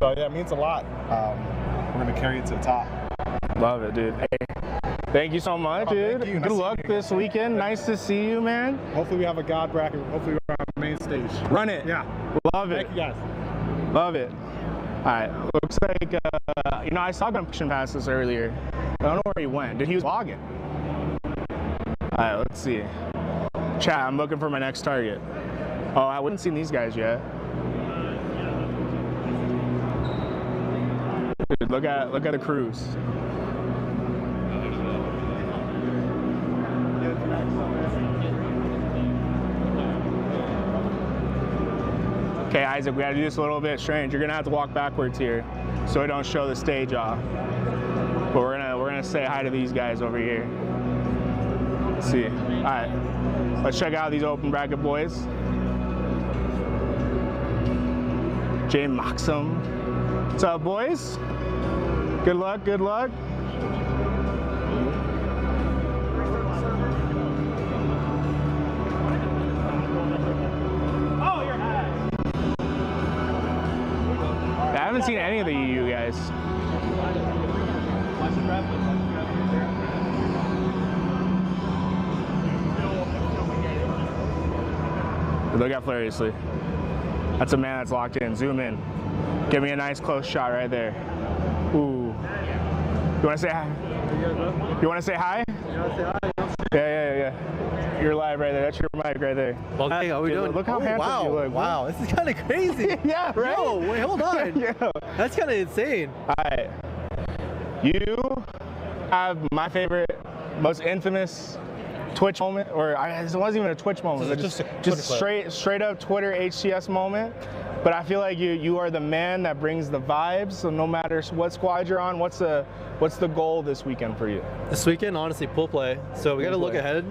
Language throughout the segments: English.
So yeah, it means a lot. We're gonna carry it to the top. Love it, dude. Hey, thank you so much, dude. Thank you. Good luck this weekend. Nice to see you, man. Hopefully we have a God bracket. Hopefully we're on the main stage. Run it. Yeah. Love it. Thank you guys. Love it. All right. Looks like, you know, I saw Gumption pass this earlier. I don't know where he went. He was vlogging. All right, let's see. Chat, I'm looking for my next target. Oh, I wouldn't seen these guys yet. Dude, look at the cruise. Okay, Isaac, we gotta do this a little bit strange. You're gonna have to walk backwards here, so we don't show the stage off. But we're gonna say hi to these guys over here. Let's see. All right, let's check out these open bracket boys. Jay Maxim. What's up, boys? Good luck, good luck. I haven't seen any of the EU guys. Look at Flariously. That's a man that's locked in. Zoom in. Give me a nice close shot right there. Ooh. You want to say hi? You want to say hi? Yeah. You're live right there. That's your mic right there. Well, hey, how are we doing? Look how handsome you look. Wow, this is kind of crazy. Yeah, right? Yo, wait, hold on. Yo. That's kind of insane. All right. You have my favorite, most infamous Twitch moment, or it wasn't even a Twitch moment, but just straight up Twitter HCS moment. But I feel like you are the man that brings the vibes. So no matter what squad you're on, what's the goal this weekend for you? This weekend, honestly, pool play. So we got to look ahead.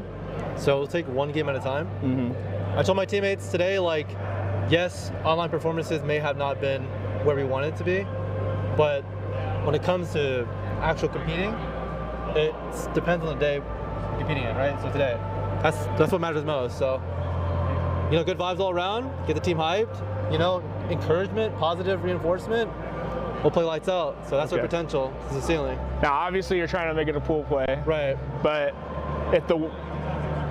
So we'll take one game at a time. Mm-hmm. I told my teammates today, like, yes, online performances may have not been where we want it to be, but when it comes to actual competing, it depends on the day you're competing in, right? So today, that's what matters most. So, you know, good vibes all around, get the team hyped, you know, encouragement, positive reinforcement. We'll play lights out. So that's our potential. This is the ceiling. Now, obviously, you're trying to make it a pool play. Right. But if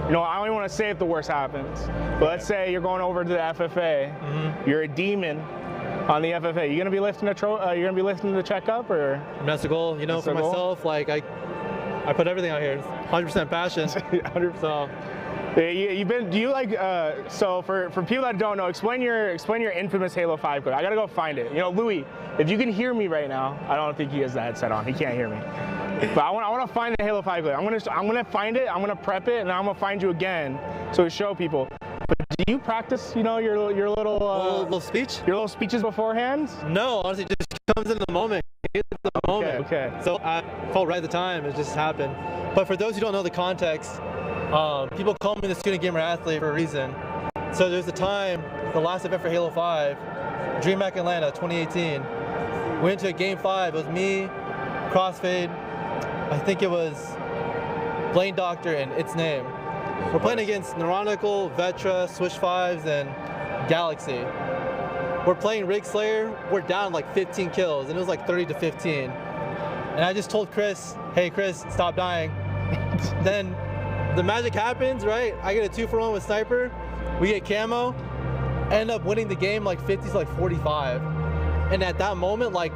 you know, I don't even want to say if the worst happens, but let's say you're going over to the FFA, you're a demon on the FFA. You gonna be lifting you're gonna be lifting the check up, or? That's the goal. You know, for myself, like I put everything out here. 100% passion. 100%. So. Do you like, so for people that don't know, explain your infamous Halo 5 code. I gotta go find it. You know, Louis, if you can hear me right now, I don't think he has the headset on. He can't hear me. But I want to find the Halo 5 code. I'm gonna find it. I'm gonna prep it, and I'm gonna find you again so we show people. But do you practice, you know, your little speech? Your little speeches beforehand? No, honestly, it just comes in the moment. Okay. So I felt right at the time. It just happened. But for those who don't know the context, people call me the student gamer athlete for a reason. So there's a time, the last event for Halo 5, DreamHack Atlanta 2018. We went to a game 5. It was me, Crossfade, I think it was Blaine Doctor and Its Name. We're playing against Neuronical, Vetra, Swish 5s, and Galaxy. We're playing Rig Slayer. We're down like 15 kills, and it was like 30 to 15. And I just told Chris, hey Chris, stop dying. Then the magic happens, right? I get a 2-for-1 with Sniper. We get camo, end up winning the game like 50 to like 45. And at that moment, like,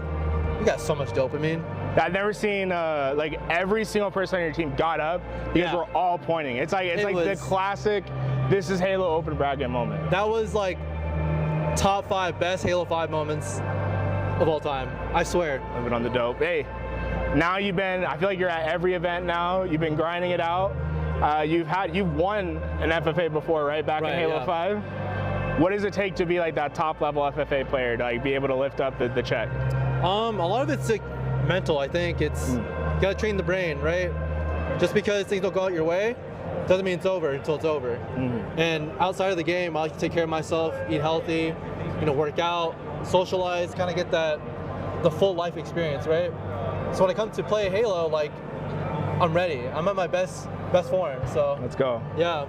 we got so much dopamine. I've never seen like every single person on your team got up because we're all pointing. It's like the classic "this is Halo open bracket" moment. That was like top 5 best Halo 5 moments of all time. I swear. Living on the dope. Hey, now I feel like you're at every event now. You've been grinding it out. You've won an FFA before, right? Back in Halo 5. What does it take to be like that top level FFA player to like be able to lift up the check? A lot of it's like mental. I think it's you gotta train the brain, right? Just because things don't go out your way doesn't mean it's over until it's over. And outside of the game, I like to take care of myself, eat healthy, you know, work out, socialize, kind of get the full life experience, right? So when I come to play Halo, like, I'm ready. I'm at my best form. So let's go. Yeah.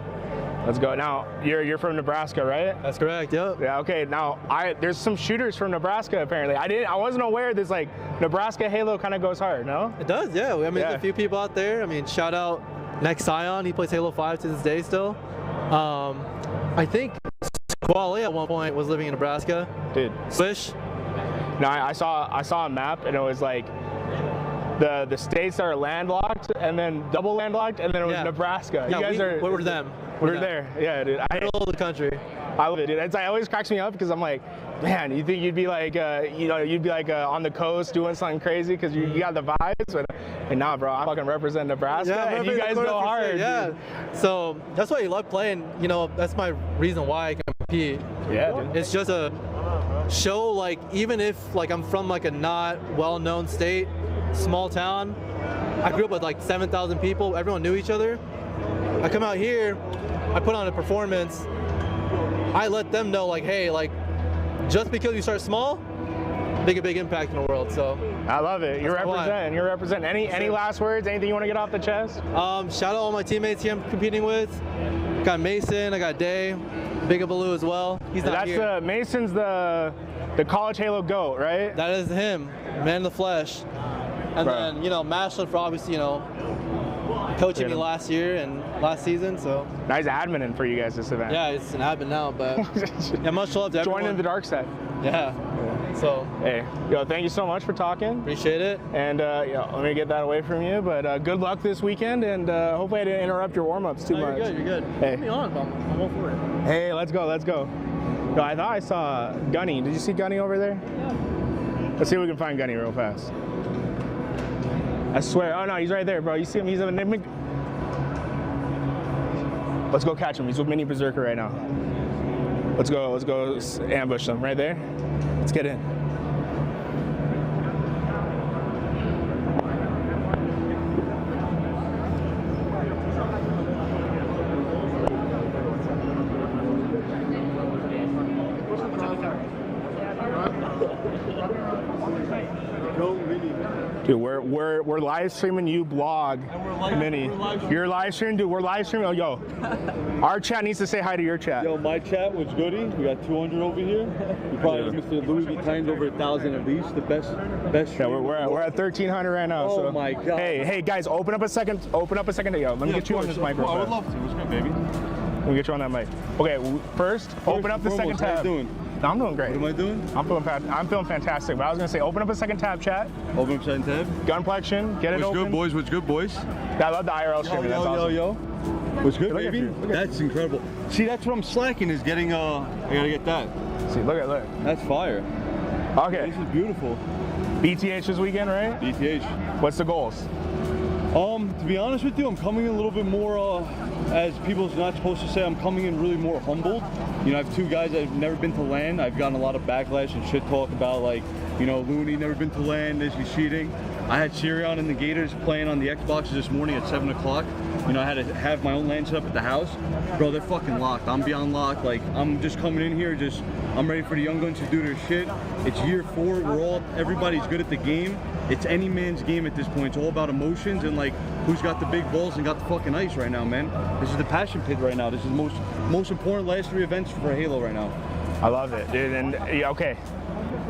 Let's go. Now, you're from Nebraska, right? That's correct. Yep. Yeah. Okay. Now, there's some shooters from Nebraska apparently. I wasn't aware this like Nebraska Halo kind of goes hard. No. It does. Yeah. I mean, there's a few people out there. I mean, shout out Next Scion. He plays Halo 5 to this day still. I think Squally at one point was living in Nebraska. Dude. Swish. No, I saw a map and it was like the states that are landlocked and then double landlocked and then it was Nebraska. Yeah, you guys we're them. We're there. Yeah, dude. Middle of the country. I love it, dude. It always cracks me up because I'm like, man, you think you'd be like, on the coast doing something crazy because you got the vibes, but nah, bro, I fucking represent Nebraska, and you guys go hard. Yeah. Dude. So that's why you love playing. You know, that's my reason why I compete. Yeah, dude. It's just a show. Like even if like I'm from like a not well-known state, small town, I grew up with like 7,000 people. Everyone knew each other. I come out here, I put on a performance. I let them know, like, hey, like, just because you start small, make a big impact in the world. So I love it. You're representing. Any last words? Anything you want to get off the chest? Shout out all my teammates here I'm competing with. Got Mason, I got Day, Big Baloo as well. He's not here. Mason's the college Halo GOAT, right? That is him, man in the flesh. And then, you know, Mashlin for obviously, you know, coaching me last year and last season, so. Nice admin for you guys this event. Yeah, it's an admin now, but yeah, much love to everyone. Joining the dark side. Yeah. So. Hey, thank you so much for talking. Appreciate it. And let me get that away from you, but good luck this weekend, and hopefully I didn't interrupt your warm-ups too much. You're good. Hey. Put me on, I'm all for it. Hey, let's go. Yo, I thought I saw Gunny. Did you see Gunny over there? Yeah. Let's see if we can find Gunny real fast. I swear. Oh no, he's right there, bro. You see him? He's a Let's go catch him. He's with Mini Berserker right now. Let's go ambush them right there. Let's get in. Dude, we're live streaming you blog, Mini. You're live streaming, dude. We're live streaming. Oh, yo, our chat needs to say hi to your chat. Yo, my chat was goody. We got 200 over here. We probably have Mr. Louis V. over 1,000 at least. The best. Yeah, we're at 1,300 right now. Oh so. my God. Hey guys, open up a second. Yo, let me get you on this mic. I would love to. What's good, baby? Let me get you on that mic. Okay, first open up the second tab. How you doing? No, I'm doing great. What am I doing? I'm feeling fantastic. But I was gonna say, open up a second tab, chat. Open up second tab. Gunplexion, get it What's open. good, boys? What's good, boys? Yeah, I love the IRL streaming. That's awesome. Yo. What's good, Look at baby? you, look at That's incredible. See, that's what I'm slacking is getting. I gotta get that. See, look. That's fire. Okay. This is beautiful. BTH this weekend, right? BTH. What's the goals? To be honest with you, I'm coming in a little bit more, as people's not supposed to say, I'm coming in really more humbled. You know, I have two guys that have never been to LAN. I've gotten a lot of backlash and shit talk about, like, you know, Looney never been to LAN, is he cheating? I had Sirion and the Gators playing on the Xboxes this morning at 7 o'clock. You know, I had to have my own LAN set up at the house. Bro, they're fucking locked. I'm beyond locked. Like, I'm just coming in here, I'm ready for the young guns to do their shit. It's year 4. Everybody's good at the game. It's any man's game at this point. It's all about emotions and like who's got the big balls and got the fucking ice right now, man. This is the passion pit right now. This is the most important last 3 events for Halo right now. I love it, dude. And okay,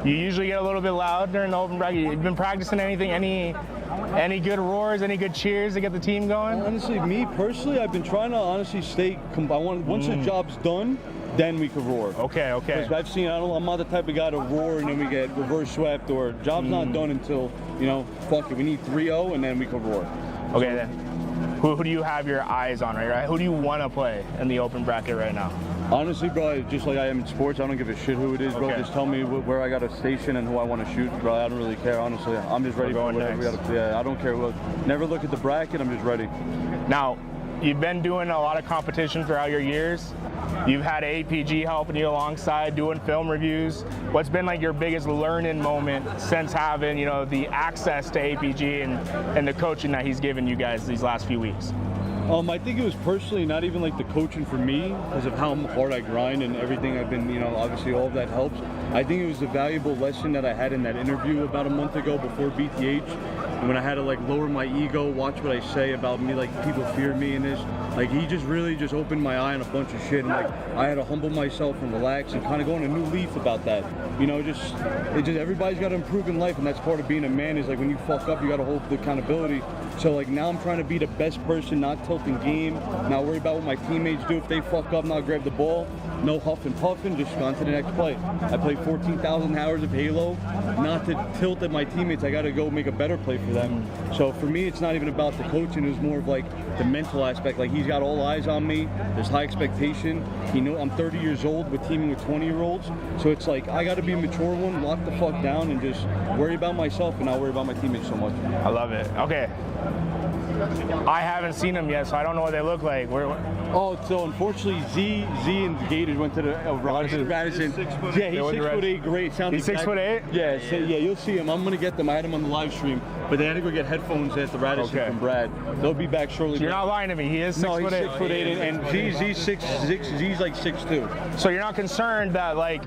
you usually get a little bit loud during the open bracket. You've been practicing anything? Any good roars? Any good cheers to get the team going? Honestly, me personally, I've been trying to honestly stay. Once the job's done, then we could roar. Okay. Because I've seen, I'm not the type of guy to roar and then we get reverse swept or job's not done until, you know, fuck it, we need 3-0 and then we could roar. Okay then. Who do you have your eyes on right? Who do you want to play in the open bracket right now? Honestly, bro, just like I am in sports, I don't give a shit who it is, bro. Okay. Just tell me where I got to station and who I want to shoot, bro. I don't really care, honestly. I'm just ready for whatever we got to. Yeah, I don't care what. Never look at the bracket. I'm just ready. Now, you've been doing a lot of competition throughout your years. You've had APG helping you alongside, doing film reviews. What's been like your biggest learning moment since having, you know, the access to APG and the coaching that he's given you guys these last few weeks? I think it was personally not even like the coaching for me because of how hard I grind and everything I've been, you know, obviously all of that helps. I think it was a valuable lesson that I had in that interview about a month ago before BTH And when I had to like lower my ego, watch what I say about me, like people fear me and this, like he just really just opened my eye on a bunch of shit. And like I had to humble myself and relax and kind of go on a new leaf about that. You know, just everybody's got to improve in life, and that's part of being a man. Is like when you fuck up, you got to hold the accountability. So like now I'm trying to be the best person, not tilting game, not worry about what my teammates do. If they fuck up, not grab the ball, no huff and puffing, just on to the next play. I played 14,000 hours of Halo, not to tilt at my teammates. I got to go make a better play for them. So for me, it's not even about the coaching. It's more of like the mental aspect. Like he's got all eyes on me. There's high expectation. You know, I'm 30 years old with teaming with 20-year-olds. So it's like I got to be a mature one, lock the fuck down, and just worry about myself and not worry about my teammates so much. I love it. Okay. I haven't seen them yet, so I don't know what they look like. Oh, so unfortunately, Z and the Gators went to the Radisson. Yeah, he's 6'8", great. He's 6'8"? Yeah, so, yeah, you'll see him. I'm gonna get them. I had him on the live stream, but they had to go get headphones at the Radisson from Brad. They'll be back shortly. So you're not lying to me. He is 6'8". No, he's 6'8", and Z's like 6'2". So you're not concerned that like,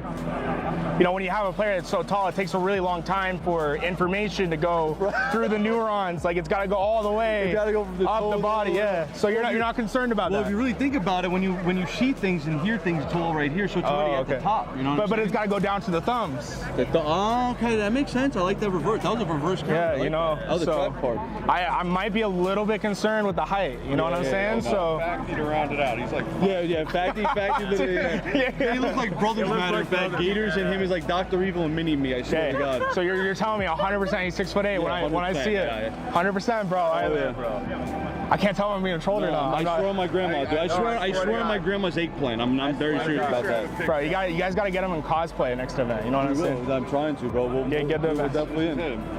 you know, when you have a player that's so tall, it takes a really long time for information to go through the neurons. Like it's got to go all the way go from the up the body. Yeah. So you're not concerned about that. Well, if you really think about it, when you see things and hear things, it's all right here, so it's already at the top. You know. But it's got to go down to the thumbs. Oh, okay, that makes sense. I like that reverse. That was a reverse. Yeah, you know. That was a trap part. I might be a little bit concerned with the height. You know what I'm saying? So. Facty to round it out. He's like. Yeah, Facty. They look like brothers. Matter of fact, Gators and him is like Dr. Evil and Mini Me. I swear to God. So you're telling me 100% he's 6'8" when I see it. 100%, bro. I can't tell if I'm being trolled or not. I swear on my grandma, dude. I swear on my grandma's eggplant. I'm very serious about that. Bro, you guys got to get him in cosplay next event. You know what I'm saying? I'm trying to, bro. We'll get them definitely in.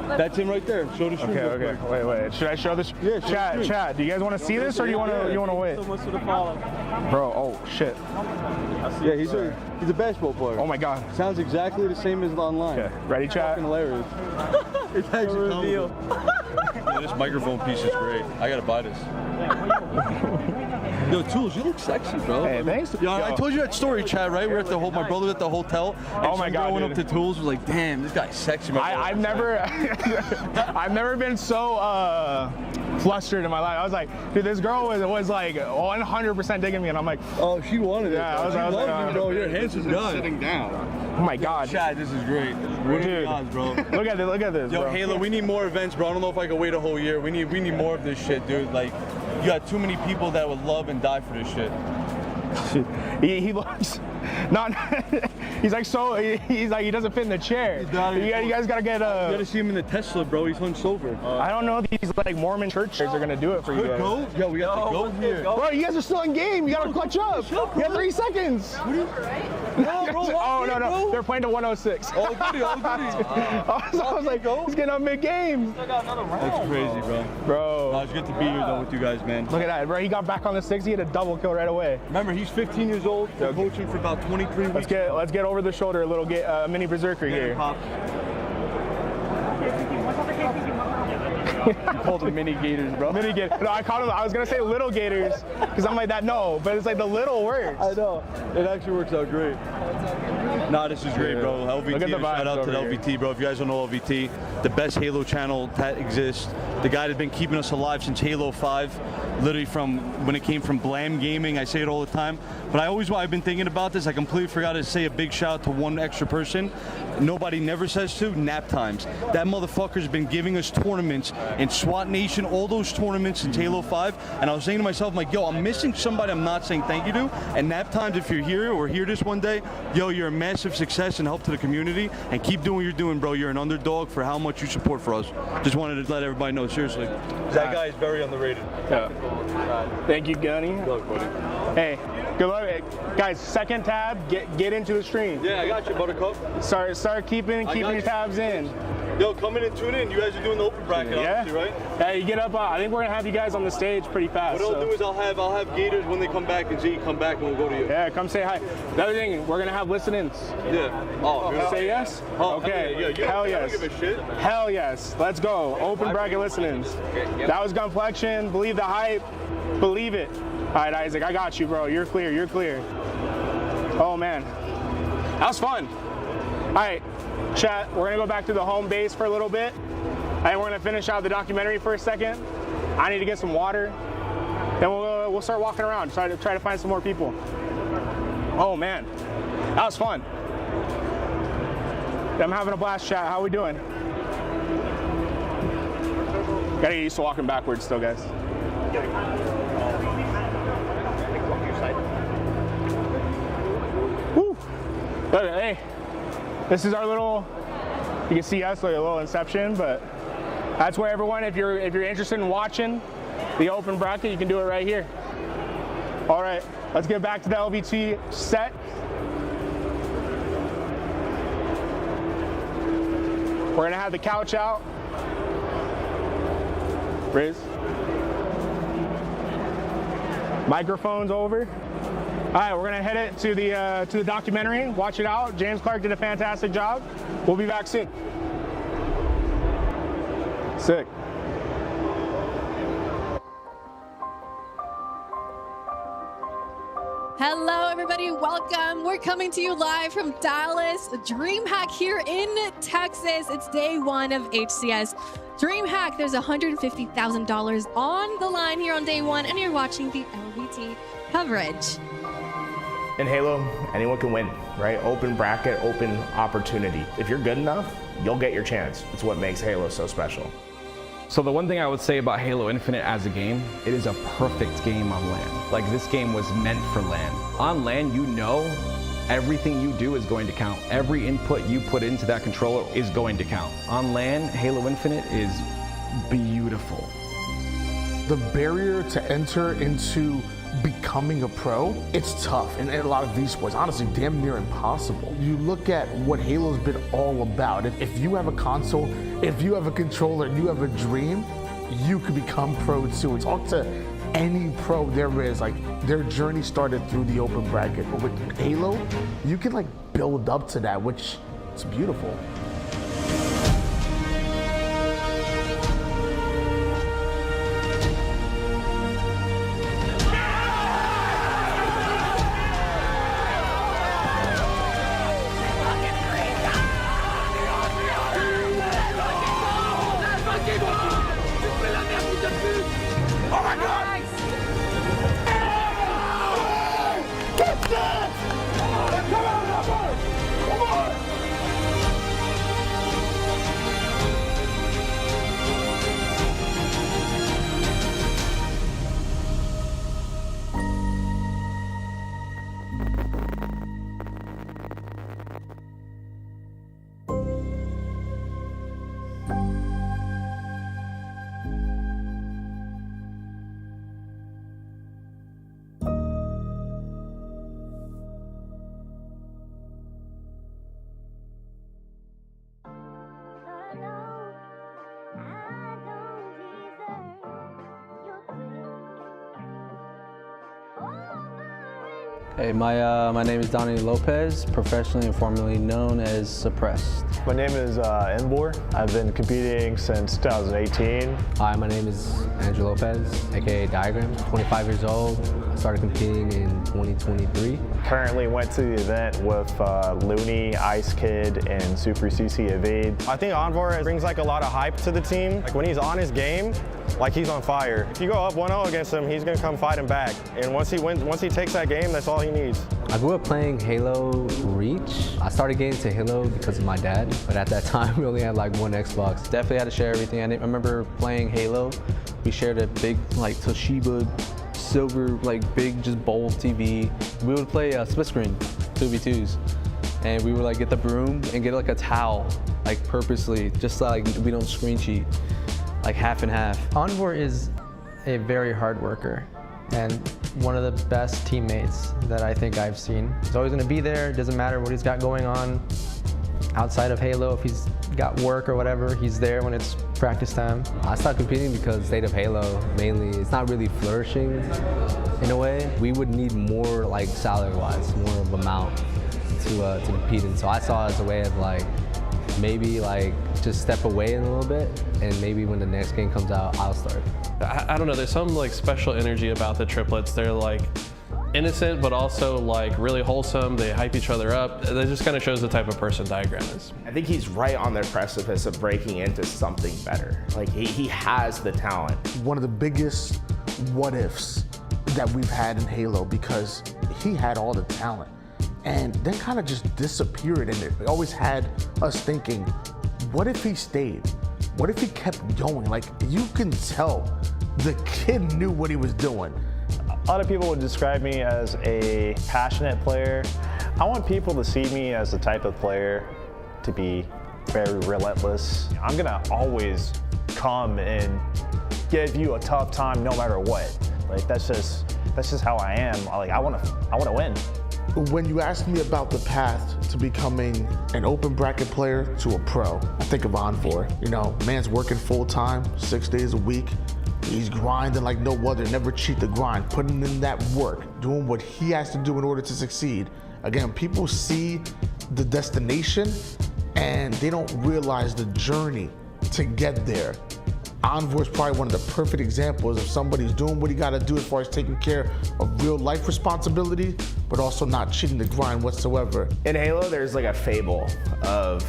That's him right there. Show the stream. Okay. Wait. Should I show this? Yeah. Chat. Do you guys want to see this or do you want to wait? So much for the follow. Bro, oh shit. Yeah, he's a basketball player. Oh my God. Sounds exactly the same as online. Okay. Ready, chat? Fucking hilarious. It's actually reveal. Yeah, this microphone piece is great. I gotta buy this. Yo, Tools, you look sexy, bro. Hey, thanks. Yo, I told you that story, Chad, right? We're at my brother was at the hotel. And oh my God, went up to Tools, was like, damn, this guy's sexy. I've never been so flustered in my life. I was like, dude, this girl was like 100% digging me, and I'm like, oh, she wanted it. Yeah, I was like, bro, you're a handsome guy. Sitting down. oh my God. Chad, this is great. Dude, bro. Look at this, Yo, bro. Halo, we need more events, bro. I don't know if I can wait a whole year. We need more of this shit, dude. Like, you got too many people that would love and die for this shit. He looks not. He's like he doesn't fit in the chair. You guys gotta get You gotta see him in the Tesla, bro. He's hunched over. I don't know if these like Mormon church chairs are gonna do it for you guys. Go? Yo, we got to go here. Bro, you guys are still in game. You gotta clutch up. You got 3 seconds. No. They're playing to 106. Oh, goody. I was like, he's getting up mid-game. That's crazy, bro. No, it's good to be here, though, with you guys, man. Look at that, bro. He got back on the 6. He had a double kill right away. Remember, he's 15 years old. Been coaching for about 23 weeks. Let's get over the shoulder a little, mini berserker here. You called them mini gators, bro. Mini gators. No, I called them. I was gonna say little gators because I'm like that. No, but it's like the little works. I know. It actually works out great. Nah, this is great, bro. LVT, shout out to the LVT, bro. If you guys don't know LVT, the best Halo channel that exists. The guy that's been keeping us alive since Halo 5, literally from when it came from Blam Gaming. I say it all the time. But I've been thinking about this. I completely forgot to say a big shout out to one extra person. Nobody never says to, Nap Times. That motherfucker's been giving us tournaments in SWAT Nation, all those tournaments in Halo 5. And I was saying to myself, I'm like, yo, I'm missing somebody I'm not saying thank you to. And Nap Times, if you're here or hear this one day, yo, you're a massive success and help to the community. And keep doing what you're doing, bro. You're an underdog for how much you support for us. Just wanted to let everybody know, seriously. That guy is very underrated. Yeah. Thank you, Gunny. Good luck, buddy. Hey, good luck. Hey, guys, second tab, get into the stream. Yeah, I got you, Buttercup. Start keeping your tabs in. Yo, come in and tune in. You guys are doing the open bracket, obviously, right? Yeah, you get up. I think we're gonna have you guys on the stage pretty fast. What I'll do is I'll have Gators when they come back and Z come back and we'll go to you. Yeah, come say hi. The other thing, we're gonna have listen-ins. Yeah. Oh, say yes? Oh, okay. Yeah, Hell yes. I don't give a shit. Hell yes. Let's go. Open bracket listen-ins. That was Gunflexion. Believe the hype. Believe it. All right, Isaac, I got you, bro. You're clear. You're clear. Oh man, that was fun. All right, chat. We're gonna go back to the home base for a little bit. Hey, we're gonna finish out the documentary for a second. I need to get some water. Then we'll start walking around, try to find some more people. Oh man, that was fun. I'm having a blast, chat. How we doing? Gotta get used to walking backwards still, guys. Woo! But, hey, this is our little, you can see us like a little inception, but that's where everyone, if you're interested in watching the open bracket, you can do it right here. All right, let's get back to the LVT set. We're gonna have the couch out. Riz. Microphones over. All right, we're gonna head it to the documentary. Watch it out. James Clark did a fantastic job. We'll be back soon. Sick. Hello, everybody. Welcome. We're coming to you live from Dallas DreamHack here in Texas. It's day one of HCS DreamHack. There's $150,000 on the line here on day one, and you're watching the LVT coverage. In Halo, anyone can win, right? Open bracket, open opportunity. If you're good enough, you'll get your chance. It's what makes Halo so special. So the one thing I would say about Halo Infinite as a game, it is a perfect game on LAN. Like, this game was meant for LAN. On LAN, you know everything you do is going to count. Every input you put into that controller is going to count. On LAN, Halo Infinite is beautiful. The barrier to enter into becoming a pro, it's tough. And in a lot of these sports, honestly, damn near impossible. You look at what Halo's been all about. If you have a console, if you have a controller, and you have a dream, you could become pro too. Talk to any pro there is, like, their journey started through the open bracket. But with Halo, you can like build up to that, which is beautiful. Hey, my name is Donnie Lopez, professionally and formally known as Suppressed. My name is Enbor. I've been competing since 2018. Hi, my name is Andrew Lopez, aka Diagram. 25 years old. I started competing in 2023. Currently went to the event with Looney, Ice Kid, and Super CC Evade. I think Enbor brings like a lot of hype to the team. Like when he's on his game, like he's on fire. If you go up 1-0 against him, he's gonna come fight him back. And once he takes that game, that's all he needs. I grew up playing Halo Reach. I started getting into Halo because of my dad, but at that time we only had like one Xbox. Definitely had to share everything. I remember playing Halo. We shared a big like Toshiba silver, like big just bold TV. We would play split screen 2v2s, and we would like get the broom and get like a towel, like purposely, just so, like we don't screen cheat, like half and half. Enbor is a very hard worker and one of the best teammates that I think I've seen. He's always gonna be there. It doesn't matter what he's got going on outside of Halo. If he's got work or whatever, he's there when it's practice time. I started competing because State of Halo, mainly, it's not really flourishing in a way. We would need more, like salary-wise, more of amount to compete in. So I saw it as a way of like, maybe like just step away in a little bit, and maybe when the next game comes out, I'll start. I don't know, there's some like special energy about the triplets. They're like, innocent, but also like really wholesome. They hype each other up. That just kind of shows the type of person Diagram is. I think he's right on the precipice of breaking into something better. Like he has the talent. One of the biggest what ifs that we've had in Halo, because he had all the talent and then kind of just disappeared in it. It always had us thinking, what if he stayed? What if he kept going? Like, you can tell the kid knew what he was doing. A lot of people would describe me as a passionate player. I want people to see me as the type of player to be very relentless. I'm gonna always come and give you a tough time no matter what. Like that's just how I am. Like I wanna win. When you asked me about the path to becoming an open bracket player to a pro, I think of Envor. You know, man's working full time, 6 days a week. He's grinding like no other, never cheat the grind, putting in that work, doing what he has to do in order to succeed. Again, people see the destination and they don't realize the journey to get there. Envor is probably one of the perfect examples of somebody who's doing what he got to do as far as taking care of real life responsibility, but also not cheating the grind whatsoever. In Halo, there's like a fable of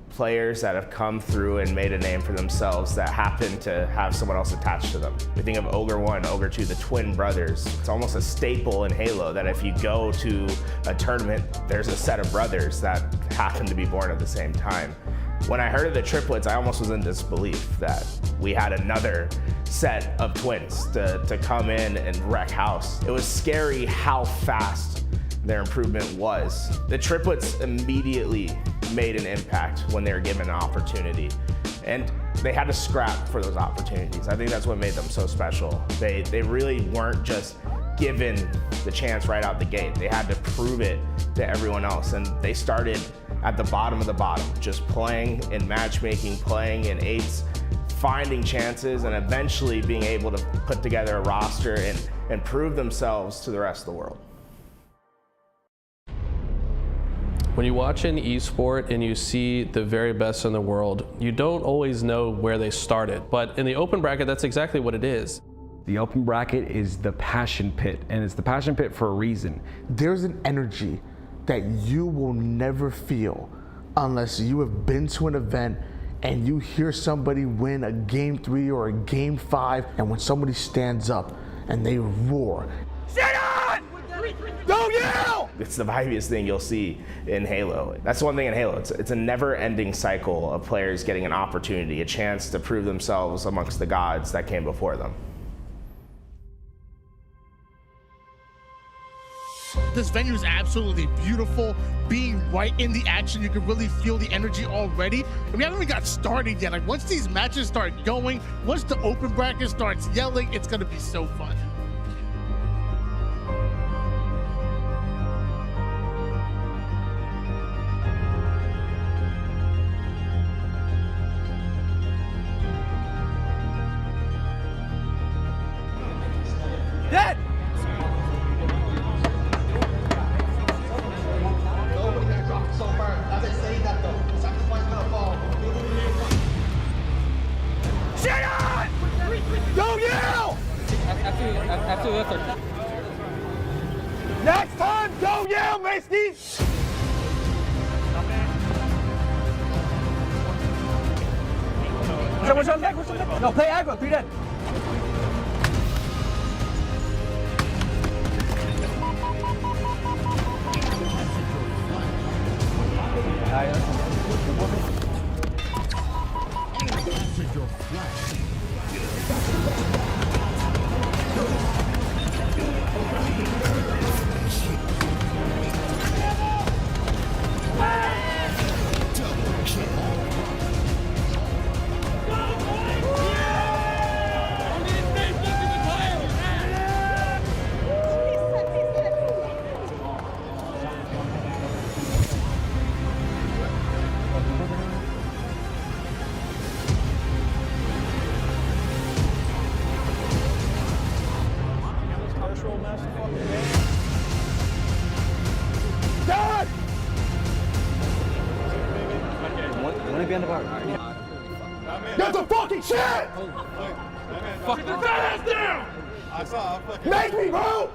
players that have come through and made a name for themselves that happen to have someone else attached to them. We think of Ogre 1, Ogre 2, the twin brothers. It's almost a staple in Halo that if you go to a tournament, there's a set of brothers that happen to be born at the same time. When I heard of the triplets, I almost was in disbelief that we had another set of twins to come in and wreck house. It was scary how fast their improvement was. The triplets immediately made an impact when they were given an opportunity. And they had to scrap for those opportunities. I think that's what made them so special. They really weren't just given the chance right out the gate. They had to prove it to everyone else. And they started at the bottom of the bottom, just playing in matchmaking, playing in eights, finding chances, and eventually being able to put together a roster and prove themselves to the rest of the world. When you watch an esport and you see the very best in the world, you don't always know where they started. But in the open bracket, that's exactly what it is. The open bracket is the passion pit, and it's the passion pit for a reason. There's an energy that you will never feel unless you have been to an event and you hear somebody win a game 3 or a game 5, and when somebody stands up and they roar. Sit on! Don't yell! It's the vibeiest thing you'll see in Halo. That's one thing in Halo. It's a never-ending cycle of players getting an opportunity, a chance to prove themselves amongst the gods that came before them. This venue is absolutely beautiful. Being right in the action, you can really feel the energy already. And we haven't even got started yet. Like once these matches start going, once the open bracket starts yelling, it's gonna be so fun. Dead! Don't yell! After. Next time, don't yell, Macy! No, play aggro, 3 dead. Dad! Let me be on the bar. That's a fucking shit! Fuck the fat ass down! Make me, bro!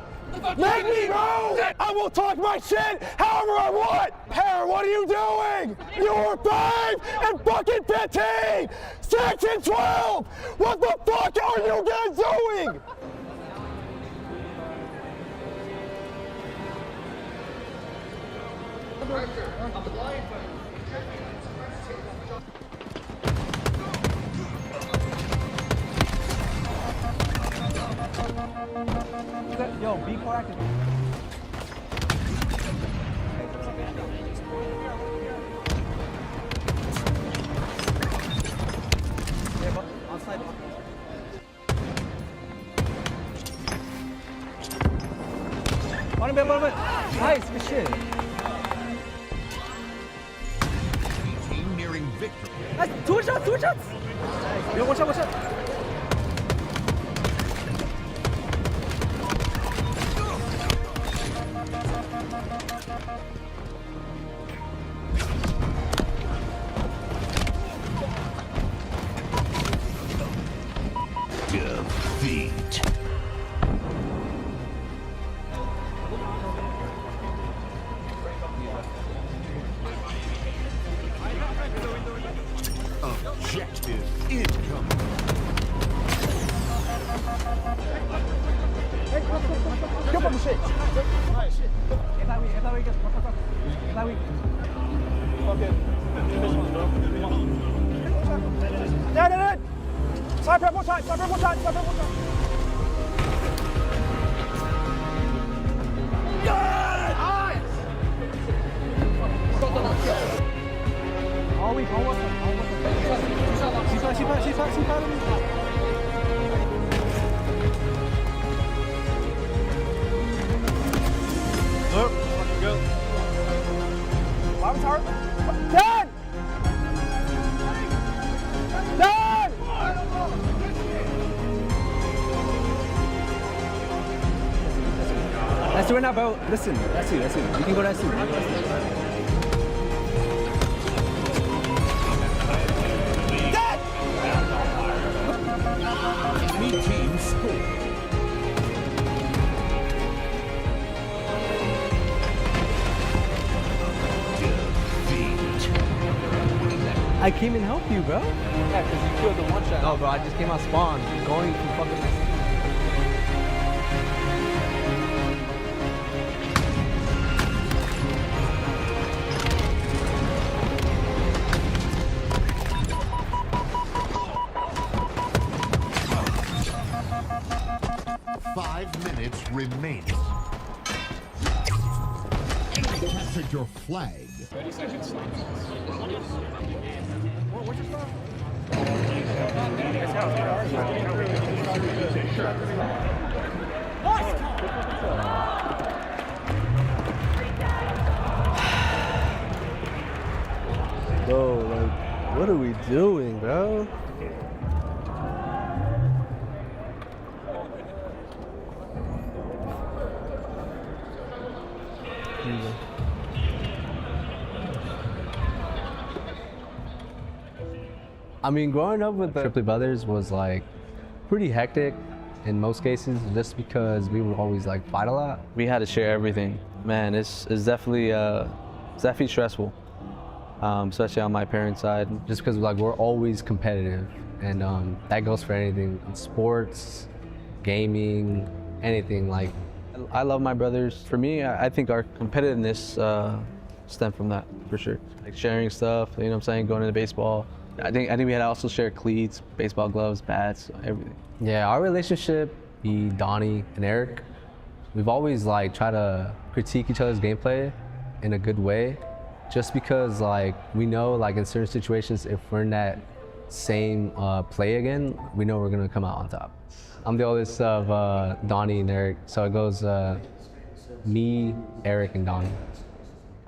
Make me move! I will talk my shit however I want! Pear, what are you doing? You were 5 and fucking 15! 6 and 12! What the fuck are you guys doing? Yo, be proactive. Outside. Bottom bit. Nice, good shit. Team nearing victory. Nice, two shots. Yo, watch out. Defeat. Objective incoming. Go from the shit. No. Side prep one time. All week. She's back. Nope, fucking go. Bottom's hard. Done! Let's do it now, bro. Listen, that's you. You can go that soon. Enemy team score. I came and helped you, bro. Yeah, because you killed the one shot. No, bro, I just came out spawn, going to fucking... Remaining. Captured your flag. 30 seconds. Bro, like, what are we doing, bro? I mean, growing up with the Triplet brothers was like pretty hectic in most cases, just because we would always like fight a lot. We had to share everything. Man, it's definitely stressful, especially on my parents' side. Just because like we're always competitive, and that goes for anything, sports, gaming, anything. Like, I love my brothers. For me, I think our competitiveness stemmed from that, for sure. Like sharing stuff, you know what I'm saying, going into baseball. I think we had to also share cleats, baseball gloves, bats, everything. Yeah, our relationship, Donnie and Eric, we've always like tried to critique each other's gameplay in a good way, just because like we know like in certain situations, if we're in that same play again, we know we're gonna come out on top. I'm the oldest of Donnie and Eric, so it goes me, Eric, and Donnie.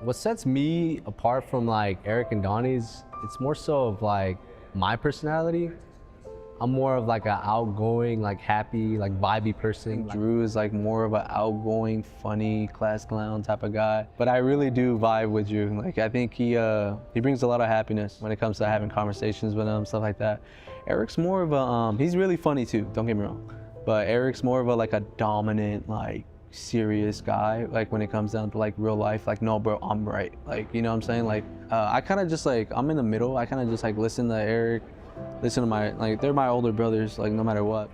What sets me apart from like Eric and Donnie's, it's more so of like my personality. I'm more of like an outgoing, like happy, like vibey person. Drew is like more of an outgoing, funny, class clown type of guy. But I really do vibe with Drew. Like I think he brings a lot of happiness when it comes to having conversations with him, stuff like that. Eric's more of a, he's really funny too, don't get me wrong. But Eric's more of a like a dominant, like serious guy, like when it comes down to like real life, like no bro, I'm right, like you know what I'm saying, like I kind of just like I'm in the middle. I kind of just like listen to Eric, listen to my, like they're my older brothers, like no matter what.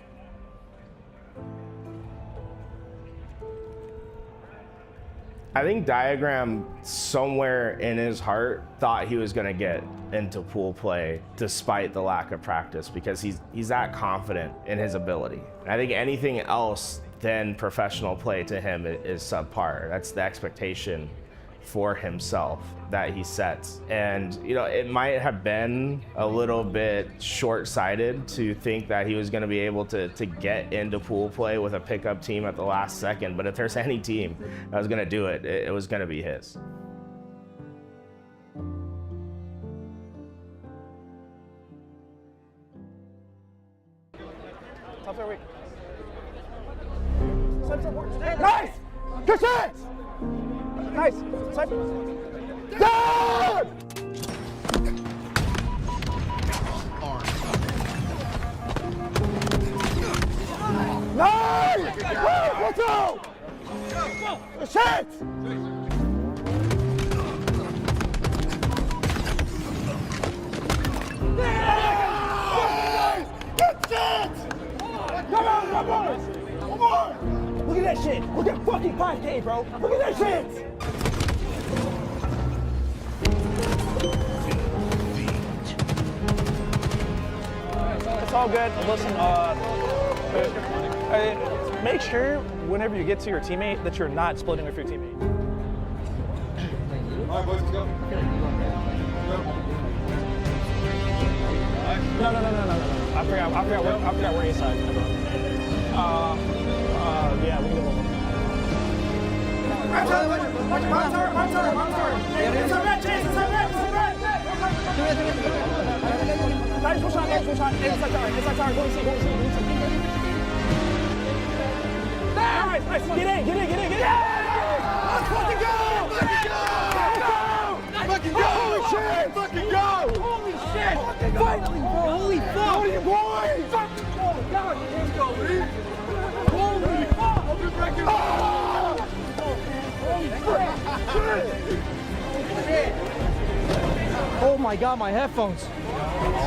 I think Diagram somewhere in his heart thought he was going to get into pool play despite the lack of practice, because he's that confident in his ability. And I think anything else than professional play to him is subpar. That's the expectation for himself that he sets. And you know, it might have been a little bit short-sighted to think that he was going to be able to get into pool play with a pickup team at the last second, but if there's any team that was going to do it, it was going to be his. Nice! Good chance! Nice! Down! Nice! Let's go! Good chance! Good chance! Come on, come on! Come on! Look at that shit! Look at fucking 5K, bro! Look at that shit! It's all good. Listen, make sure whenever you get to your teammate that you're not splitting with your teammate. All right, boys, let's go. No. I forgot where A-side is, bro. Yeah, we can do one more. Nice, push on. Inside tower, go and see. Nice. Get in. Let's fucking go! Fucking go! Holy shit! Fucking go! Holy shit! Finally, bro! Holy fuck! What are you boys? Fucking go! Let's go, Lee! Holy fuck! Open bracket! Oh my god, my headphones.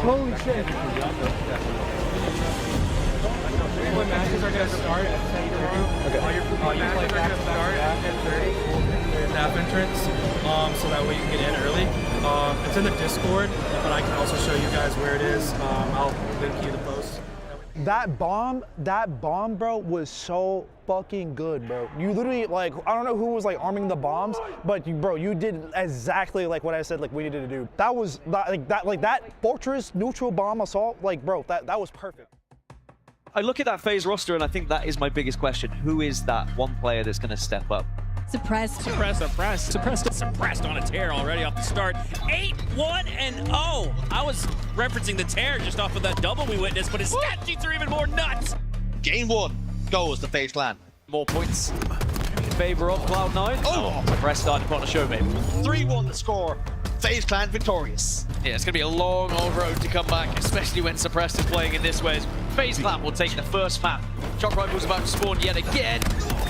Holy shit. When matches are going to start at 10 tomorrow, Okay. all your matches are going to start at 10:30. Staff entrance, so that way you can get in early. It's in the Discord, but I can also show you guys where it is. I'll link you the post. That bomb, bro, was so fucking good, bro. You literally, like, I don't know who was like arming the bombs, but you did exactly like what I said, like we needed to do. That was that fortress neutral bomb assault, like, bro, that was perfect. I look at that FaZe roster and I think that is my biggest question. Who is that one player that's going to step up? Suppressed on a tear already off the start. 8-1-0. I was referencing the tear just off of that double we witnessed, but his stat sheets are even more nuts. Game 1 goes to FaZe Clan. More points in favor of Cloud9. Oh, Suppressed starting to put on a show, maybe. 3-1 the score. FaZe Clan victorious. Yeah, it's going to be a long old road to come back, especially when Suppressed is playing in this way. FaZe Clan will take the first map. Shock Rifle's about to spawn yet again,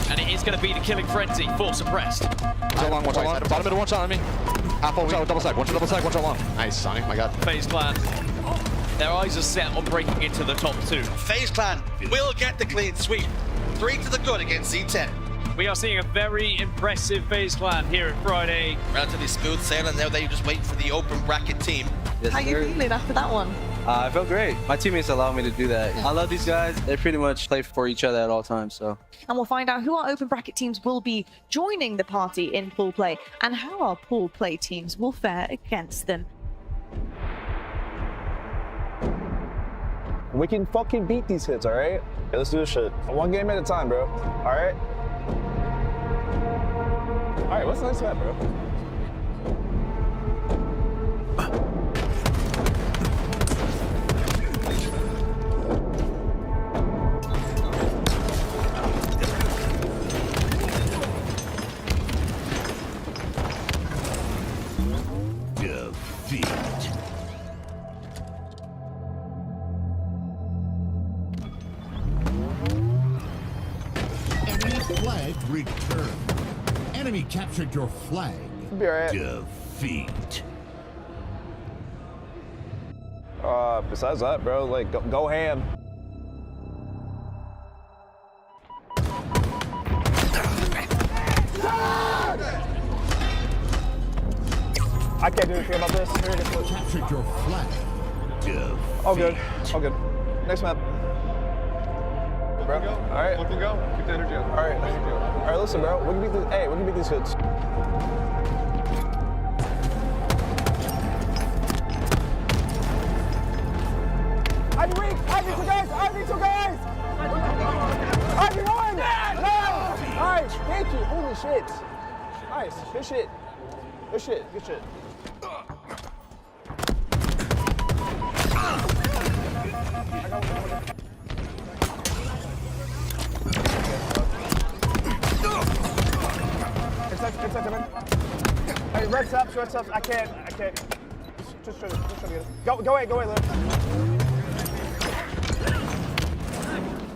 and it is going to be the killing frenzy for Suppressed. Watch out long. Bottom middle, watch out on me. Half over, double side. Watch out long. Nice, Sonny, my god. FaZe Clan, their eyes are set on breaking into the top 2. FaZe Clan will get the clean sweep. 3 to the good against Z10. We are seeing a very impressive FaZe Clan here at Friday. Relatively smooth sailing. Now they just wait for the open bracket team. How are you feeling after that one? I felt great. My teammates allow me to do that. I love these guys. They pretty much play for each other at all times, so. And we'll find out who our open bracket teams will be joining the party in pool play and how our pool play teams will fare against them. We can fucking beat these hits, all right? Yeah, let's do this shit. One game at a time, bro. All right? All right, what's the next map, bro? flag returned. Enemy captured your flag. Be alright. Defeat. Besides that, bro, like, go ham. I can't do anything about this. Captured your flag. Defeat. All good. All good. Next map. Bro. All right. Let them go. Keep the energy up. All right. All right. Listen, bro. We can beat these. Hey, we can beat these hits. Ivy weak. Ivy two guys. Ivy two guys. Ivy one. No. All right. Thank you. Holy shit. Nice. Good shit. Good shit. Good shit. It's man. Hey, red subs. I can't. Just try to get it. Go away, Lou.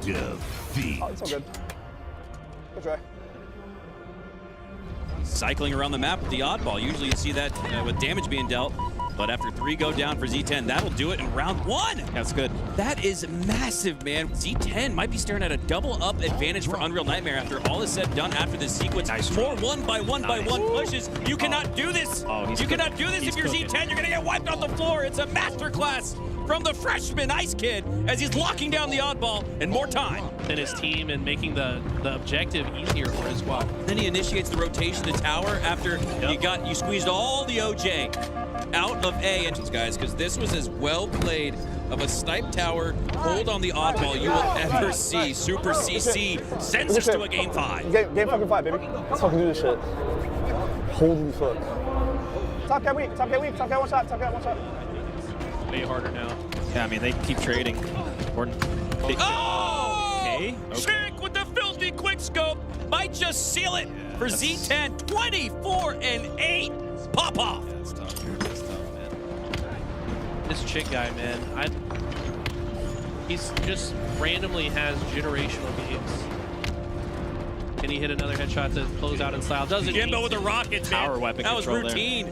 Defeat. Oh, it's all good. Good try. Cycling around the map with the oddball. Usually you see that with damage being dealt. But after 3 go down for Z10, that'll do it in round 1. That's good. That is massive, man. Z10 might be staring at a double-up advantage for Unreal Nightmare after all is said and done after this sequence. More 1-by-1 pushes. You cannot do this. You cannot do this if you're Z10. You're going to get wiped off the floor. It's a masterclass from the freshman Ice Kid as he's locking down the oddball and more time. And his team and making the objective easier for his squad. Then he initiates the rotation to tower after you squeezed all the OJ out of A entrance, guys, because this was as well played of a snipe tower hold on the oddball you will ever see. Super CC sends us to a game 5. Game fucking 5, baby. Let's fucking do this shit. Holy fuck. Top guy weak, top guy one shot, top guy one shot. Way harder now. Yeah, I mean, they keep trading. Okay. Chick with the filthy quick scope might just seal it for Z10. 24-8. Pop off. This Chick guy, man, he's just randomly has generational games. Can he hit another headshot to close out in style? Doesn't. Jimbo with the rocket, power weapon. That was routine,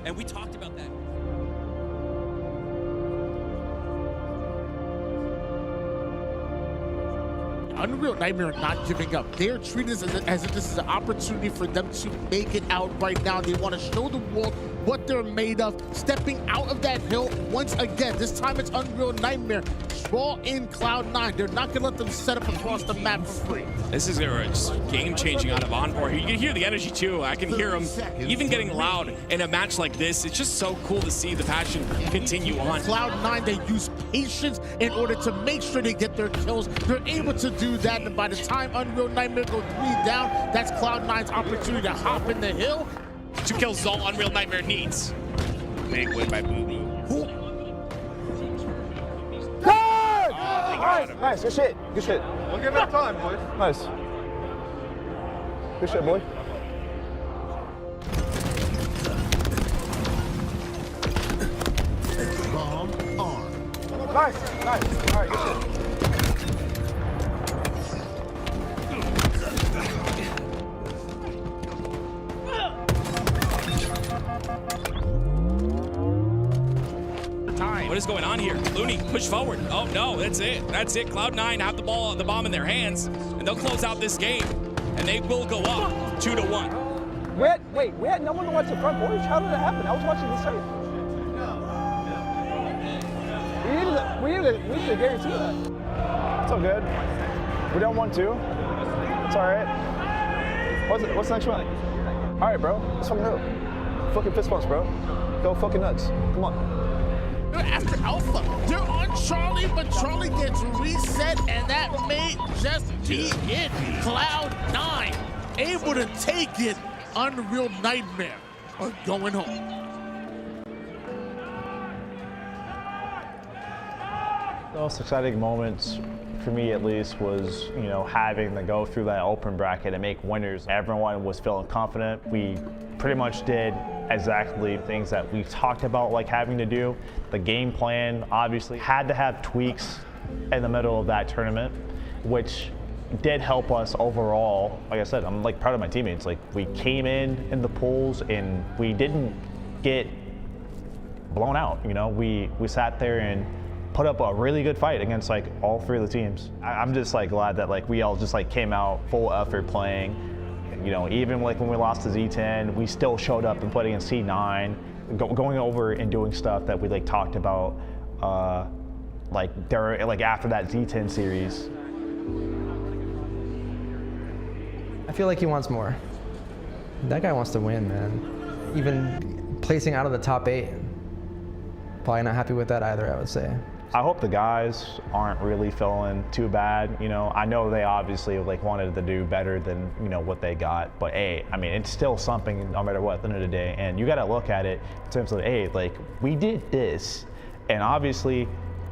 and we talked about that. Unreal Nightmare are not giving up. They're treating this as if this is an opportunity for them to make it out right now. They want to show the world what they're made of. Stepping out of that hill once again. This time it's Unreal Nightmare. Draw in Cloud9. They're not going to let them set up across the map for free. This is just game-changing out of Encore. You can hear the energy too. I can hear him even getting loud in a match like this. It's just so cool to see the passion continue on. Cloud9, they use patience in order to make sure they get their kills. They're able to do that, and by the time Unreal Nightmare go 3 down, that's Cloud9's opportunity to hop in the hill. 2 kills is all Unreal Nightmare needs. Big win by Booby. Nice, good shit, good shit. We'll give it time, boys. Nice. Good shit, boy. Bomb armed. Nice. All right, good shit. What is going on here? Looney, push forward. Oh no, that's it. That's it. Cloud9 have the bomb in their hands, and they'll close out this game, and they will go up 2-1. We had no one to watch the front boys. How did it happen? I was watching the site. We need to guarantee that. It's all good. We don't want to. It's all right. What's the next one? All right, bro. Let's fucking go. Fucking fist bumps, bro. Go fucking nuts. Come on. They're after Alpha. They're on Charlie, but Charlie gets reset, and that may just be it. Cloud9 able to take it. Unreal Nightmare are going home. The most exciting moments for me at least was, having to go through that open bracket and make winners. Everyone was feeling confident. We pretty much did exactly things that we talked about having to do. The game plan obviously had to have tweaks in the middle of that tournament, which did help us overall. Like I said, I'm like proud of my teammates. Like we came in the pools and we didn't get blown out. You know, we sat there and put up a really good fight against like all three of the teams. I'm just like glad that like we all just like came out full effort playing. You know, even like when we lost to Z10, we still showed up and played against C9, going over and doing stuff that we like talked about like during like after that Z10 series. I feel like he wants more. That guy wants to win, man. Even placing out of the top 8, probably not happy with that either, I would say. I hope the guys aren't really feeling too bad. You know, I know they obviously like wanted to do better than, you know, what they got, but hey, I mean, it's still something no matter what at the end of the day. And you got to look at it in terms of, hey, like we did this, and obviously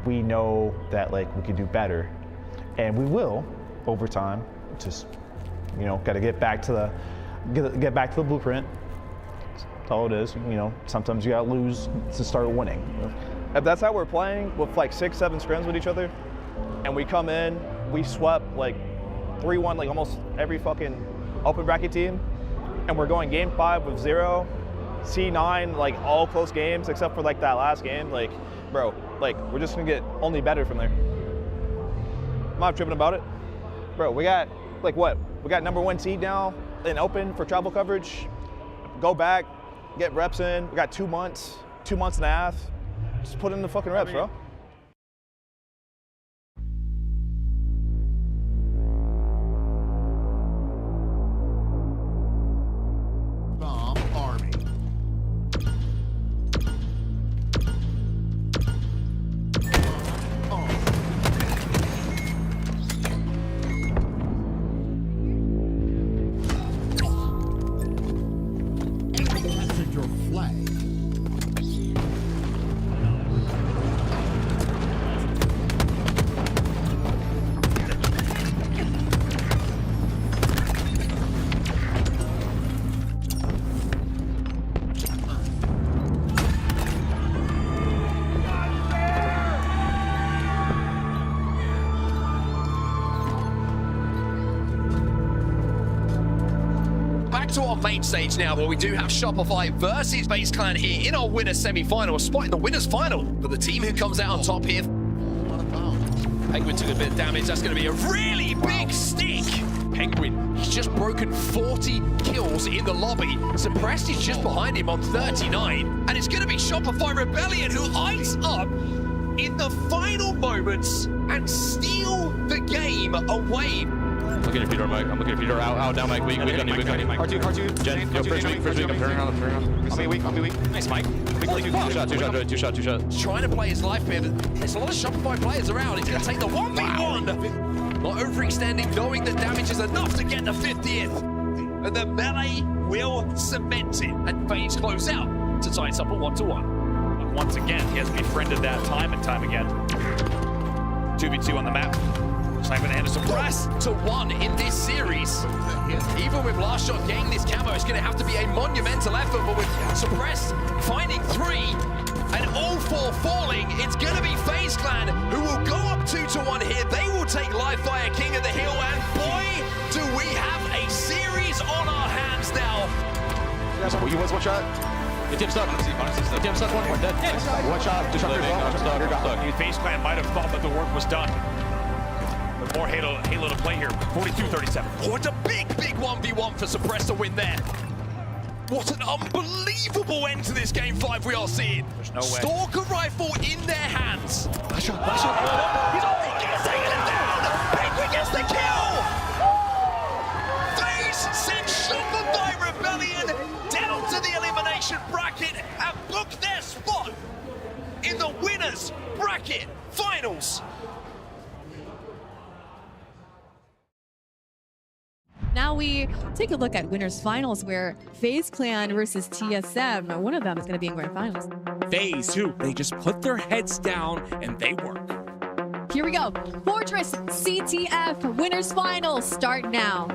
we know that like we could do better, and we will over time. Just, you know, got to get back to the blueprint. That's all it is. You know, sometimes you got to lose to start winning. If that's how we're playing with like 6-7 scrims with each other, and we come in, we swept like 3-1 like almost every fucking open bracket team, and we're going game 5 with 0, C9 like all close games except for like that last game, like bro, like we're just gonna get only better from there. I'm not tripping about it. Bro, we got like what? We got #1 seed now in open for travel coverage. Go back, get reps in. We got 2 months and a half. Just put in the fucking reps, bro. Bomb Army. Captured your flag. To our main stage now, where we do have Shopify versus FaZe Clan here in our winners semi-final, a spot in the winners final for the team who comes out on top here. Penguin took a bit of damage. That's going to be a really big stick. Penguin, he's just broken 40 kills in the lobby. Suppressed is just behind him on 39, and it's going to be Shopify Rebellion who eyes up in the final moments and steal the game away. I'm looking at Peter, Mike. I'm looking at Peter. Out now, Mike. Weak on you. R2. Jen, yo, first week. I'm turning around. I'm weak. Nice, Mike. Two shot. He's trying to play his life, man. There's a lot of Shopify players around. He's going to take the 1v1. Not overextending, knowing that damage is enough to get the 50th. And the melee will cement it. And FaZe close out to tie it up at 1-1. Once again, he has befriended that time and time again. 2v2 on the map. Sniper and suppress to 1 in this series. Even with last shot getting this camo, it's going to have to be a monumental effort, but with suppressed finding 3 and all 4 falling, it's going to be FaZe Clan who will go up 2-1 here. They will take life via King of the Hill, and boy, do we have a series on our hands now. You was one shot. It tips up. It tips up. One dead. One shot. Two shot. FaZe Clan might have thought that the work was done. But more Halo to play here. 42-37. What a big 1v1 for Suppress to win there. What an unbelievable end to this game 5 we are seeing. There's no way. Stalker rifle in their hands. He's already taken it down. Penguin gets the kill. FaZe send Shopify Rebellion down to the elimination bracket and book their spot in the winners bracket finals. Now we take a look at winners finals, where FaZe Clan versus TSM. One of them is going to be in grand finals. FaZe, who they just put their heads down and they work. Here we go. Fortress CTF winners finals start now.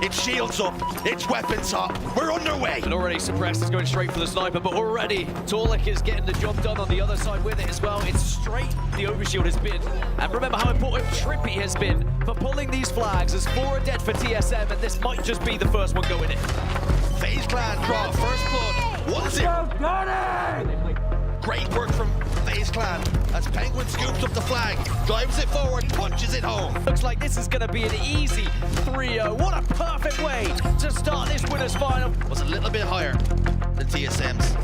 It's shields up, it's weapons up, we're underway. And already Suppressed is going straight for the sniper, but already Torlik is getting the job done on the other side with it as well. It's straight the overshield has been. And remember how important Trippy has been for pulling these flags as 4 are dead for TSM, and this might just be the first one going in. FaZe Clan draw first blood. 1-0. Great work from FaZe Clan as Penguin scoops up the flag, drives it forward, punches it home. Looks like this is going to be an easy 3-0. What a perfect way to start this winners final. Was a little bit higher than TSM's.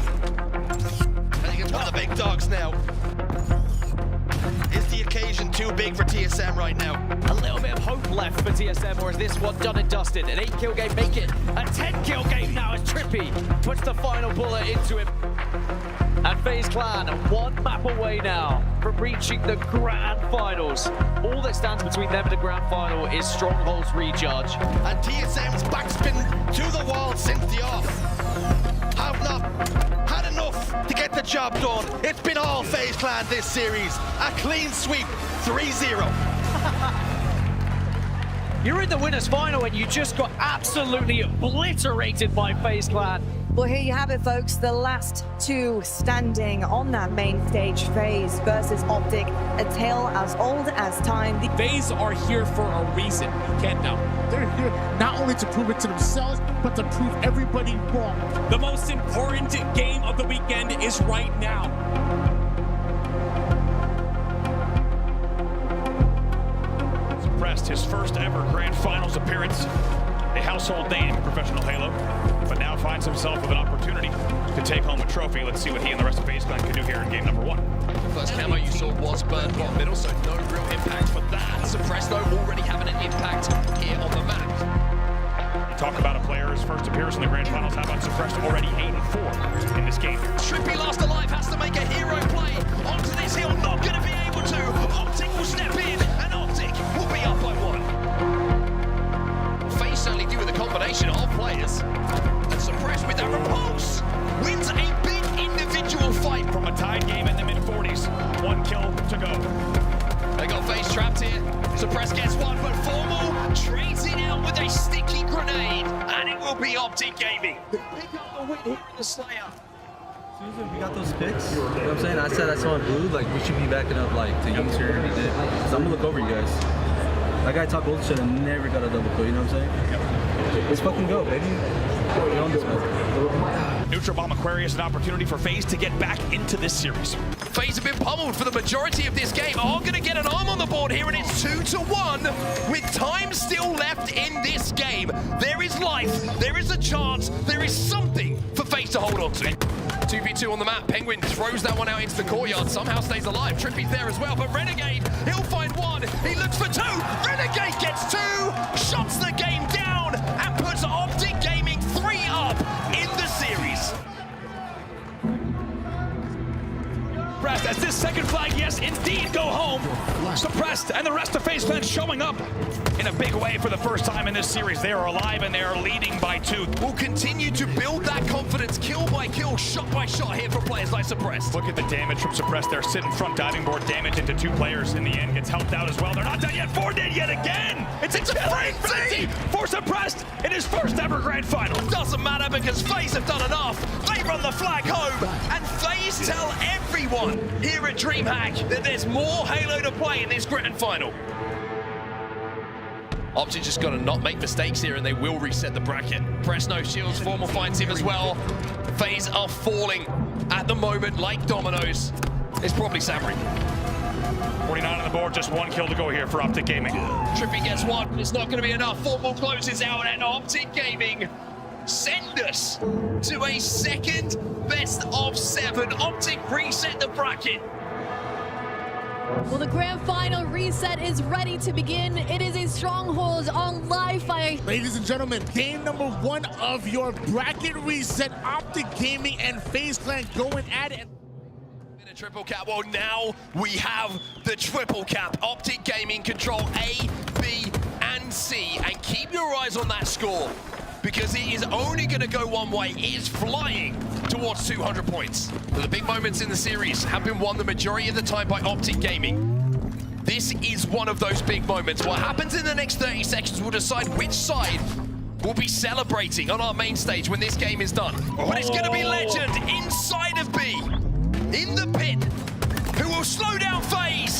I think it's one of the big dogs now. Is the occasion too big for TSM right now? A little bit of hope left for TSM, or is this one done and dusted? An 8-kill game, make it a 10-kill game now as Trippy puts the final bullet into him. And FaZe Clan are 1 map away now from reaching the grand finals. All that stands between them and the grand final is Stronghold's recharge. And TSM's backspin to the wall since the off. Have not had enough to get the job done. It's been all FaZe Clan this series. A clean sweep, 3-0. You're in the winners final and you just got absolutely obliterated by FaZe Clan. Well, here you have it, folks. The last 2 standing on that main stage. FaZe versus Optic, a tale as old as time. FaZe are here for a reason. You can't doubt. They're here not only to prove it to themselves, but to prove everybody wrong. The most important game of the weekend is right now. Suppressed his first ever Grand Finals appearance. A household name in professional Halo, but now finds himself with an opportunity to take home a trophy. Let's see what he and the rest of FaZe Clan can do here in game number 1. First camo you saw was burned bottom middle, so no real impact for that. Suppressed though already having an impact here on the map. You talk about a player's first appearance in the Grand Finals. How about Suppressed already 8-4 in this game? Trippy last alive has to make a hero play onto this hill, not going to be able to. Optic will step in, and Optic will be up by 1. FaZe certainly do with a combination of players. And Suppressed with that repulse wins a big individual fight. From a tied game in the mid-40s, 1 kill to go. They got FaZe trapped here. Suppressed gets 1, but Formal trades it out with a sticky grenade, and it will be Optic Gaming. Pick up the win here in the Slayer. As soon as we got those picks, you know what I'm saying? I said I saw in blue, like we should be backing up like to Youngster and he did. So I'm gonna look over you guys. That guy talked old shit and never got a double kill, you know what I'm saying? Yep. Let's fucking go, baby. Get on this one. Neutral Bomb Aquarius, an opportunity for FaZe to get back into this series. FaZe have been pummeled for the majority of this game. Are going to get an arm on the board here, and it's 2-1 with time still left in this game. There is life, there is a chance, there is something for FaZe to hold on to. 2v2 on the map. Penguin throws that one out into the courtyard, somehow stays alive. Trippy's there as well, but Renegade, he'll find 1. He looks for 2. Renegade gets 2, shuts the game down, and puts Optic Gaming 3 up in the series. Suppressed as this second flag, yes, indeed, go home. Suppressed and the rest of FaZe Clan showing up in a big way for the first time in this series. They are alive and they are leading by 2. Will continue to build that confidence, kill by kill, shot by shot here for players like Suppressed. Look at the damage from Suppressed. They're sitting front, diving board damage into 2 players. In the end, gets helped out as well. They're not done yet. 4 dead yet again. It's a frenzy for Suppressed in his first ever Grand Final. Doesn't matter because FaZe have done enough. They run the flag home, and FaZe tell everyone here at DreamHack that there's more Halo to play in this Grand Final. Optic just got to not make mistakes here, and they will reset the bracket. Press no shields, Formal finds him as well. FaZe are falling at the moment like dominoes. It's probably Sabri. 49 on the board, just 1 kill to go here for Optic Gaming. Trippy gets 1, but it's not going to be enough. Formal closes out, and Optic Gaming send us to a second best of 7. Optic reset the bracket. Well, the grand final reset is ready to begin. It is a Stronghold on live fire. Ladies and gentlemen, game number 1 of your bracket reset. Optic Gaming and FaZe Clan going at it. In a triple cap. Well, now we have the triple cap. Optic Gaming control A, B, and C. And keep your eyes on that score, because it is only going to go one way. It is flying towards 200 points. But the big moments in the series have been won the majority of the time by Optic Gaming. This is one of those big moments. What happens in the next 30 seconds will decide which side will be celebrating on our main stage when this game is done. But it's going to be Legend inside of B, in the pit, who will slow down FaZe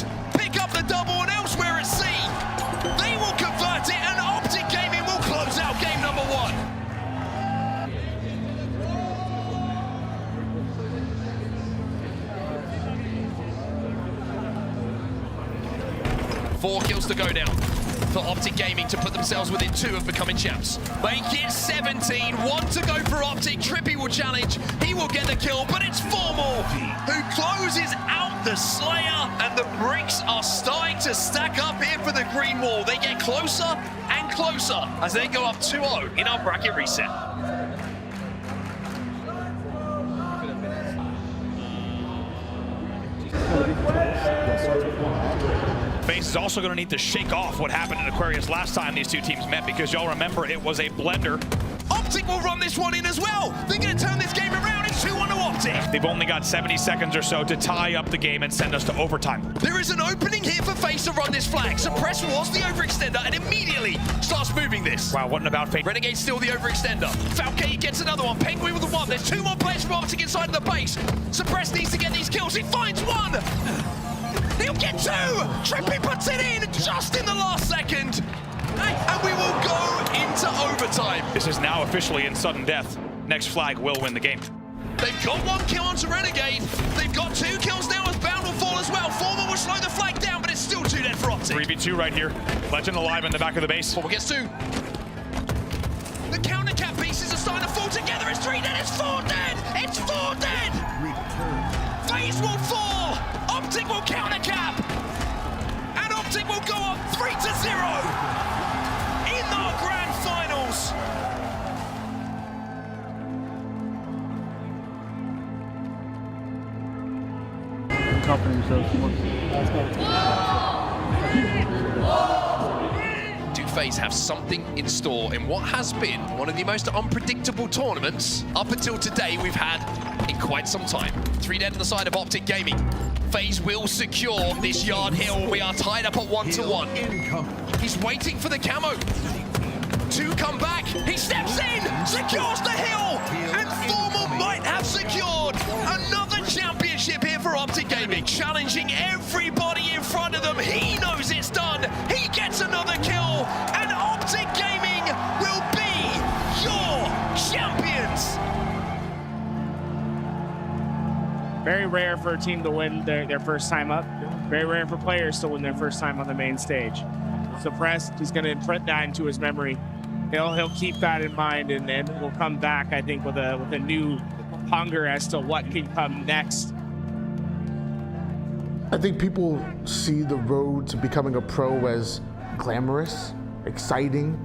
4 kills to go now for Optic Gaming to put themselves within 2 of becoming champs. Make it 17, 1 to go for Optic. Trippy will challenge, he will get the kill, but it's Formal who closes out the Slayer, and the bricks are starting to stack up here for the green wall. They get closer and closer as they go up 2-0 in our bracket reset. FaZe is also going to need to shake off what happened in Aquarius last time these two teams met, because y'all remember it was a blender. Optic will run this one in as well. They're going to turn this game around. It's 2-1 to Optic. They've only got 70 seconds or so to tie up the game and send us to overtime. There is an opening here for FaZe to run this flag. Suppress was the overextender and immediately starts moving this. Wow, what an about FaZe. Renegade still the overextender. Falcate gets another one. Penguin with the 1. There's 2 more players from Optic inside of the base. Suppress needs to get these kills. He finds 1. He'll get 2. Trippy puts it in just in the last second. And we will go into overtime. This is now officially in sudden death. Next flag will win the game. They've got 1 kill onto Renegade. They've got 2 kills now as Bound will fall as well. Former will slow the flag down, but it's still 2 dead for Optic. 3v2 right here. Legend alive in the back of the base. Former gets 2. The counter cap pieces are starting to fall together. It's 3 dead, it's 4 dead. It's 4 dead. FaZe will fall. Optic will counter cap. And Optic will go up 3-0. In our grand finals. Do FaZe have something in store in what has been one of the most unpredictable tournaments up until today we've had in quite some time? 3 dead on the side of Optic Gaming. FaZe will secure this yard hill. We are tied up at 1-1. He's waiting for the camo to come back. He steps in, secures the hill, and Formal might have secured another championship here for Optic Gaming. Challenging everybody in front of them. He knows it's done. He gets another kill, and Optic Gaming will be your champions. Very rare for a team to win their first time up. Very rare for players to win their first time on the main stage. Suppressed, he's going to imprint that into his memory. He'll keep that in mind, and then we'll come back, I think, with a new hunger as to what can come next. I think people see the road to becoming a pro as glamorous, exciting,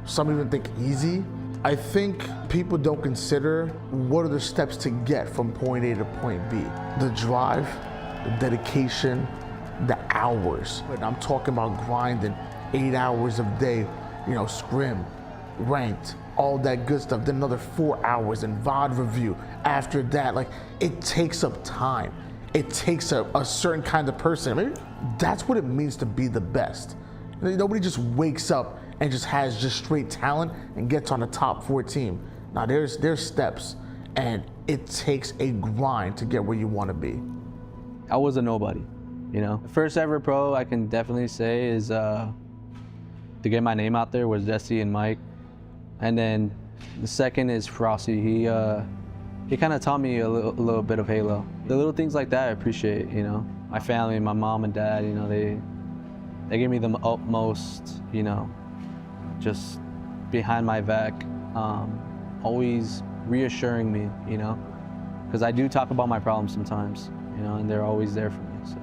some even think easy. I think people don't consider what are the steps to get from point A to point B. The drive, the dedication, the hours. And I'm talking about grinding 8 hours a day, scrim, ranked, all that good stuff. Then another 4 hours in VOD review. After that, it takes up time. It takes a certain kind of person. I mean, that's what it means to be the best. Nobody just wakes up and just has straight talent and gets on the top 4 team. Now there's steps, and it takes a grind to get where you want to be. I was a nobody, The first ever pro I can definitely say is to get my name out there was Jesse and Mike. And then the second is Frosty. He kind of taught me a little bit of Halo. The little things like that I appreciate, My family, my mom and dad, they gave me the utmost, just behind my back, always reassuring me, because I do talk about my problems sometimes, and they're always there for me. So,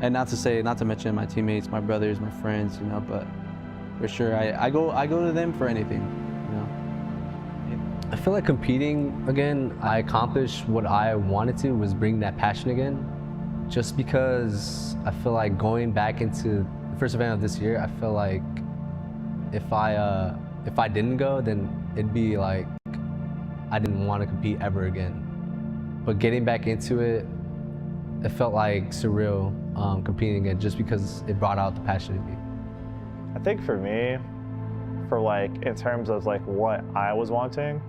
and not to mention my teammates, my brothers, my friends, but for sure, I go to them for anything, I feel like competing again, I accomplished what I wanted to, was bring that passion again. Just because I feel like going back into the first event of this year, I feel like if I didn't go, then it'd be like I didn't want to compete ever again. But getting back into it, it felt like surreal competing again, just because it brought out the passion in me. I think for me, in terms of what I was wanting,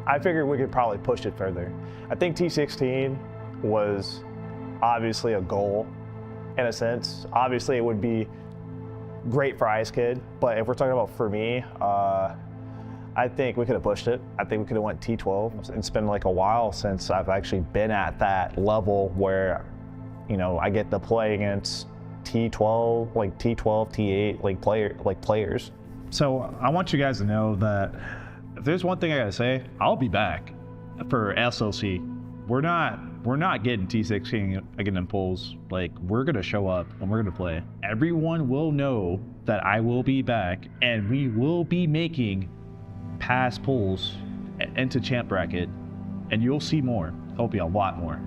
I figured we could probably push it further. I think T16 was obviously a goal in a sense. Obviously it would be great for Ice Kid, but if we're talking about for me, I think we could have pushed it. I think we could have went T12. It's been a while since I've actually been at that level where, I get to play against T12, T8, players. So I want you guys to know that if there's one thing I gotta say, I'll be back for SLC. We're not getting T16 again in polls. Like, we're gonna show up and we're gonna play. Everyone will know that I will be back, and we will be making past polls into champ bracket, and you'll see more. There'll be a lot more.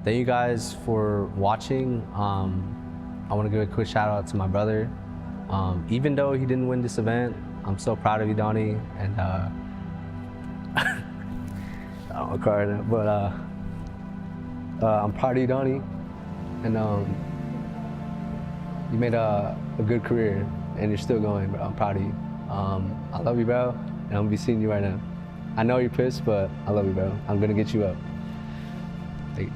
Thank you guys for watching. I want to give a quick shout out to my brother. Even though he didn't win this event, I'm so proud of you, Donnie. And I don't want to cry right now, but I'm proud of you, Donnie. And you made a good career, and you're still going, bro. I'm proud of you. I love you, bro, and I'm gonna be seeing you right now. I know you're pissed, but I love you, bro. I'm gonna get you up. Thank you.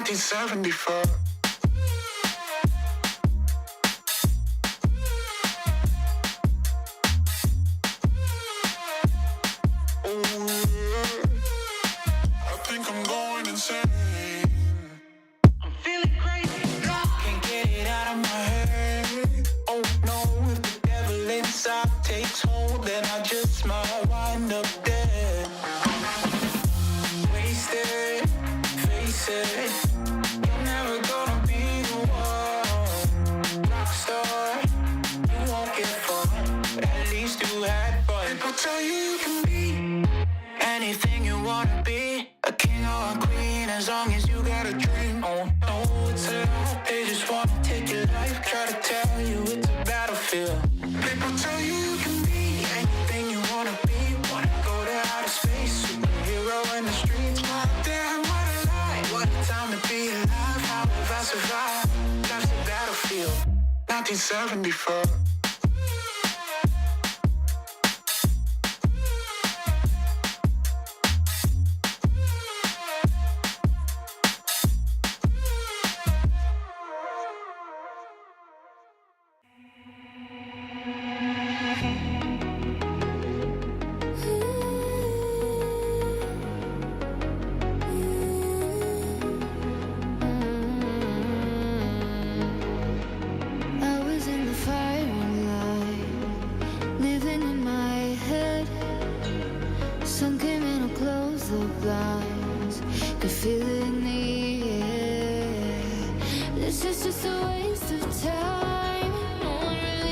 1974. Takes hold, then I just might wind up dead. Wasted, face it. You're never gonna be the one. Rockstar, you won't get far. At least you had fun. People tell you you can be anything you wanna be. A king or a queen, as long as you got a dream. Oh no, it's a life. They just wanna take your life. Try to tell you it's a battlefield. People tell you you can be anything you wanna be. Wanna go to outer space, superhero in the streets. My damn, what a lie. What a time to be alive. How have I survived? Life's a battlefield. 1974. Could feel it in the air. This is just a waste of time. No one really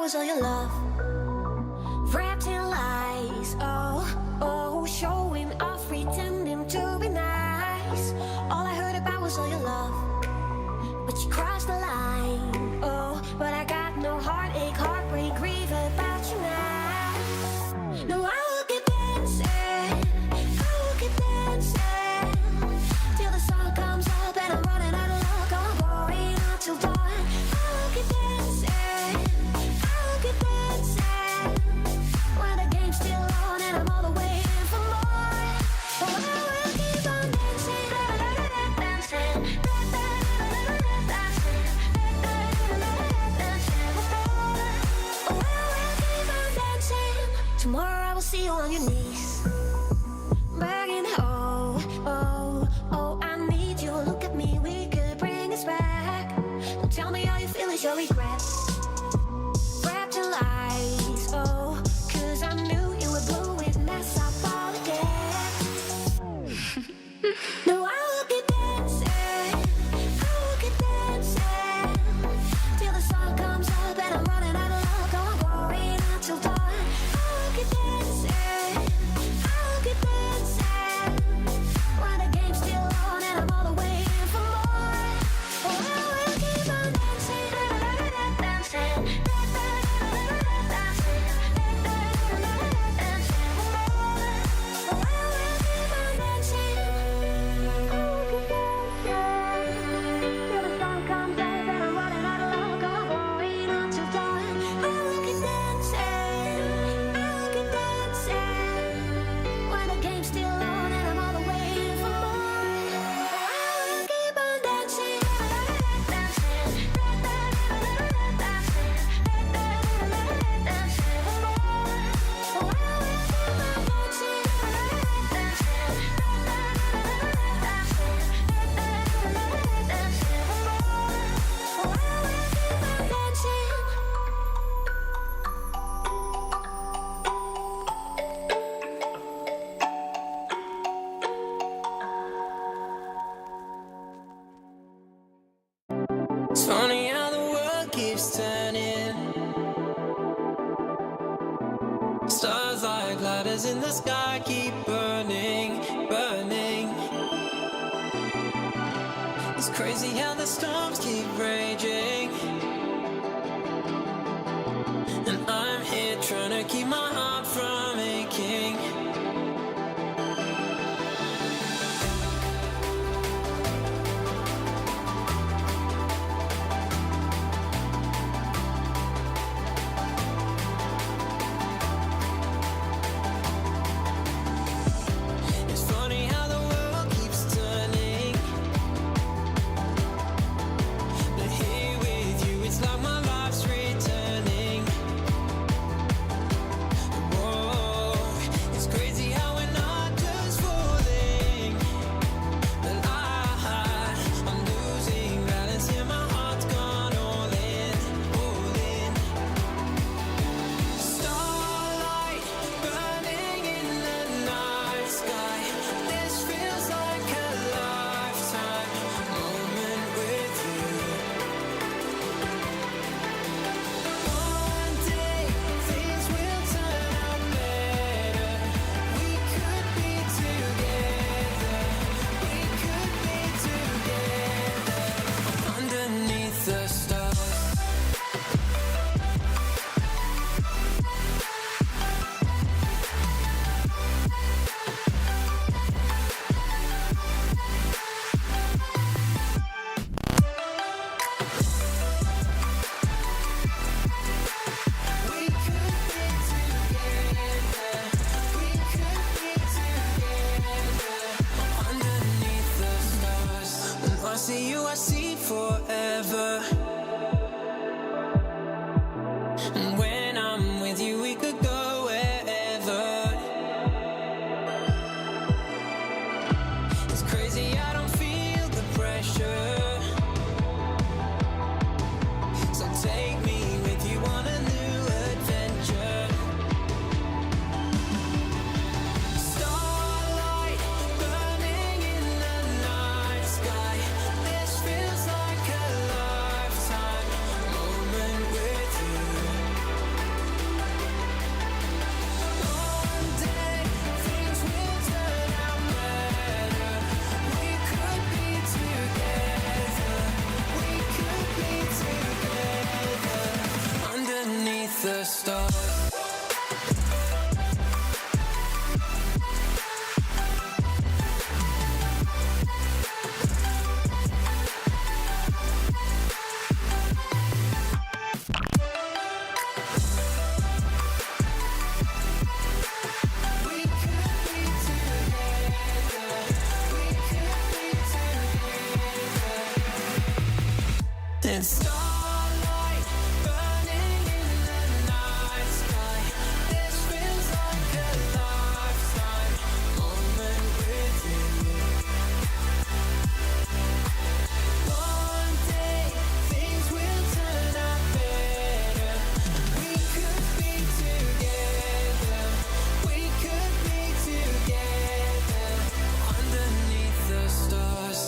was all your love, wrapped in lies. Oh, showing off, pretending to be nice. All I heard about was all your love, but you crossed the line. Oh, but I got no heartache, heartbreak, grief about you now. No, I will keep dancing, I will keep dancing till the sun comes up and I'm running out of luck. I'm going out till dawn. I will keep dancing, I will keep dancing when the game's still on and I'm all the way in for more. Oh, I will keep on dancing, dancing, tomorrow I will see you on your knees, begging, oh, oh, oh, I need you, look at me, we could bring us back. Don't tell me all you feel is your regrets, wrapped in lies, oh, cause I knew you would blow it, mess up all again. No, I will keep dancing, I will keep dancing till the sun comes up and I'm running out of luck. I'm going out till dawn. I'll keep dancing when the game's still on and I'm all the way in for more. Oh, I will keep on dancing, dancing, It's funny how the world keeps turning. Stars like ladders in the sky keep burning, burning. It's crazy how the storms keep raging, and I'm here trying to keep my heart from aching. It's funny how the world keeps turning, but here with you it's like my life's returning. Whoa, it's crazy how we're not just falling, but I'm losing balance here, my heart's gone all in, all in. Starlight burning in the night sky, this feels like a lifetime moment with you. One day things will turn out better. We could be together. We could be together underneath the stars. Underneath the stars. When I see you, I see forever. And when I'm with you, we could go wherever. It's crazy, I don't feel the pressure. So take me with you on a new adventure. Starlight burning in the night sky, this feels like a lifetime. And starlight burning in the night sky. This feels like a lifetime moment with you. One day things will turn out better. We could be together. We could be together underneath the stars.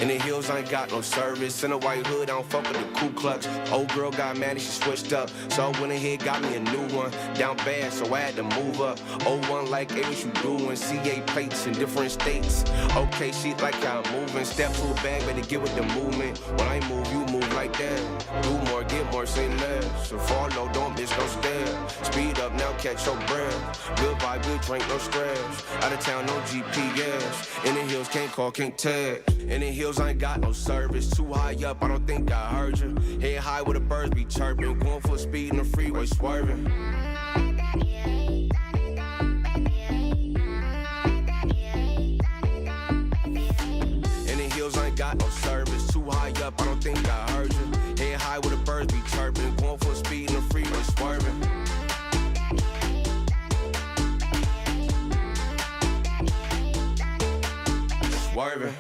In the hills, I ain't got no service. In a white hood, I don't fuck with the Ku Klux. Old girl got mad and she switched up. So I went ahead, got me a new one. Down bad, so I had to move up. Old one like, hey, what you doing? CA plates in different states. Okay, she like how I'm moving. Step to a bag, better get with the movement. When I move, you move like that. Do more, get more, say less. So follow, don't miss no stairs. Speed up now, catch your breath. Good vibe, good drink, no stress. Out of town, no GPS. In the hills, can't call, can't tag. In the hills, I ain't got no service. Too high up, I don't think I heard you. Head high where the birds be chirping. Going full speed in the freeway, swerving. In the hills, I ain't got no service. Too high up, I don't think I heard you. Head high where the birds be chirping. Going full speed in the freeway, swerving. Swerving.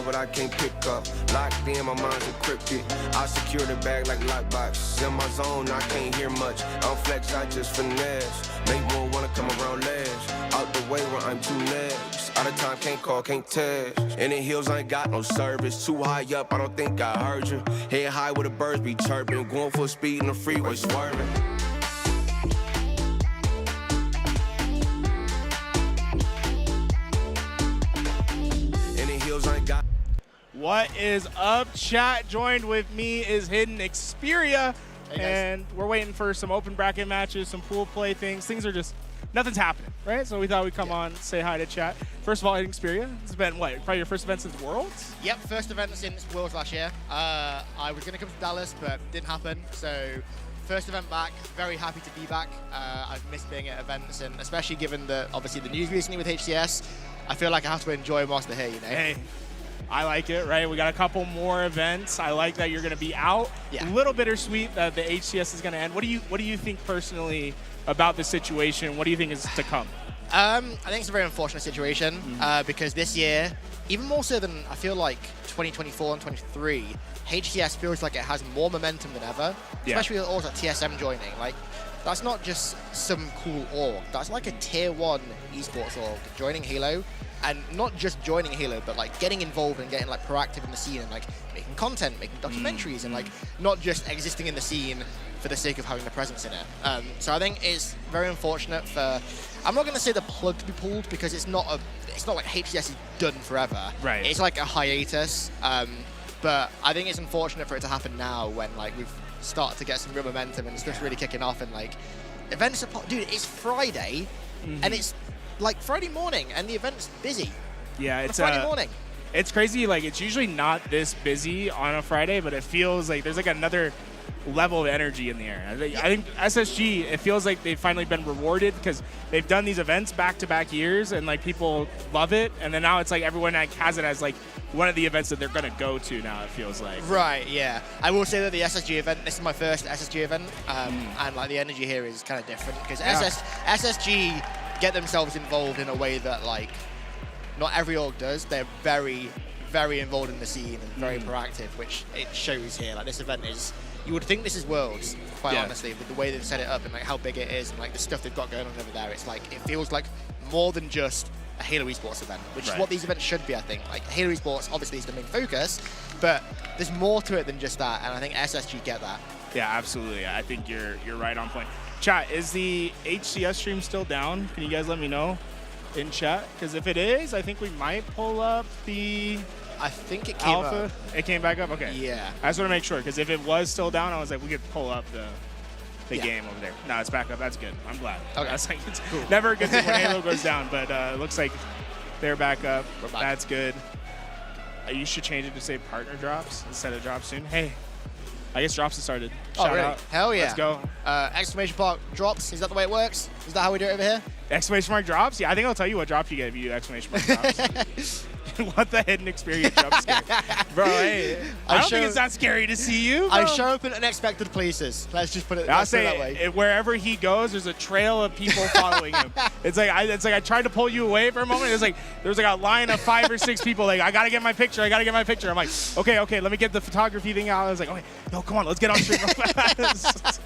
But I can't pick up. Locked in, my mind's encrypted. I secure the bag like lockbox. In my zone, I can't hear much. I don't flex, I just finesse. Make more wanna come around last. Out the way where I'm too next. Out of time, can't call, can't text. In the hills, I ain't got no service. Too high up, I don't think I heard you. Head high where the birds be chirping. Going full speed in the freeway, swerving. What is up, chat? Joined with me is Hidden Xperia, and we're waiting for some open bracket matches, some pool play things. Things are just, nothing's happening, right? So we thought we'd come on, say hi to chat. First of all, Hidden Xperia, it's been what, probably your first event since Worlds? Yep, first event since Worlds last year. I was going to come to Dallas, but didn't happen. So first event back, very happy to be back. I've missed being at events, and especially given the obviously the news recently with HCS, I feel like I have to enjoy whilst they're here, you know? Hey. I like it, right? We got a couple more events. I like that you're going to be out. Yeah. A little bittersweet that the HCS is going to end. What do you think personally about the situation? What do you think is to come? I think it's a very unfortunate situation because this year, even more so than I feel like 2024 and 2023, HCS feels like it has more momentum than ever, especially with also TSM joining. Like, that's not just some cool org. That's like a tier 1 esports org joining Halo. And not just joining Halo, but like getting involved and getting like proactive in the scene and like making content, making documentaries, and like not just existing in the scene for the sake of having the presence in it. So I think it's very unfortunate for. I'm not going to say the plug to be pulled because it's not like HCS is done forever. Right. It's like a hiatus. But I think it's unfortunate for it to happen now when like we've started to get some real momentum and stuff's really kicking off and like events are. Dude, it's Friday, and it's. Like Friday morning, and the event's busy. Yeah, it's Friday morning. It's crazy. Like, it's usually not this busy on a Friday, but it feels like there's like another level of energy in the air. I think SSG, it feels like they've finally been rewarded because they've done these events back-to-back years, and like people love it. And then now it's like everyone like has it as like one of the events that they're gonna go to now. It feels like. Right. Yeah. I will say that the SSG event. This is my first SSG event, and like the energy here is kind of different because SSG get themselves involved in a way that like not every org does. They're very, very involved in the scene and very proactive, which it shows here. Like this event is, you would think this is Worlds, quite honestly, with the way they've set it up and like how big it is and like the stuff they've got going on over there. It's like, it feels like more than just a Halo Esports event, which is Right. what these events should be, I think. Like, Halo Esports obviously is the main focus, but there's more to it than just that, and I think SSG get that. Yeah, absolutely. I think you're right on point. Chat, is the HCS stream still down? Can you guys let me know in chat? Because if it is, I think we might pull up the I think it came alpha. up. It came back up? Okay. Yeah. I just want to make sure, because if it was still down, I was like, we could pull up the Yeah. game over there. No, it's back up. That's good. I'm glad. Okay. That's like, it's Cool. never a good thing when Halo goes down, but it looks like they're back up. We're back. That's good. You should change it to say partner drops instead of drops soon. Hey, I guess drops has started. Oh, Shout really? out. Hell yeah. Let's go. Exclamation mark drops. Is that the way it works? Is that how we do it over here? Exclamation mark drops? Yeah, I think I'll tell you what drop you get if you do exclamation mark drops. What the hidden experience jump scare? Bro, hey, I don't think it's that scary to see you, bro. I show up in unexpected places. Let's just put it, I'll let's put it that say way. wherever he goes, there's a trail of people following him. It's like I tried to pull you away for a moment. It's like there's like a line of 5 or 6 people. Like I gotta get my picture. I gotta get my picture. I'm like, okay, let me get the photography thing out. I was like, okay, no, come on, let's get on stream real fast.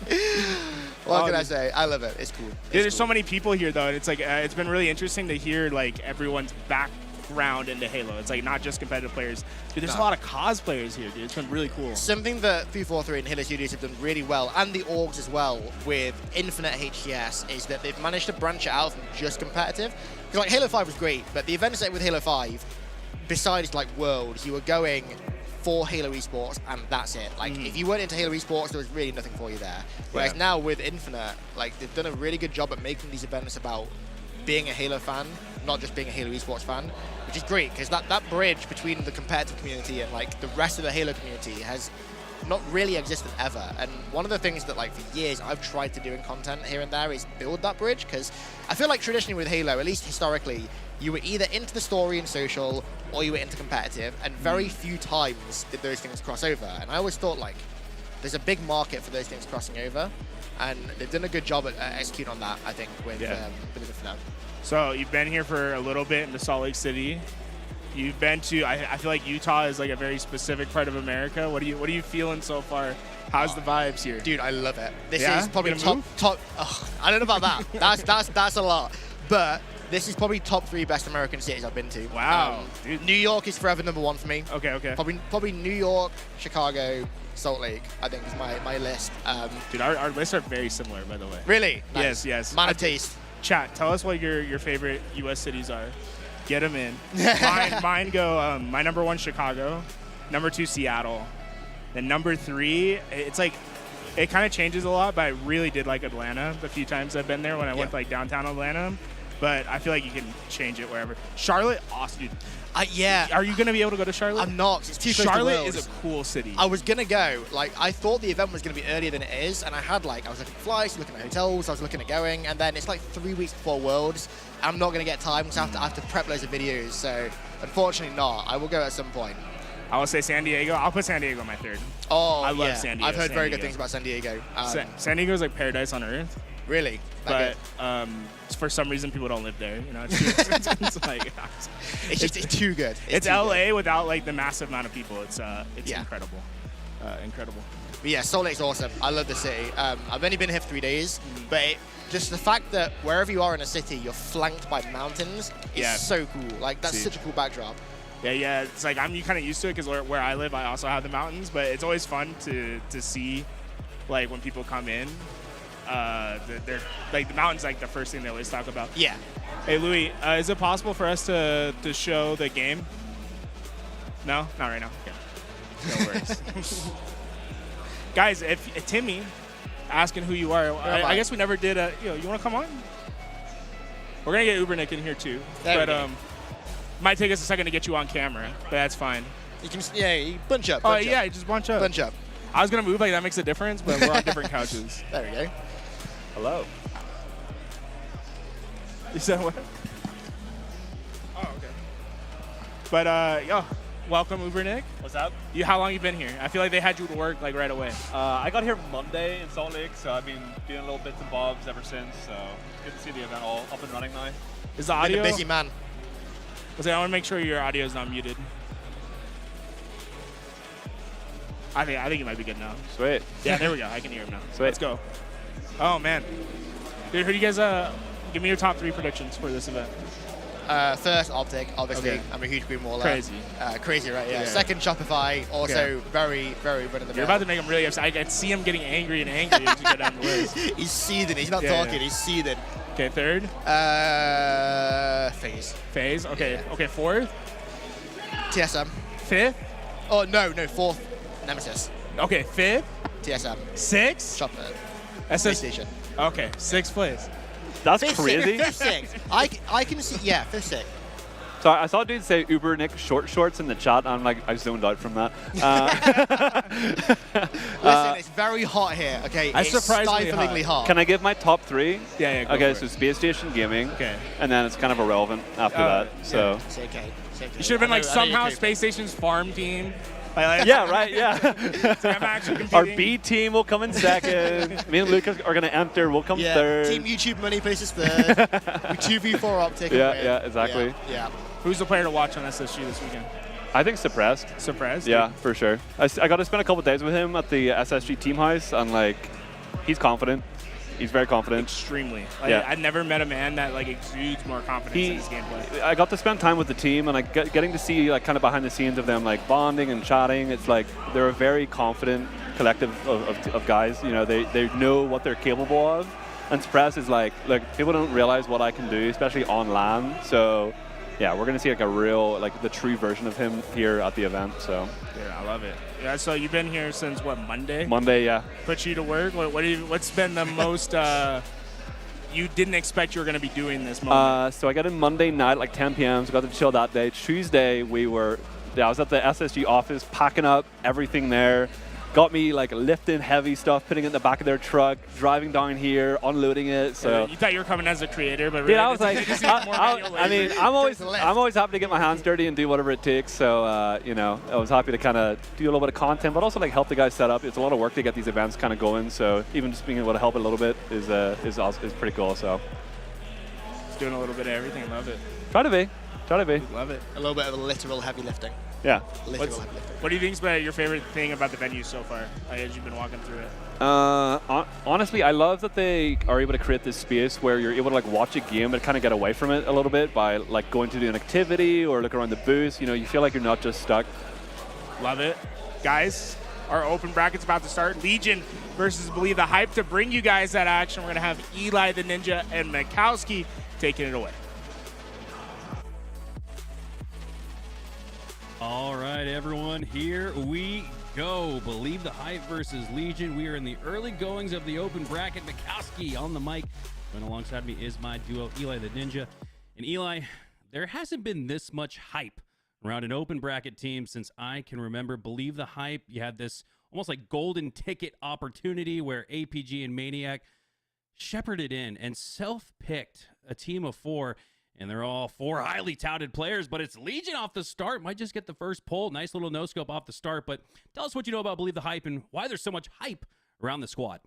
What can I say? I love it. It's cool. Dude, there's so many people here though, and it's like it's been really interesting to hear like everyone's background into Halo. It's like not just competitive players. Dude, there's a lot of cosplayers here, dude. It's been really cool. Something that 343 and Halo Studios have done really well, and the orgs as well, with Infinite HCS, is that they've managed to branch it out from just competitive. Because like Halo 5 was great, but the events that with Halo 5, besides like Worlds, you were going for Halo Esports, and that's it. Like, if you weren't into Halo Esports, there was really nothing for you there. Whereas now with Infinite, like, they've done a really good job at making these events about being a Halo fan, not just being a Halo Esports fan, which is great, because that bridge between the competitive community and, like, the rest of the Halo community has not really existed ever. And one of the things that, like, for years I've tried to do in content here and there is build that bridge, because I feel like traditionally with Halo, at least historically, you were either into the story and social, or you were into competitive, and very few times did those things cross over. And I always thought, like, there's a big market for those things crossing over, and they've done a good job at executing on that, I think, with Infinite. So you've been here for a little bit in the Salt Lake City. You've been to, I feel like Utah is like a very specific part of America. What are you feeling so far? How's the vibes here? Dude, I love it. This Yeah? is probably Gonna top. I don't know about that. That's a lot. But this is probably top 3 best American cities I've been to. Wow, dude. New York is forever #1 for me. Okay. Probably New York, Chicago, Salt Lake, I think is my list. Dude, our lists are very similar, by the way. Really? Nice. Yes. Man of taste. Chat, tell us what your favorite U.S. cities are. Get them in. Mine go, my #1, Chicago. #2, Seattle. Then #3, it's like, it kind of changes a lot, but I really did like Atlanta the few times I've been there when I went like downtown Atlanta. But I feel like you can change it wherever. Charlotte, awesome, dude. Yeah. Are you going to be able to go to Charlotte? I'm not, 'cause it's too close to Charlotte Worlds. is a cool city. I was going to go. Like, I thought the event was going to be earlier than it is, and I was looking at flights, looking at hotels, I was looking at going, and then it's like 3 weeks before Worlds. I'm not going to get time, because I have to prep loads of videos, so unfortunately not. I will go at some point. I will say San Diego. I'll put San Diego in my 3rd. Oh, I love yeah. San Diego. I've heard San very good Diego. things about San Diego. San Diego is like paradise on earth. Really? But for some reason, people don't live there. You know, it's like it's too good. It's too LA good. without like the massive amount of people. It's incredible, incredible. But yeah, Salt Lake's awesome. I love the city. I've only been here for 3 days, but just the fact that wherever you are in a city, you're flanked by mountains is so cool. Like, that's such a cool backdrop. Yeah. It's like I'm kind of used to it because where I live, I also have the mountains. But it's always fun to see, like when people come in, they're like the mountains, like the first thing they always talk about. Yeah. Hey Louis, is it possible for us to show the game? No, not right now. Okay. No worries. Guys, if Timmy asking who you are, I guess we never did a. You want to come on? We're gonna get Ubernick in here too, but might take us a second to get you on camera, but that's fine. You can, you bunch up. You just bunch up. Bunch up. I was gonna move like that makes a difference, but we're on different couches. There we go. Hello. You said what? Oh, okay. But welcome Ubernick. What's up? How long you been here? I feel like they had you to work like right away. I got here Monday in Salt Lake, so I've been doing little bits and bobs ever since. So good to see the event all up and running now. Is the audio? Been a busy man. I want to make sure your audio is not muted. I think it might be good now. Sweet. Yeah, there we go. I can hear him now. Sweet. Let's go. Oh man, dude, who do you guys? Give me your top 3 predictions for this event. First Optic, obviously. Okay. I'm a huge Green Waller. Crazy. Crazy, right? Yeah. Yeah. Second Shopify, also very, very run of the mill. You're about to make him really upset. I can see him getting angry and angry as you go down the list. He's seething. He's not talking. He's seething. Okay, third. FaZe. FaZe. Okay. Yeah. Okay, fourth. TSM. Fifth. Oh no, fourth. Nemesis. Okay, fifth. TSM. Sixth. Shopper. PlayStation. Okay, sixth place. That's Fifth, crazy. Fifth, sixth. I can see. Yeah, fifth, sixth. So I saw a dude say Uber Nick shorts in the chat. I'm like, I zoned out from that. Listen, it's very hot here. Okay, it's stiflingly hot. Can I give my top three? Yeah, go Okay, for so it. Space Station Gaming. Okay. And then it's kind of irrelevant after that. So. Yeah. It's okay. You should have been like somehow Space Station's farm team. Yeah, right, yeah. So I'm actually Our competing. B team will come in second. Me and Lucas are going to enter. We'll come third. Team YouTube Money places third. We 2v4 Optic. Yeah, and win. yeah, exactly. Yeah. Who's the player to watch on SSG this weekend? I think Suppressed. Suppressed? Yeah, for sure. I got to spend a couple days with him at the SSG team house, and like, he's confident. He's very confident. Extremely. Like, Yeah. I've never met a man that like exudes more confidence in his gameplay. I got to spend time with the team, and getting to see like kind of behind the scenes of them like bonding and chatting. It's like they're a very confident collective of guys. You know, they know what they're capable of. And Suppress is like people don't realize what I can do, especially on LAN. So yeah, we're gonna see like a real the true version of him here at the event. So Yeah, I love it. Yeah, so you've been here since what, Monday? Monday, yeah. Put you to work. What's been the most you didn't expect you were going to be doing this moment? So I got in Monday night, like 10 p.m. So I got to chill that day. Tuesday, I was at the SSG office, packing up everything there. Got me like lifting heavy stuff, putting it in the back of their truck, driving down here, unloading it. So You thought you were coming as a creator, but really, yeah, I was like, I'm always always happy to get my hands dirty and do whatever it takes. So you know, I was happy to kind of do a little bit of content, but also like help the guys set up. It's a lot of work to get these events kind of going. So even just being able to help a little bit is pretty cool. So Just doing a little bit of everything. Love it. Try to be. Love it. A little bit of literal heavy lifting. Yeah. Literal heavy lifting. What do you think's been your favorite thing about the venue so far, as you've been walking through it? Honestly, I love that they are able to create this space where you're able to like watch a game but kind of get away from it a little bit by like going to do an activity or look around the booth. You know, you feel like you're not just stuck. Love it. Guys, our open bracket's about to start. Legion versus Believe the Hype. To bring you guys that action, we're going to have Eli the Ninja and Mikowski taking it away. All right, everyone, here we go. Believe the Hype versus Legion. We are in the early goings of the open bracket. Mikowski on the mic. And alongside me is my duo, Eli the Ninja. And Eli, there hasn't been this much hype around an open bracket team since I can remember. Believe the Hype, you had this almost like golden ticket opportunity where APG and Maniac shepherded in and self-picked a team of 4. And they're all 4 highly touted players, but it's Legion off the start. Might just get the first pull. Nice little no-scope off the start. But tell us what you know about Believe the Hype and why there's so much hype around the squad.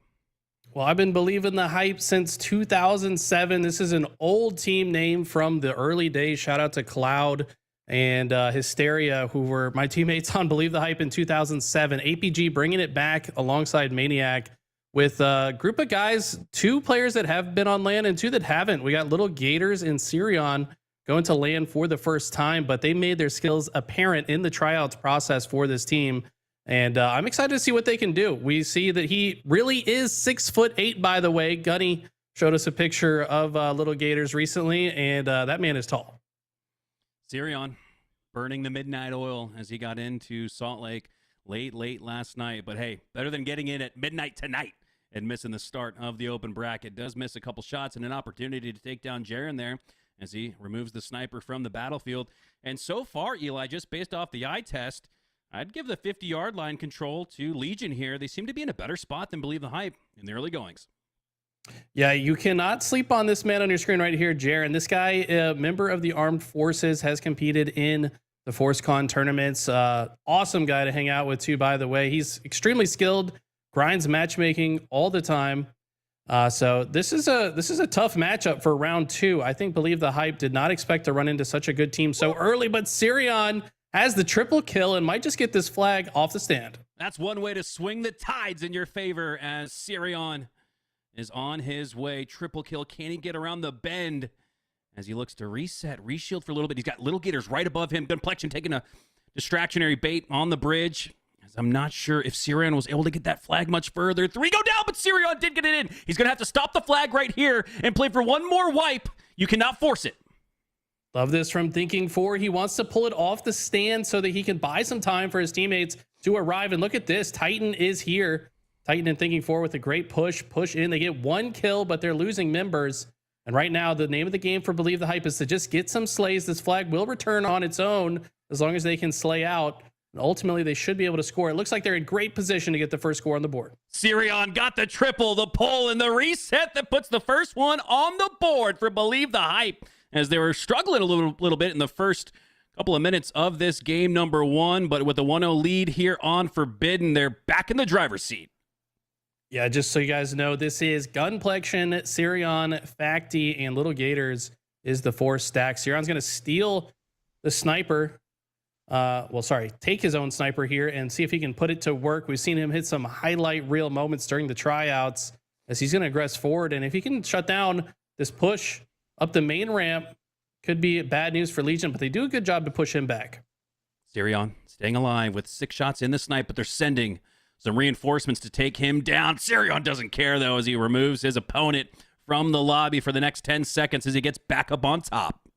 Well, I've been believing the Hype since 2007. This is an old team name from the early days. Shout out to Cloud and Hysteria, who were my teammates on Believe the Hype in 2007. APG bringing it back alongside Maniac, with a group of guys, 2 players that have been on LAN and 2 that haven't. We got Little Gators and Sirion going to LAN for the first time, but they made their skills apparent in the tryouts process for this team. And I'm excited to see what they can do. We see that he really is 6'8", by the way. Gunny showed us a picture of Little Gators recently, and that man is tall. Sirion burning the midnight oil as he got into Salt Lake late last night. But hey, better than getting in at midnight tonight and missing the start of the open bracket. Does miss a couple shots and an opportunity to take down Jaren there as he removes the sniper from the battlefield. And so far, Eli, just based off the eye test, I'd give the 50-yard line control to Legion here. They seem to be in a better spot than Believe the Hype in the early goings. Yeah, you cannot sleep on this man on your screen right here, Jaren. This guy, a member of the Armed Forces, has competed in the ForceCon tournaments. Awesome guy to hang out with, too, by the way. He's extremely skilled, grinds matchmaking all the time. So this is a tough matchup for round 2. I think Believe the Hype did not expect to run into such a good team so early, but Sirion has the triple kill and might just get this flag off the stand. That's one way to swing the tides in your favor as Sirion is on his way. Triple kill. Can he get around the bend as he looks to reset, reshield for a little bit. He's got Little Gators right above him. Complexion taking a distractionary bait on the bridge. As I'm not sure if Sirion was able to get that flag much further. 3 go down, but Sirion did get it in. He's going to have to stop the flag right here and play for one more wipe. You cannot force it. Love this from Thinking 4. He wants to pull it off the stand so that he can buy some time for his teammates to arrive. And look at this. Titan is here. Titan and Thinking 4 with a great push in. They get 1 kill, but they're losing members. And right now, the name of the game for Believe the Hype is to just get some slays. This flag will return on its own as long as they can slay out. And ultimately, they should be able to score. It looks like they're in great position to get the first score on the board. Sirion got the triple, the pull, and the reset that puts the first one on the board for Believe the Hype, as they were struggling a little bit in the first couple of minutes of this game number 1. But with the 1-0 lead here on Forbidden, they're back in the driver's seat. Yeah, just so you guys know, this is Gunplexion, Sirion, Facti, and Little Gators is the 4 stack. Sirion's going to steal the sniper. Take his own sniper here and see if he can put it to work. We've seen him hit some highlight reel moments during the tryouts as he's going to aggress forward. And if he can shut down this push up the main ramp, could be bad news for Legion, but they do a good job to push him back. Sirion staying alive with 6 shots in the snipe, but they're sending some reinforcements to take him down. Sirion doesn't care, though, as he removes his opponent from the lobby for the next 10 seconds as he gets back up on top.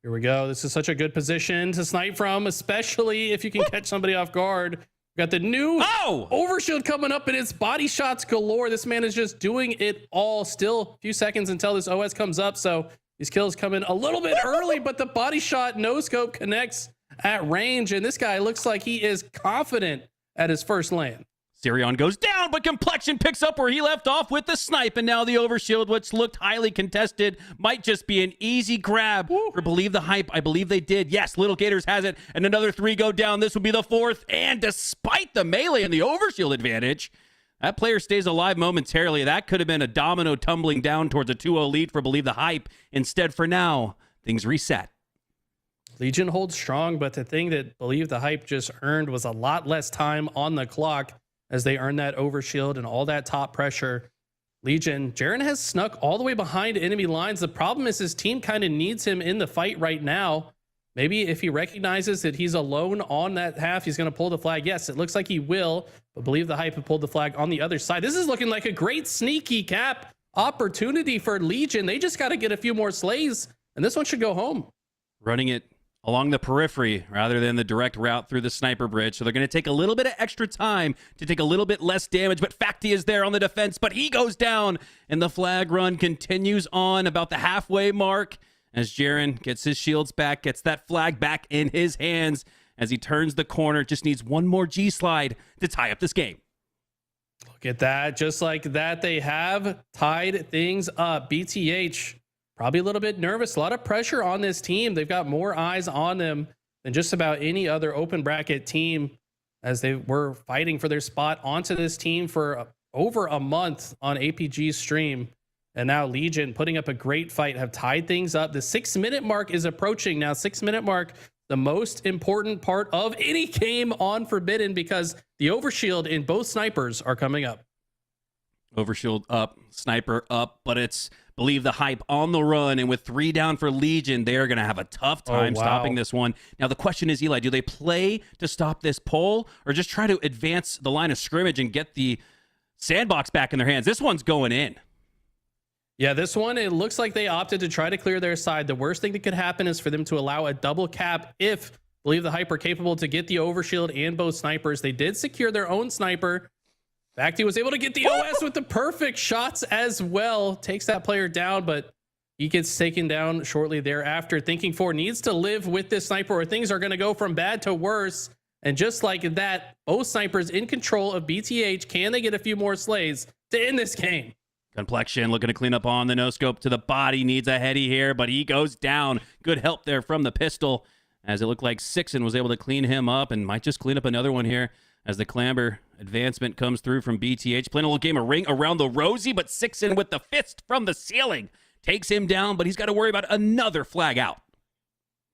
Here we go. This is such a good position to snipe from, especially if you can catch somebody off guard. We got the new overshield coming up, and it's body shots galore. This man is just doing it all. Still a few seconds until this OS comes up, so these kills come in a little bit early, but the body shot no scope connects at range, and this guy looks like he is confident at his first land. Sirion goes down, but Complexion picks up where he left off with the snipe, and now the overshield, which looked highly contested, might just be an easy grab for Believe the Hype. I believe they did. Yes, Little Gators has it, and another 3 go down. This will be the 4th, and despite the melee and the overshield advantage, that player stays alive momentarily. That could have been a domino tumbling down towards a 2-0 lead for Believe the Hype. Instead, for now, things reset. Legion holds strong, but the thing that Believe the Hype just earned was a lot less time on the clock as they earn that overshield and all that top pressure. Legion, Jaren has snuck all the way behind enemy lines. The problem is his team kind of needs him in the fight right now. Maybe if he recognizes that he's alone on that half, he's going to pull the flag. Yes, it looks like he will, but Believe the Hype have pulled the flag on the other side. This is looking like a great sneaky cap opportunity for Legion. They just got to get a few more slays, and this one should go home. Running it along the periphery rather than the direct route through the sniper bridge. So they're going to take a little bit of extra time to take a little bit less damage, but Facti is there on the defense, but he goes down, and the flag run continues on about the halfway mark as Jaren gets his shields back, gets that flag back in his hands as he turns the corner. Just needs one more G-slide to tie up this game. Look at that. Just like that, they have tied things up. BTH probably a little bit nervous. A lot of pressure on this team. They've got more eyes on them than just about any other open bracket team as they were fighting for their spot onto this team for over a month on APG's stream. And now Legion putting up a great fight, have tied things up. The 6-minute mark is approaching now. 6-minute mark, the most important part of any game on Forbidden, because the overshield in both snipers are coming up. Overshield up, sniper up, but it's Believe the Hype on the run, and with 3 down for Legion, they're going to have a tough time stopping this one. Now, the question is, Eli, do they play to stop this pull or just try to advance the line of scrimmage and get the sandbox back in their hands? This one's going in. Yeah, this one, it looks like they opted to try to clear their side. The worst thing that could happen is for them to allow a double cap if Believe the Hype are capable to get the overshield and both snipers. They did secure their own sniper. Facti was able to get the OS with the perfect shots as well. Takes that player down, but he gets taken down shortly thereafter. Thinking 4 needs to live with this sniper or things are going to go from bad to worse. And just like that, both snipers in control of BTH. Can they get a few more slays to end this game? Complexion looking to clean up on the no-scope to the body. Needs a heady here, but he goes down. Good help there from the pistol, as it looked like Sixen was able to clean him up and might just clean up another one here as the Clamber advancement comes through from BTH. Playing a little game of ring around the Rosie, but Sixen with the fist from the ceiling takes him down, but he's got to worry about another flag out.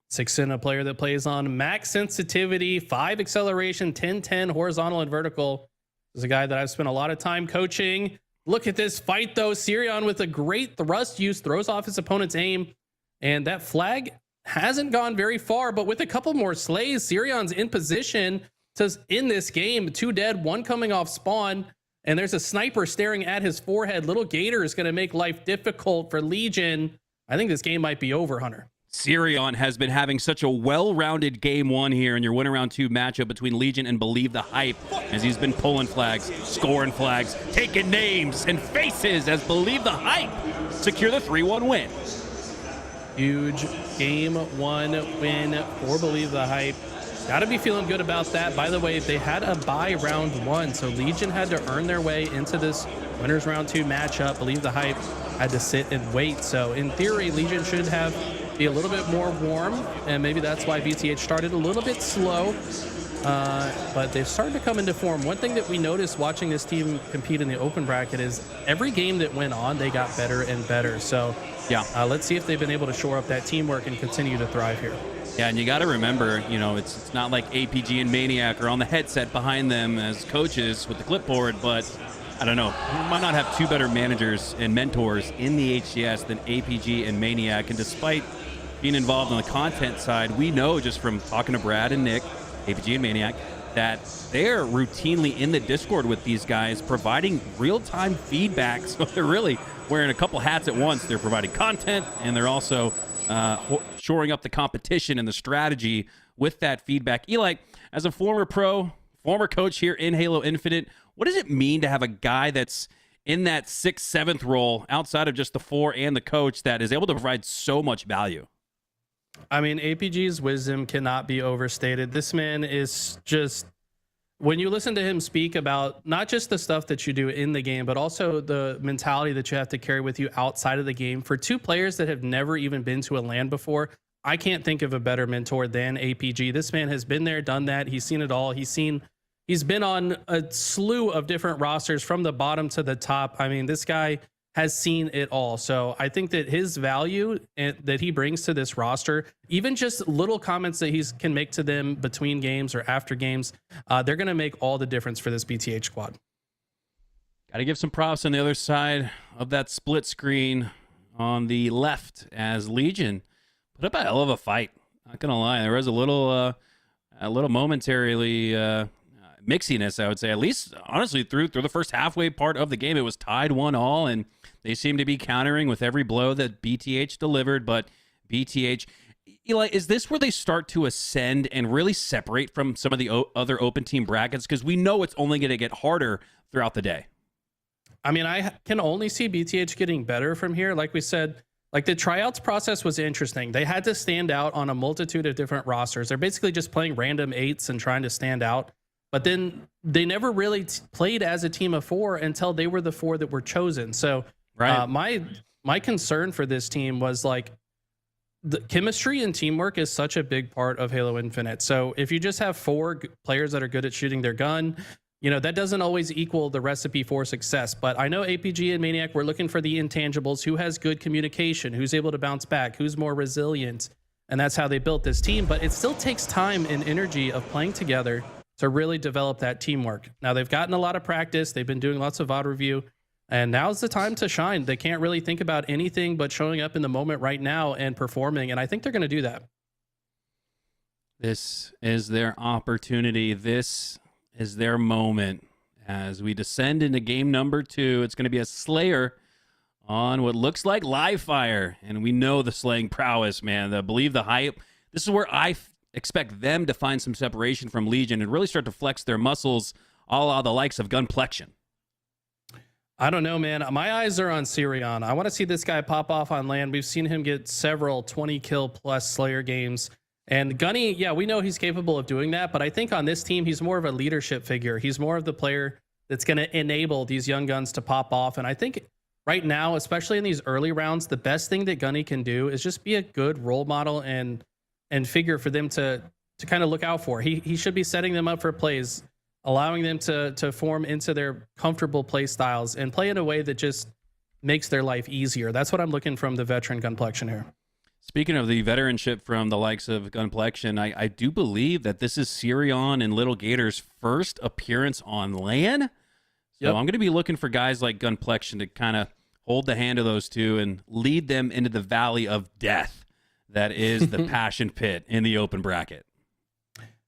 Sixen, a player that plays on max sensitivity, 5 acceleration, 10-10 horizontal and vertical. This is a guy that I've spent a lot of time coaching. Look at this fight, though. Sirion with a great thrust use, throws off his opponent's aim. And that flag hasn't gone very far, but with a couple more slays, Sirion's in position to end this game. 2 dead, 1 coming off spawn. And there's a sniper staring at his forehead. Little Gator is going to make life difficult for Legion. I think this game might be over, Hunter. Sirion has been having such a well-rounded game 1 here in your winner round 2 matchup between Legion and Believe the Hype, as he's been pulling flags, scoring flags, taking names and faces as Believe the Hype secure the 3-1 win. Huge game 1 win for Believe the Hype. Gotta be feeling good about that. By the way, they had a bye round 1, so Legion had to earn their way into this winners round 2 matchup. Believe the Hype had to sit and wait. So in theory, Legion should be a little bit more warm, and maybe that's why BTH started a little bit slow. But they've started to come into form. One thing that we noticed watching this team compete in the open bracket is every game that went on, they got better and better. So yeah, let's see if they've been able to shore up that teamwork and continue to thrive here. Yeah, and you got to remember, you know, it's not like APG and Maniac are on the headset behind them as coaches with the clipboard, but I don't know. We might not have 2 better managers and mentors in the HCS than APG and Maniac. And despite being involved on the content side, we know just from talking to Brad and Nick, APG and Maniac, that they're routinely in the Discord with these guys, providing real-time feedback. So they're really wearing a couple hats at once. They're providing content, and they're also shoring up the competition and the strategy with that feedback. Eli, as a former pro, former coach here in Halo Infinite, what does it mean to have a guy that's in that 6th, 7th role outside of just the 4 and the coach that is able to provide so much value? I mean, APG's wisdom cannot be overstated. This man is just, when you listen to him speak about not just the stuff that you do in the game, but also the mentality that you have to carry with you outside of the game. For 2 players that have never even been to a LAN before, I can't think of a better mentor than APG. This man has been there, done that. He's seen it all. He's been on a slew of different rosters from the bottom to the top. I mean, this guy has seen it all. So I think that his value that he brings to this roster, even just little comments that he can make to them between games or after games, they're going to make all the difference for this BTH squad. Got to give some props on the other side of that split screen on the left as Legion put up a hell of a fight. Not going to lie. There was a little momentarily mixiness, I would say, at least honestly through the first halfway part of the game. It was tied 1-1, and they seemed to be countering with every blow that BTH delivered. But BTH, Eli, is this where they start to ascend and really separate from some of the other open team brackets? Because we know it's only going to get harder throughout the day. I mean, I can only see BTH getting better from here. Like we said, like the tryouts process was interesting. They had to stand out on a multitude of different rosters. They're basically just playing random 8s and trying to stand out. But then they never really played as a team of 4 until they were the 4 that were chosen. So my concern for this team was like the chemistry and teamwork is such a big part of Halo Infinite. So if you just have 4 players that are good at shooting their gun, you know, that doesn't always equal the recipe for success. But I know APG and Maniac were looking for the intangibles, who has good communication, who's able to bounce back, who's more resilient. And that's how they built this team. But it still takes time and energy of playing together to really develop that teamwork. Now they've gotten a lot of practice. They've been doing lots of VOD review, and now's the time to shine. They can't really think about anything but showing up in the moment right now and performing. And I think they're going to do that. This is their opportunity. This is their moment as we descend into game number 2. It's going to be a Slayer on what looks like live fire. And we know the slaying prowess, man. Believe the Hype. This is where I expect them to find some separation from Legion and really start to flex their muscles, a la the likes of Gunplexion. I don't know, man. My eyes are on Sirion. I want to see this guy pop off on LAN. We've seen him get several 20 kill plus Slayer games. And Gunny, yeah, we know he's capable of doing that, but I think on this team, he's more of a leadership figure. He's more of the player that's going to enable these young guns to pop off. And I think right now, especially in these early rounds, the best thing that Gunny can do is just be a good role model and figure for them to kind of look out for. He should be setting them up for plays, allowing them to form into their comfortable play styles and play in a way that just makes their life easier. That's what I'm looking from the veteran Gunplexion here. Speaking of the veteranship from the likes of Gunplexion, I do believe that this is Sirion and Little Gator's first appearance on LAN. So I'm going to be looking for guys like Gunplexion to kind of hold the hand of those two and lead them into the valley of death that is the Passion Pit in the open bracket.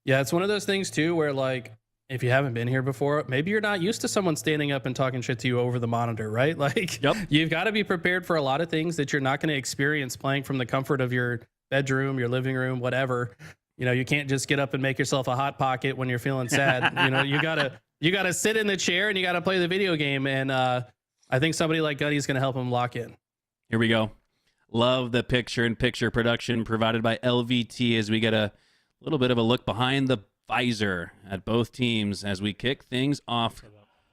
Yeah, it's one of those things too where, like, if you haven't been here before, maybe you're not used to someone standing up and talking shit to you over the monitor, right? Like, you've got to be prepared for a lot of things that you're not going to experience playing from the comfort of your bedroom, your living room, whatever. You know, you can't just get up and make yourself a hot pocket when you're feeling sad. You know, you gotta sit in the chair and you gotta play the video game. And I think somebody like Gunny is going to help him lock in. Here we go. Love the picture-in-picture production provided by LVT as we get a little bit of a look behind the visor at both teams as we kick things off.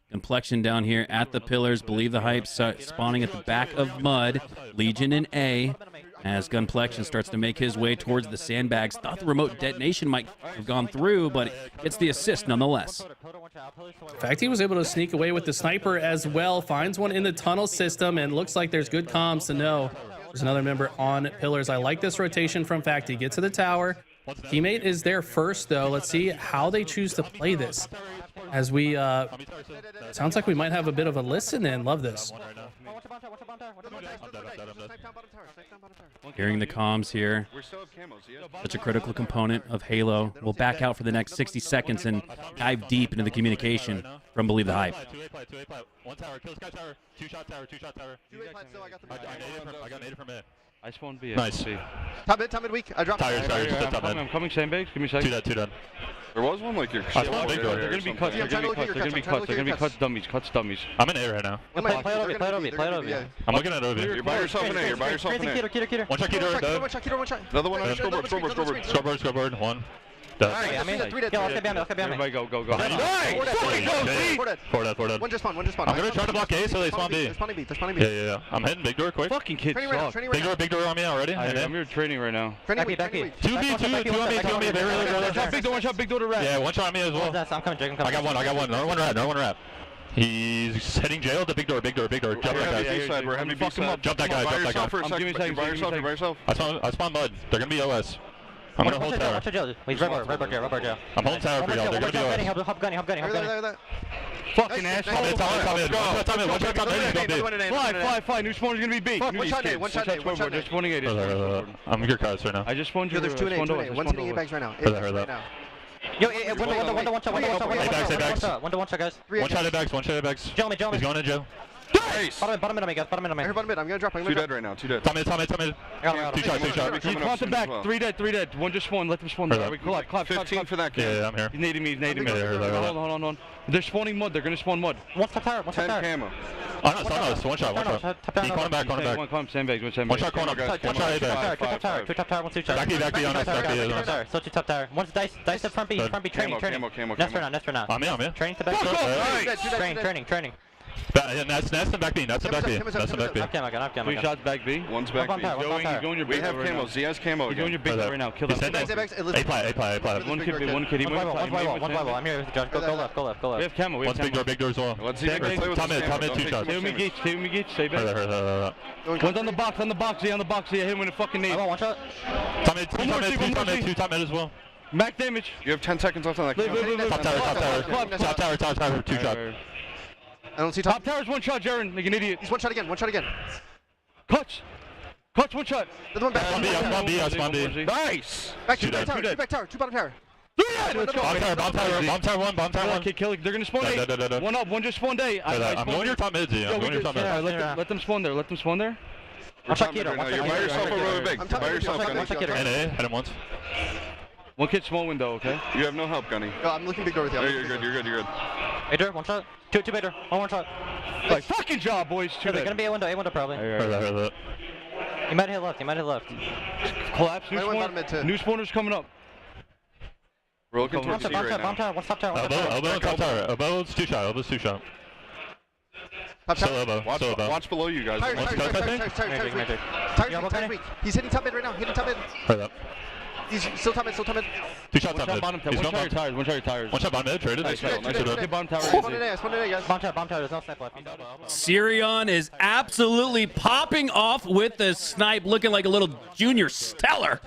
Complexion down here at the pillars. Believe the Hype spawning at the back of Mud. Legion in A as Gunplexion starts to make his way towards the sandbags. Thought the remote detonation might have gone through, but gets the assist nonetheless. In fact, he was able to sneak away with the sniper as well. Finds one in the tunnel system and looks like there's good comms to know there's another member on pillars. I like this rotation from Facty. Get to the tower. Teammate is there first, though. Let's see how they choose to play this. As we, sounds like we might have a bit of a listen in. Love this. Hearing the comms here. Such a critical component of Halo. We'll back out for the next 60 seconds and dive deep into the communication from Believe the Hype. One tower, kill Sky Tower, two-shot tower. I got naded from it. I spawned B. Nice. Top mid weak. I dropped. I'm coming sandbags. Give me a second. Two dead. There was one like your. I spawned big door. They're gonna be cuts. They're gonna be cuts. Dummies. I'm in A right now. Play it over. I'm looking at OV. You're by yourself in A. One shot Keto. One shot. Another one on the Scoreboard. One. Everybody go. Four dead. One just spawn. I'm gonna try to block A so they spawn B. Yeah. I'm hitting big door quick. Fucking kids suck. Big door on me already. I'm here training right now. Two on me. One shot, big door to rat. Yeah, one shot on me as well. I'm coming, Jake. I got one. Another one rat. He's heading jail to big door. Jump that guy. We're heavy fuck him up. Jump that guy. By yourself. I spawn mud. They're gonna be OS. I'm gonna hold tower. Wait, right bar jail. I'm holding tower for y'all. They're gonna be OS. Hop gunny. Fucking asshole. Fly. New spawn's gonna be B. One shot. They're spawning A. I'm your cards right now. I just spawned you. There's two in A. One's hitting A bags right now. Heard that. Yo, one shot, guys. One shot at bags. Joe. He's going in Joe. Nice. Bottom mid, guys. Bottom mid. I'm gonna drop. Two dead right now. Two dead. Top mid. Two shot. You caught them back. Three dead. One just spawned. Let them spawn. Clap. 15 for that kid. Yeah, I'm here. He's nading me. Hold on. They're spawning mud. They're gonna spawn mud. One tower. 10 camo. Oh, no, it's one shot. Keep going back. One climb, sandbags. One shot corner. Two top tower, one two shot. Backy on us. So two top tower. One's dice up front B. Training. Nest for now. I'm here. Training to back B. Training. That's and back B. That's back B. I got 3 shots back B. One's back B. He's going your big. We have camo. Z has camo. He's going your big right now. Kill them. A play. One kid. One rival. I'm here with John. Go left. We have camo. One's big door as well. Let's see. Top mid, 2 shots. Stay with me, Gage. Stay back. One's on the box. Yeah, hit him with a fucking nade. One shot. Top mid, 2 top mid as well. Max damage. You have 10 seconds left on that. Top tower, 2 shot. I don't see top tower's 1 shot, Jaren, like an idiot. He's one shot again. Cuts, 1 shot. Another one back. I spawn B. Nice. Back two bottom tower. Bomb tower 1. Okay, kill it. They're gonna spawn A. One up, one just spawned A. I'm going your top mid, Z. Let them spawn there. One shot Keto. You're by yourself or really big. By yourself, Gunny. Hit him once. One kid small window, okay? You have no help, Gunny. No, I'm looking big door with you. You're good. Bader, one shot. Two Bader. One shot. Like, fucking job, boys. They're gonna be A window probably. Heard that. You might hit left. Collapse, new spawners coming up. We're looking towards C right now. Bomb tower, one top tower. Elbow and top tower. Elbow's 2 shot. Still elbow. Watch below you guys. Tire's weak. He's hitting top mid right now. Heard that. He's still top mid. 2 shots top mid. One shot your tires. One shot bottom mid. Traded. Nice bottom tower. Spawn in A, guys. Bomb tower. There's no snipe left. Sirion is absolutely popping off with the snipe, looking like a little junior stellar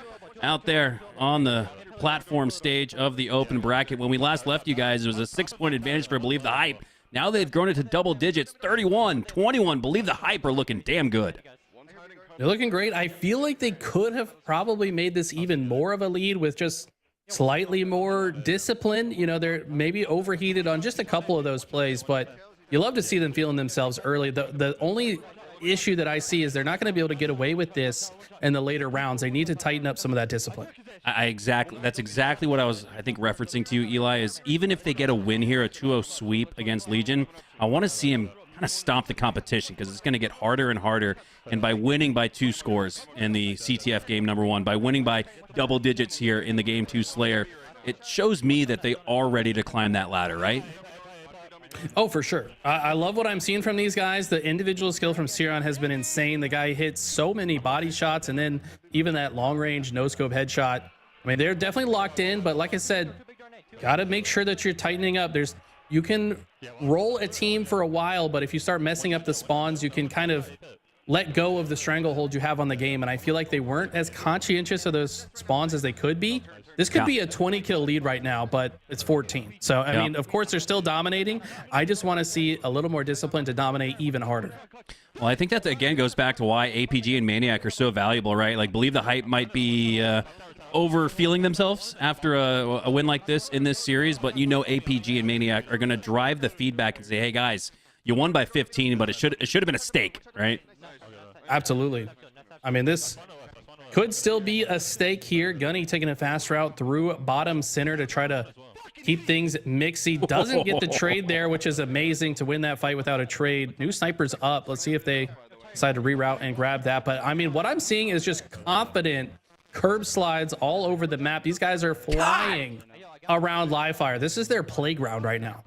out there on the platform stage of the open bracket. When we last left you guys, it was a 6-point advantage for Believe the Hype. Now they've grown it to double digits, 31, 21. Believe the Hype are looking damn good. They're looking great. I feel like they could have probably made this even more of a lead with just slightly more discipline. You know, they're maybe overheated on just a couple of those plays, but you love to see them feeling themselves early. The only issue that I see is they're not going to be able to get away with this in the later rounds. They need to tighten up some of that discipline. That's exactly what I was, I think, referencing to you, Eli, is even if they get a win here, a 2-0 sweep against Legion, I want to see him kind of stomp the competition because it's going to get harder and harder. And by winning by 2 scores in the CTF game number 1, by winning by double digits here in the game 2 Slayer, it shows me that they are ready to climb that ladder, right? Oh, for sure. I love what I'm seeing from these guys. The individual skill from Sirion has been insane. The guy hits so many body shots, and then even that long-range no-scope headshot. I mean, they're definitely locked in, but like I said, got to make sure that you're tightening up. You can roll a team for a while, but if you start messing up the spawns, you can kind of let go of the stranglehold you have on the game, and I feel like they weren't as conscientious of those spawns as they could be. This could be a 20-kill lead right now, but it's 14. So, I mean, of course, they're still dominating. I just want to see a little more discipline to dominate even harder. Well, I think that, again, goes back to why APG and Maniac are so valuable, right? Like, Believe the Hype might be over-feeling themselves after a win like this in this series, but you know APG and Maniac are going to drive the feedback and say, hey, guys, you won by 15, but it should have been a stake, right? Absolutely. I mean, this could still be a stake here. Gunny taking a fast route through bottom center to try to keep things mixy. Doesn't get the trade there, which is amazing to win that fight without a trade. New sniper's up. Let's see if they decide to reroute and grab that. But I mean, what I'm seeing is just confident curb slides all over the map. These guys are flying around live fire. This is their playground right now.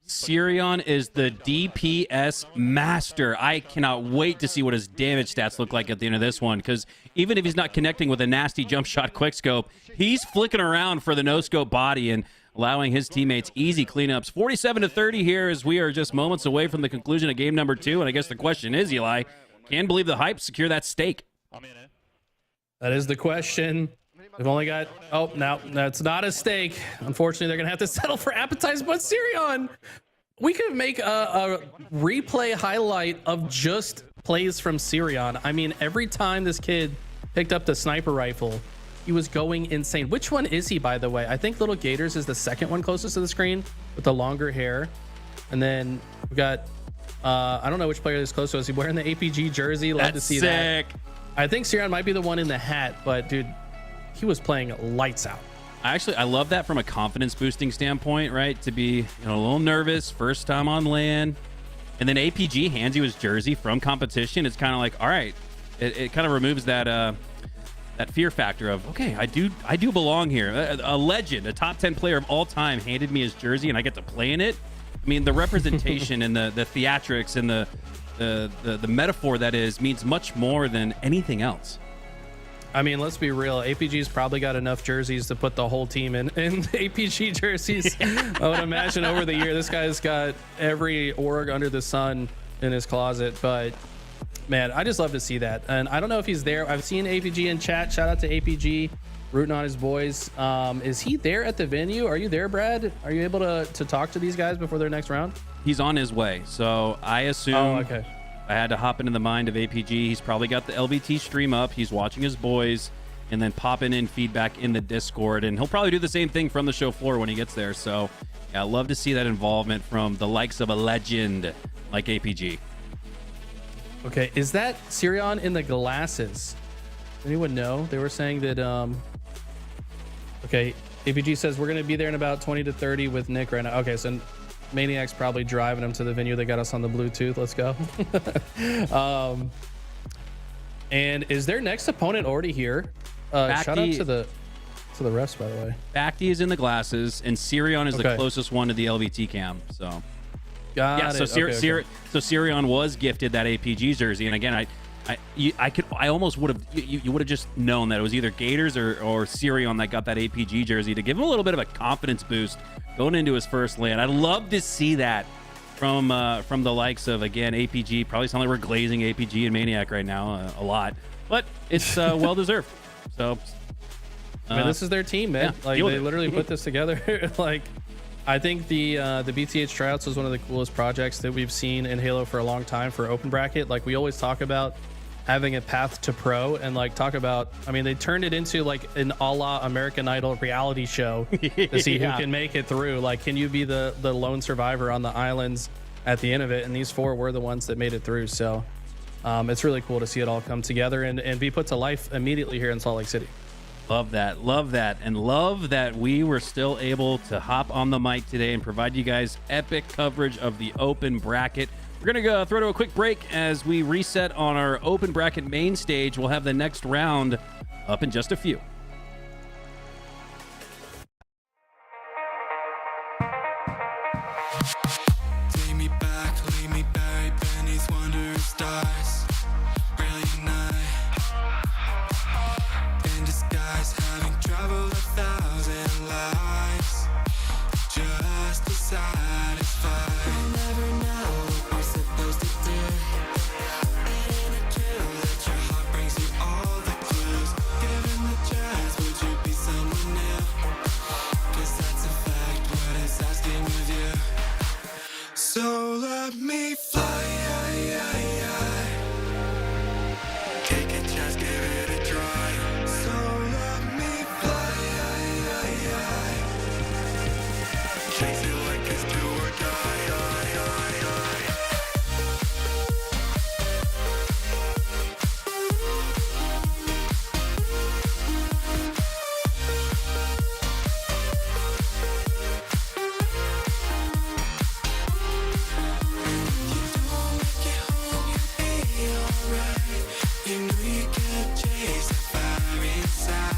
Sirion is the DPS master. I cannot wait to see what his damage stats look like at the end of this one, because even if he's not connecting with a nasty jump shot quickscope, he's flicking around for the no-scope body and allowing his teammates easy cleanups. 47-30 here as we are just moments away from the conclusion of game number 2, and I guess the question is, Eli, can Believe the Hype secure that stake? That is the question. We've only got, oh, no, that's not a stake. Unfortunately, they're going to have to settle for appetites, but Sirion, we could make a replay highlight of just plays from Sirion. I mean, every time this kid picked up the sniper rifle, he was going insane. Which one is he, by the way? I think Little Gators is the second one closest to the screen with the longer hair. And then we got, I don't know which player is close to us. Is he wearing the APG jersey? Love to see that. I think Sirion might be the one in the hat, but dude, he was playing lights out. I love that from a confidence boosting standpoint, right? To be a little nervous, first time on LAN, and then APG hands you his jersey from competition. It's kind of like, all right, it kind of removes that that fear factor of, okay, I do belong here. A legend, a top 10 player of all time handed me his jersey and I get to play in it. I mean, the representation and the theatrics and the metaphor that is means much more than anything else. I mean, let's be real. APG's probably got enough jerseys to put the whole team in APG jerseys. I would imagine over the year, this guy's got every org under the sun in his closet. But man, I just love to see that. And I don't know if he's there. I've seen APG in chat. Shout out to APG, rooting on his boys. Is he there at the venue? Are you there, Brad? Are you able to talk to these guys before their next round? He's on his way. So I assume... Oh, okay. I had to hop into the mind of APG. He's probably got the LVT stream up. He's watching his boys and then popping in feedback in the Discord. And he'll probably do the same thing from the show floor when he gets there. So yeah, I love to see that involvement from the likes of a legend like APG. Okay, is that Sirion in the glasses? Anyone know? They were saying that, okay, APG says we're going to be there in about 20 to 30 with Nick right now. Okay, so Maniac's probably driving them to the venue. They got us on the Bluetooth. Let's go. And is their next opponent already here? Shout out to the refs, by the way. Bacti is in the glasses, and Sirion is the closest one to the LVT cam. So, got it. So Sirion was gifted that APG jersey, and again, I almost would have you would have just known that it was either Gators or Sirion that got that APG jersey to give him a little bit of a confidence boost going into his first LAN. I'd love to see that from the likes of, again, APG. Probably sound like we're glazing APG and Maniac right now a lot, but it's well deserved. So I mean, this is their team, man. Yeah, like they literally put this together. Like I think the BTH tryouts was one of the coolest projects that we've seen in Halo for a long time for open bracket. Like, we always talk about having a path to pro, and like talk about, I mean, they turned it into like an a la American Idol reality show to see who can make it through. Like, can you be the lone survivor on the islands at the end of it? And these 4 were the ones that made it through. So it's really cool to see it all come together and be put to life immediately here in Salt Lake City. Love that, and love that we were still able to hop on the mic today and provide you guys epic coverage of the open bracket. We're gonna go throw to a quick break as we reset on our open bracket main stage. We'll have the next round up in just a few. Take me back, leave me buried beneath wandering stars. Reunite in disguise, having traveled 1,000 lives just to satisfy. We'll never know what we're supposed to do. It ain't true that your heart brings you all the clues. Given the chance, would you be someone new? 'Cause that's a fact, what it's asking of you. So let me fly. Take a chance, give it a try. So let me fly. Chase it like it's do or die. You know you can't chase the fire inside.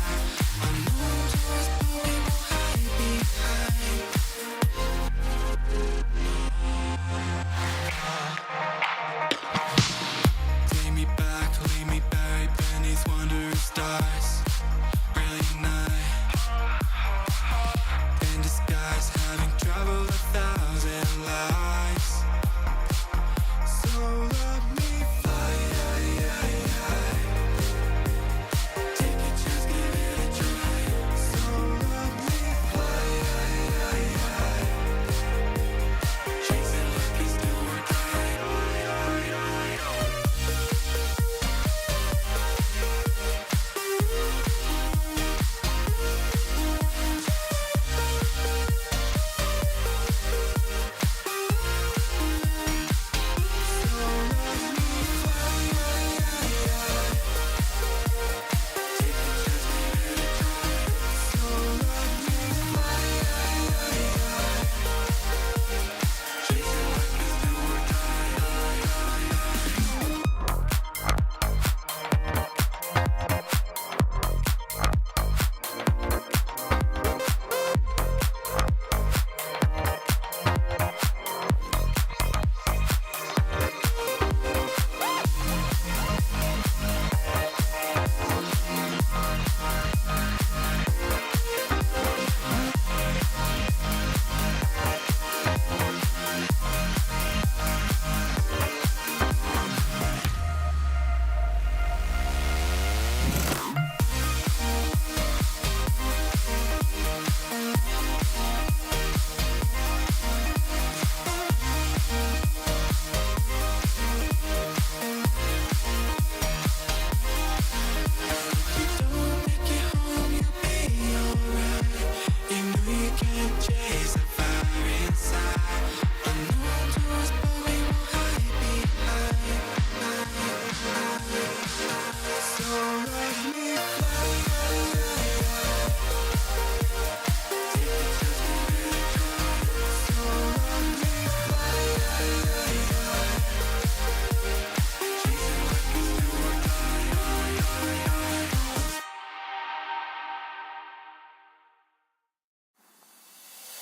I know just but we won't hide behind. Take me back, leave me buried beneath wandering stars. Reunite in disguise, having traveled 1,000 lives. So let me fly. Take a chance, give it a try. So let me fly. Chase it like it's do or die.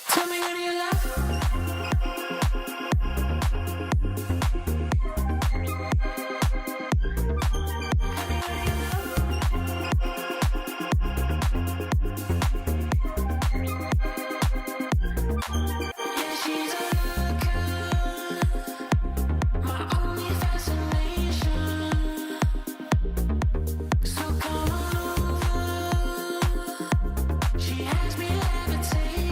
Tell me when you love. She has me levitating.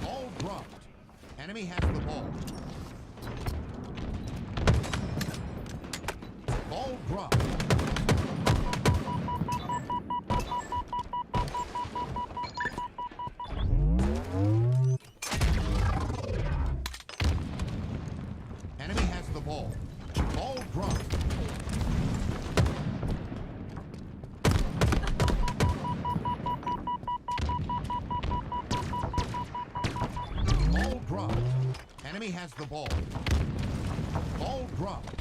Ball dropped. Enemy has the ball. Ball dropped. Enemy has the ball. Ball dropped. Ball dropped. Enemy has the ball. Ball dropped.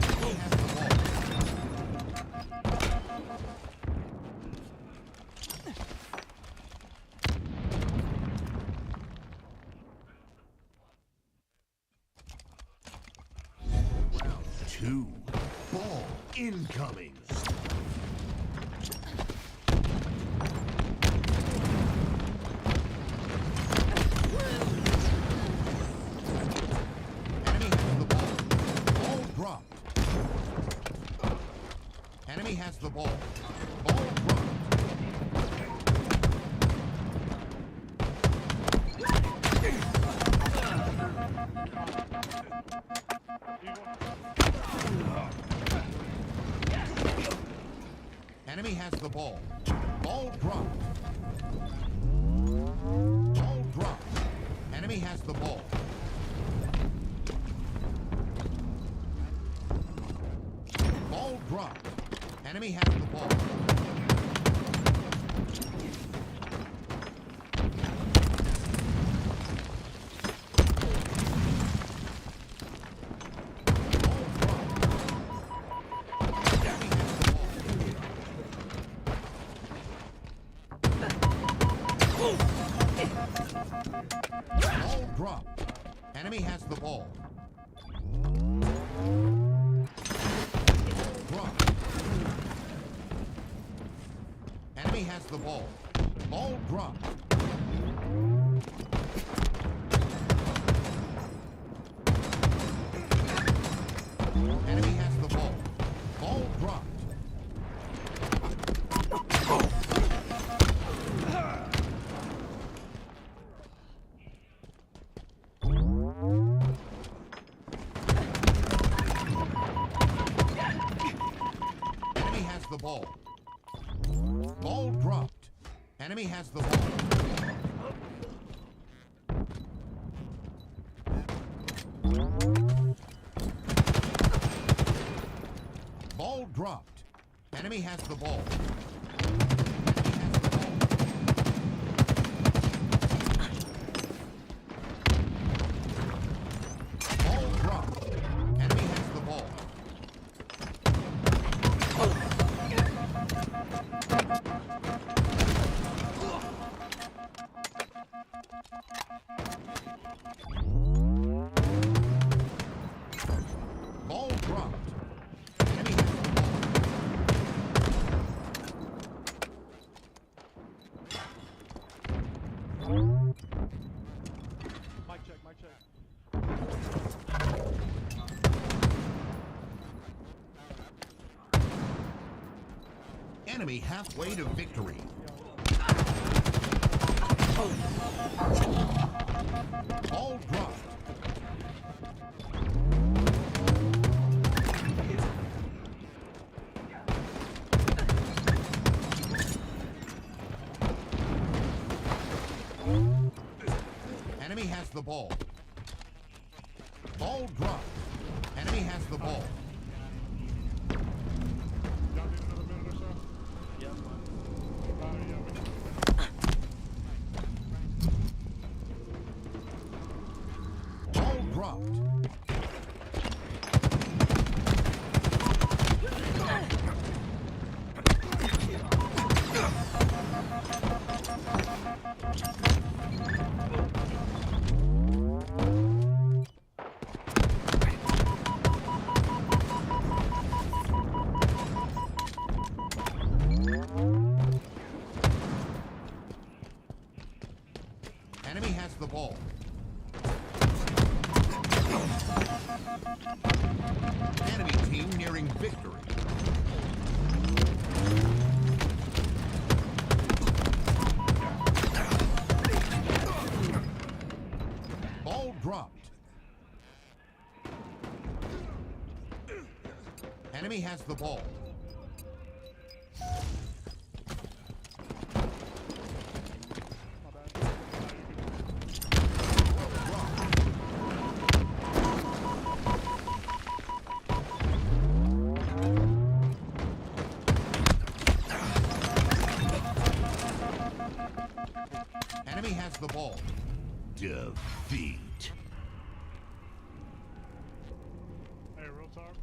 Enemy has the ball. Round 2. Ball incoming. Enemy has the ball. Ball dropped. Enemy has the ball. Ball dropped. Ball dropped. Enemy has the ball. Ball dropped. Enemy has the ball. Ball dropped. Enemy has the ball. Enemy has the ball. Ball dropped. Enemy has the ball. Ball dropped. Enemy has the ball. Ball dropped. Enemy has the ball. Ball dropped. Enemy has the ball. Enemy has the ball. Enemy halfway to victory. Ball dropped. Enemy has the ball. Ball dropped. Enemy has the ball. Ball dropped. Enemy has the ball. Enemy team nearing victory. Ball dropped. Enemy has the ball. Enemy has the ball. Defeat. Hey, real talk.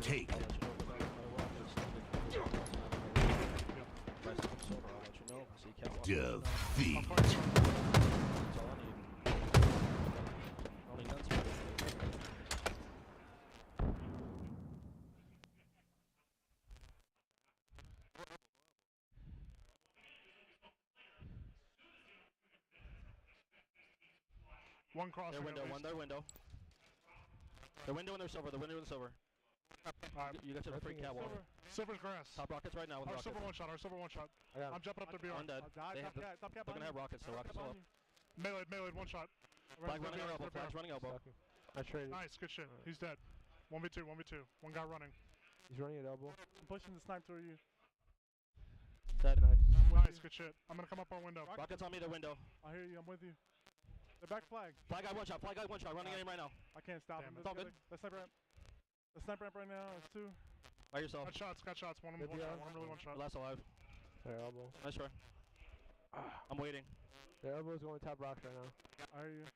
take. Defeat. One cross. Their window, their window. Their window and their silver, the window and the silver. Alright. You guys have a free catwalk. Silver's grass. Top rockets right now with our rockets. Our silver one shot. I'm jumping up their BR. Undead. They're gonna have rockets, so rockets will up. Melee, one shot. Flag running elbow, flag's running elbow. I traded. Nice, good shit. He's dead. 1v2. One guy running. He's running at elbow. I'm pushing the snipe through you. Dead. Nice, good shit. I'm gonna come up our window. Rockets on me, their window. I hear you, I'm with you. The back flag. Flag guy one shot, running at him right now. I can't stop him. It's all good. The sniper ramp. The sniper ramp right now is 2. By yourself. Got shots. One really one shot. Last alive. Their elbow. Nice try. I'm waiting. Their elbow's going top rocks right now. I hear you.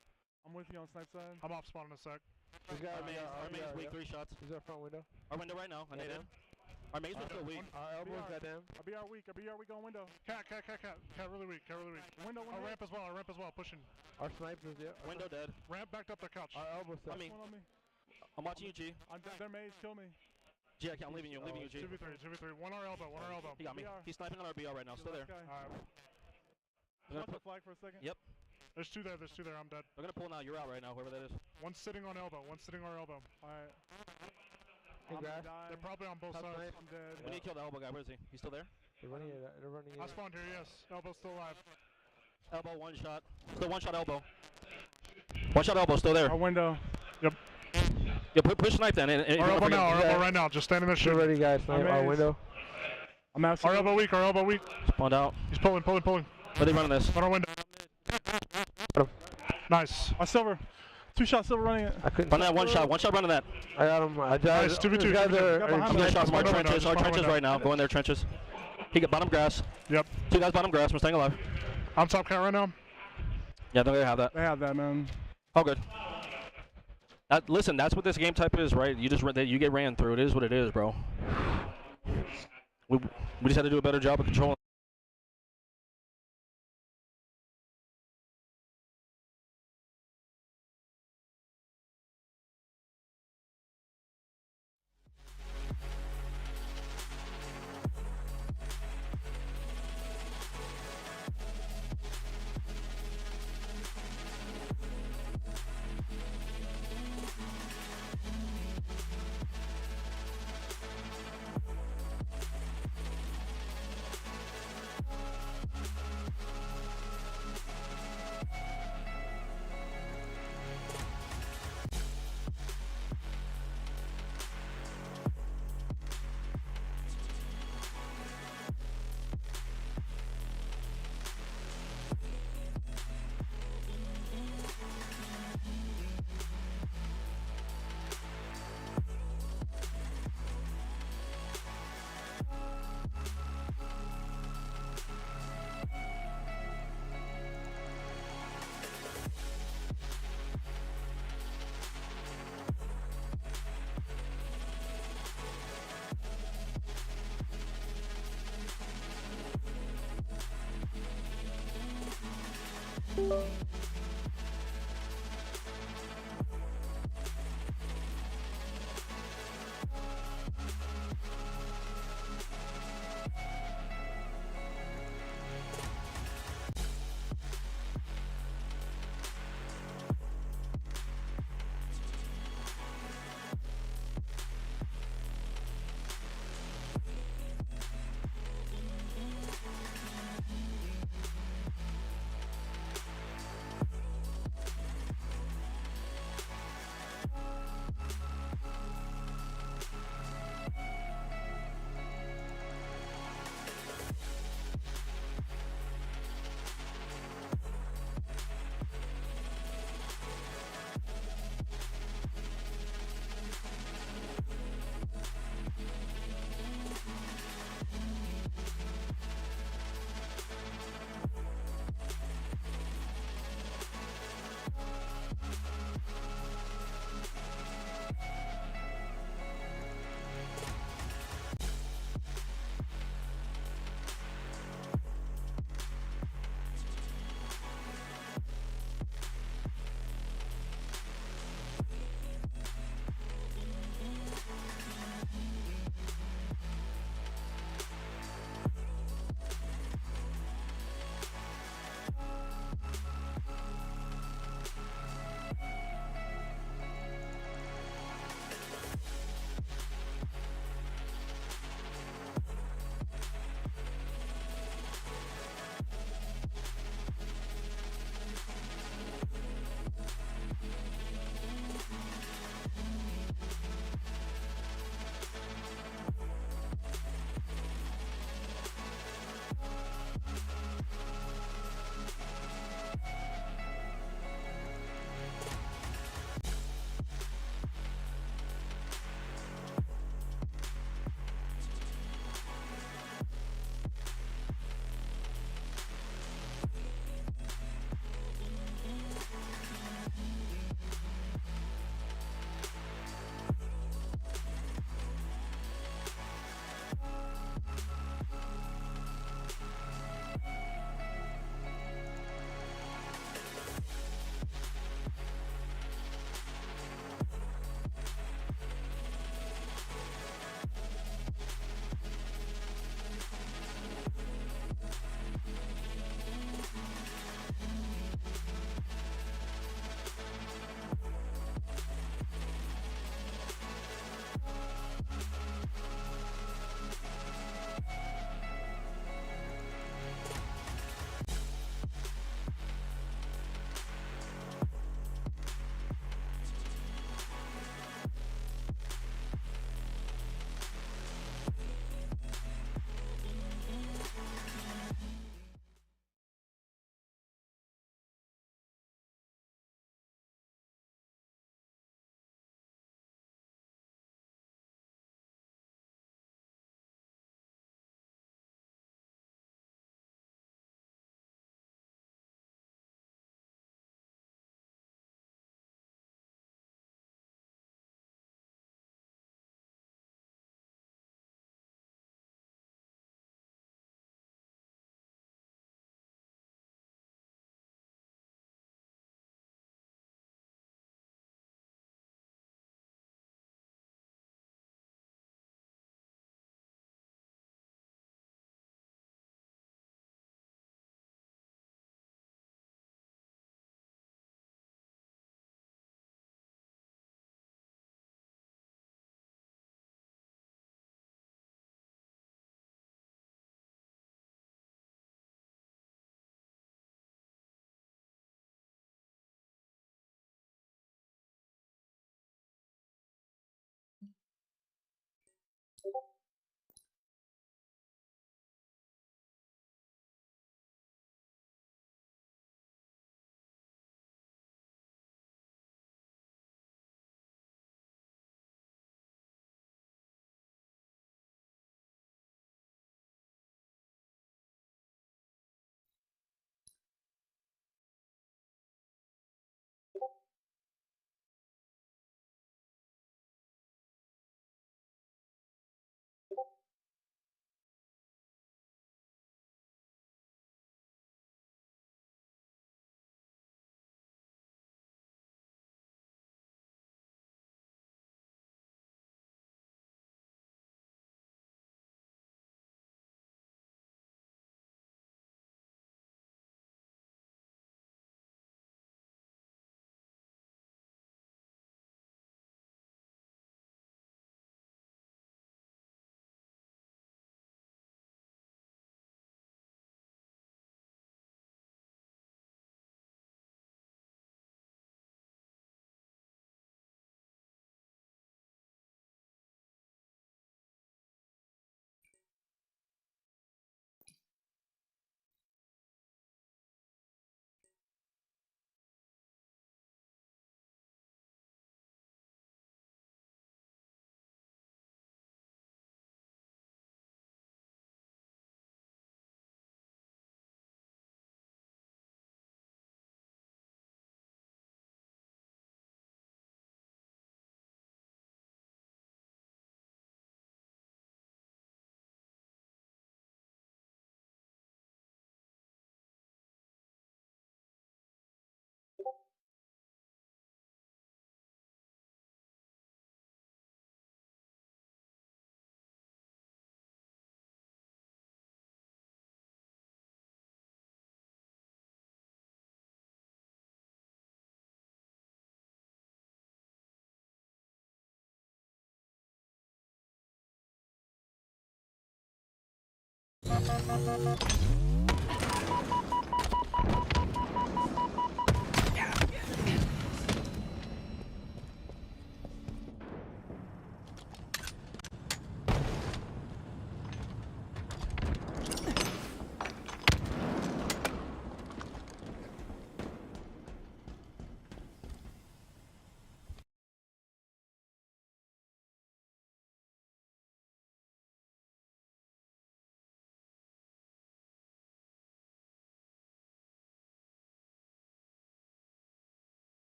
I'm with you on snipe side. I'm off spawn in a sec. Our main's weak, 3 shots. He's our front window. Our window right now, I naded. Our main's still weak. Our elbow's got down. Our BR weak on window. Cat really weak. Window. Our ramp as well, pushing. Our snipers, yeah. Window dead. Ramp backed up the couch. Our elbow's on me. I'm watching you, G. Their maze, kill me. G, I'm leaving you, G. 2v3. One our elbow. He got me. He's sniping on our BR right now, still there. Alright. Put the flag for a second. Yep. There's two there, I'm dead. They're gonna pull now, you're out right now, whoever that is. One's sitting on elbow, Alright. They're probably on both sides. I'm dead. We need to kill the elbow guy, where is he? He's still there? They're running I spawned here, yes. Elbow's still alive. Elbow, one shot. Still one shot elbow. One shot elbow, still there. Our window. Yep. Yeah, push snipe then. Our elbow right now, just standing there shooting. Ready, guys, our window. I'm out. Our elbow weak. Spawned out. He's pulling. Where are they running this? On our window. Nice. Our silver. 2 shots silver running it. Run that one shot running that. I got him. Nice, 2v2. I'm gonna shot from our trenches right now. Go in their trenches. He got bottom grass. Yep. 2 guys bottom grass, we're staying alive. I'm top cat right now. Yeah, they have that. They have that, man. All good. Listen, that's what this game type is, right? You get ran through. It is what it is, bro. We just had to do a better job of controlling.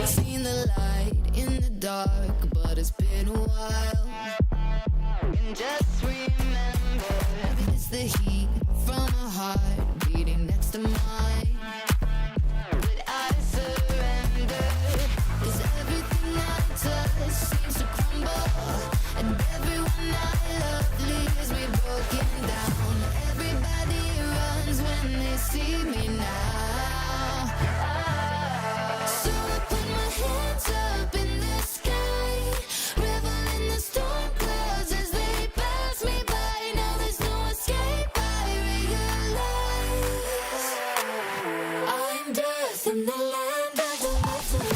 Seen the light in the dark, but it's been a while. And just remember, it's the heat from a heart beating next to mine. But I surrender, 'cause everything I touch seems to crumble, and everyone I love leaves me broken down. Everybody runs when they see me now. So I put my hands up in the sky, revel in the storm clouds as they pass me by. Now there's no escape, I realize I'm death in the land of the living.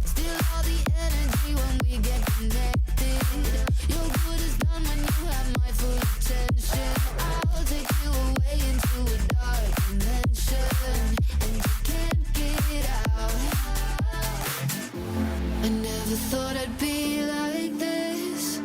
Still all the energy when we get connected. Your good is done when you have my full attention. I'll take you away into a dark dimension, and you can't get out. I never thought I'd be like this.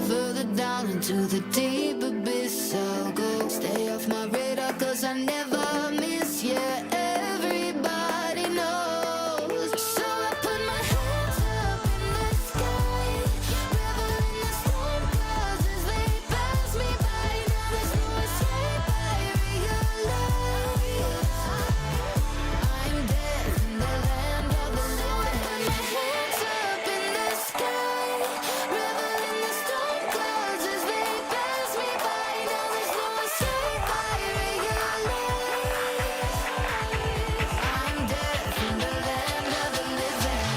Further down into the deep abyss I'll go. Stay off my radar 'cause I never miss you. Everybody knows. So I put my hands up in the sky, revel in the storm clouds as they pass me by. Now there's no escape, I realize I'm dead in the land of the living. So I put my hands up in the sky, revel in the storm clouds as they pass me by. Now there's no escape, I realize I'm dead in the land of the living.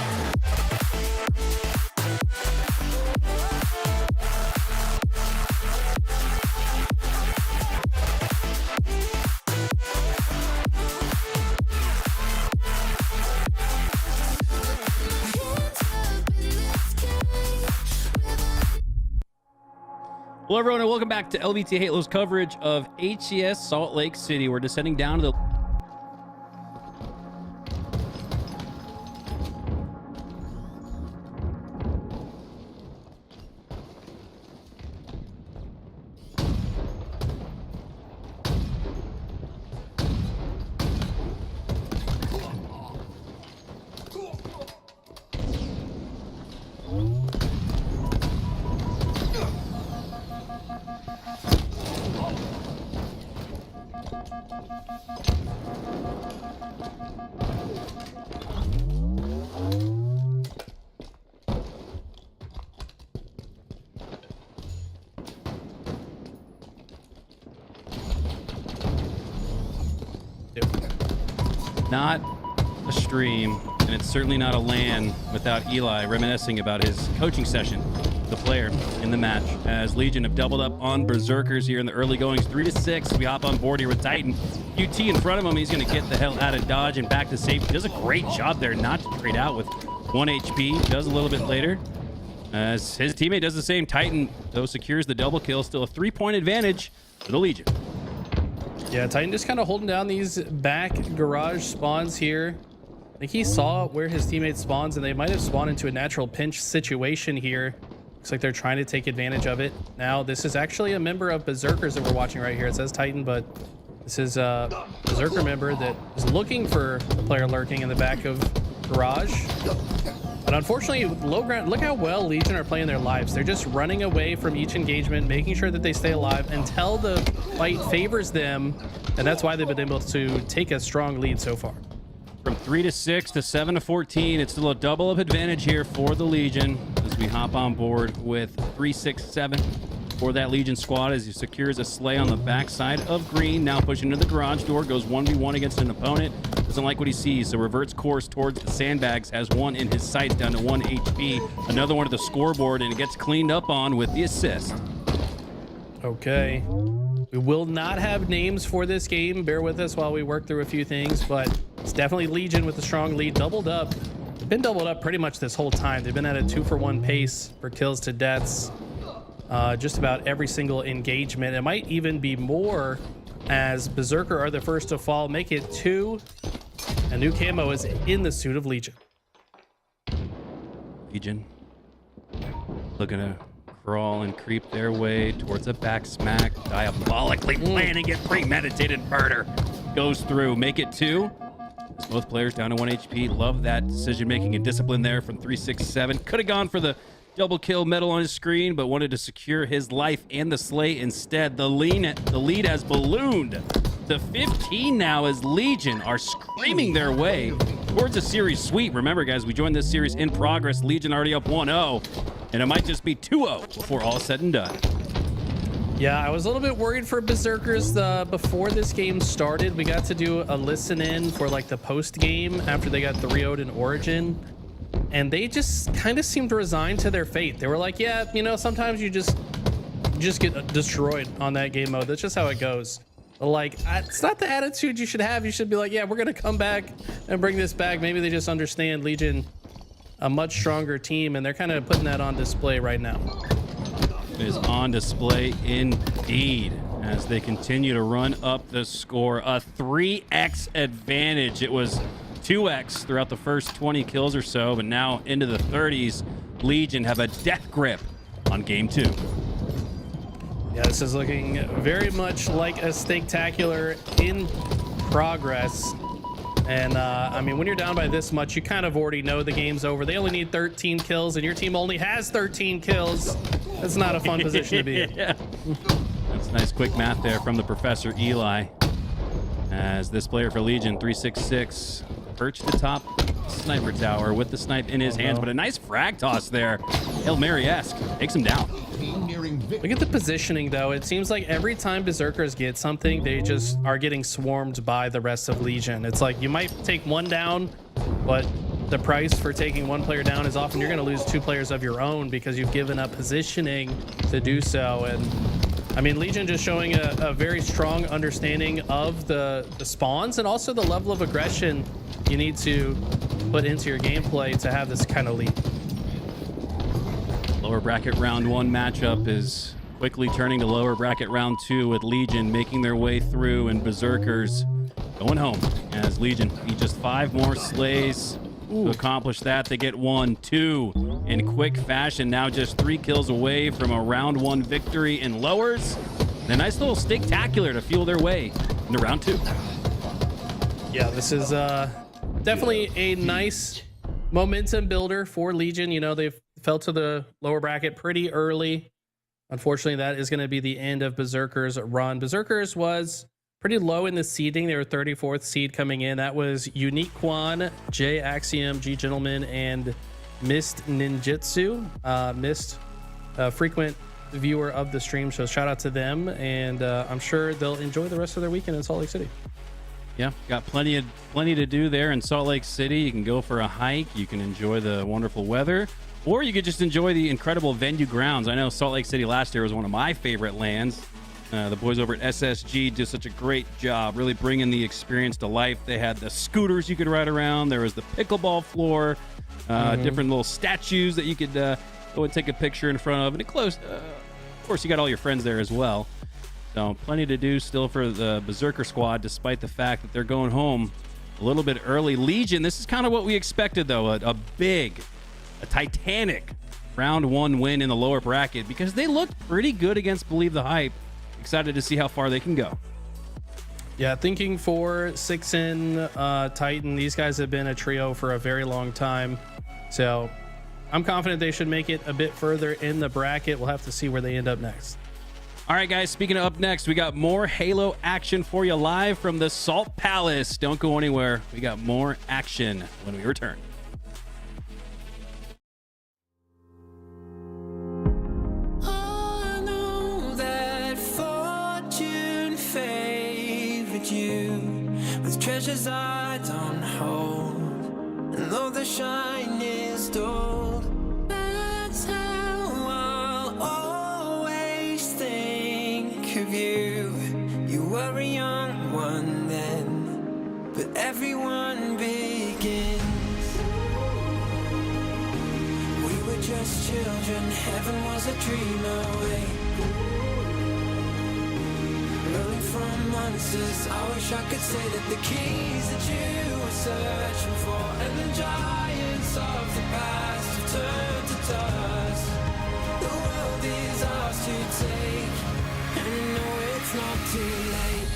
Hello, everyone, and welcome back to LVT Halo's coverage of HCS Salt Lake City. We're descending down to the not a stream, and it's certainly not a LAN without Eli reminiscing about his coaching session, the player in the match, as Legion have doubled up on Berserkers here in the early goings, 3-6. We hop on board here with Titan. UT in front of him. He's going to get the hell out of dodge and back to safety. Does a great job there not to trade out with 1 HP. Does a little bit later, as his teammate does the same. Titan, though, secures the double kill. Still a 3-point advantage for the Legion. Yeah, Titan just kind of holding down these back garage spawns here. I think he saw where his teammate spawns, and they might have spawned into a natural pinch situation here. Looks like they're trying to take advantage of it. Now, this is actually a member of Berserkers that we're watching right here. It says Titan, but this is a Berserker member that is looking for a player lurking in the back of garage. But unfortunately, low ground, look how well Legion are playing their lives. They're just running away from each engagement, making sure that they stay alive until the fight favors them. And that's why they've been able to take a strong lead so far. From 3-6 to 7-14, it's still a double up advantage here for the Legion as we hop on board with 3-6-7 for that Legion squad as he secures a slay on the backside of green. Now pushing to the garage door, goes 1v1 against an opponent. Doesn't like what he sees, so reverts course towards the sandbags, has one in his sights down to 1 HP. Another one at the scoreboard, and it gets cleaned up on with the assist. Okay. We will not have names for this game. Bear with us while we work through a few things, but it's definitely Legion with a strong lead. Doubled up. They've been doubled up pretty much this whole time. They've been at a 2-for-1 pace for kills to deaths. Just about every single engagement. It might even be more as Berserker are the first to fall. Make it 2. A new camo is in the suit of Legion. Legion looking to crawl and creep their way towards a back smack. Diabolically planning it. Premeditated murder goes through. Make it 2. As both players down to 1 HP. Love that decision making and discipline there from 3-6-7. Could have gone for the double kill medal on his screen, but wanted to secure his life and the slay instead. The lead has ballooned to 15 now as Legion are screaming their way towards a series sweep. Remember, guys, we joined this series in progress. Legion already up 1-0, and it might just be 2-0 before all said and done. Yeah, I was a little bit worried for Berserkers before this game started. We got to do a listen in for like the post game after they got 3-0'd in Origin. And they just kind of seemed resigned to their fate. They were like, yeah, you know, sometimes you just get destroyed on that game mode. That's just how it goes. Like, it's not the attitude you should have. You should be like, yeah, we're going to come back and bring this back. Maybe they just understand Legion, a much stronger team, and they're kind of putting that on display right now. It is on display indeed as they continue to run up the score. A 3x advantage. It was 2x throughout the first 20 kills or so, but now into the 30s. Legion have a death grip on game 2. Yeah, this is looking very much like a Steaktacular in progress. And I mean, when you're down by this much, you kind of already know the game's over. They only need 13 kills, and your team only has 13 kills. That's not a fun position to be in. Yeah. That's nice quick math there from the Professor Eli. As this player for Legion, 366, perched atop sniper tower with the snipe in his hands, but a nice frag toss there. Hail Mary-esque, takes him down. Look at the positioning, though. It seems like every time Berserkers get something, they just are getting swarmed by the rest of Legion. It's like you might take one down, but the price for taking one player down is often you're going to lose 2 players of your own because you've given up positioning to do so. And I mean, Legion just showing a very strong understanding of the spawns and also the level of aggression you need to put into your gameplay to have this kind of lead. Lower bracket round 1 matchup is quickly turning to lower bracket round 2 with Legion making their way through and Berserkers going home as Legion need just 5 more slays to accomplish that. They get 1, 2 in quick fashion. Now just 3 kills away from a round 1 victory in lowers. And a nice little Steaktacular to fuel their way into round 2. Yeah, this is definitely a nice momentum builder for Legion. You know, they've fell to the lower bracket pretty early. Unfortunately, that is going to be the end of Berserkers' run. Berserkers was pretty low in the seeding. They were 34th seed coming in. That was Unique Quan, J Axiom, G Gentleman, and Mist Ninjutsu. Mist, a frequent viewer of the stream, so shout out to them. And I'm sure they'll enjoy the rest of their weekend in Salt Lake City. Yeah, got plenty to do there in Salt Lake City. You can go for a hike. You can enjoy the wonderful weather, or you could just enjoy the incredible venue grounds. I know Salt Lake City last year was one of my favorite lands. The boys over at SSG did such a great job, really bringing the experience to life. They had the scooters you could ride around. There was the pickleball floor, different little statues that you could go and take a picture in front of. And it closed. Of course, you got all your friends there as well. So plenty to do still for the Berserker squad, despite the fact that they're going home a little bit early. Legion, this is kind of what we expected, though. A titanic round 1 win in the lower bracket, because they looked pretty good against Believe the Hype. Excited to see how far they can go. Yeah, thinking for 6-in Titan, these guys have been a trio for a very long time. So I'm confident they should make it a bit further in the bracket. We'll have to see where they end up next. All right, guys, speaking of up next, we got more Halo action for you live from the Salt Palace. Don't go anywhere. We got more action when we return. You with treasures I don't hold, and though the shine is dulled, that's how I'll always think of you. You were a young one then, but everyone begins. We were just children, heaven was a dream away. Running from monsters, I wish I could say that the keys that you were searching for, and the giants of the past have turned to dust. The world is ours to take, and no, it's not too late.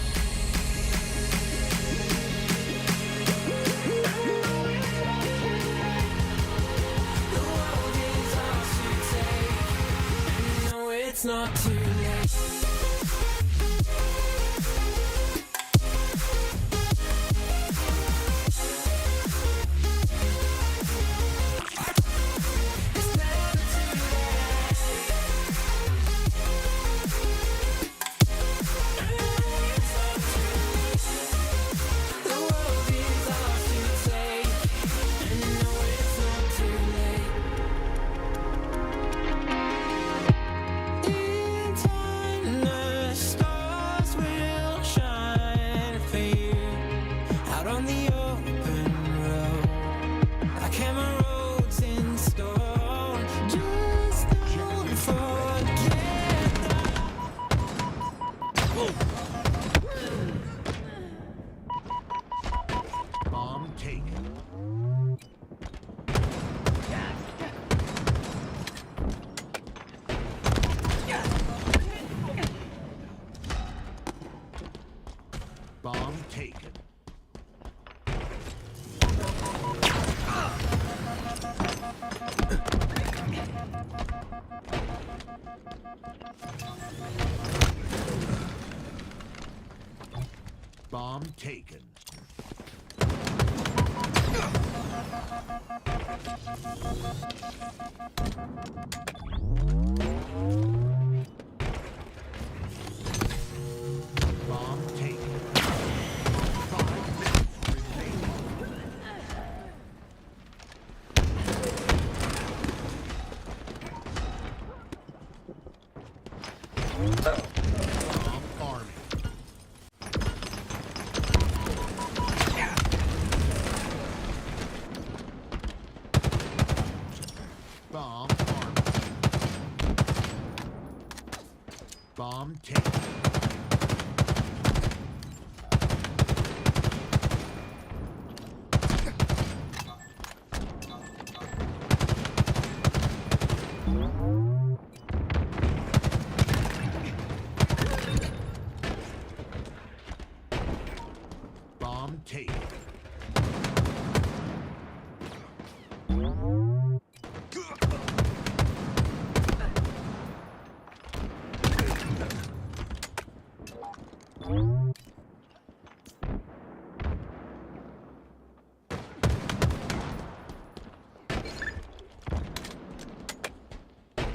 The world is ours to take, and no, it's not too late. Bomb taken. Bomb taken. Bomb taken. 5 minutes remaining. Bomb farming. Bomb farming. Bomb taken. Bomb taken.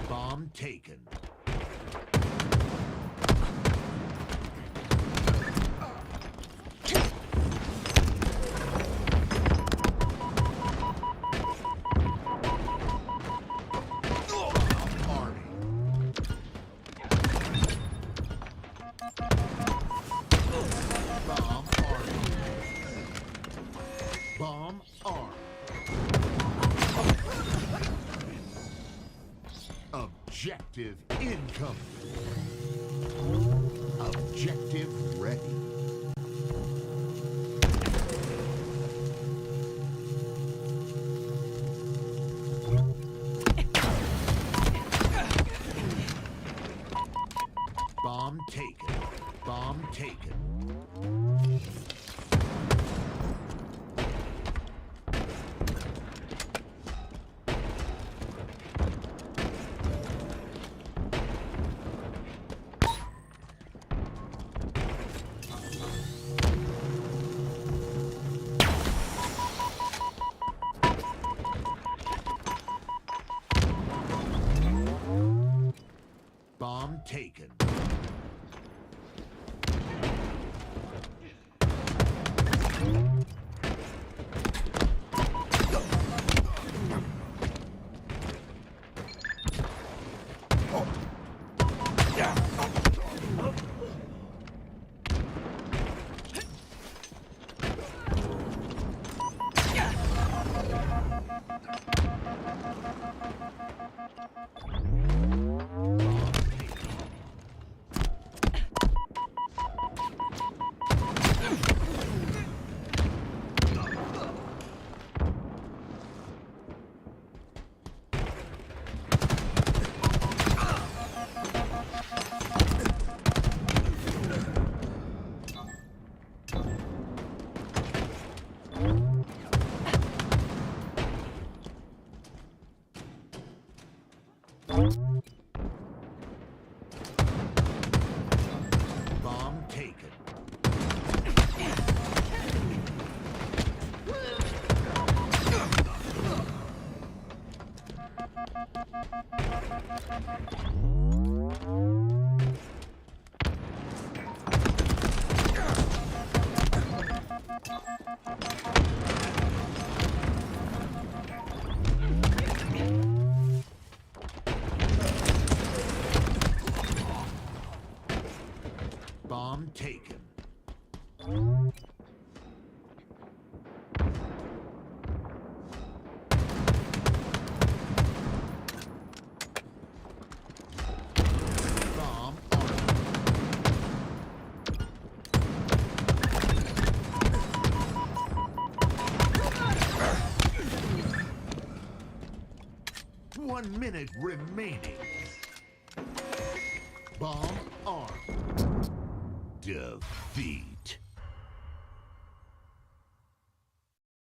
Bomb taken. Objective incoming. Objective ready. Bomb taken. Bomb taken. Bomb taken. Bomb taken. Bomb taken. Bomb armed. 1 minute remaining. Bomb armed. Defeat.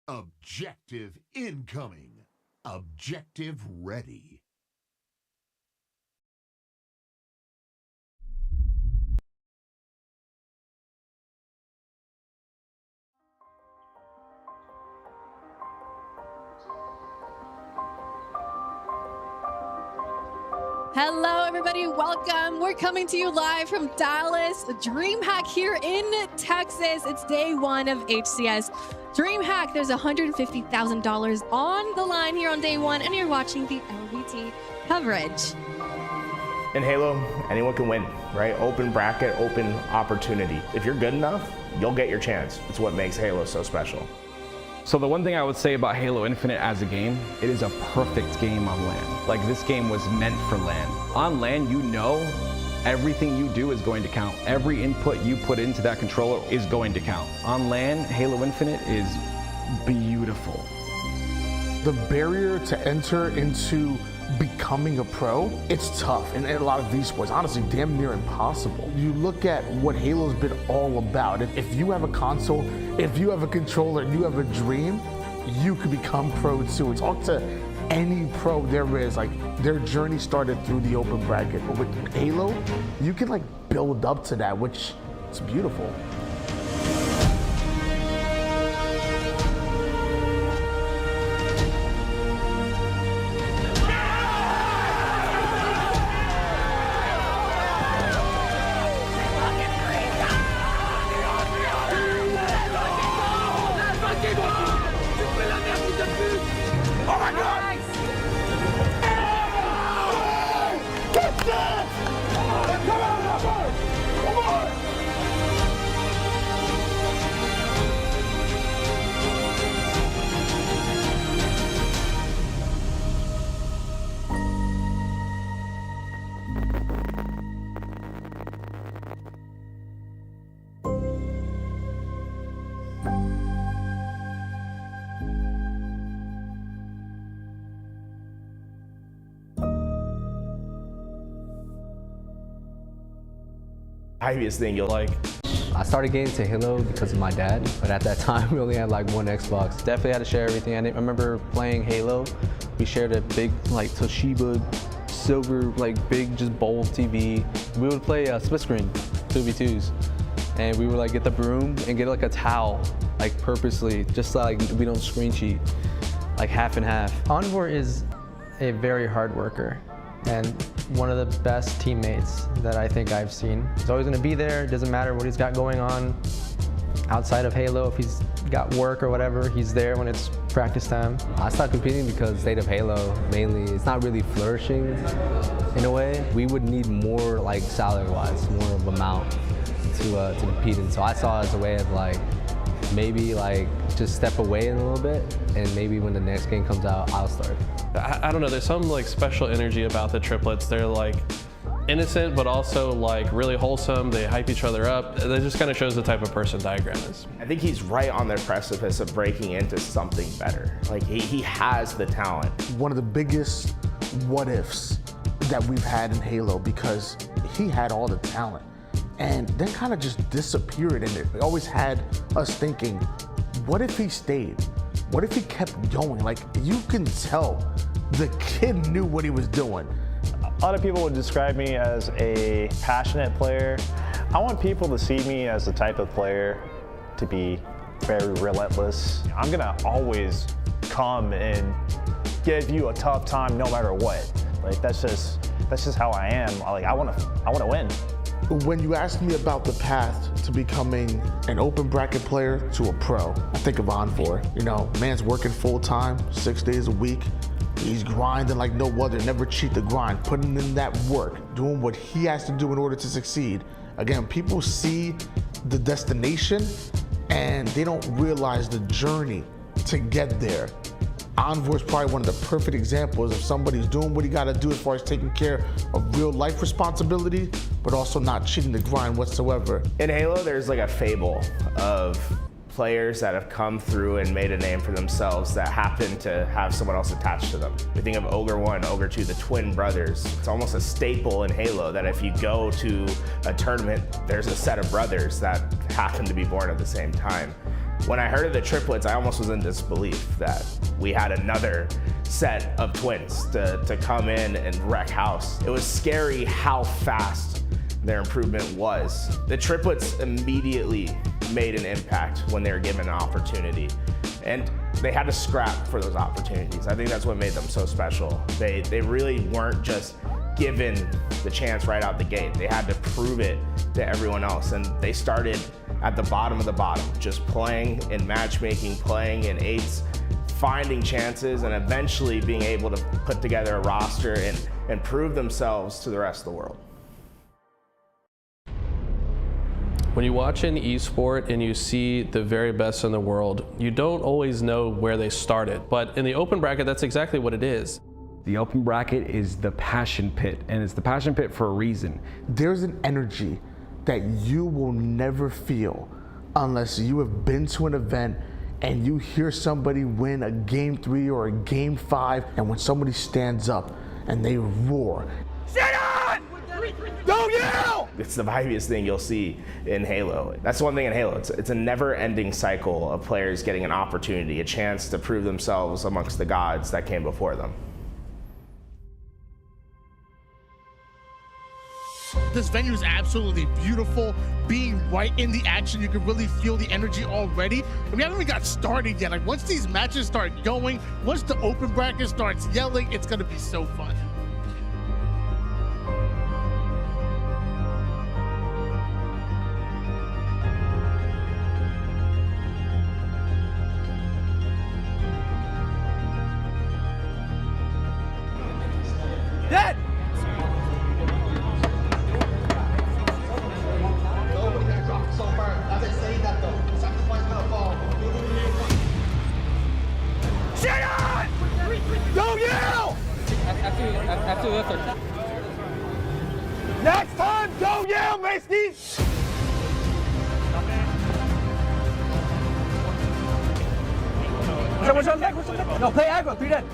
Objective incoming. Objective ready. Hello, everybody. Welcome. We're coming to you live from Dallas, DreamHack here in Texas. It's day one of HCS DreamHack. There's $150,000 on the line here on day one, and you're watching the LVT coverage. In Halo, anyone can win, right? Open bracket, open opportunity. If you're good enough, you'll get your chance. It's what makes Halo so special. So the one thing I would say about Halo Infinite as a game, it is a perfect game on LAN. Like, this game was meant for LAN. On LAN, you know everything you do is going to count. Every input you put into that controller is going to count. On LAN, Halo Infinite is beautiful. The barrier to enter into becoming a pro, it's tough. And in a lot of these sports, honestly, damn near impossible. You look at what Halo's been all about. If you have a console, if you have a controller, and you have a dream, you could become pro too. Talk to any pro there is, like, their journey started through the open bracket. But with Halo, you can like build up to that, which is beautiful. Obvious thing you'll like. I started getting into Halo because of my dad, but at that time we only had like one Xbox. Definitely had to share everything. I remember playing Halo. We shared a big like Toshiba silver like big just bowl TV. We would play split screen 2v2s, and we would like get the broom and get like a towel like purposely just so, like we don't screen cheat, like half and half. Envor is a very hard worker and one of the best teammates that I think I've seen. He's always going to be there. It doesn't matter what he's got going on outside of Halo. If he's got work or whatever, he's there when it's practice time. I stopped competing because State of Halo mainly, it's not really flourishing in a way. We would need more like salary-wise, more of amount to compete in. So I saw it as a way of like, maybe like just step away in a little bit, and maybe when the next game comes out, I'll start. I don't know, there's some like special energy about the triplets. They're like innocent, but also like really wholesome. They hype each other up. That just kind of shows the type of person Diagram is. I think he's right on the precipice of breaking into something better. Like he has the talent. One of the biggest what ifs that we've had in Halo, because he had all the talent and then kind of just disappeared, and it always had us thinking, what if he stayed? What if he kept going? Like, you can tell the kid knew what he was doing. A lot of people would describe me as a passionate player. I want people to see me as the type of player to be very relentless. I'm gonna always come and give you a tough time no matter what. Like that's just how I am. Like I wanna win. When you ask me about the path to becoming an open bracket player to a pro, I think of Envor. You know, man's working full time, 6 days a week. He's grinding like no other, never cheat the grind, putting in that work, doing what he has to do in order to succeed. Again, people see the destination and they don't realize the journey to get there. Envor is probably one of the perfect examples of somebody who's doing what he got to do as far as taking care of real life responsibility, but also not cheating the grind whatsoever. In Halo, there's like a fable of players that have come through and made a name for themselves that happen to have someone else attached to them. We think of Ogre 1, Ogre 2, the twin brothers. It's almost a staple in Halo that if you go to a tournament, there's a set of brothers that happen to be born at the same time. When I heard of the triplets, I almost was in disbelief that we had another set of twins to come in and wreck house. It was scary how fast their improvement was. The triplets immediately made an impact when they were given an opportunity, and they had to scrap for those opportunities. I think that's what made them so special. They really weren't just given the chance right out the gate. They had to prove it to everyone else, and they started at the bottom of the bottom, just playing in matchmaking, playing in 8s, finding chances, and eventually being able to put together a roster and prove themselves to the rest of the world. When you watch an esport and you see the very best in the world, you don't always know where they started. But in the open bracket, that's exactly what it is. The open bracket is the passion pit, and it's the passion pit for a reason. There's an energy that you will never feel unless you have been to an event and you hear somebody win a game 3 or a game 5, and when somebody stands up and they roar, "Sit on! Don't yell!" It's the vibiest thing you'll see in Halo. That's the one thing in Halo. It's a never-ending cycle of players getting an opportunity, a chance to prove themselves amongst the gods that came before them. This venue is absolutely beautiful. Being right in the action, you can really feel the energy already. And we haven't even got started yet. Like once these matches start going, once the open bracket starts yelling, it's gonna be so fun. Dead! Shut on! Don't yell! Next time, don't yell, Macy! No, play aggro, 3 dead.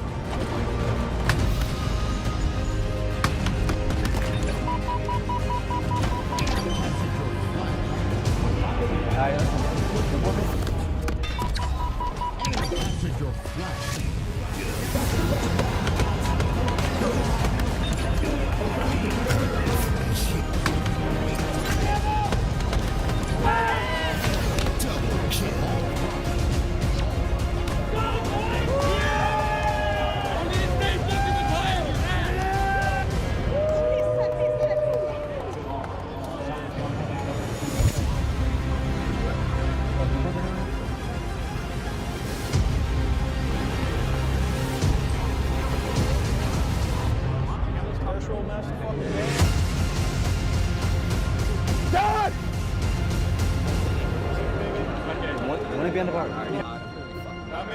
behind the bar.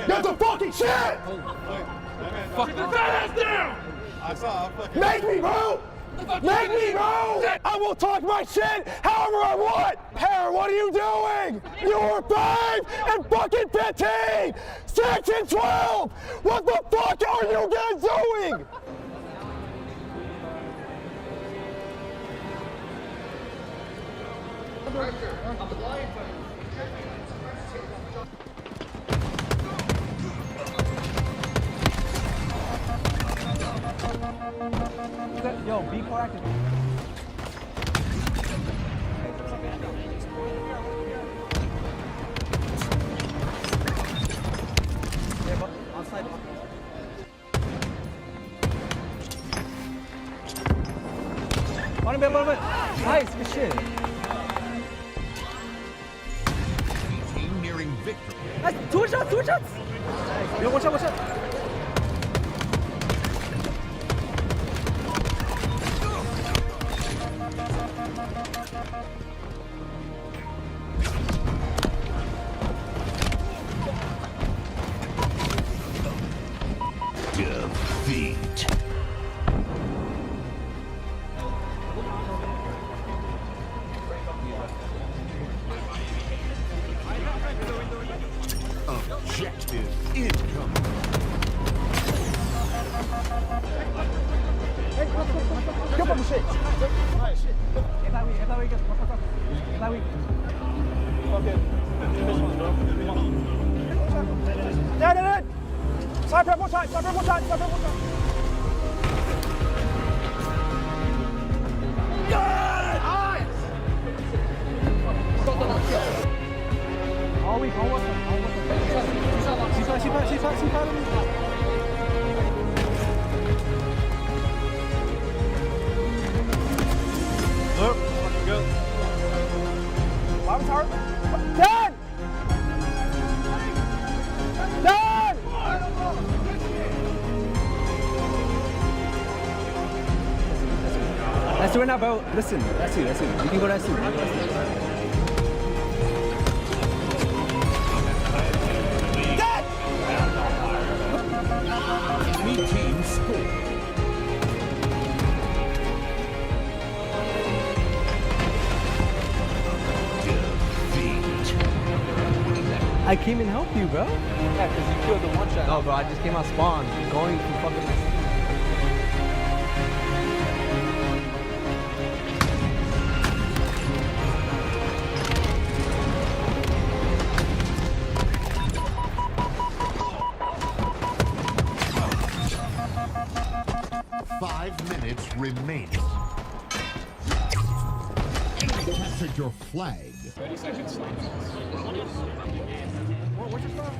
That's a fucking shit! Fuck the fat ass down! Make me, bro! Make me, bro! I will talk my shit however I want! Pear, what are you doing? You were 5 and fucking 15! 6 and 12! What the fuck are you guys doing? Yo, be proactive. Outside. Bottom bit. Nice, good shit. Team nearing victory. Nice, two shots. Yo, watch out. Defeat. Objective incoming. Go for the shit. Dead. Sniper, one shot. All week. Nope. Go. Bottom tower. Dead! Let's do it now, bro. Listen. That's you. You can go that soon. Dead! Enemy team score. I came and helped you, bro. Yeah, because you killed the one shot. No, bro, I just came out spawn. Going from fucking... remaining. Captured your flag. 30 seconds. What's your spot?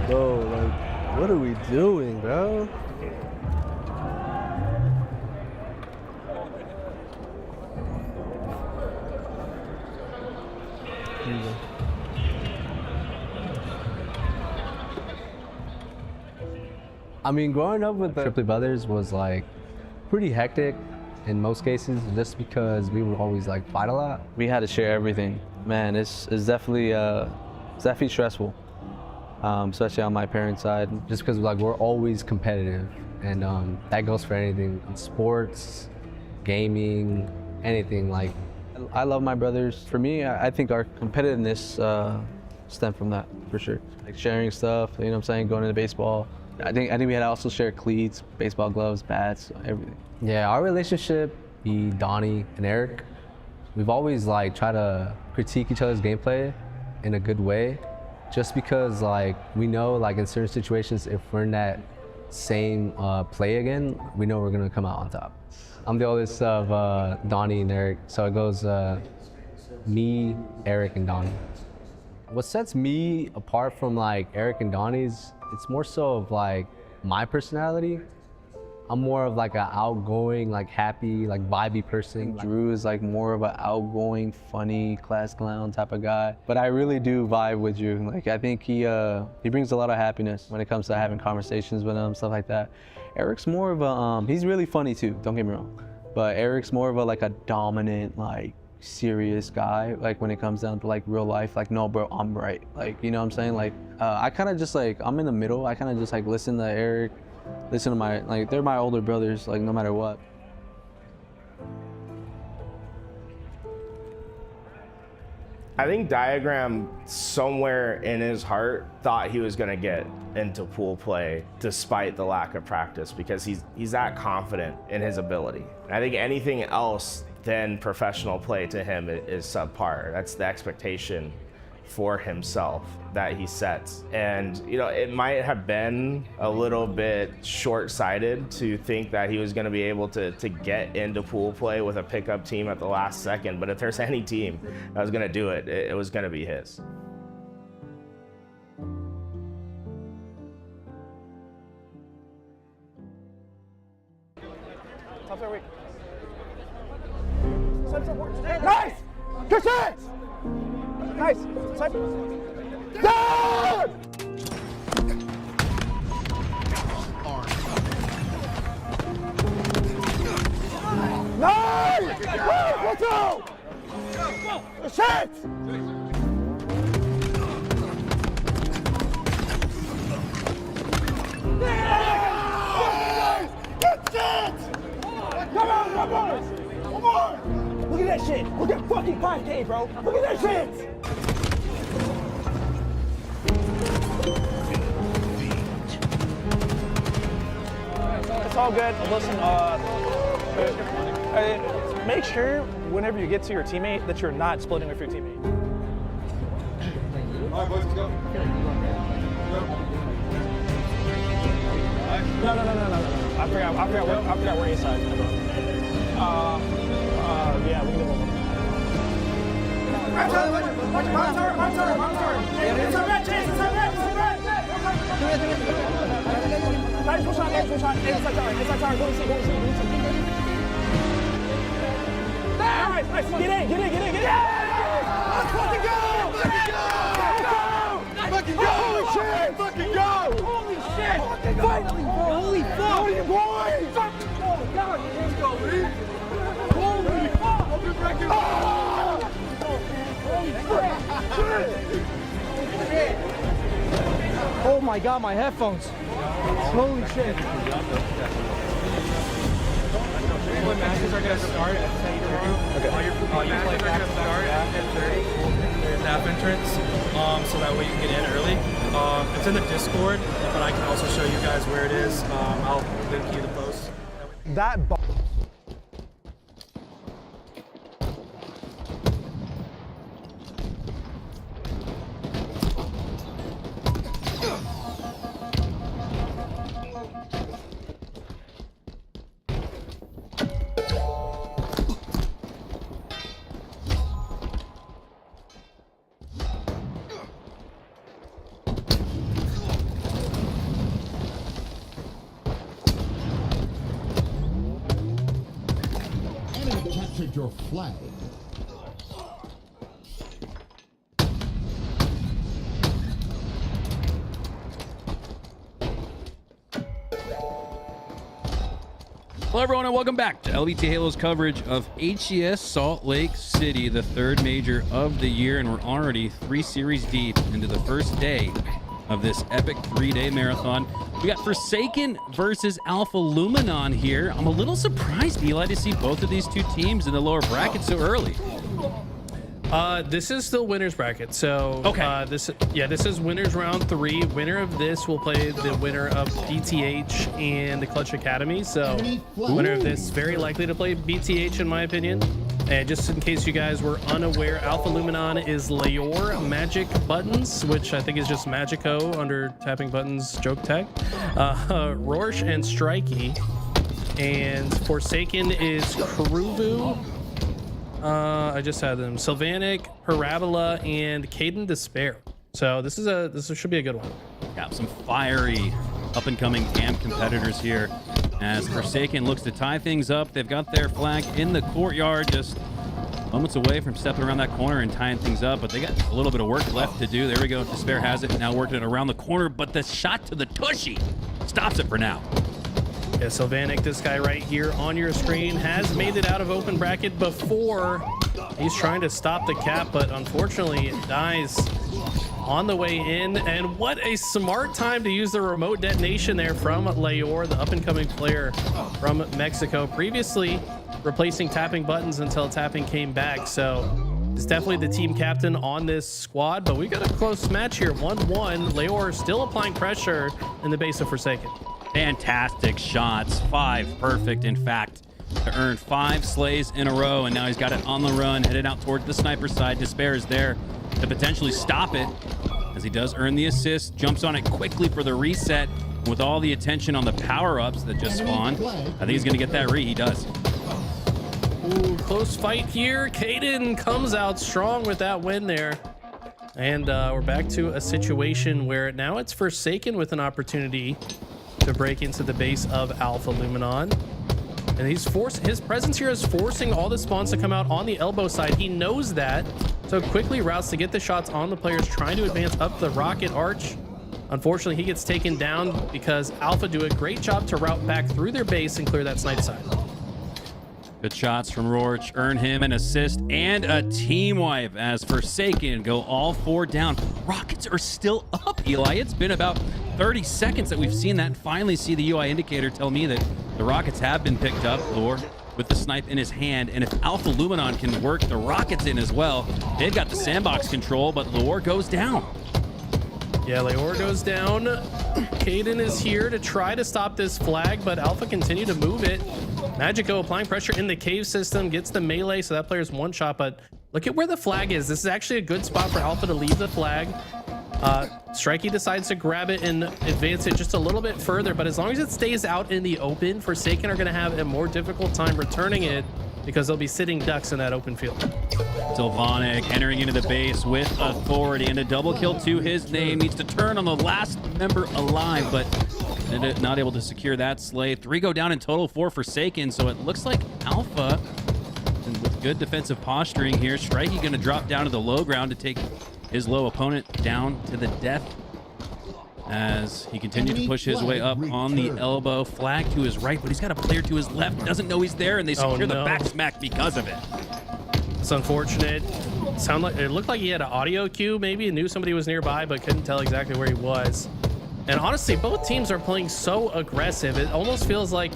Bro, like, what are we doing, bro? I mean, growing up with the Triplet brothers was like pretty hectic in most cases, just because we would always like fight a lot. We had to share everything. Man, it's definitely stressful, especially on my parents' side. Just because like we're always competitive, and that goes for anything, in sports, gaming, anything. Like, I love my brothers. For me, I think our competitiveness stemmed from that for sure. Like sharing stuff, you know what I'm saying, going into baseball. I think we had to also share cleats, baseball gloves, bats, everything. Yeah, our relationship, Donnie and Eric, we've always like tried to critique each other's gameplay in a good way, just because like we know like in certain situations, if we're in that same play again, we know we're gonna come out on top. I'm the oldest of Donnie and Eric, so it goes me, Eric, and Donnie. What sets me apart from like Eric and Donnie's, it's more so of like my personality. I'm more of like an outgoing, like happy, like vibey person. Drew is like more of an outgoing, funny, class clown type of guy. But I really do vibe with Drew. Like I think he brings a lot of happiness when it comes to having conversations with him, stuff like that. Eric's more of a, he's really funny too, don't get me wrong. But Eric's more of a like a dominant, like serious guy. Like when it comes down to like real life, like no bro, I'm right. Like, you know what I'm saying? Like I kind of just like, I'm in the middle. I kind of just like listen to Eric, listen to my, like they're my older brothers, like no matter what. I think Diagram somewhere in his heart thought he was going to get into pool play despite the lack of practice, because he's that confident in his ability. And I think anything else than professional play to him is subpar. That's the expectation for himself that he sets. And you know, it might have been a little bit short-sighted to think that he was going to be able to get into pool play with a pickup team at the last second, but if there's any team that was going to do it, it was going to be his. Nice! Good chance! Nice! Down! Nice! Let's go! Good chance! Nice! Good chance! Come on, come on! Come on! Look at that shit! Look at fucking 5K, bro! Look at that shit! It's all good. Listen, make sure whenever you get to your teammate that you're not splitting with your teammate. All right, boys, let's go. No. I forgot where he's side. Yeah, we can do one more. It's a red chase! It's a red! Nice, push on. Inside tower. Go to see. Nice. Get in. Let's fucking go! Holy shit! Fucking go! Holy shit! Finally, bro! Holy fuck! How are you boys? Oh, God! Let's go, Lee! Holy fuck! Open bracket! Oh my God, my headphones! Holy shit! When matches are gonna start at 10:30. Okay. All your matches are gonna start at 10:30. Staff entrance, so that way you can get in early. It's in the Discord, but I can also show you guys where it is. I'll link you the post. That. Captured your flag. Hello everyone and welcome back to LVT Halo's coverage of HCS Salt Lake City, the third major of the year, and we're already 3 series deep into the first day of this epic 3-day marathon. We got Forsaken versus Alpha Luminon here. I'm a little surprised, Eli, to see both of these two teams in the lower bracket so early. This is still winner's bracket. So okay. This is winners round 3. Winner of this will play the winner of BTH and the Clutch Academy. So winner of this very likely to play BTH in my opinion. And just in case you guys were unaware, Alpha Luminon is Leor Magic Buttons, which I think is just Magico under tapping buttons joke tag. Rorsch and Strikey. And Forsaken is Kruvu. I just had them. Sylvanic, Parabola, and Caden Despair. So this should be a good one. Yeah, some fiery up-and-coming camp competitors here. as Forsaken looks to tie things up. They've got their flag in the courtyard, just moments away from stepping around that corner and tying things up, but they got a little bit of work left to do. There we go. Despair has it, now working it around the corner, but the shot to the tushy stops it for now. Yeah, Sylvanik, this guy right here on your screen, has made it out of open bracket before. He's trying to stop the cap, but unfortunately it dies on the way in. And what a smart time to use the remote detonation there from Leor, the up-and-coming player from Mexico. Previously replacing tapping buttons until tapping came back. So it's definitely the team captain on this squad, but we got a close match here. 1-1. Leor still applying pressure in the base of Forsaken. Fantastic shots. 5 perfect, in fact, to earn 5 slays in a row. And now he's got it on the run, headed out toward the sniper side. Despair is there to potentially stop it, as he does earn the assist. Jumps on it quickly for the reset. With all the attention on the power-ups that just spawned, I think he's going to get that re. He does. Ooh, close fight here. Caden comes out strong with that win there. And we're back to a situation where now it's Forsaken with an opportunity to break into the base of Alpha Luminon. And his presence here is forcing all the spawns to come out on the elbow side. He knows that, so quickly routes to get the shots on the players trying to advance up the rocket arch. Unfortunately, he gets taken down because Alpha do a great job to route back through their base and clear that snipe side. Good shots from Rorch earn him an assist and a team wipe as Forsaken go all 4 down. Rockets are still up, Eli. It's been about 30 seconds that we've seen that, and finally see the UI indicator tell me that the Rockets have been picked up. Lore with the snipe in his hand, and if Alpha Luminon can work the Rockets in as well, they've got the sandbox control, but Lore goes down. Yeah, Leor goes down. Caden is here to try to stop this flag, but Alpha continue to move it. Magico applying pressure in the cave system, gets the melee, so that player's one shot, but look at where the flag is. This is actually a good spot for Alpha to leave the flag. Strikey decides to grab it and advance it just a little bit further, but as long as it stays out in the open, Forsaken are going to have a more difficult time returning it because they'll be sitting ducks in that open field. Sylvanik entering into the base with authority, and a double kill to his name. Needs to turn on the last member alive, but not able to secure that slay. 3 go down in total for Forsaken, so it looks like Alpha, and with good defensive posturing here, Strikey going to drop down to the low ground to take his low opponent down to the death as he continued to push his way up on the elbow. Flag to his right, but he's got a player to his left, doesn't know he's there, and they secure the back smack because of it. It's unfortunate. It looked like he had an audio cue maybe and knew somebody was nearby, but couldn't tell exactly where he was. And honestly, both teams are playing so aggressive. It almost feels like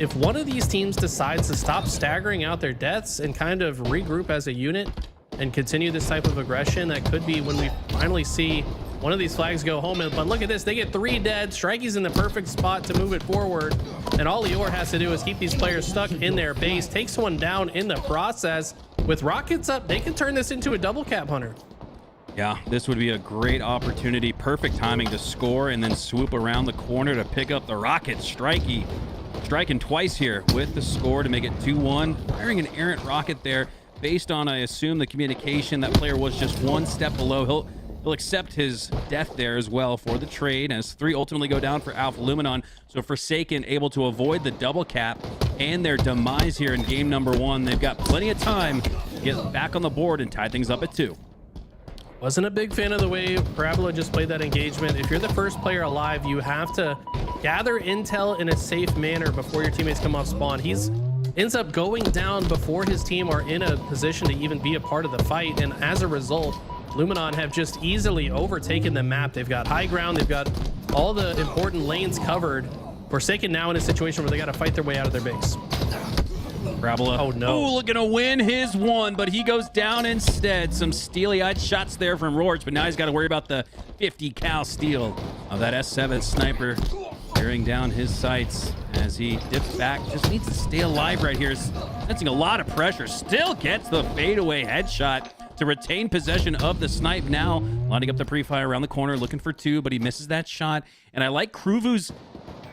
if one of these teams decides to stop staggering out their deaths and kind of regroup as a unit and continue this type of aggression, that could be when we finally see one of these flags go home. But look at this, they get 3 dead. Strikey's in the perfect spot to move it forward, and all Leor has to do is keep these players stuck in their base, takes one down in the process. With Rockets up, they can turn this into a double cap, Hunter. Yeah, this would be a great opportunity. Perfect timing to score and then swoop around the corner to pick up the Rockets. Strikey striking twice here with the score to make it 2-1. Firing an errant rocket there based on, I assume, the communication. That player was just 1 step below. He'll accept his death there as well for the trade, as 3 ultimately go down for Alpha Luminon. So Forsaken able to avoid the double cap and their demise here in game number 1. They've got plenty of time to get back on the board and tie things up at 2. Wasn't a big fan of the way Parabola just played that engagement. If you're the first player alive, you have to gather intel in a safe manner before your teammates come off spawn. He's ends up going down before his team are in a position to even be a part of the fight, and as a result, Luminon have just easily overtaken the map. They've got high ground, they've got all the important lanes covered. Forsaken now in a situation where they got to fight their way out of their base. Parabola. Oh no. Looking to win his one, but he goes down instead. Some steely-eyed shots there from Rorch, but now he's got to worry about the 50 cal steal of that S7 sniper, tearing down his sights as he dips back. Just needs to stay alive right here. Sensing a lot of pressure. Still gets the fadeaway headshot to retain possession of the snipe. Now lining up the pre-fire around the corner, looking for 2, but he misses that shot. And I like Kruvu's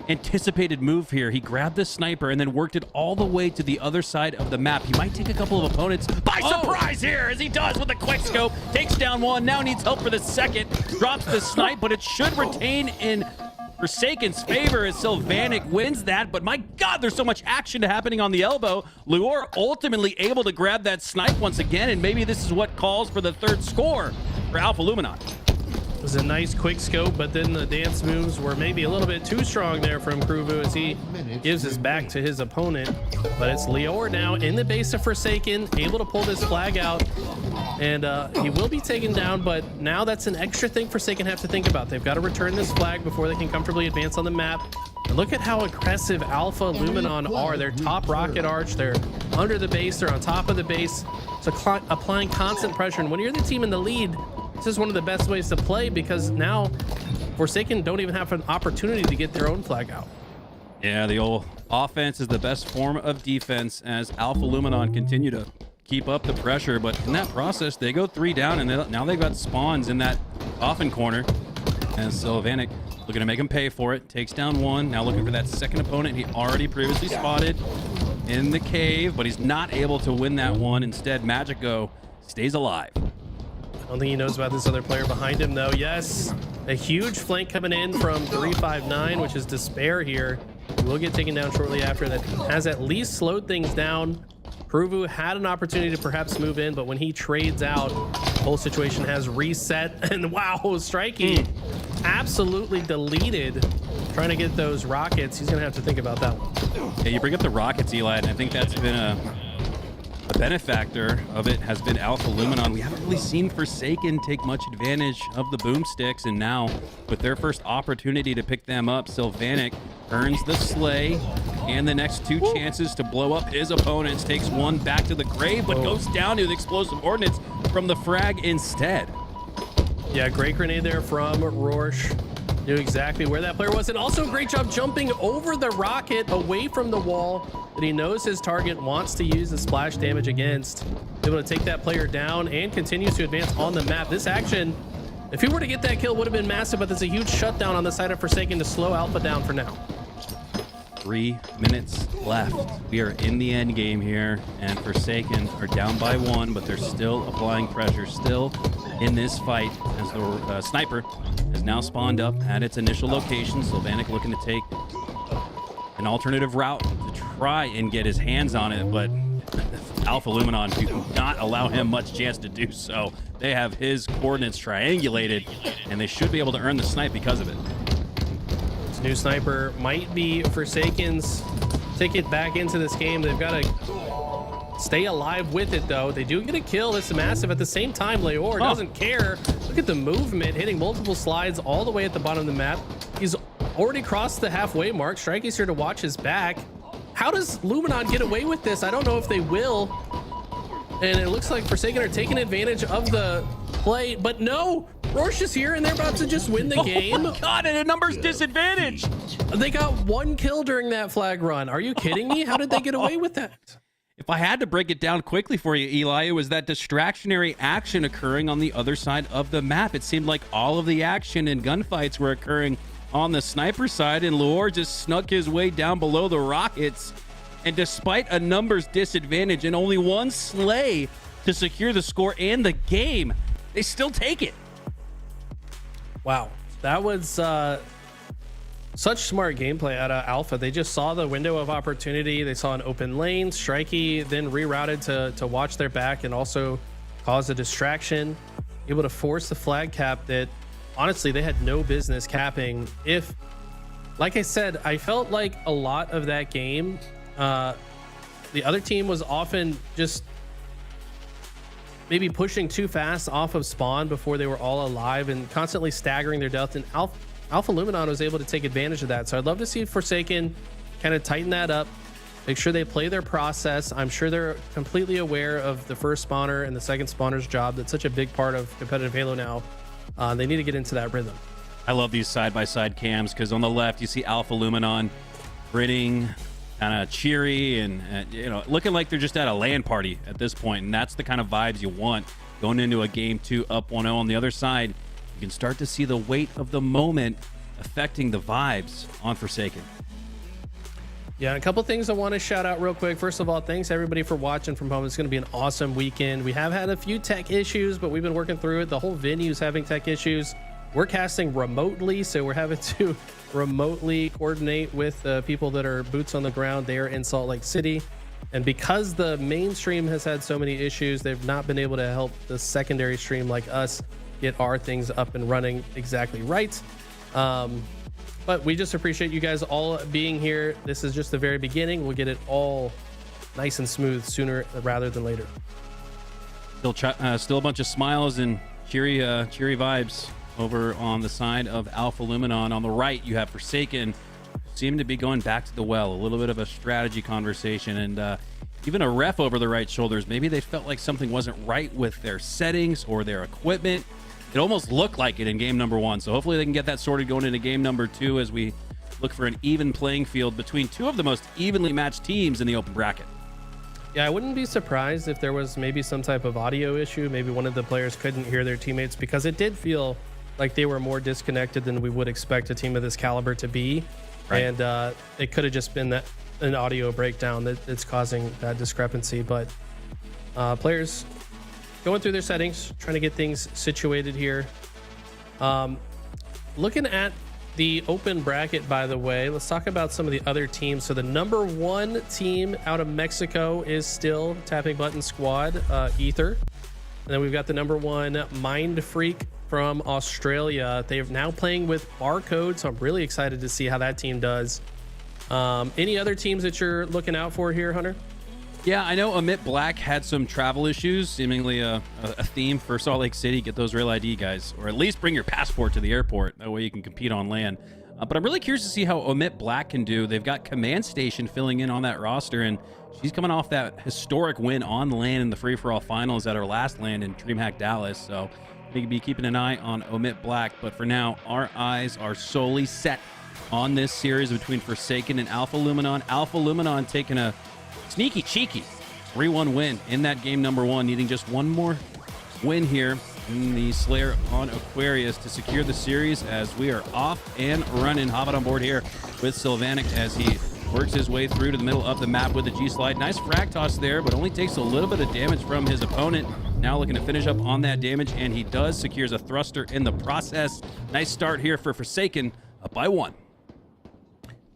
anticipated move here. He grabbed the sniper and then worked it all the way to the other side of the map. He might take a couple of opponents by surprise here, as he does with a quick scope. Takes down 1, now needs help for the second. Drops the snipe, but it should retain in Forsaken's favor as Sylvanik wins that, but my God, there's so much action happening on the elbow. Luor ultimately able to grab that snipe once again, and maybe this is what calls for the third score for Alpha Luminon. It was a nice quick scope, but then the dance moves were maybe a little bit too strong there from Kruvu as he gives his back to his opponent. But it's Lior now in the base of Forsaken, able to pull this flag out, and he will be taken down, but now that's an extra thing Forsaken have to think about. They've got to return this flag before they can comfortably advance on the map. And look at how aggressive Alpha Luminon are. They're top rocket arch, they're under the base, they're on top of the base. So applying constant pressure, and when you're the team in the lead, this is one of the best ways to play because now Forsaken don't even have an opportunity to get their own flag out. Yeah, the old offense is the best form of defense as Alpha Luminon continue to keep up the pressure, but in that process, they go 3 down, and now they've got spawns in that coffin corner. And Sylvanik looking to make him pay for it. Takes down 1, now looking for that second opponent he already previously spotted in the cave, but he's not able to win that one. Instead, Magico stays alive. I don't think he knows about this other player behind him, though. Yes, a huge flank coming in from 359, which is Despair here. He will get taken down shortly after. That has at least slowed things down. Kruvu had an opportunity to perhaps move in, but when he trades out, the whole situation has reset. And wow, Strikey absolutely deleted trying to get those rockets. He's going to have to think about that one. Yeah, you bring up the rockets, Eli, and I think that's been a benefactor of it has been Alpha Luminon. We haven't really seen Forsaken take much advantage of the boomsticks, and now with their first opportunity to pick them up, Sylvanik earns the slay and the next 2 chances to blow up his opponents. Takes 1 back to the grave, but goes down to the explosive ordnance from the frag instead. Yeah, great grenade there from Rorsch. Knew exactly where that player was, and also a great job jumping over the rocket away from the wall that he knows his target wants to use the splash damage against. Able to take that player down and continues to advance on the map. This action, if he were to get that kill, would have been massive, but there's a huge shutdown on the side of Forsaken to slow Alpha down for now. 3 minutes left. We are in the end game here, and Forsaken are down by 1, but they're still applying pressure, still in this fight as the sniper has now spawned up at its initial location. Sylvanik looking to take an alternative route to try and get his hands on it, but Alpha Luminon do not allow him much chance to do so. They have his coordinates triangulated, and they should be able to earn the snipe because of it. This new sniper might be Forsaken's ticket back into this game. They've got to stay alive with it, though. They do get a kill. This is massive. At the same time, Leor doesn't care. Look at the movement, hitting multiple slides all the way at the bottom of the map. He's already crossed the halfway mark. Strikey's here to watch his back. How does Luminon get away with this? I don't know if they will. And it looks like Forsaken are taking advantage of the play, but no, Rorsch is here and they're about to just win the game. Oh my God, and a numbers disadvantage. They got 1 kill during that flag run. Are you kidding me? How did they get away with that? If I had to break it down quickly for you, Eli, it was that distractionary action occurring on the other side of the map. It seemed like all of the action and gunfights were occurring on the sniper side, and Luor just snuck his way down below the rockets. And despite a numbers disadvantage and only 1 slay to secure the score and the game, they still take it. Wow, that was such smart gameplay out of Alpha. They just saw the window of opportunity. They saw an open lane. Strikey then rerouted to watch their back and also cause a distraction, able to force the flag cap that honestly they had no business capping. If, like I said, I felt like a lot of that game, the other team was often just maybe pushing too fast off of spawn before they were all alive and constantly staggering their death, and Alpha Luminon was able to take advantage of that. So I'd love to see Forsaken kind of tighten that up, make sure they play their process. I'm sure they're completely aware of the first spawner and the second spawner's job. That's such a big part of competitive Halo now. They need to get into that rhythm. I love these side-by-side cams because on the left you see Alpha Luminon grinning, kind of cheery, and you know, looking like they're just at a LAN party at this point, and that's the kind of vibes you want going into a game 2 up 1-0. On the other side, you can start to see the weight of the moment affecting the vibes on Forsaken. Yeah, a couple things I want to shout out real quick. First of all, thanks everybody for watching from home. It's going to be an awesome weekend. We have had a few tech issues, but we've been working through it. The whole venue's having tech issues. we're casting remotely, so we're having to remotely coordinate with people that are boots on the ground there in Salt Lake City. And because the main stream has had so many issues, they've not been able to help the secondary stream like us get our things up and running exactly right. But we just appreciate you guys all being here. This is just the very beginning. We'll get it all nice and smooth sooner rather than later. Still a bunch of smiles and cheery vibes over on the side of Alpha Luminon. On the right, you have Forsaken, seem to be going back to the well. A little bit of a strategy conversation, and even a ref over the right shoulders. Maybe they felt like something wasn't right with their settings or their equipment. It almost looked like it in game number 1. So hopefully they can get that sorted going into game number 2 as we look for an even playing field between two of the most evenly matched teams in the open bracket. Yeah, I wouldn't be surprised if there was maybe some type of audio issue. Maybe one of the players couldn't hear their teammates, because it did feel like they were more disconnected than we would expect a team of this caliber to be. Right. And it could have just been that an audio breakdown that's causing that discrepancy. But players going through their settings, trying to get things situated here. Looking at the open bracket, by the way, let's talk about some of the other teams. So the number 1 team out of Mexico is still Tapping Button Squad, Ether. And then we've got the number 1 Mind Freak from Australia. They're now playing with Barcode, so I'm really excited to see how that team does. Any other teams that you're looking out for here, Hunter? Yeah, I know Omit Black had some travel issues, seemingly a theme for Salt Lake City. Get those Real ID guys, or at least bring your passport to the airport. That way you can compete on land. But I'm really curious to see how Omit Black can do. They've got Command Station filling in on that roster, and she's coming off that historic win on land in the free-for-all finals at her last land in DreamHack Dallas. So we can be keeping an eye on Omit Black. But for now, our eyes are solely set on this series between Forsaken and Alpha Luminon. Alpha Luminon taking a sneaky, cheeky 3-1 win in that game number 1, needing just one more win here in the Slayer on Aquarius to secure the series, as we are off and running. Hobbit on board here with Sylvanik as he works his way through to the middle of the map with the G-Slide. Nice frag toss there, but only takes a little bit of damage from his opponent. Now looking to finish up on that damage, and he does. Secures a thruster in the process. Nice start here for Forsaken, up by 1.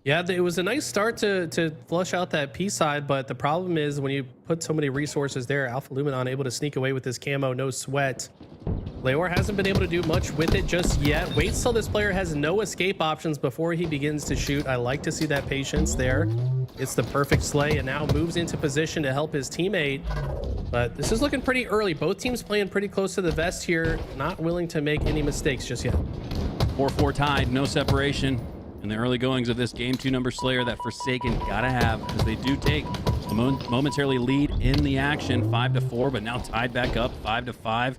Yeah, it was a nice start to flush out that P side, but the problem is when you put so many resources there, Alpha Luminon able to sneak away with his camo, no sweat. Leor hasn't been able to do much with it just yet. Waits till this player has no escape options before he begins to shoot. I like to see that patience there. It's the perfect slay, and now moves into position to help his teammate. But this is looking pretty early. Both teams playing pretty close to the vest here, not willing to make any mistakes just yet. 4-4 tied, no separation in the early goings of this game 2 number Slayer that Forsaken gotta have, as they do take a momentarily lead in the action, 5-4, but now tied back up 5-5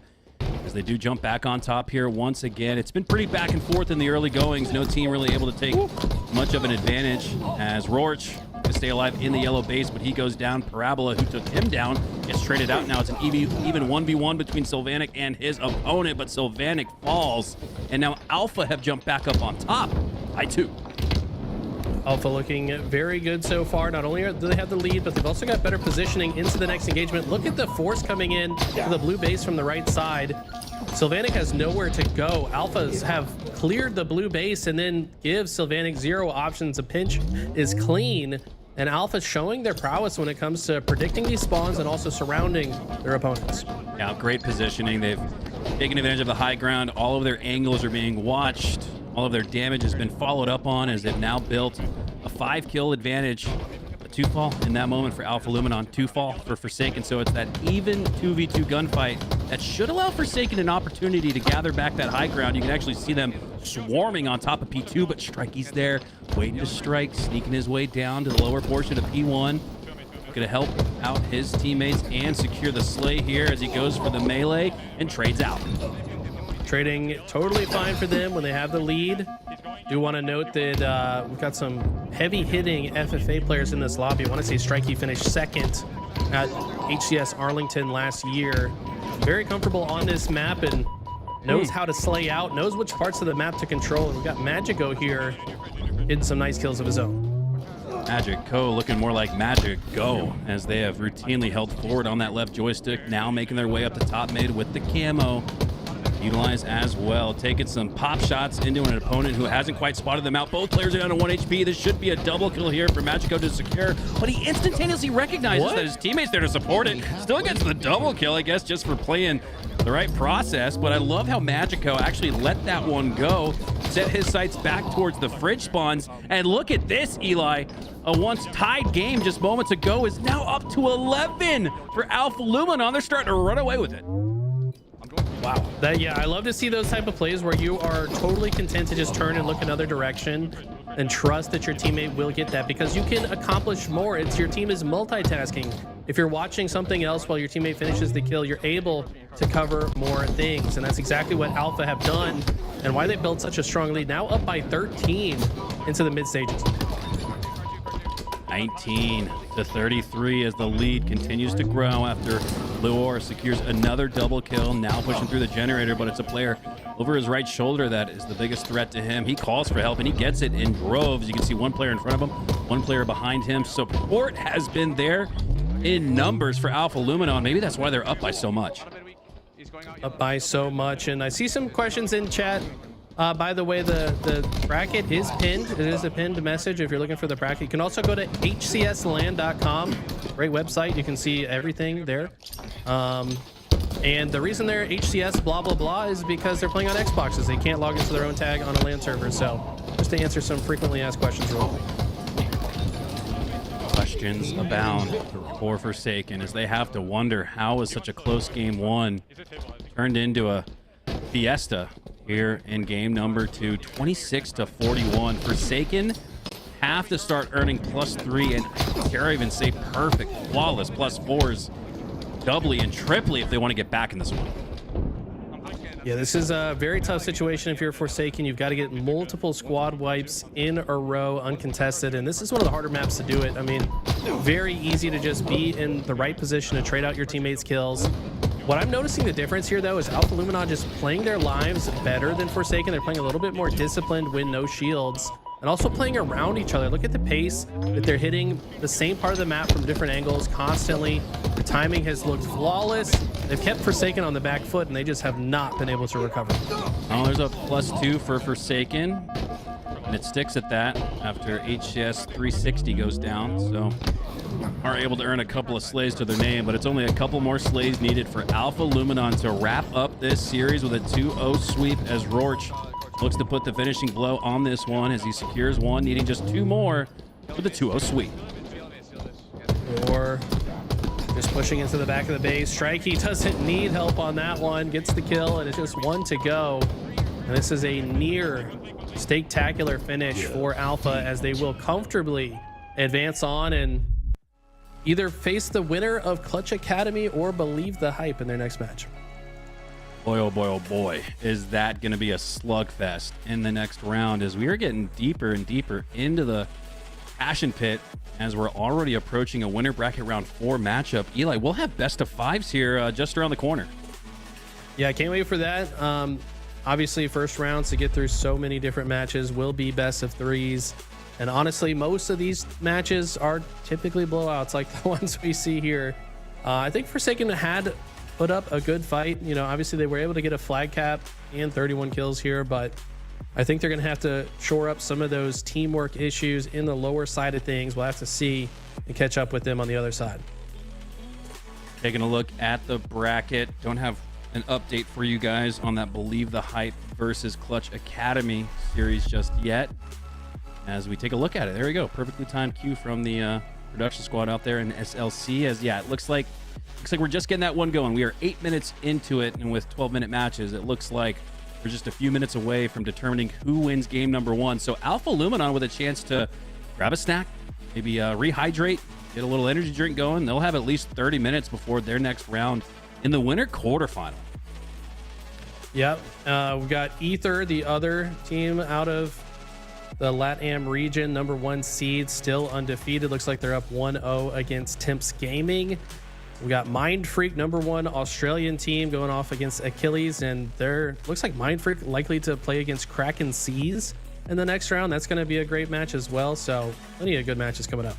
as they do jump back on top here once again. It's been pretty back and forth in the early goings. No team really able to take much of an advantage, as Rorch to stay alive in the yellow base, but he goes down. Parabola, who took him down, gets traded out. Now it's an even 1v1 between Sylvanik and his opponent, but Sylvanik falls, and now Alpha have jumped back up on top by 2. Alpha looking very good so far. Not only do they have the lead, but they've also got better positioning into the next engagement. Look at the force coming in to the blue base from the right side. Sylvanik has nowhere to go. Alphas have cleared the blue base and then give Sylvanik 0 options. A pinch is clean, and Alpha showing their prowess when it comes to predicting these spawns and also surrounding their opponents. Yeah, great positioning. They've taken advantage of the high ground. All of their angles are being watched. All of their damage has been followed up on, as they've now built a 5-kill advantage. A 2-fall in that moment for Alpha Luminon, 2-fall for Forsaken. So it's that even 2v2 gunfight that should allow Forsaken an opportunity to gather back that high ground. You can actually see them swarming on top of P2, but Strikey's there, waiting to strike, sneaking his way down to the lower portion of P1. Gonna help out his teammates and secure the slay here as he goes for the melee and trades out. Trading totally fine for them when they have the lead. Do want to note that we've got some heavy hitting FFA players in this lobby. I want to see Strikey finish 2nd at HCS Arlington last year. Very comfortable on this map and knows how to slay out, knows which parts of the map to control. And we've got Magico here getting some nice kills of his own. Magic Co looking more like Magic Go, as they have routinely held forward on that left joystick, now making their way up the top mid with the camo. utilized as well, taking some pop shots into an opponent who hasn't quite spotted them out. Both players are down to 1 HP. This should be a double kill here for Magico to secure, but he instantaneously recognizes that his teammate's there to support it. Still gets the double kill, I guess, just for playing the right process. But I love how Magico actually let that one go, set his sights back towards the fridge spawns, and look at this, Eli. A once tied game just moments ago is now up to 11 for Alpha Luminon. They're starting to run away with it. Wow. Yeah, I love to see those type of plays where you are totally content to just turn and look another direction and trust that your teammate will get that, because you can accomplish more. It's your team is multitasking. If you're watching something else while your teammate finishes the kill, you're able to cover more things. And that's exactly what Alpha have done and why they built such a strong lead. Now up by 13 into the mid stages. 19 to 33 as the lead continues to grow after Luor secures another double kill, now pushing through the generator, but it's a player over his right shoulder that is the biggest threat to him. He calls for help and he gets it in droves. You can see one player in front of him, one player behind him. Support has been there in numbers for Alpha Luminon. Maybe that's why they're up by so much. Up by so much. And I see some questions in chat. By the way, the bracket is pinned. It is a pinned message if you're looking for the bracket. You can also go to hcsland.com. Great website. You can see everything there. And the reason they're HCS blah, blah, blah is because they're playing on Xboxes. They can't log into their own tag on a LAN server. So just to answer some frequently asked questions real quick. Questions abound for Forsaken as they have to wonder how is such a close game one turned into a fiesta here in game number 2. 26 to 41. Forsaken have to start earning +3 and dare I even say perfect, flawless +4s doubly and triply if they want to get back in this one. Yeah, this is a very tough situation if you're Forsaken. You've got to get multiple squad wipes in a row uncontested, and this is one of the harder maps to do it. I mean, very easy to just be in the right position to trade out your teammates' kills. What I'm noticing the difference here, though, is Alpha Luminon just playing their lives better than Forsaken. They're playing a little bit more disciplined with no shields, and also playing around each other. Look at the pace that they're hitting the same part of the map from different angles constantly. The timing has looked flawless. They've kept Forsaken on the back foot, and they just have not been able to recover. Oh, there's a +2 for Forsaken, and it sticks at that after HCS 360 goes down. So are able to earn a couple of slays to their name, but it's only a couple more slays needed for Alpha Luminon to wrap up this series with a 2-0 sweep as Rorch looks to put the finishing blow on this one as he secures one, needing just 2 more for the 2-0 sweep. Or just pushing into the back of the base. Strikey doesn't need help on that one, gets the kill, and it's just 1 to go. And this is a near stake-tacular finish for Alpha as they will comfortably advance on and either face the winner of Clutch Academy or Believe the Hype in their next match. Boy, oh boy, oh boy, is that going to be a slugfest in the next round as we are getting deeper and deeper into the Passion Pit as we're already approaching a winner bracket round 4 matchup. Eli, we'll have best of 5s here just around the corner. Yeah, I can't wait for that. Obviously, first rounds to get through so many different matches will be best of 3s. And honestly, most of these matches are typically blowouts like the ones we see here. I think Forsaken had put up a good fight. You know, obviously they were able to get a flag cap and 31 kills here, but I think they're going to have to shore up some of those teamwork issues in the lower side of things. We'll have to see and catch up with them on the other side. Taking a look at the bracket. Don't have an update for you guys on that Believe the Hype versus Clutch Academy series just yet. As we take a look at it, there we go. Perfectly timed cue from the production squad out there in SLC. As yeah, it looks like we're just getting that one going. We are 8 minutes into it, and with 12-minute matches, it looks like we're just a few minutes away from determining who wins game number 1. So Alpha Luminon with a chance to grab a snack, maybe rehydrate, get a little energy drink going. They'll have at least 30 minutes before their next round in the winter quarterfinal. Yep, we've got Ether, the other team out of the LATAM region, #1 seed, still undefeated. Looks like they're up 1-0 against Temps Gaming. We got Mind Freak, #1 Australian team, going off against Achilles, and looks like Mind Freak likely to play against Kraken Seas in the next round. That's going to be a great match as well. So plenty of good matches coming up.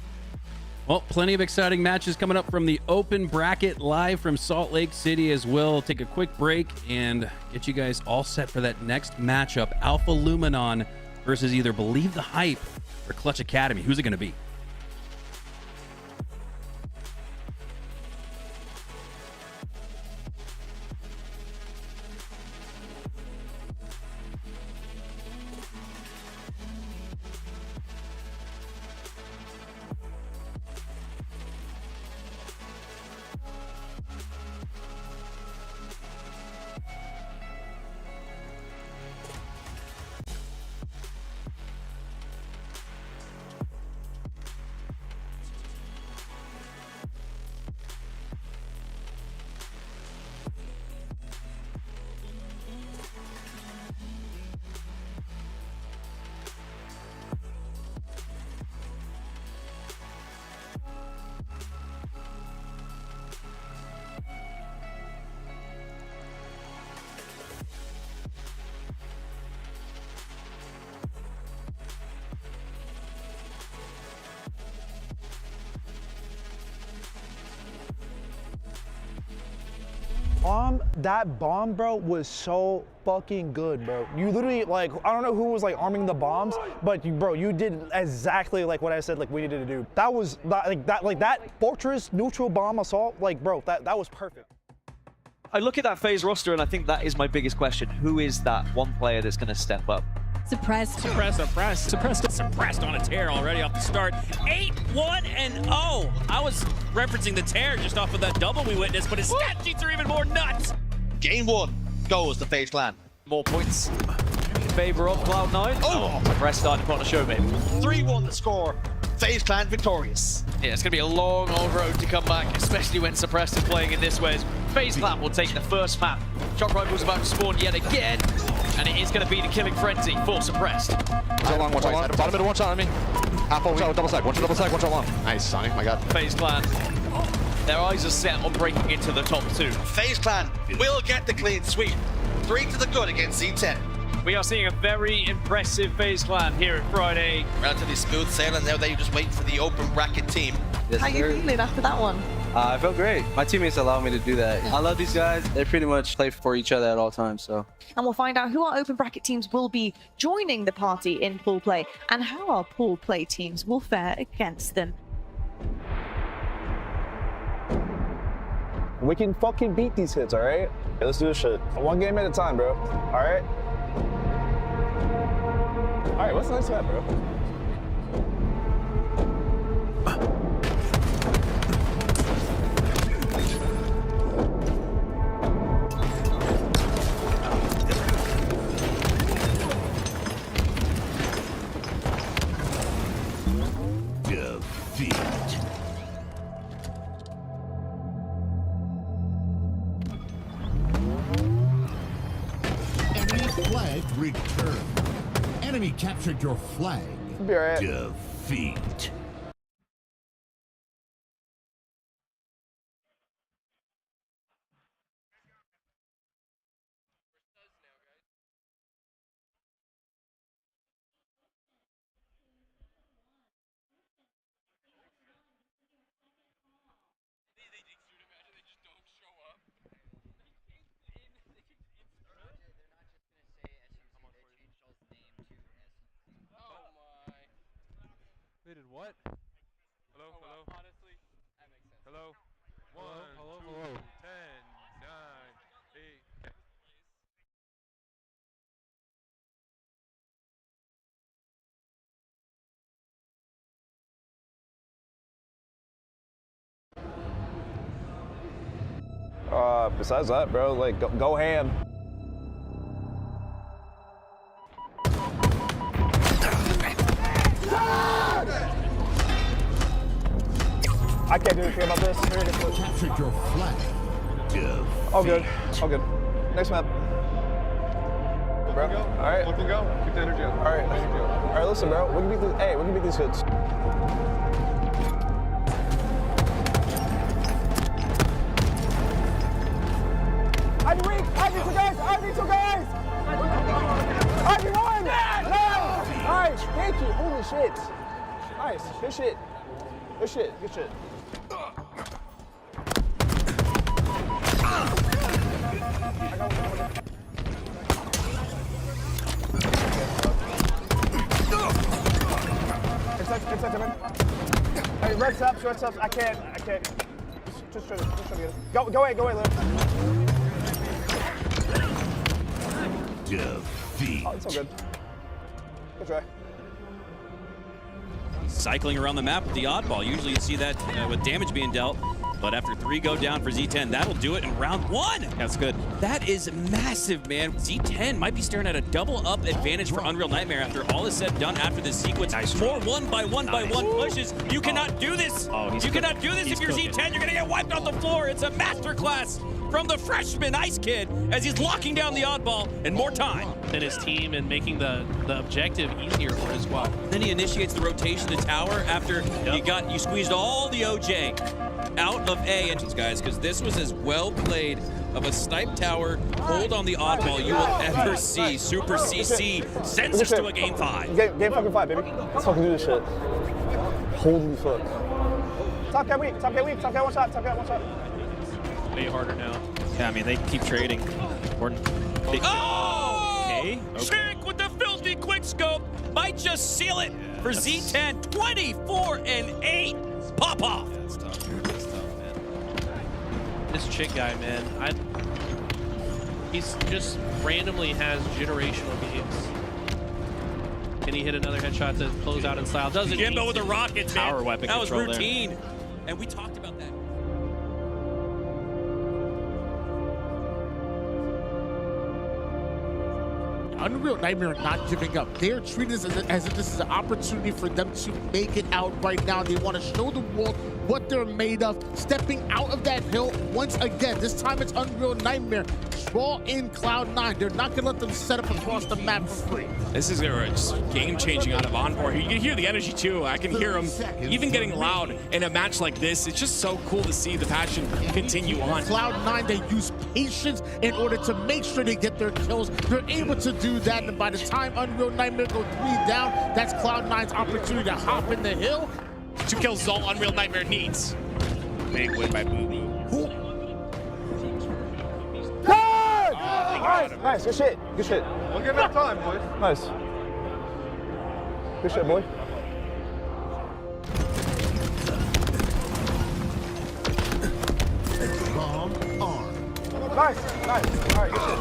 Well, plenty of exciting matches coming up from the open bracket live from Salt Lake City as well. Take a quick break and get you guys all set for that next matchup. Alpha Luminon versus either Believe the Hype or Clutch Academy. Who's it going to be? That bomb, bro, was so fucking good, bro. You literally, like, I don't know who was like arming the bombs, but you did exactly like what I said, like we needed to do. That was that fortress neutral bomb assault, like, bro, that was perfect. I look at that FaZe roster and I think that is my biggest question. Who is that one player that's going to step up? Suppressed. Suppressed on a tear already off the start. 8-1-0. I was referencing the tear just off of that double we witnessed, but his stat sheets are even more nuts. Game 1 goes to FaZe Clan. More points in favor of Cloud9. Oh, Suppressed starting to put on a show, mate. 3-1 the score. FaZe Clan victorious. Yeah, it's going to be a long old road to come back, especially when Suppressed is playing in this way. FaZe Clan will take the first map. Shock Rifle's about to spawn yet again, and it is going to be the killing frenzy for Suppressed. One shot long. Bottom middle, one shot on me. Half one shot, double side. One shot double side, one shot long. Nice, Sonic, my god. FaZe Clan, their eyes are set on breaking into the top 2. FaZe Clan will get the clean sweep. 3 to the good against Z10. We are seeing a very impressive FaZe Clan here at Friday. Relatively smooth sailing. Now they just wait for the open bracket team. Yes, How you feeling after that one? I felt great. My teammates allow me to do that. I love these guys. They pretty much play for each other at all times. So. And we'll find out who our open bracket teams will be joining the party in pool play and how our pool play teams will fare against them. We can fucking beat these hits, all right? Okay, let's do this shit. One game at a time, bro. All right? All right, what's the next map, bro? Flag return. Enemy captured your flag. Be right. Defeat. They did what? Hello, hello. Honestly, that makes sense. Hello. Hello. 10, 9, 8. Besides that, bro, like, go ham. I can't do anything about this. Captured your flag. All good. All good. Next map. Bro. All right. Let them go. Keep the energy up. All right. All right. Listen, bro. We can beat these. Hey, we can beat these hits. Ivy weak. Ivy two guys. Ivy two guys. Ivy one. No. Nice. Thank you. Holy shit. Nice. Good shit. Good shit, good shit. Inside, man. Hey, red subs. I can't. Just try to get it. Go away, Lou. Defeat. Oh, it's all good. Good try. Cycling around the map with the oddball. Usually you see that with damage being dealt. But after 3 go down for Z10, that'll do it in round 1. That's good. That is massive, man. Z10 might be staring at a double-up advantage for Unreal Nightmare after all is said and done after this sequence. More 1-by-1 pushes. You cannot do this. You cannot do this if you're Z10. You're going to get wiped off the floor. It's a masterclass from the freshman Ice Kid as he's locking down the oddball and more time. And his team and making the objective easier for his squad. Then he initiates the rotation to tower after you squeezed all the OJ out of A engines, guys, because this was as well played of a snipe tower hold on the oddball you will ever see. Super CC sends us to a game 5. Game fucking 5, baby. Let's fucking do this shit. Holy fuck. Top guy weak, top guy one shot. Way harder now. Yeah, I mean, they keep trading. Okay. Chick with the filthy quick scope might just seal it for Z10. 24-8. Pop off. This Chick guy, man, he's just randomly has generational games. Can he hit another headshot to close out in style? Doesn't Jimbo with the rockets, man. Power weapon That was control routine. there. And we talked about that. Unreal Nightmare are not giving up. They're treating this as if this is an opportunity for them to make it out right now. They want to show the world what they're made of, stepping out of that hill once again. This time it's Unreal Nightmare. Draw in Cloud9. They're not going to let them set up across the map for free. This is just game-changing out of Encore. You can hear the energy, too. I can hear him even getting loud in a match like this. It's just so cool to see the passion continue on. Cloud9, they use patience in order to make sure they get their kills. They're able to do that, and by the time Unreal Nightmare go 3 down, that's Cloud9's opportunity to hop in the hill. 2 kills is all Unreal Nightmare needs. Big win by Boo Boo. Nice, good shit. We'll give it time, boys. Nice. Good shit, boy. Bomb arm. Nice. All right, good shit.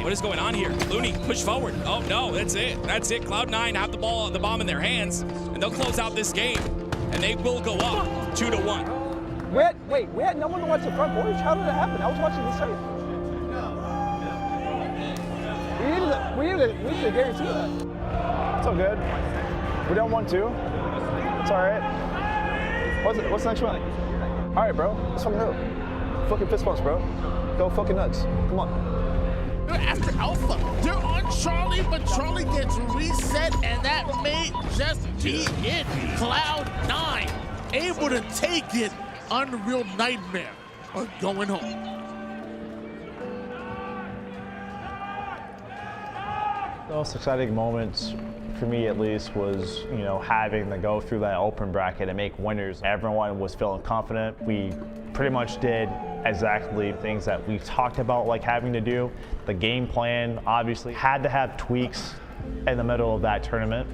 What is going on here? Looney, push forward. Oh no, that's it. Cloud9 have the bomb in their hands, and they'll close out this game, and they will go up 2-1. Wait, we had no one to watch the front, boys. How did it happen? I was watching the stream. We need to guarantee that. It's all good. We don't want to. It's all right. What's the next one? All right, bro. Let's fucking go. Fucking fist bumps, bro. Go fucking nuts. Come on. They're after Alpha. They're on Charlie, but Charlie gets reset, and that may just be it. Cloud9 able to take it. Unreal Nightmare are going home. The most exciting moments for me at least was, having to go through that open bracket and make winners. Everyone was feeling confident. We pretty much did exactly things that we talked about having to do. The game plan obviously had to have tweaks in the middle of that tournament,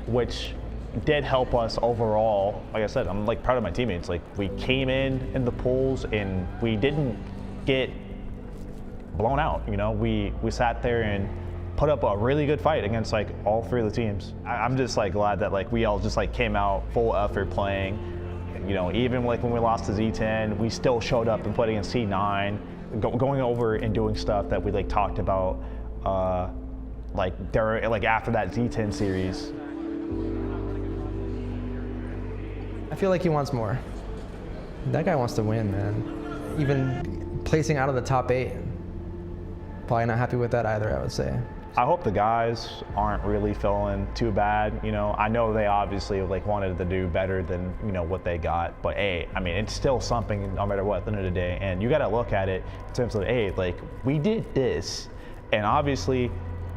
which did help us overall. Like I said, I'm proud of my teammates. We came in the pools and we didn't get blown out. We sat there and put up a really good fight against all 3 of the teams. I'm just glad that we all just came out full effort playing. Even when we lost to Z10, we still showed up and played against C9, going over and doing stuff that we talked about after that Z10 series. I feel like he wants more. That guy wants to win, man. Even placing out of the top 8. Probably not happy with that either, I would say. I hope the guys aren't really feeling too bad. You know, I know they obviously like wanted to do better than, you know, what they got, but hey, I mean, it's still something no matter what at the end of the day. And you got to look at it in terms of, hey, like we did this, and obviously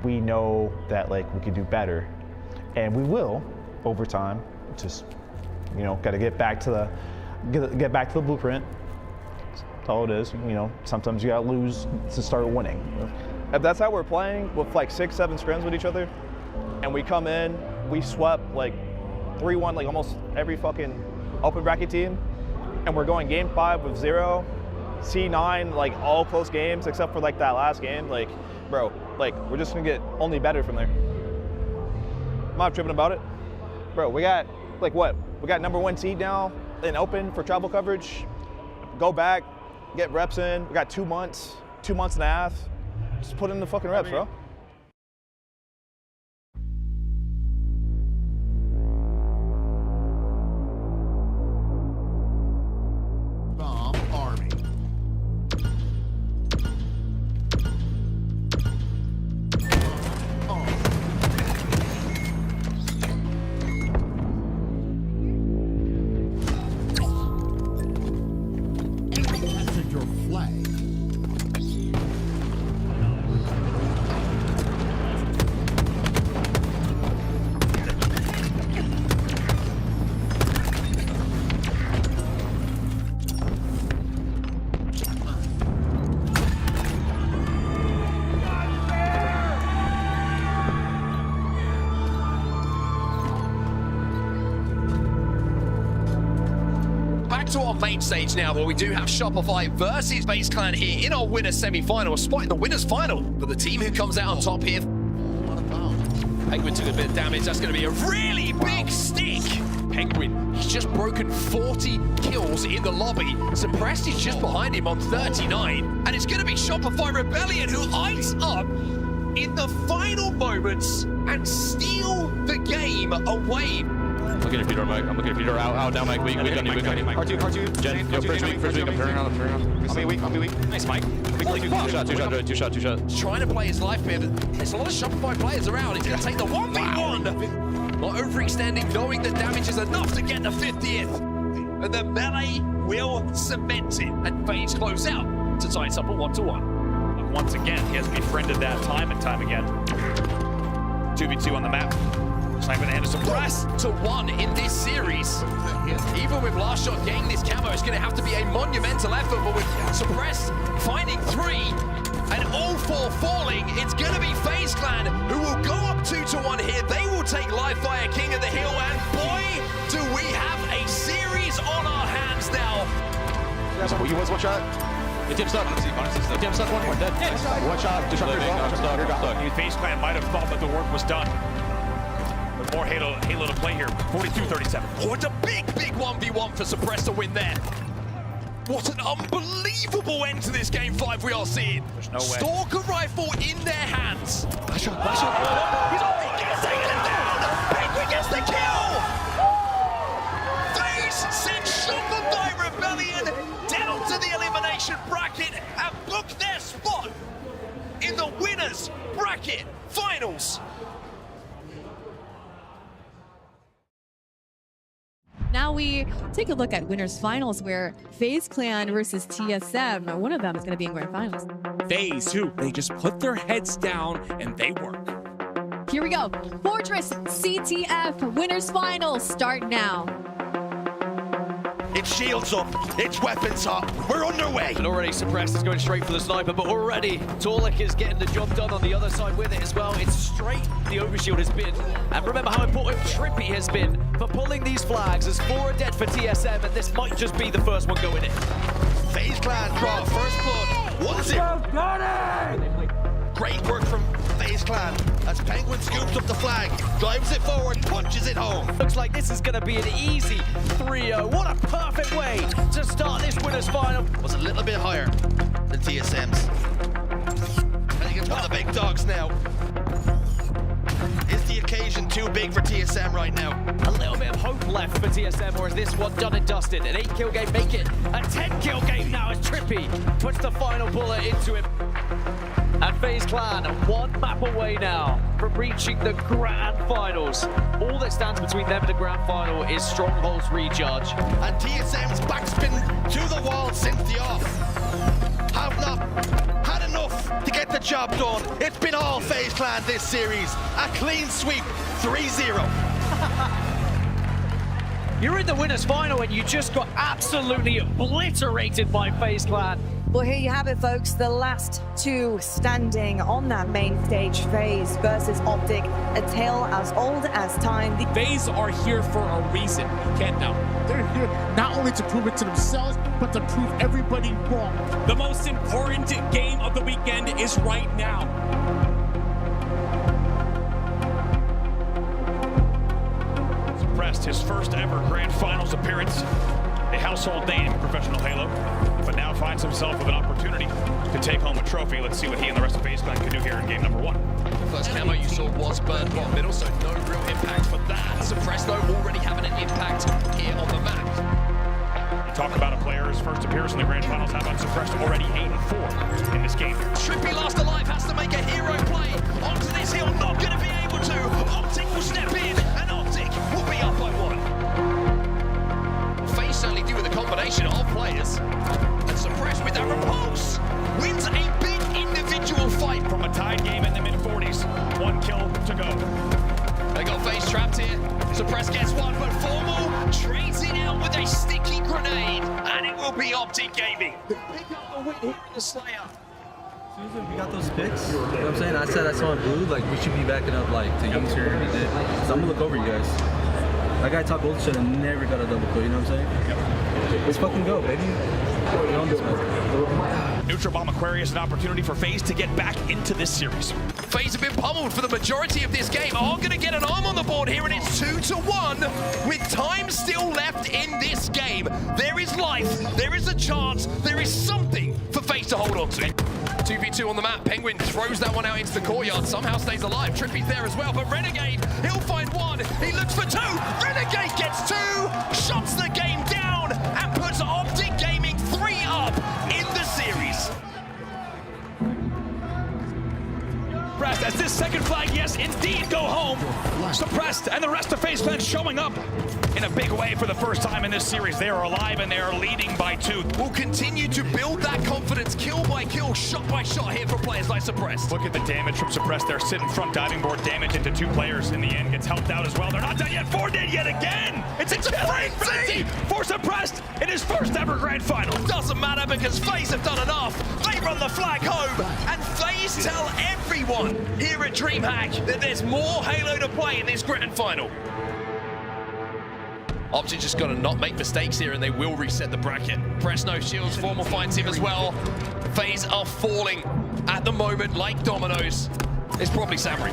we know that like we could do better, and we will over time. Just, you know, got to get back to the blueprint. That's all it is. You know, sometimes you got to lose to start winning. If that's how we're playing, with like 6-7 scrims with each other, and we come in, we swept like 3-1 like almost every fucking open bracket team, and we're going game 5 with 0, C9, like all close games except for like that last game, like, bro, like we're just gonna get only better from there. I'm not tripping about it. Bro, we got like what? We got #1 seed now in open for travel coverage. Go back, get reps in. We got 2 months, 2 months and a half. Just put in the fucking reps, bro. Bomb Army. Enemy captured your flag. To our main stage now, where we do have Shopify versus FaZe Clan here in our winners semi-final, spotting the winners final for the team who comes out on top here. Penguin took a bit of damage. That's going to be a really big stick. Penguin, he's just broken 40 kills in the lobby. Suppressed is just behind him on 39, and it's going to be Shopify Rebellion who ice up in the final moments and steal the game away. I'm looking at Peter, Mike. I'm looking at Peter. Out now, Mike. Weak on you. R2. Jen, yo, first week. I'm turning around. I'll be weak. Nice, Mike. Two shot. Trying to play his life here, but there's a lot of Shopify players around. He's going to take the 1v1. Not overextending, knowing the damage is enough to get the 50th. And the melee will cement it. And FaZe close out to tie us up at 1-1. Once again, he has befriended that time and time again. 2v2 on the map. Sniper and Anderson. Press to 1 in this series. Even with last shot getting this camo, it's going to have to be a monumental effort, but with Suppress finding 3 and all 4 falling, it's going to be FaZe Clan who will go up 2-1 here. They will take life via King of the Hill, and boy, do we have a series on our hands now. You was one shot. It tips up. It tips up. One dead. One shot. 2 shot. I'm stuck. FaZe Clan might have thought that the work was done. But more Halo to play here. 42-37. Oh, it's a big 1v1 for Suppress to win there. What an unbelievable end to this game 5 we are seeing. There's no way. Stalker rifle in their hands. He's already taking it down. Penguin gets the kill. FaZe send Shopify Rebellion down to the elimination bracket and book their spot in the winners bracket finals. Now we take a look at winners finals, where FaZe Clan versus TSM. One of them is going to be in grand finals. FaZe, too. They just put their heads down and they work. Here we go. Fortress CTF winners finals start now. It's shields up, it's weapons up, we're underway. And already Suppressed is going straight for the sniper, but already Torlik is getting the job done on the other side with it as well. It's straight the overshield has been. And remember how important Trippy has been for pulling these flags, as 4 are dead for TSM, and this might just be the first one going in. FaZe Clan draw first blood, 1-0. Great work from FaZe Clan as Penguin scoops up the flag, drives it forward, punches it home. Looks like this is going to be an easy 3-0. What a perfect way to start this winners final. Was a little bit higher than TSM's. Heading into one of the big dogs now. Is the occasion too big for TSM right now? A little bit of hope left for TSM, or is this one done and dusted? An 8-kill game, make it a 10-kill game now as Trippy puts the final bullet into him. And FaZe Clan one map away now from reaching the grand finals. All that stands between them and the grand final is Stronghold's recharge. And TSM's backspin to the wall since the off. Have not had enough to get the job done. It's been all FaZe Clan this series. A clean sweep, 3-0. You're in the winners final and you just got absolutely obliterated by FaZe Clan. Well, here you have it, folks. The last two standing on that main stage. FaZe versus Optic, a tale as old as time. FaZe are here for a reason. You can't doubt. They're here not only to prove it to themselves, but to prove everybody wrong. The most important game of the weekend is right now. Suppressed his first ever Grand Finals appearance. A household name in professional Halo, but now finds himself with an opportunity to take home a trophy. Let's see what he and the rest of FaZe Clan can do here in game number 1. First camo you saw was burned bottom middle, so no real impact for that. Suppressed though already having an impact here on the map. You talk about a player's first appearance in the Grand Finals. How about Suppressed already 8-4 in this game? Trippy last alive has to make a hero play onto this hill. Not going to be able to. Optic will step in and Optic will be up by 1. FaZe certainly do with a combination of players. And Suppressed with that repulse wins a big individual fight. From a tied game in the mid-40s, 1 kill to go. They got FaZe trapped here. Suppressed gets 1, but Formal trades it out with a sticky grenade, and it will be Optic Gaming. Pick up the win here with the Slayer. We got those picks, you know what I'm saying? I said I saw in blue, like we should be backing up like to Youngster and he did. So I'm gonna look over you guys. That guy top gold should have never got a double kill, you know what I'm saying? Let's fucking go, baby. We're on this one. Neutral Bomb Aquarius, an opportunity for FaZe to get back into this series. FaZe have been pummeled for the majority of this game. Are going to get an arm on the board here, and it's 2-1 with time still left in this game. There is life, there is a chance, there is something for FaZe to hold on to. 2v2 on the map. Penguin throws that one out into the courtyard, somehow stays alive. Trippy's there as well, but Renegade, he'll find 1. He looks for 2. Renegade gets 2, shuts the game down, and puts Optic Gaming 3 up in the series. Suppressed as this second flag, yes, indeed, go home. Suppressed and the rest of FaZe Clan showing up in a big way for the first time in this series. They are alive and they are leading by 2. Will continue to build that confidence, kill by kill, shot by shot here for players like Suppressed. Look at the damage from Suppressed. They're sitting front diving board damage into 2 players. In the end, gets helped out as well. They're not done yet. 4 dead yet again. It's a frenzy for Suppressed in his first ever Grand Final. Doesn't matter because FaZe have done enough. They run the flag home, and FaZe tell everyone here at DreamHack that there's more Halo to play in this Grand Final. Optic just got to not make mistakes here and they will reset the bracket. Press no shields, Formal finds him as well. FaZe are falling at the moment like dominoes. It's probably Samurai.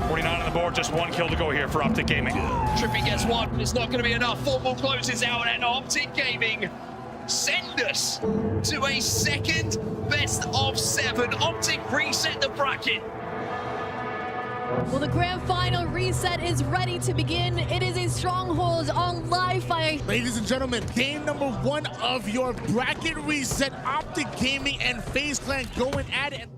49 on the board, just 1 kill to go here for Optic Gaming. Trippy gets 1, it's not going to be enough. Formal closes out and Optic Gaming send us to a second best of 7. Optic reset the bracket. Well, the grand final reset is ready to begin. It is a Stronghold on live fire. Ladies and gentlemen, game number 1 of your bracket reset. Optic Gaming and FaZe Clan going at it.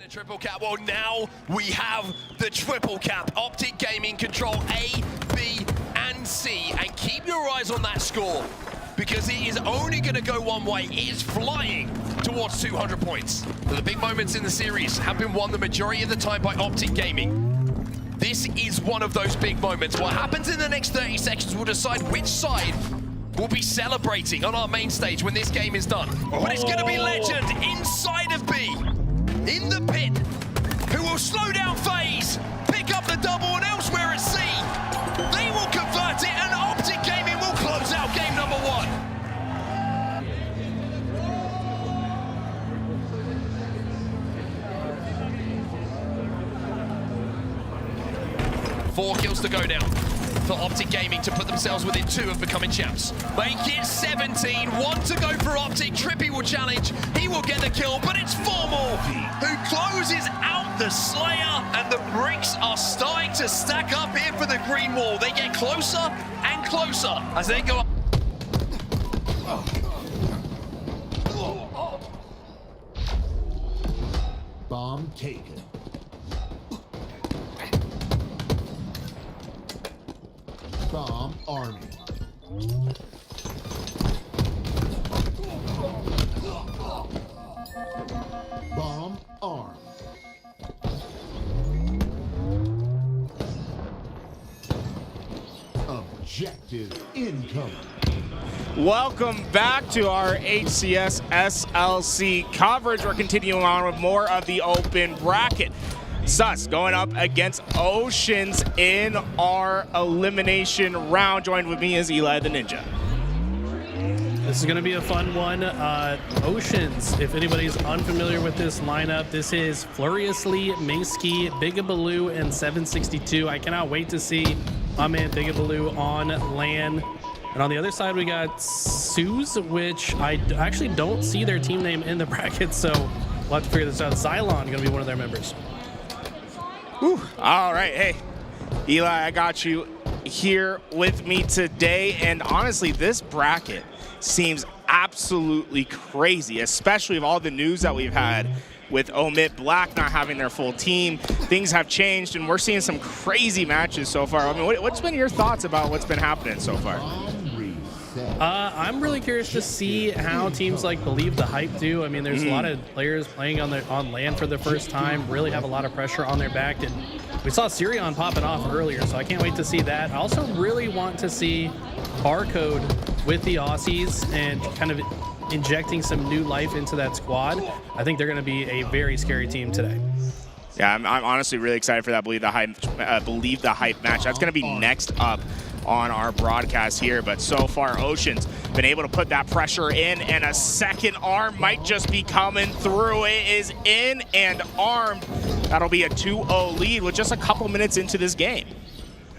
A triple cap. Well, now we have the triple cap. Optic Gaming control A, B, and C. And keep your eyes on that score, because it is only going to go one way. It is flying towards 200 points. The big moments in the series have been won the majority of the time by Optic Gaming. This is one of those big moments. What happens in the next 30 seconds will decide which side will be celebrating on our main stage when this game is done. But it's going to be Legend inside of B, in the pit, who will slow down FaZe, pick up the double, and elsewhere at C, they will convert it, and Optic Gaming will close out game number 1. 4 kills to go now for Optic Gaming to put themselves within 2 of becoming champs. Make it 17, 1 to go for Optic. Trippy will challenge, he will get the kill, but it's Formal who closes out the Slayer, and the bricks are starting to stack up here for the green wall. They get closer and closer as they go up. Bomb taken. Bomb army. Bomb armed. Objective incoming. Welcome back to our HCS SLC coverage. We're continuing on with more of the open bracket. Sus going up against Oceans in our elimination round. Joined with me is Eli the Ninja. This is going to be a fun one. Oceans, if anybody's unfamiliar with this lineup, this is Furiously, Maysky, Bigabaloo, and 762. I cannot wait to see my man Bigabaloo on LAN. And on the other side, we got Suze, which I actually don't see their team name in the bracket, so we'll have to figure this out. Xylon going to be one of their members. Whew. All right. Hey, Eli, I got you here with me today. And honestly, this bracket seems absolutely crazy, especially with all the news that we've had with Omit Black not having their full team. Things have changed, and we're seeing some crazy matches so far. I mean, what's been your thoughts about what's been happening so far? I'm really curious to see how teams like Believe the Hype do. I mean, there's a lot of players playing on LAN for the first time, really have a lot of pressure on their back. And we saw Sirion popping off earlier, so I can't wait to see that. I also really want to see Barcode with the Aussies and kind of injecting some new life into that squad. I think they're going to be a very scary team today. Yeah, I'm honestly really excited for that Believe the Hype match. That's going to be next up on our broadcast here. But so far, Ocean's been able to put that pressure in, and a second arm might just be coming through. It is in and armed. That'll be a 2-0 lead with just a couple minutes into this game.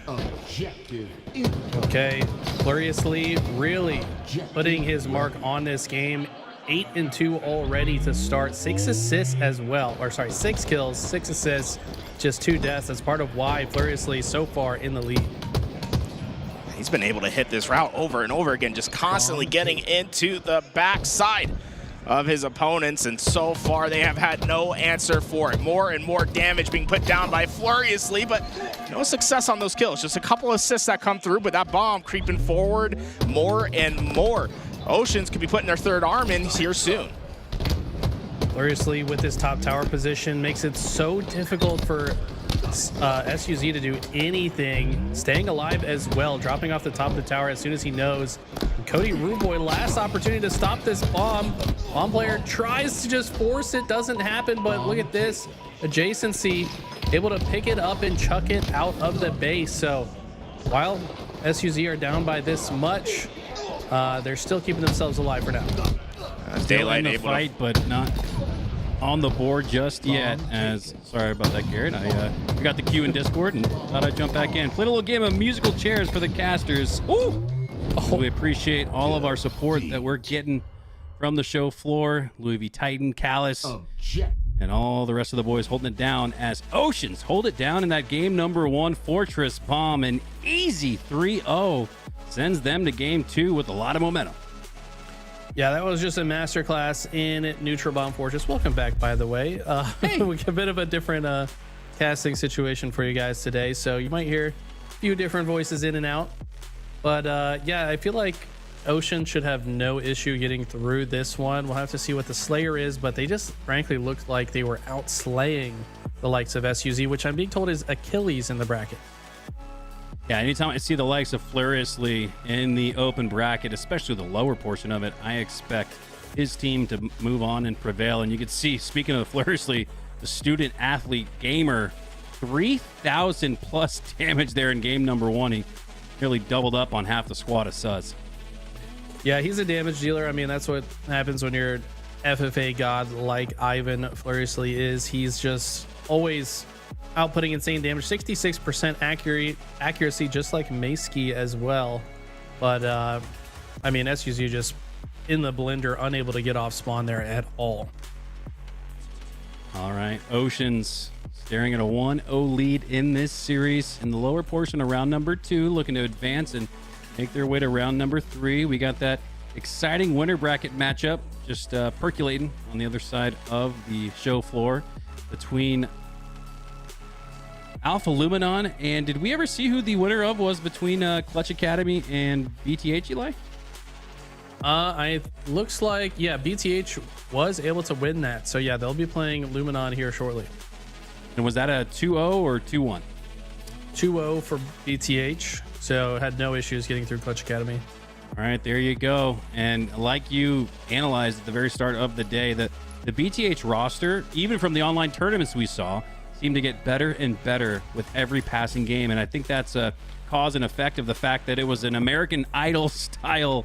Objective. Okay, Furiously really putting his mark on this game. 8-2 already to start. 6 assists as well, or sorry, 6 kills, 6 assists, just 2 deaths. That's part of why Furiously so far in the lead. He's been able to hit this route over and over again, just constantly getting into the backside of his opponents, and so far they have had no answer for it. More and more damage being put down by Furiously, but no success on those kills. Just a couple assists that come through, but that bomb creeping forward more and more. Oceans could be putting their third arm in here soon. Furiously with his top tower position makes it so difficult for SUZ to do anything. Staying alive as well, dropping off the top of the tower as soon as he knows. And Cody Ruboy, last opportunity to stop this bomb. Bomb player tries to just force it, doesn't happen, but look at this. Adjacency, able to pick it up and chuck it out of the base. So while SUZ are down by this much, they're still keeping themselves alive for now. Daylight able to fight, but not on the board just yet. As sorry about that, Garrett. I got the queue in Discord and thought I'd jump back in. Played a little game of musical chairs for the casters. Ooh! Oh, we appreciate all of our support that we're getting from the show floor. Louis V. Titan, Callus, and all the rest of the boys holding it down as Oceans hold it down in that game number 1 Fortress bomb. An easy 3-0 sends them to game 2 with a lot of momentum. Yeah, that was just a masterclass in Neutral Bomb Fortress. Welcome back, by the way. We got a bit of a different casting situation for you guys today, so you might hear a few different voices in and out. But yeah, I feel like Ocean should have no issue getting through this one. We'll have to see what the Slayer is, but they just frankly looked like they were outslaying the likes of SUZ, which I'm being told is Achilles in the bracket. Yeah, anytime I see the likes of Furiously in the open bracket, especially the lower portion of it, I expect his team to move on and prevail. And you can see, speaking of Furiously, the student athlete gamer, 3,000 plus damage there in game number 1. He nearly doubled up on half the squad of Sus. Yeah, he's a damage dealer. I mean, that's what happens when you're FFA god like Ivan Furiously is. He's just always outputting insane damage, 66% accuracy, just like Maysky as well. But I mean, SUZ just in the blender, unable to get off spawn there at all. All right, Oceans staring at a 1-0 lead in this series in the lower portion of round number 2, looking to advance and make their way to round number 3. We got that exciting winter bracket matchup just percolating on the other side of the show floor. between Alpha Luminon, and did we ever see who the winner of was between Clutch Academy and BTH, Eli? Looks like, yeah, BTH was able to win that. So yeah, they'll be playing Luminon here shortly. And was that a 2-0 or 2-1? 2-0 for BTH. So had no issues getting through Clutch Academy. All right, there you go. And like you analyzed at the very start of the day, that the BTH roster, even from the online tournaments we saw, seemed to get better and better with every passing game. And I think that's a cause and effect of the fact that it was an American Idol style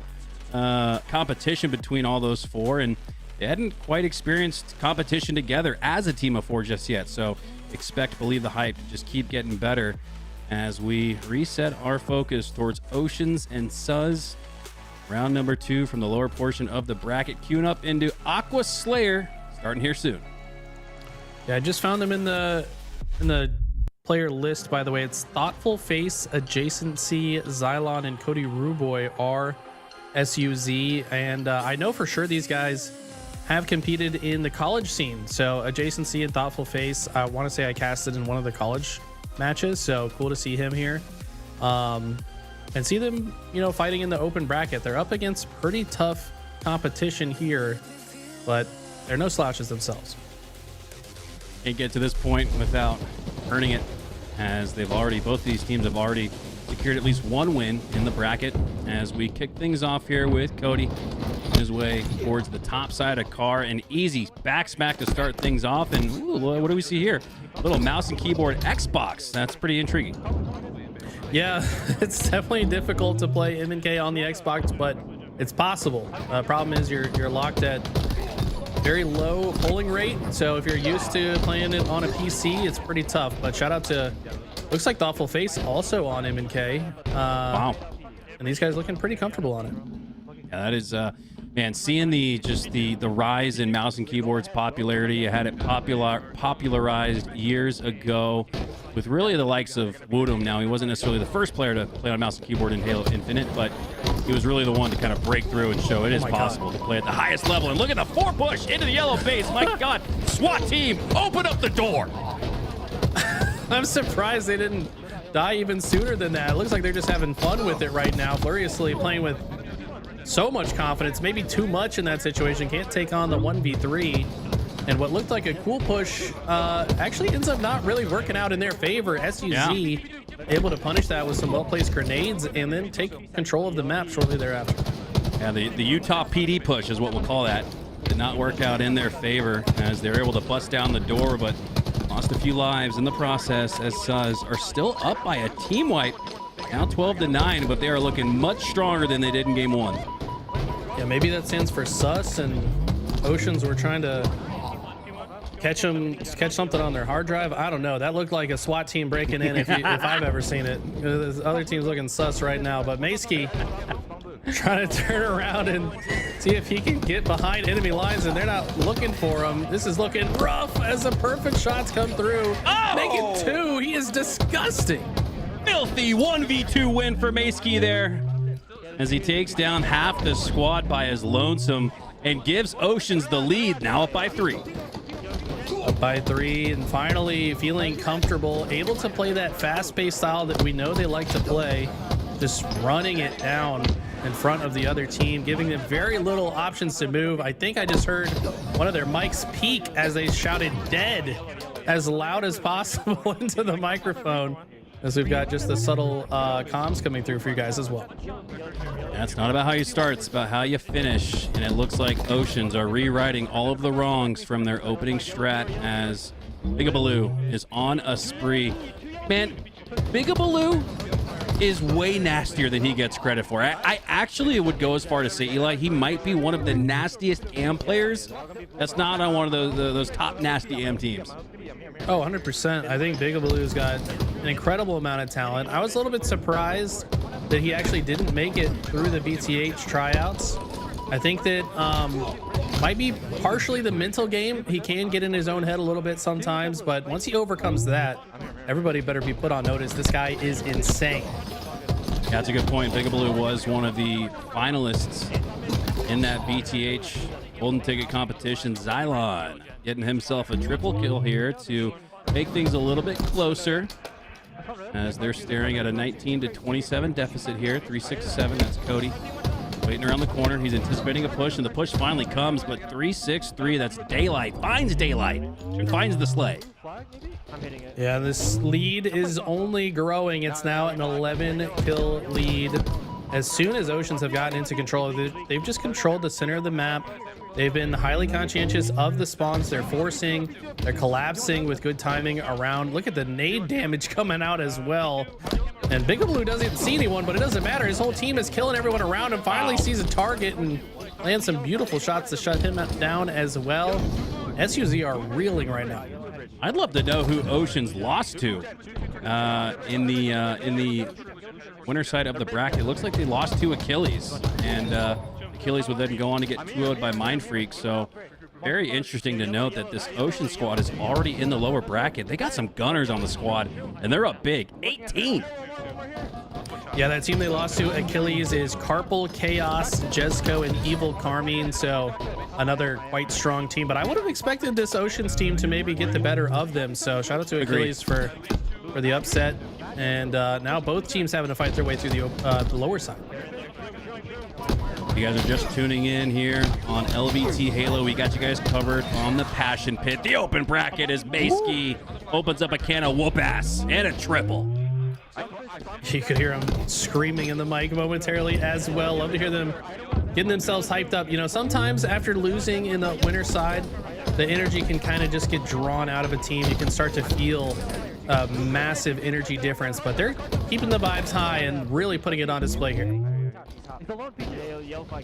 competition between all those four, and they hadn't quite experienced competition together as a team of four just yet. So expect Believe the Hype to just keep getting better as we reset our focus towards Oceans and Suz. Round number 2 from the lower portion of the bracket, queuing up into Aqua Slayer, starting here soon. Yeah, I just found them in the player list, by the way. It's Thoughtful Face, Adjacency, Xylon, and Cody Ruboy are SUZ. And I know for sure these guys have competed in the college scene. So Adjacency and Thoughtful Face, I want to say I casted in one of the college matches. So cool to see him here. And see them, you know, fighting in the open bracket. They're up against pretty tough competition here, but they're no slouches themselves. Can't get to this point without earning it, as both of these teams have already secured at least one win in the bracket. As we kick things off here with Cody on his way towards the top side of car, an easy back smack to start things off. And ooh, what do we see here? A little mouse and keyboard Xbox. That's pretty intriguing. Yeah, it's definitely difficult to play MNK on the Xbox, but it's possible. Problem is you're locked at very low polling rate, so if you're used to playing it on a PC, it's pretty tough. But shout out to, looks like Thoughtful Face also on MNK. Wow. And these guys looking pretty comfortable on it. Yeah, that is, man, seeing the rise in mouse and keyboards popularity. I had it popularized years ago with really the likes of Woodham. Now, he wasn't necessarily the first player to play on mouse and keyboard in Halo Infinite, but he was really the one to kind of break through and show it is possible to play at the highest level. And look at the 4-push into the yellow base. My God, SWAT team, open up the door. I'm surprised they didn't die even sooner than that. It looks like they're just having fun with it right now. Furiously playing with so much confidence, maybe too much in that situation. Can't take on the 1v3. And what looked like a cool push actually ends up not really working out in their favor. SUZ able to punish that with some well-placed grenades and then take control of the map shortly thereafter. Yeah, the Utah PD push is what we'll call that. Did not work out in their favor as they're able to bust down the door, but lost a few lives in the process as Suz are still up by a team wipe. Now 12-9, but they are looking much stronger than they did in game 1. Yeah, maybe that stands for sus, and Oceans were trying to catch something on their hard drive. I don't know. That looked like a SWAT team breaking in if I've ever seen it. The other team's looking sus right now, but Maysky trying to turn around and see if he can get behind enemy lines, and they're not looking for him. This is looking rough as the perfect shots come through. Oh! Make it 2. He is disgusting. Filthy 1v2 win for Maysky there, as he takes down half the squad by his lonesome and gives Oceans the lead, now up by 3. Up by 3, and finally feeling comfortable, able to play that fast-paced style that we know they like to play, just running it down in front of the other team, giving them very little options to move. I think I just heard one of their mics peak as they shouted dead as loud as possible into the microphone, as we've got just the subtle comms coming through for you guys as well. That's not about how you start, it's about how you finish. And it looks like Oceans are rewriting all of the wrongs from their opening strat as Bigabaloo is on a spree. Man, Bigabaloo is way nastier than he gets credit for. I actually would go as far to say, Eli, he might be one of the nastiest AM players that's not on one of those top nasty AM teams. Oh, 100%. I think Bigabaloo's got an incredible amount of talent. I was a little bit surprised that he actually didn't make it through the BTH tryouts. I think that might be partially the mental game. He can get in his own head a little bit sometimes, but once he overcomes that, everybody better be put on notice. This guy is insane. Yeah, that's a good point. Bigabaloo was one of the finalists in that BTH Golden ticket competition, Xylon getting himself a triple kill here to make things a little bit closer as they're staring at a 19-27 deficit here. 3-6-7, that's Cody. Waiting around the corner, he's anticipating a push, and the push finally comes, but 3-6-3, that's Daylight. Finds Daylight and finds the Slay. Yeah, this lead is only growing. It's now an 11-kill lead. As soon as Oceans have gotten into control, they've just controlled the center of the map. They've been highly conscientious of the spawns they're forcing. They're collapsing with good timing around. Look at the nade damage coming out as well. And Big Blue doesn't see anyone, but it doesn't matter. His whole team is killing everyone around him. Finally sees a target and lands some beautiful shots to shut him down as well. SUZ are reeling right now. I'd love to know who Oceans lost to in the winner side of the bracket. It looks like they lost to Achilles, and Achilles would then go on to get 2-0'd by Mind Freak. So very interesting to note that this Ocean squad is already in the lower bracket. They got some gunners on the squad, and they're up big, 18. Yeah, that team they lost to Achilles is Carpal, Chaos, Jesco, and Evil Carmine. So another quite strong team. But I would have expected this Oceans team to maybe get the better of them. So shout out to Achilles for the upset. And now both teams having to fight their way through the lower side. You guys are just tuning in here on LVT Halo. We got you guys covered on the Passion Pit. The open bracket is Mayski opens up a can of whoop ass and a triple. You could hear them screaming in the mic momentarily as well. Love to hear them getting themselves hyped up. You know, sometimes after losing in the winner side, the energy can kind of just get drawn out of a team. You can start to feel a massive energy difference, but they're keeping the vibes high and really putting it on display here.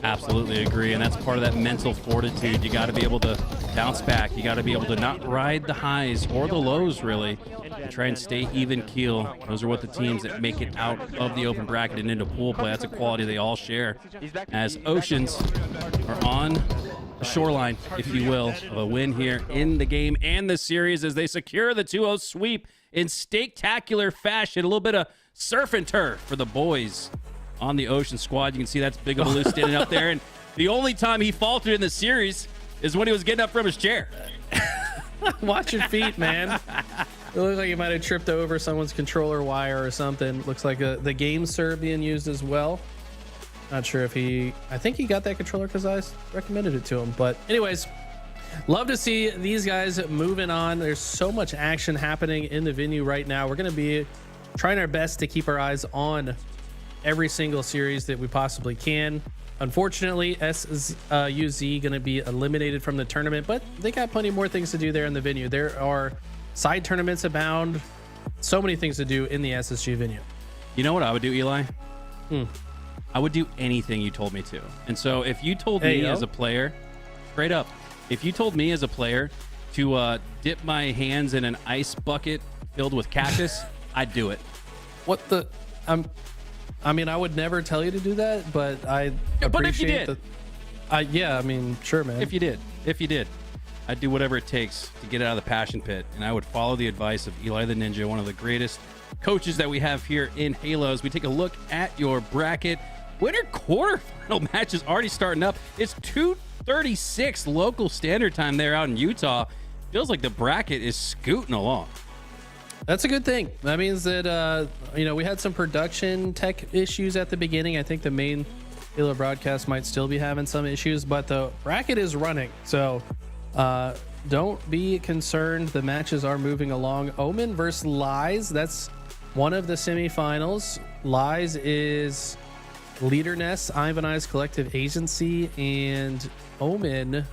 Absolutely agree, and that's part of that mental fortitude. You got to be able to bounce back. You got to be able to not ride the highs or the lows, really, and try and stay even keel. Those are what the teams that make it out of the open bracket and into pool play, that's a quality they all share. As Oceans are on the shoreline, if you will, of a win here in the game and the series as they secure the 2-0 sweep in steaktacular fashion. A little bit of surf and turf for the boys on the Ocean squad. You can see that's Big Baloo standing up there, and the only time he faltered in the series is when he was getting up from his chair. Watch your feet, man. It looks like he might have tripped over someone's controller wire or something. Looks like the game serve being used as well. Not sure if I think he got that controller because I recommended it to him. But anyways, love to see these guys moving on. There's so much action happening in the venue right now. We're going to be trying our best to keep our eyes on every single series that we possibly can. Unfortunately, SUZ going to be eliminated from the tournament, but they got plenty more things to do there in the venue. There are side tournaments abound. So many things to do in the SSG venue. You know what I would do, Eli? I would do anything you told me to. And so if you told me as a player, straight up, if you told me as a player to dip my hands in an ice bucket filled with cactus, I'd do it. What the? I mean, I would never tell you to do that, but I appreciate. But if you did, yeah, I mean, sure, man. If you did, I'd do whatever it takes to get out of the passion pit, and I would follow the advice of Eli the Ninja, one of the greatest coaches that we have here in Halo. As we take a look at your bracket, winter quarterfinal match is already starting up. It's 2:36 local standard time there out in Utah. Feels like the bracket is scooting along. That's a good thing. That means that, we had some production tech issues at the beginning. I think the main Halo broadcast might still be having some issues, but the bracket is running. So don't be concerned. The matches are moving along. Omen versus Lies. That's one of the semifinals. Lies is Leaderness, Ivanized Collective Agency, and Omen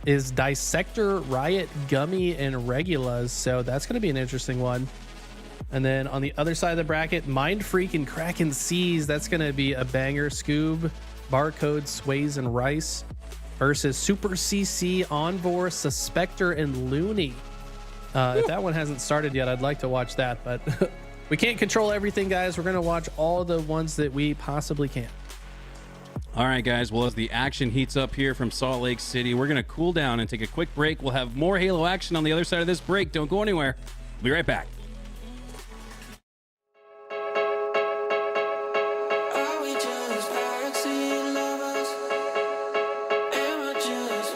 is Dissector, Riot, Gummy, and Regulas. So that's going to be an interesting one. And then on the other side of the bracket, Mind Freak and Kraken Seas. That's going to be a banger. Scoob, Barcode, Sways, and Rice versus Super CC, Envor, Suspector, and Looney. If that one hasn't started yet, I'd like to watch that, but we can't control everything, guys. We're going to watch all the ones that we possibly can. All right, guys. Well, as the action heats up here from Salt Lake City, we're going to cool down and take a quick break. We'll have more Halo action on the other side of this break. Don't go anywhere. We'll be right back. Are we just backseat lovers? Am I just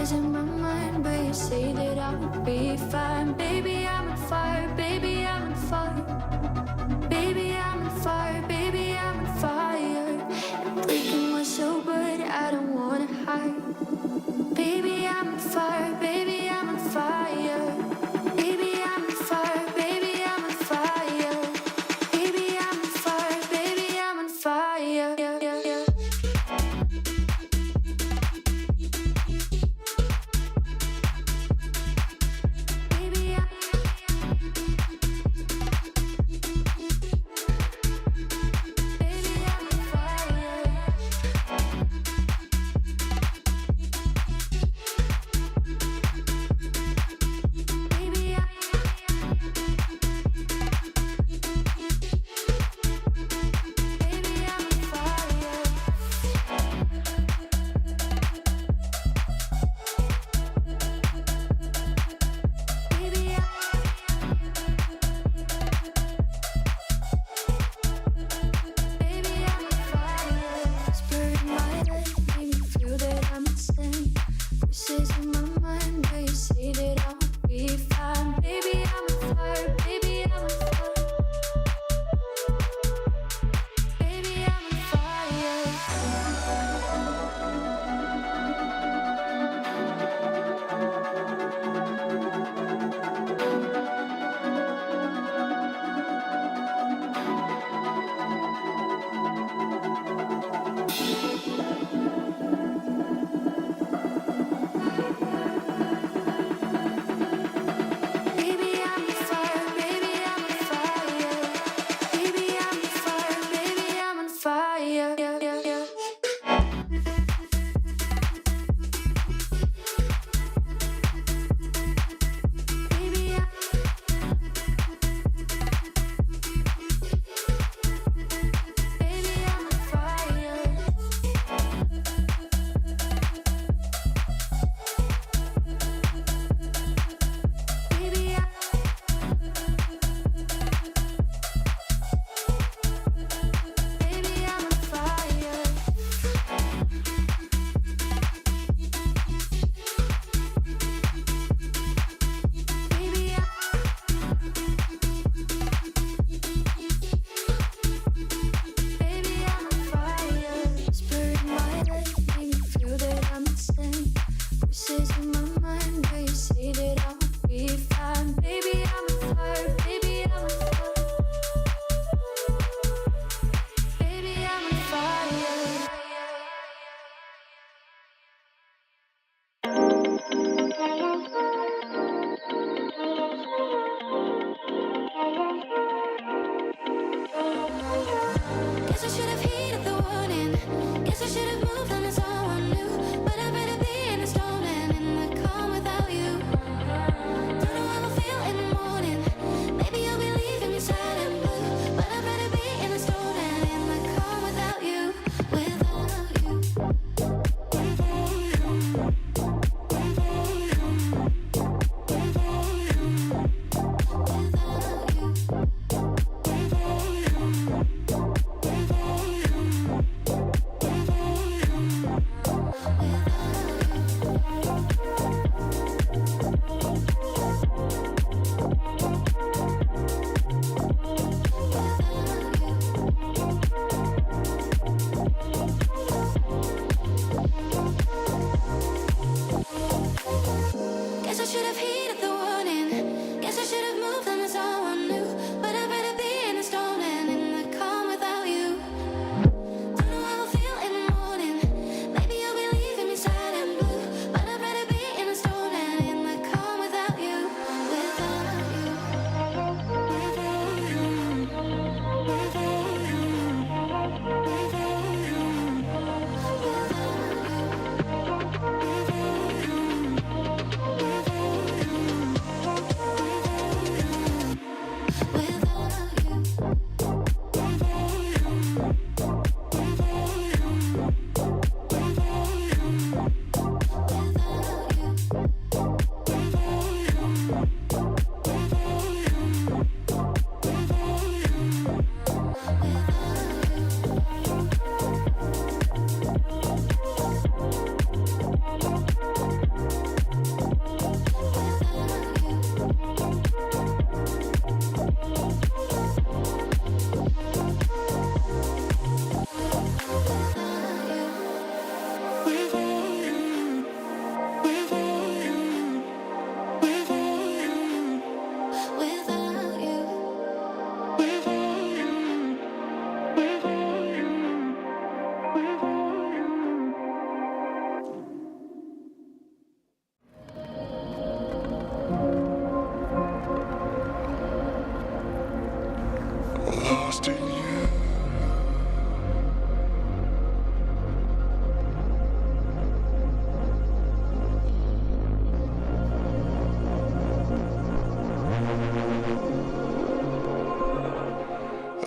Voices in my mind, but you say that I would be fine. Baby, I'm on fire, baby, I'm on fire. Baby, I'm on fire, baby, I'm on fire. I'm breaking myself, but I don't wanna hide. Baby, I'm on fire, baby, I'm on fire. Baby, I'm on fire, baby, I'm on fire. Baby, I'm on fire, baby, I'm on fire. Lost in you.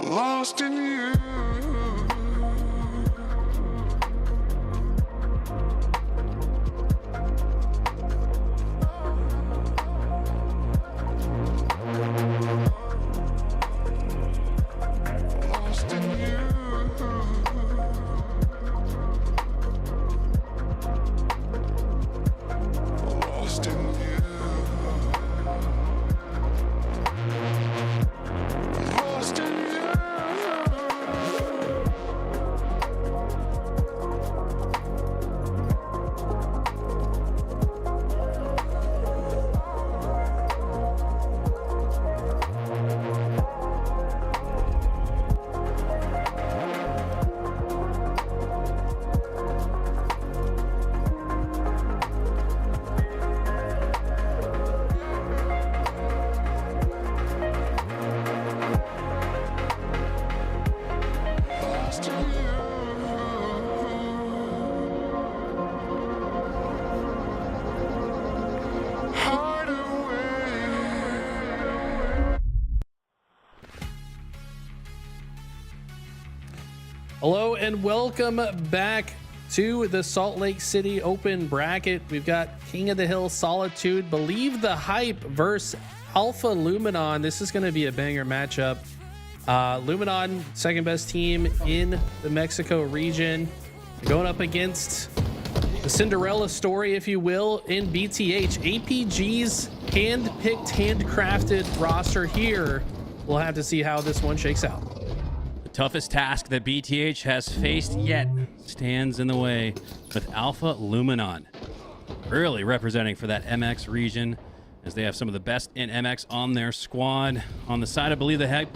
Lost in you. Lost in you. Lost in you. Lost in you. Lost in you. Hide away. Hello and welcome back to the Salt Lake City Open bracket. We've got King of the Hill Solitude, Believe the Hype versus Alpha Luminon. This is going to be a banger matchup. Luminon, second best team in the Mexico region, going up against the Cinderella story, if you will, in BTH. APG's hand-picked, handcrafted roster here. We'll have to see how this one shakes out. The toughest task that BTH has faced yet stands in the way with Alpha Luminon, really representing for that MX region, as they have some of the best in MX on their squad. On the side of Believe the Hype,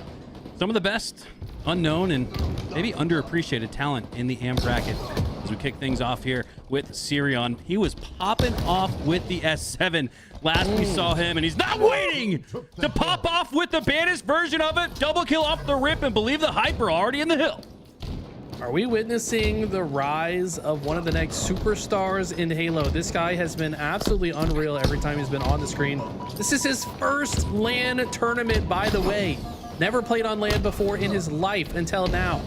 some of the best unknown and maybe underappreciated talent in the AM bracket. As we kick things off here with Sirion, he was popping off with the S7 last we saw him, and he's not waiting to pop off with the baddest version of it. Double kill off the rip, and Believe the Hype are already in the hill. Are we witnessing the rise of one of the next superstars in Halo? This guy has been absolutely unreal every time he's been on the screen. This is his first LAN tournament, by the way. Never played on LAN before in his life until now.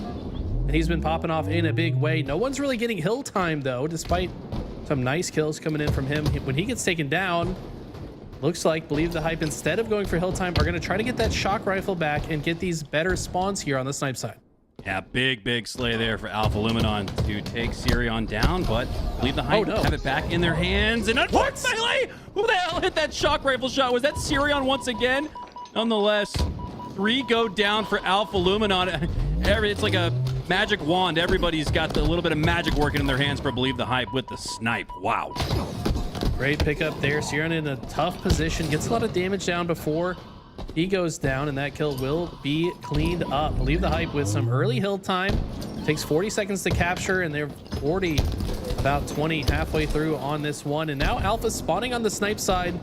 And he's been popping off in a big way. No one's really getting hill time, though, despite some nice kills coming in from him. When he gets taken down, looks like Believe the Hype, instead of going for hill time, are going to try to get that shock rifle back and get these better spawns here on the snipe side. Yeah, big slay there for Alpha Luminon to take Sirion down, but Believe the Hype have it back in their hands. And unfortunately, who the hell hit that shock rifle shot? Was that Sirion once again? Nonetheless, 3 go down for Alpha Luminon. It's like a magic wand. Everybody's got a little bit of magic working in their hands for Believe the Hype with the snipe. Wow. Great pickup there. Sirion in a tough position. Gets a lot of damage down before he goes down, and that kill will be cleaned up. Believe the Hype with some early hill time. Takes 40 seconds to capture, and they're already about 20 halfway through on this one. And now Alpha spawning on the snipe side.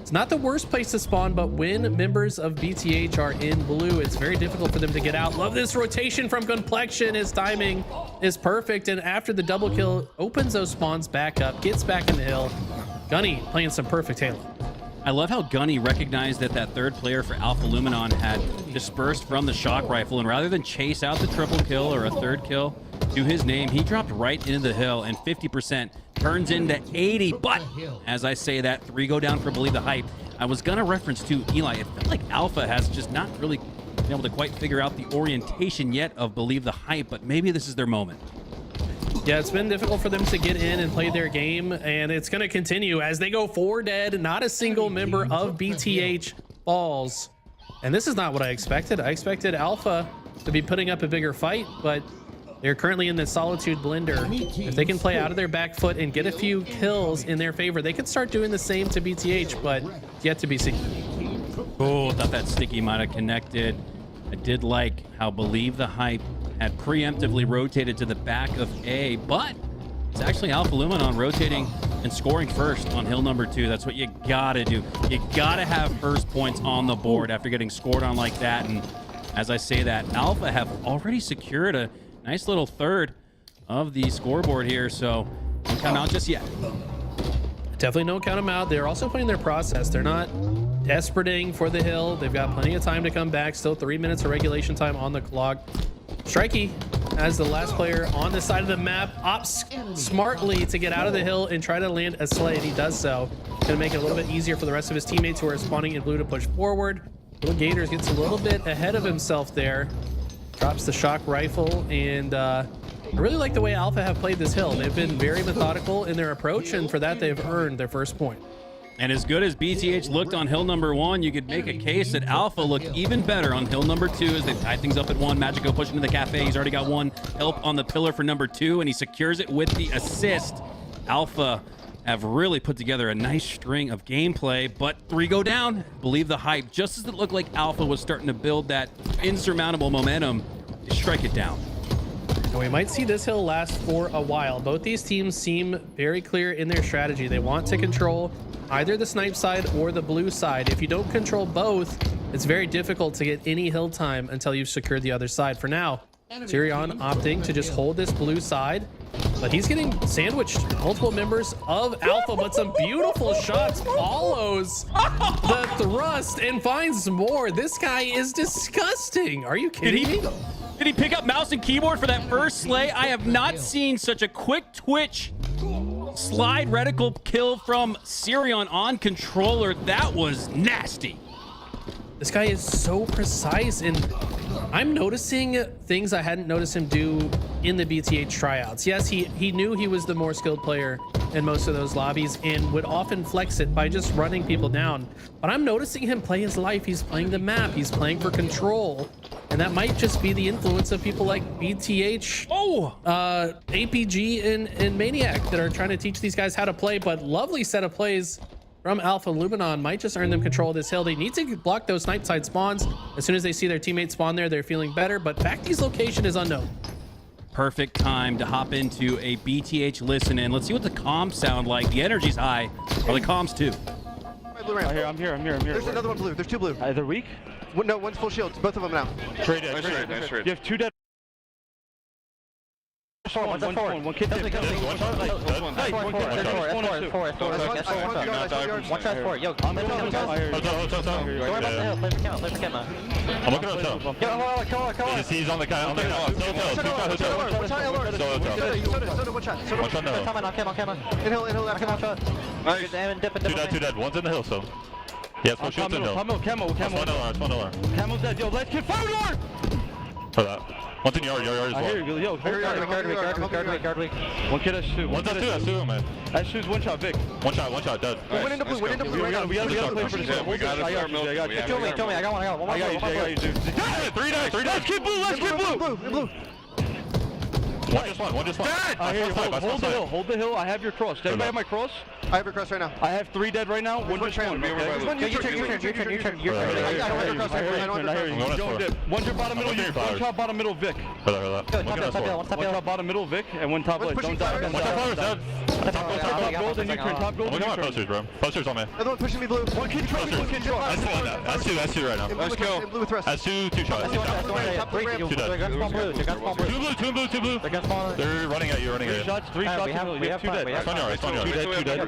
It's not the worst place to spawn, but when members of BTH are in blue, it's very difficult for them to get out. Love this rotation from Complexion. His timing is perfect, and after the double kill, opens those spawns back up, gets back in the hill. Gunny playing some perfect Halo. I love how Gunny recognized that that third player for Alpha Luminon had dispersed from the shock rifle, and rather than chase out the triple kill or a third kill to his name, he dropped right into the hill, and 50% turns into 80. But as I say that, 3 go down for Believe the Hype. I was gonna reference to Eli. It felt like Alpha has just not really been able to quite figure out the orientation yet of Believe the Hype, but maybe this is their moment. Yeah, it's been difficult for them to get in and play their game, and it's going to continue as they go 4 dead. Not a single member of BTH falls. And this is not what I expected. I expected Alpha to be putting up a bigger fight, but they're currently in the Solitude blender. If they can play out of their back foot and get a few kills in their favor, they could start doing the same to BTH, but yet to be seen. Oh, thought that sticky might have connected. I did like how Believe the Hype had preemptively rotated to the back of A, but it's actually Alpha Luminon rotating and scoring first on hill number 2. That's what you gotta do. You gotta have first points on the board after getting scored on like that, and As I say that, Alpha have already secured a nice little third of the scoreboard here, so don't count out just yet. Definitely don't count them out. They're also playing their process. They're not desperating for the hill. They've got plenty of time to come back. Still 3 minutes of regulation time on the clock. Strikey, as the last player on the side of the map, opts smartly to get out of the hill and try to land a slay, and he does so. Gonna make it a little bit easier for the rest of his teammates who are spawning in blue to push forward. Little Gators gets a little bit ahead of himself there. Drops the shock rifle, and I really like the way Alpha have played this hill. They've been very methodical in their approach, and for that they've earned their first point. And as good as BTH looked on hill number 1, you could make a case that Alpha looked even better on hill number 2 as they tied things up at 1. Magico pushing to the cafe. He's already got 1 help on the pillar for number 2, and he secures it with the assist. Alpha have really put together a nice string of gameplay, but 3 go down. Believe the hype. Just as it looked like Alpha was starting to build that insurmountable momentum, they strike it down. And we might see this hill last for a while. Both these teams seem very clear in their strategy. They want to control either the snipe side or the blue side. If you don't control both, it's very difficult to get any hill time until you've secured the other side. For now, Tyrion opting to just hold this blue side, but he's getting sandwiched. Multiple members of Alpha, but some beautiful shots. Follows the thrust and finds more. This guy is disgusting. Are you kidding me? Did he pick up mouse and keyboard for that first slay? I have not seen such a quick twitch slide reticle kill from Sirion on controller. That was nasty. This guy is so precise, and I'm noticing things I hadn't noticed him do in the BTH tryouts. Yes, he knew he was the more skilled player in most of those lobbies and would often flex it by just running people down. But I'm noticing him play his life. He's playing the map. He's playing for control. And that might just be the influence of people like BTH, APG, and Maniac that are trying to teach these guys how to play. But lovely set of plays from Alpha. Luminon might just earn them control of this hill. They need to block those snipe side spawns. As soon as they see their teammates spawn there, they're feeling better. But Backy's location is unknown. Perfect time to hop into a BTH listen in. Let's see what the comms sound like. The energy's high. Are the comms too? Blue ramp. I'm here. There's another one blue. There's 2 blue. They're weak? No, one's full shield. Both of them now. Trade. You have 2 dead. One kid. He's on the guy. Two dead. One's in the hill, so. Yeah, full shield in the hill. Camo. Camo's dead. Yo, let's get forward! For that. One's in yard as well. I hear you. Yo, guard weak. One kid has 2. One's that's 2, man. That shoots 1 shot, Vic. One shot, dead. Win into blue right now. We gotta play for this. We gotta start milking. Kill me. I got one. I got you, dude. 3 dead. Let's get blue. One just one. I hear you. Hold the hill. I have your cross. Does anybody have my cross? I have your cross right now. I have 3 dead right now. One just one. Your turn. I hear you. One drop bottom middle. One top bottom middle, Vic. One top bottom middle, Vic, and one top left. Don't die. Top gold and U-turn. Top gold and U-turn. Posters, bro. Posters on me. Another one pushing me blue. One kid drop. That's 2 right now. Let's go. That's 2 shots. 2 blue. They're running at you. 3 shots. 3 shots. We have 2 dead. Two dead.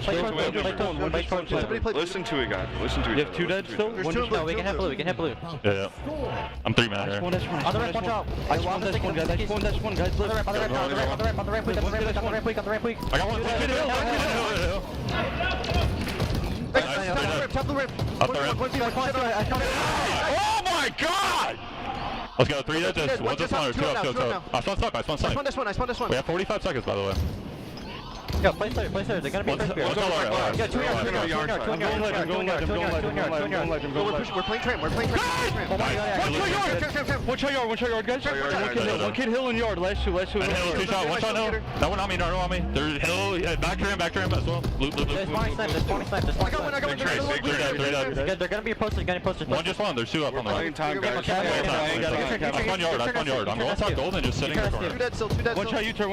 Listen to it, guys. You have 2 dead still? We can hit blue. Yeah. I'm 3 man here. On the ramp, watch out. I spawned that one, guys. On the ramp, weak. I got one. Top the ramp. Up the ramp. Oh my god! Let's go. 3 dead. One's a spawner. 2 up. I spawned this one. We have 45 seconds, by the way. Yo, place there. They're gonna be first beer. Yeah, 2 yards. I'm going live. We're playing tram. One shot yard, guys. One kid hill and yard. Last two. One shot hill. That one on me. There's hill. Back tram as well. Blue. There's spawning snipe. I got one. 3 dead. They're gonna be posted. One just one. There's 2 up on the right. I spawned yard. I'm going top gold and just sitting in the corner. 2 dead still. One shot U-turn.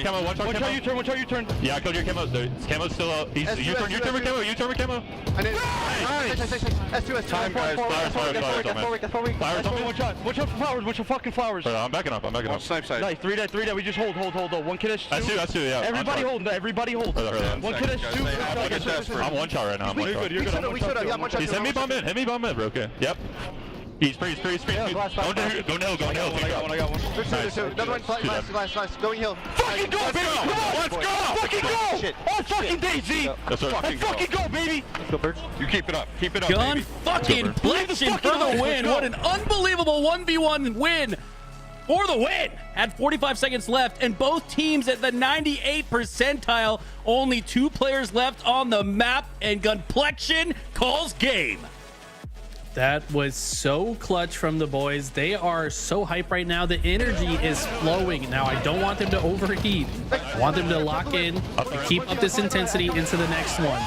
Camo. One shot Watch out, U-turn, watch out, U-turn. Yeah, I killed your camo. Camo's still out. He's U-turn with camo, U-turn with camo. I need S2. Time, guys. Flowers. Watch out for flowers, watch out fucking flowers. I'm backing up, Snipe side. Nice, 3 dead. We just hold. One kid is 2. That's 2, yeah. Everybody hold. One kid is 2. I'm one shot right now. You're good. We should have. He's hit me bomb in, bro. Okay. Yep. He's free. Go hill. I got one. There's 2. Another one. Glass. Going hill. Fucking go, baby. Come on. Let's go. Fucking go. Shit. All fucking day, Z. Let's fucking go, baby. Let's go, Bird. You keep it up. Gun baby. fucking flexion for the win. What an unbelievable 1v1 win for the win. Had 45 seconds left, and both teams at the 98th percentile. Only 2 players left on the map, and Gunplexion calls game. That was so clutch from the boys. They are so hyped right now. The energy is flowing. Now, I don't want them to overheat. I want them to lock in and keep up this intensity into the next one.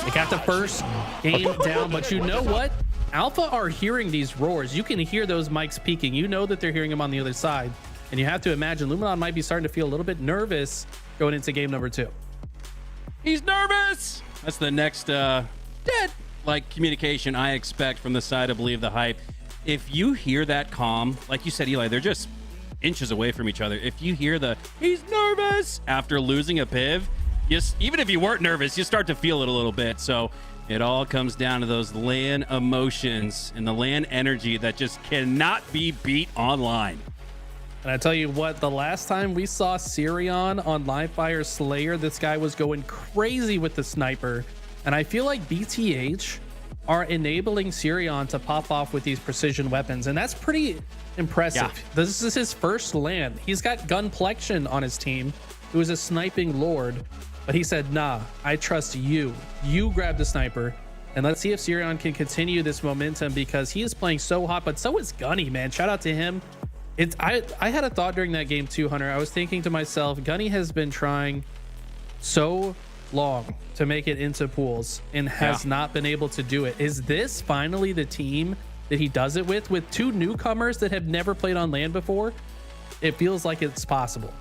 They got the first game down, but you know what? Alpha are hearing these roars. You can hear those mics peaking. You know that they're hearing them on the other side. And you have to imagine Luminon might be starting to feel a little bit nervous going into game number 2. He's nervous. That's the next communication I expect from the side of Believe the Hype. If you hear that calm, like you said, Eli, they're just inches away from each other. If you hear the he's nervous after losing a piv, even if you weren't nervous, you start to feel it a little bit. So it all comes down to those LAN emotions and the LAN energy that just cannot be beat online. And I tell you what, the last time we saw Sirion on Livefire Slayer, this guy was going crazy with the sniper. And I feel like BTH are enabling Sirion to pop off with these precision weapons. And that's pretty impressive. Yeah. This is his first LAN. He's got Gunplexion on his team, who is a sniping lord. But he said, nah, I trust you. You grab the sniper. And let's see if Sirion can continue this momentum, because he is playing so hot. But so is Gunny, man. Shout out to him. I had a thought during that game too, Hunter. I was thinking to myself, Gunny has been trying so long to make it into pools and has not been able to do it. Is this finally the team that he does it with 2 newcomers that have never played on LAN before? It feels like it's possible.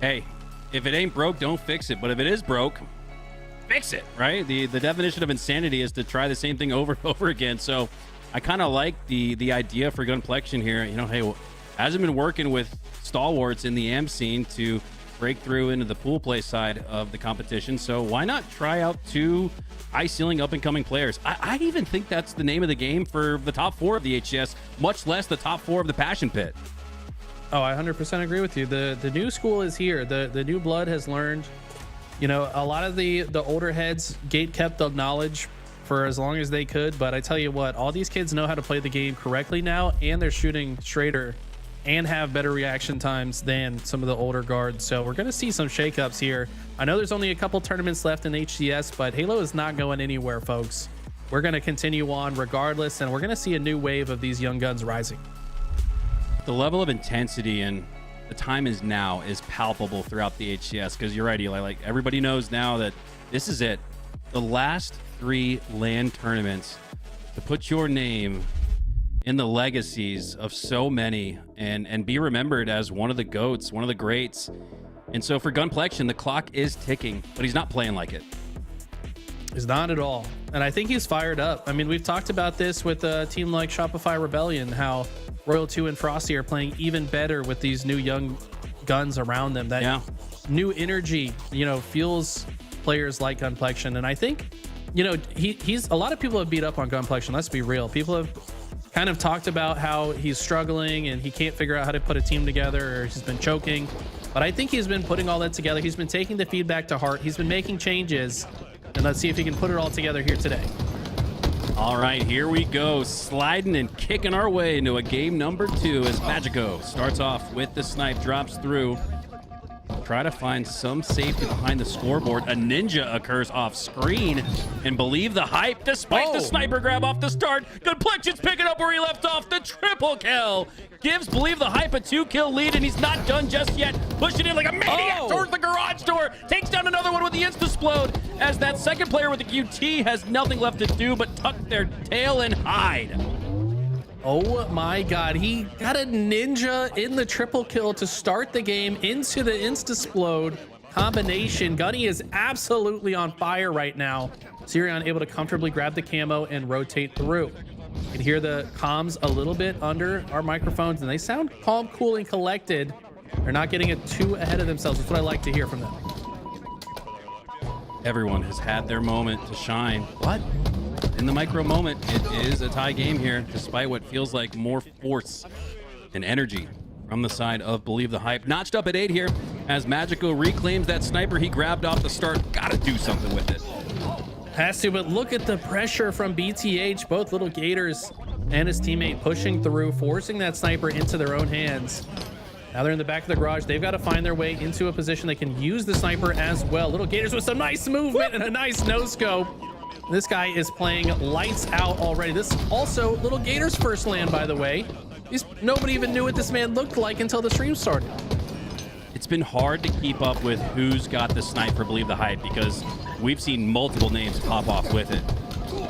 Hey, if it ain't broke, don't fix it. But if it is broke, fix it, right? The definition of insanity is to try the same thing over and over again. So I kind of like the idea for Gunplexion here. You know, hey, hasn't been working with stalwarts in the AM scene to break through into the pool play side of the competition. So why not try out 2 high ceiling up and coming players? I even think that's the name of the game for the top 4 of the HCS, much less the top 4 of the Passion Pit. Oh, I 100% agree with you. The new school is here. The new blood has learned. You know, a lot of the older heads gate kept the knowledge for as long as they could. But I tell you what, all these kids know how to play the game correctly now, and they're shooting straighter and have better reaction times than some of the older guards. So we're going to see some shakeups here. I know there's only a couple tournaments left in HCS, but Halo is not going anywhere, folks. We're going to continue on regardless, and we're going to see a new wave of these young guns rising. The level of intensity and the time is now is palpable throughout the HCS, because you're right, Eli. Like, everybody knows now that this is it. The last 3 LAN tournaments to put your name in the legacies of so many and be remembered as one of the GOATs, one of the greats. And so for Gunplexion, the clock is ticking, but he's not playing like it. He's not at all. And I think he's fired up. I mean, we've talked about this with a team like Shopify Rebellion, how Royal 2 and Frosty are playing even better with these new young guns around them. That new energy, you know, fuels players like Gunplexion. And I think, you know, he's a lot of people have beat up on Gunplexion. Let's be real. People have kind of talked about how he's struggling and he can't figure out how to put a team together, or he's been choking. But I think he's been putting all that together. He's been taking the feedback to heart. He's been making changes. And let's see if he can put it all together here today. All right, here we go. Sliding and kicking our way into a game number 2 as Magico starts off with the snipe, drops through. Try to find some safety behind the scoreboard. A ninja occurs off screen, and Believe the Hype, despite the sniper grab off the start, Gunplexion's picking up where he left off. The triple kill gives Believe the Hype a 2-kill lead, and he's not done just yet. Pushing in like a maniac towards the garage door. Takes down another one with the insta-splode, as that second player with the QT has nothing left to do but tuck their tail and hide. Oh my God, he got a ninja in the triple kill to start the game into the Instasplode combination. Gunny is absolutely on fire right now. Sirion able to comfortably grab the camo and rotate through. You can hear the comms a little bit under our microphones and they sound calm, cool, and collected. They're not getting it too ahead of themselves. That's what I like to hear from them. Everyone has had their moment to shine. But in the micro moment, it is a tie game here, despite what feels like more force and energy from the side of Believe the Hype. Notched up at 8 here as Magico reclaims that sniper he grabbed off the start. Gotta do something with it. Has to, but look at the pressure from BTH. Both Little Gators and his teammate pushing through, forcing that sniper into their own hands. Now they're in the back of the garage. They've got to find their way into a position they can use the sniper as well. Little Gators with some nice movement and a nice no-scope. This guy is playing lights out already. This also Little Gators' first land, by the way. Nobody even knew what this man looked like until the stream started. It's been hard to keep up with who's got the snipe for Believe the Hype because we've seen multiple names pop off with it.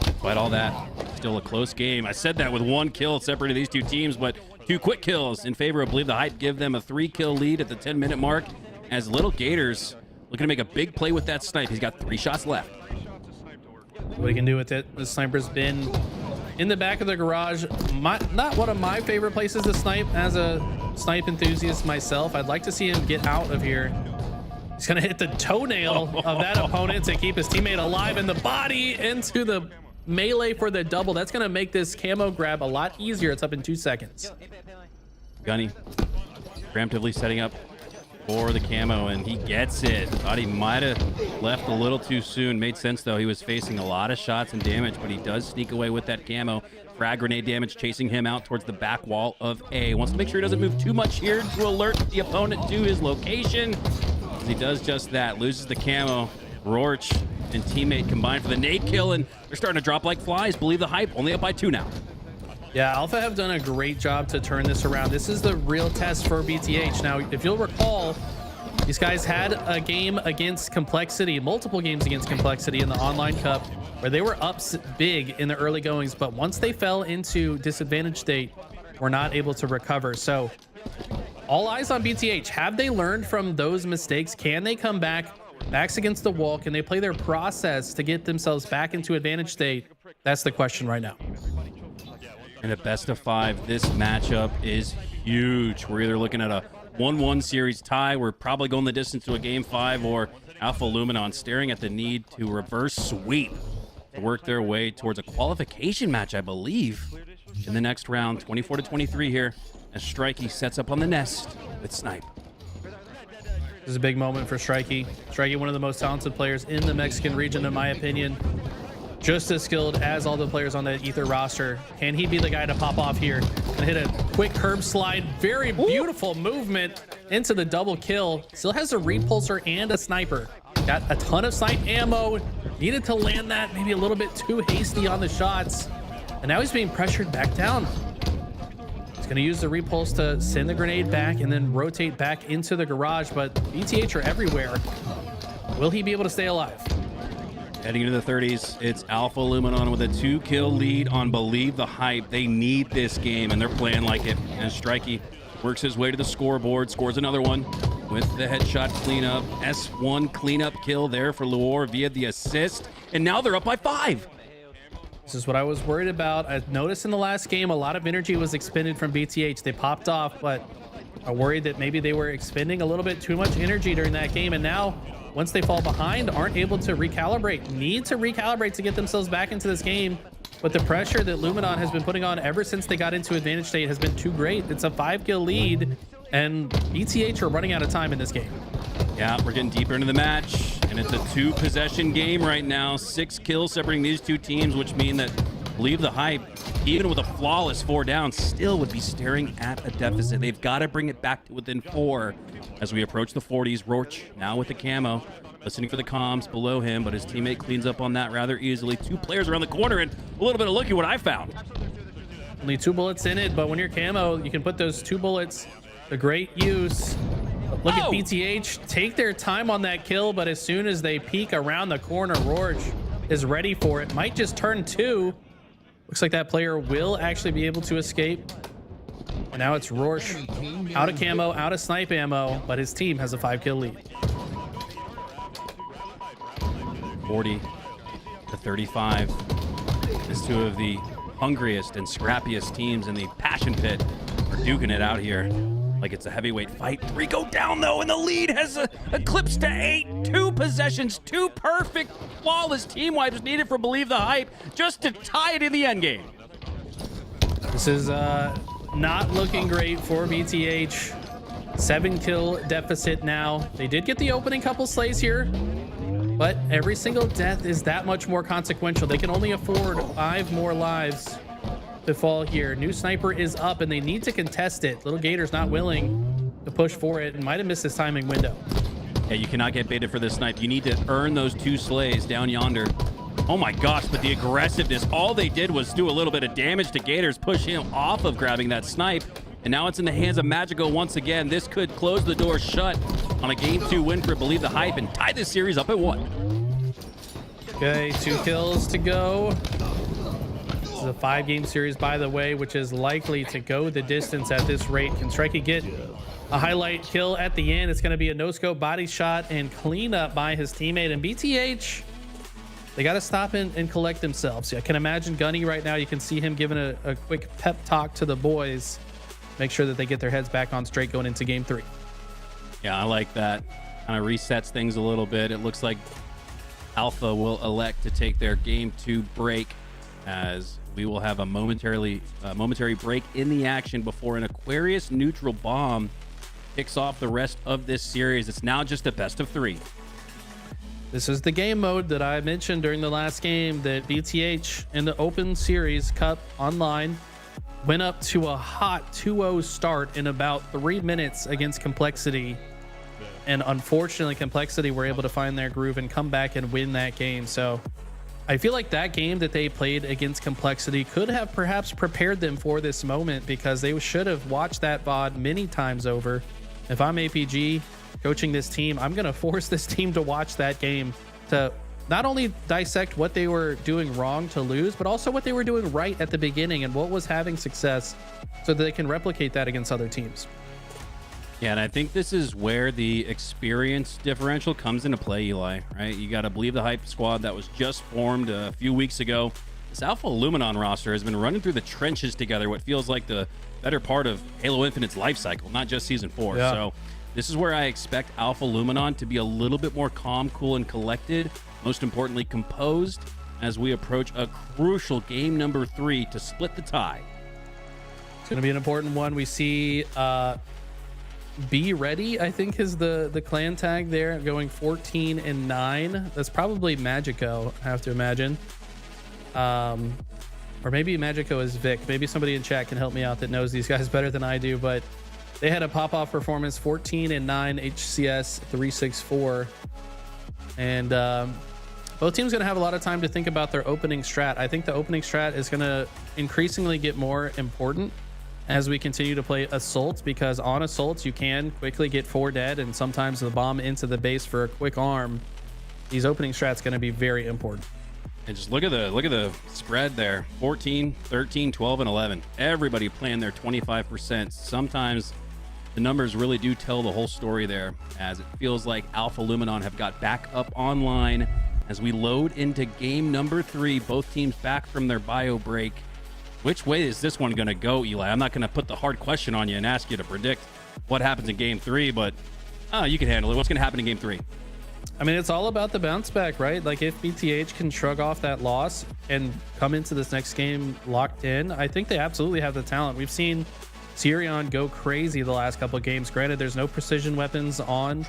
Despite all that, still a close game. I said that with 1 kill separated these 2 teams, but 2 quick kills in favor of Believe the Hype give them a 3-kill lead at the 10-minute mark as Little Gators looking to make a big play with that snipe. He's got 3 shots left. What he can do with it. The sniper's been in the back of the garage. Not one of my favorite places to snipe as a snipe enthusiast myself. I'd like to see him get out of here. He's gonna hit the toenail of that opponent to keep his teammate alive, and the body into the melee for the double. That's gonna make this camo grab a lot easier. It's up in 2 seconds. Gunny preemptively setting up for the camo, and he gets it. Thought he might have left a little too soon. Made sense though. He was facing a lot of shots and damage, but he does sneak away with that camo. Frag grenade damage chasing him out towards the back wall of A. Wants to make sure he doesn't move too much here to alert the opponent to his location. As he does just that, loses the camo. Rorch and teammate combined for the nade kill, and they're starting to drop like flies. Believe the Hype only up by 2 now. Yeah, Alpha have done a great job to turn this around. This is the real test for BTH. Now, if you'll recall, these guys had a game against Complexity, multiple games against Complexity in the online cup, where they were up big in the early goings, but once they fell into disadvantage state, were not able to recover. So all eyes on BTH. Have they learned from those mistakes? Can they come back, backs against the wall? Can they play their process to get themselves back into advantage state? That's the question right now. In a best of 5, this matchup is huge. We're either looking at a 1-1 series tie. We're probably going the distance to a game 5, or Alpha Luminon staring at the need to reverse sweep to work their way towards a qualification match, I believe, in the next round. 24-23 here as Strikey sets up on the nest with Snipe. This is a big moment for Strikey. Strikey, one of the most talented players in the Mexican region, in my opinion. Just as skilled as all the players on the Ether roster. Can he be the guy to pop off here and hit a quick curb slide? Very beautiful movement into the double kill. Still has a repulsor and a sniper. Got a ton of snipe ammo. Needed to land that maybe a little bit too hasty on the shots. And now he's being pressured back down. He's going to use the repulse to send the grenade back and then rotate back into the garage. But BTH are everywhere. Will he be able to stay alive? Heading into the 30s, it's Alpha Luminon with a 2-kill lead on Believe the Hype. They need this game, and they're playing like it. And Strikey works his way to the scoreboard, scores another one with the headshot cleanup. S1 cleanup kill there for Luor via the assist. And now they're up by 5. This is what I was worried about. I noticed in the last game, a lot of energy was expended from BTH. They popped off, but I worried that maybe they were expending a little bit too much energy during that game. And now, once they fall behind, aren't able to recalibrate. Need to recalibrate to get themselves back into this game. But the pressure that Luminon has been putting on ever since they got into advantage state has been too great. It's a 5-kill lead, and BTH are running out of time in this game. Yeah, we're getting deeper into the match, and it's a 2-possession game right now. 6 kills separating these two teams, which mean that Believe the Hype, even with a flawless 4 down, still would be staring at a deficit. They've got to bring it back to within 4 as we approach the 40s. Roach now with the camo, listening for the comms below him, but his teammate cleans up on that rather easily. 2 players around the corner, and a little bit of look at what I found. Only 2 bullets in it, but when you're camo, you can put those 2 bullets to great use. Look at BTH take their time on that kill, but as soon as they peek around the corner, Roach is ready for it. Might just turn 2. Looks like that player will actually be able to escape. And now it's Rorsch out of camo, out of snipe ammo, but his team has a 5-kill lead. 40 to 35. As two of the hungriest and scrappiest teams in the Passion Pit are duking it out here like it's a heavyweight fight. 3 go down though, and the lead has eclipsed to 8. 2 possessions, 2 perfect, flawless team wipes needed for Believe the Hype just to tie it in the end game. This is not looking great for BTH. 7-kill deficit now. They did get the opening couple slays here, but every single death is that much more consequential. They can only afford 5 more lives to fall here. New sniper is up, and they need to contest it. Little Gator's not willing to push for it and might have missed his timing window. Yeah, you cannot get baited for this snipe. You need to earn those 2 slays down yonder. Oh my gosh, but the aggressiveness. All they did was do a little bit of damage to Gators, push him off of grabbing that snipe. And now it's in the hands of Magico once again. This could close the door shut on a Game 2 win for Believe the Hype and tie this series up at 1. Okay, 2 kills to go. This is a 5-game series, by the way, which is likely to go the distance at this rate. Can Strikey get a highlight kill at the end? It's going to be a no-scope body shot and cleanup by his teammate. And BTH, they got to stop and collect themselves. I can imagine Gunny right now. You can see him giving a quick pep talk to the boys. Make sure that they get their heads back on straight going into Game 3. Yeah, I like that. Kind of resets things a little bit. It looks like Alpha will elect to take their Game 2 break, as we will have a momentary break in the action before an Aquarius neutral bomb kicks off the rest of this series. It's now just a best of 3. This is the game mode that I mentioned during the last game that BTH in the Open Series Cup online went up to a hot 2-0 start in about 3 minutes against Complexity. And unfortunately, Complexity were able to find their groove and come back and win that game. So I feel like that game that they played against Complexity could have perhaps prepared them for this moment, because they should have watched that VOD many times over. If I'm APG coaching this team, I'm going to force this team to watch that game to not only dissect what they were doing wrong to lose, but also what they were doing right at the beginning and what was having success, so that they can replicate that against other teams. Yeah, and I think this is where the experience differential comes into play, Eli, right? You got to Believe the Hype squad that was just formed a few weeks ago. This Alpha Luminon roster has been running through the trenches together, what feels like the better part of Halo Infinite's life cycle, not just Season 4. Yeah. So this is where I expect Alpha Luminon to be a little bit more calm, cool, and collected. Most importantly, composed as we approach a crucial game number 3 to split the tie. It's going to be an important one. We see Be Ready, I think, is the clan tag there, going 14-9. That's probably Magico, I have to imagine. Or maybe Magico is Vic. Maybe somebody in chat can help me out that knows these guys better than I do, but they had a pop-off performance, 14-9 HCS 364. And both teams going to have a lot of time to think about their opening strat. I think the opening strat is going to increasingly get more important as we continue to play assaults, because on assaults you can quickly get 4 dead and sometimes the bomb into the base for a quick arm. These opening strats going to be very important. And just look at the spread there. 14, 13, 12, and 11. Everybody playing their 25%. Sometimes the numbers really do tell the whole story there, as it feels like Alpha Luminon have got back up online as we load into game number 3. Both teams back from their bio break. Which way is this one going to go, Eli? I'm not going to put the hard question on you and ask you to predict what happens in game 3, but you can handle it. What's going to happen in game 3? I mean, it's all about the bounce back, right? Like, if BTH can shrug off that loss and come into this next game locked in, I think they absolutely have the talent. We've seen Sirion go crazy the last couple of games. Granted, there's no precision weapons on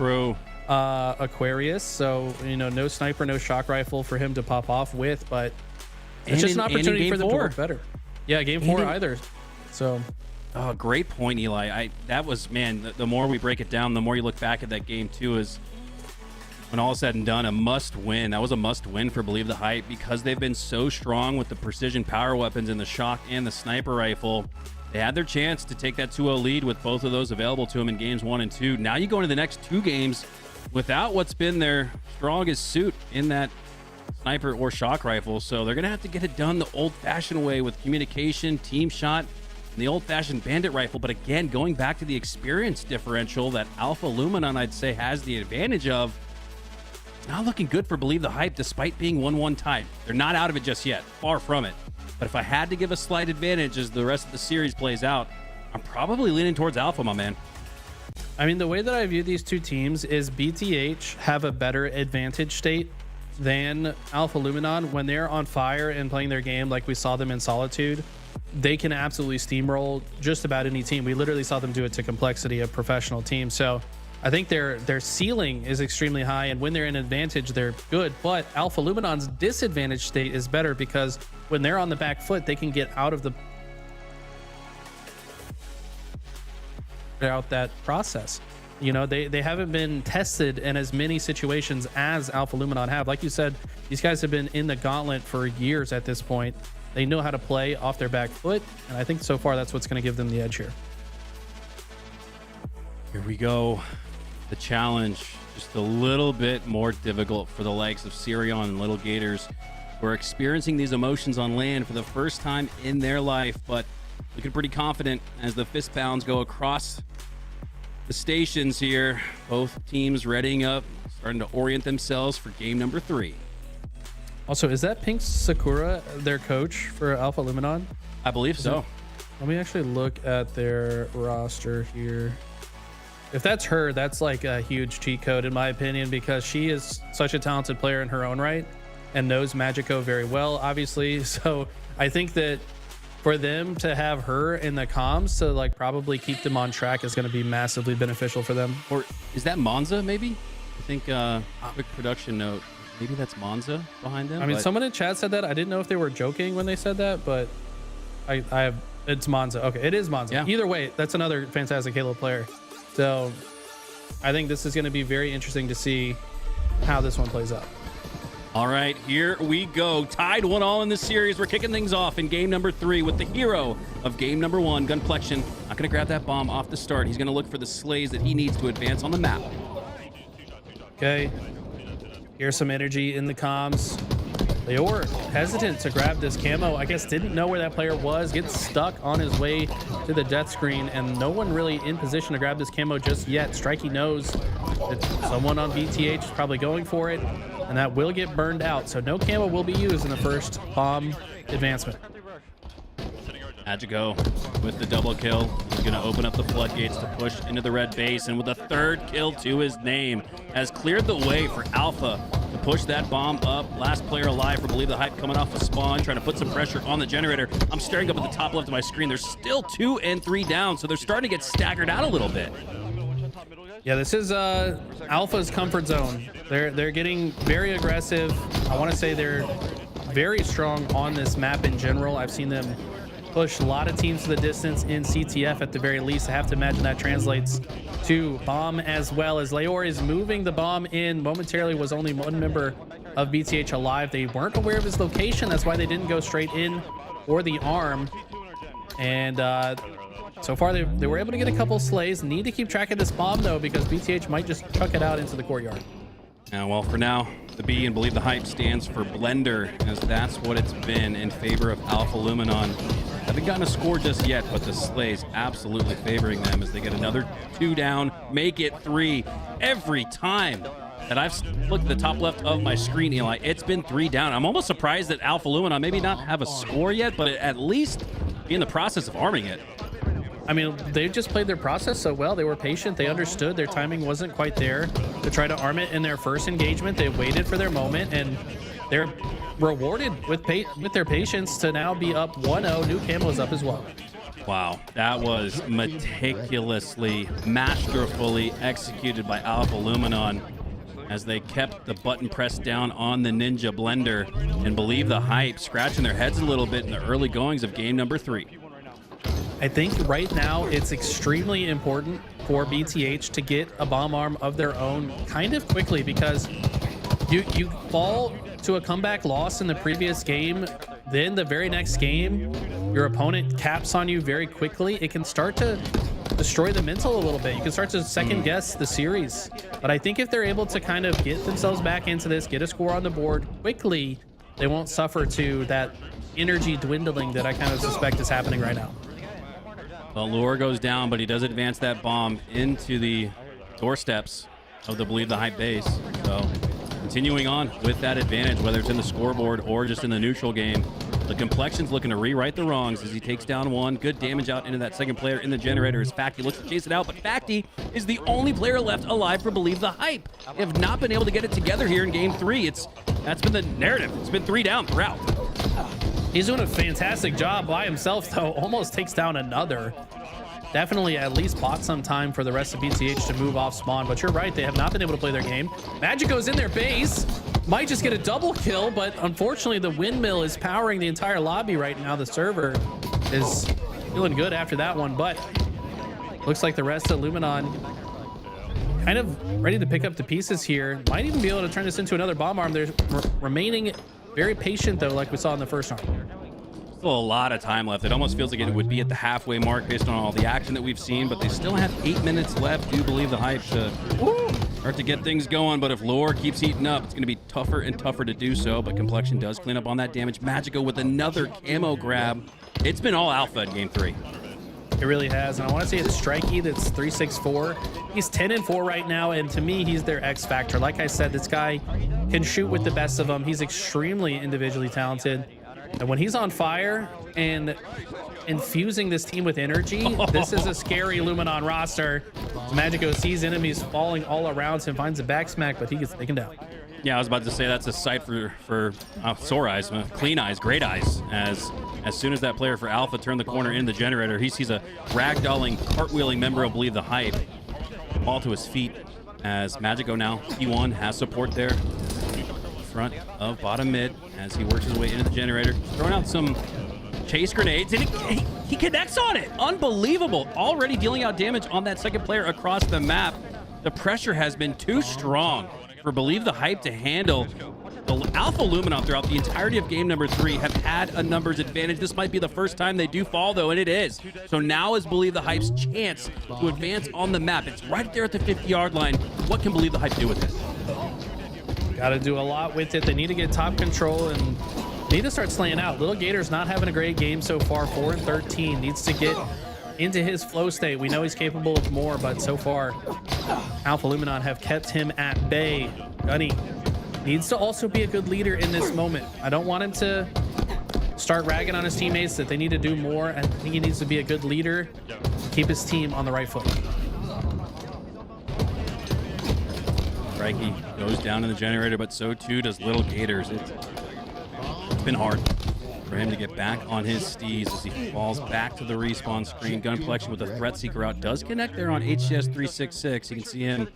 Aquarius, so, you know, no sniper, no shock rifle for him to pop off with, but it's just an opportunity for them to work better. Yeah, game 4 either. So, great point, Eli. That was, man, the more we break it down, the more you look back at that game 2, is when all is said and done, a must win. That was a must win for Believe the Hype, because they've been so strong with the precision power weapons and the shock and the sniper rifle. They had their chance to take that 2-0 lead with both of those available to them in games 1 and 2. Now you go into the next 2 games without what's been their strongest suit in that sniper or shock rifle, so they're gonna have to get it done the old-fashioned way with communication, team shot, and the old-fashioned bandit rifle. But again, going back to the experience differential that Alpha Luminon, I'd say, has the advantage of, it's not looking good for Believe the Hype despite being 1-1 tied. They're not out of it just yet, far from it. But if I had to give a slight advantage as the rest of the series plays out, I'm probably leaning towards Alpha, my man. I mean, the way that I view these two teams is BTH have a better advantage state than Alpha Luminon. When they're on fire and playing their game like we saw them in Solitude, they can absolutely steamroll just about any team. We literally saw them do it to Complexity, a professional team. So I think their ceiling is extremely high, and when they're in advantage, they're good. But Alpha Luminon's disadvantage state is better because when they're on the back foot, they can get out of that process. You know, they haven't been tested in as many situations as Alpha Luminon have. Like you said, these guys have been in the gauntlet for years at this point. They know how to play off their back foot, and I think so far that's what's going to give them the edge here. Here we go. The challenge, just a little bit more difficult for the likes of Sirion and Little Gators, who are experiencing these emotions on land for the first time in their life, but looking pretty confident as the fist pounds go across the stations here. Both teams readying up, starting to orient themselves for game number 3. Also, is that Pink Sakura their coach for Alpha Luminon? I believe so. Let me actually look at their roster here. If that's her, that's like a huge cheat code in my opinion, because she is such a talented player in her own right and knows Magico very well, obviously. So I think that for them to have her in the comms to like probably keep them on track is going to be massively beneficial for them. Or is that Monza maybe? I think quick production note, maybe that's Monza behind them. I mean, someone in chat said that. I didn't know if they were joking when they said that, but I have, it's Monza. Okay, it is Monza. Yeah. Either way, that's another fantastic Halo player. So I think this is going to be very interesting to see how this one plays out. All right, here we go. Tied 1-1 in this series. We're kicking things off in game number 3 with the hero of game number 1, Gunplexion. Not going to grab that bomb off the start. He's going to look for the slays that he needs to advance on the map. Okay. Here's some energy in the comms. Leor hesitant to grab this camo. I guess didn't know where that player was. Gets stuck on his way to the death screen, and no one really in position to grab this camo just yet. Strikey knows that someone on BTH is probably going for it, and that will get burned out. So no camo will be used in the first bomb advancement. Magico with the double kill. He's going to open up the floodgates to push into the red base, and with a 3rd kill to his name, has cleared the way for Alpha to push that bomb up. Last player alive for Believe the Hype coming off a spawn, trying to put some pressure on the generator. I'm staring up at the top left of my screen. There's still 2 and 3 down, so they're starting to get staggered out a little bit. Yeah, this is Alpha's comfort zone. They're getting very aggressive. I want to say they're very strong on this map in general. I've seen them push a lot of teams to the distance in CTF at the very least. I have to imagine that translates to bomb as well, as Leor is moving the bomb in. Momentarily was only one member of BTH alive. They weren't aware of his location. That's why they didn't go straight in for the arm. And so far they were able to get a couple slays. Need to keep track of this bomb though, because BTH might just chuck it out into the courtyard. Now, well, for now, the B in Believe the Hype stands for Blender, as that's what it's been in favor of Alpha Luminon. Haven't gotten a score just yet, but the slays absolutely favoring them as they get another 2 down, make it 3 every time that I've looked at the top left of my screen, Eli. It's been 3 down. I'm almost surprised that Alpha Luminon maybe not have a score yet, but at least be in the process of arming it. I mean, they just played their process so well. They were patient. They understood their timing wasn't quite there to try to arm it in their first engagement. They waited for their moment, and they're rewarded with their patience to now be up 1-0. New camos up as well. Wow, that was meticulously, masterfully executed by Alpha Luminon as they kept the button pressed down on the Ninja Blender, and Believe the Hype scratching their heads a little bit in the early goings of game number 3. I think right now it's extremely important for BTH to get a bomb arm of their own kind of quickly, because you fall to a comeback loss in the previous game, then the very next game your opponent caps on you very quickly. It can start to destroy the mental a little bit. You can start to second guess the series. But I think if they're able to kind of get themselves back into this, get a score on the board quickly, they won't suffer to that energy dwindling that I kind of suspect is happening right now. Well, Lure goes down, but he does advance that bomb into the doorsteps of the Believe the Hype base. So continuing on with that advantage, whether it's in the scoreboard or just in the neutral game. The Complexion's looking to rewrite the wrongs as he takes down one. Good damage out into that second player in the generator as Facty looks to chase it out, but Facty is the only player left alive for Believe the Hype. They have not been able to get it together here in game 3. That's been the narrative. It's been 3 down throughout. He's doing a fantastic job by himself, though. Almost takes down another. Definitely at least bought some time for the rest of BTH to move off spawn, but you're right, they have not been able to play their game. Magico's in their base, might just get a double kill, but unfortunately the windmill is powering the entire lobby right now. The server is feeling good after that one, but looks like the rest of Luminon kind of ready to pick up the pieces here. Might even be able to turn this into another bomb arm. They're remaining very patient though, like we saw in the first round. Still a lot of time left. It almost feels like it would be at the halfway mark based on all the action that we've seen, but they still have 8 minutes left. Do Believe the Hype to start to get things going, but if Lure keeps heating up, it's going to be tougher and tougher to do so, but Complexion does clean up on that damage. Magico with another camo grab. It's been all alpha in game 3. It really has, and I want to say it's Strikey that's 364. He's 10-4 right now, and to me, he's their X factor. Like I said, this guy can shoot with the best of them. He's extremely individually talented. And when he's on fire and infusing this team with energy, this is a scary Luminon roster. Magico sees enemies falling all around him, finds a back smack, but he gets taken down. Yeah, I was about to say that's a sight for sore eyes, clean eyes, great eyes. As soon as that player for Alpha turned the corner in the generator, he sees a ragdolling, cartwheeling member of Believe the Hype fall to his feet. As Magico now, P1 has support there. Front of bottom mid as he works his way into the generator, throwing out some chase grenades, and he connects on it. Unbelievable. Already dealing out damage on that second player across the map. The pressure has been too strong for Believe the Hype to handle. The Alpha Luminon throughout the entirety of game number 3 have had a numbers advantage. This might be the first time they do fall, though, and it is. So now is Believe the Hype's chance to advance on the map. It's right there at the 50-yard line. What can Believe the Hype do with it? Got to do a lot with it. They need to get top control and need to start slaying out. Little Gator's not having a great game so far. 4-13. Needs to get into his flow state. We know he's capable of more, but so far, Alpha Luminon have kept him at bay. Gunny needs to also be a good leader in this moment. I don't want him to start ragging on his teammates that they need to do more. I think he needs to be a good leader, keep his team on the right foot. Strikey goes down in the generator, but so too does Little Gators. It's been hard for him to get back on his steez as he falls back to the respawn screen. Gun Collection with a Threat Seeker out does connect there on HCS 366. You can see him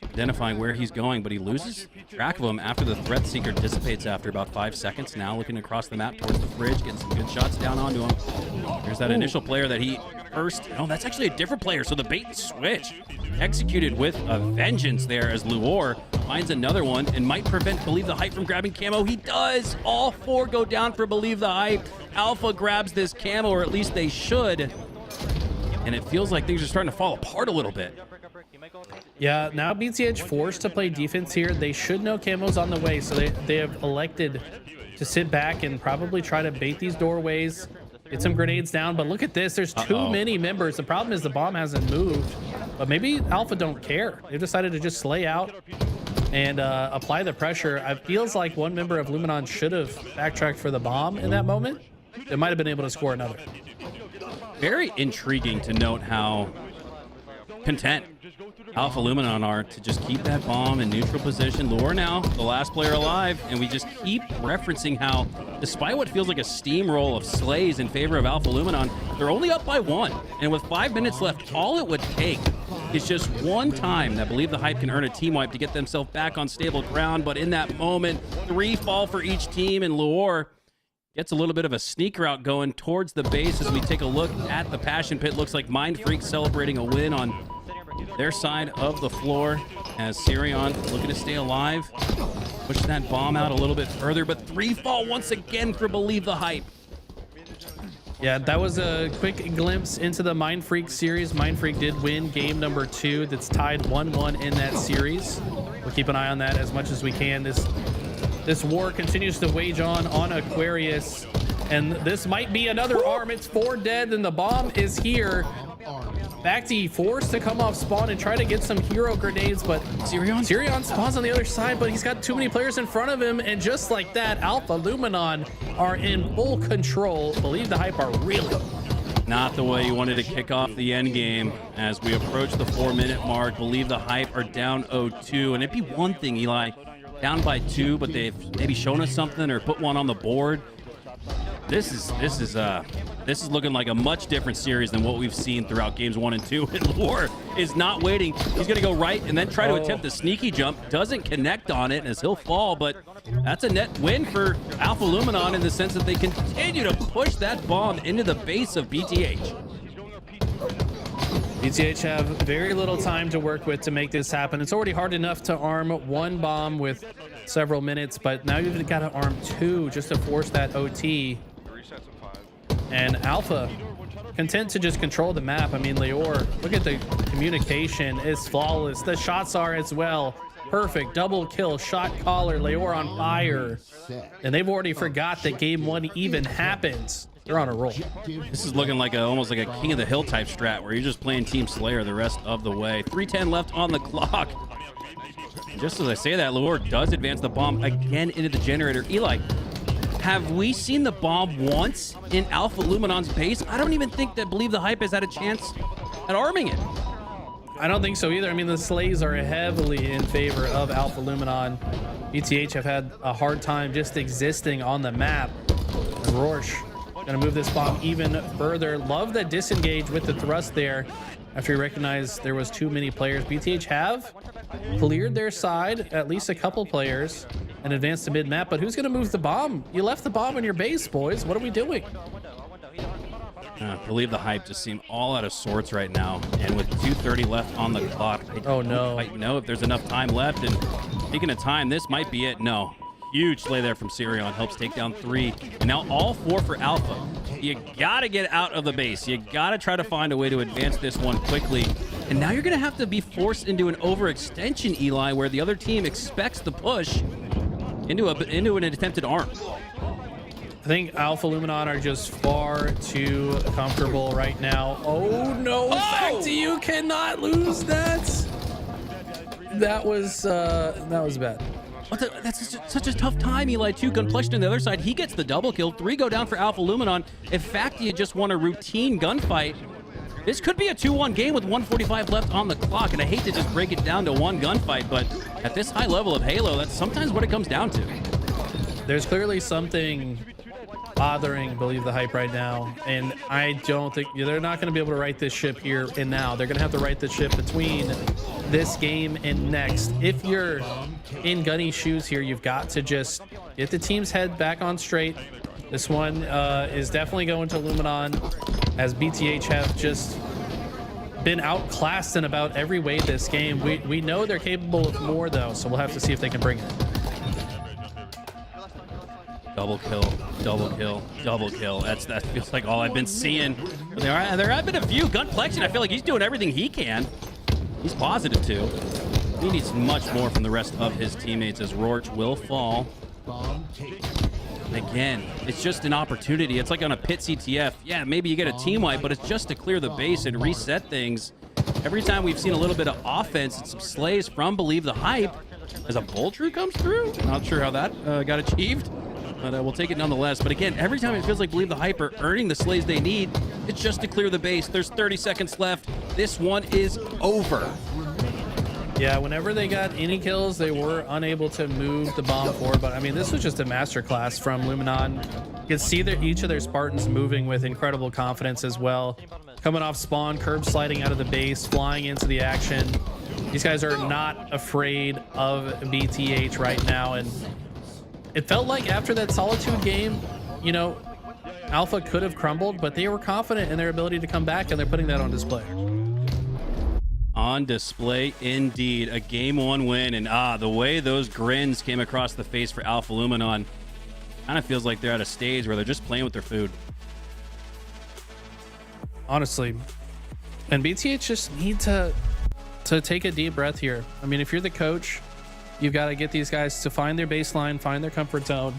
identifying where he's going, but he loses track of him after the Threat Seeker dissipates after about 5 seconds. Now looking across the map towards the fridge, getting some good shots down onto him. There's that initial player that he first. Oh, that's actually a different player, so the bait and switch executed with a vengeance there as Luor finds another one and might prevent Believe the Hype from grabbing camo. He does. All 4 go down for Believe the Hype. Alpha grabs this camo, or at least they should. And it feels like things are starting to fall apart a little bit. Yeah, now BTH forced to play defense here. They should know camo's on the way, so they have elected to sit back and probably try to bait these doorways, get some grenades down. But look at this, there's too many members. The problem is the bomb hasn't moved, but maybe Alpha don't care. They've decided to just slay out and apply the pressure. It feels like one member of Luminon should have backtracked for the bomb in that moment. They might have been able to score another. Very intriguing to note how content Alpha Luminon are to just keep that bomb in neutral position. Lure now, the last player alive, and we just keep referencing how, despite what feels like a steamroll of slays in favor of Alpha Luminon, they're only up by 1. And with 5 minutes left, all it would take is just one time that Believe the Hype can earn a team wipe to get themselves back on stable ground. But in that moment, 3 fall for each team, and Lure gets a little bit of a sneaker out going towards the base as we take a look at the Passion Pit. Looks like Mind Freak celebrating a win on their side of the floor as Sirion looking to stay alive. Push that bomb out a little bit further, but 3 fall once again for Believe the Hype. Yeah, that was a quick glimpse into the Mind Freak series. Mind Freak did win game number 2. That's tied 1-1 in that series. We'll keep an eye on that as much as we can. This war continues to wage on Aquarius, and this might be another arm. It's 4 dead, and the bomb is here. Bacti forced to come off spawn and try to get some hero grenades, but Sirion spawns on the other side, but he's got too many players in front of him, and just like that, Alpha Luminon are in full control. Believe the Hype are really not the way you wanted to kick off the end game. As we approach the 4-minute mark, Believe the Hype are down 0-2, and it'd be one thing, Eli, down by 2, but they've maybe shown us something or put one on the board. This is looking like a much different series than what we've seen throughout games 1 and 2. And Lure is not waiting. He's going to go right and then try to attempt the sneaky jump. Doesn't connect on it as he'll fall, but that's a net win for Alpha Luminon in the sense that they continue to push that bomb into the base of BTH. BTH have very little time to work with to make this happen. It's already hard enough to arm 1 bomb with several minutes, but now you've got to arm 2 just to force that OT. And Alpha content to just control the map. I mean, Leor, look at the communication is flawless. The shots are as well. Perfect double kill, shot caller, Leor on fire. And they've already forgot that game 1 even happens. They're on a roll. This is looking like almost like a King of the Hill type strat where you're just playing Team Slayer the rest of the way. 3:10 left on the clock. Just as I say that, Leor does advance the bomb again into the generator. Eli, have we seen the bomb once in Alpha Luminon's base? I don't even think that Believe the Hype has had a chance at arming it. I don't think so either. I mean, the slays are heavily in favor of Alpha Luminon. BTH have had a hard time just existing on the map. And Rorsch gonna move this bomb even further. Love the disengage with the thrust there after he recognized there was too many players. BTH have cleared their side, at least a couple players, and advanced to mid-map, but who's gonna move the bomb? You left the bomb in your base, boys. What are we doing? Believe the Hype just seem all out of sorts right now, and with 2:30 left on the clock, I don't quite know if there's enough time left. And speaking of time, this might be it. No, huge slay there from Sirion, helps take down 3, and now all 4 for Alpha. You gotta get out of the base. You gotta try to find a way to advance this one quickly. And now you're gonna have to be forced into an overextension, Eli, where the other team expects the push into an attempted arm. I think Alpha Luminon are just far too comfortable right now. Oh no, Bacti, you cannot lose that. That was bad. That's such a tough time, Eli. 2 Gunplushing on the other side. He gets the double kill. 3 go down for Alpha Luminon. In fact, you just won a routine gunfight. This could be a 2-1 game with 1:45 left on the clock, and I hate to just break it down to one gunfight, but at this high level of Halo, that's sometimes what it comes down to. There's clearly something bothering Believe the Hype right now, and I don't think they're not going to be able to right this ship here and now. They're going to have to right the ship between this game and next. If you're in Gunny's shoes here, you've got to just get the team's head back on straight. This one is definitely going to Luminon, as BTH have just been outclassed in about every way this game. We know they're capable of more though, so we'll have to see if they can bring it. Double kill, double kill, double kill. That feels like all I've been seeing. There have been a few. Gunplexion, I feel like he's doing everything he can. He's positive too. He needs much more from the rest of his teammates as Rorsch will fall. Again, it's just an opportunity. It's like on a pit CTF. Yeah, maybe you get a team wipe, but it's just to clear the base and reset things. Every time we've seen a little bit of offense and some slays from Believe the Hype, as a Boltru comes through. Not sure how that got achieved, but we'll take it nonetheless. But again, every time it feels like Believe the Hype are earning the slays they need, it's just to clear the base. There's 30 seconds left. This one is over. Yeah, whenever they got any kills, they were unable to move the bomb forward. But I mean, this was just a masterclass from Luminon. You can see that each of their Spartans moving with incredible confidence as well. Coming off spawn, curb sliding out of the base, flying into the action. These guys are not afraid of BTH right now. And it felt like after that Solitude game, you know, Alpha could have crumbled, but they were confident in their ability to come back, and they're putting that on display. On display indeed. A game 1 win, and the way those grins came across the face for Alpha Luminon kind of feels like they're at a stage where they're just playing with their food. honestly. And BTH just need to take a deep breath here. I mean, if you're the coach, you've got to get these guys to find their baseline, find their comfort zone,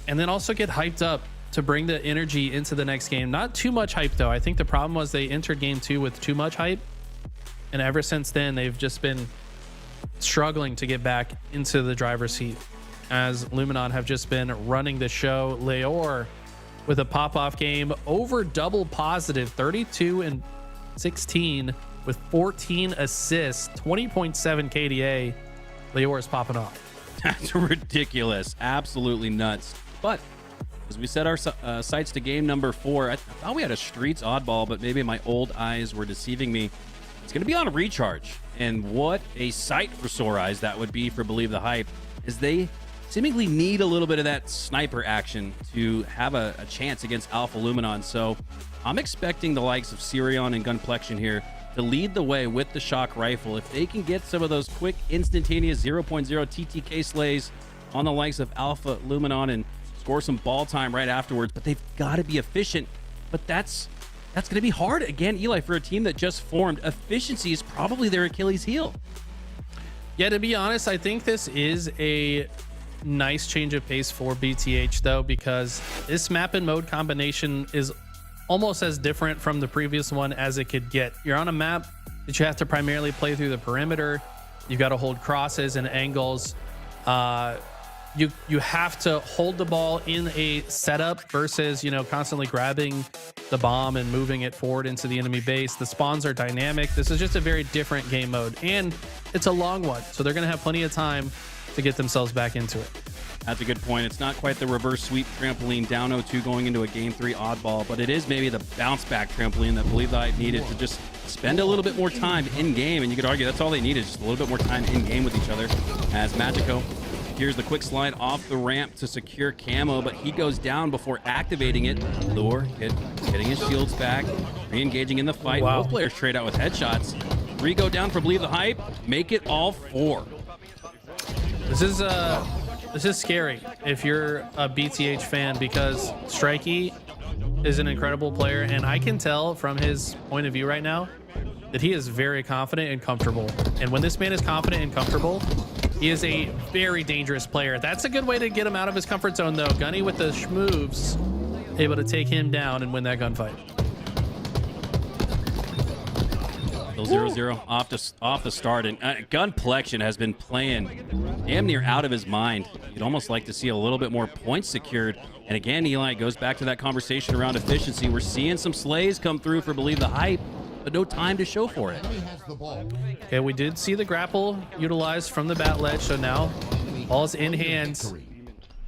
and then also get hyped up to bring the energy into the next game. Not too much hype, though. I think the problem was they entered game 2 with too much hype, and ever since then, they've just been struggling to get back into the driver's seat, as Luminon have just been running the show. Leor with a pop-off game, over double positive, 32 and 16 with 14 assists, 20.7 KDA. Leor is popping off. That's ridiculous. Absolutely nuts. But as we set our sights to game number 4, I thought we had a Streets oddball, but maybe my old eyes were deceiving me. It's going to be on a recharge. And what a sight for sore eyes that would be for Believe the Hype, is they seemingly need a little bit of that sniper action to have a chance against Alpha Luminon. So I'm expecting the likes of Sirion and Gunplexion here to lead the way with the shock rifle. If they can get some of those quick, instantaneous 0.0 TTK slays on the likes of Alpha Luminon and score some ball time right afterwards, but they've got to be efficient. But that's going to be hard again, Eli, for a team that just formed. Efficiency is probably their Achilles heel. Yeah, to be honest, I think this is a nice change of pace for BTH, though, because this map and mode combination is almost as different from the previous one as it could get. You're on a map that you have to primarily play through the perimeter. You've got to hold crosses and angles. You have to hold the ball in a setup versus, you know, constantly grabbing the bomb and moving it forward into the enemy base. The spawns are dynamic. This is just a very different game mode, and it's a long one, so they're going to have plenty of time to get themselves back into it. That's a good point. It's not quite the reverse sweep trampoline down 0-2 going into a game 3 oddball, but it is maybe the bounce back trampoline that Believe the Hype needed to just spend a little bit more time in game. And you could argue that's all they needed, just a little bit more time in game with each other. As Magico, here's the quick slide off the ramp to secure Camo, but he goes down before activating it. Lure getting his shields back, re-engaging in the fight. Wow. Both players trade out with headshots. 3 go down for Believe the Hype, make it all 4. This is scary if you're a BTH fan, because Strikey is an incredible player, and I can tell from his point of view right now that he is very confident and comfortable. And when this man is confident and comfortable, he is a very dangerous player. That's a good way to get him out of his comfort zone, though. Gunny with the moves, able to take him down and win that gunfight. Still 0-0 off the start, and Gunplexion has been playing damn near out of his mind. You'd almost like to see a little bit more points secured. And again, Eli, goes back to that conversation around efficiency. We're seeing some slays come through for Believe the Hype, but no time to show for it. Okay, we did see the grapple utilized from the bat ledge, so now ball's in hands.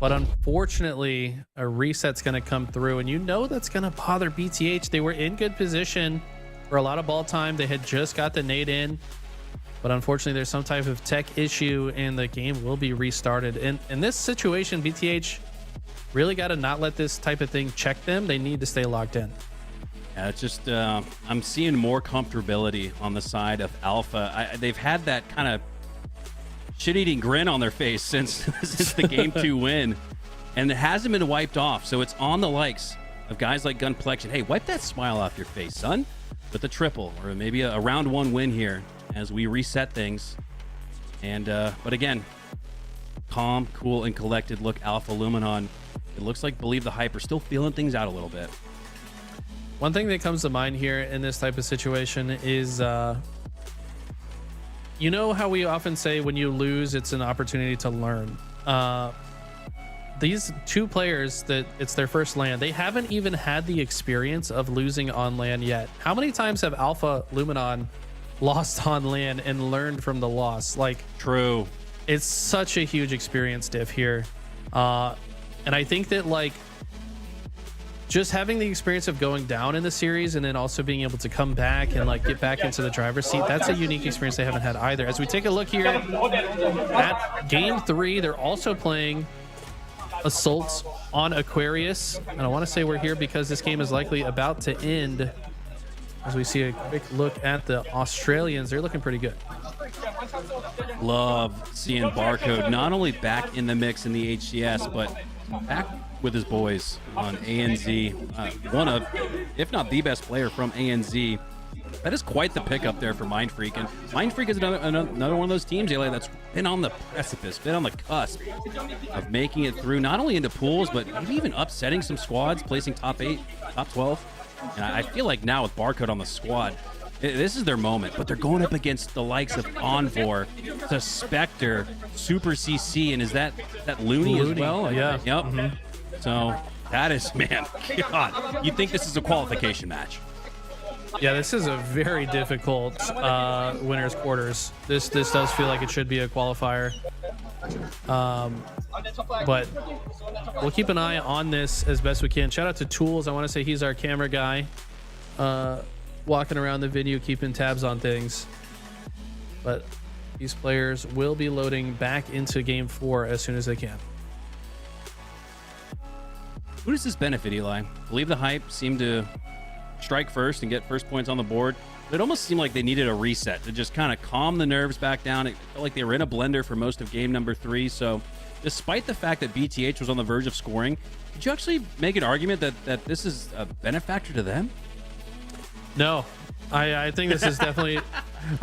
But unfortunately, a reset's going to come through, and you know that's going to bother BTH. They were in good position for a lot of ball time. They had just got the nade in, but unfortunately there's some type of tech issue and the game will be restarted. And in this situation, BTH really got to not let this type of thing check them. They need to stay locked in. Yeah, it's just I'm seeing more comfortability on the side of Alpha. They've had that kind of shit-eating grin on their face since the game 2 win, and it hasn't been wiped off. So it's on the likes of guys like Gunplexion. Hey, wipe that smile off your face, son, with a triple or maybe a round 1 win here as we reset things. And but again, calm, cool, and collected look Alpha Luminon. It looks like Believe the Hype are still feeling things out a little bit. One thing that comes to mind here in this type of situation is, you know how we often say when you lose, it's an opportunity to learn. These 2 players that it's their first LAN, they haven't even had the experience of losing on LAN yet. How many times have Alpha Luminon lost on LAN and learned from the loss? Like, true. It's such a huge experience diff here. And I think that, like, just having the experience of going down in the series and then also being able to come back and like get back into the driver's seat, that's a unique experience they haven't had either. As we take a look here at game 3, they're also playing Assault on Aquarius, and I want to say we're here because this game is likely about to end. As we see a quick look at the Australians, they're looking pretty good. Love seeing Barcode not only back in the mix in the HCS, but back with his boys on ANZ. One of, if not the best player from ANZ. That is quite the pickup there for Mind Freak. And Mind Freak is another one of those teams, Eli, that's been on the precipice, been on the cusp of making it through, not only into pools, but maybe even upsetting some squads, placing top 8, top 12. And I feel like now with Barcode on the squad, this is their moment, but they're going up against the likes of Envor, the Spectre, Super CC, and is that Looney as well? Yeah. Yep. So that is, man, God, you'd think this is a qualification match. Yeah, this is a very difficult winners quarters. This does feel like it should be a qualifier. But we'll keep an eye on this as best we can. Shout out to Tools. I want to say he's our camera guy, walking around the venue, keeping tabs on things. But these players will be loading back into game 4 as soon as they can. Who does this benefit, Eli? I believe the Hype seemed to strike first and get first points on the board. It almost seemed like they needed a reset to just kind of calm the nerves back down. It felt like they were in a blender for most of game number 3. So despite the fact that BTH was on the verge of scoring, could you actually make an argument that this is a benefactor to them? No, I think this is definitely,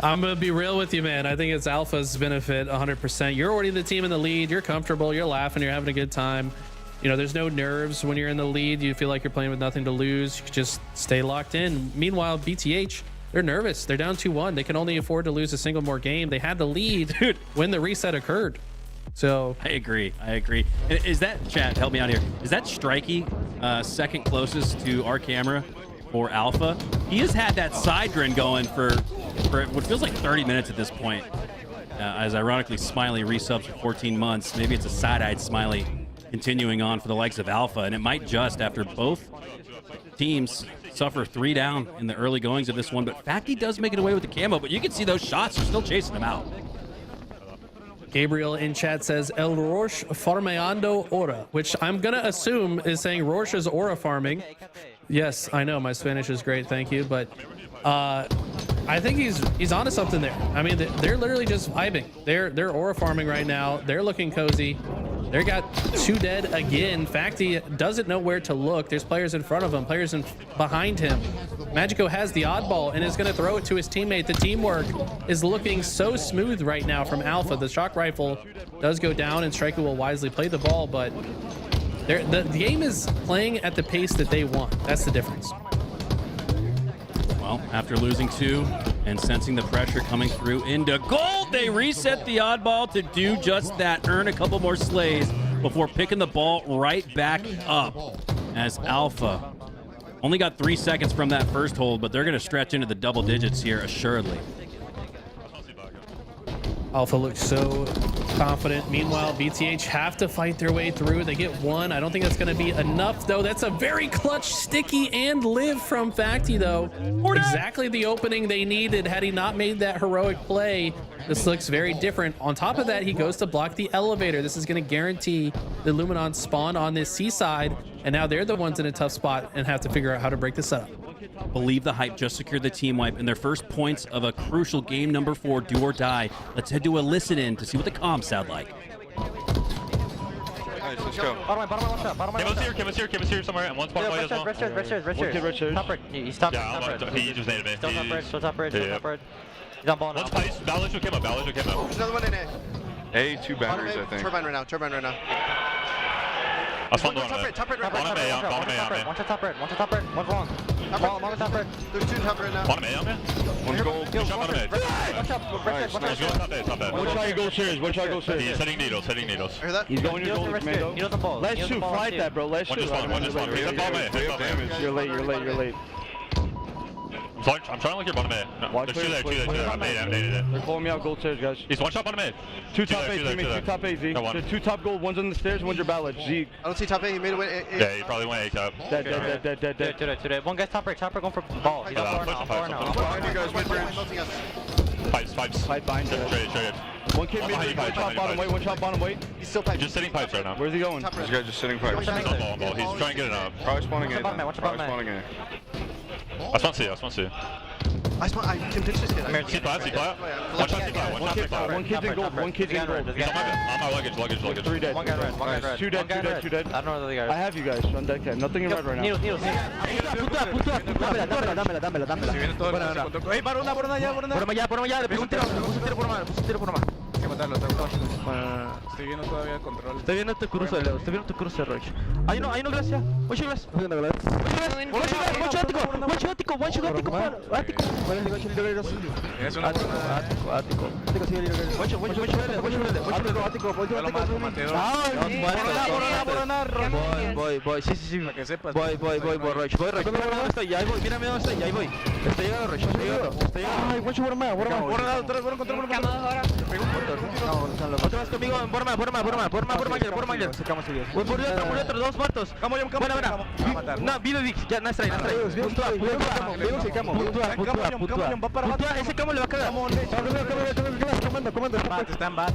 I'm going to be real with you, man. I think it's Alpha's benefit 100%. You're already the team in the lead. You're comfortable. You're laughing. You're having a good time. You know, there's no nerves when you're in the lead. You feel like you're playing with nothing to lose. You just stay locked in. Meanwhile, BTH, they're nervous. They're down 2-1. They can only afford to lose a single more game. They had the lead when the reset occurred. So I agree. Is that, chat, help me out here, is that Strikey second closest to our camera for Alpha? He has had that side grin going for what feels like 30 minutes at this point. As ironically, Smiley resubs for 14 months. Maybe it's a side-eyed Smiley continuing on for the likes of Alpha, and it might just, after both teams suffer 3 down in the early goings of this one. But Facty does make it away with the camo, but you can see those shots are still chasing him out. Gabriel in chat says El Roche farmeando ora, which I'm gonna assume is saying Roche's aura farming. Yes, I know my Spanish is great, thank you, but I think he's onto something there. I mean, they're literally just vibing. They're aura farming right now. They're looking cozy. They got 2 dead again. Facty doesn't know where to look. There's players in front of him, players behind him. Magico has the oddball and is going to throw it to his teammate. The teamwork is looking so smooth right now from Alpha. The shock rifle does go down and Striker will wisely play the ball, but the game is playing at the pace that they want. That's the difference. Well, after losing 2 and sensing the pressure coming through into gold, they reset the oddball to do just that, earn a couple more slays before picking the ball right back up as Alpha only got 3 seconds from that first hold, but they're going to stretch into the double digits here assuredly. Alpha looks so confident. Meanwhile, BTH have to fight their way through. They get 1. I don't think that's going to be enough, though. That's a very clutch, sticky, and live from Facty, though. Exactly the opening they needed. Had he not made that heroic play, this looks very different. On top of that, he goes to block the elevator. This is going to guarantee the Luminon spawn on this seaside, and now they're the ones in a tough spot and have to figure out how to break this up. Believe the Hype just secured the team wipe and their first points of a crucial game number 4, do or die. Let's head to a listen in to see what the comms sound like. Nice, let's go. Kim is here somewhere, and one spot right as well. Richard. Top bridge. He's top bridge. He just named me. Still top bridge. He's on ball now. One's Pice, Balance will come up. There's another one in A. A, 2 banners, I think. Turbine right now. That's one top right. One top right. One's long. I'm on the top right. There's 2 top right now. One A on me. One's gold. One shot on me. Watch out. One shot, you go serious. He's hitting needles. Hear that? He's going to gold. Needles on ball. Let's shoot. Fight that, bro. Let's shoot. One just one. He's up ball me. You're late. I'm trying to look your bottom A. Watch There's 2 there. I made it. They're calling me out gold stairs, guys. He's one shot bottom A. 2 top A, teammates. 2 top A, Z. There's 2 top gold. One's on the stairs, one's your ballot. Z. I don't see top A. He made it win. Yeah, he probably went A top. Dead. Today. One guy's top right going for ball. He's on bar now. You guys win bridge. Pipes. Pipe bind. Trade. One kid mid, one shot bottom weight. He's still pipes. Just sitting pipes right now. Where's he going? This guy's just sitting pipes. He's on ball. He's trying to get it up. Probably spawning A. Watch the bottom. I just want to see. I can pitch this kid. See flat. One shot, see flat. One kid's in gold. One kid's in gold. He's on my luggage. 3 dead. One guy red. Two dead. I don't know the other guy. I have you guys on deck. Nothing in red right now. Needles. Dámela. Ey, por una ya. Le puse un tiro por una. Hay que matarlo, estoy viendo todavía el control. Estoy viendo tu cruce, Leo. Estoy viendo tu cruce, Roach. Hay uno, gracias. One shot ático. Es una Ático. Voy. Sí. Para que sepas. Voy, Roach. Mírame dónde estoy. Ahí voy. Estoy llegando, Roach. Ay, guacho, borra más. Otra vez conmigo, borma. Voy por otro, 2 muertos. Buena. No, vive Vix, ya, nice try. Puntúa. Ese camo le va a cagar. Están bad.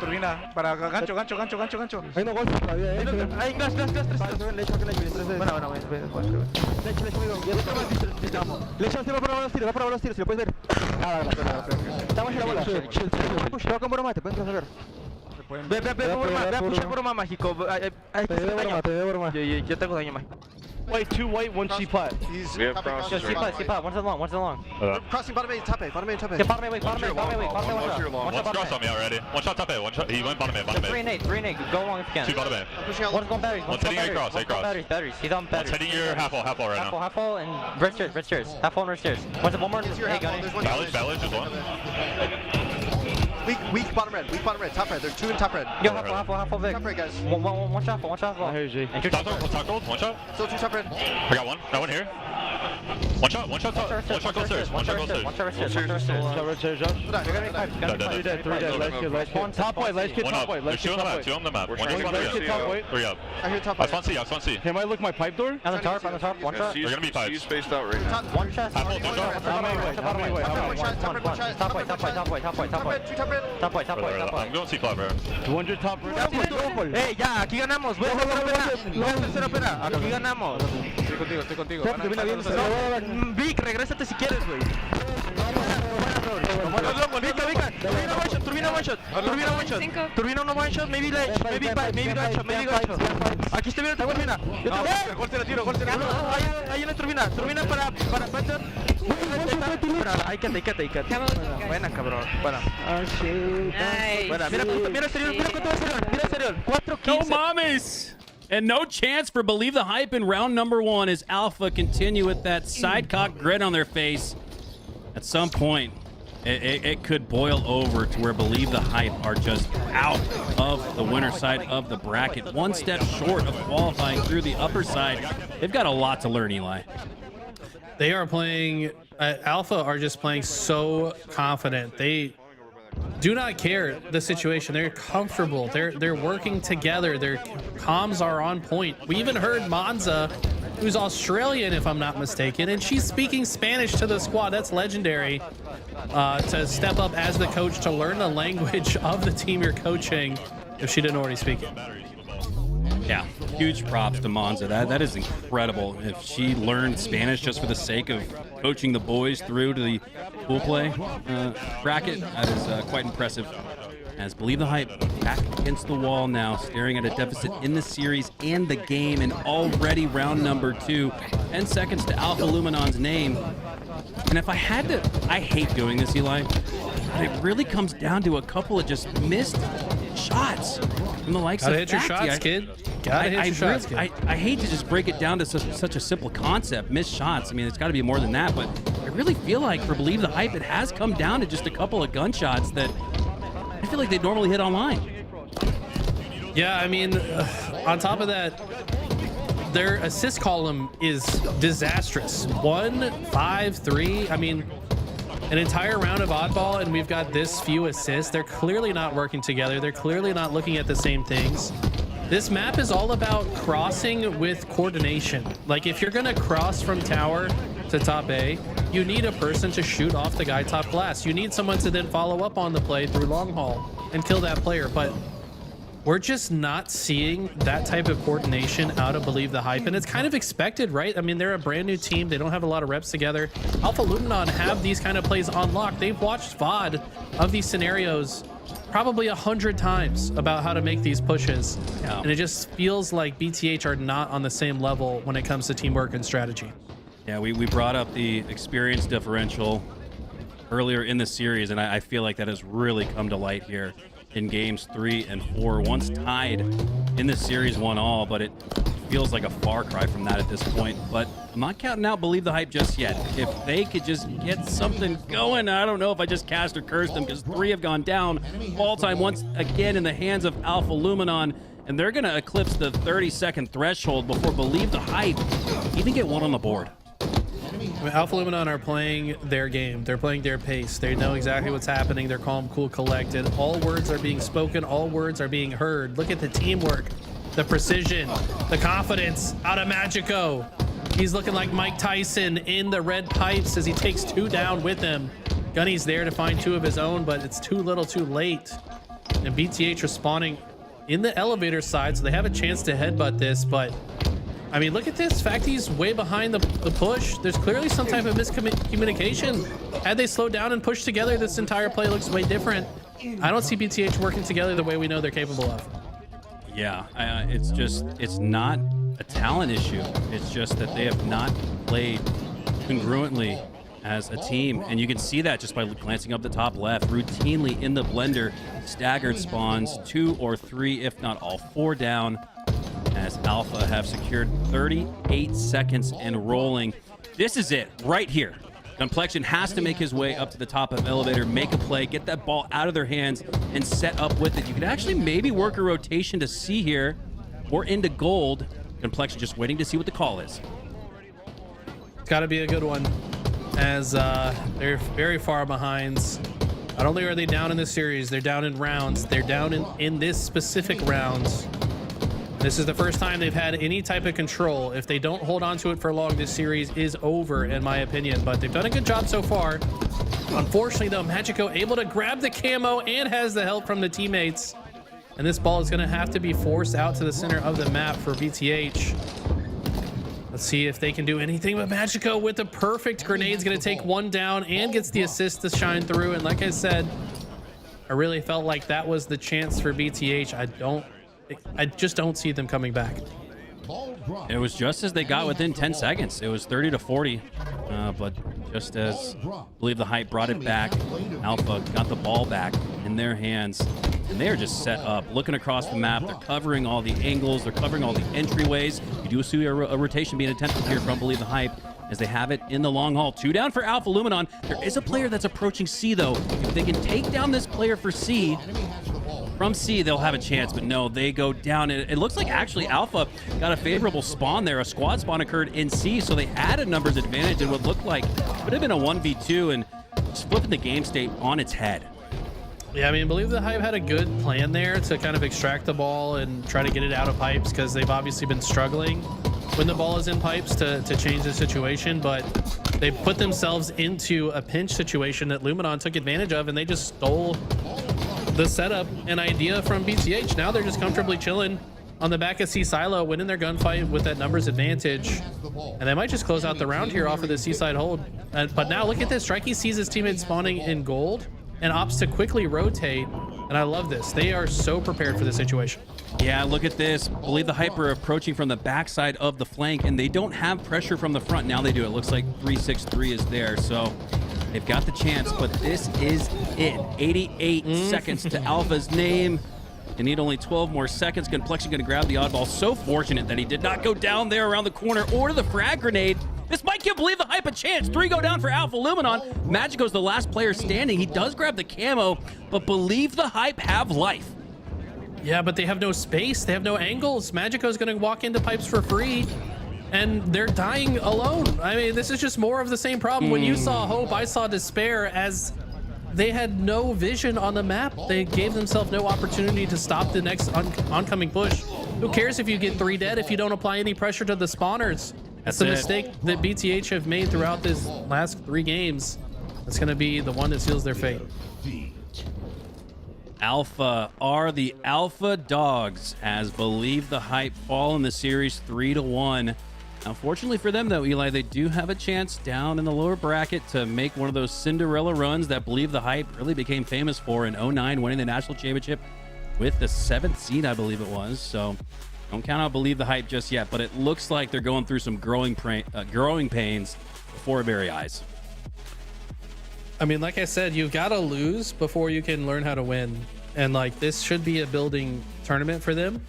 Turbina. Para gancho. Hay no golpe todavía, Hay gas, 3. Le echo va para los tiros, si lo puedes ver. Estamos en la bola. Te va con broma, te pueden trasladar. Ve a pushar broma mágico. Te veo broma. Yo tengo daño mágico. White, 2 white, 1 C plat. We have crosses. C plat. One's along. Crossing bottom A, top A. Yeah, bottom A. One's cross on me already. One shot top A. One shot. He went bottom A. 3-8. Go along if you can. 2 bottom A. One's going batteries. One's hitting A cross. Batteries. He's on batteries. One's hitting your half wall right now. Half wall and red stairs. Half wall and red stairs. One more. Hey, gun. Ballage is one. Weak bottom red, top red. There's 2 in top red. Yo, half wall, Vic. Top red, guys. One shot. I hear you. Top gold. One shot. Still 2 top red. I got one. Got one here. One shot goes stairs. Red stairs, Josh. 3 dead. Last kid. Top white. There's 2 on the map. One top white. 3 up. I hear top I spawn C. Can I look my pipe door? On the top. One shot. They're gonna be pipes. Spaced out right now. One shot. Half wall, 2 shot. Top white. I'm going C flat, bro. 200 top red. Hey, ya, aquí ganamos. Voy a tercera pena. Aquí ganamos. Estoy contigo. Vic, regrésate si quieres, güey. Turbina one shot, maybe gancho. Aquí estoy viendo, turbina. Gol se la tiro. Hay una turbina para banter. Ahí quédate. Buena, cabrón. Buena. Mira exterior. 4-15. No mames. And no chance for Believe the Hype in round number 1 as Alpha continue with that sidecock grin on their face. At some point, it could boil over to where Believe the Hype are just out of the winner side of the bracket. One step short of qualifying through the upper side. They've got a lot to learn, Eli. They are playing, Alpha are just playing so confident. They do not care the situation. They're comfortable. They're working together. Their comms are on point. We even heard Monza, who's Australian, if I'm not mistaken, and she's speaking Spanish to the squad. That's legendary. To step up as the coach to learn the language of the team you're coaching if she didn't already speak it. Yeah, huge props to Monza. That is incredible. If she learned Spanish just for the sake of coaching the boys through to the pool play bracket, that is quite impressive. As Believe the Hype back against the wall now, staring at a deficit in the series and the game, and already round number 2. 10 seconds to Alpha Luminon's name. And if I had to, I hate doing this, Eli, but it really comes down to a couple of just missed shots from the likes Gotta of hit your shots, kid. Gotta hit your shots, kid. I hate to just break it down to such a simple concept, missed shots. I mean, it's got to be more than that, but I really feel like for Believe the Hype, it has come down to just a couple of gunshots that I feel like they normally hit online. Yeah, I mean, on top of that, their assist column is disastrous. 1, 5, 3. I mean, an entire round of oddball, and we've got this few assists. They're clearly not working together. They're clearly not looking at the same things. This map is all about crossing with coordination. Like, if you're going to cross from tower to top A, you need a person to shoot off the guy top glass. You need someone to then follow up on the play through long haul and kill that player. But we're just not seeing that type of coordination out of Believe the Hype, and it's kind of expected, right? I mean, they're a brand new team. They don't have a lot of reps together. Alpha Luminon have these kind of plays on lock. They've watched VOD of these scenarios probably 100 times about how to make these pushes. Yeah. And it just feels like BTH are not on the same level when it comes to teamwork and strategy. Yeah, we brought up the experience differential earlier in the series, and I feel like that has really come to light here in games 3 and 4. Once tied in the series 1-all, but it feels like a far cry from that at this point. But I'm not counting out Believe the Hype just yet. If they could just get something going, I don't know if I just cast or curse them, because 3 have gone down. Ball time once again in the hands of Alpha Luminon, and they're going to eclipse the 30-second threshold before Believe the Hype even get one on the board. I mean, Alpha Luminon are playing their game. They're playing their pace. They know exactly what's happening. They're calm, cool, collected. All words are being spoken. All words are being heard. Look at the teamwork, the precision, the confidence out of Magico. He's looking like Mike Tyson in the red pipes as he takes 2 down with him. Gunny's there to find 2 of his own, but it's too little too late. And BTH responding in the elevator side, so they have a chance to headbutt this, but I mean, look at this. Fact, he's way behind the push. There's clearly some type of miscommunication. Had they slowed down and pushed together, this entire play looks way different. I don't see BTH working together the way we know they're capable of. Yeah, it's not a talent issue. It's just that they have not played congruently as a team. And you can see that just by glancing up the top left. Routinely in the blender, staggered spawns, 2 or 3, if not all 4 down, as Alpha have secured 38 seconds and rolling. This is it right here. Complexion has to make his way up to the top of elevator, make a play, get that ball out of their hands, and set up with it. You could actually maybe work a rotation to C here, or into gold. Complexion just waiting to see what the call is. It's got to be a good one, as they're very far behind. Not only are they down in this series, they're down in rounds. They're down in this specific round. This is the first time they've had any type of control. If they don't hold on to it for long, this series is over, in my opinion. But they've done a good job so far. Unfortunately, though, Magico able to grab the camo and has the help from the teammates. And this ball is going to have to be forced out to the center of the map for BTH. Let's see if they can do anything. But Magico with the perfect grenade is going to take 1 down and gets the assist to shine through. And like I said, I really felt like that was the chance for BTH. I just don't see them coming back. It was just as they got within 10 seconds. It was 30-40, but just as Believe the Hype brought it back, Alpha got the ball back in their hands, and they're just set up. Looking across the map, they're covering all the angles, they're covering all the entryways. You do see a rotation being attempted here from Believe the Hype, as they have it in the long haul. 2 down for Alpha Luminon. There is a player that's approaching C, though. If they can take down this player for C, from C, they'll have a chance, but no, they go down. It looks like actually Alpha got a favorable spawn there. A squad spawn occurred in C, so they had a numbers advantage in what looked like would have been a 1v2, and just flipping the game state on its head. Yeah, I mean, Believe the Hype had a good plan there to kind of extract the ball and try to get it out of pipes, because they've obviously been struggling when the ball is in pipes to change the situation, but they put themselves into a pinch situation that Luminon took advantage of, and they just stole the setup and idea from BTH. Now they're just comfortably chilling on the back of C Silo, winning their gunfight with that numbers advantage, and they might just close out the round here off of the C-side hold. But now look at this. Strikey sees his teammate spawning in gold and opts to quickly rotate, and I love this. They are so prepared for this situation. Yeah, look at this. Believe the Hype are approaching from the backside of the flank, and they don't have pressure from the front. Now they do. It looks like 363 is there, so they've got the chance, but this is it. 88 seconds to Alpha's name. They need only 12 more seconds. Complexion going to grab the oddball. So fortunate that he did not go down there around the corner or the frag grenade. This might give Believe the Hype a chance. 3 go down for Alpha Luminon. Magico's the last player standing. He does grab the camo, but Believe the Hype have life. Yeah, but they have no space. They have no angles. Magico's going to walk into pipes for free, and they're dying alone. I mean, this is just more of the same problem. When you saw hope, I saw despair, as they had no vision on the map. They gave themselves no opportunity to stop the next oncoming push. Who cares if you get 3 dead if you don't apply any pressure to the spawners? That's the mistake that BTH have made throughout this last 3 games. That's going to be the one that seals their fate. Alpha are the Alpha Dogs, as Believe the Hype fall in the series 3-1. Unfortunately for them, though, Eli, they do have a chance down in the lower bracket to make one of those Cinderella runs that Believe the Hype really became famous for in 09, winning the national championship with the 7th seed, I believe it was. So don't count out Believe the Hype just yet, but it looks like they're going through some growing pains before our very eyes. I mean, like I said, you've got to lose before you can learn how to win. And like, this should be a building tournament for them.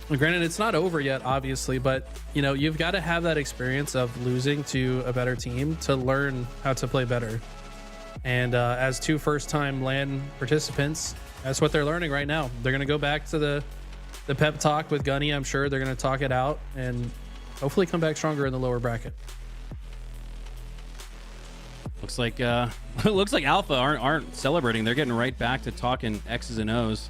Granted, it's not over yet, obviously, but you know, you've got to have that experience of losing to a better team to learn how to play better. And as two first-time LAN participants, that's what they're learning right now. They're going to go back to the pep talk with Gunny. I'm sure they're going to talk it out and hopefully come back stronger in the lower bracket. Looks like Alpha aren't celebrating. They're getting right back to talking X's and O's,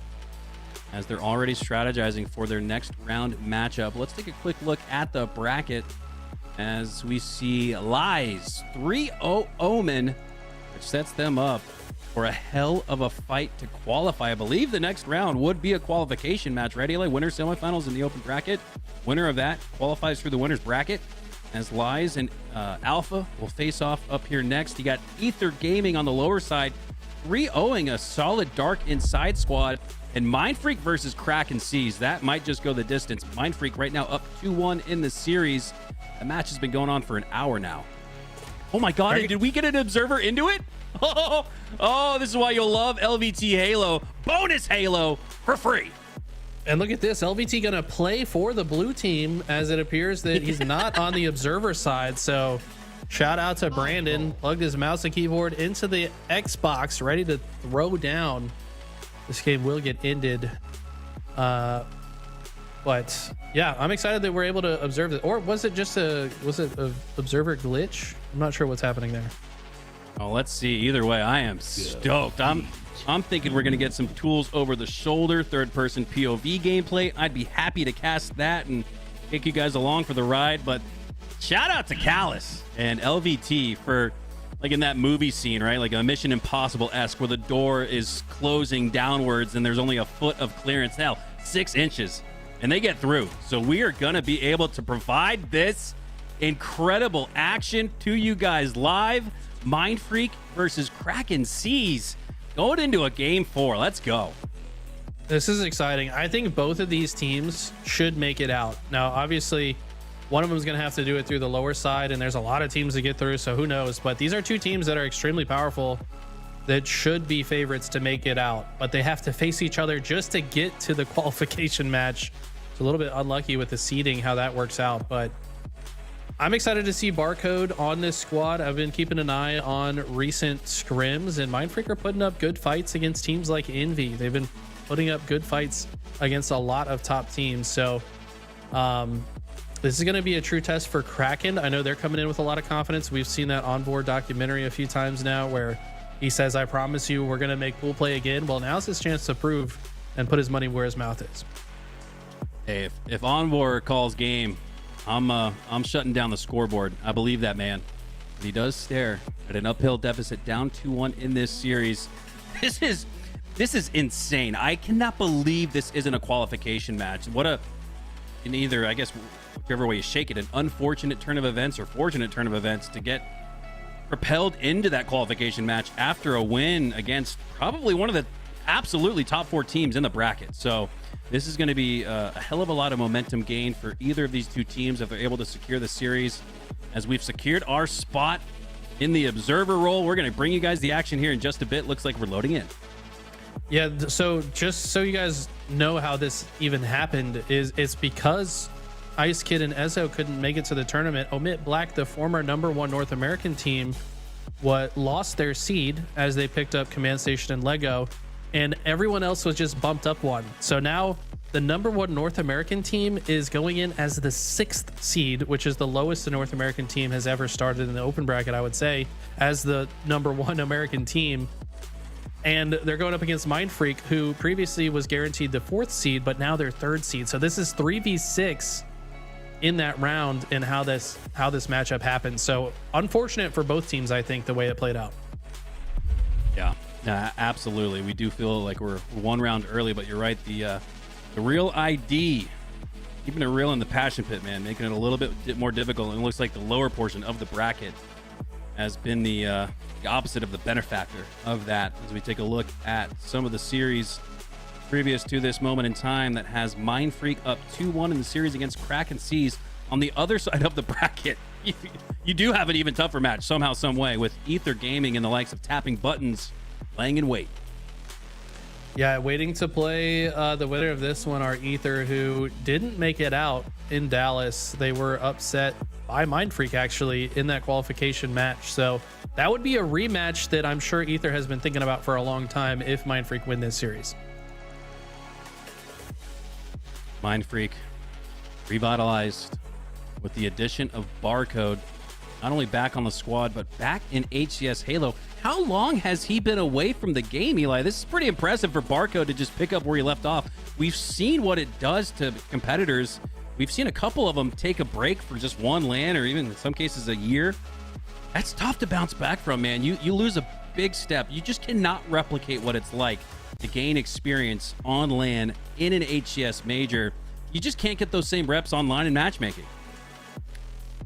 as they're already strategizing for their next round matchup. Let's take a quick look at the bracket as we see Lies 3-0 Omen, which sets them up for a hell of a fight to qualify. I believe the next round would be a qualification match, right, Eli? Winner semifinals in the open bracket. Winner of that qualifies through the winner's bracket, as Lies and Alpha will face off up here next. You got Ether Gaming on the lower side, 3-0ing a solid Dark Inside squad. And Mindfreak versus Kraken Seas, that might just go the distance. Mindfreak right now up 2-1 in the series. The match has been going on for an hour now. Oh my God, did we get an observer into it? Oh, this is why you'll love LVT Halo. Bonus Halo for free. And look at this, LVT gonna play for the blue team, as it appears that he's not on the observer side. So shout out to Brandon, plugged his mouse and keyboard into the Xbox, ready to throw down. This game will get ended. But yeah, I'm excited that we're able to observe it. Or was it just a observer glitch? I'm not sure what's happening there. Oh, let's see. Either way, I am stoked. I'm thinking we're going to get some tools over the shoulder, third-person POV gameplay. I'd be happy to cast that and take you guys along for the ride. But shout out to Callus and LVT for, like in that movie scene, right? Like a Mission Impossible-esque where the door is closing downwards and there's only a foot of clearance. Hell, 6 inches. And they get through. So we are going to be able to provide this incredible action to you guys live. Mindfreak versus Kraken Seas going into a game 4. Let's go. This is exciting. I think both of these teams should make it out. Now, obviously, one of them is going to have to do it through the lower side, and there's a lot of teams to get through, so who knows? But these are two teams that are extremely powerful that should be favorites to make it out, but they have to face each other just to get to the qualification match. It's a little bit unlucky with the seeding, how that works out, but I'm excited to see Barcode on this squad. I've been keeping an eye on recent scrims, and Mindfreak are putting up good fights against teams like Envy. They've been putting up good fights against a lot of top teams, so this is going to be a true test for Kraken. I know they're coming in with a lot of confidence. We've seen that onboard documentary a few times now where he says, I promise you we're going to make pool play again. Well, now's his chance to prove and put his money where his mouth is. Hey, if onboard calls game, I'm shutting down the scoreboard. I believe that, man. But he does stare at an uphill deficit, down 2-1 in this series. This is insane. I cannot believe this isn't a qualification match. In either, I guess, whichever way you shake it, an unfortunate turn of events or fortunate turn of events to get propelled into that qualification match after a win against probably one of the absolutely top 4 teams in the bracket. So this is going to be a hell of a lot of momentum gain for either of these two teams if they're able to secure the series. As we've secured our spot in the observer role, we're going to bring you guys the action here in just a bit. Looks like we're loading in. Yeah, so just so you guys know how this even happened, it's because Ice Kid and Ezo couldn't make it to the tournament. Omit Black, the former #1 North American team, lost their seed as they picked up Command Station and Lego, and everyone else was just bumped up one. So now the #1 North American team is going in as the 6th seed, which is the lowest the North American team has ever started in the open bracket, I would say, as the #1 American team. And they're going up against Mindfreak, who previously was guaranteed the 4th seed, but now they're 3rd seed. So this is 3v6 in that round, and how this matchup happened. So unfortunate for both teams, I think, the way it played out. Yeah, Absolutely. We do feel like we're one round early, but you're right. The real ID, keeping it real in the passion pit, man, making it a little bit more difficult. And it looks like the lower portion of the bracket has been the opposite of the benefactor of that. As we take a look at some of the series previous to this moment in time, that has Mind Freak up 2-1 in the series against Kraken Seas. On the other side of the bracket, you do have an even tougher match somehow, some way, with Ether Gaming and the likes of Tapping Buttons laying in wait. Yeah, waiting to play the winner of this one are Ether, who didn't make it out in Dallas. They were upset by Mind Freak, actually, in that qualification match. So that would be a rematch that I'm sure Ether has been thinking about for a long time if Mind Freak win this series. Mind Freak revitalized with the addition of Barcode, not only back on the squad, but back in HCS Halo. How long has he been away from the game, Eli? This is pretty impressive for Barcode to just pick up where he left off. We've seen what it does to competitors. We've seen a couple of them take a break for just one LAN, or even in some cases a year. That's tough to bounce back from, man. You lose a big step. You just cannot replicate what it's like to gain experience on LAN in an HCS major. You just can't get those same reps online in matchmaking.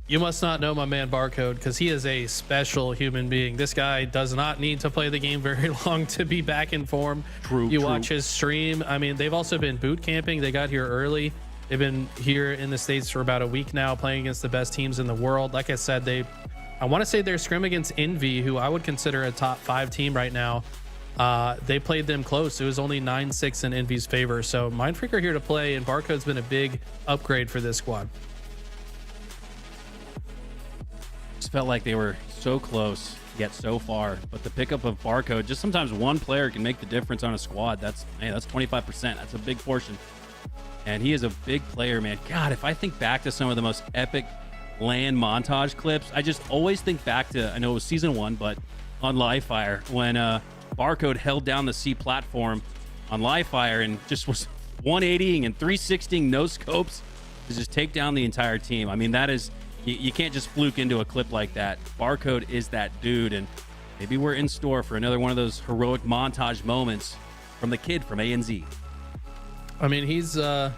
You must not know my man Barcode, because he is a special human being. This guy does not need to play the game very long to be back in form. True. Watch his stream. I mean, they've also been boot camping. They got here early. They've been here in the States for about a week now, playing against the best teams in the world. Like I said, I want to say their scrim against Envy, who I would consider a top 5 team right now. They played them close. It was only 9-6 in Envy's favor. So Mind Freak are here to play, and Barcode's been a big upgrade for this squad. Just felt like they were so close yet so far, but the pickup of Barcode, just sometimes one player can make the difference on a squad. That's 25%. That's a big portion, and he is a big player, man. God, if I think back to some of the most epic LAN montage clips, I just always think back to, I know it was season 1, but on Livefire, when Barcode held down the C platform on Livefire and just was 180ing and 360ing no scopes to just take down the entire team. I mean, that is, you can't just fluke into a clip like that. Barcode is that dude, and maybe we're in store for another one of those heroic montage moments from the kid from ANZ. I mean, he's, in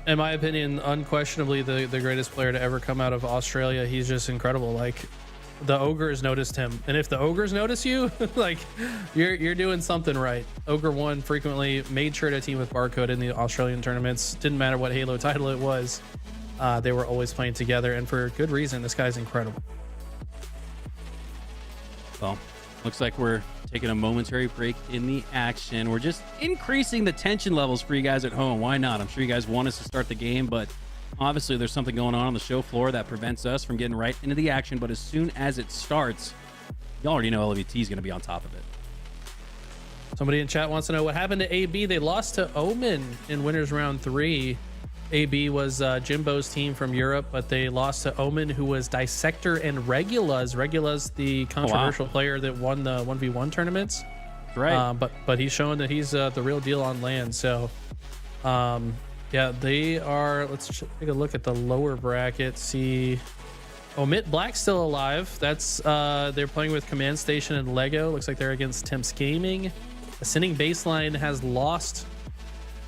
my opinion, unquestionably the greatest player to ever come out of Australia. He's just incredible. Like, the Ogres noticed him, and if the Ogres notice you, like, you're doing something right. Ogre 1 frequently made sure to team with Barcode in the Australian tournaments. Didn't matter what Halo title it was. They were always playing together, and for good reason. This guy's incredible. Well, looks like we're taking a momentary break in the action. We're just increasing the tension levels for you guys at home. Why not? I'm sure you guys want us to start the game, but obviously there's something going on the show floor that prevents us from getting right into the action. But as soon as it starts, you already know LVT is going to be on top of it. Somebody in chat wants to know what happened to AB. They lost to Omen in winners round 3. AB was Jimbo's team from Europe, but they lost to Omen, who was Dissector and Regula's. Regula's the controversial player that won the 1v1 tournaments. Right. But he's showing that he's the real deal on LAN. So, yeah, they are. Let's take a look at the lower bracket. See, Omit Black's still alive. That's they're playing with Command Station and Lego. Looks like they're against Temps Gaming. Ascending Baseline has lost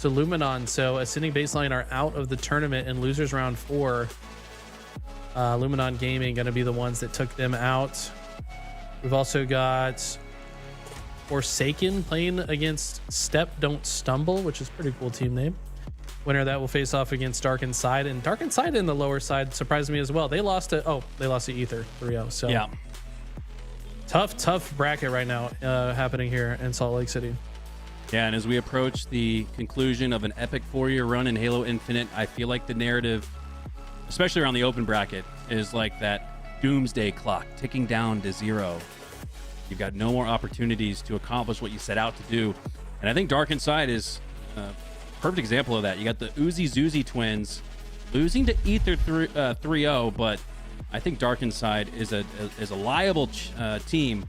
to Luminon, so Ascending Baseline are out of the tournament in losers round 4. Luminon Gaming going to be the ones that took them out. We've also got Forsaken playing against Step Don't Stumble, which is a pretty cool team name. Winner of that will face off against Dark Inside, and Dark Inside in the lower side surprised me as well. They lost to Ether 3-0. So yeah, tough bracket right now happening here in Salt Lake City. Yeah, and as we approach the conclusion of an epic 4-year run in Halo Infinite, I feel like the narrative, especially around the open bracket, is like that doomsday clock ticking down to 0. You've got no more opportunities to accomplish what you set out to do. And I think Dark Inside is a perfect example of that. You got the Uzi Zuzi twins losing to Ether 3-0, but I think Dark Inside is a liable team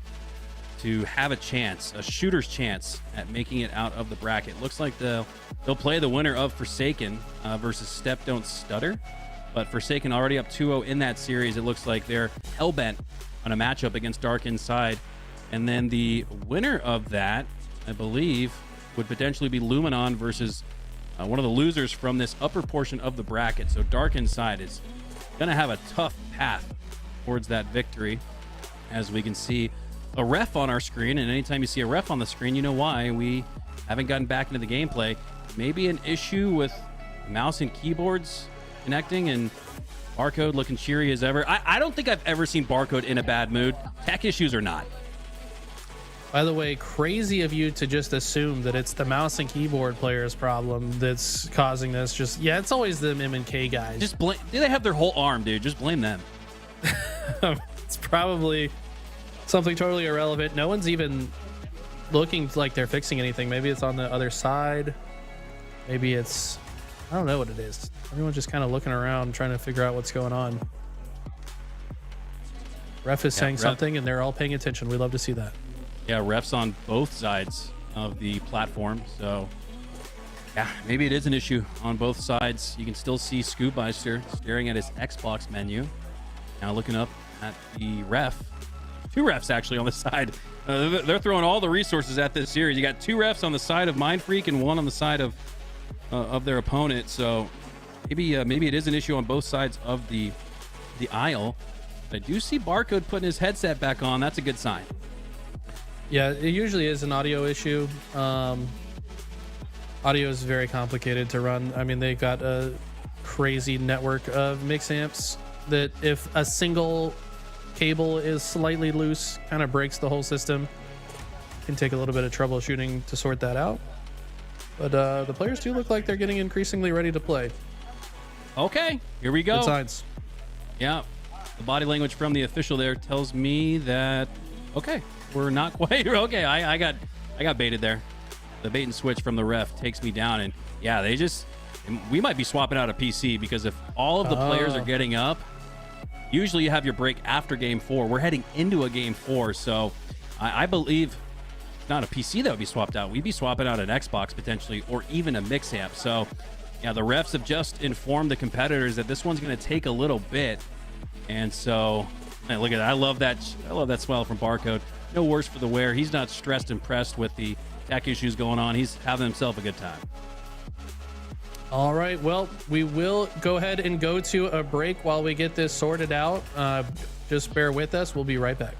to have a chance, a shooter's chance at making it out of the bracket. Looks like they'll play the winner of Forsaken versus Step Don't Stutter. But Forsaken already up 2-0 in that series. It looks like they're hell-bent on a matchup against Dark Inside. And then the winner of that, I believe, would potentially be Luminon versus one of the losers from this upper portion of the bracket. So Dark Inside is going to have a tough path towards that victory, as we can see a ref on our screen. And anytime you see a ref on the screen, you know why. We haven't gotten back into the gameplay. Maybe an issue with mouse and keyboards connecting, and Barcode looking cheery as ever. I don't think I've ever seen Barcode in a bad mood, tech issues or not. By the way, crazy of you to just assume that it's the mouse and keyboard player's problem that's causing this. Just, yeah, it's always the M&K guys. Just blame. They have their whole arm, dude. Just blame them. It's probably something totally irrelevant. No one's even looking like they're fixing anything. Maybe it's on the other side. Maybe it's, I don't know what it is. Everyone's just kind of looking around trying to figure out what's going on. Ref is saying something and they're all paying attention. We love to see that. Yeah, refs on both sides of the platform. So, yeah, maybe it is an issue on both sides. You can still see Scoopmeister staring at his Xbox menu. Now looking up at the ref. Two refs, actually, on the side. They're throwing all the resources at this series. You got two refs on the side of Mindfreak and one on the side of their opponent. So maybe it is an issue on both sides of the aisle. I do see Barcode putting his headset back on. That's a good sign. Yeah, it usually is an audio issue. Audio is very complicated to run. I mean, they've got a crazy network of mix amps that if a single cable is slightly loose, kind of breaks the whole system. Can take a little bit of troubleshooting to sort that out. But the players do look like they're getting increasingly ready to play. Okay, here we go. Good signs. Yeah, the body language from the official there tells me that, okay, we're not quite okay. I got baited there. The bait and switch from the ref takes me down, and yeah, we might be swapping out a PC, because if all of the players are getting up, usually you have your break after game 4. We're heading into a game 4, so I believe not a PC that would be swapped out. We'd be swapping out an Xbox potentially, or even a mix amp. So yeah, the refs have just informed the competitors that this one's going to take a little bit, and so man, look at that. I love that smile from Barcode. No worse for the wear. He's not stressed and pressed with the tech issues going on. He's having himself a good time. All right, well, we will go ahead and go to a break while we get this sorted out. Just bear with us. We'll be right back.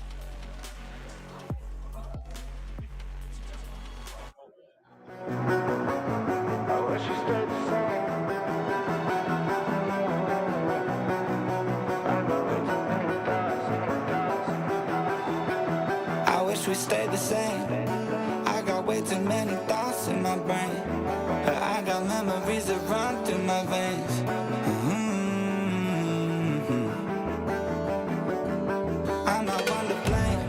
We stayed the same. I got way too many thoughts in my brain, but I got memories that run through my veins. I'm not one to blame,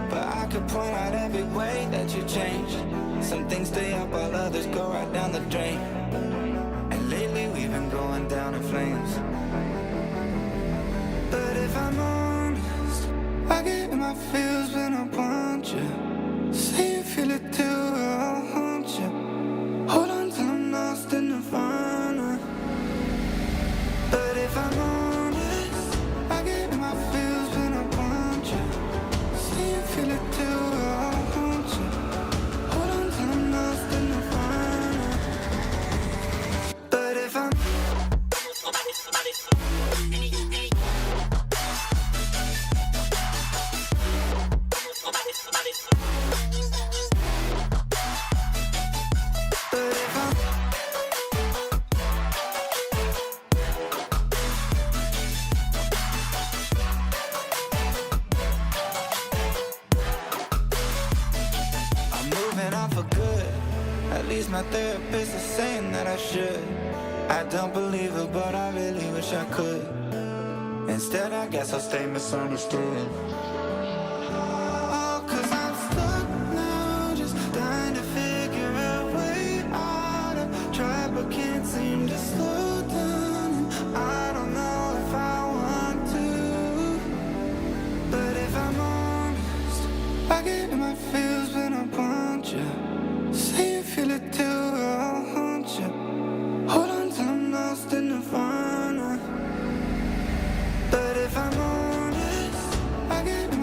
but I could point out every way that you changed. Some things stay up while others go right down the drain, and lately we've been going down in flames. But if I'm honest, I get in my feels when I want you. Say you feel it too, I'll haunt you. Hold on till I'm lost in nirvana. But if I'm honest, I get in my feels when I want you. Say you feel it too, I'll haunt you. Hold on till I'm lost in nirvana. But if I'm my therapist is saying that I should. I don't believe it, but I really wish I could. Instead, I guess I'll stay misunderstood. Oh, 'cause I'm stuck now, just trying to figure out a way out. I've tried but can't seem to slow down, and I don't know if I want to. But if I'm honest, I get in my feels when I want you. Say you feel it too, I'll haunt you. Hold on till I'm lost in nirvana. But if I'm honest, I get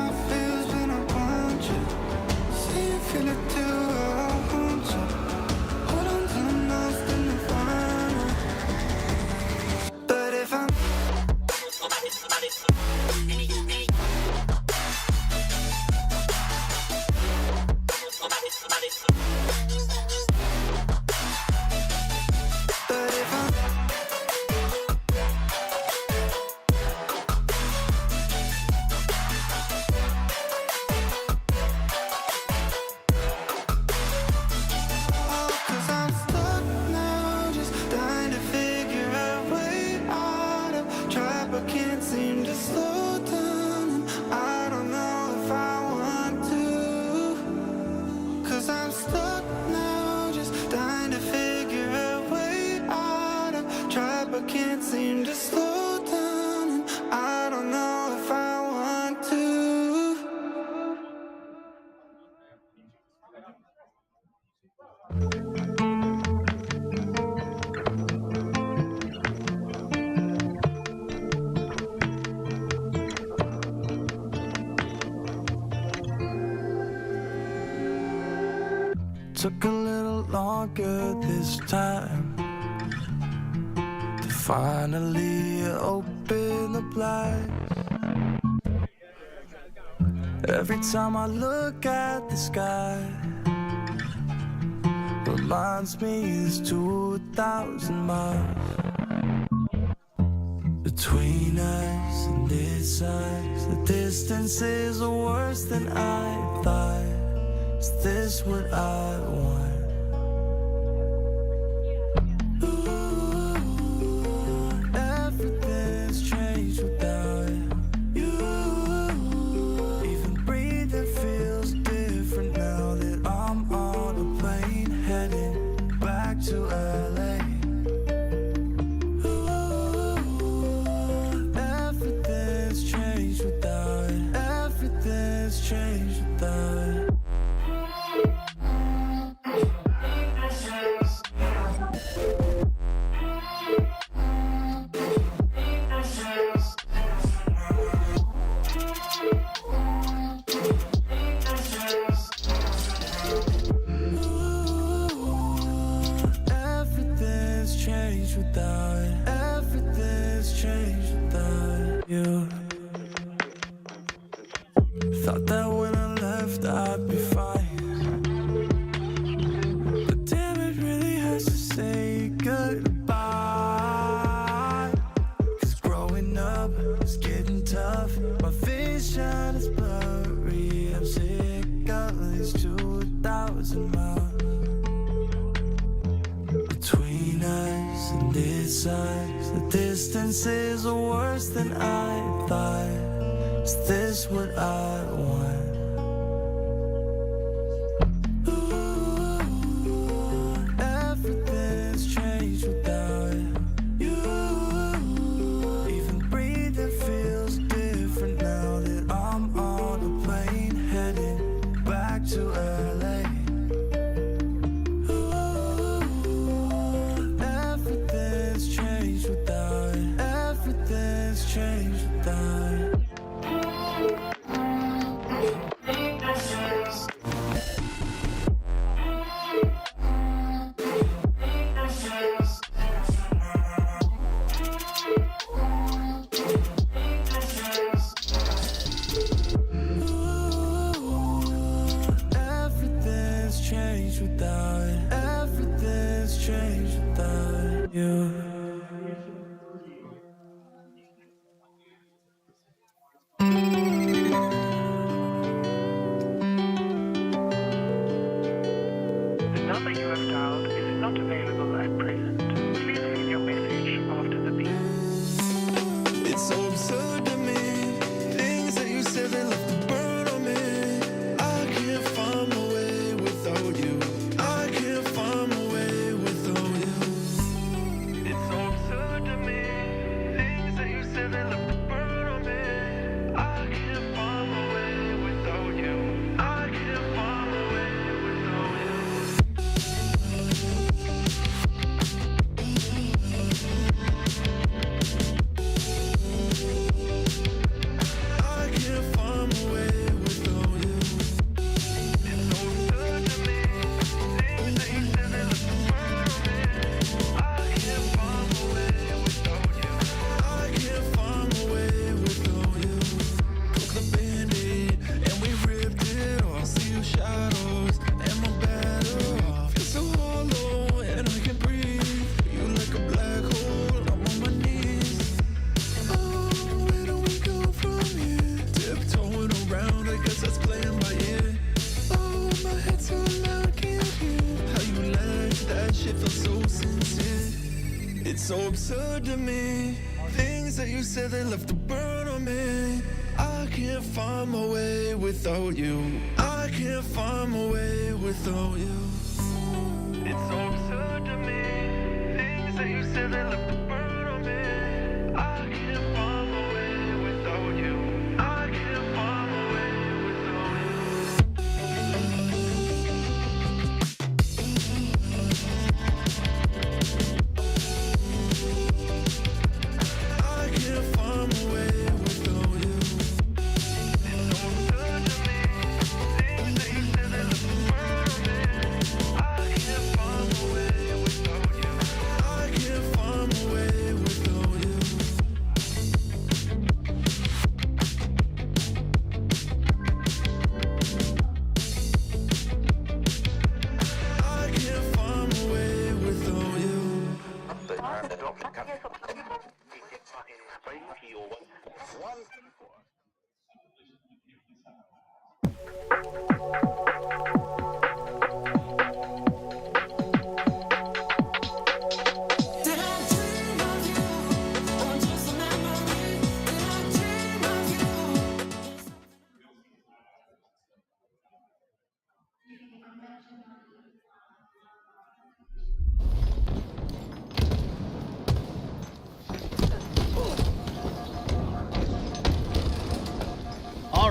can't seem to slow down, and I don't know if I want to. Took a little longer this time to finally open the blinds. Every time I look at the sky, reminds me it's 2,000 miles between us and this size. The distances are worse than I thought. Is this what I want? Ooh, everything's changed without you. Even breathing feels different now that I'm on a plane heading back to LA. Ooh, everything's changed without it. Everything's changed without it. Thought that when I left I'd be fine, but damn, it really hurts to say goodbye. Cause growing up is getting tough, my vision is blurry. I'm sick of these 2,000 miles between us and this size. The distances are worse than I thought. Is this what I want? Ooh, everything's changed without you. Even breathing feels different now that I'm on a plane heading back to LA. Ooh, everything's changed without it. Everything's changed without it. Everything's changed without it. Everything's changed without you. The number you have dialed is not available at present. Please leave your message after the beep. It's so absurd to me, things that you said that left a burn on me. I can't find my way without you. I can't find my way without you. It's so absurd to me, things that you said that left a burn on me. I can't find my way without you. I can't find my way without you. I can't find my way without you. It's so absurd to me, things that you said that left a burn on me. I can't find my way without you. I can't find my way without you. Took the Band-Aid and we ripped it off. See your shadows and my battle off. Feel so hollow and I can't breathe. You like a black hole, I'm on my knees. Oh, where do we go from here? Tiptoeing around, I guess that's playing by ear. Oh, my head's so loud, I can't hear how you laugh. That shit feels so sincere. It's so absurd to me, things that you said that left a burn on me. I can't find my way without you. I can't find my way without you. It's so absurd to me, things that you said that left a burn on me.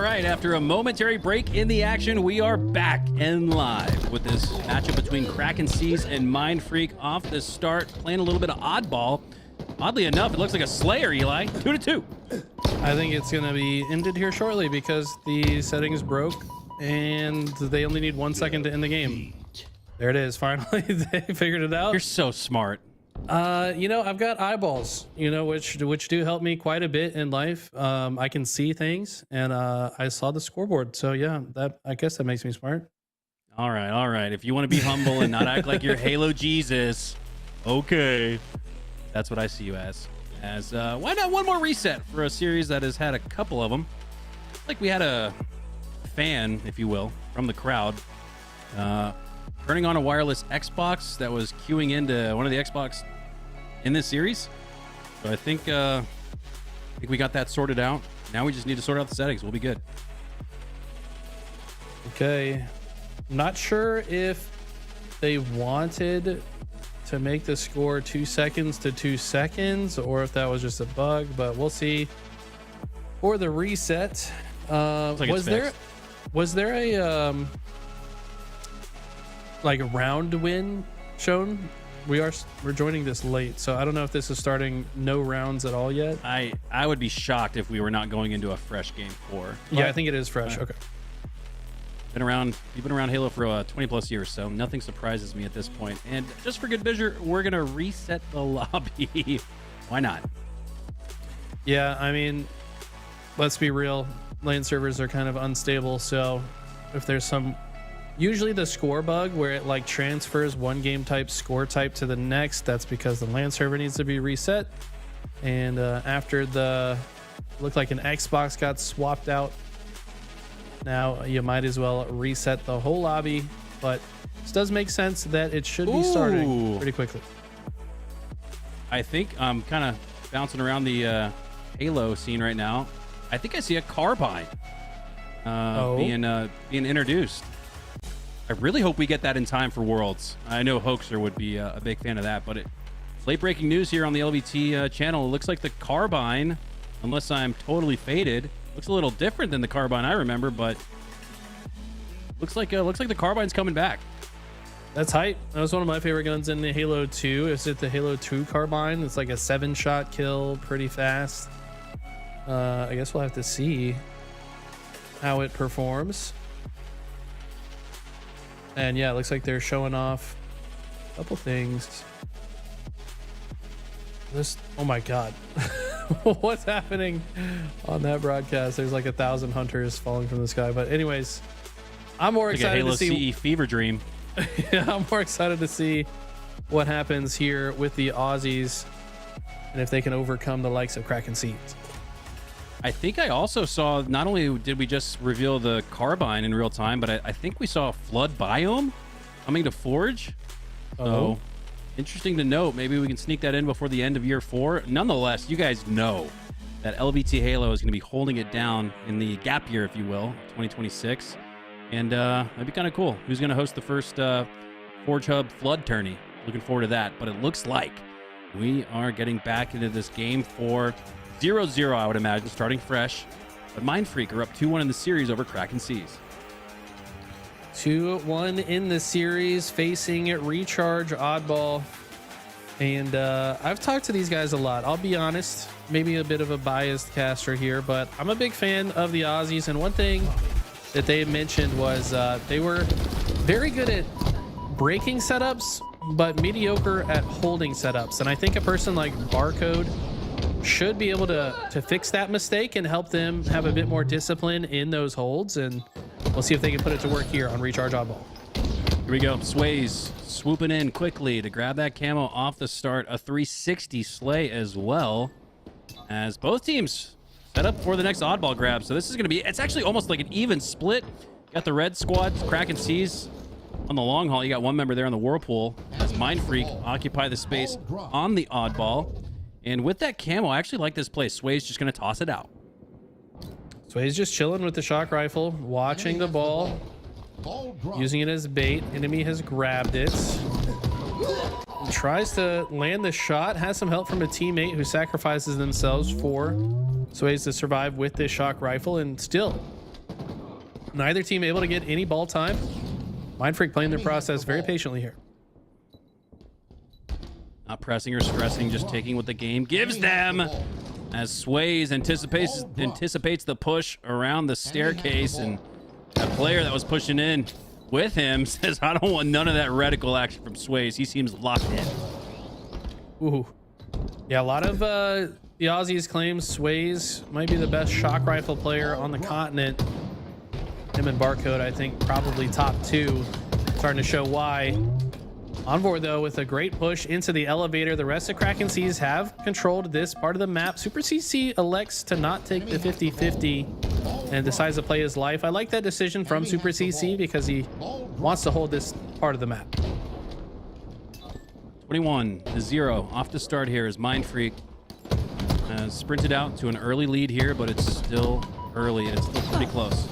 right, after a momentary break in the action, we are back and live with this matchup between Kraken Seas and Mind Freak off the start, playing a little bit of oddball. Oddly enough, it looks like a Slayer, Eli. 2-2. I think it's going to be ended here shortly because the settings broke and they only need 1 second to end the game. There it is. Finally, they figured it out. You're so smart. You know, I've got eyeballs, you know, which do help me quite a bit in life. I can see things, and I saw the scoreboard. So yeah, I guess that makes me smart. All right. If you want to be humble and not act like you're Halo Jesus, okay. That's what I see you as. Why not one more reset for a series that has had a couple of them? Like we had a fan, if you will, from the crowd, turning on a wireless Xbox that was queuing into one of the Xbox in this series. So I think we got that sorted out. Now we just need to sort out the settings. We'll be good. Okay. I'm not sure if they wanted to make the score 2 seconds to 2 seconds or if that was just a bug, but we'll see. For the reset, like was there a like a round win shown? We're joining this late, so I don't know if this is starting no rounds at all yet. I would be shocked if we were not going into a fresh game 4. Yeah, I think it is fresh. Right. Okay. You've been around Halo for 20 plus years, so nothing surprises me at this point. And just for good measure, we're gonna reset the lobby. Why not? Yeah, I mean, let's be real. LAN servers are kind of unstable, so if there's usually the score bug where it like transfers one game type score type to the next, that's because the LAN server needs to be reset. And after looked like an Xbox got swapped out, now you might as well reset the whole lobby. But this does make sense that it should be starting pretty quickly. I think I'm kind of bouncing around the Halo scene right now. I think I see a carbine being introduced. I really hope we get that in time for Worlds. I know Hoaxer would be a big fan of that, but late breaking news here on the LVT channel. It looks like the carbine, unless I'm totally faded, looks a little different than the carbine I remember, but looks like the carbine's coming back. That's hype. That was one of my favorite guns in the Halo 2. Is it the Halo 2 carbine? It's like a 7-shot kill, pretty fast. I guess we'll have to see how it performs. And yeah, it looks like they're showing off a couple things. Oh my god. What's happening on that broadcast? There's like 1,000 hunters falling from the sky. But anyways, I'm more excited to see Halo CE fever dream. Yeah, I'm more excited to see what happens here with the Aussies and if they can overcome the likes of Kraken Seas. I think I also saw, not only did we just reveal the carbine in real time, but I think we saw a flood biome coming to Forge. So interesting to note. Maybe we can sneak that in before the end of year 4. Nonetheless, you guys know that LVT Halo is going to be holding it down in the gap year, if you will, 2026. And that'd be kind of cool. Who's going to host the first Forge Hub flood tourney? Looking forward to that. But it looks like we are getting back into this game for 0-0, I would imagine, starting fresh. But Mind Freak are up 2-1 in the series over Kraken Seas. 2-1 in the series, facing Recharge Oddball. And I've talked to these guys a lot. I'll be honest, maybe a bit of a biased caster here, but I'm a big fan of the Aussies. And one thing that they mentioned was they were very good at breaking setups, but mediocre at holding setups. And I think a person like Barcode should be able to fix that mistake and help them have a bit more discipline in those holds. And we'll see if they can put it to work here on Recharge Oddball. Here we go. Sways swooping in quickly to grab that camo off the start. A 360 slay as well, as both teams set up for the next oddball grab. So this is going to be, it's actually almost like an even split. Got the red squad, Kraken Seas on the long haul. You got one member there on the Whirlpool as Mind Freak occupy the space on the oddball. And with that camo, I actually like this play. Sway's just going to toss it out. Sway's just chilling with the shock rifle, watching the ball, using it as bait. Enemy has grabbed it. Tries to land the shot, has some help from a teammate who sacrifices themselves for Sway's to survive with this shock rifle, and still Neither team able to get any ball time. Mindfreak playing their process very patiently here. Not pressing or stressing, just taking what the game gives them. As Sways anticipates the push around the staircase, and a player that was pushing in with him says, I don't want none of that reticle action from Sways. He seems locked in. Ooh. Yeah, a lot of the Aussies claim Sways might be the best shock rifle player on the continent. Him and Barcode, I think, probably top 2. Starting to show why. Envoy, though, with a great push into the elevator. The rest of Kraken Seas have controlled this part of the map. Super CC elects to not take the 50-50 and decides to play his life. I like that decision from Super CC because he wants to hold this part of the map. 21-0 off the start here as Mindfreak has sprinted out to an early lead here, but it's still early and it's still pretty close.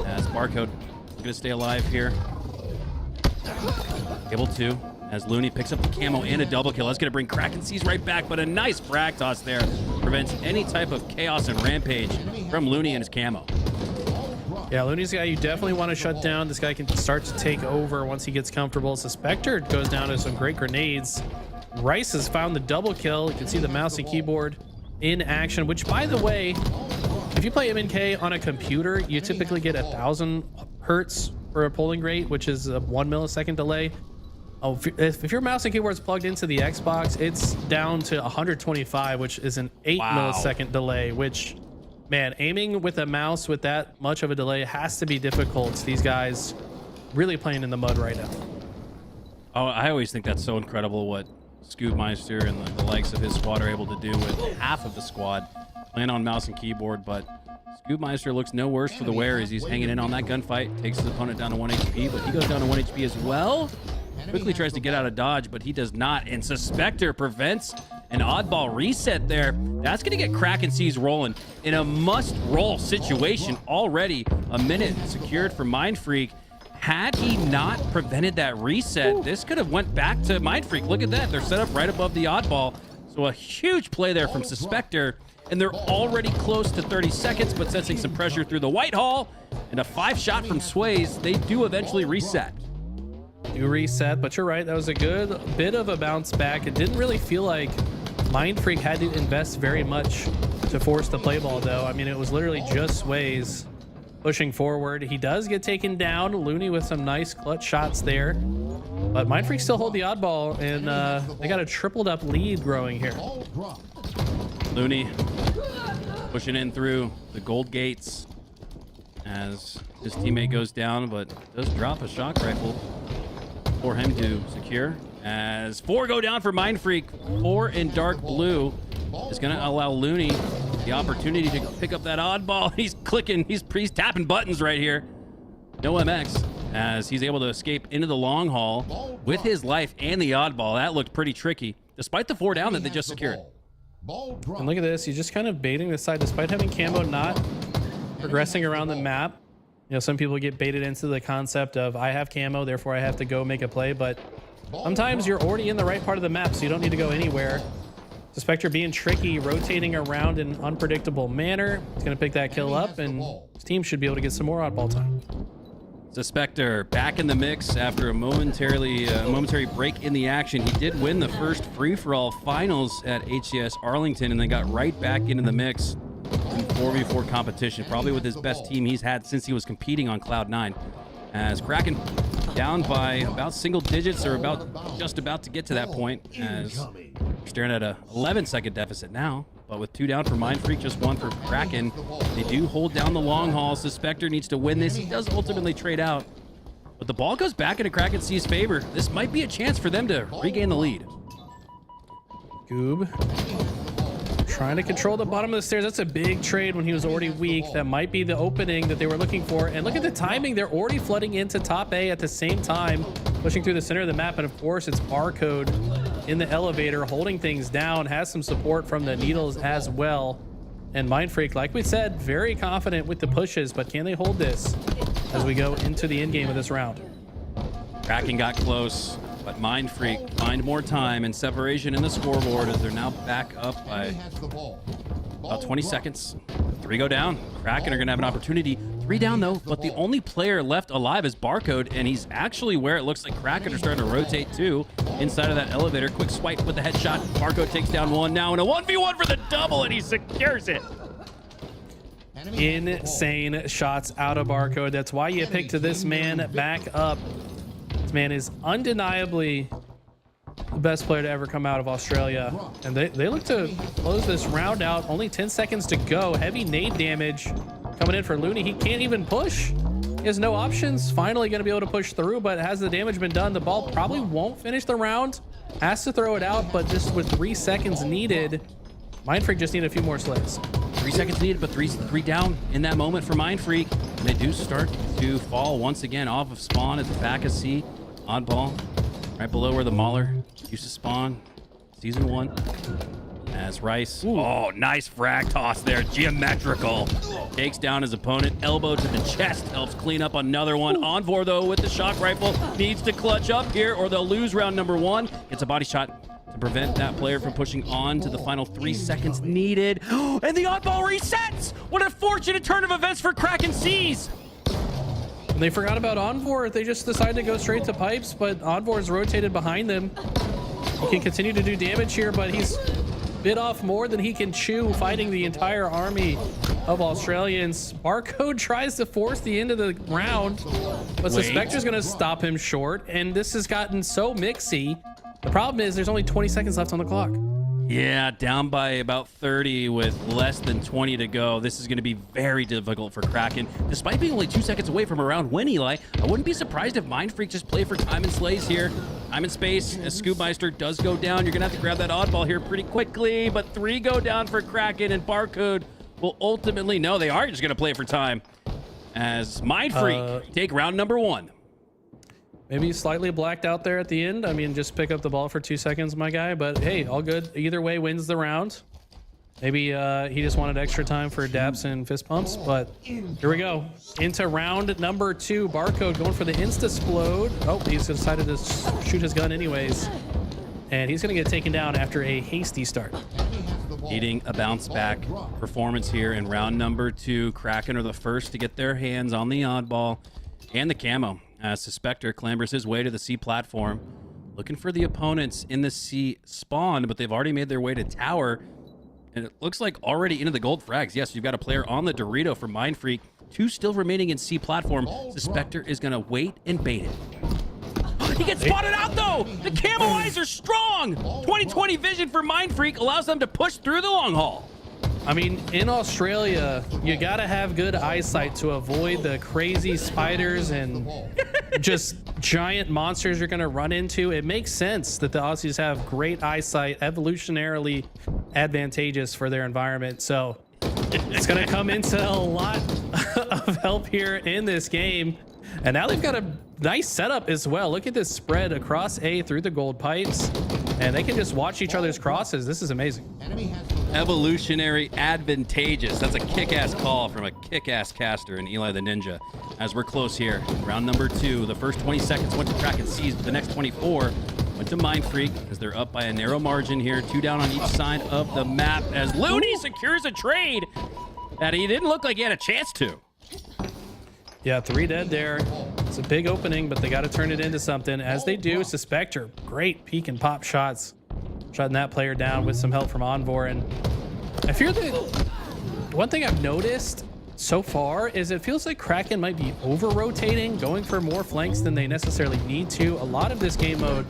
As Barcode going to stay alive here. Able to, as Looney picks up the camo and a double kill. That's going to bring Kraken Seas right back, but a nice frag toss there prevents any type of chaos and rampage from Looney and his camo. Yeah, Looney's a guy you definitely want to shut down. This guy can start to take over once he gets comfortable. Suspector goes down to some great grenades. Rice has found the double kill. You can see the mouse and keyboard in action, which, by the way, if you play MNK on a computer, you typically get 1,000 hertz for a polling rate, which is a 1 millisecond delay. Oh, if your mouse and keyboard is plugged into the Xbox, it's down to 125, which is an 8 millisecond delay, which, man, aiming with a mouse with that much of a delay has to be difficult. These guys really playing in the mud right now. Oh, I always think that's so incredible what Scoopmeister and the likes of his squad are able to do with half of the squad playing on mouse and keyboard, but Scoopmeister looks no worse for the wear as he's hanging in on that gunfight, takes his opponent down to 1 HP, but he goes down to 1 HP as well. Quickly tries to get out of dodge, but he does not, and Suspector prevents an oddball reset there. That's going to get Kraken Seas rolling in a must-roll situation already. A minute secured for Mindfreak. Had he not prevented that reset, this could have went back to Mindfreak. Look at that. They're set up right above the oddball. So a huge play there from Suspector, and they're already close to 30 seconds, but sensing some pressure through the Whitehall, and a 5-shot from Sways, they do eventually reset. You reset, but you're right. That was a good bit of a bounce back. It didn't really feel like Mindfreak had to invest very much to force the play ball, though. I mean, it was literally just Sways pushing forward. He does get taken down. Looney with some nice clutch shots there. But Mindfreak still hold the oddball, and they got a tripled up lead growing here. Looney pushing in through the gold gates as his teammate goes down, but does drop a shock rifle for him to secure. As 4 go down for Mindfreak, 4 in dark blue is going to allow Looney the opportunity to pick up that oddball. He's clicking, he's tapping buttons right here. No MX as he's able to escape into the long haul with his life and the oddball. That looked pretty tricky, despite the 4 down that they just secured. And look at this, he's just kind of baiting the side despite having camo, not progressing around the map. You know, some people get baited into the concept of I have camo, therefore I have to go make a play, but sometimes you're already in the right part of the map, so you don't need to go anywhere. Suspector being tricky, rotating around in an unpredictable manner. He's going to pick that kill up, and his team should be able to get some more oddball time. Suspector back in the mix after a momentary break in the action. He did win the first free-for-all finals at HCS Arlington and then got right back into the mix in 4v4 competition, probably with his best team he's had since he was competing on Cloud9. As Kraken down by about single digits, or just about to get to that point, as we're staring at a 11-second deficit now. But with 2 down for Mindfreak, just 1 for Kraken, they do hold down the long haul. Suspector needs to win this. He does ultimately trade out, but the ball goes back into Kraken Sea's favor. This might be a chance for them to regain the lead. Goob trying to control the bottom of the stairs. That's a big trade when he was already weak. That might be the opening that they were looking for. And look at the timing. They're already flooding into top A at the same time, pushing through the center of the map. And of course, it's Barcode in the elevator, holding things down, has some support from the needles as well. And Mindfreak, like we said, very confident with the pushes, but can they hold this as we go into the end game of this round? Kraken got close, but Mindfreak find more time and separation in the scoreboard as they're now back up by about 20 seconds. 3 go down. Kraken are going to have an opportunity 3 down though, but the only player left alive is Barcode, and he's actually where it looks like Kraken are starting to rotate too inside of that elevator. Quick swipe with the headshot. Barcode takes down one now, and a 1v1 for the double, and he secures it. Insane shots out of Barcode. That's why you picked this man back up. This man is undeniably the best player to ever come out of Australia. And they look to close this round out. Only 10 seconds to go. Heavy nade damage coming in for Looney. He can't even push. He has no options. Finally going to be able to push through, but has the damage been done? The ball probably won't finish the round. Has to throw it out, but just with 3 seconds needed, Mindfreak just need a few more slays. 3 seconds needed, but three down in that moment for Mindfreak. And they do start to fall once again off of spawn at the back of C. Oddball, right below where the Mauler used to spawn. Season 1. As Rice. Ooh. Oh, nice frag toss there. Geometrical. Takes down his opponent. Elbow to the chest. Helps clean up another one. Envor, though, with the shock rifle. Needs to clutch up here or they'll lose round number 1. Gets a body shot to prevent that player from pushing on to the final 3 seconds needed. And the oddball resets! What a fortunate turn of events for Kraken Seas! And they forgot about Envor. They just decided to go straight to pipes, but Envor's rotated behind them. He can continue to do damage here, but he's bit off more than he can chew fighting the entire army of Australians. Barcode tries to force the end of the round, but Suspector's going to stop him short, and this has gotten so mixy. The problem is there's only 20 seconds left on the clock. Yeah, down by about 30 with less than 20 to go. This is going to be very difficult for Kraken. Despite being only 2 seconds away from a round win, Eli, I wouldn't be surprised if Mindfreak just play for time and slays here. Time and space as Scoopmeister does go down. You're going to have to grab that oddball here pretty quickly, but 3 go down for Kraken, and Barcode will ultimately, no, they are just going to play for time as Mindfreak take round number 1. Maybe slightly blacked out there at the end. I mean, just pick up the ball for 2 seconds, my guy. But hey, all good. Either way wins the round. Maybe he just wanted extra time for daps and fist pumps. But here we go. Into round number 2. Barcode going for the insta-splode. Oh, he's decided to shoot his gun anyways. And he's going to get taken down after a hasty start. Needing a bounce back performance here in round number 2. Kraken are the first to get their hands on the oddball and the camo. Suspector clambers his way to the C platform, looking for the opponents in the C spawn, but they've already made their way to tower, and it looks like already into the gold frags. Yes, you've got a player on the Dorito for Mindfreak. 2 still remaining in C platform. Suspector is going to wait and bait it. He gets spotted out, though! The camo eyes are strong! 20/20 vision for Mindfreak allows them to push through the long haul. I mean, in Australia, you gotta have good eyesight to avoid the crazy spiders and just giant monsters you're gonna run into. It makes sense that the Aussies have great eyesight, evolutionarily advantageous for their environment. So it's gonna come into a lot of help here in this game. And now they've got a nice setup as well. Look at this spread across A through the gold pipes. And they can just watch each other's crosses. This is amazing. Evolutionary advantageous. That's a kick-ass call from a kick-ass caster in Eli the Ninja. As we're close here, round number 2. The first 20 seconds went to Kraken Seas, but the next 24 went to Mindfreak because they're up by a narrow margin here. 2 down on each side of the map as Looney secures a trade that he didn't look like he had a chance to. Yeah, 3 dead there. It's a big opening, but they got to turn it into something. As they do, Suspector, great peek and pop shots. Shutting that player down with some help from Envor. And I fear that one thing I've noticed so far is it feels like Kraken might be over-rotating, going for more flanks than they necessarily need to. A lot of this game mode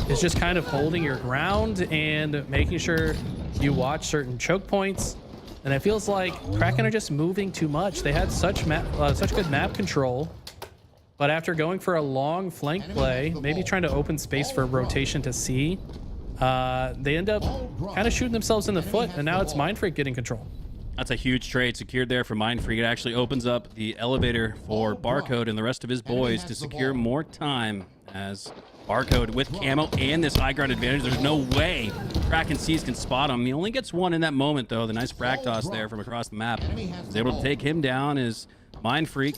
is just kind of holding your ground and making sure you watch certain choke points. And it feels like Kraken are just moving too much. They had such good map control, but after going for a long flank play, maybe trying to open space for rotation to C, they end up kind of shooting themselves in the foot, and now it's Mindfreak getting control. That's a huge trade secured there for Mindfreak. It actually opens up the elevator for Barcode and the rest of his boys to secure more time as Barcode with camo and this high ground advantage. There's no way Kraken Seas can spot him. He only gets 1 in that moment, though. The nice frag toss there from across the map is able to take him down as Mindfreak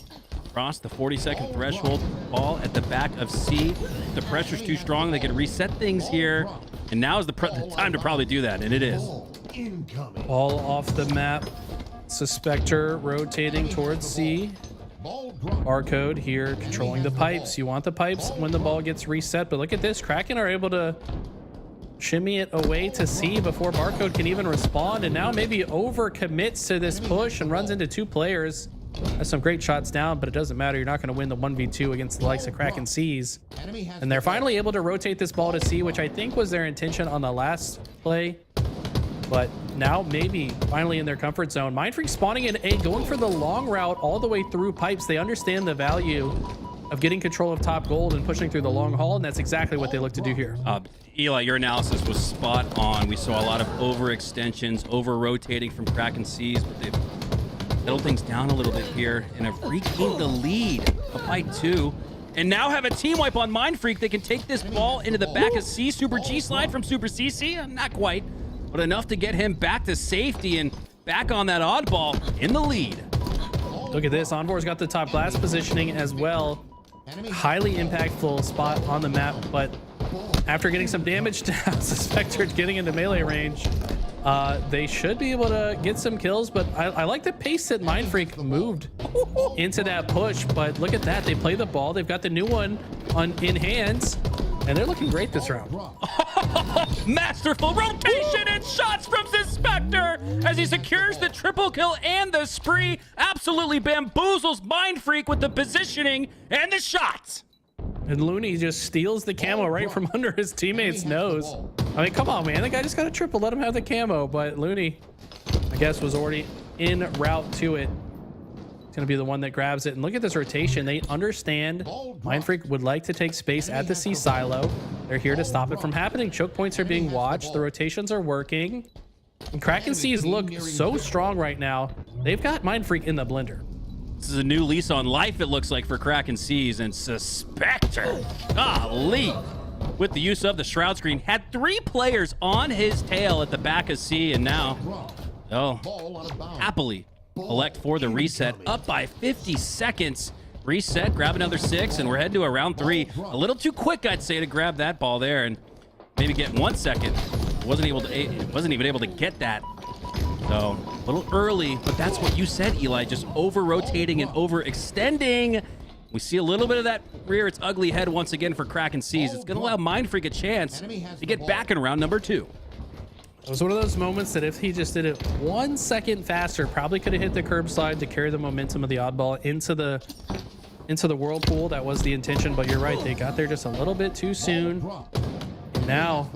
crossed the 40-second threshold. Ball at the back of C. The pressure's too strong. They can reset things here. And now is the time to probably do that, and it is. Ball off the map. Suspector rotating towards C. Barcode here controlling the pipes. You want the pipes when the ball gets reset, but look at this. Kraken are able to shimmy it away to C before Barcode can even respond, and now maybe overcommits to this push and runs into 2 players. Has some great shots down, but it doesn't matter. You're not going to win the 1v2 against the likes of Kraken C's. And they're finally able to rotate this ball to C, which I think was their intention on the last play. But now maybe finally in their comfort zone. Mindfreak spawning in A, going for the long route all the way through pipes. They understand the value of getting control of top gold and pushing through the long haul, and that's exactly what they look to do here. Eli, your analysis was spot on. We saw a lot of overextensions, over-rotating from Kraken C's, but they've settled things down a little bit here and have regained the lead up by 2. And now have a team wipe on Mindfreak. They can take this ball into the back of C. Super G slide from Super CC? Not quite, but enough to get him back to safety and back on that oddball in the lead. Look at this. Envor's got the top glass positioning as well. Highly impactful spot on the map, but after getting some damage down, Spectre getting into melee range, they should be able to get some kills, but I like the pace that Mindfreak moved into that push. But look at that. They play the ball. They've got the new one in hands, and they're looking great this round. Masterful rotation and shots from Spectre as he secures the triple kill and the spree. Absolutely bamboozles Mindfreak with the positioning and the shots. And Looney just steals the camo right from under his teammate's nose. I mean, come on, man. The guy just got a triple. Let him have the camo. But Looney, I guess, was already en route to it. It's going to be the one that grabs it. And look at this rotation. They understand Mindfreak would like to take space at the C silo. They're here to stop it from happening. Choke points are being watched. The rotations are working. And Kraken C's look so strong right now. They've got Mindfreak in the blender. This is a new lease on life, it looks like, for Kraken C's, and Spectre, golly, with the use of the shroud screen, had 3 players on his tail at the back of C, and now, happily elect for the reset, up by 50 seconds. Reset, grab another 6, and we're heading to a round 3. A little too quick, I'd say, to grab that ball there, and maybe get 1 second. Wasn't even able to get that. So, a little early, but that's what you said, Eli, just over-rotating and overextending. We see a little bit of that rear its ugly head once again for Kraken C's. It's going to allow Mindfreak a chance to get back in round number 2. It was one of those moments that if he just did it 1 second faster, probably could have hit the curb slide to carry the momentum of the oddball into the whirlpool. That was the intention, but you're right. They got there just a little bit too soon. And now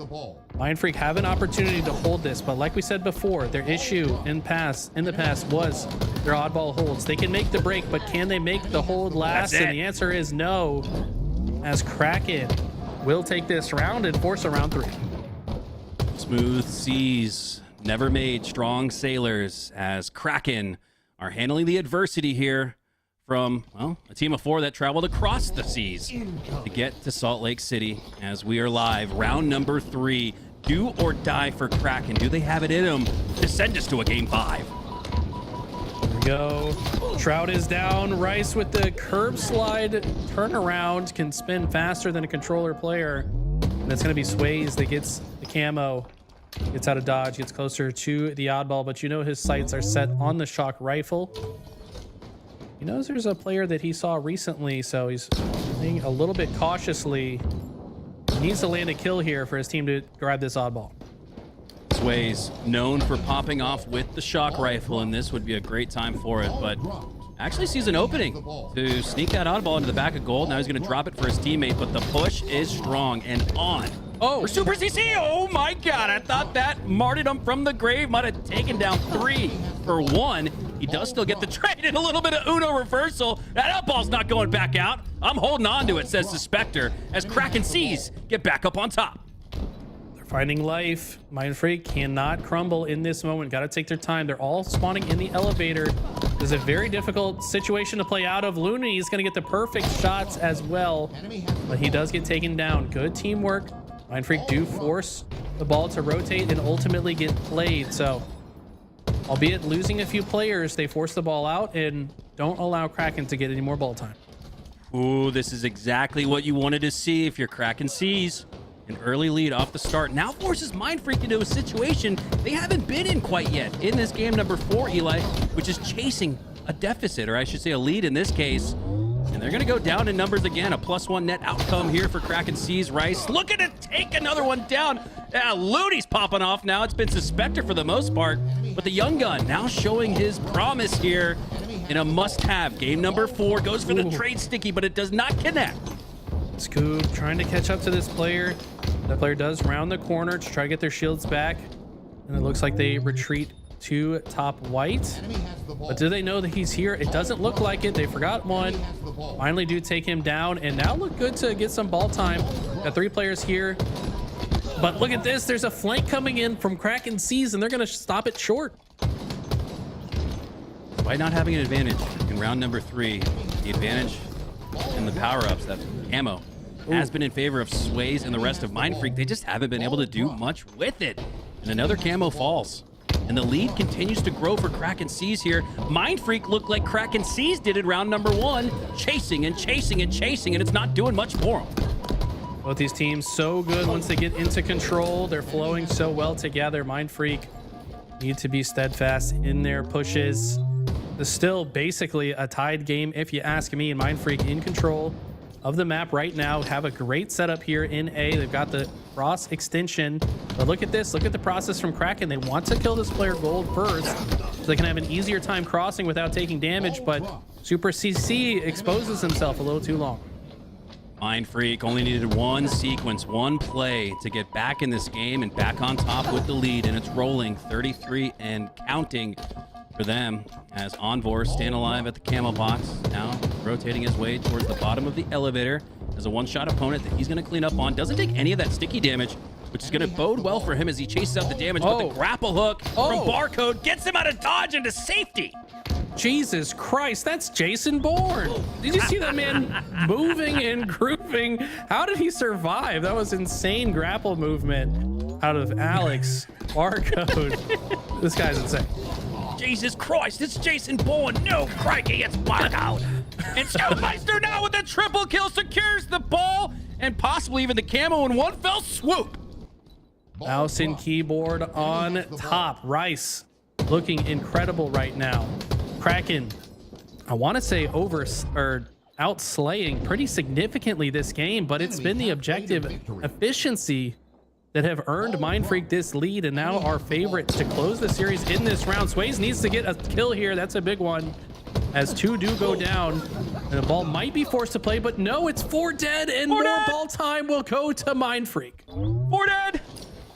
Mindfreak have an opportunity to hold this, but like we said before, their issue in the past was their oddball holds. They can make the break, but can they make the hold last? And the answer is no, as Kraken will take this round and force a round 3. Smooth seas never made strong sailors, as Kraken are handling the adversity here from, well, a team of 4 that traveled across the seas to get to Salt Lake City. As we are live, round number 3. Do or die for Kraken. Do they have it in them to send us to a game 5? Here we go. Trout is down. Rice with the curb slide turnaround can spin faster than a controller player. And it's going to be Sways that gets the camo. Gets out of dodge, gets closer to the oddball, but you know his sights are set on the shock rifle. He knows there's a player that he saw recently, so he's playing a little bit cautiously. He needs to land a kill here for his team to grab this oddball. Sways known for popping off with the shock rifle, and this would be a great time for it, but actually sees an opening to sneak that oddball into the back of gold. Now he's going to drop it for his teammate, but the push is strong and on. For Super CC. Oh my God, I thought that martyrdom from the grave might have taken down 3 for 1. He does still get the trade and a little bit of Uno reversal. That up ball's not going back out. I'm holding on to it, says the Spectre, as Kraken C's get back up on top. They're finding life. Mindfreak cannot crumble in this moment. Got to take their time. They're all spawning in the elevator. This is a very difficult situation to play out of. Looney is going to get the perfect shots as well, but he does get taken down. Good teamwork. Mindfreak do force the ball to rotate and ultimately get played. So, albeit losing a few players, they force the ball out and don't allow Kraken to get any more ball time. Ooh, this is exactly what you wanted to see if you're Kraken C's. An early lead off the start now forces Mindfreak into a situation they haven't been in quite yet in this game number 4, Eli, which is chasing a deficit, or I should say a lead in this case. And they're going to go down in numbers again. A +1 net outcome here for Kraken C's Rice. Looking to take another one down. Looney's popping off now. It's been Suspector for the most part, but the young gun now showing his promise here in a must-have. Game number 4 goes for the trade sticky, but it does not connect. Scoob trying to catch up to this player. That player does round the corner to try to get their shields back. And it looks like they retreat to top white. But do they know that he's here? It doesn't look like it. They forgot one. Finally do take him down and now look good to get some ball time. Got 3 players here. But look at this. There's a flank coming in from Kraken C's and they're going to stop it short. By not having an advantage in round number 3, the advantage and the power-ups, that ammo, has been in favor of Sways and the rest of Mindfreak. They just haven't been able to do much with it. And another camo falls. And the lead continues to grow for Kraken C's here. Mindfreak looked like Kraken C's did in round number 1, chasing and chasing and chasing, and it's not doing much for them. Both these teams so good once they get into control. They're flowing so well together. Mindfreak need to be steadfast in their pushes. It's still basically a tied game, if you ask me. And Mindfreak in control of the map right now. Have a great setup here in A. They've got the cross extension. But look at this. Look at the process from Kraken. They want to kill this player gold first so they can have an easier time crossing without taking damage. But Super CC exposes himself a little too long. Mindfreak only needed one sequence, one play to get back in this game and back on top with the lead. And it's rolling 33 and counting for them as Envor staying alive at the camo box, now rotating his way towards the bottom of the elevator as a one-shot opponent that he's going to clean up on. Doesn't take any of that sticky damage, which is going to bode well for him as he chases out the damage. But the grapple hook from Barcode gets him out of dodge into safety. Jesus Christ, that's Jason Bourne. Did you see that man moving and grooving? How did he survive? That was insane grapple movement out of Alex Barcode. This guy's insane. Jesus Christ, it's Jason Bourne. No, crikey, it's Barcode. And Scoutmeister now with a triple kill secures the ball and possibly even the camo in one fell swoop. Mouse and keyboard on top. Rice looking incredible right now. Kraken, I want to say outslaying pretty significantly this game, but it's been the objective efficiency that have earned Mindfreak this lead and now are favorites to close the series in this round. Sways needs to get a kill here. That's a big one as 2 do go down and the ball might be forced to play, but no, it's 4 dead and more ball time will go to Mindfreak. 4 dead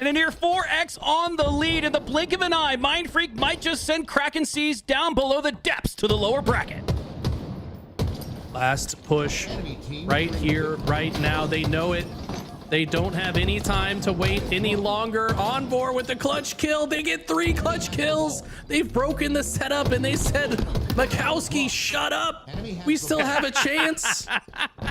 and a near 4x on the lead. In the blink of an eye, Mindfreak might just send Kraken C's down below the depths to the lower bracket. Last push right here, right now. They know it. They don't have any time to wait any longer. Envor with the clutch kill. They get 3 clutch kills. They've broken the setup and they said, Mikowski, shut up. We still have a chance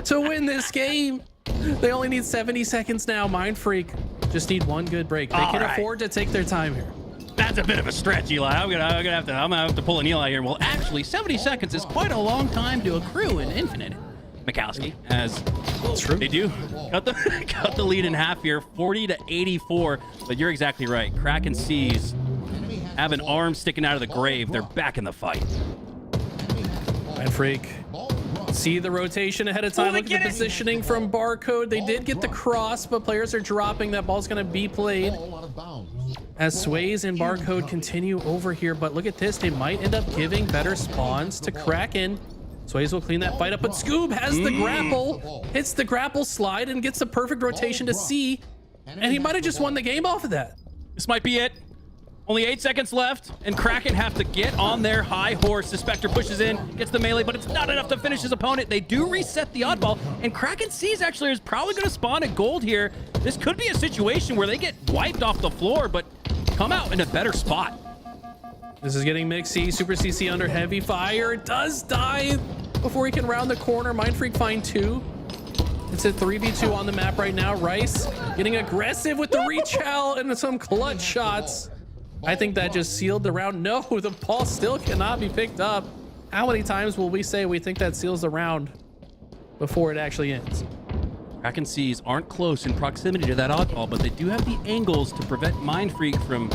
to win this game. They only need 70 seconds now. Mindfreak just need one good break. They can afford to take their time here. That's a bit of a stretch, Eli. I'm gonna have to pull an Eli here. Well, actually, 70 seconds is quite a long time to accrue in Infinite. Mikowski, as they do cut the lead in half here, 40-84. But you're exactly right. Kraken C's have an arm sticking out of the grave. They're back in the fight. Mindfreak see the rotation ahead of time. Look at the positioning from Barcode. They did get the cross, but players are dropping. That ball's going to be played as Sways and Barcode continue over here. But look at this. They might end up giving better spawns to Kraken. Sways will clean that fight up, but Scoob has the grapple, hits the grapple slide and gets the perfect rotation to C, and he might have just won the game off of that. This might be it. Only 8 seconds left, and Kraken have to get on their high horse. The Spectre pushes in, gets the melee, but it's not enough to finish his opponent. They do reset the oddball, and Kraken C's actually is probably going to spawn at gold here. This could be a situation where they get wiped off the floor, but come out in a better spot. This is getting mixy. Super CC under heavy fire. It does die before he can round the corner. Mindfreak find 2. It's a 3v2 on the map right now. Rice getting aggressive with the reach out and some clutch shots. I think that just sealed the round. No, the ball still cannot be picked up. How many times will we say we think that seals the round before it actually ends? Kraken Seas aren't close in proximity to that oddball, but they do have the angles to prevent Mind Freak from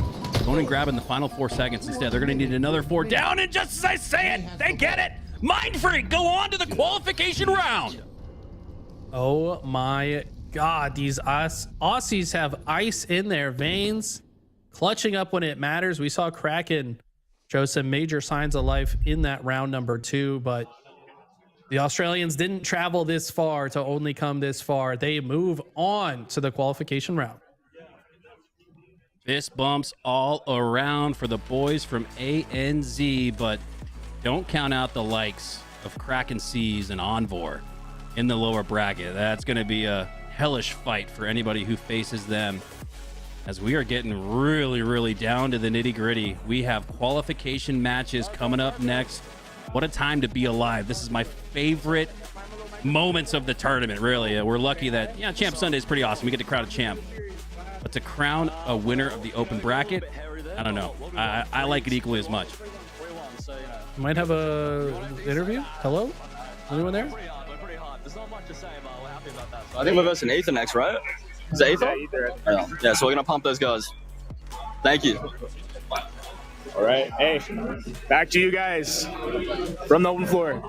going and grabbing the final 4 seconds. Instead, they're going to need another 4 down, and just as I say it, they get it! Mind Freak go on to the qualification round! Oh my God, these Aussies have ice in their veins, clutching up when it matters. We saw Kraken show some major signs of life in that round number 2, but the Australians didn't travel this far to only come this far. They move on to the qualification round. Fist bumps all around for the boys from ANZ, but don't count out the likes of Kraken Seas and Envor in the lower bracket. That's going to be a hellish fight for anybody who faces them. As we are getting really, really down to the nitty-gritty, we have qualification matches coming up next. What a time to be alive. This is my favorite moments of the tournament, really. We're lucky that, Champ Sunday is pretty awesome. We get to crown a champ. But to crown a winner of the open bracket, I don't know. I like it equally as much. Might have a interview. Hello? Anyone there? I think we're versing Ether next, right? Is it Ether? Yeah, so we're going to pump those guys. Thank you. All right. Hey, back to you guys from the open floor.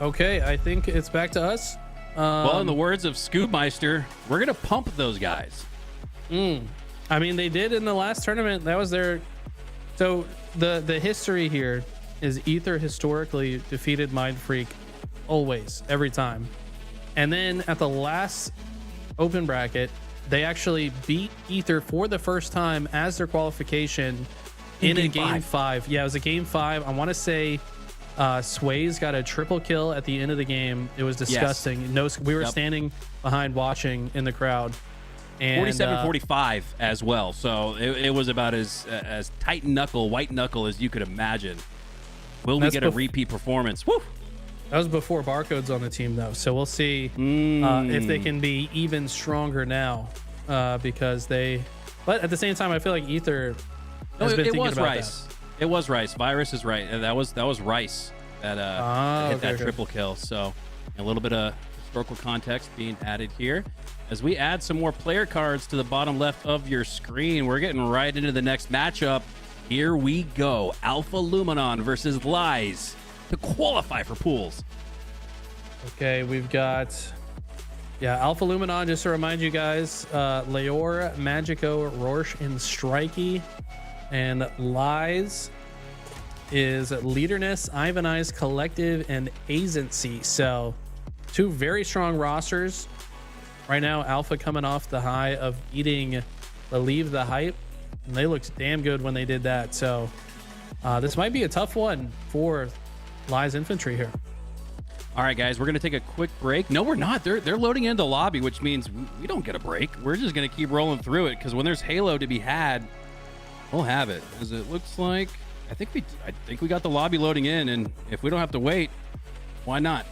Okay, I think it's back to us. Well, in the words of Scoopmeister, we're going to pump those guys. I mean, they did in the last tournament. That was their... So the history here is Ether historically defeated Mind Freak always, every time. And then at the last open bracket, they actually beat Ether for the first time as their qualification in a game 5. Yeah, it was a game 5. I want to say Sways got a triple kill at the end of the game. It was disgusting. Yes. No, we were standing behind watching in the crowd. 47-45 as well. So it was about as tight knuckle, white knuckle as you could imagine. Will we get a repeat performance? Woo! That was before Barcode's on the team, though. So we'll see if they can be even stronger now because they... But at the same time, I feel like Ether has been thinking about Rice. That. It was Rice. Virus is right. That was Rice that hit that triple kill. So a little bit of historical context being added here. As we add some more player cards to the bottom left of your screen, we're getting right into the next matchup. Here we go. Alpha Luminon versus Lies to qualify for pools. Okay, we've got... Yeah, Alpha Luminon, just to remind you guys, Leor, Magico, Rorsch, and Strikey. And Lies is Leaderness, Ivanize, Collective, and Agency. So, 2 very strong rosters. Right now, Alpha coming off the high of beating Believe the Hype. And they looked damn good when they did that. So, this might be a tough one for Lies Infantry here. All right, guys, we're going to take a quick break. No, we're not. They're loading into lobby, which means we don't get a break. We're just going to keep rolling through it because when there's Halo to be had, we'll have it. As it looks like, I think we got the lobby loading in, and if we don't have to wait, why not?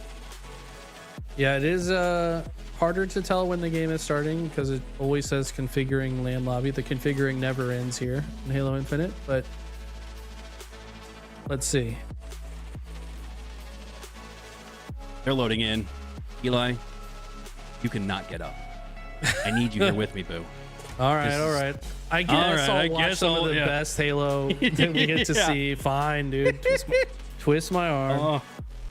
Yeah, it is harder to tell when the game is starting because it always says configuring LAN lobby. The configuring never ends here in Halo Infinite, but let's see. They're loading in. Eli, you cannot get up. I need you here with me, boo. All right. I guess I'll watch some of the best Halo that we get to see. Fine, dude. Twist my arm. Oh,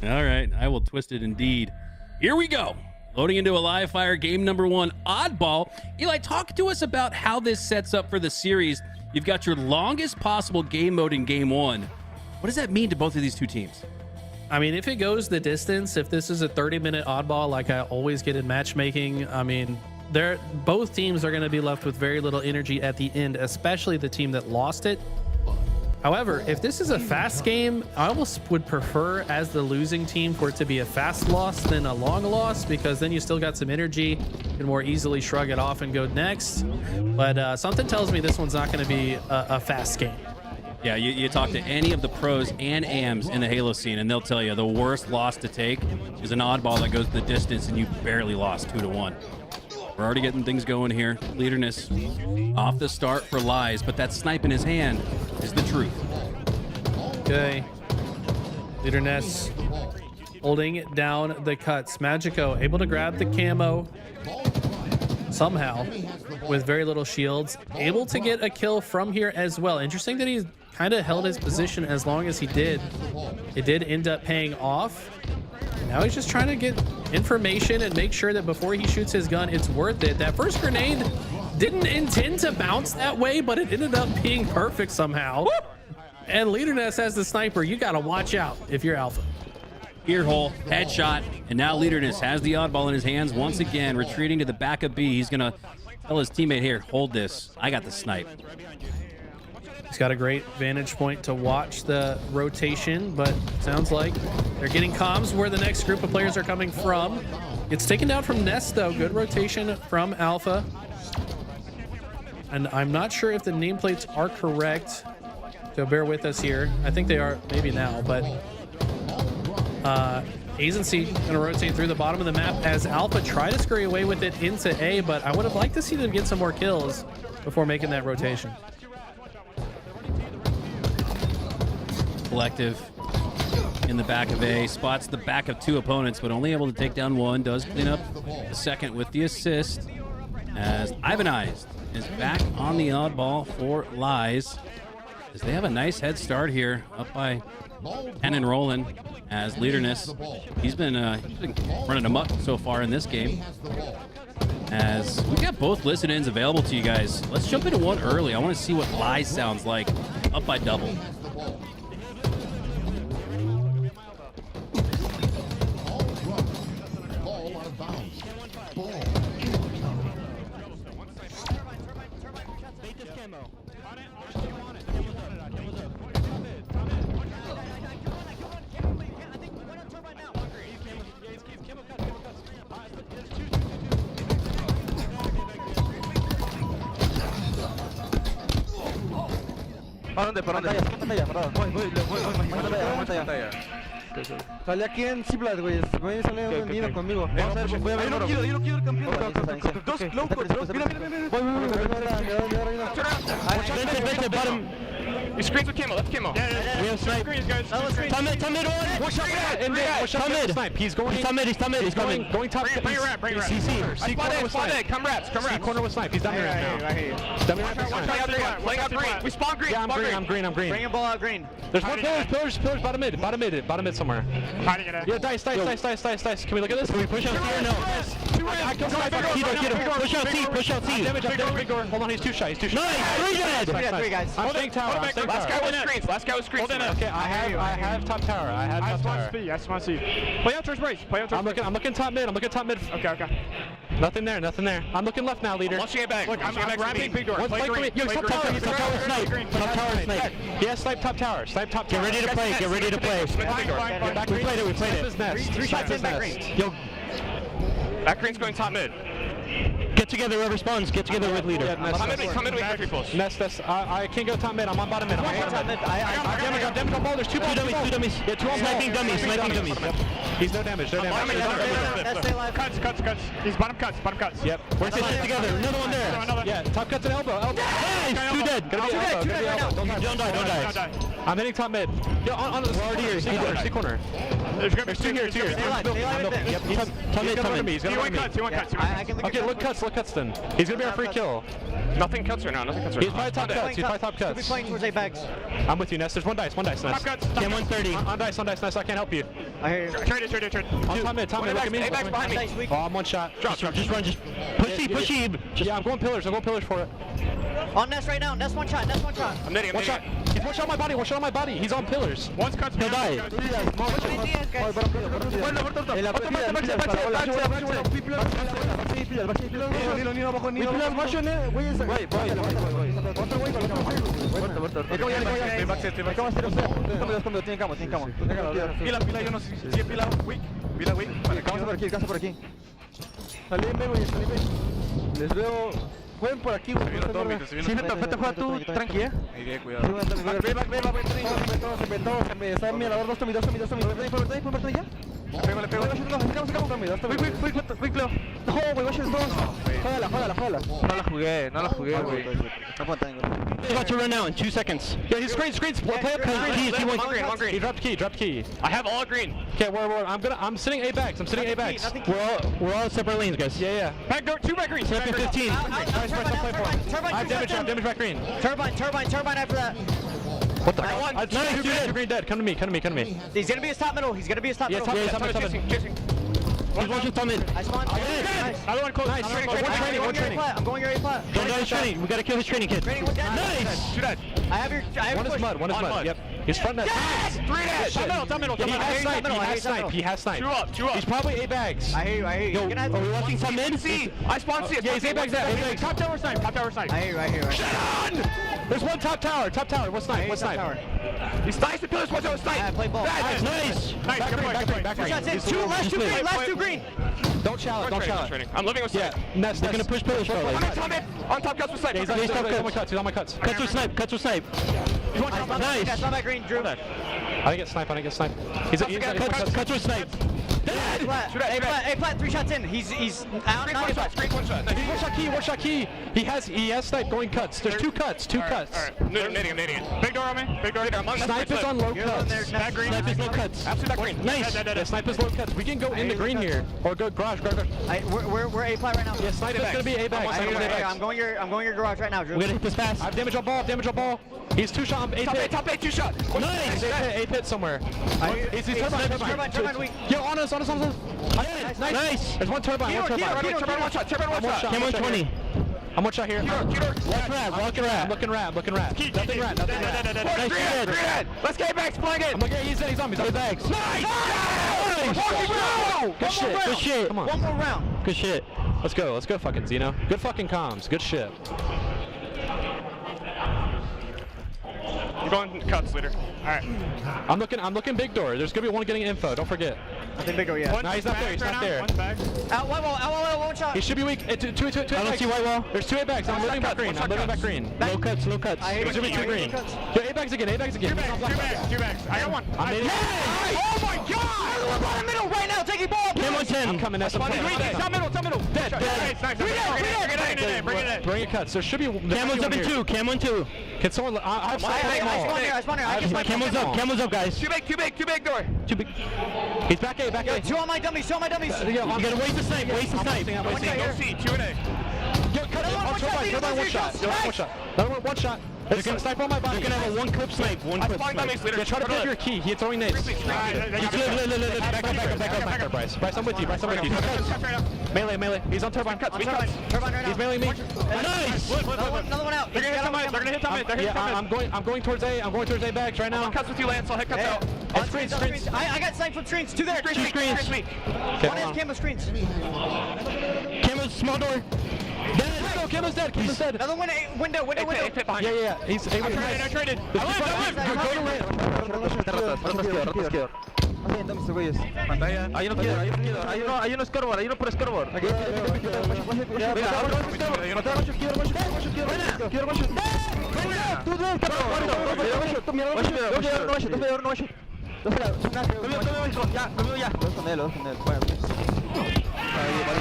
all right. I will twist it indeed. Here we go. Loading into a live fire game number 1, Oddball. Eli, talk to us about how this sets up for the series. You've got your longest possible game mode in game 1. What does that mean to both of these 2 teams? I mean, if it goes the distance, if this is a 30-minute oddball like I always get in matchmaking, I mean, both teams are going to be left with very little energy at the end, especially the team that lost it. However, if this is a fast game, I almost would prefer as the losing team for it to be a fast loss than a long loss, because then you still got some energy, you can more easily shrug it off and go next. But something tells me this one's not going to be a fast game. Yeah, you talk to any of the pros and AMs in the Halo scene, and they'll tell you the worst loss to take is an oddball that goes the distance and you barely lost 2-1. We're already getting things going here. Leaderness off the start for Lies, but that snipe in his hand is the truth. Okay. Leaderness holding down the cuts. Magico able to grab the camo somehow with very little shields. Able to get a kill from here as well. Interesting that he kind of held his position as long as he did. It did end up paying off. Now he's just trying to get information and make sure that before he shoots his gun, it's worth it. That first grenade didn't intend to bounce that way, but it ended up being perfect somehow. Woo! And Leaderness as the sniper, you got to watch out if you're Alpha. Ear hole, headshot, and now Leaderness has the oddball in his hands once again, retreating to the back of B. He's going to tell his teammate here, hold this. I got the snipe. He's got a great vantage point to watch the rotation, but sounds like they're getting comms where the next group of players are coming from. It's taken down from Nest, though. Good rotation from Alpha. And I'm not sure if the nameplates are correct, so bear with us here. I think they are maybe now, but A's and C gonna rotate through the bottom of the map as Alpha try to scurry away with it into A, but I would have liked to see them get some more kills before making that rotation. Collective in the back of A, spots the back of two opponents, but only able to take down one. Does clean up the second with the assist as Ivanized is back on the oddball for Lies, as they have a nice head start here, up by 10 and rolling. As Leaderness, he's been running amok so far in this game. As we got both listen-ins available to you guys, let's jump into one early. I want to see what Lies sounds like, up by double. ¿Para dónde? Pantalla, parado. Voy. Pantalla. Salí aquí en Triplets, güey. Güey, sale unido conmigo. Vamos a ver, voy a ver. Yo no quiero el campeón. Dos locos. Mira. Voy. Bottom. He screens with camo, left camo. Yeah. We have snipe. Screens, guys. Top mid one. Watch out. Snipe. He's going. He's top mid. He's coming. Going top. Bring your wrap. C corner with snipe. Come raps. C corner with snipe. He's down here now. Down here. Playing out green. We spawn green. Yeah, I'm green. Bring a ball out green. There's one pillars. Bottom mid somewhere. Hiding it. Yeah, dice. Can we look at this? Can we push out C or no? Push out C. Damage. Hold on, he's too shy. Nice. Three guys. I'm staying tower. Last guy with screens. Okay, I have top tower. I just want to see. Play out towards Bryce. I'm looking top mid. Okay. Nothing there. I'm looking left now, leader. Let's get back. Look, I'm ramping big door. Play green. Yo, top tower snipe. Top tower snipe. Yeah, snipe top tower. Get ready to play. We played it. 3 shots in back green. Yo, back green's going top mid. get together whoever spawns. Get together with leader. Come in with people. Nest, I can't go top mid. I'm on bottom mid. I got damage on ball. There's two dummies. Yeah, two sniping dummies. He's no damage. Cuts. He's bottom cuts. Yep. We're staying together. Another one there. Yeah, top cuts and elbow. Nice. Two dead. Don't die. I'm hitting top mid. Yo, on the already here. C corner. There's two here. Yep. Top mid. He's gonna cuts. Okay, look cuts then. He's gonna be our free kill. Nothing cuts right now. He's probably top cuts. He'll be playing towards A-bags. I'm with you, Ness. There's one dice. Ness. Top cuts. Get 130. On dice, Ness. I can't help you. I hear you. Trade. On top mid. Look at me. A-bags behind me. Oh, I'm one shot. Drop. Just run. Just push Eve. Yeah, I'm going pillars for it. On Nest right now. Nest one shot. I'm netting. One shot. He's one shot on my body. He's on pillars. One's cuts. He'll die. Pila, yo no sé si es pila. Pila, Casa por aquí. Salíme, güey. Les veo. Jueguen por aquí, güey. Sí, vete, juega tú, tranqui, Ahí, cuidado. Está en mi alador, dos tomis. Le pego. Cleo. No, güey, watch dos. Jódala. No la jugué, güey. No puedo tango. He's about to run out in 2 seconds. Yeah, he's screens. Play up keys. He wants green. He dropped key. I have all green. Okay, where? I'm sitting A bags. We're all separate lanes, guys. Yeah. Back door, 2 back green. Step in 15. Nice, I have damage back green. Turbine after that. What the hell? Nice, you're green dead. Come to me. He's gonna be a top middle. Yeah, top mid. He's watching top mid. I spawned. Another one close. Nice. One training. I'm going your A plat. Don't his training. We gotta kill his training kid. Nice. Shoot that. I have your One is mud. Yep. He's front net. Yes! 3 net. Top middle. He has snipe. 2 up. He's probably A bags. I hear you. Yo, are we watching top mid? I spawned C. Yeah, he's A bags there. Top tower snipe. I hear you. Shut on! There's one top tower. What snipe? He's nice to kill this one tower snipe. Yeah, play ball. Nice. Back Two shots in. Last two green. Don't challenge. I'm living with snipe. Yeah, they're gonna push pillars probably. On top cuts with snipe. He's on my cuts. Cuts with snipe. Nice. That's not my green, Drew. I didn't get snipe. He's cuts with snipe. A plat, 3 shots in. He's out. Screen one shot. One shot key. He has snipe going cuts. There's 2 cuts. Alright. Nading it. Big door on me. Snipe is on low cuts. Snipe is low cuts. Absolutely green. Nice. Yeah, snipe is low cuts. We can go in the green here. Or go garage. We're A plat right now. Yeah, snipe is gonna be A bags. I'm going your garage right now, Drew. We're gonna hit this fast. I have damage on ball. He's 2 shot. Top 8, 2 shot. Nice. A pit somewhere. He's turbine weak. Yo, on us. Nice. There's one turbine. Turbine one shot. Cam 120. I'm one shot here. Walk rat. Looking rat. Nothing rat. Nice. Let's get back. Playing it. He's on me. He's bags. Nice. Good shit. Come on. One more round. Good shit. Let's go fucking Zeno. Good fucking comms. Good shit. I'm going cuts, leader. Alright. I'm looking big door. There's gonna be one getting info. Don't forget. I think big door, yeah. No, he's not there. He's not there. Out one shot. He should be weak. Two I don't see white wall. There's 2 A bags. I'm living back green. Low cuts. I hate 2 green. Yo, A bags again. 2 bags. I got one. Oh my god! Bottom middle right now. Taking ball. Cam 110. I'm coming. Top middle. Dead. Bring it in. Bring it cuts. There should be. Cam 1 up in 2. Cam 1 2. Can someone? I spawn here. Cam 1's up. Cam 1's up, guys. Too big door. Too big. He's back A. 2 on my dummies. You gotta waste the snipe. Go C, 2 and A. Yo, cut it. Turbine one shot. Another one shot. There's gonna snipe on my body. They're gonna have a 1 clip snipe. Yeah, try to pick your key. He's throwing nades. Back up, Bryce. I'm with you. Melee. He's on turbine. Turbine right now. He's mailing me. Nice. Another one out. They're gonna hit top mid. I'm going towards A bags right now. Cuts with you, Lance. I'll hit cuts out. Screens. I got sniped from screens. 2 there. 2 screens. One has camo screens. Camo's small door. Camo's dead. Another one, window. Yeah. He's A. I traded. Hay uno scoreboard, hay uno por scoreboard.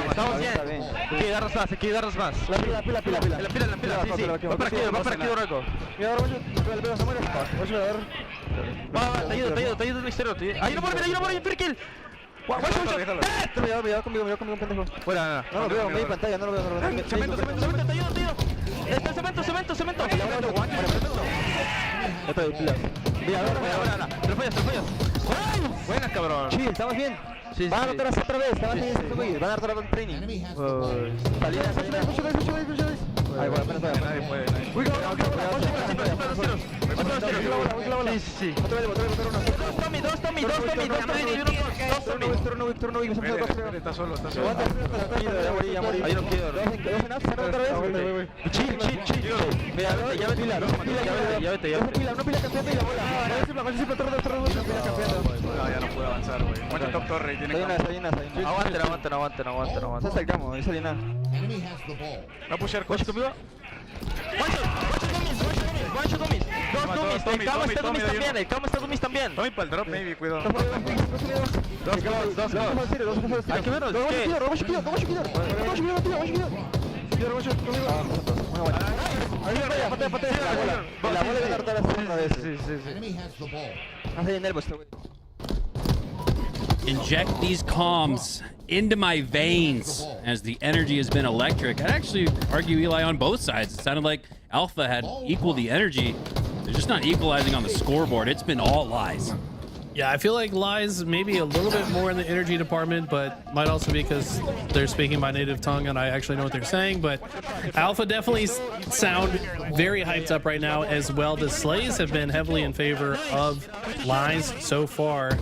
Estamos bien. Hay que darnos más. La pila. Sí. Va para aquí, Dorreco. Te ayudo, misterio. Hay uno por ahí, Firkill. Cuidado conmigo, pendejo. Fuera, no lo veo, medio pantalla, no lo veo. Cemento, te ayudo. Cemento. Te lo fallas. Buenas, cabrón. Sí, estamos bien. Van a anotar otra vez, van a anotar otro training. Salida. Ahí, bueno, apenas. Sí. Dos Tommy. Está solo. Ya morí. Ahí no quiero. Dos en otra vez. Chill. Ya vete. Una pila campeando y la bola. No, ya no puedo avanzar, güey. Mucha top torre y tiene que... Aguanten. Se acercamos, no sale nada. Va a pushear Coche conmigo. One shot dummies. Dos dummies. El Camo está dummies también. El Camo está dummies también. Tommy para el drop, maybe, cuidado. Dos. Hay que verlos. La bola de cartar otra vez. Enemy has the ball. Hace nervio este güey. Inject these comms into my veins as the energy has been electric. I'd actually argue, Eli, on both sides. It sounded like Alpha had equal the energy. They're just not equalizing on the scoreboard. It's been all lies. Yeah, I feel like lies maybe a little bit more in the energy department, but might also be because they're speaking my native tongue and I actually know what they're saying. But Alpha definitely sound very hyped up right now as well. The Slays have been heavily in favor of lies so far.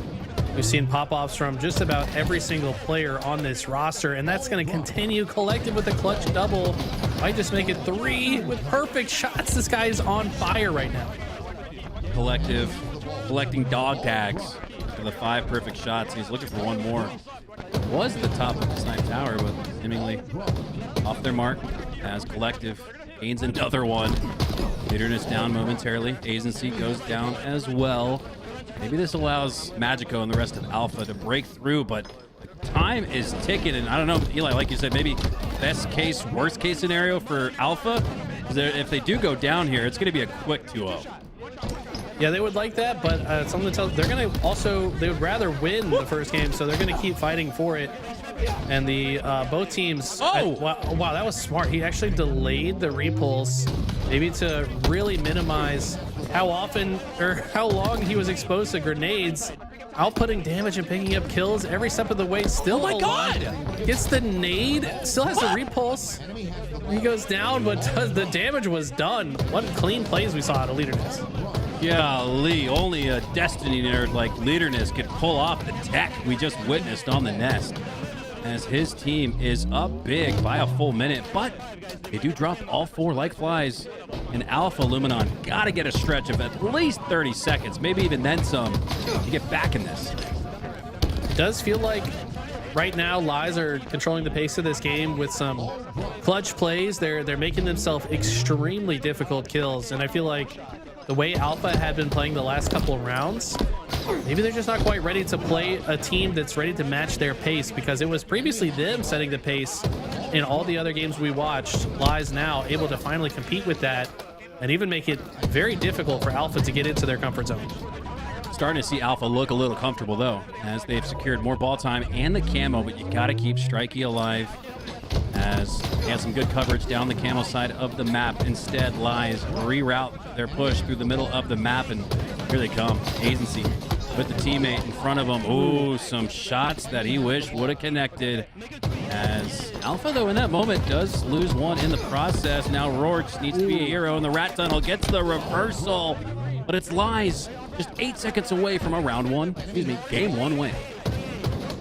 We've seen pop-offs from just about every single player on this roster, and that's going to continue. Collective with a clutch double. Might just make it 3 with perfect shots. This guy is on fire right now. Collective collecting dog tags for the 5 perfect shots. He's looking for one more. Was at the top of the snipe tower, but seemingly off their mark as Collective gains another one. Bitterness down momentarily. Agency goes down as well. Maybe this allows Magico and the rest of Alpha to break through, but time is ticking. And I don't know, Eli, like you said, maybe best case, worst case scenario for Alpha. If they do go down here, it's going to be a quick 2-0. Yeah, they would like that, but something tells they're going to also, they would rather win the first game, so they're going to keep fighting for it. And the both teams, wow, that was smart. He actually delayed the repulse, maybe to really minimize how often or how long he was exposed to grenades, outputting damage and picking up kills every step of the way. Still, oh my god, gets the nade, still has the repulse. He goes down, but the damage was done. What clean plays we saw out of Leaderness. Golly, only a Destiny nerd like Leaderness could pull off the tech we just witnessed on the Nest, as his team is up big by a full minute, but they do drop all 4 like flies. And Alpha Luminon got to get a stretch of at least 30 seconds, maybe even then some, to get back in this. It does feel like right now Lies are controlling the pace of this game with some clutch plays. They're making themselves extremely difficult kills, and I feel like the way Alpha had been playing the last couple of rounds, maybe they're just not quite ready to play a team that's ready to match their pace, because it was previously them setting the pace in all the other games we watched. Lies now able to finally compete with that and even make it very difficult for Alpha to get into their comfort zone. Starting to see Alpha look a little comfortable though, as they've secured more ball time and the camo, but you got to keep Strikey alive, as they have some good coverage down the camo side of the map. Instead, Lies reroute their push through the middle of the map, and here they come. Agency with the teammate in front of him. Ooh, some shots that he wished would have connected, as Alpha, though, in that moment does lose one in the process. Now Rourke needs to be a hero, and the Rat Tunnel gets the reversal, but it's Lies just 8 seconds away from a game 1 win.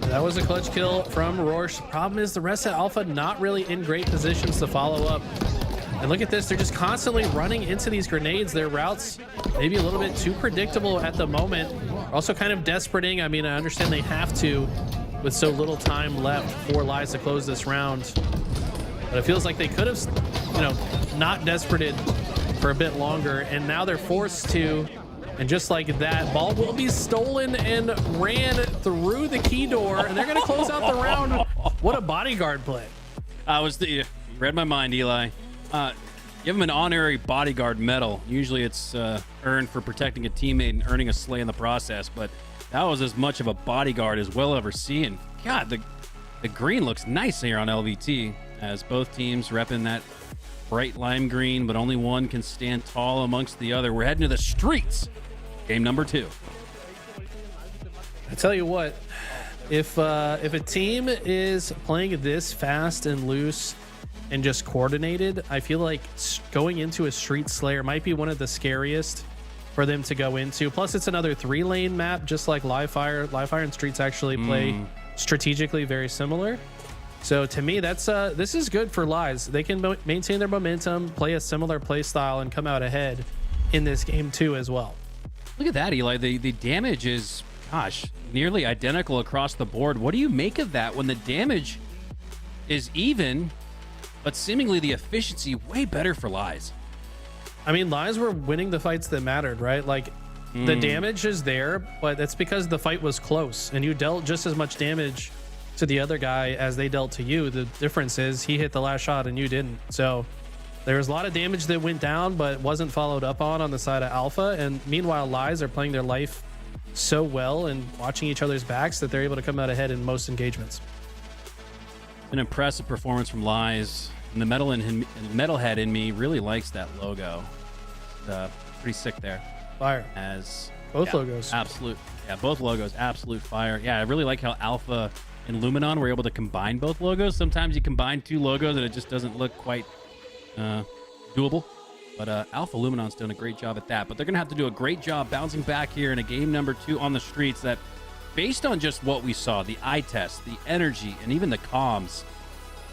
That was a clutch kill from Rourke. Problem is the rest of Alpha not really in great positions to follow up. And look at this, they're just constantly running into these grenades. Their routes maybe a little bit too predictable at the moment. Also kind of desperating. I mean, I understand they have to with so little time left for Lies to close this round. But it feels like they could have, not desperated for a bit longer. And now they're forced to. And just like that, ball will be stolen and ran through the key door, and they're going to close out the round. What a bodyguard play. You read my mind, Eli. Give him an honorary bodyguard medal. Usually it's earned for protecting a teammate and earning a slay in the process, but that was as much of a bodyguard as we'll ever see. And God, the green looks nice here on LVT, as both teams repping that bright lime green, but only one can stand tall amongst the other. We're heading to the streets. Game number 2. I tell you what, if a team is playing this fast and loose and just coordinated, I feel like going into a Street Slayer might be one of the scariest for them to go into. Plus, it's another 3-lane map, just like Live Fire. Live Fire and Streets actually play strategically very similar. So to me, this is good for Lies. They can maintain their momentum, play a similar play style, and come out ahead in this game too as well. Look at that, Eli. The damage is, gosh, nearly identical across the board. What do you make of that when the damage is even, but seemingly the efficiency way better for Lies? I mean, Lies were winning the fights that mattered, right? Like, the damage is there, but that's because the fight was close and you dealt just as much damage to the other guy as they dealt to you. The difference is he hit the last shot and you didn't. So there was a lot of damage that went down, but wasn't followed up on the side of Alpha. And meanwhile, Lies are playing their life so well and watching each other's backs that they're able to come out ahead in most engagements. An impressive performance from Lies. And the metalhead in me really likes that logo. Pretty sick there. Fire. As both logos. Absolute. Yeah, both logos. Absolute fire. Yeah, I really like how Alpha and Luminon were able to combine both logos. Sometimes you combine two logos and it just doesn't look quite doable. But Alpha Luminon's doing a great job at that. But they're going to have to do a great job bouncing back here in a game number 2 on the streets that, based on just what we saw, the eye test, the energy, and even the comms,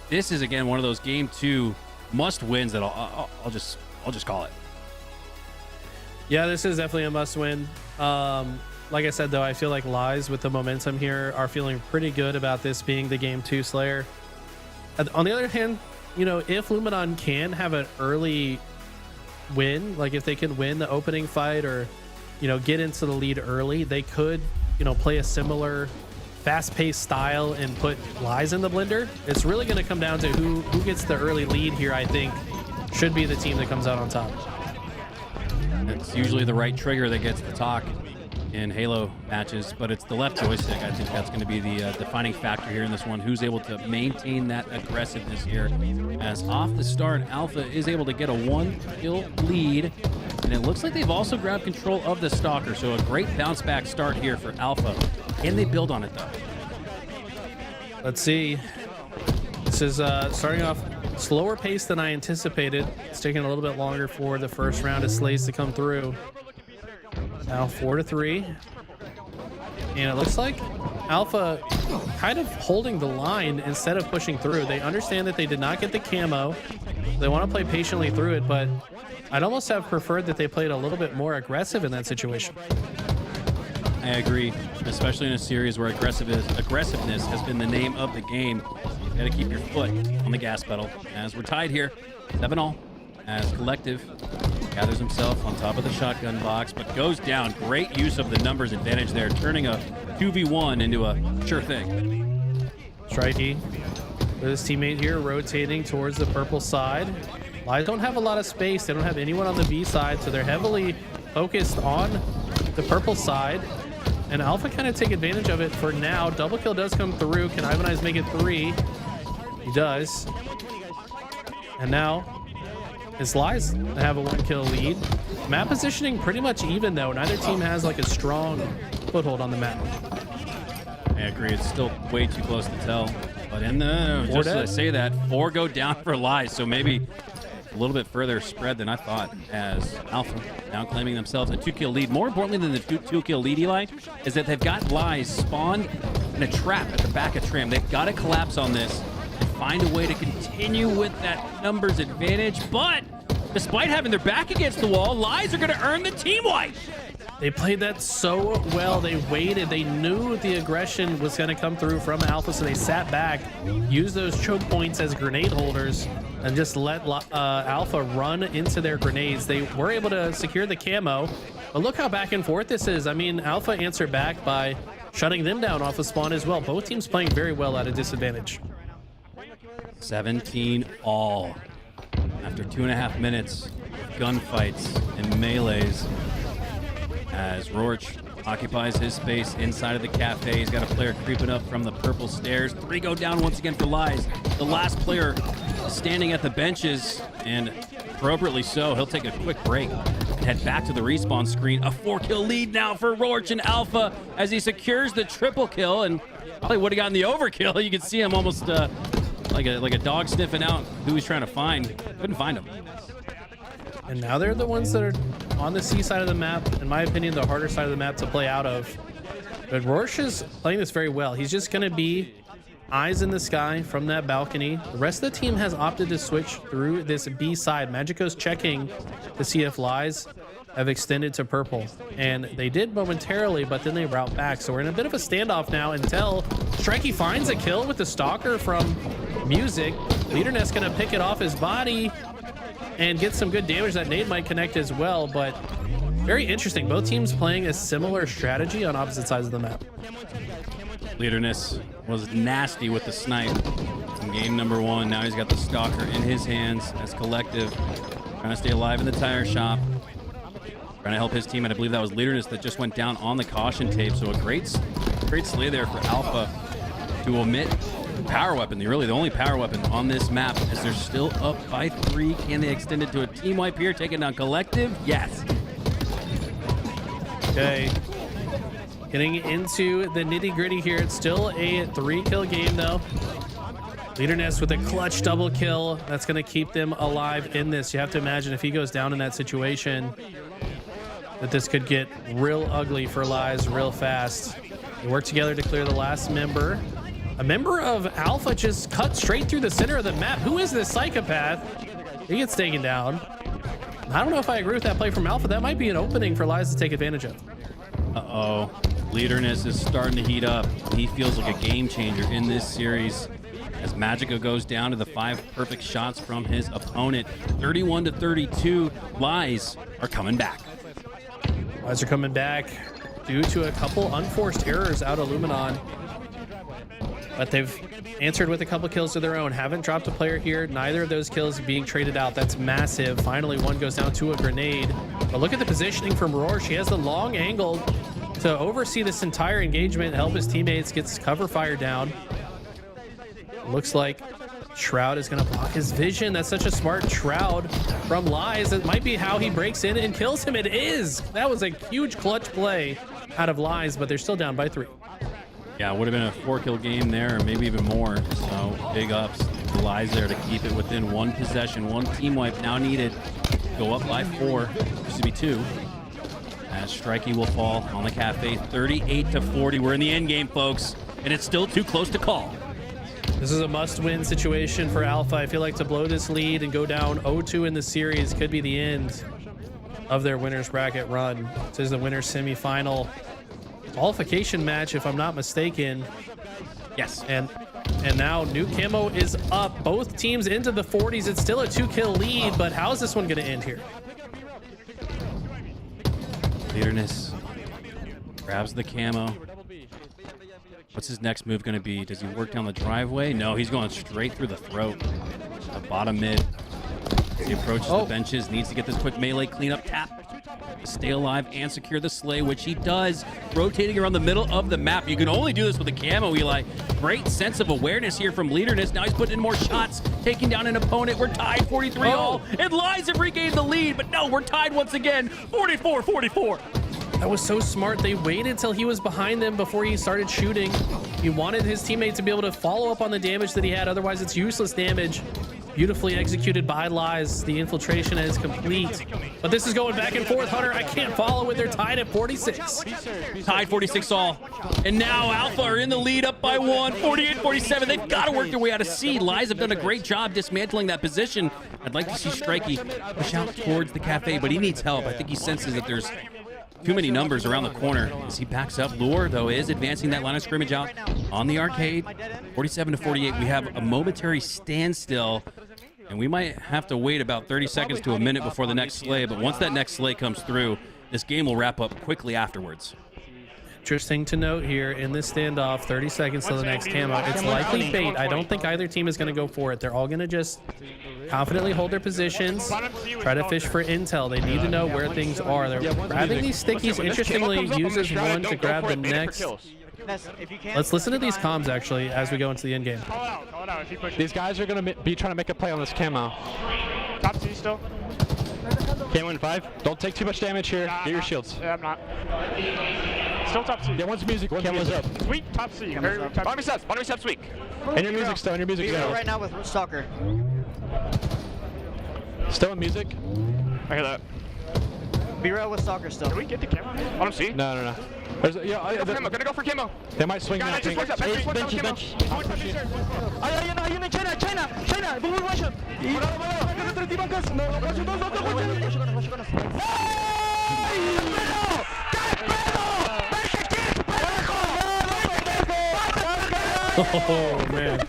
this is, again, one of those game 2 must-wins that I'll just call it. Yeah, this is definitely a must-win. Like I said, though, I feel like Lies with the momentum here are feeling pretty good about this being the game 2 Slayer. On the other hand, you know, if Luminon can have an early win, like if they can win the opening fight or, you know, get into the lead early, they could, you know, play a similar fast-paced style and put Lies in the blender. It's really going to come down to who gets the early lead here. I think should be the team that comes out on top. It's usually the right trigger that gets the talk in Halo matches, but it's the left joystick. I think that's going to be the defining factor here in this one. Who's able to maintain that aggressiveness here? As off the start, Alpha is able to get a 1-kill lead, and it looks like they've also grabbed control of the Stalker. So a great bounce back start here for Alpha. Can they build on it though? Let's see. This is starting off slower pace than I anticipated. It's taking a little bit longer for the first round of Slays to come through. Now 4-3. And it looks like Alpha kind of holding the line instead of pushing through. They understand that they did not get the camo. They want to play patiently through it, but I'd almost have preferred that they played a little bit more aggressive in that situation. I agree, especially in a series where aggressiveness has been the name of the game. You got to keep your foot on the gas pedal. As we're tied here, 7-all, as Collective gathers himself on top of the shotgun box, but goes down. Great use of the numbers advantage there, turning a 2v1 into a sure thing. Strikey with his teammate here, rotating towards the purple side. Lies don't have a lot of space. They don't have anyone on the B side, so they're heavily focused on the purple side. And Alpha kind of take advantage of it for now. Double kill does come through. Can Ivanize make it 3? He does. And now it's Lies to have a 1-kill lead. Map positioning pretty much even though. Neither team has like a strong foothold on the map. I agree. It's still way too close to tell. But in the, just as I say that, 4 go down for Lies. So maybe a little bit further spread than I thought, as Alpha now claiming themselves a 2-kill lead. More importantly than the 2-kill lead, Eli, is that they've got Lies spawned in a trap at the back of Tram. They've got to collapse on this and find a way to continue with that numbers advantage. But despite having their back against the wall, Lies are going to earn the team wipe. They played that so well. They waited. They knew the aggression was going to come through from Alpha, so they sat back, used those choke points as grenade holders, and just let Alpha run into their grenades. They were able to secure the camo, but look how back and forth this is. I mean, Alpha answered back by shutting them down off of spawn as well. Both teams playing very well at a disadvantage. 17-all. After 2.5 minutes of gunfights and melees, as Rorch occupies his space inside of the cafe. He's got a player creeping up from the purple stairs. 3 go down once again for Lies. The last player standing at the benches, and appropriately so. He'll take a quick break and head back to the respawn screen. A 4-kill lead now for Rorch and Alpha as he secures the triple kill, and probably would have gotten the overkill. You can see him almost like a dog sniffing out who he's trying to find. Couldn't find him. And now they're the ones that are on the C side of the map. In my opinion, the harder side of the map to play out of. But Rorsch is playing this very well. He's just going to be eyes in the sky from that balcony. The rest of the team has opted to switch through this B side. Magico's checking to see if Lies have extended to purple. And they did momentarily, but then they route back. So we're in a bit of a standoff now until Strikey finds a kill with the Stalker from Music. Leaderness going to pick it off his body. and get some good damage. That nade might connect as well, but very interesting. Both teams playing a similar strategy on opposite sides of the map. Leaderness was nasty with the snipe in game number 1. Now he's got the stalker in his hands as Collective trying to stay alive in the tire shop, trying to help his team. And I believe that was Leaderness that just went down on the caution tape. So a great slay there for Alpha to omit power weapon, really the only power weapon on this map, as they're still up by 3. Can they extend it to a team wipe here, taking down Collective? Yes. Okay, getting into the nitty gritty here. It's still a 3-kill game though. Leaderness with a clutch double kill. That's going to keep them alive in this. You have to imagine if he goes down in that situation, that this could get real ugly for Lies real fast. They work together to clear the last member. A member of Alpha just cut straight through the center of the map. Who is this psychopath? He gets taken down. I don't know if I agree with that play from Alpha. That might be an opening for Lies to take advantage of. Uh-oh. Leaderness is starting to heat up. He feels like a game changer in this series as Magica goes down to the 5 perfect shots from his opponent. 31-32. Lies are coming back. Lies are coming back due to a couple unforced errors out of Luminon. But they've answered with a couple kills of their own. Haven't dropped a player here. Neither of those kills being traded out. That's massive. Finally, one goes down to a grenade. But look at the positioning from Roar. She has the long angle to oversee this entire engagement, help his teammates, gets cover fire down. Looks like Shroud is going to block his vision. That's such a smart Shroud from Lies. That might be how he breaks in and kills him. It is. That was a huge clutch play out of Lies, but they're still down by 3. Yeah, it would have been a 4-kill game there, or maybe even more. So big ups to Lies there to keep it within 1 possession. 1 team wipe now needed. Go up by 4. Used to be 2. As Strikey will fall on the cafe. 38-40. We're in the end game, folks, and it's still too close to call. This is a must-win situation for Alpha. I feel like to blow this lead and go down 0-2 in the series could be the end of their winner's bracket run. This is the winner's semifinal qualification match, if I'm not mistaken. Yes. And now new camo is up. Both teams into the 40s. It's still a 2-kill lead, but how's this one going to end here? Leaderness grabs the camo. What's his next move going to be? Does he work down the driveway? No, he's going straight through the throat. The bottom mid. As he approaches the benches, needs to get this quick melee cleanup tap to stay alive and secure the slay, which he does, rotating around the middle of the map. You can only do this with a camo, Eli. Great sense of awareness here from Leaderness. Now he's putting in more shots, taking down an opponent. We're tied 43-all, and Lies have regained the lead, but no, we're tied once again, 44-44. That was so smart. They waited till he was behind them before he started shooting. He wanted his teammate to be able to follow up on the damage that he had. Otherwise, it's useless damage. Beautifully executed by Lies. The infiltration is complete. But this is going back and forth, Hunter. I can't follow it. They're tied at 46. Tied 46-all. And now Alpha are in the lead, up by 1, 48-47. They've got to work their way out of C. Lies have done a great job dismantling that position. I'd like to see Strikey push out towards the cafe, but he needs help. I think he senses that there's too many numbers around the corner as he backs up. Lure, though, is advancing that line of scrimmage out on the arcade. 47-48. We have a momentary standstill, and we might have to wait about 30 seconds to a minute before the next slay. But once that next slay comes through, this game will wrap up quickly afterwards. Interesting to note here in this standoff, 30 seconds till the next camo. It's likely bait. I don't think either team is going to go for it. They're all going to just confidently hold their positions, try to fish for intel. They need to know where things are. They're grabbing these stickies. Interestingly, uses one to grab the next. Let's listen to these comms, actually, as we go into the end game. These guys are going to be trying to make a play on this camo. Top C still. Camo in 5. Don't take too much damage here. Get your shields. Yeah, I'm not. Still top C. Yeah, one's music. Camo's up. Sweet, top C. Bottom steps weak. And your music still. And your music still. Right now with Stalker. Still in music. I hear that. Be real with Stalker still. Can we get the camera? Bottom C. No. There's, Gonna go for camo. They might swing Guys, that. bench. Oh, man.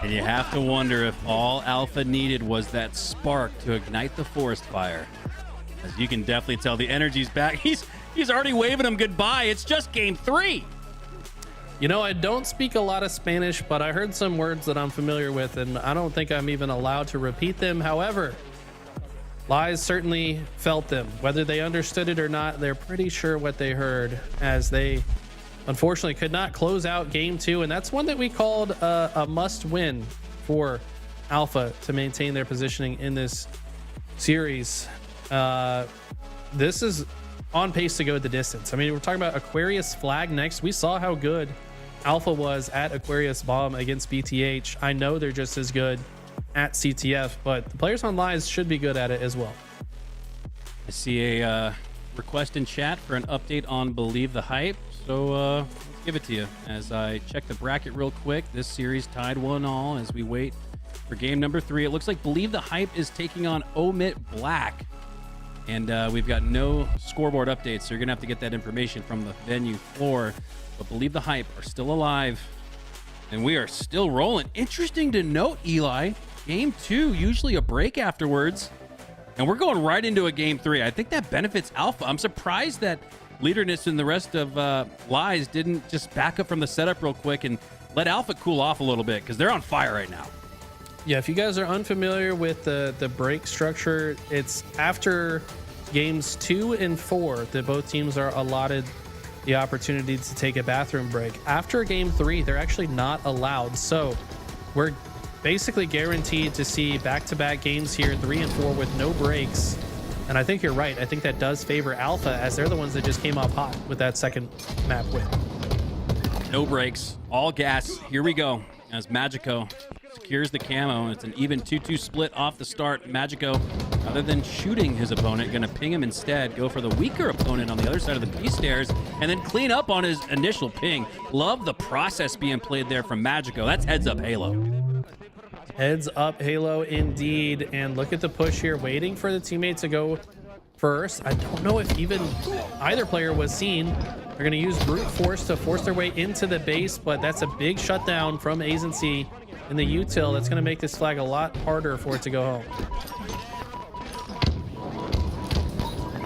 And you have to wonder if all Alpha needed was that spark to ignite the forest fire. As you can definitely tell, the energy's back. He's already waving them goodbye. It's just game 3. You know, I don't speak a lot of Spanish, but I heard some words that I'm familiar with, and I don't think I'm even allowed to repeat them. However, Lies certainly felt them. Whether they understood it or not, they're pretty sure what they heard, as they unfortunately could not close out game 2, and that's one that we called a must-win for Alpha to maintain their positioning in this series. This is on pace to go the distance. I mean, we're talking about Aquarius Flag next. We saw how good Alpha was at Aquarius Bomb against BTH. I know they're just as good at CTF, but the players on Lies should be good at it as well. I see a request in chat for an update on Believe the Hype, so let's give it to you. As I check the bracket real quick, this series tied 1-1 as we wait for game number 3. It looks like Believe the Hype is taking on Omit Black, and we've got no scoreboard updates, so you're gonna have to get that information from the venue floor. But Believe the Hype are still alive, and we are still rolling. Interesting to note, Eli, game 2, usually a break afterwards, and we're going right into a game 3. I think that benefits Alpha. I'm surprised that Leaderness and the rest of Lies didn't just back up from the setup real quick and let Alpha cool off a little bit, because they're on fire right now. Yeah, if you guys are unfamiliar with the break structure, it's after games 2 and 4 that both teams are allotted the opportunity to take a bathroom break. After game 3, they're actually not allowed. So we're basically guaranteed to see back-to-back games here, 3 and 4, with no breaks. And I think you're right. I think that does favor Alpha, as they're the ones that just came off hot with that second map win. No breaks, all gas. Here we go. As Magico secures the camo, it's an even 2-2 split off the start. Magico, other than shooting his opponent, gonna ping him instead, go for the weaker opponent on the other side of the B-stairs, and then clean up on his initial ping. Love the process being played there from Magico. That's heads up Halo. Heads up Halo indeed. And look at the push here, waiting for the teammate to go first. I don't know if even either player was seen. They're going to use brute force to force their way into the base, but that's a big shutdown from Agency in the util. That's going to make this flag a lot harder for it to go home.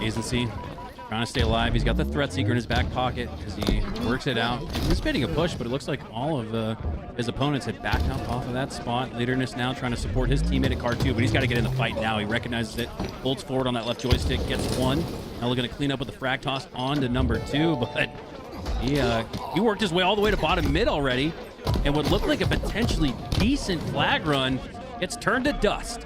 Agency trying to stay alive. He's got the threat seeker in his back pocket as he works it out. He's getting a push, but it looks like all of his opponents had backed up off of that spot. Leaderness now trying to support his teammate at car 2, but he's got to get in the fight now. He recognizes it, holds forward on that left joystick, gets 1. Now they're going to clean up with the frag toss on to number 2, but he worked his way all the way to bottom mid already, and what looked like a potentially decent flag run gets turned to dust.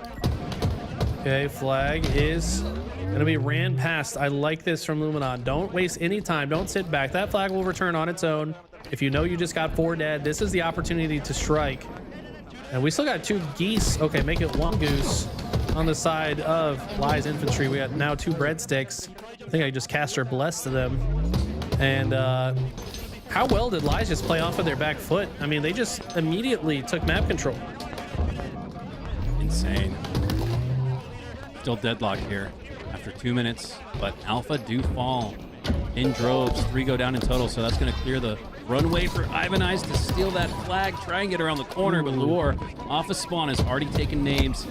Okay, flag is gonna be ran past. I like this from Luminon. Don't waste any time. Don't sit back. That flag will return on its own. If you know you just got 4 dead, this is the opportunity to strike. And we still got 2 geese. Okay, make it 1 goose on the side of Lies infantry. We got now 2 breadsticks. I think I just cast her bless to them. And how well did Lies just play off of their back foot? I mean, they just immediately took map control. Insane. Still deadlock here after 2 minutes, but Alpha do fall in droves. 3 go down in total, so that's going to clear the runway for Ivanize to steal that flag, try and get around the corner, but Luor off of spawn has already taken names.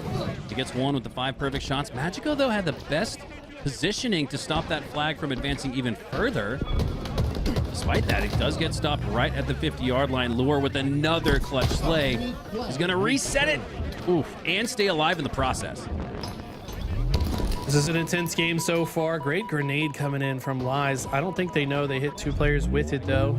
He gets 1 with the 5 perfect shots. Magico, though, had the best positioning to stop that flag from advancing even further. Despite that, it does get stopped right at the 50-yard line. Luor with another clutch slay. He's going to reset it. Oof, and stay alive in the process. This is an intense game so far. Great grenade coming in from Lies. I don't think they know they hit 2 players with it, though.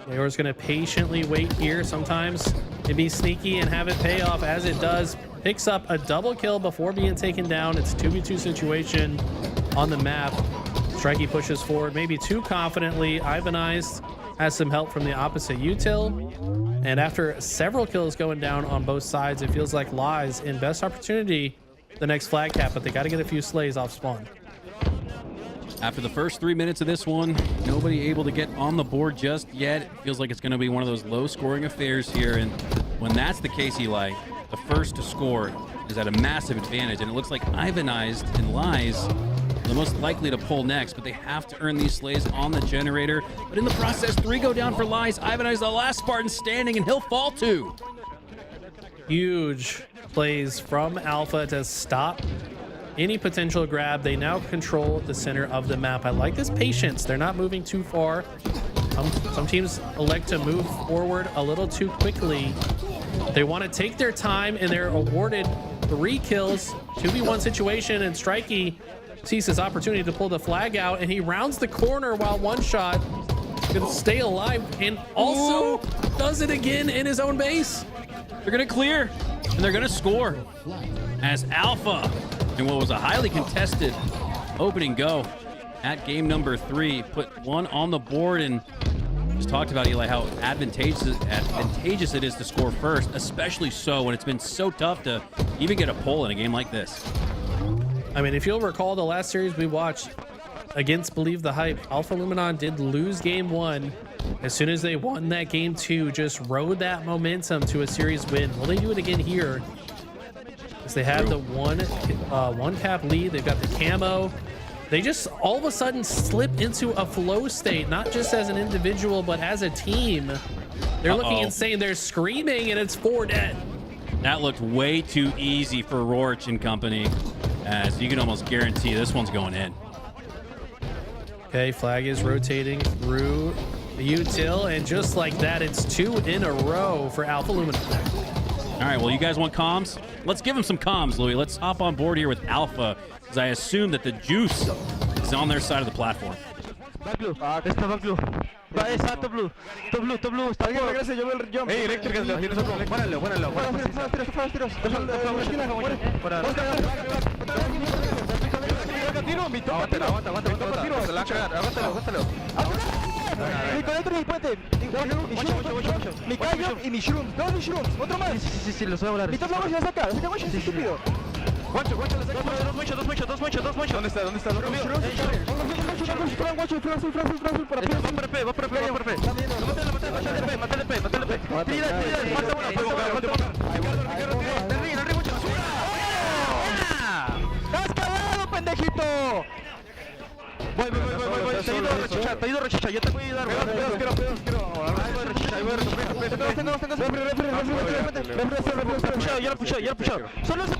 Leor's going to patiently wait here. Sometimes it'd be sneaky and have it pay off, as it does. Picks up a double kill before being taken down. It's a 2v2 situation on the map. Strikey pushes forward, maybe too confidently. Ivanize has some help from the opposite util. And after several kills going down on both sides, it feels like Lies in best opportunity the next flag cap, but they got to get a few slays off spawn. After the first 3 minutes of this one, nobody able to get on the board just yet. It feels like it's going to be one of those low-scoring affairs here, and when that's the case, Eli, the first to score is at a massive advantage, and it looks like Ivanized and Lies the most likely to pull next, but they have to earn these slays on the generator. But in the process, 3 go down for Lies. Ivanized the last Spartan standing, and he'll fall too. huge plays from Alpha to stop any potential grab. They now control the center of the map. I like this patience. They're not moving too far. Some teams elect to move forward a little too quickly. They want to take their time, and they're awarded 3 kills, 2v1 situation, and Strikey sees his opportunity to pull the flag out, and he rounds the corner while one shot can stay alive, and also does it again in his own base. They're gonna clear, and they're gonna score as Alpha in what was a highly contested opening go at game number 3 put one on the board. And just talked about, Eli, how advantageous it is to score first, especially so when it's been so tough to even get a pull in a game like this. I mean, if you'll recall the last series we watched against Believe the Hype, Alpha Luminon did lose game 1. As soon as they won that game 2, just rode that momentum to a series win. Will they do it again here? Because they have the one cap lead. They've got the camo. They just all of a sudden slip into a flow state, not just as an individual, but as a team. They're looking insane. They're screaming, and it's 4 dead. That looked way too easy for Rorich and company, as you can almost guarantee this one's going in. Okay, flag is rotating through the util, and just like that, it's 2 in a row for Alpha Luminon. All right, well, you guys want comms? Let's give them some comms, Louis. Let's hop on board here with Alpha, because I assume that the juice is on their side of the platform. Back blue. Está back blue. Está top blue. Top blue, top blue. Está bien, regrese, yo veo el jump. Ey, eléctrica, buénalo, buénalo. Mi conector y mi puente. Mi callo y mi shroom. Dos mi shrooms. Otro más. Sí, los voy a volar. Mi top ya saca. Saca guacho, es estúpido. Guacho, le saca. Dos manchos. ¿Dónde está? Va por P. Mátale P. Tira. Falta una. ¡Has cagado, pendejito! Voy. Te he ido rechicha. Yo te voy a ayudar. Ya lo pushó. Solo eso.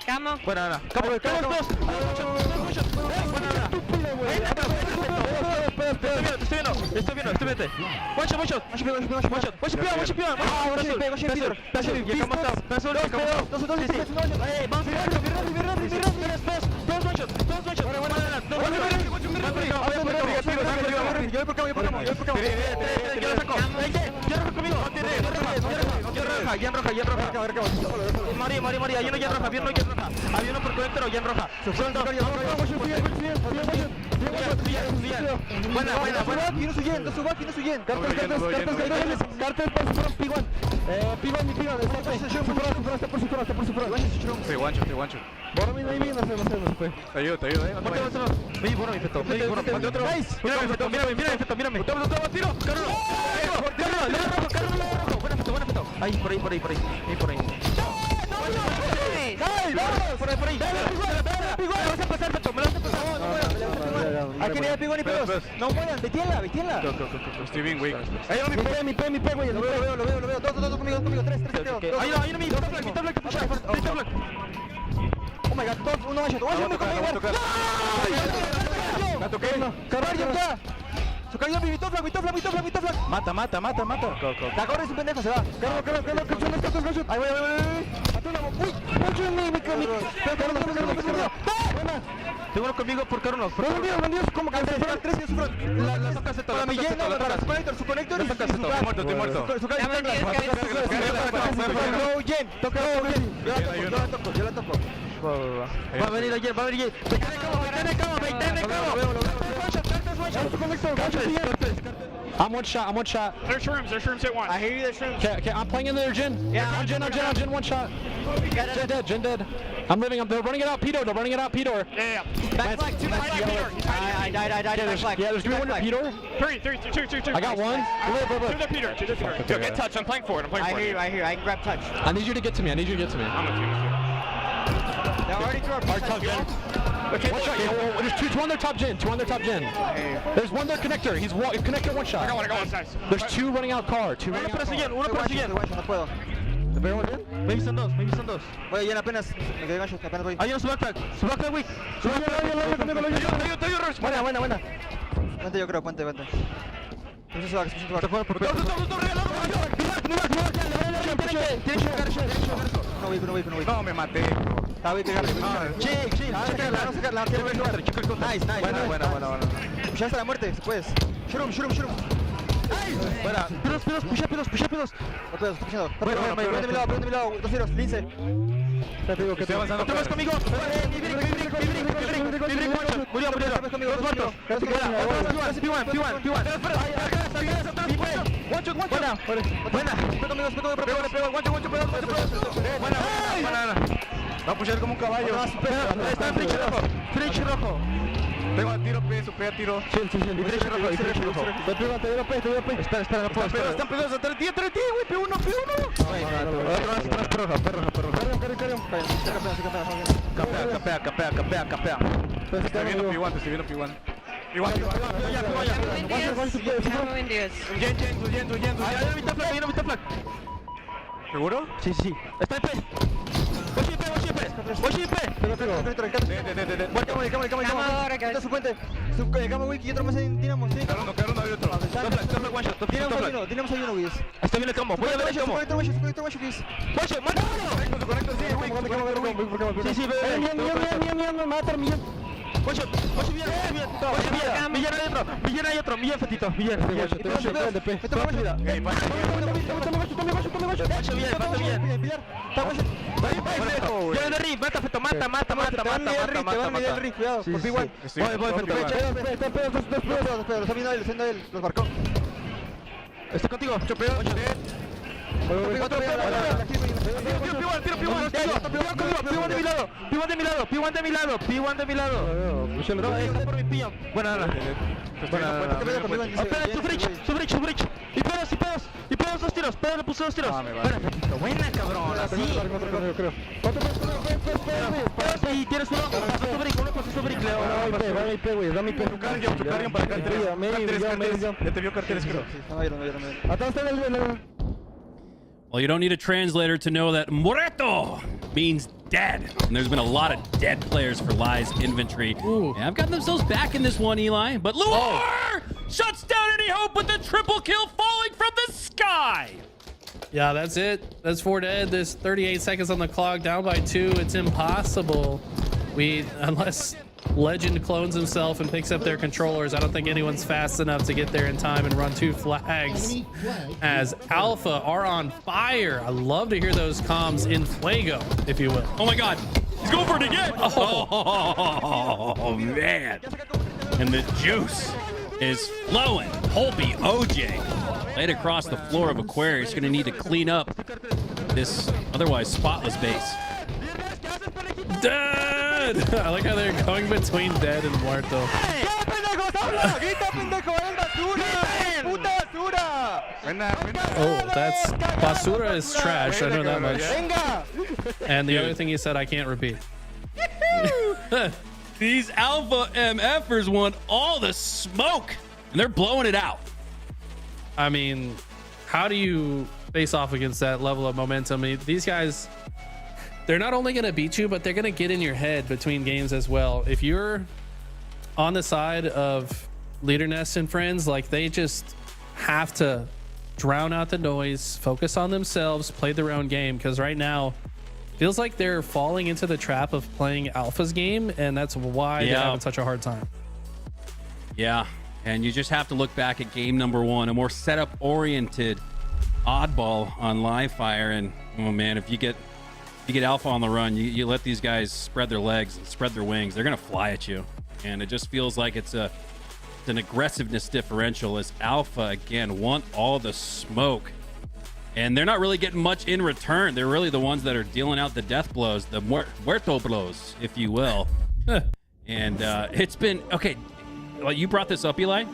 Camo. Bueno, nada. Camo, dos. Estoy viendo. Guacho. Ya en roja. María, ya roja. Había uno por conector, ya en roja. Buena. Y no suyen. Cartel por su P1. P1. Está por su front. Estoy guancho. Borra mi no sé. Te ayudo, Borra mi feto. Mírame. Tiro. Carlos. Buena feto. Ahí, por ahí. Por ahí. Me vas a pasar, Feto. Aquí ni de Pigón ni pedos. No mueran, detienla. Estoy bien, güey. Mi P, güey. Lo veo. Dos conmigo. Tres. Ahí no, mi top black. Oh my god, uno one shot. La toqué. Carvalho ya. Su cayó mi top black. Mata. La corre su pendejo, se va. Carlos. Ahí voy. Uy, tengo uno conmigo por Carlos. Vendidos, ¿cómo que se fueron 3 y su front? La toca Z. Para mi lleno, para su conector y su estoy muerto. Su cayó. Toca yo la toco. Va a venir ayer. Vete de cabo. I'm one shot. There's shrooms hit one. I hear you, there's shrooms. Okay, I'm playing in there, Jin. Yeah, on Jin, one shot. Jin dead. I'm living. They're running it out, P-door. Yeah. Back flag, two back flag. I died. Back flag. Yeah, there's gonna be one to P-door. Two. I got one. To the Peter. Yo, get touch. I'm playing for it. I hear you. I can grab touch. I need you to get to me. I'm with you. They're already through our top Jin. Okay, one shot. There's two on their top Jin. There's one there connector. He's connector one shot. I got one. Nice. There's two running out car. Uno persiguen. No puedo. ¿Te pegamos bien? Maybe son dos. Voy bien apenas. Me quedé gancho, apenas voy. Ahí viene su backpack, weak. Te ayudo, Rush. Buena. Puente yo creo, puente. Push su back. No, weak. No, me maté. Está weak, chill. Checa, quiero ver contra. Nice. Buena. Pushaste a la muerte, si puedes. Shroom. Buena. Pidos. No puedo, estoy pushando. Pon de mi lado, 2 tiros, lince. Estoy avanzando. Otro más conmigo. Murió. Conmigo, 2 muertos. P1. Buena. Buena. Va a pushar como un caballo. Está en Fritch rojo. Pega a tiro, pega a tiro. Chill. Y Fritch rojo. Te digo P. Espera, no puedo. Están pegados a 3 güey. P1. Perro. Capea. Te estoy viendo P1. Jen. ¿Seguro? Sí. Está en P. Voy P. Está su puente. Cama Wiki y otro más en Dinamo. Quedaron hay otro. Dinamo hay uno, Wiz. Está bien el combo. Voy a ver el combo. Conector, Wiz. Sí, me mata, millón. Millón hay otro, millón fetito, millón. Estoy contigo. P1 de mi lado. Está por mi pillo. Buena. Su bridge. Y pedos 2 tiros. Pedos le puse 2 tiros. Buena, cabrón. Así. Y tienes uno con su brick, Leo. Dame IP. Tu carrión para carteles. Ya te vio carteles, creo. Atrás está el... Well, you don't need a translator to know that Muerto means dead. And there's been a lot of dead players for Lie's inventory. And I've gotten themselves back in this one, Eli. But Luar shuts down any hope with the triple kill falling from the sky. Yeah, that's it. That's 4 dead. There's 38 seconds on the clock, down by 2. It's impossible. Unless Legend clones himself and picks up their controllers, I don't think anyone's fast enough to get there in time and run 2 flags. As Alpha are on fire. I love to hear those comms in fuego, if you will. Oh my God, he's going for it again. Oh man. And the juice is flowing. Holby OJ laid across the floor of Aquarius. Gonna need to clean up this otherwise spotless base. Dead! I like how they're going between dead and muerto. Oh, that's basura is trash. I know that much. And the other thing he said, I can't repeat. These Alpha MFers want all the smoke, and they're blowing it out. I mean, how do you face off against that level of momentum? I mean, these guys, they're not only going to beat you, but they're going to get in your head between games as well. If you're on the side of Leader Nest and friends, like, they just have to drown out the noise, focus on themselves, play their own game, because right now feels like they're falling into the trap of playing Alpha's game, and that's why they're having such a hard time. Yeah, and you just have to look back at game number 1, a more setup oriented oddball on live fire, and oh man, if you get Alpha on the run, you let these guys spread their legs and spread their wings, they're gonna fly at you. And it just feels like it's a an aggressiveness differential as Alpha, again, want all the smoke. And they're not really getting much in return. They're really the ones that are dealing out the death blows, the muerto blows, if you will. And it's been, okay, well, you brought this up, Eli.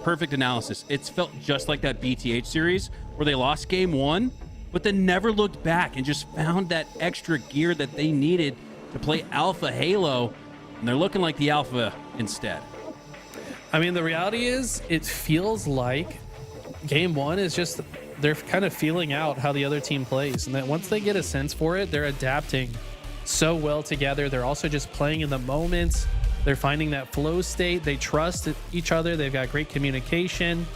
Perfect analysis. It's felt just like that BTH series where they lost game 1, but then never looked back and just found that extra gear that they needed to play Alpha Halo. And they're looking like the Alpha instead. I mean, the reality is it feels like game 1 is just, they're kind of feeling out how the other team plays. And that once they get a sense for it, they're adapting so well together. They're also just playing in the moment. They're finding that flow state. They trust each other. They've got great communication.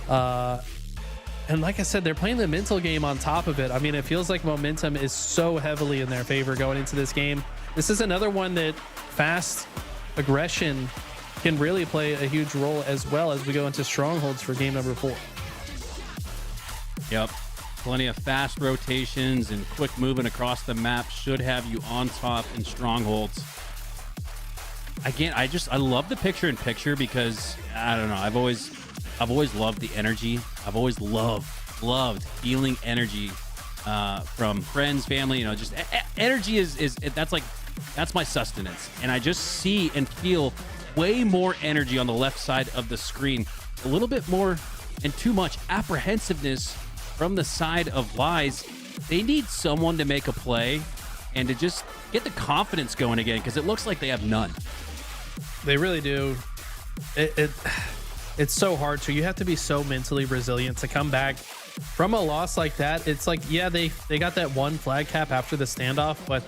And like I said, they're playing the mental game on top of it. I mean, it feels like momentum is so heavily in their favor going into this game. This is another one that fast aggression can really play a huge role as well as we go into strongholds for game number 4. Yep. Plenty of fast rotations and quick movement across the map should have you on top in strongholds. Again, I love the picture-in-picture because I don't know. I've always loved the energy. I've always loved feeling energy from friends, family. You know, just energy is that's my sustenance, and I just see and feel way more energy on the left side of the screen. A little bit more and too much apprehensiveness from the side of Lies. They need someone to make a play and to just get the confidence going again because it looks like they have none. They really do. It's so hard to. You have to be so mentally resilient to come back from a loss like that. It's like, yeah, they got that one flag cap after the standoff, but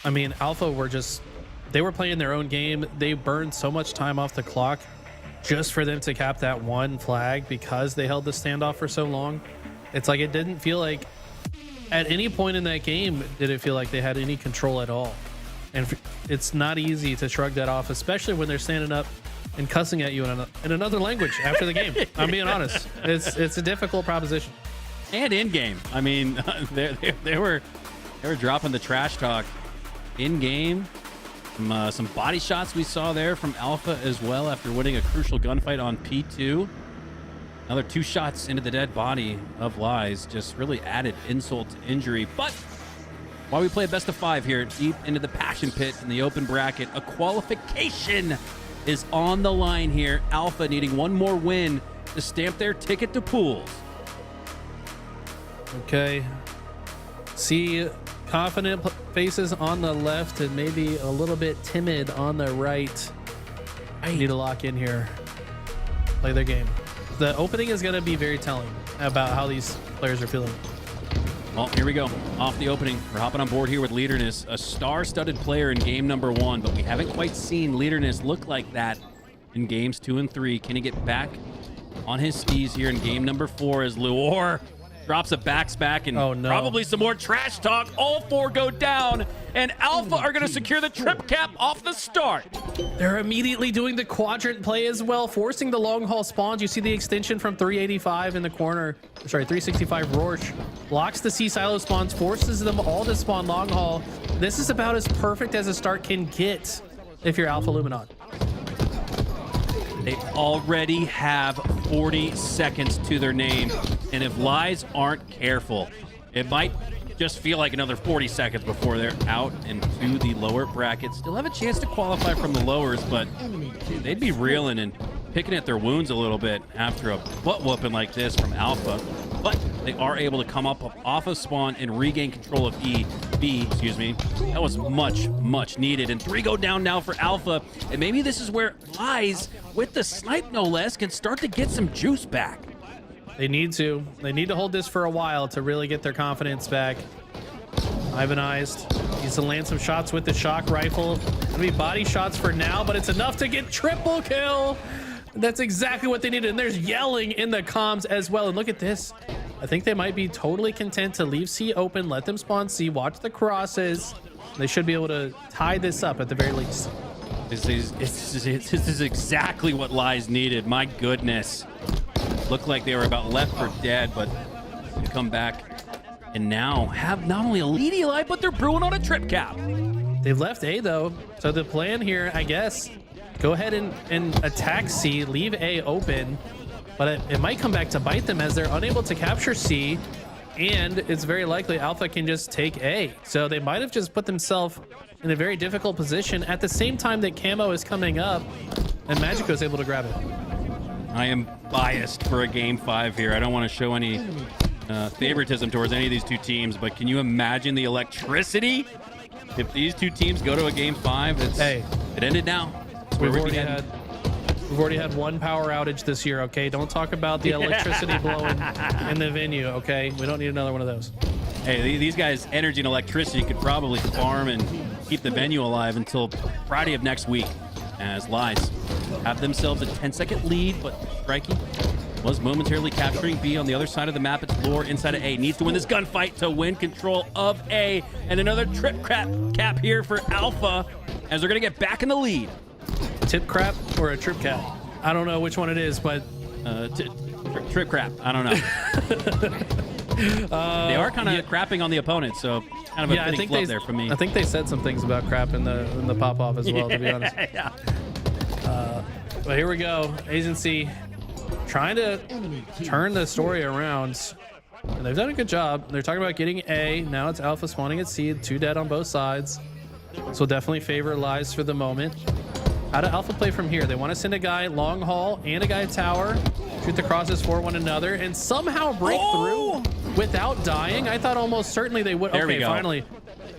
I mean, Alpha they were playing their own game. They burned so much time off the clock just for them to cap that one flag because they held the standoff for so long. It's like it didn't feel like at any point in that game did it feel like they had any control at all. And it's not easy to shrug that off, especially when they're standing up and cussing at you in another language after the game. I'm being honest. It's a difficult proposition. And in game, I mean, they were dropping the trash talk in game. Some body shots we saw there from Alpha as well after winning a crucial gunfight on P2. Another 2 shots into the dead body of Lies just really added insult to injury. But while we play a best of 5 here deep into the passion pit in the open bracket, a qualification is on the line here. Alpha needing one more win to stamp their ticket to pools. Okay. See confident faces on the left and maybe a little bit timid on the right. I need to lock in here. Play their game. The opening is going to be very telling about how these players are feeling. Well, here we go. Off the opening. We're hopping on board here with Leaderness, a star-studded player in game number 1, but we haven't quite seen Leaderness look like that in games 2 and 3. Can he get back on his skis here in game number 4 as Luor drops a backspack and probably some more trash talk? All 4 go down, and Alpha are going to secure the trip cap off the start. They're immediately doing the quadrant play as well, forcing the long haul spawns. You see the extension from 385 in the corner. Sorry, 365 Rorsch blocks the C silo spawns, forces them all to spawn long haul. This is about as perfect as a start can get if you're Alpha Luminon. They already have 40 seconds to their name, and if Lies aren't careful, it might just feel like another 40 seconds before they're out into the lower bracket. Still have a chance to qualify from the lowers, but they'd be reeling and picking at their wounds a little bit after a butt whooping like this from Alpha. But they are able to come up off of spawn and regain control of B, excuse me. That was much, much needed. And 3 go down now for Alpha. And maybe this is where Lies, with the snipe no less, can start to get some juice back. They need to. They need to hold this for a while to really get their confidence back. Ivanized. Needs to land some shots with the shock rifle. Gonna be body shots for now, but it's enough to get triple kill. That's exactly what they needed. And there's yelling in the comms as well. And look at this. I think they might be totally content to leave C open, let them spawn C, watch the crosses. They should be able to tie this up at the very least. This is exactly what Lies needed. My goodness. Looked like they were about left for dead, but they come back and now have not only a lead Eli, but they're brewing on a trip cap. They've left A though, so the plan here, I guess, go ahead and attack C, leave A open, but it might come back to bite them as they're unable to capture C, and it's very likely Alpha can just take A. So they might have just put themselves in a very difficult position at the same time that Camo is coming up, and Magico is able to grab it. I am biased for a game 5 here. I don't want to show any favoritism towards any of these two teams, but can you imagine the electricity if these two teams go to a game 5? It ended now. We've already had one power outage this year, okay? Don't talk about the electricity blowing in the venue, okay? We don't need another one of those. Hey, these guys' energy and electricity could probably farm and keep the venue alive until Friday of next week, as Lies have themselves a 10-second lead, but Strikey was momentarily capturing B on the other side of the map. It's Lure inside of A. Needs to win this gunfight to win control of A. And another trip cap here for Alpha as they're going to get back in the lead. Tip crap or a trip cap? I don't know which one it is, but... trip crap. I don't know. They are kind of crapping on the opponent, so kind of a fitting flip there for me. I think they said some things about crap in the pop-off as well, to be honest. Yeah. But here we go. Agency trying to turn the story around. And they've done a good job. They're talking about getting A. Now it's Alpha spawning at C. 2 dead on both sides. This will definitely favor Lies for the moment. How do Alpha play from here? They want to send a guy long haul and a guy tower. Shoot the crosses for one another and somehow break through without dying. I thought almost certainly they would. There we go. Finally.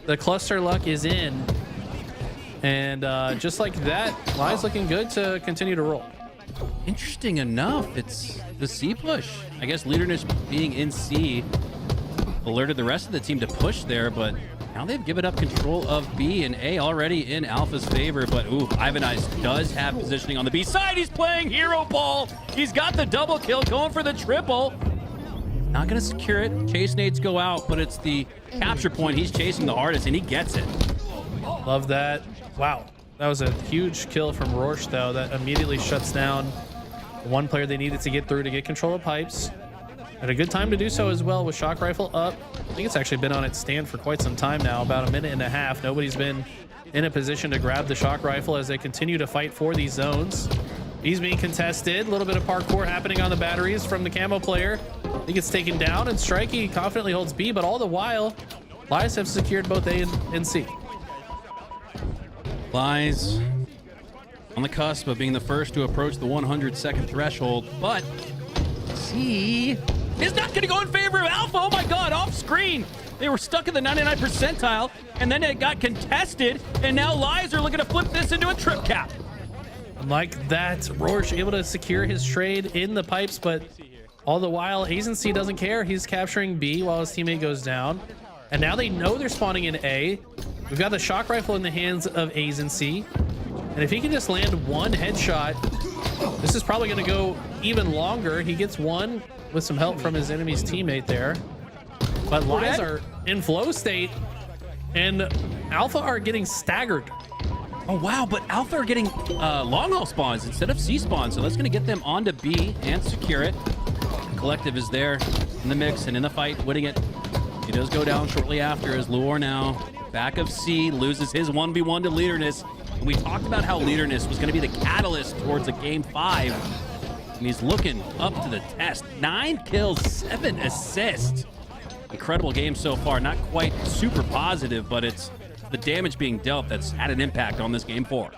The cluster luck is in. And just like that, Lies looking good to continue to roll. Interesting enough, it's the C push. I guess Leaderness being in C alerted the rest of the team to push there, but now they've given up control of B, and A already in Alpha's favor. But ooh, Ivan Ice does have positioning on the B side. He's playing hero ball. He's got the double kill, going for the triple. Not gonna secure it. Chase nades go out, but it's the capture point he's chasing the hardest, and he gets it. Love that. Wow. That was a huge kill from Rorsch, though. That immediately shuts down the one player they needed to get through to get control of pipes. At a good time to do so as well with Shock Rifle up. I think it's actually been on its stand for quite some time now, about a minute and a half. Nobody's been in a position to grab the Shock Rifle as they continue to fight for these zones. He's being contested. A little bit of parkour happening on the batteries from the Camo player. I think it's taken down, and Strikey confidently holds B, but all the while, Lies have secured both A and C. Lies on the cusp of being the first to approach the 100-second threshold, but C is not going to go in favor of Alpha. Oh my God, off screen. They were stuck in the 99 percentile, and then it got contested, and now Lies are looking to flip this into a trip cap. Like that, Rorsch able to secure his trade in the pipes, but all the while, Agency doesn't care. He's capturing B while his teammate goes down. And now they know they're spawning in A. We've got the Shock Rifle in the hands of Agency. And if he can just land one headshot, this is probably going to go even longer. He gets one with some help from his enemy's teammate there. But Lies are in flow state, and Alpha are getting staggered. Oh, wow, but Alpha are getting long haul spawns instead of C spawns, so that's going to get them onto B and secure it. Collective is there in the mix and in the fight, winning it. He does go down shortly after as Lure now back of C loses his 1v1 to Leaderness. And we talked about how Leaderness was going to be the catalyst towards a game 5. And he's looking up to the test. 9 kills, 7 assists. Incredible game so far. Not quite super positive, but it's the damage being dealt that's had an impact on this game 4.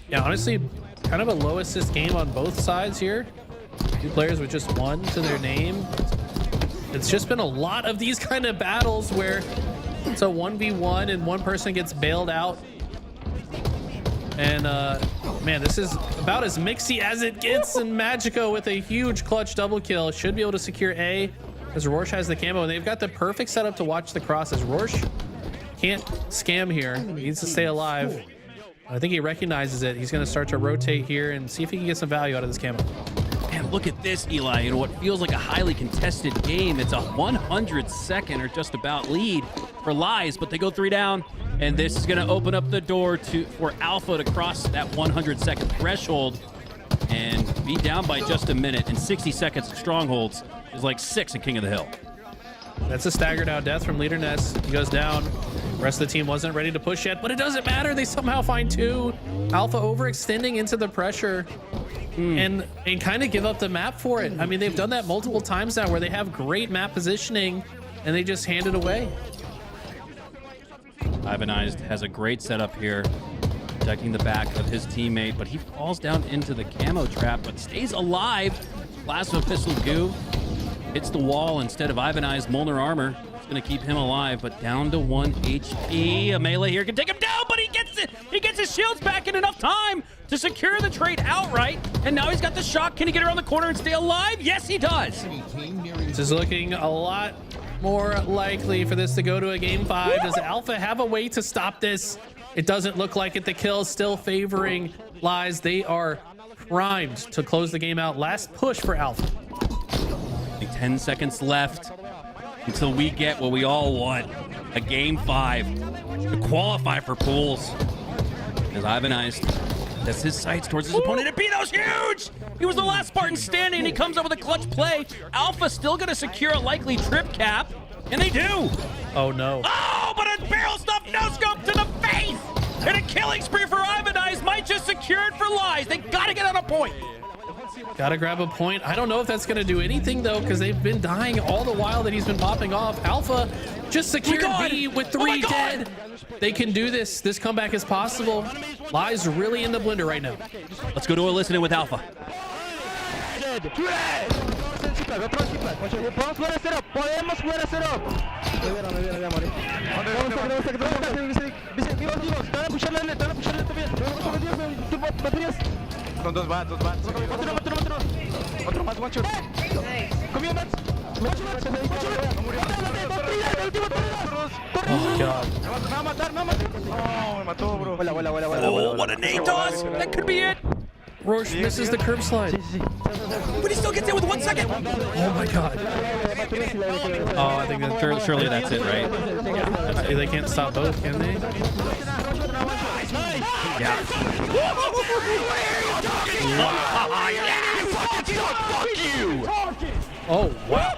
Yeah, honestly, kind of a low assist game on both sides here. 2 players with just 1 to their name. It's just been a lot of these kind of battles where it's a 1v1 and one person gets bailed out. And man, this is about as mixy as it gets. And Magico with a huge clutch double kill should be able to secure A as Rorsch has the camo, and they've got the perfect setup to watch the crosses. Rorsch can't scam here. He needs to stay alive. I think he recognizes it. He's going to start to rotate here and see if he can get some value out of this camo. Man, look at this, Eli. In what feels like a highly contested game, it's a 100-second or just about lead for Lies, but they go 3 down, and this is going to open up the door for Alpha to cross that 100-second threshold and be down by just a minute. And 60 seconds of Strongholds is like 6 in King of the Hill. That's a staggered out death from Leaderness. He goes down. Rest of the team wasn't ready to push yet, but it doesn't matter. They somehow find 2. Alpha overextending into the pressure and kind of give up the map for it. I mean, they've done that multiple times now where they have great map positioning and they just hand it away. Ivanized has a great setup here, protecting the back of his teammate, but he falls down into the camo trap, but stays alive. Blast of Pistol Goo hits the wall instead of Ivanized Molnar armor. It's going to keep him alive, but down to 1 HP. A melee here can take him down, but he gets it. He gets his shields back in enough time to secure the trade outright, and now he's got the shot. Can he get around the corner and stay alive? Yes, he does. This is looking a lot more likely for this to go to a game 5. Does Alpha have a way to stop this? It doesn't look like it. The kill still favoring Lies. They are primed to close the game out. Last push for Alpha. 10 seconds left until we get what we all want, a game 5 to qualify for pools. As Ivanized sets his sights towards his opponent, and Pino's huge! He was the last Spartan standing, and he comes up with a clutch play. Alpha still gonna secure a likely trip cap, and they do! Oh no. Oh, but a barrel stuff no-scope to the face! And a killing spree for Ivanized might just secure it for Lies. They gotta get on a point. Gotta grab a point. I don't know if that's gonna do anything though, because they've been dying all the while that he's been popping off. Alpha just secured B with 3 dead. They can do this. This comeback is possible. Lies really in the blender right now. Let's go to a listening with Alpha. Con 2 bats. Otro más, guacho. Comió bats. Oh god. Me va a matar. Oh, me mató, bro. Oh, what a nade toss! That could be it! Roche misses the curb slide. But he still gets in with 1 second! Oh my god. Oh, I think that surely that's it, right? Yeah. They can't stop both, can they? Yeah. Oh, wow.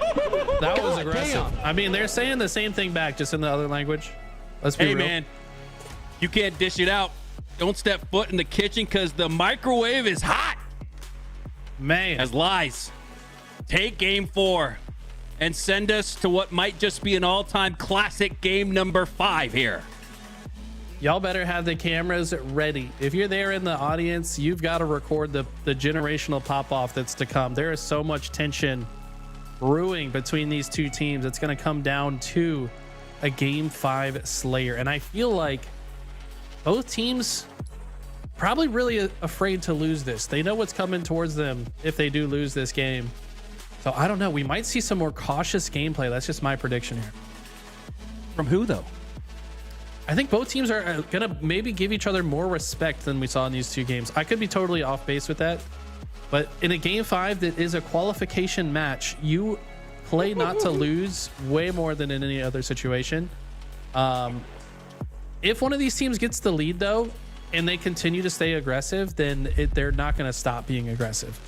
That was aggressive. I mean, they're saying the same thing back, just in the other language. Let's be real. Hey, man. You can't dish it out. Don't step foot in the kitchen because the microwave is hot. Man. As Lies take game 4 and send us to what might just be an all-time classic game number 5 here. Y'all better have the cameras ready. If you're there in the audience, you've got to record the generational pop-off that's to come. There is so much tension brewing between these two teams. It's going to come down to a game 5 Slayer. And I feel like both teams probably really afraid to lose this. They know what's coming towards them if they do lose this game. So I don't know. We might see some more cautious gameplay. That's just my prediction here. From who, though? I think both teams are going to maybe give each other more respect than we saw in these 2 games. I could be totally off base with that. But in a game 5 that is a qualification match, you play not to lose way more than in any other situation. If one of these teams gets the lead, though, and they continue to stay aggressive, then they're not going to stop being aggressive.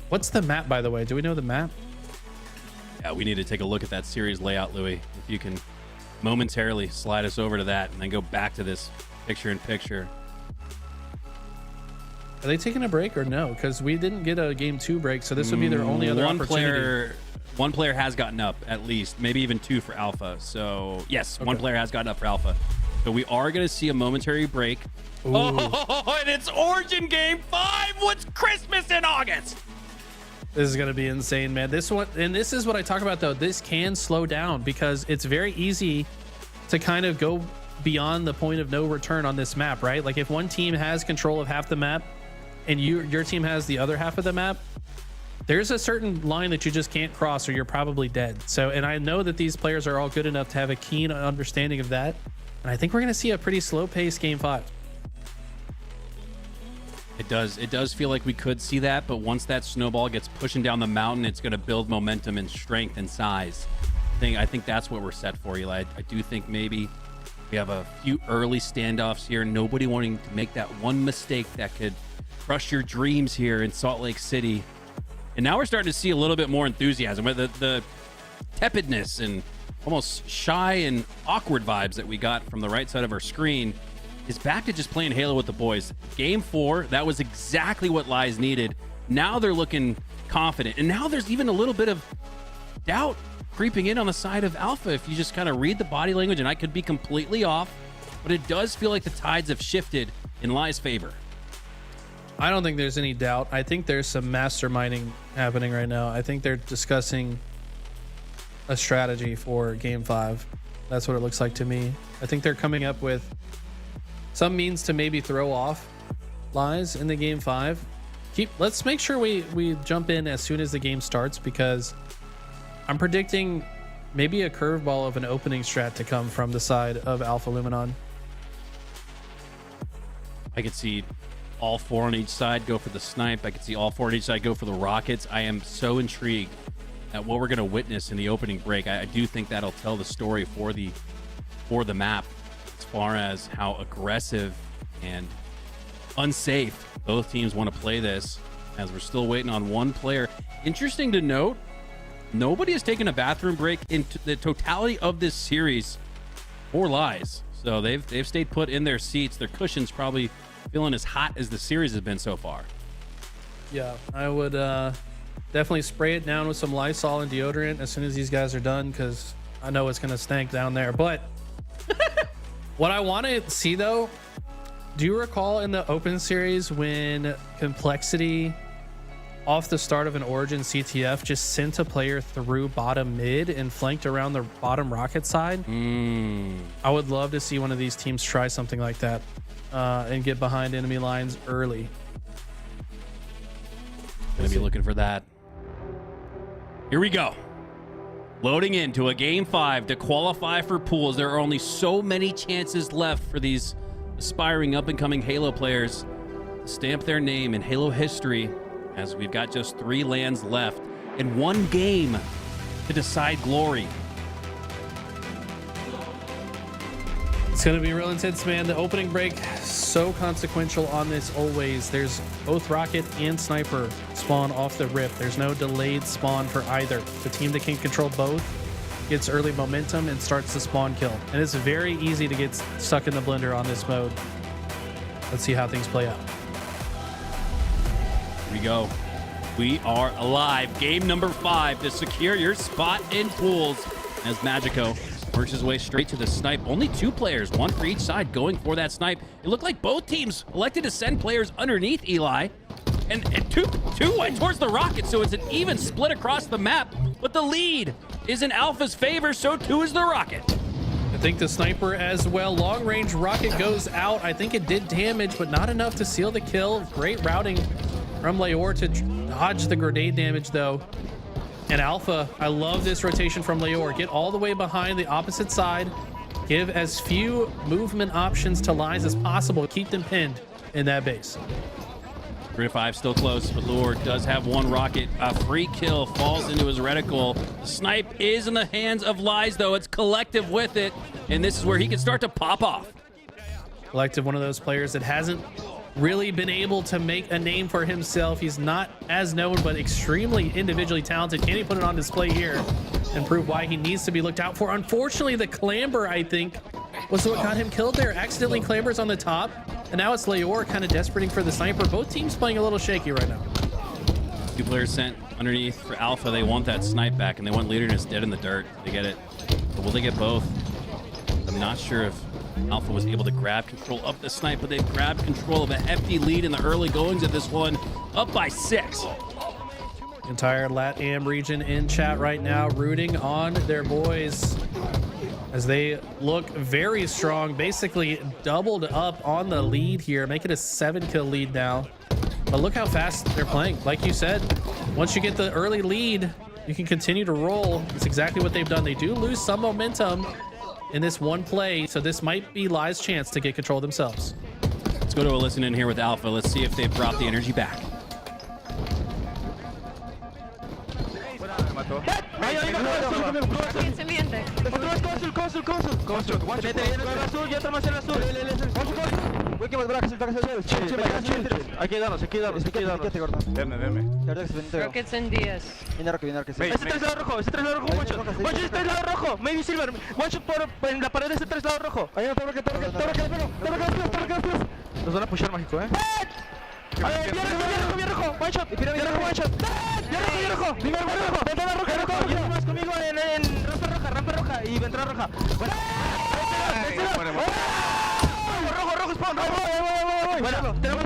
What's the map, by the way? Do we know the map? Yeah, we need to take a look at that series layout, Louis. If you can momentarily slide us over to that and then go back to this picture-in-picture. Are they taking a break or no? Because we didn't get a game 2 break, so this would be their only other opportunity. One player has gotten up, at least. Maybe even 2 for Alpha. So, yes, okay. One player has gotten up for Alpha. So we are going to see a momentary break. Ooh. Oh, and it's Origin Game 5. What's Christmas in August? This is going to be insane, man. This one, and this is what I talk about, though. This can slow down because it's very easy to kind of go beyond the point of no return on this map, right? Like if one team has control of half the map and your team has the other half of the map, there's a certain line that you just can't cross or you're probably dead. So, and I know that these players are all good enough to have a keen understanding of that. And I think we're going to see a pretty slow-paced game 5. It does feel like we could see that, but once that snowball gets pushing down the mountain, it's going to build momentum and strength and size. I think that's what we're set for, Eli. I do think maybe we have a few early standoffs here, nobody wanting to make that one mistake that could crush your dreams here in Salt Lake City. And now we're starting to see a little bit more enthusiasm, the tepidness and almost shy and awkward vibes that we got from the right side of our screen is back to just playing Halo with the boys. Game 4, that was exactly what Lies needed. Now they're looking confident. And now there's even a little bit of doubt creeping in on the side of Alpha if you just kind of read the body language, and I could be completely off, but it does feel like the tides have shifted in Lies' favor. I don't think there's any doubt. I think there's some masterminding happening right now. I think they're discussing a strategy for Game 5. That's what it looks like to me. I think they're coming up with some means to maybe throw off Lies in the Game 5. Let's make sure we jump in as soon as the game starts, because I'm predicting maybe a curveball of an opening strat to come from the side of Alpha Luminon. I could see all 4 on each side go for the snipe. I could see all 4 on each side go for the rockets. I am so intrigued at what we're going to witness in the opening break. I do think that'll tell the story for the map, as far as how aggressive and unsafe both teams want to play this, as we're still waiting on one player. Interesting to note, nobody has taken a bathroom break in the totality of this series for Lies. So they've stayed put in their seats. Their cushion's probably feeling as hot as the series has been so far. Yeah, I would definitely spray it down with some Lysol and deodorant as soon as these guys are done, because I know it's going to stank down there. But what I want to see, though, do you recall in the Open Series when Complexity, off the start of an Origin CTF, just sent a player through bottom mid and flanked around the bottom rocket side? I would love to see one of these teams try something like that and get behind enemy lines early. Gonna be looking for that. Here we go. Loading into a Game 5 to qualify for pools. There are only so many chances left for these aspiring up-and-coming Halo players to stamp their name in Halo history, as we've got just 3 lands left and 1 game to decide glory. It's going to be real intense, man. The opening break, so consequential on this always. There's both rocket and sniper spawn off the rip. There's no delayed spawn for either. The team that can control both gets early momentum and starts the spawn kill. And it's very easy to get stuck in the blender on this mode. Let's see how things play out. Here we go. We are alive. Game number 5 to secure your spot in pools, as Magico works his way straight to the snipe. Only 2 players, 1 for each side, going for that snipe. It looked like both teams elected to send players underneath Eli, and two went towards the rocket, so it's an even split across the map, but the lead is in Alpha's favor, so too is the rocket. I think the sniper as well. Long range rocket goes out. I think it did damage, but not enough to seal the kill. Great routing from Leor to dodge the grenade damage, though. And Alpha, I love this rotation from Leor. Get all the way behind the opposite side. Give as few movement options to Lies as possible. Keep them pinned in that base. 3 to 5 still close, but Leor does have 1 rocket. A free kill falls into his reticle. The snipe is in the hands of Lies, though. It's Collective with it, and this is where he can start to pop off. Collective, one of those players that hasn't really been able to make a name for himself. He's not as known, but extremely individually talented. Can he put it on display here and prove why he needs to be looked out for? Unfortunately, the clamber, I think, was what got him killed there. Accidentally clambers on the top, and now it's Leor kind of desperating for the sniper. Both teams playing a little shaky right now. 2 players sent underneath for Alpha. They want that snipe back, and they want Leaderness dead in the dirt. They get it. But will they get both? I'm not sure if Alpha was able to grab control of the snipe, but they've grabbed control of a hefty lead in the early goings of this one, up by 6. Entire LATAM region in chat right now, rooting on their boys as they look very strong, basically doubled up on the lead here, make it a 7-kill lead now. But look how fast they're playing. Like you said, once you get the early lead, you can continue to roll. It's exactly what they've done. They do lose some momentum in this one play, so this might be Lies' chance to get control themselves. Let's go to a listen in here with Alpha. Let's see if they've brought the energy back. Aquí danos. Deme. Rockets and DS. Ese 3 lado rojo, one shot. One shot, 3 lado rojo, maybe silver. One shot en la pared de ese 3 lado rojo. Nos van a pushar mágico, Nice. Bien rojo, one shot. Bien rojo. Ventana roja. Viene más conmigo en rampa roja y ventana roja. Rojo, spawn, voy. Bueno, tenemos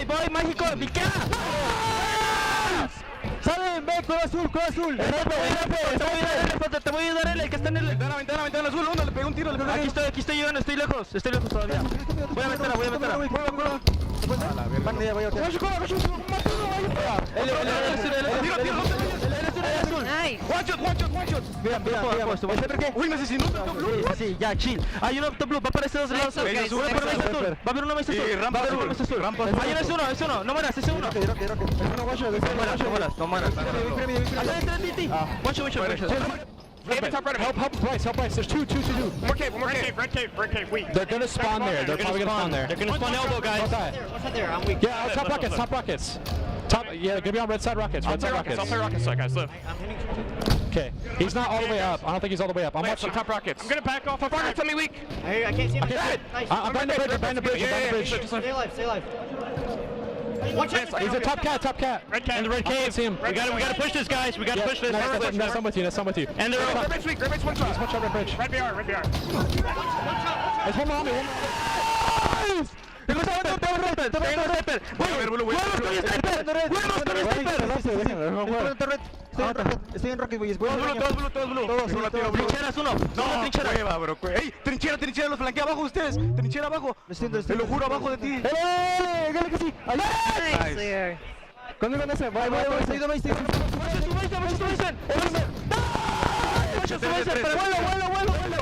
Voy, mágico, pica. Salen, ve, cueva azul. Te voy a ayudar el que está en el... Ventana azul, uno le pegó un tiro. Aquí estoy llegando, estoy lejos todavía. Voy a meterla. One shot. Bien. Uy, me asesinó. Sí, ya, chill. Hay uno top blue, va para ese dos lados. Va a haber uno mesa azul. Ahí es uno. No mueras, ese uno. No mueras. One shot. Help Bryce. There's two. More cave. Red cave. Weak. They're gonna spawn there. They're probably gonna spawn there. They're gonna spawn elbow, guys. What's that there? I'm weak. Yeah, top rockets. Yeah, gonna be on red side rockets. I'll play rockets side, guys. Live. Okay. He's not all the way up. I don't think he's all the way up. I'm watching top rockets. I'm gonna back off. Rockets on me weak. I can't see him. I'm behind the bridge. Stay alive. He's a top cat. Red cat. And the red cave. See him. We gotta push this, guys. No, I'm with you. And they're Red bridge weak. Red bridge one shot. He's one shot red bridge. Red BR. There's one more on me. Estoy en Rocket, boys. Todos blue. Trincheras uno. No, trinchera, bro. Ey, trinchera, los flanquea abajo ustedes. Trinchera abajo. Te lo juro, abajo de ti. Gale que sí. Clear. Conmigo en ese. Voy.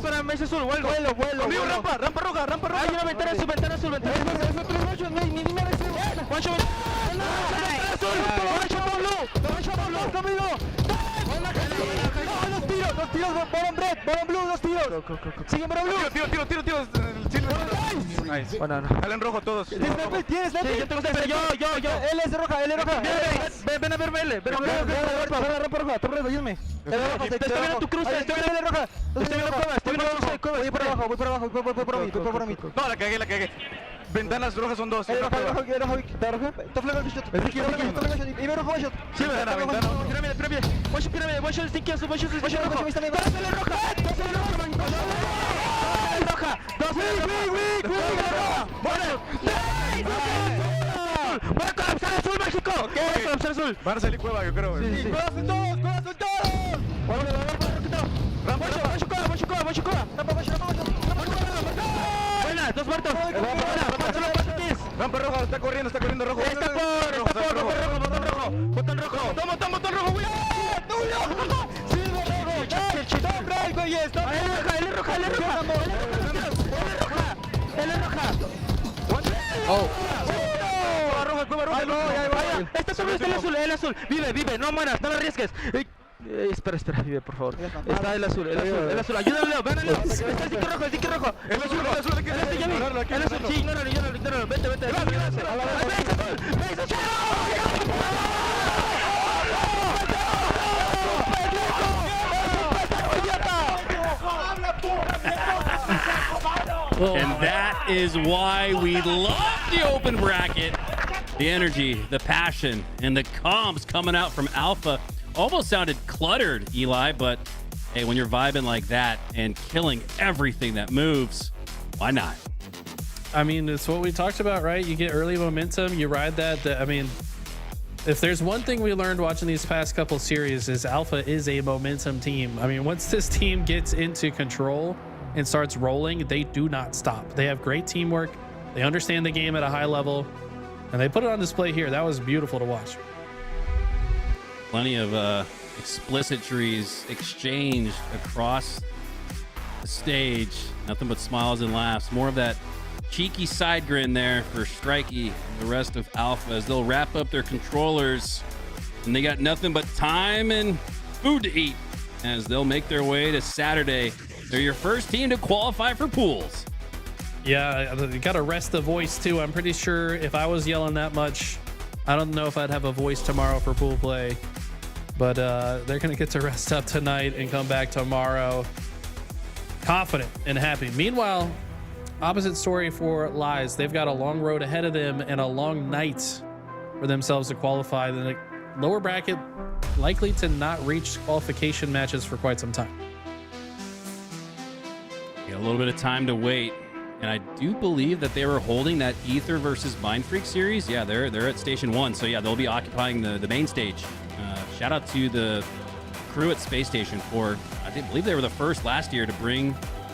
Para mesa azul, vuelo. Conmigo, rampa roja. Hay una ventana azul. Dos tiros, bottom blue, dos tiros. Sigue bottom blue. Tiro. Nice. Banana. Salen rojo todos. ¿Tienes? Sí, yo tengo sniper. Yo. Él es roja. Ven a verme, L. Ven rampa roja. Torredo, ayúdame. Estoy viendo tu cruce. Estoy viendo roja. Estoy viendo cueva. Voy por abajo. Voy por mí. No, la cagué. Ventanas rojas son dos. Roja. ¿Está roja? Está flaco el shot. Y me rojo one shot. Sí, ventana. Pirámide. One shot stinky azul. One shot rojo. Roja. Voy a colapsar azul, México. Voy a colapsar azul. Van a salir cueva, yo creo. Sí. Cueva azul todos. Rampa. Buena, dos muertos. Rampa roja, está corriendo rojo. Está por rojo. Botón rojo. Botón rojo, güey. Él es roja. Oh. Cueva roja. Está el azul. Vive. No mueras, no lo arriesgues. Espera, vive, por favor. Está el azul. Ayúdalo, ven a Leo. Está el sticker rojo. El azul, ya vi. El azul, sí, ignóralo. Vete. And that is why we love the open bracket. The energy, the passion, and the comms coming out from Alpha. Almost sounded cluttered, Eli, but hey, when you're vibing like that and killing everything that moves, why not? I mean, it's what we talked about, right? You get early momentum, you ride that. I mean, if there's one thing we learned watching these past couple series is Alpha is a momentum team. I mean, once this team gets into control and starts rolling, they do not stop. They have great teamwork. They understand the game at a high level, and they put it on display here. That was beautiful to watch. Plenty of explicitories exchanged across the stage. Nothing but smiles and laughs. More of that cheeky side grin there for Strikey and the rest of Alpha as they'll wrap up their controllers. And they got nothing but time and food to eat as they'll make their way to Saturday. They're your first team to qualify for pools. Yeah, you got to rest the voice too. I'm pretty sure if I was yelling that much, I don't know if I'd have a voice tomorrow for pool play. But they're going to get to rest up tonight and come back tomorrow confident and happy. Meanwhile, opposite story for Lies. They've got a long road ahead of them and a long night for themselves to qualify. The lower bracket likely to not reach qualification matches for quite some time. Got a little bit of time to wait. And I do believe that they were holding that Ether versus Mind Freak series. Yeah, they're at Station 1. So yeah, they'll be occupying the main stage. Shout out to the crew at Space Station for, I believe they were the first last year to bring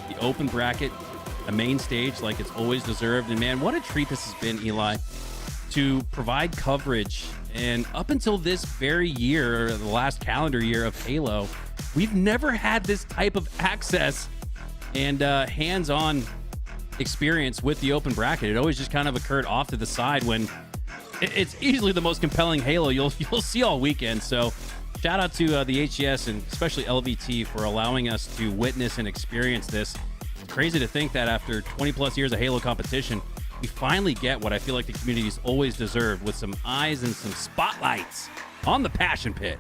the open bracket, a main stage like it's always deserved. And man, what a treat this has been, Eli, to provide coverage. And up until this very year, the last calendar year of Halo, we've never had this type of access and hands-on experience with the open bracket. It always just kind of occurred off to the side when it's easily the most compelling Halo you'll see all weekend. So shout out to the HCS and especially LVT for allowing us to witness and experience this. It's crazy to think that after 20 plus years of Halo competition, we finally get what I feel like the community's always deserved, with some eyes and some spotlights on the Passion Pit.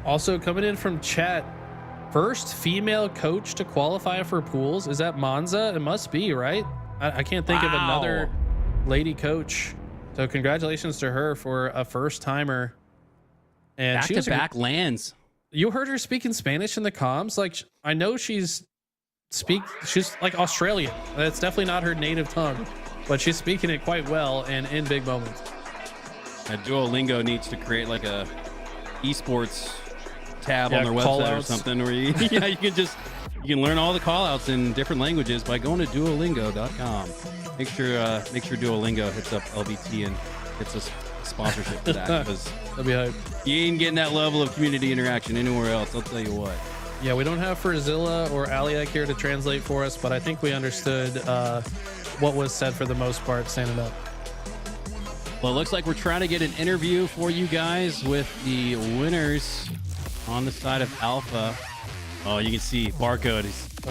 Also coming in from chat, first female coach to qualify for pools. Is that Monza? It must be, right? I can't think of another lady coach. So congratulations to her for a first timer. And back to back lands. You heard her speaking Spanish in the comms. Like, I know she's like Australian. That's definitely not her native tongue, but she's speaking it quite well and in big moments. Duolingo needs to create like a esports tab on their website or something where you can learn all the call outs in different languages by going to duolingo.com. Make sure Duolingo hits up LVT and gets us sponsorship for that, because that'd be hype. You ain't getting that level of community interaction anywhere else, I'll tell you what. Yeah, we don't have Furzilla or Aliak here to translate for us, but I think we understood what was said for the most part, standing up. Well, it looks like we're trying to get an interview for you guys with the winners on the side of Alpha. Oh, you can see Barcode.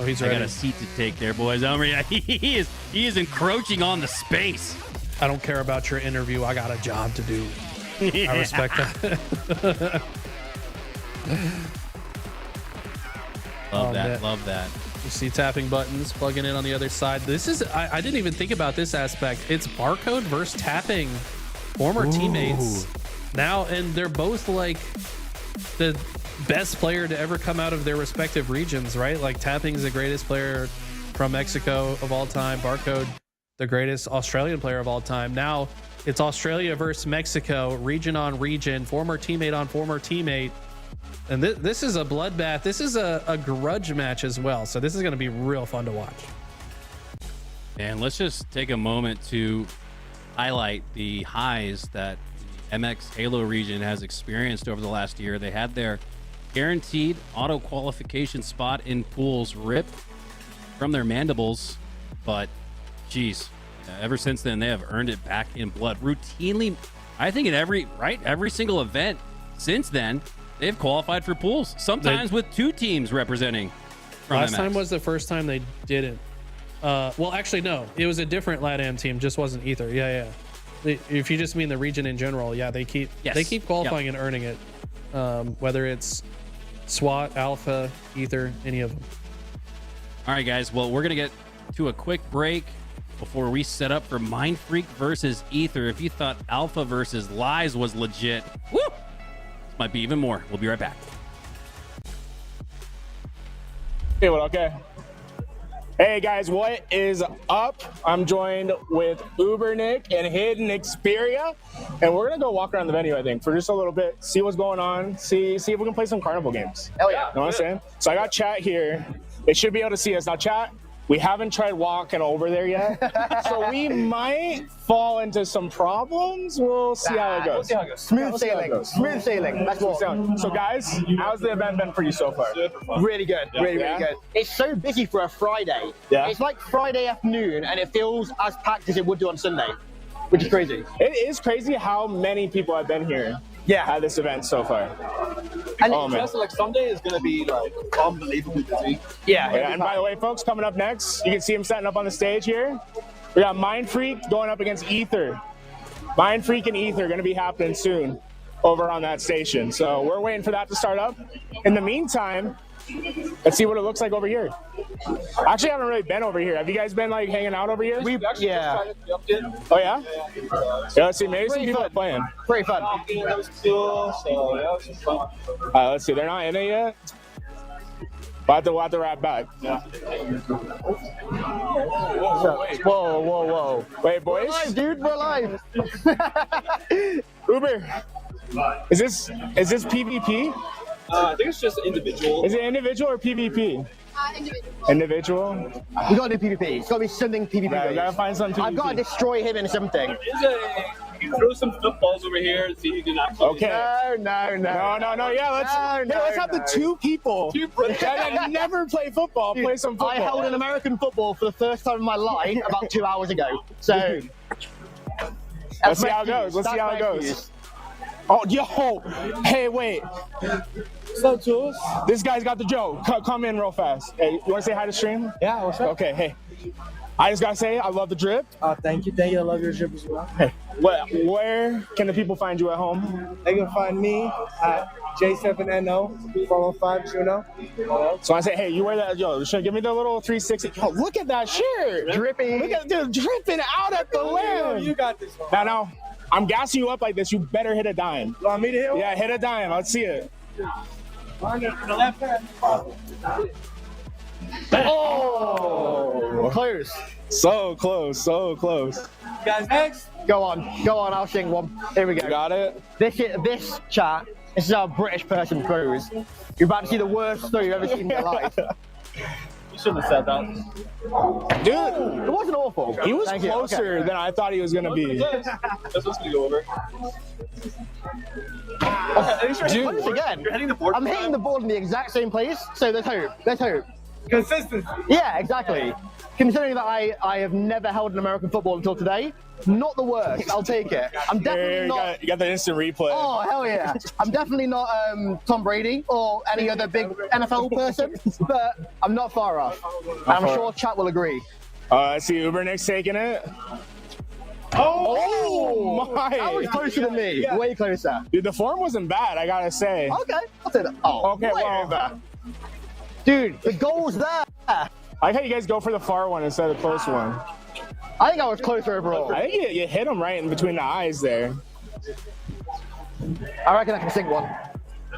He's ready. I got a seat to take there, boys. He is encroaching on the space. I don't care about your interview. I got a job to do. Yeah. I respect that. Love that. You see tapping buttons, plugging in on the other side. This is, I didn't even think about this aspect. It's Barcode versus tapping former teammates now, and they're both like the best player to ever come out of their respective regions, right? Like tapping is the greatest player from Mexico of all time. Barcode, the greatest Australian player of all time. Now it's Australia versus Mexico, region on region, former teammate on former teammate. And this is a bloodbath. This is a grudge match as well. So this is going to be real fun to watch. And let's just take a moment to highlight the highs that the MX Halo region has experienced over the last year. They had their guaranteed auto qualification spot in pools ripped from their mandibles, but geez, ever since then they have earned it back in blood routinely. I think in every single event since then they've qualified for pools, sometimes with two teams representing from last MX. time was the first time they didn't. Well, actually no, it was a different LATAM team, just wasn't Ether. Yeah. If you just mean the region in general, yeah, they keep qualifying and earning it, whether it's SWAT, Alpha, Ether, any of them. All right, guys. Well, we're going to get to a quick break before we set up for Mind Freak versus Ether. If you thought Alpha versus Lies was legit, woo, this might be even more. We'll be right back. Hey, what? Okay. Hey guys, what is up? I'm joined with Ubernick and Hidden Xperia, and we're gonna go walk around the venue, I think, for just a little bit, see what's going on, see if we can play some carnival games. Hell yeah. You know what I'm saying? So I got chat here. They should be able to see us. Now chat, We haven't tried walking over there yet, so we might fall into some problems. We'll see how it goes. Smooth sailing. Smooth sailing. That's what. So guys, how's the event been for you so far? Really good. Really good. It's so busy for a Friday. Yeah. It's like Friday afternoon, and it feels as packed as it would do on Sunday, which is crazy. It is crazy how many people have been here. At this event so far. And like Sunday is gonna be like unbelievably busy. And by the way, folks, coming up next, you can see him setting up on the stage here. We got Mind Freak going up against Ether. Mind Freak and Ether going to be happening soon over on that station. So we're waiting for that to start up. In the meantime, let's see what it looks like over here. Actually, I haven't really been over here. Have you guys been like hanging out over here? Yeah. Oh yeah? Yeah, let's see. Maybe some people are playing. Pretty fun. That was cool. So yeah, it was just fun. All right, let's see. They're not in it yet. We'll have to wrap back. Yeah. Whoa. Wait, boys. We're live, dude. We're live. Uber. Is this PvP? I think it's just individual. Is it individual or PvP? Individual. We gotta do PvP. It's gotta be something PvP. Yeah, we gotta find something PvP. I've gotta destroy him in something. You can throw some footballs over here and see who can actually. Okay. No. Yeah, let's have the two people that never play football play some football. I held an American football for the first time in my life about 2 hours ago. So let's see how it goes. Oh, yo! Hey, wait. What's up, Jules? This guy's got the joke. Come in real fast. Hey, you want to say hi to stream? Yeah, what's up? Okay, hey. I just gotta say, I love the drip. Thank you. I love your drip as well. Hey, where can the people find you at home? They can find me at J7NO 415 Juno. So I say, hey, you wear that? Yo, give me the little 360. Yo, look at that shirt. Dripping. Look at dude, dripping out at the limb. You got this one. Now, I'm gassing you up like this. You better hit a dime. You want me to hit one? Yeah, hit a dime. Let's see it. On the left hand. Oh, close. So close. Guys, next. Go on. I'll sing one. Here we go. You got it. This chat. This is how a British person throws. You're about to see the worst throw you've ever seen in your life. You shouldn't have said that. Dude, it wasn't awful. He was closer than I thought he was gonna be. That's what's gonna go over. Dude, again. You're hitting the board. I'm hitting the board in the exact same place. So let's hope. Consistency. Yeah, exactly. Considering that I have never held an American football until today, not the worst. I'll take it. I'm definitely not. You got the instant replay. Oh hell yeah! I'm definitely not Tom Brady or any other big NFL person, but I'm not far off. I'm sure chat will agree. I see Ubernick's taking it. Oh my! That was closer than me. Yeah. Way closer. Dude, the form wasn't bad. I gotta say. Okay, I'll say that. Oh, okay. Well, dude, the goal's there. I like how you guys go for the far one instead of the close one. I think I was closer overall. I think you hit him right in between the eyes there. I reckon I can sink one.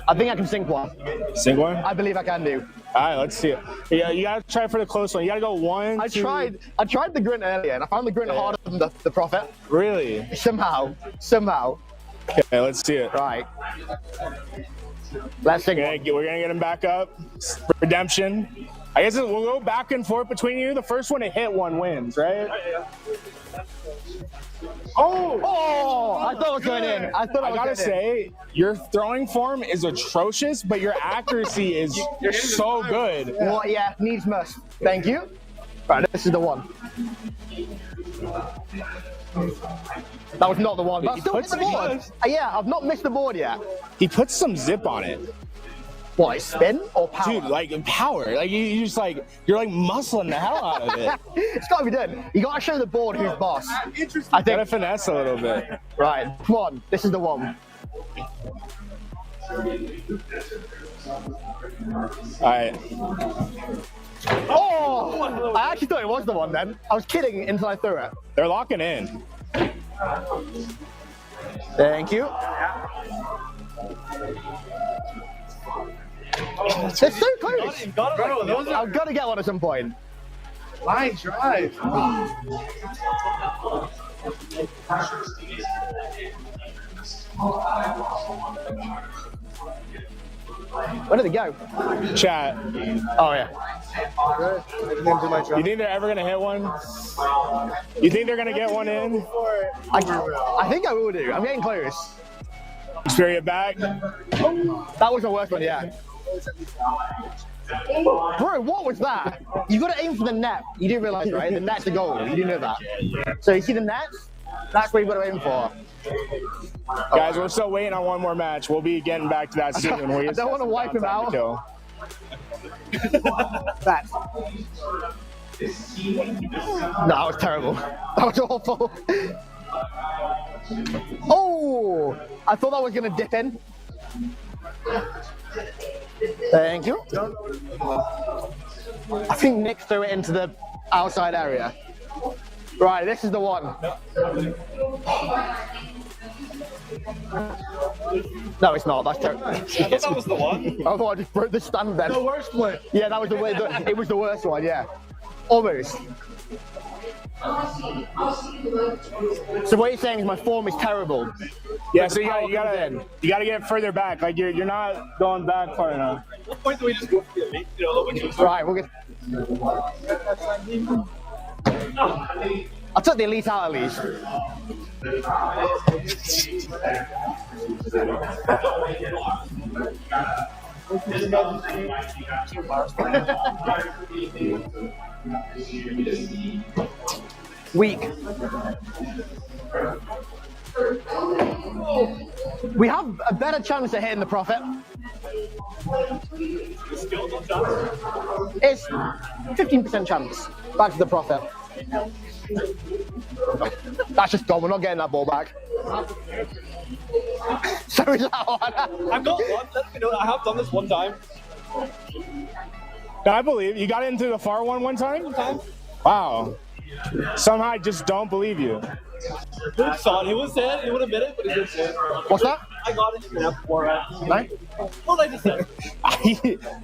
I think I can sink one. Sink one? I believe I can do. All right, let's see it. Yeah, you gotta try for the close one. You gotta go one. I tried the grunt earlier, and I found the grunt harder than the Prophet. Really? Somehow. Okay, let's see it. Right. Let's sink one. We're gonna get him back up. Redemption. I guess we'll go back and forth between you. The first one to hit one wins, right? Oh! I thought it was going in. I gotta say, your throwing form is atrocious, but your accuracy is so good. Well, yeah, needs must. Thank you. Right, this is the one. That was not the one. But I still hit the board. Yeah, I've not missed the board yet. He puts some zip on it. What, spin or power? Dude, like power. Like you just like you're like muscling the hell out of it. It's gotta be done. You gotta show the board who's boss. I think gotta finesse a little bit. Right, come on. This is the one. Alright. Oh! I actually thought it was the one then. I was kidding until I threw it. They're locking in. Thank you. They're so close. I've got to get one at some point. Line drive. Where did it go? Chat. Oh yeah. You think they're ever gonna hit one? You think they're gonna get one in? I think I will do. I'm getting close. Xperia back. That was the worst one, yeah. Bro, what was that? You got to aim for the net. You didn't realize, right? The net's the goal. You didn't know that. So you see the net? That's what you got to aim for. Guys, we're still waiting on one more match. We'll be getting back to that soon. I don't want to wipe him out. That. No, that was terrible. That was awful. Oh! I thought that was going to dip in. Thank you. I think Nick threw it into the outside area. Right, this is the one. No, it's not. That's terrible. I thought that was the one. I thought I just broke the stand then. The worst one. Yeah, that was it was the worst one, yeah. Almost. So what you're saying is my form is terrible. Yeah, so you gotta get further back. Like you're not going back far enough. What point do we just go for the elite? Right, we'll get. I took the elite out at least. Weak. We have a better chance of hitting the Prophet. It's 15% chance. Back to the Prophet. That's just gone. We're not getting that ball back. So is that one. I've got one. Let me know. I have done this one time. I believe you got into the far one time. Wow. Somehow I just don't believe you. Luke saw it. He would say it. He would admit it, but he didn't say it. What's that? I got it before. Right? What did I just say?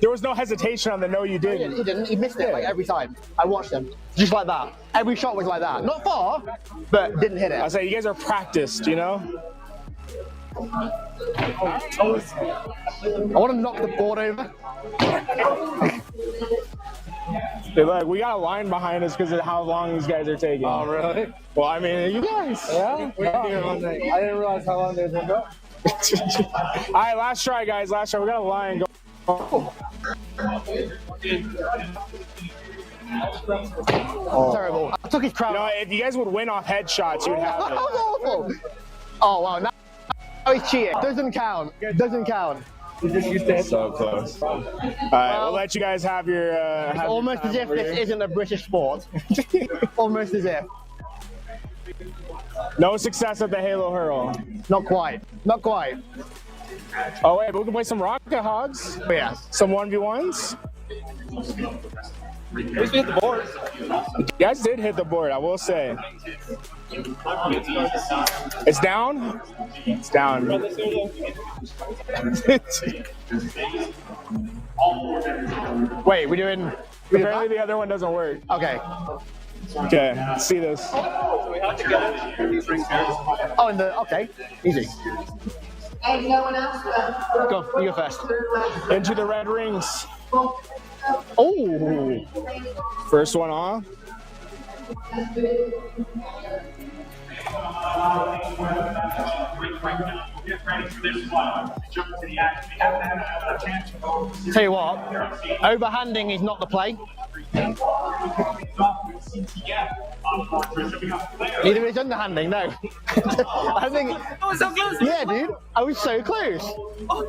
There was no hesitation on the no you did. He didn't. He missed it like every time. I watched him. Just like that. Every shot was like that. Not far, but didn't hit it. I say you guys are practiced, you know? I want to knock the board over. Hey, look, we got a line behind us because of how long these guys are taking. Oh, really? Well, I mean, you guys. Yeah? We can do it all night. I didn't realize how long they were going to go. All right, last try, guys. Last try. We got a line. Go. Terrible. I took his crowd. You know, if you guys would win off headshots, you'd have it. That was awful. Oh, wow. Now he's cheating. Doesn't count. Doesn't count. So close. All right, we'll let you guys have your. It's almost as if this isn't a British sport. Almost as if. No success at the Halo hurl. Not quite. Not quite. Oh wait, but we can play some Rocket Hogs. Oh, yeah. Some 1v1s. At least we hit the board. You guys did hit the board, I will say. It's down? It's down. Wait, we're doing... Apparently the other one doesn't work. Okay. Okay, let's see this. Oh, in the... Okay, easy. Go, you go first. Into the red rings. Oh! First one off. Tell you what, overhanding is not the play. Neither is underhanding, no. I think. Oh, it's so close. Yeah, dude, I was so close.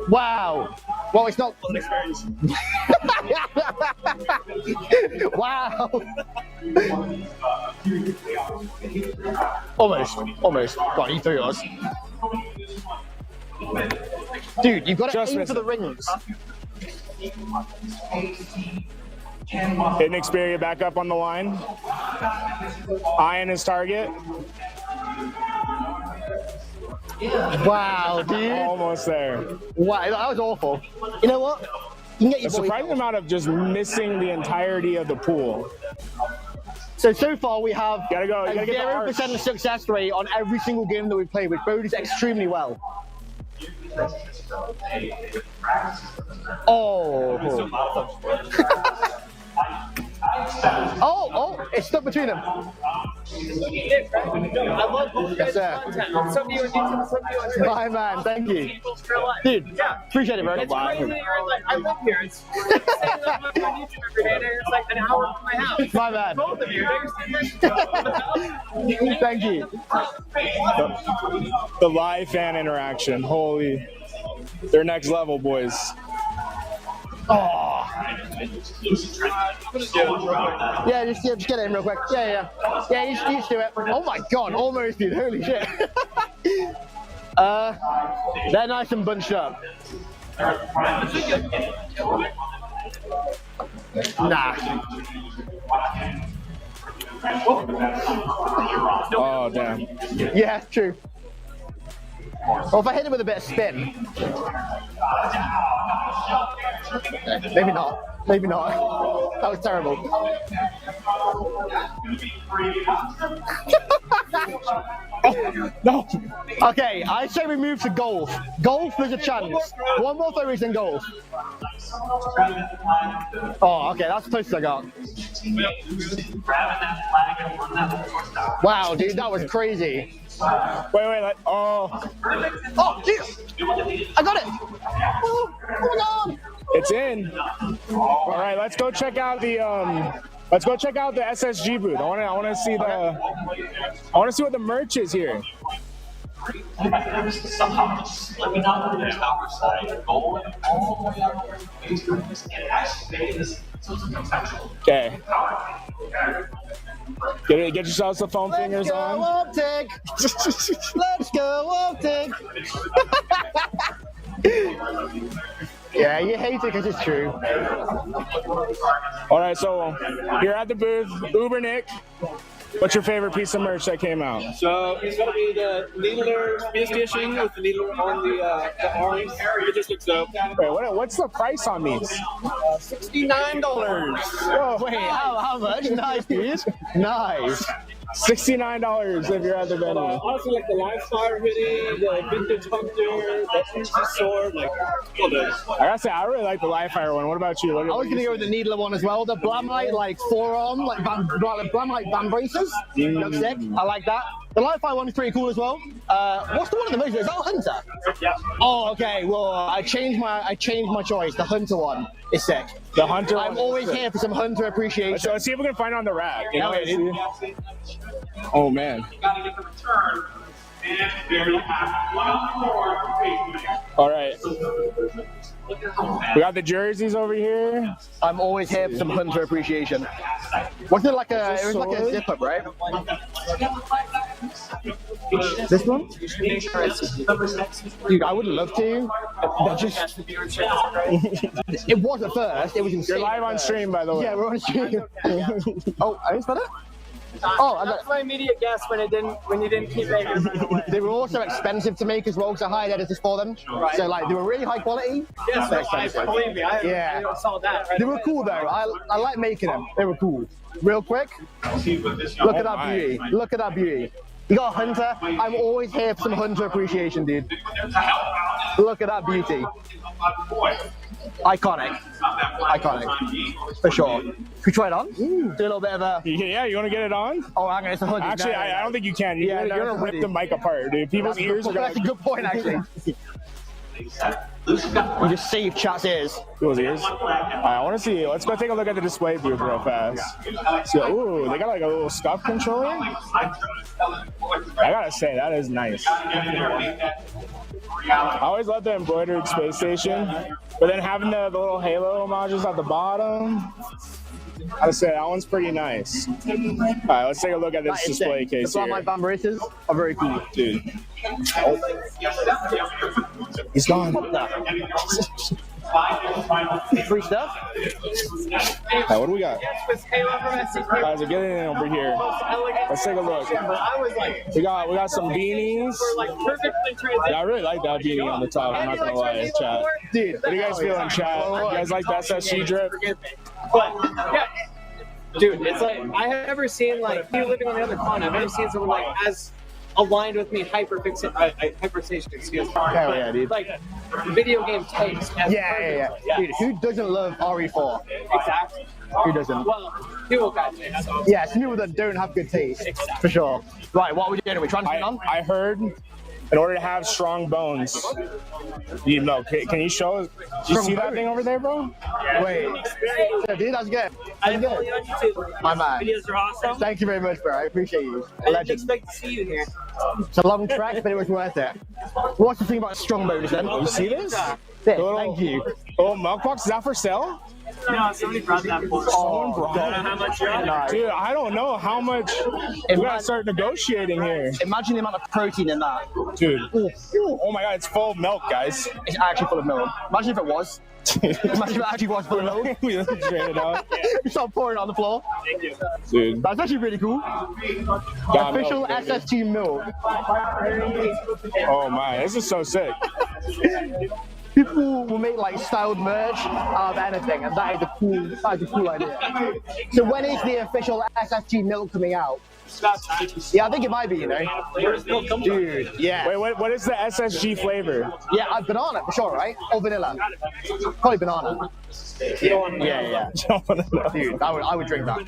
Wow. Well, it's not. Wow. Almost. Right, you threw yours. Dude, you've got to aim for the rings. Hidden Xperia back up on the line. Eyeing his target. Wow, dude. Almost there. Wow, that was awful. You know what? You can get your a surprising amount of just missing the entirety of the pool. So far we have a 0% success rate on every single game that we played, which bodes extremely well. Oh. Oh, it's stuck between them. I love both Yes, sir. content. Some of you are YouTube, some of you are My man, thank you. Dude, Yeah, appreciate it, bro. it's crazy that you're like, I live here. It's saying that I'm on YouTube every day, and it's like an hour from my house. My bad. Both of you. You're Thank you. The live fan interaction. Holy. They're next level, boys. Oh. Yeah, just get it in real quick. Yeah. Yeah, you just do it. Oh my god, almost, dude. Holy shit. They're nice and bunched up. Nah. Oh, damn. Yeah, true. Well, if I hit it with a bit of spin. Maybe not. Maybe not. That was terrible. Oh, no. Okay, I say we move to golf. Golf, there's a chance. One more throw is in golf. Oh, okay, that's the closest I got. Wow, dude, that was crazy. Wait, oh. Oh, Jesus! I got it! Oh my god! It's in. All right, let's go check out the SSG booth. I want to see what the merch is here. Somehow just slipping out of the tower side, going all the way out there, and actually this conceptual. Okay. Get yourselves the foam fingers on. Optic. Let's go, Optic. Yeah, you hate it because it's true. All right, so you're at the booth. Uber Nick, what's your favorite piece of merch that came out? So it's gonna be the needler spear station with the needler on the arms. It just looks dope. Wait, what's the price on these? $69. Oh wait, how much? Nice, dude. Nice. $69 if you're at the venue. Also, like the live fire hoodie, the vintage hunter, the Uzi sword, like all those. I gotta say, I really like the live fire one. What about you? I was gonna go with the needler one as well. The Blamite like forearm, like Blamite band braces. Looks sick. I like that. The live fire one is pretty cool as well. What's the one in the middle? Is that a hunter? Yeah. Oh, okay. Well, I changed my choice. The hunter one is sick. The hunter. I'm always here for some hunter appreciation. So let's see if we can find it on the rack. You know, Oh man. All right. We got the jerseys over here. I'm always here for some hunter appreciation. Wasn't it like a? It was like a zip up, right? This one? Dude, I would love to. But just it was at first. It was insane. You're live on stream, by the way. Yeah, we're on stream. Oh, I missed that. Oh, That's my immediate guess when you didn't keep it. They were also expensive to make as well, because I hired editors for them. Right. So like they were really high quality. Yes, I believe me. I saw that. Right They were cool though. I like making them. They were cool. Real quick, look at that beauty. Look at that beauty. You got a hunter. I'm always here for some hunter appreciation, dude. Look at that beauty. Iconic. For sure. Can we try it on? Do a little bit of a... Yeah, you want to get it on? Oh, hang on, it's a hoodie. Actually, No. I don't think you can. You're going to rip the mic apart, dude. People's ears are going That's a good point, actually. You just save chat's ears. People's ears? I want to see. Let's go take a look at the display booth real fast. So, ooh, they got like a little scuff controller. I gotta say, that is nice. I always love the embroidered space station, but then having the little halo homages at the bottom, I gotta say, that one's pretty nice. All right, let's take a look at this display case The here. my band braces are very cool. Dude. He's gone. Free stuff? Alright, what do we got? Guys, are getting in over here. Let's take a look. We got some beanies. Yeah, I really like that beanie on the top. I'm not gonna lie, chat. Dude, what do you guys feel in chat? You guys like the SSG drip? But yeah, dude, it's like I have never seen like you living on the other continent. I've never seen someone like as aligned with me hyperstation. Excuse me. Hell yeah, dude. Like video game taste. Yeah. Dude, who doesn't love RE4? Exactly. Who doesn't? Well, people got it. Yeah, some people that don't have good taste, for sure. Right, what are we doing? Are we trying to on? I heard in order to have strong bones, you know, can you show us? Do you see that thing over there, bro? Wait. Yeah, dude, that's good. I follow you on YouTube. My man. Videos are awesome. Thank you very much, bro. I appreciate you. I didn't expect to see you here. It's a long trek, but it was worth it. What's the thing about strong bones then? You see this? Thank you. Oh, milk box, is that for sale? No, somebody brought that for us. Someone brought it? How much you're on? Dude, I don't know how much. We gotta start negotiating here. Imagine the amount of protein in that. Dude. Oh my god, it's full of milk, guys. It's actually full of milk. Imagine if it was. Imagine if it actually was full of milk. We just drain it out. You start pouring it on the floor. Thank you. Dude. That's actually really cool. Official SST milk. Oh my, this is so sick. People will make like styled merch out of anything, and that is a cool idea. So when is the official SST milk coming out? Yeah, I think it might be, you know. Dude, yeah. Wait, what is the SSG flavor? Yeah, banana for sure, right? Or vanilla? Probably banana. Yeah. Dude, I would drink that.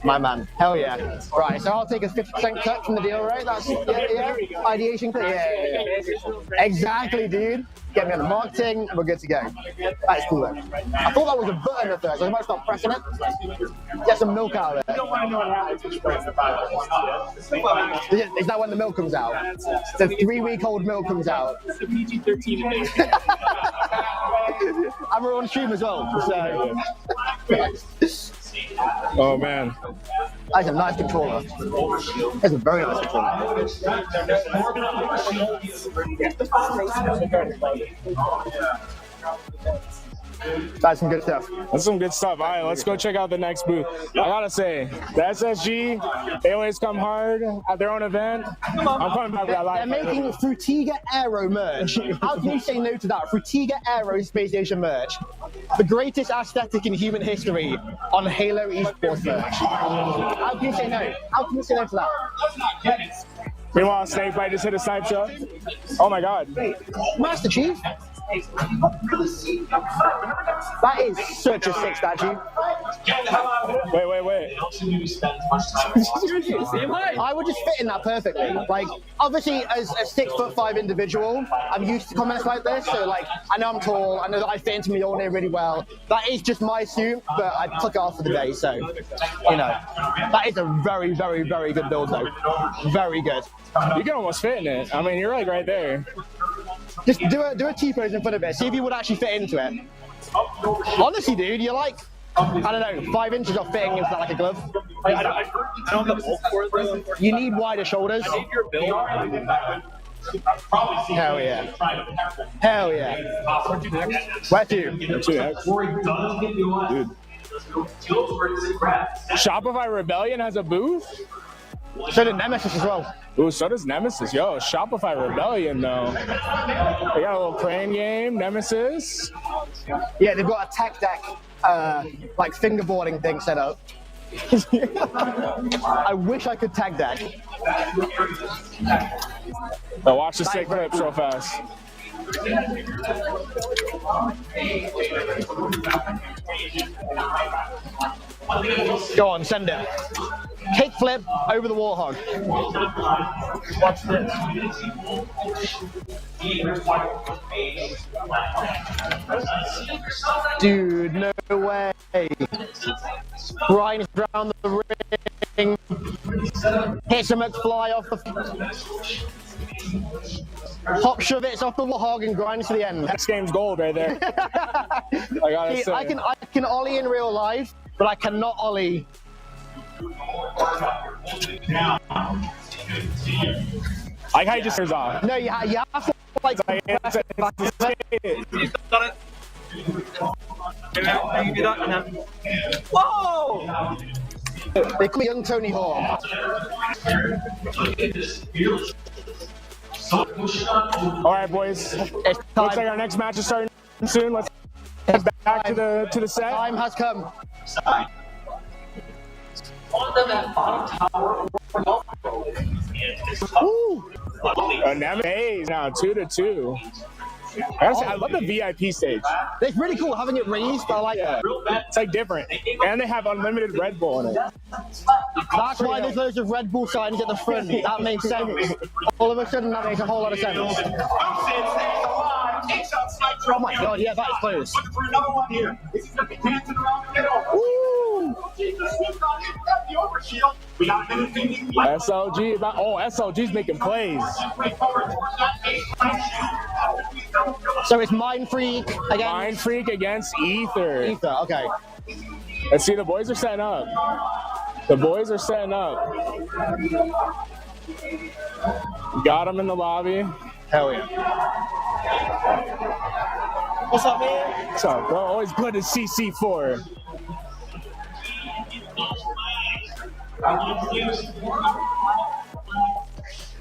My man, hell yeah. Right, so I'll take a 50% cut from the deal, right? That's ideation cut. Yeah. Exactly, dude. Get me on the marketing, we're good to go. That's cool though. I thought that was a button at first, so I might start pressing it. Get some milk out of it. Is that when the milk comes out? The 3-week-old milk comes out. It's the PG-13 in And we're on stream as well, so. Oh man. That's a nice controller. That's a very nice controller. That's some good stuff. That's some good stuff. All right, let's go check out the next booth. I gotta say, the SSG, they always come hard at their own event. I'm coming back for that live. They're making Frutiga Aero merch. How can you say no to that? Frutiga Aero Space Station merch. The greatest aesthetic in human history on Halo esports merch. How can you say no? How can you say no to that? Meanwhile, Snakebite just hit a snipe shot. Oh my god. Master Chief? That is such a sick statue. Wait. I would just fit in that perfectly. Like, obviously, as a 6'5" individual, I'm used to comments like this. So, like, I know I'm tall. I know that I fit into Mjolnir really well. That is just my suit, but I took it off for the day. So, you know, that is a very, very, very good build, though. Very good. You can almost fit in it. I mean, you're like right there. Just do a T-pose in front of it. See if you would actually fit into it. Honestly, dude, you're like, I don't know, 5 inches of fitting into that like a glove. I don't have the bulk for it though. You need wider shoulders. I need your build. Hell yeah. Hell yeah. Where to? 2X. Dude. Shopify Rebellion has a booth? So did Nemesis as well. Ooh, so does Nemesis. Yo, Shopify Rebellion though. They got a little crane game, Nemesis. Yeah, they've got a tech deck, like fingerboarding thing set up. I wish I could tag deck. Now watch the sick clips real fast. Go on, send it. Kick flip over the Warthog. Watch this. Dude, no way. Grinds around the ring. Hits a McFly off the... Hop shove it off the Warthog and grinds to the end. Next game's gold right there. I gotta say. I can ollie in real life, but I cannot ollie. I like how you just turns off. No, you have to like. Whoa! They call me Young Tony Hawk. All right, boys. Looks like our next match is starting soon. Let's head back to the set. Time has come. Nemesis now 2-2. I love the VIP stage. It's really cool having it raised. I like it. It's like different. And they have unlimited Red Bull in it. That's why there's loads of Red Bull signs at the front. That makes sense. All of a sudden, that makes a whole lot of sense. Oh my god, yeah, that is close. Woo! SLG, SLG's making plays. So it's Mind Freak against... Mind Freak against Ether. Ether, okay. Let's see, the boys are setting up. The boys are setting up. Got him in the lobby. Hell yeah. What's up, man? What's up, bro? Always good at CC4.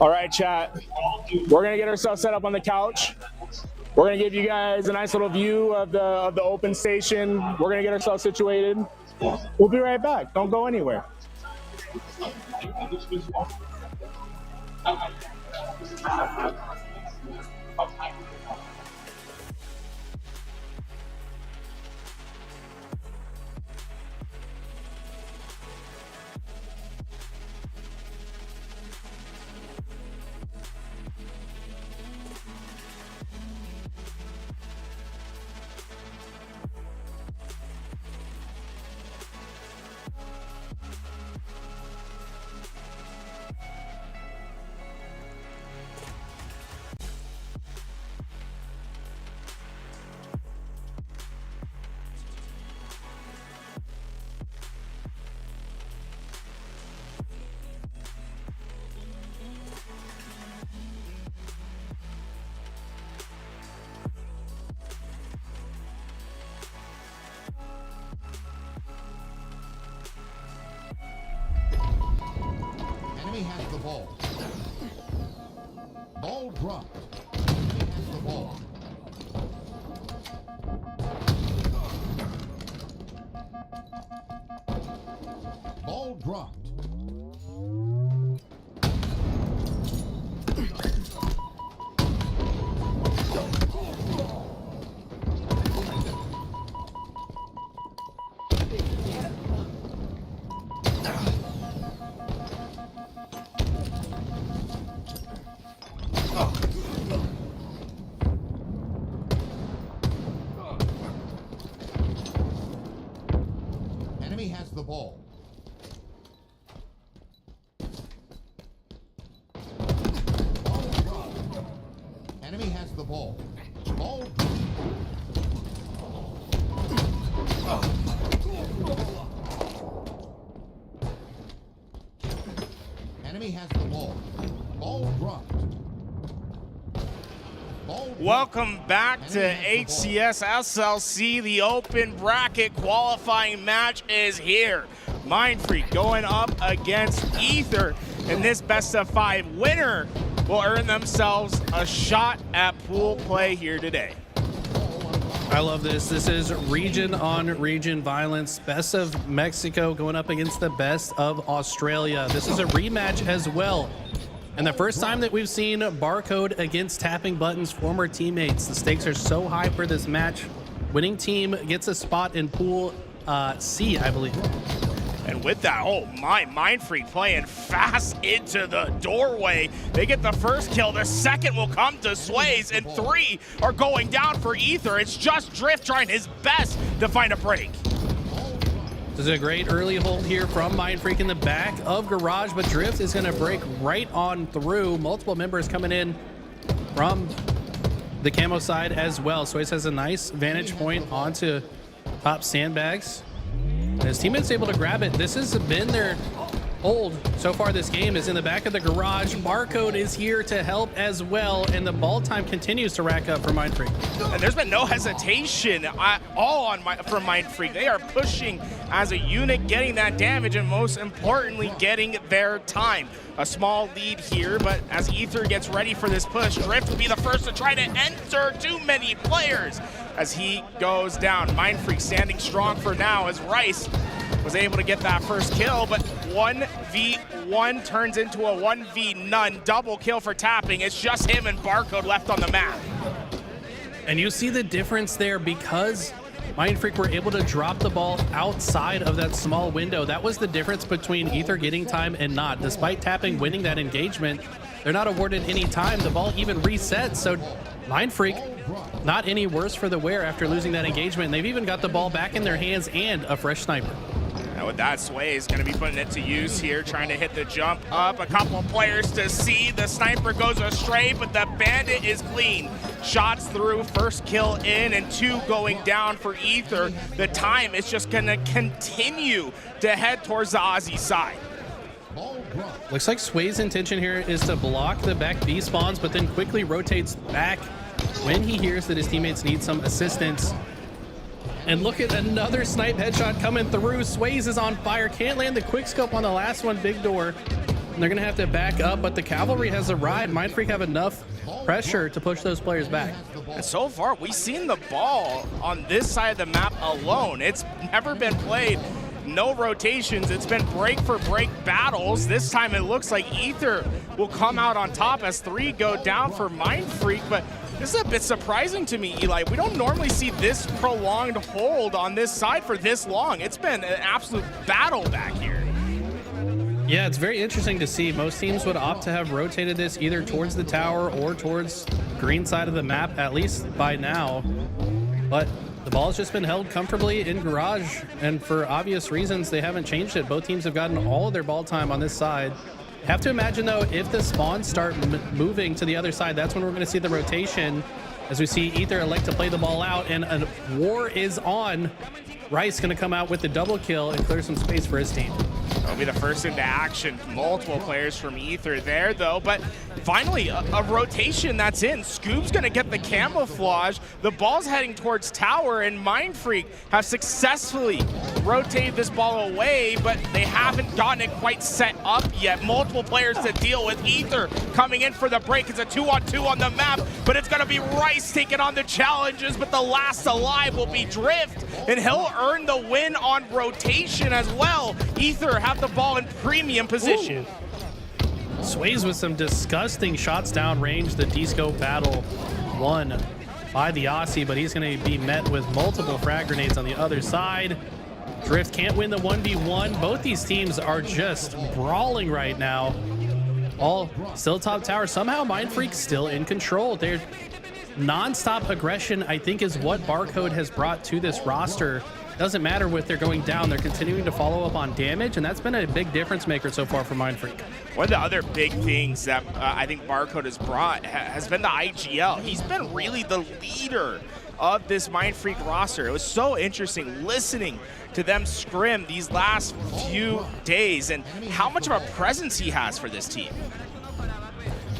All right, chat. We're gonna get ourselves set up on the couch. We're gonna give you guys a nice little view of the open station. We're gonna get ourselves situated. We'll be right back. Don't go anywhere. Enemy has the ball. Ball dropped. Enemy has the ball. Ball dropped. Enemy has the ball. Ball dropped. Enemy has the ball. Ball Enemy has the ball. Ball dropped. Welcome back to HCS SLC. The open bracket qualifying match is here. Mind Freak going up against Ether. And this best of 5 winner will earn themselves a shot at pool play here today. I love this. This is region on region violence. Best of Mexico going up against the best of Australia. This is a rematch as well. And the first time that we've seen Barcode against Tapping Buttons former teammates. The stakes are so high for this match. Winning team gets a spot in pool C, I believe. And with that, oh my, Mind Freak playing fast into the doorway. They get the first kill. The second will come to Sways, and 3 are going down for Ether. It's just Drift trying his best to find a break. This is a great early hold here from Mind Freak in the back of Garage, but Drift is going to break right on through. Multiple members coming in from the camo side as well. Sways has a nice vantage point onto top sandbags. And his teammate's able to grab it. This has been their hold so far this game, is in the back of the Garage. Barcode is here to help as well, and the ball time continues to rack up for Mind Freak. And there's been no hesitation at all from Mind Freak. They are pushing as a unit, getting that damage, and most importantly, getting their time. A small lead here, but as Ether gets ready for this push, Drift will be the first to try to enter too many players as he goes down. Mind Freak standing strong for now as Rice was able to get that first kill, but 1v1 turns into a 1v none. Double kill for Tapping. It's just him and Barcode left on the map. And you see the difference there because Mindfreak were able to drop the ball outside of that small window. That was the difference between Ether getting time and not. Despite tapping winning that engagement, they're not awarded any time. The ball even resets. So Mindfreak, not any worse for the wear after losing that engagement. And they've even got the ball back in their hands and a fresh sniper. And with that, Sway is going to be putting it to use here, trying to hit the jump up. A couple of players to see. The sniper goes astray, but the bandit is clean. Shots through, first kill in, and 2 going down for Ether. The time is just going to continue to head towards the Aussie side. Looks like Sway's intention here is to block the back B spawns, but then quickly rotates back when he hears that his teammates need some assistance. And look at another snipe headshot coming through. Sways is on fire. Can't land the quick scope on the last one. Big door. And they're going to have to back up, but the cavalry has arrived. Mindfreak have enough pressure to push those players back. And so far, we've seen the ball on this side of the map alone. It's never been played. No rotations. It's been break for break battles. This time it looks like Ether will come out on top as 3 go down for Mindfreak, but this is a bit surprising to me, Eli. We don't normally see this prolonged hold on this side for this long. It's been an absolute battle back here. Yeah, it's very interesting to see. Most teams would opt to have rotated this either towards the tower or towards green side of the map, at least by now. But the ball's just been held comfortably in garage, and for obvious reasons, they haven't changed it. Both teams have gotten all of their ball time on this side. Have to imagine, though, if the spawns start moving to the other side, that's when we're going to see the rotation, as we see Ether elect to play the ball out, and a war is on. Rice going to come out with the double kill and clear some space for his team. That'll be the first into action. Multiple players from Ether there, though, but finally a rotation that's in. Scoob's going to get the camouflage. The ball's heading towards tower, and Mindfreak have successfully rotated this ball away, but they haven't gotten it quite set up yet. Multiple players to deal with. Ether coming in for the break. It's a 2-on-2 on the map, but it's going to be Rice taking on the challenges, but the last alive will be Drift, and he'll earn the win on rotation as well. Ether have the ball in premium position. Ooh. Sways with some disgusting shots downrange. The disco battle won by the Aussie, but he's going to be met with multiple frag grenades on the other side. Drift can't win the 1v1. Both these teams are just brawling right now. All still top tower. Somehow Mindfreak still in control. They're non-stop aggression, I think, is what Barcode has brought to this roster. Doesn't matter what they're going down, they're continuing to follow up on damage, and that's been a big difference maker so far for Mindfreak. One of the other big things that I think Barcode has brought has been the IGL. He's been really the leader of this Mindfreak roster. It was so interesting listening to them scrim these last few days and how much of a presence he has for this team.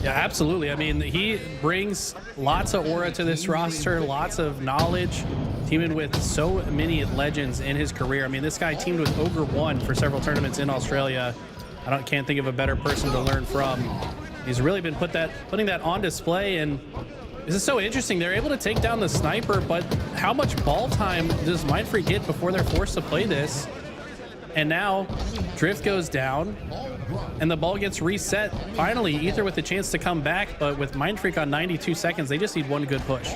Yeah, absolutely. I mean, he brings lots of aura to this roster, lots of knowledge, teaming with so many legends in his career. I mean, this guy teamed with Ogre 1 for several tournaments in Australia. Can't think of a better person to learn from. He's really been putting that on display, and this is so interesting. They're able to take down the sniper, but how much ball time does Mindfreak get before they're forced to play this? And now Drift goes down and the ball gets reset. Finally, Ether with the chance to come back, but with Mindfreak on 92 seconds, they just need one good push.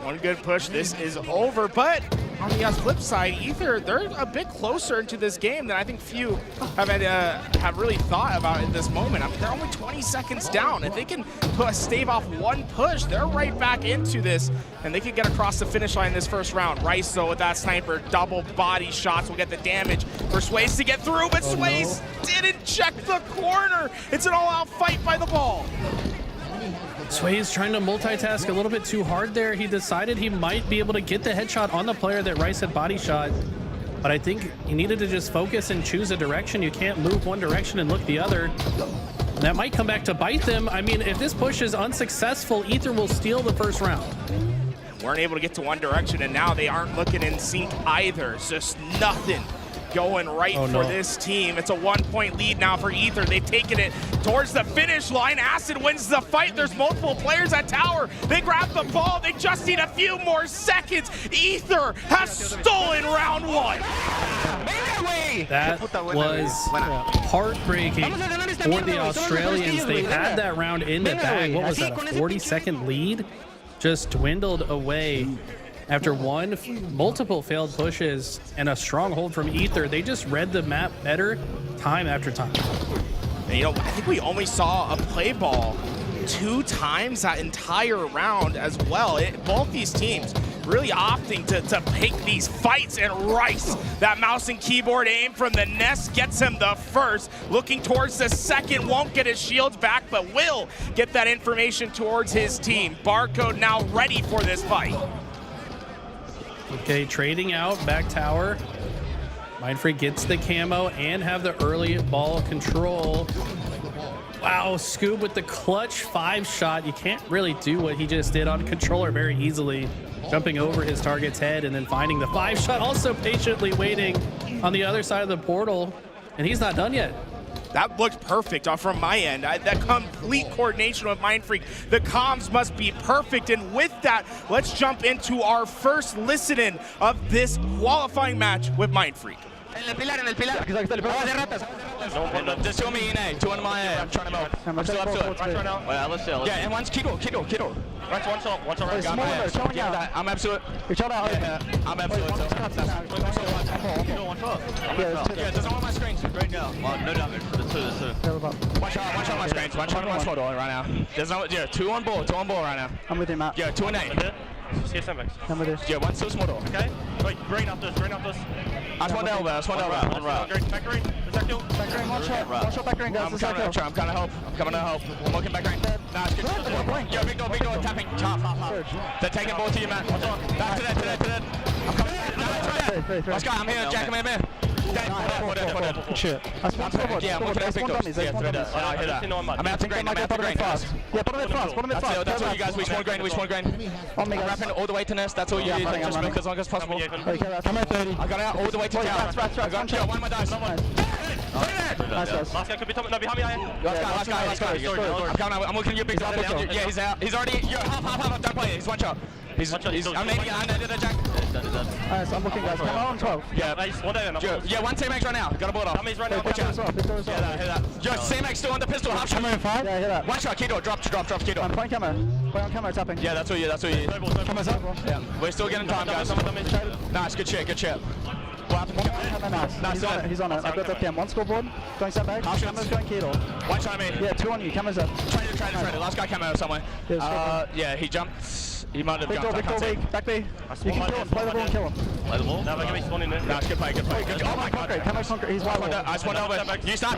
One good push, this is over. But on the flip side, Ether, they're a bit closer into this game than I think few have really thought about in this moment. I mean, they're only 20 seconds down. If they can stave off one push, they're right back into this, and they can get across the finish line this first round. Rice, though, with that sniper, double body shots will get the damage for Sways to get through, but Sways didn't check the corner. It's an all-out fight by the ball. Sways trying to multitask a little bit too hard there. He decided he might be able to get the headshot on the player that Rice had body shot, but I think he needed to just focus and choose a direction. You can't move one direction and look the other. And that might come back to bite them. I mean, if this push is unsuccessful, Ether will steal the first round. Weren't able to get to one direction, and now they aren't looking in sync either. It's just nothing going right for this team. It's a 1-point lead now for Ether. They've taken it towards the finish line. Acid wins the fight. There's multiple players at tower. They grab the ball. They just need a few more seconds. Ether has stolen round one. That was heartbreaking for the Australians. They had that round in the bag. What was that, a 40-second lead? just dwindled away after multiple failed pushes and a stronghold from Ether. They just read the map better time after time. And, you know, I think we only saw a play ball 2 times that entire round as well. Both these teams really opting to pick these fights, and Rice, that mouse and keyboard aim from the nest, gets him the first. Looking towards the second, won't get his shields back, but will get that information towards his team. Barcode now ready for this fight. Okay, trading out back tower. Mindfreak gets the camo and have the early ball control. Wow, Scoob with the clutch 5-shot. You can't really do what he just did on controller very easily. Jumping over his target's head and then finding the 5-shot. Also patiently waiting on the other side of the portal, and he's not done yet. That looked perfect from my end. That complete coordination with Mindfreak. The comms must be perfect. And with that, let's jump into our first listening of this qualifying match with Mindfreak. En el pilar. No, just 2 on me in A, 2 on my A. I'm trying to move. I'm still up to it. Right now. Yeah, let's see. Yeah, and one's Kido. Right, one shot right. I'm absolute. I'm absolute. Yeah, doesn't want my screens right now. No damage for the 2. One shot my screens. One shot on my small door right now. There's no, yeah, 2 on ball right now. I'm with him out. Yeah, 2 on A. Yeah, one still small door. Okay. Wait, green up this. That's one elbow. One route. Back green. Back green. One shot back green, guys. I'm coming to help. I'm looking back green. Nah, it's good. Yo, big door, tapping. Half. They're taking ball to you, man. Back to that. I'm coming. Let's go, I'm here, Jack, I'm here. Good shit. Yeah, I'm looking at big doors. Yeah, through that. I hear that. I'm out to green, guys. Yeah, bottom mid fast. That's all you guys, we spawn green. I'm wrapping all the way to nest, that's all you need. Just move as long as possible. I'm at 30. I got out all the way to tower. I got one of my dice. Last guy could be top. No, behind me. Last guy. I'm looking at your big door. Yeah, he's out. He's already. Half. Don't play it. He's one shot. I'm nading it. I naded a Jack. Nice, I'm looking, guys. Come on, 12. Yeah, one teammate's right now. Got a bullet off. Right now. Watch out. Hear that. Yo, teammate's still on the pistol. Half shot. I'm in 5. Yeah, I hear that. One shot. Kido. Drop. Kido. I'm playing camo. Play on camo, tapping. Yeah, that's what you need. Camo's up. Yeah, we're still getting time, guys. Nice, good shit. What happened? He's on it. I've got the PM. One scoreboard. Going set back. Camo's going Kido. One shot me. Yeah, 2 on you. Camo's up. Traded. Last guy camo somewhere. Yeah, he jumped. He might have jumped. Big door, back B. You can kill him. Play the ball and kill him. Play the ball? No, give me spawn in there. Nah, good play. Oh my god. Camo's concrete. He's wide. I spawned over. You start.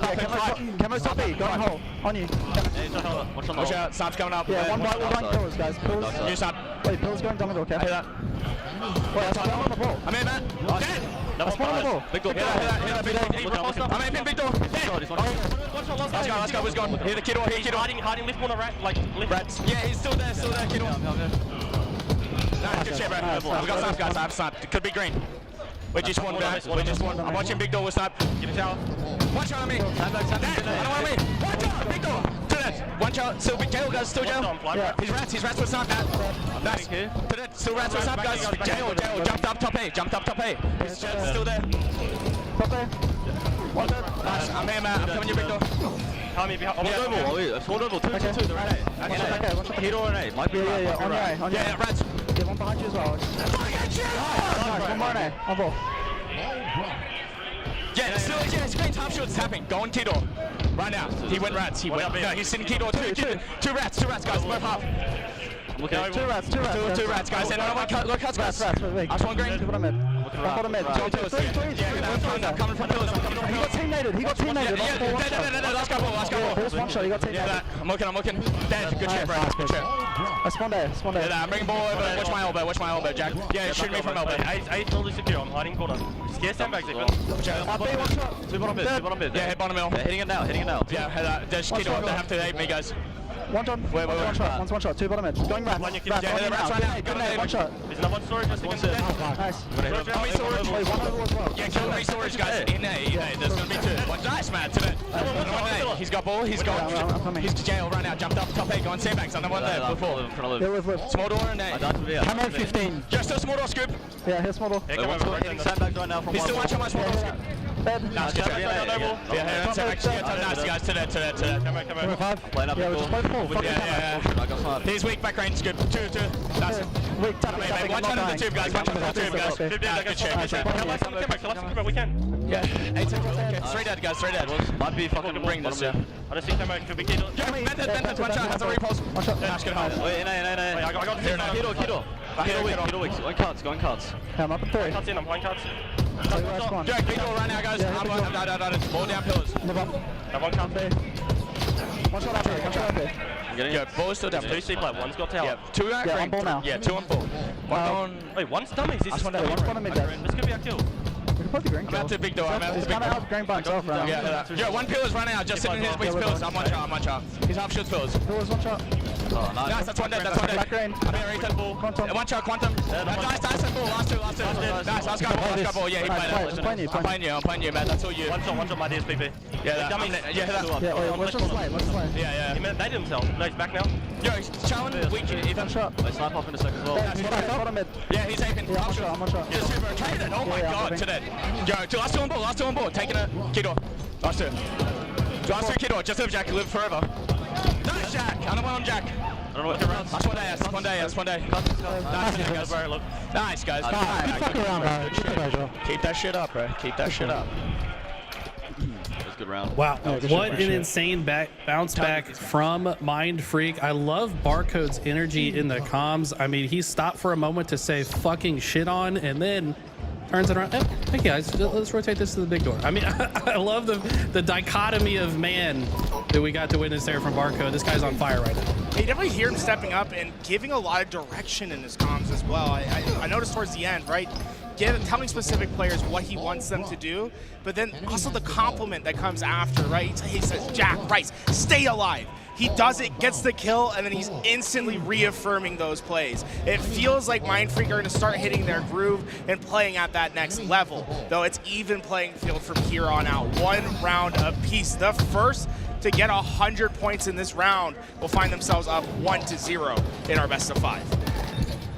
Camo's top B. Go on hole. On you. Watch out. Snipes coming up. Yeah, one bite. We're going pillars, guys. Pillars. You start. Wait, pillars going down the door, okay? I hear that. Wait, I'm on the ball. I'm in, man. I spawned on the ball. Big door. Hear that. Big door. I'm in, big door. Let's go. Who's gone? Hear the kid or here, kid or. Hiding lift one or rat, like lift. Rats. Yeah, he's still there, kid or. Nice, good shit, bro. I've got snipes, guys. I have sniped. It could be green. We just won, guys. I'm watching big door with snipe. Give me tower. One shot on me. I don't want me. One shot, big door. To that. One shot. Still big jail, guys. Still jail. Yeah. He's rats with snipe. Nice. To that. Still rats with snipe, guys. Jail. Jumped up top A. He's still there. Top A. One dead. Nice. I'm here, man. I'm coming your big door. Coming behind. I've scored over. 2 the right A. Okay, one shot. Hero and A. Might be yeah. On your A. Yeah, rats. Yeah, one behind you as well. Nice, one more in A. On ball. Yeah, it's green top shots tapping. Go on Kido. Right now. He went rats. No, he's sitting Kido. Two rats, guys. Both half. Two rats, guys. And no one cuts, guys. I just want green. Bottom mid. I'm coming from pillars. He got teammated. Last couple. First one shot, he got teammated. I'm looking. Dead. Good shit, bro. Good shit. I spawned A. Yeah, I'm bringing ball over. Watch my elbow, Jack. Yeah, shoot me from elbow. I totally secure. I'm hiding corner. Scare sandbags, Igor. Two bottom mid. Yeah, hit bottom middle. Hitting it now. Yeah, head out. There's Kido. They have to hate me, guys. One shot. One shot. 2 bottom mid. Going rats. Good nade. One shot. There's another one storage. Nice. How many storage? Wait, one over as well. Yeah, kill 3 storage, guys. In A. There's gonna be 2. One dice, man. Today. He's got ball. He's jail right now. Jumped up top A. Going sandbags. I'm the one there before. Small door and A. Camo 15. Just a small door, Scoop. Yeah, here's small door. Hitting sandbags right now from He's still watching my small door. Nice, good. Nice, guys. To that. Come on. Yeah, we'll just play full. Yeah. He's weak, back range, good. Two. Nice. Weak, tap. Watch out of the tube, guys. Good shit. Come on, we can. Yeah. 8 seconds. Okay. 3 dead, guys. 3 dead. Might be fucking bring this, yeah. I just think Tomo could be killed. Mentor, one shot. Has a repulse. One shot. Nice, good hold. Wait, no. I got the Kiddo. Kiddo weak. Going cards. Yeah, I'm up at 3. Cuts in, I'm playing cuts. Jack, big door right now, guys. I'm going. Ball down pillars. Have one cut there. One shot up here. Yeah, ball is still down. 2 C play, one's got tower. Yeah, 2 out. Yeah, one ball now. Yeah, 2 on 4. One on. Wait, one's dummies. This is one's on mid. This could be our kill. We can play the green kill. I'm out to big door. He's kind of out green by himself right now. Yeah, one pillar's running out. Just sitting in his weak pillars. I'm one shot. He's half shield pillars. Pillars, one shot. Oh, Nice, that's one dead. Back green. I'm here, Ethan. One shot, quantum. Nice, ball. Last two. Nice, let's go ball. Yeah, he played it. I'm playing you, man. That's all you. One shot, my DSPP. Yeah, Let's just slay. Yeah. He made himself. No, he's back now. Yo, he's challenging weak, Ethan. Shot. Wait, snipe off in a second as well. Yeah, he's aping. Yeah, I'm one shot. Yeah, super traded. Oh my god, to that. Yo, last two on board. Taking a Kiddo. Last two Kiddo. Just live, Jack. Live forever. Nice, Jack. I don't want Jack. I don't know what the rounds. That's one day. Nice, guys. Fuck around, bro. Keep that shit up, bro. That's a good round. Wow, what an insane bounce back from Mind Freak. I love Barcode's energy in the comms. I mean, he stopped for a moment to say fucking shit on and then turns it around. Hey guys, let's rotate this to the big door. I mean, I love the dichotomy of man that we got to witness there from Barcode. This guy's on fire right now. You definitely hear him stepping up and giving a lot of direction in his comms as well. I noticed towards the end, right? Telling specific players what he wants them to do, but then also the compliment that comes after, right? He says, Jack, Rice, stay alive. He does it, gets the kill, and then he's instantly reaffirming those plays. It feels like Mind Freak are going to start hitting their groove and playing at that next level, though it's even playing field from here on out. 1 round apiece. The first to get 100 points in this round will find themselves up 1-0 in our best of 5.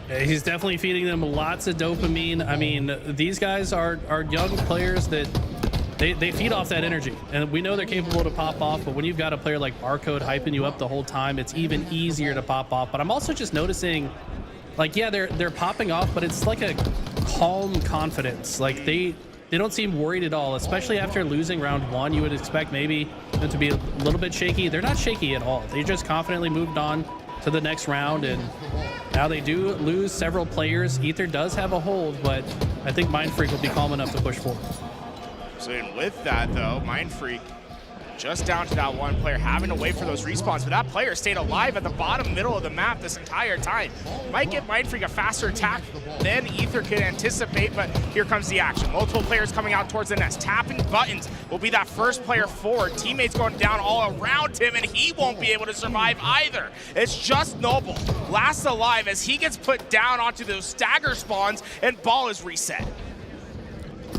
He's definitely feeding them lots of dopamine. I mean, these guys are young players that they feed off that energy, and we know they're capable to pop off, but when you've got a player like Barcode hyping you up the whole time, it's even easier to pop off. But I'm also just noticing, like, yeah, they're popping off, but it's like a calm confidence. Like they don't seem worried at all, especially after losing round 1. You would expect maybe them to be a little bit shaky. They're not shaky at all. They just confidently moved on to the next round, and now they do lose several players. Ether does have a hold, but I think Mind Freak will be calm enough to push forward. So with that, though, Mind Freak just down to that one player, having to wait for those respawns, but that player stayed alive at the bottom middle of the map this entire time. Might get Mind Freak a faster attack than Ether could anticipate, but here comes the action. Multiple players coming out towards the nest. Tapping buttons will be that first player forward. Teammates going down all around him, and he won't be able to survive either. It's just Noble, last alive as he gets put down onto those stagger spawns, and ball is reset.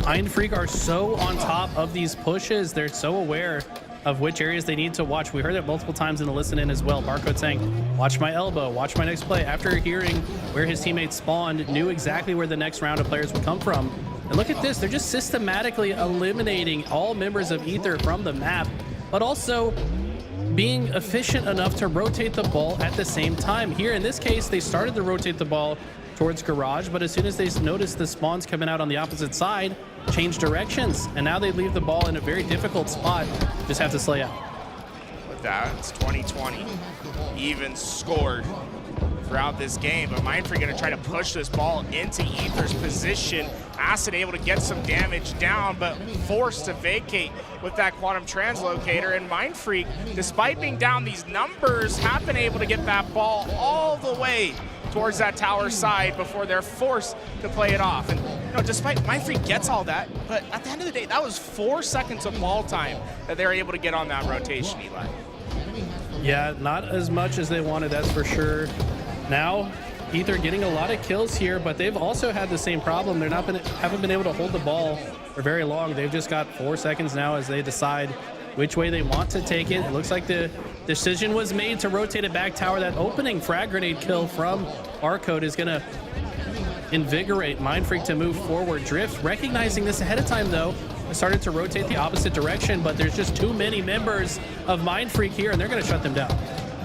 Mind Freak are so on top of these pushes. They're so aware of which areas they need to watch. We heard that multiple times in the listen in as well. Barcode saying, watch my elbow, watch my next play. After hearing where his teammates spawned, knew exactly where the next round of players would come from. And look at this, they're just systematically eliminating all members of Ether from the map, but also being efficient enough to rotate the ball at the same time. Here in this case, they started to rotate the ball towards Garage, but as soon as they noticed the spawns coming out on the opposite side, change directions, and now they leave the ball in a very difficult spot. Just have to slay out. With that, it's 20-20. Even scored throughout this game, but Mind Freak going to try to push this ball into Ether's position. Acid able to get some damage down, but forced to vacate with that quantum translocator. And Mind Freak, despite being down these numbers, have been able to get that ball all the way towards that tower side before they're forced to play it off. And you know, despite Mind Freak gets all that, but at the end of the day, that was 4 seconds of ball time that they were able to get on that rotation, Eli. Yeah, not as much as they wanted, that's for sure. Now, Ether getting a lot of kills here, but they've also had the same problem. They're haven't been able to hold the ball for very long. They've just got 4 seconds now as they decide which way they want to take it. It looks like the decision was made to rotate it back tower. That opening frag grenade kill from Barcode is going to invigorate Mind Freak to move forward. Drift recognizing this ahead of time, though. started to rotate the opposite direction, but there's just too many members of Mind Freak here, and they're going to shut them down.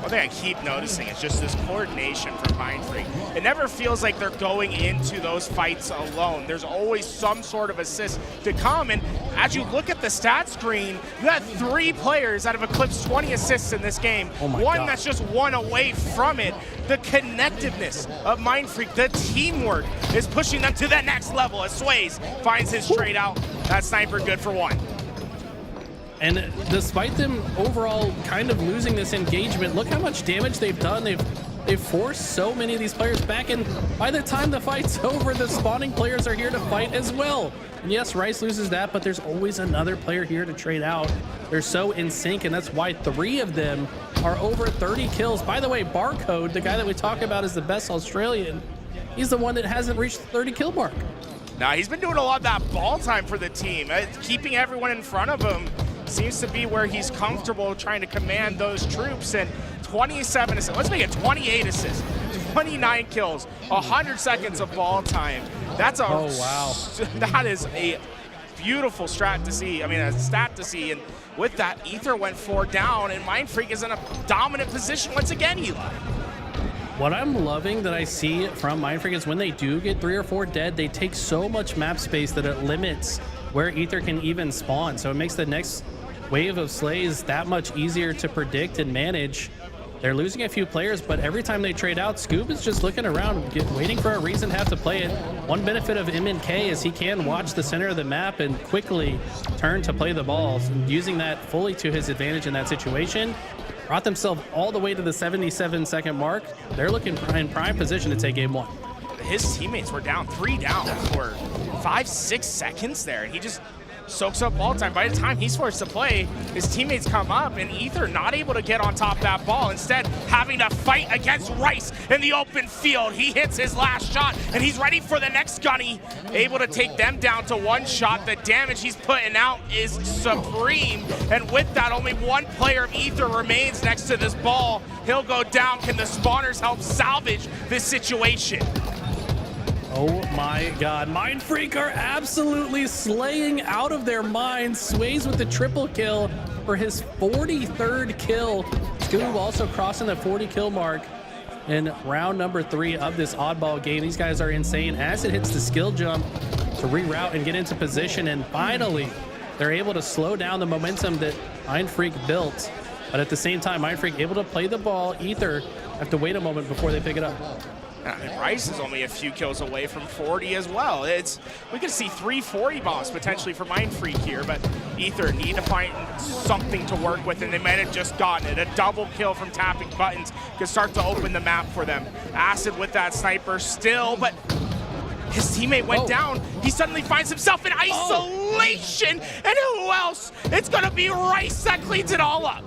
One thing I keep noticing is just this coordination from Mind Freak. It never feels like they're going into those fights alone. There's always some sort of assist to come, and as you look at the stat screen, you have 3 players that have eclipsed 20 assists in this game. One that's just one away from it. The connectiveness of Mind Freak, the teamwork is pushing them to that next level as Sways finds his straight out. That sniper good for 1. And despite them overall kind of losing this engagement, look how much damage they've done. They've forced so many of these players back, and by the time the fight's over, the spawning players are here to fight as well. And yes, Rice loses that, but there's always another player here to trade out. They're so in sync, and that's why 3 of them are over 30 kills. By the way, Barcode, the guy that we talk about as the best Australian, he's the one that hasn't reached the 30 kill mark. Now, he's been doing a lot of that ball time for the team, keeping everyone in front of him. Seems to be where he's comfortable trying to command those troops. And 27 assists, let's make it 28 assists, 29 kills, 100 seconds of ball time. That's a, oh, wow. That is a beautiful stat to see. And with that, Ether went 4 down, and Mind Freak is in a dominant position once again, Eli. What I'm loving that I see from Mind Freak is when they do get 3 or 4 dead, they take so much map space that it limits where Ether can even spawn. So it makes the next wave of slays that much easier to predict and manage. They're losing a few players, but every time they trade out, Scoob is just looking around, waiting for a reason to have to play it. One benefit of MNK is he can watch the center of the map and quickly turn to play the balls, and using that fully to his advantage in that situation. Brought themselves all the way to the 77-second mark. They're looking in prime position to take game 1. His teammates were down 3 down for 5-6 seconds there, and he just soaks up ball time. By the time he's forced to play, his teammates come up, and Ether not able to get on top of that ball, instead having to fight against Rice in the open field. He hits his last shot, and he's ready for the next gunny, able to take them down to 1 shot. The damage he's putting out is supreme, and with that, only 1 player of Ether remains next to this ball. He'll go down. Can the spawners help salvage this situation? Oh my God, Mind Freak are absolutely slaying out of their minds. Sways with the triple kill for his 43rd kill. Scoob also crossing the 40 kill mark in round number 3 of this oddball game. These guys are insane. As it hits the skill jump to reroute and get into position, and finally they're able to slow down the momentum that Mind Freak built. But at the same time, Mind Freak able to play the ball. Ether have to wait a moment before they pick it up. And Rice is only a few kills away from 40 as well. We could see 3 40 bombs potentially for Mind Freak here, but Ether need to find something to work with, and they might have just gotten it. A double kill from tapping buttons could start to open the map for them. Acid with that sniper still, but his teammate went down. He suddenly finds himself in isolation, and who else? It's gonna be Rice that cleans it all up.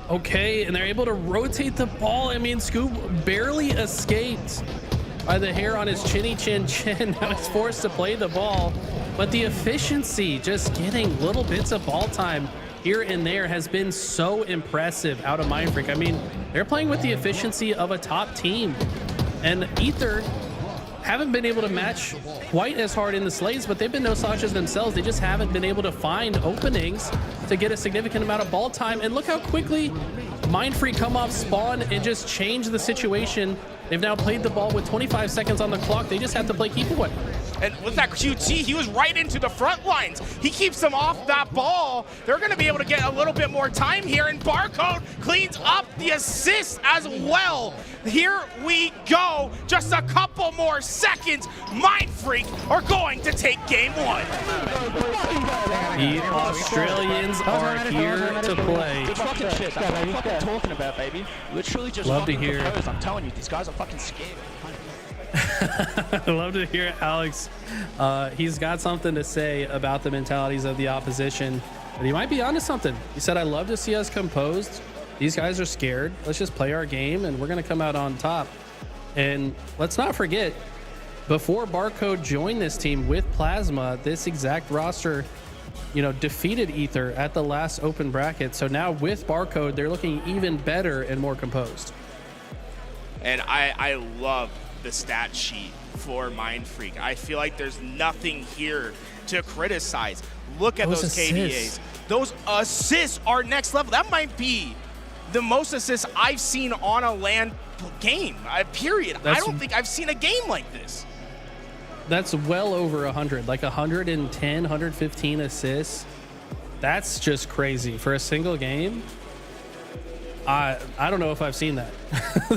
Okay, and they're able to rotate the ball. I mean, Scoob barely escaped by the hair on his chinny chin chin. Now he's forced to play the ball, but the efficiency, just getting little bits of ball time here and there, has been so impressive out of Mind Freak. I mean, they're playing with the efficiency of a top team, and Ether haven't been able to match quite as hard in the slays, but they've been no slouches themselves. They just haven't been able to find openings to get a significant amount of ball time. And look how quickly Mind Freak come off spawn and just change the situation. They've now played the ball with 25 seconds on the clock. They just have to play keep away. And with that QT, he was right into the front lines. He keeps them off that ball. They're going to be able to get a little bit more time here, and Barcode cleans up the assist as well. Here we go. Just a couple more seconds. Mind Freak are going to take game 1. The Australians are here to play. Fucking shit. That's what I'm fucking talking about, baby. Literally just love to fucking hear. composed. I'm telling you, these guys are fucking scared. I love to hear Alex. He's got something to say about the mentalities of the opposition, but he might be onto something. He said, I love to see us composed. These guys are scared. Let's just play our game, and we're going to come out on top. And let's not forget, before Barcode joined this team with Plasma, this exact roster, defeated Ether at the last open bracket. So now with Barcode, they're looking even better and more composed. And I love the stat sheet for Mind Freak. I feel like there's nothing here to criticize. Look at those KDAs. Those assists are next level. That might be the most assists I've seen on a LAN game, period. I don't think I've seen a game like this. That's well over 100, like 110, 115 assists. That's just crazy for a single game. I don't know if I've seen that.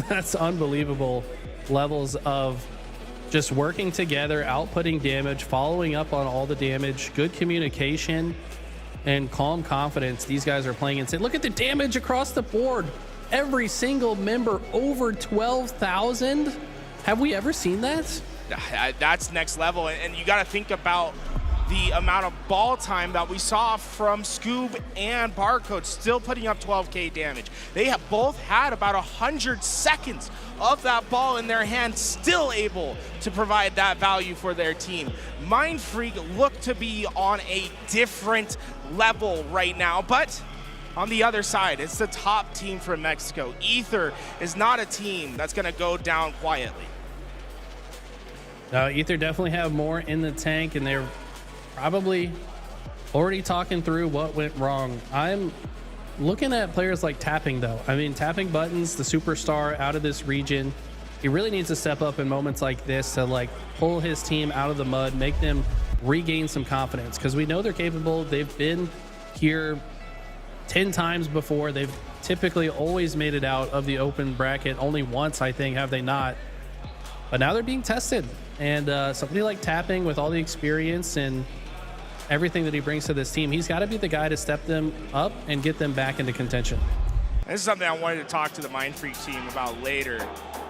That's unbelievable levels of just working together, outputting damage, following up on all the damage, good communication, and calm confidence. These guys are playing insane. Look at the damage across the board. Every single member over 12,000. Have we ever seen that? That's next level, and you got to think about the amount of ball time that we saw from Scoob and Barcode, still putting up 12k damage. They have both had about 100 seconds of that ball in their hand, still able to provide that value for their team. Mind Freak look to be on a different level right now, but on the other side, it's the top team from Mexico. Ether is not a team that's going to go down quietly. Ether definitely have more in the tank, and they're probably already talking through what went wrong. I'm looking at players like Tapping, though. I mean, Tapping Buttons, the superstar out of this region, he really needs to step up in moments like this to like pull his team out of the mud, make them regain some confidence, because we know they're capable. They've been here 10 times before. They've typically always made it out of the open bracket. Only once, I think, have they not. But now they're being tested, and somebody like Tapping, with all the experience and everything that he brings to this team, he's got to be the guy to step them up and get them back into contention. This is something I wanted to talk to the Mind Freak team about later.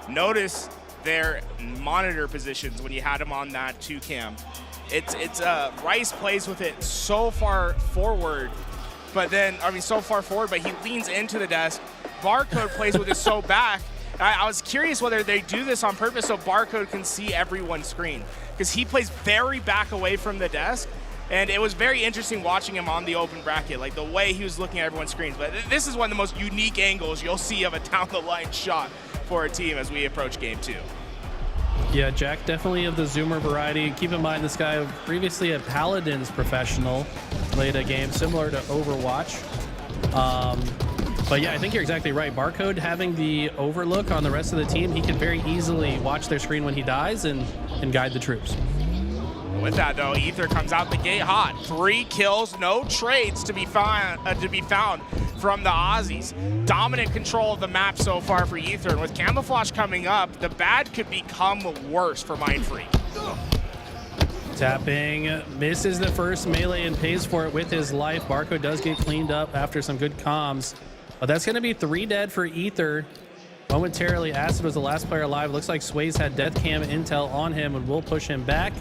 Notice their monitor positions when you had them on that 2-cam. It's Rice plays with it so far forward, but he leans into the desk. Barcode plays with it so back. I was curious whether they do this on purpose so Barcode can see everyone's screen, because he plays very back away from the desk. And it was very interesting watching him on the open bracket, like the way he was looking at everyone's screens. But this is one of the most unique angles you'll see of a down-the-line shot for a team as we approach Game 2. Yeah, Jack definitely of the zoomer variety. Keep in mind, this guy previously a Paladins professional, played a game similar to Overwatch. But yeah, I think you're exactly right. Barcode having the overlook on the rest of the team, he can very easily watch their screen when he dies and guide the troops. With that, though, Ether comes out the gate hot. 3 kills, no trades to be found from the Aussies. Dominant control of the map so far for Ether, and with Camouflage coming up, the bad could become worse for Mind Freak. Tapping misses the first melee and pays for it with his life. Barcode does get cleaned up after some good comms, but that's going to be 3 dead for Ether. Momentarily, Acid was the last player alive. Looks like Sway's had death cam intel on him and will push him back.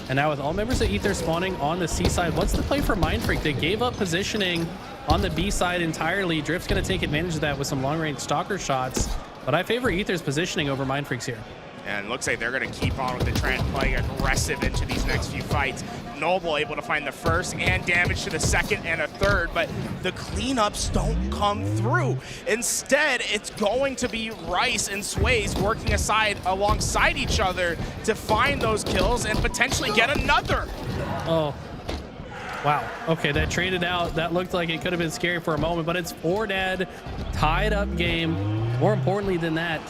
And now with all members of Ether spawning on the C side, what's the play for Mind Freak? They gave up positioning on the B side entirely. Drift's going to take advantage of that with some long-range stalker shots. But I favor Ether's positioning over Mind Freak's here. And it looks like they're going to keep on with the trend, playing aggressive into these next few fights. Noble able to find the first and damage to the second and a third, but the cleanups don't come through. Instead, it's going to be Rice and Sways working alongside each other to find those kills and potentially get another. Oh, wow. Okay, that traded out. That looked like it could have been scary for a moment, but it's 4 dead, tied up game. More importantly than that,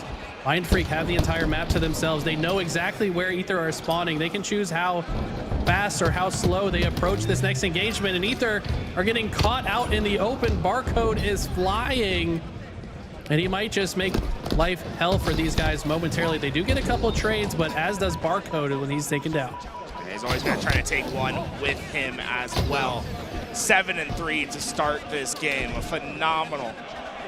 Mind Freak have the entire map to themselves. They know exactly where Ether are spawning. They can choose how fast or how slow they approach this next engagement, and Ether are getting caught out in the open. Barcode is flying, and he might just make life hell for these guys momentarily. They do get a couple trades, but as does Barcode when he's taken down. He's always going to try to take one with him as well. 7-3 to start this game. A phenomenal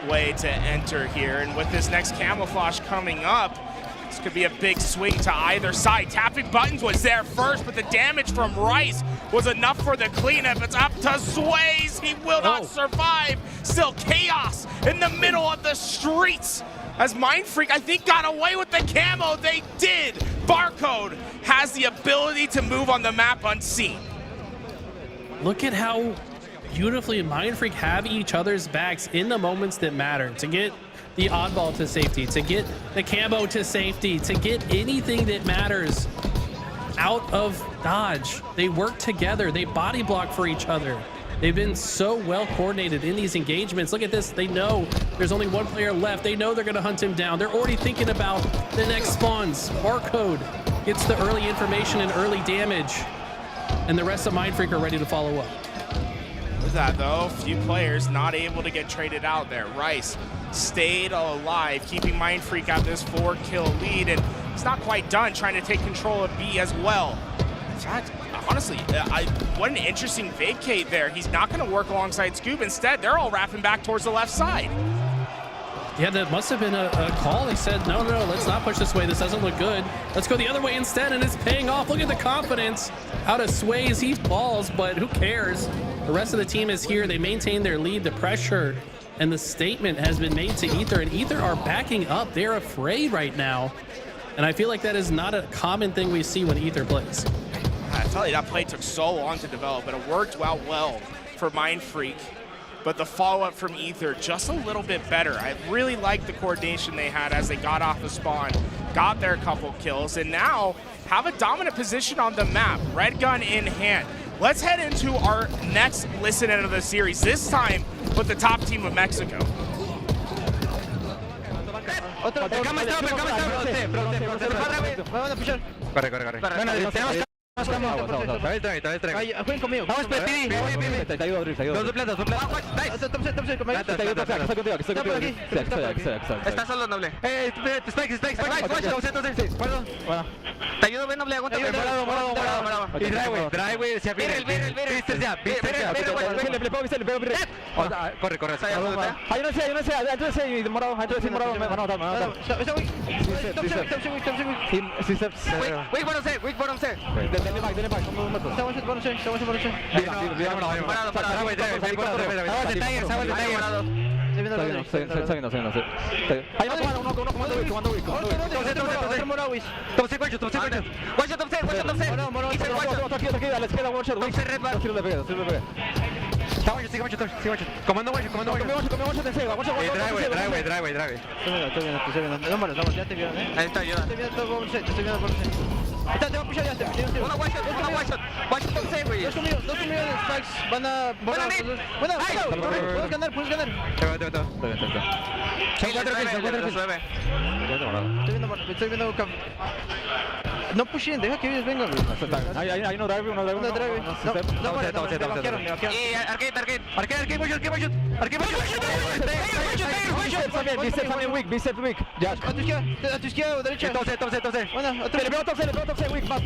way to enter here, and with this next Camouflage coming up, this could be a big swing to either side. Tapping Buttons was there first, but the damage from Rice was enough for the cleanup. It's up to Sways. He will not survive. Still chaos in the middle of the streets as Mind Freak, I think, got away with the camo. They did. Barcode has the ability to move on the map unseen. Look at how beautifully Mind Freak have each other's backs in the moments that matter. To get the oddball to safety, to get the camo to safety, to get anything that matters out of dodge. They work together. They body block for each other. They've been so well coordinated in these engagements. Look at this. They know there's only one player left. They know they're going to hunt him down. They're already thinking about the next spawns. Barcode gets the early information and early damage. And the rest of Mindfreak are ready to follow up. With that, though, few players not able to get traded out there. Rice stayed alive, keeping Mindfreak at this 4-kill lead, and it's not quite done trying to take control of B as well. In fact, honestly, what an interesting vacate there. He's not going to work alongside Scoop. Instead, they're all wrapping back towards the left side. Yeah, that must have been a call. They said, no, let's not push this way. This doesn't look good. Let's go the other way instead, and it's paying off. Look at the confidence out of Sways. He falls, but who cares? The rest of the team is here. They maintain their lead. The pressure and the statement has been made to Ether, and Ether are backing up. They're afraid right now, and I feel like that is not a common thing we see when Ether plays. I tell you, that play took so long to develop, but it worked out well for Mindfreak. But the follow-up from Ether, just a little bit better. I really liked the coordination they had as they got off the spawn, got their couple kills, and now have a dominant position on the map, red gun in hand. Let's head into our next listen in of the series, this time with the top team of Mexico. Jueguen conmigo. Vamos, Petit. Te ayudo a abrir. Dos dupletas. Está solo, Noble. Spikes. Te ayudo, ven, Noble, aguanta. Morado. Y drive, güey. Se abre. Vistes ya. Le pego. Corre. Yo no sé. Entonces, morado. Me van a matar. Wait, bottom set. Dale back. Estamos en bottom set. Está viendo. Ahí va uno comando Wick. Otro morado, Wick. Top set. Aquí, a la izquierda, one shot. Top set, red bar. Sí le pegué. Sigue one shot. Comando one shot en sega. Drive. Estoy viendo. Vámonos, ya te vieron, Ahí está, ayuda. Estoy viendo todo one set. Te voy a pushar ya. Una one shot. Top set, güey. Dos conmigo de Spikes. Van a... Buena. Puedes ganar. Te voy. Son 4 kills. Estoy viendo... No pushen, deja que ellos vengan, güey. Hay uno drive. No, Arcade, one shot. Be safe, Wick. Ya. A tu izquierda o derecha. Top set. Bueno, otro. Le pego top set, Wick, más.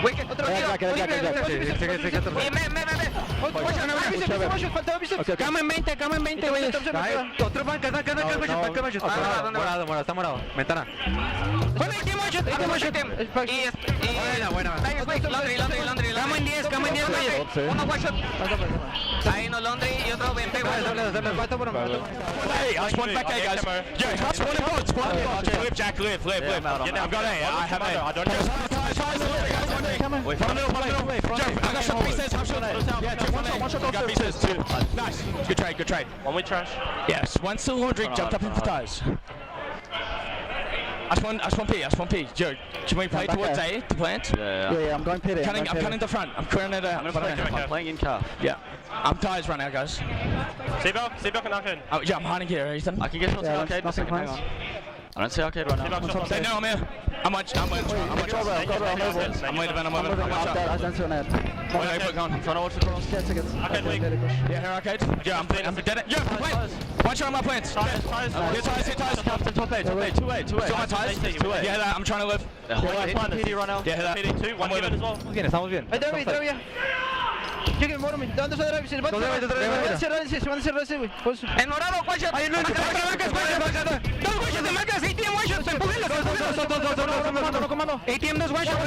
Wick, otro. Faltaba bíceps. Cama en 20, güey. Otro banca. Morado, está morado. Ventana. Bueno, hay one shot. Buena. Laundry. Cama en 10, güey. Uno one shot. Ahí no Laundry y otro vente, güey. Hey, I spawned back A, guys. Yo, spawn in box. Jack, live. I've got A. I have A. I don't know. Front middle. Joe, I got some pieces. Half shot. Yeah, one shot. Got pieces too. Nice. Good trade. One with trash. Yes, one still laundry. Jumped up in for ties. I spawn P. Joe, can we play towards A to plant? Yeah, I'm going P. I'm cutting the front. I'm clearing it out. I'm playing in car. Yeah. I'm ties right now, guys. Seatbelt can knock in. Oh, yeah, I'm hiding here, Ethan. I can get shots in arcade. Hang on. I don't see arcade right now. They know I'm here. I'm much. I'm moving. I don't see an ad. Wait, go on. I'm trying to watch the cross. 10 seconds. Yeah, here arcade. Yeah, I'm dead. Yeah, plant. One shot on my plants. Ties. Top A. 2A. Still my ties. 2A. Yeah, I'm trying to live. PD right now. Yeah, PD 2, one given as well. Estamos bien. Drive ya. Lleguen, mórame. ¿Dónde está Drive? Se van a cerrar ese, güey. En morado, one shot. Ahí no, dos one shots de marcas. ATM one shot. Dos comando. ATM dos one shot.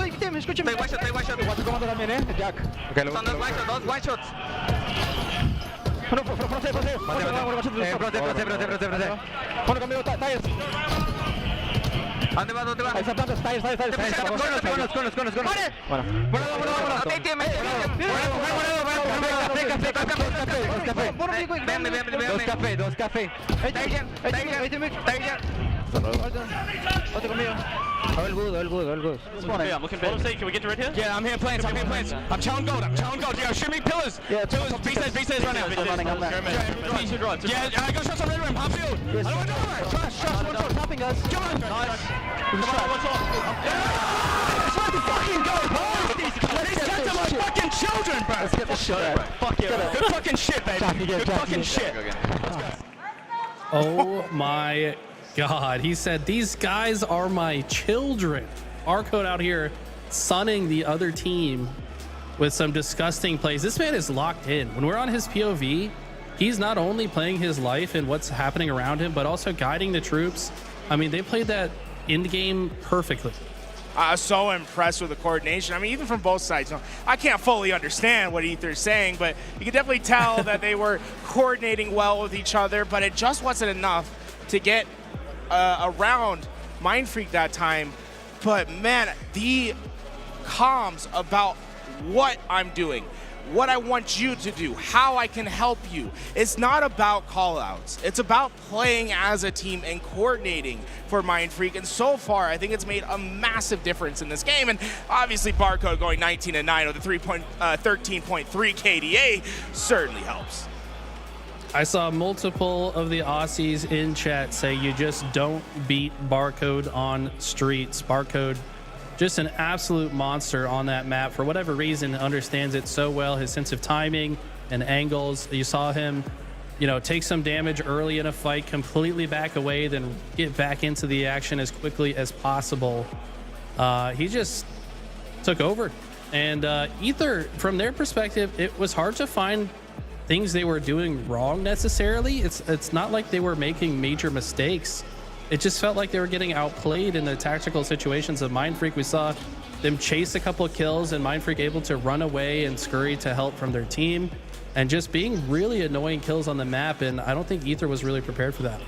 ATM, escúchame. One shot. Cuatro comando también, Jack. Son dos one shots. Bueno, procede. Bueno, conmigo, Tires. ¿Dónde vas? ¿Dónde vas? Está planta, está ahí. Dos café. Otro conmigo. All good. Yeah, I'm looking bad. Can we get to red here? Yeah, I'm here playing. I'm chowing gold. Yeah, shoot me pillars. Yeah, B-sides right now. I'm back. Yeah, I go shots on red rim. Half field. I don't want to do it. Trust. Topping us. Come on. Nice. What's up? Let's fucking go, boys. These cats are my fucking children, bro. Let's get the shot, bro. Fuck yeah. Good fucking shit, baby. Good fucking shit. Oh my God. He said, these guys are my children. Barcode out here sunning the other team with some disgusting plays. This man is locked in. When we're on his POV, he's not only playing his life and what's happening around him, but also guiding the troops. I mean, they played that end game perfectly. I was so impressed with the coordination. I mean, even from both sides. You know, I can't fully understand what Ether's saying, but you can definitely tell that they were coordinating well with each other, but it just wasn't enough to get around Mind Freak that time. But man, the comms about what I'm doing, what I want you to do, how I can help you. It's not about call-outs. It's about playing as a team and coordinating for Mind Freak. And so far, I think it's made a massive difference in this game. And obviously, Barcode going 19-9 with a 13.3 KDA certainly helps. I saw multiple of the Aussies in chat say you just don't beat Barcode on streets. Barcode, just an absolute monster on that map. For whatever reason, understands it so well. His sense of timing and angles. You saw him, you know, take some damage early in a fight, completely back away, then get back into the action as quickly as possible. He just took over. And Ether, from their perspective, it was hard to find things they were doing wrong necessarily. It's not like they were making major mistakes. It just felt like they were getting outplayed in the tactical situations of Mind Freak. We saw them chase a couple of kills and Mind Freak able to run away and scurry to help from their team and just being really annoying kills on the map. And I don't think Ether was really prepared for that.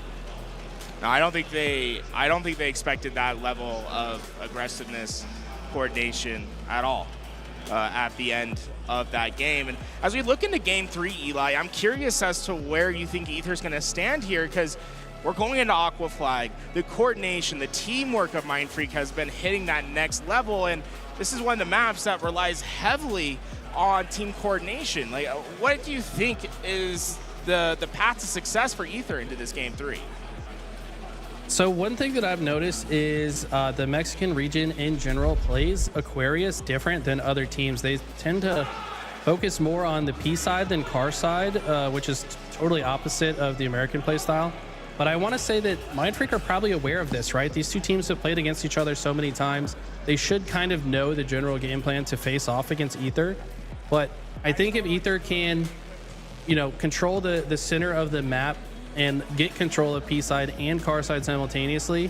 No, I don't think they expected that level of aggressiveness, coordination at all at the end of that game. And as we look into game 3, Eli, I'm curious as to where you think Ether's going to stand here, because we're going into Aqua Flag. The coordination, the teamwork of Mind Freak has been hitting that next level, and this is one of the maps that relies heavily on team coordination. Like, what do you think is the path to success for Ether into this game 3? So one thing that I've noticed is the Mexican region in general plays Aquarius different than other teams. They tend to focus more on the P side than car side, which is totally opposite of the American play style. But I want to say that Mind Freak are probably aware of this, right? These two teams have played against each other so many times. They should kind of know the general game plan to face off against Ether. But I think if Ether can, you know, control the center of the map and get control of P side and car side simultaneously,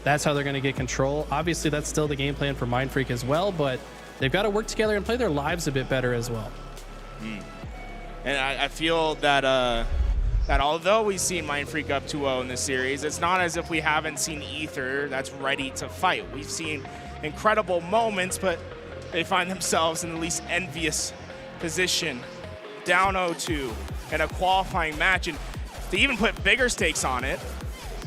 that's how they're going to get control. Obviously, that's still the game plan for Mind Freak as well, but they've got to work together and play their lives a bit better as well. And I feel that that although we've seen Mind Freak up 2-0 in this series, it's not as if we haven't seen Ether that's ready to fight. We've seen incredible moments, but they find themselves in the least envious position, down 0-2 in a qualifying match. And to even put bigger stakes on it,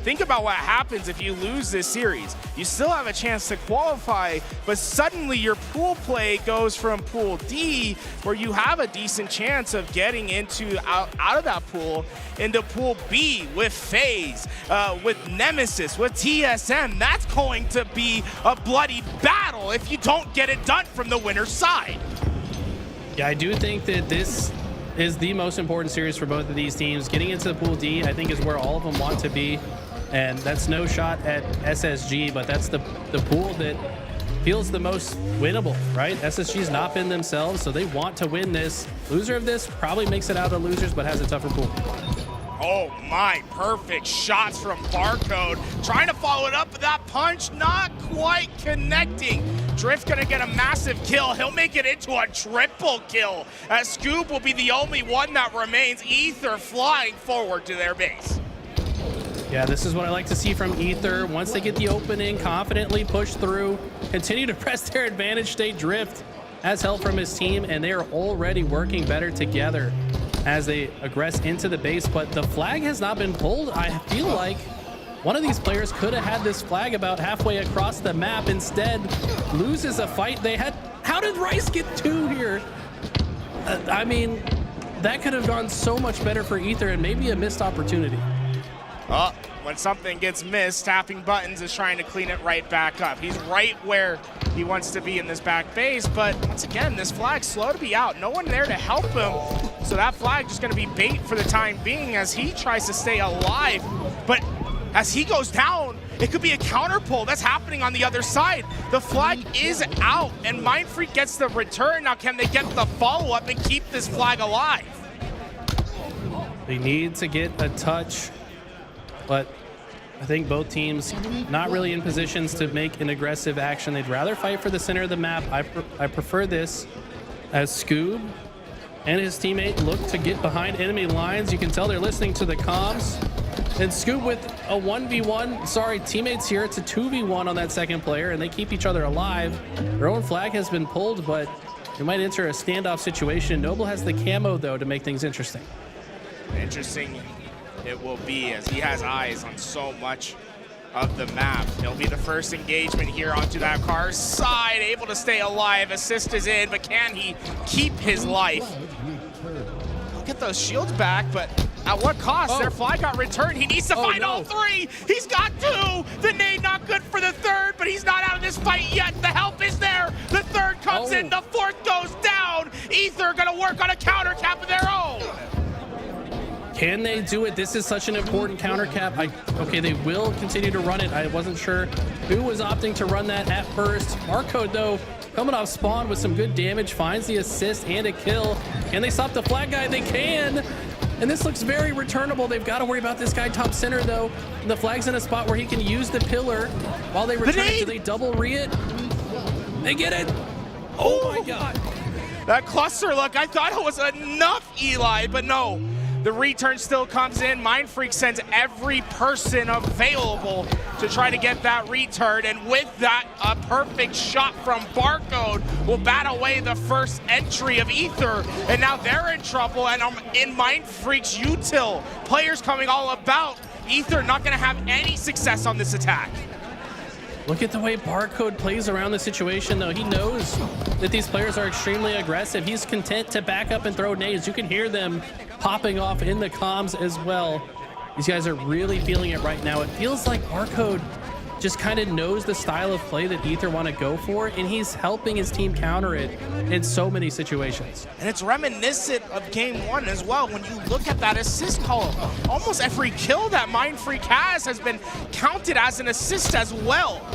think about what happens if you lose this series. You still have a chance to qualify, but suddenly your pool play goes from Pool D, where you have a decent chance of getting into out of that pool, into Pool B with FaZe, with Nemesis, with TSM. That's going to be a bloody battle if you don't get it done from the winner's side. Yeah, I do think that this is the most important series for both of these teams. Getting into Pool D, I think, is where all of them want to be. And that's no shot at SSG, but that's the pool that feels the most winnable, right? SSG's not been themselves, so they want to win this. Loser of this probably makes it out of losers, but has a tougher pool. Oh my, perfect shots from Barcode. Trying to follow it up with that punch, not quite connecting. Drift gonna get a massive kill. He'll make it into a triple kill, as Scoob will be the only one that remains. Ether flying forward to their base. Yeah, this is what I like to see from Ether. Once they get the opening, confidently push through, continue to press their advantage state. Drift has help from his team, and they are already working better together as they aggress into the base, but the flag has not been pulled. I feel like one of these players could have had this flag about halfway across the map. Instead, loses a fight they had. How did Rice get 2 here? I mean, that could have gone so much better for Ether and maybe a missed opportunity. Oh, when something gets missed, tapping buttons is trying to clean it right back up. He's right where he wants to be in this back base, but once again, this flag's slow to be out. No one there to help him, so that flag just going to be bait for the time being as he tries to stay alive. But as he goes down, it could be a counter pull. That's happening on the other side. The flag is out, and Mindfreak gets the return. Now, can they get the follow-up and keep this flag alive? They need to get a touch, but I think both teams not really in positions to make an aggressive action. They'd rather fight for the center of the map. I prefer this as Scoob and his teammate look to get behind enemy lines. You can tell they're listening to the comms. And Scoob with a 1v1, sorry, teammates here. It's a 2v1 on that second player, and they keep each other alive. Their own flag has been pulled, but it might enter a standoff situation. Noble has the camo, though, to make things interesting. Interesting it will be as he has eyes on so much of the map. He'll be the first engagement here onto that car side, able to stay alive. Assist is in, but can he keep his life? He'll get those shields back, but at what cost? Their flag got returned. He needs to find all 3. He's got 2. The nade not good for the 3rd, but he's not out of this fight yet. The help is there. The 3rd comes in. The 4th goes down. Ether gonna work on a counter cap of their own. Can they do it? This is such an important counter cap. Okay, they will continue to run it. I wasn't sure who was opting to run that at first. Barcode, though, coming off spawn with some good damage, finds the assist and a kill. Can they stop the flag guy? They can. And this looks very returnable. They've got to worry about this guy top center, though. The flag's in a spot where he can use the pillar while they return it. Do they double re-it? They get it. Oh my God. That cluster look, I thought it was enough, Eli, but no. The return still comes in. Mindfreak sends every person available to try to get that return. And with that, a perfect shot from Barcode will bat away the first entry of Ether. And now they're in trouble. And in Mindfreak's util, players coming all about. Ether not going to have any success on this attack. Look at the way Barcode plays around the situation, though. He knows that these players are extremely aggressive. He's content to back up and throw nades. You can hear them popping off in the comms as well. These guys are really feeling it right now. It feels like Barcode just kind of knows the style of play that Ether want to go for, and he's helping his team counter it in so many situations. And it's reminiscent of game 1 as well. When you look at that assist column, almost every kill that Mindfreak has been counted as an assist as well.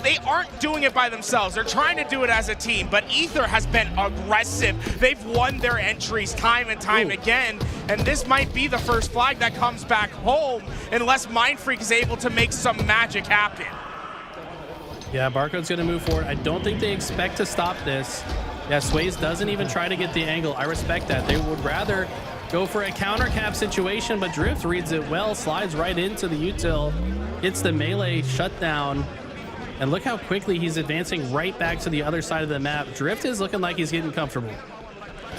They aren't doing it by themselves. They're trying to do it as a team, but Ether has been aggressive. They've won their entries time and time again, and this might be the first flag that comes back home unless Mindfreak is able to make some magic happen. Yeah, Barcode's gonna move forward. I don't think they expect to stop this. Yeah, Sways doesn't even try to get the angle. I respect that. They would rather go for a counter cap situation, but Drift reads it well, slides right into the util, gets the melee shutdown. And look how quickly he's advancing right back to the other side of the map. Drift is looking like he's getting comfortable.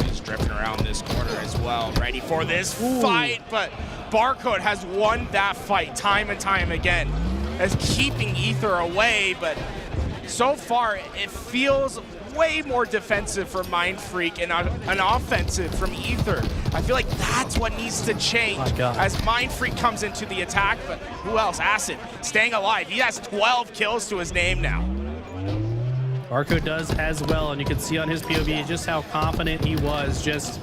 He's drifting around this corner as well, ready for this fight, but Barcode has won that fight time and time again as keeping Ether away, but so far it feels way more defensive for Mindfreak and an offensive from Ether. I feel like that's what needs to change as Mindfreak comes into the attack, but who else? Acid, staying alive. He has 12 kills to his name now. Barcode does as well, and you can see on his POV just how confident he was, just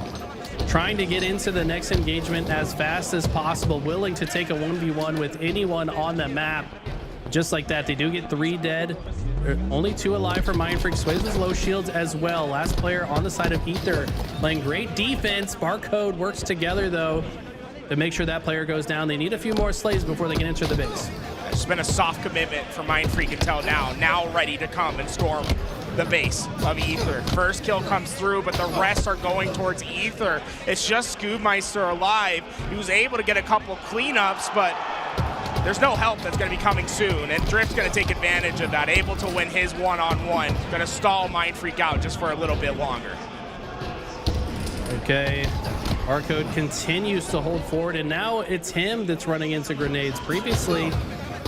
trying to get into the next engagement as fast as possible, willing to take a 1v1 with anyone on the map. Just like that, they do get 3 dead. Only 2 alive for Mindfreak. Sways with low shields as well. Last player on the side of Ether playing great defense. Barcode works together, though, to make sure that player goes down. They need a few more slays before they can enter the base. It's been a soft commitment for Mindfreak until now ready to come and storm the base of Ether. First kill comes through, but the rest are going towards Ether. It's just Scoobmeister alive. He was able to get a couple cleanups, but there's no help that's going to be coming soon, and Drift's going to take advantage of that, able to win his one-on-one, going to stall Mindfreak out just for a little bit longer. Okay, Barcode continues to hold forward, and now it's him that's running into grenades. Previously,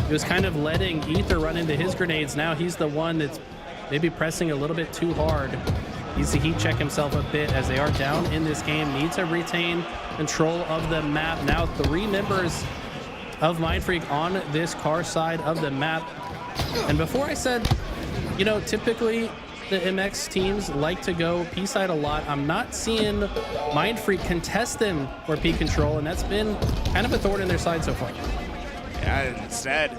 he was kind of letting Ether run into his grenades. Now he's the one that's maybe pressing a little bit too hard. Needs to heat check himself a bit as they are down in this game. Need to retain control of the map. Now 3 members of Mindfreak on this car side of the map. And before I said, you know, typically the MX teams like to go P side a lot. I'm not seeing Mindfreak contest them for P control, and that's been kind of a thorn in their side so far. Yeah, instead,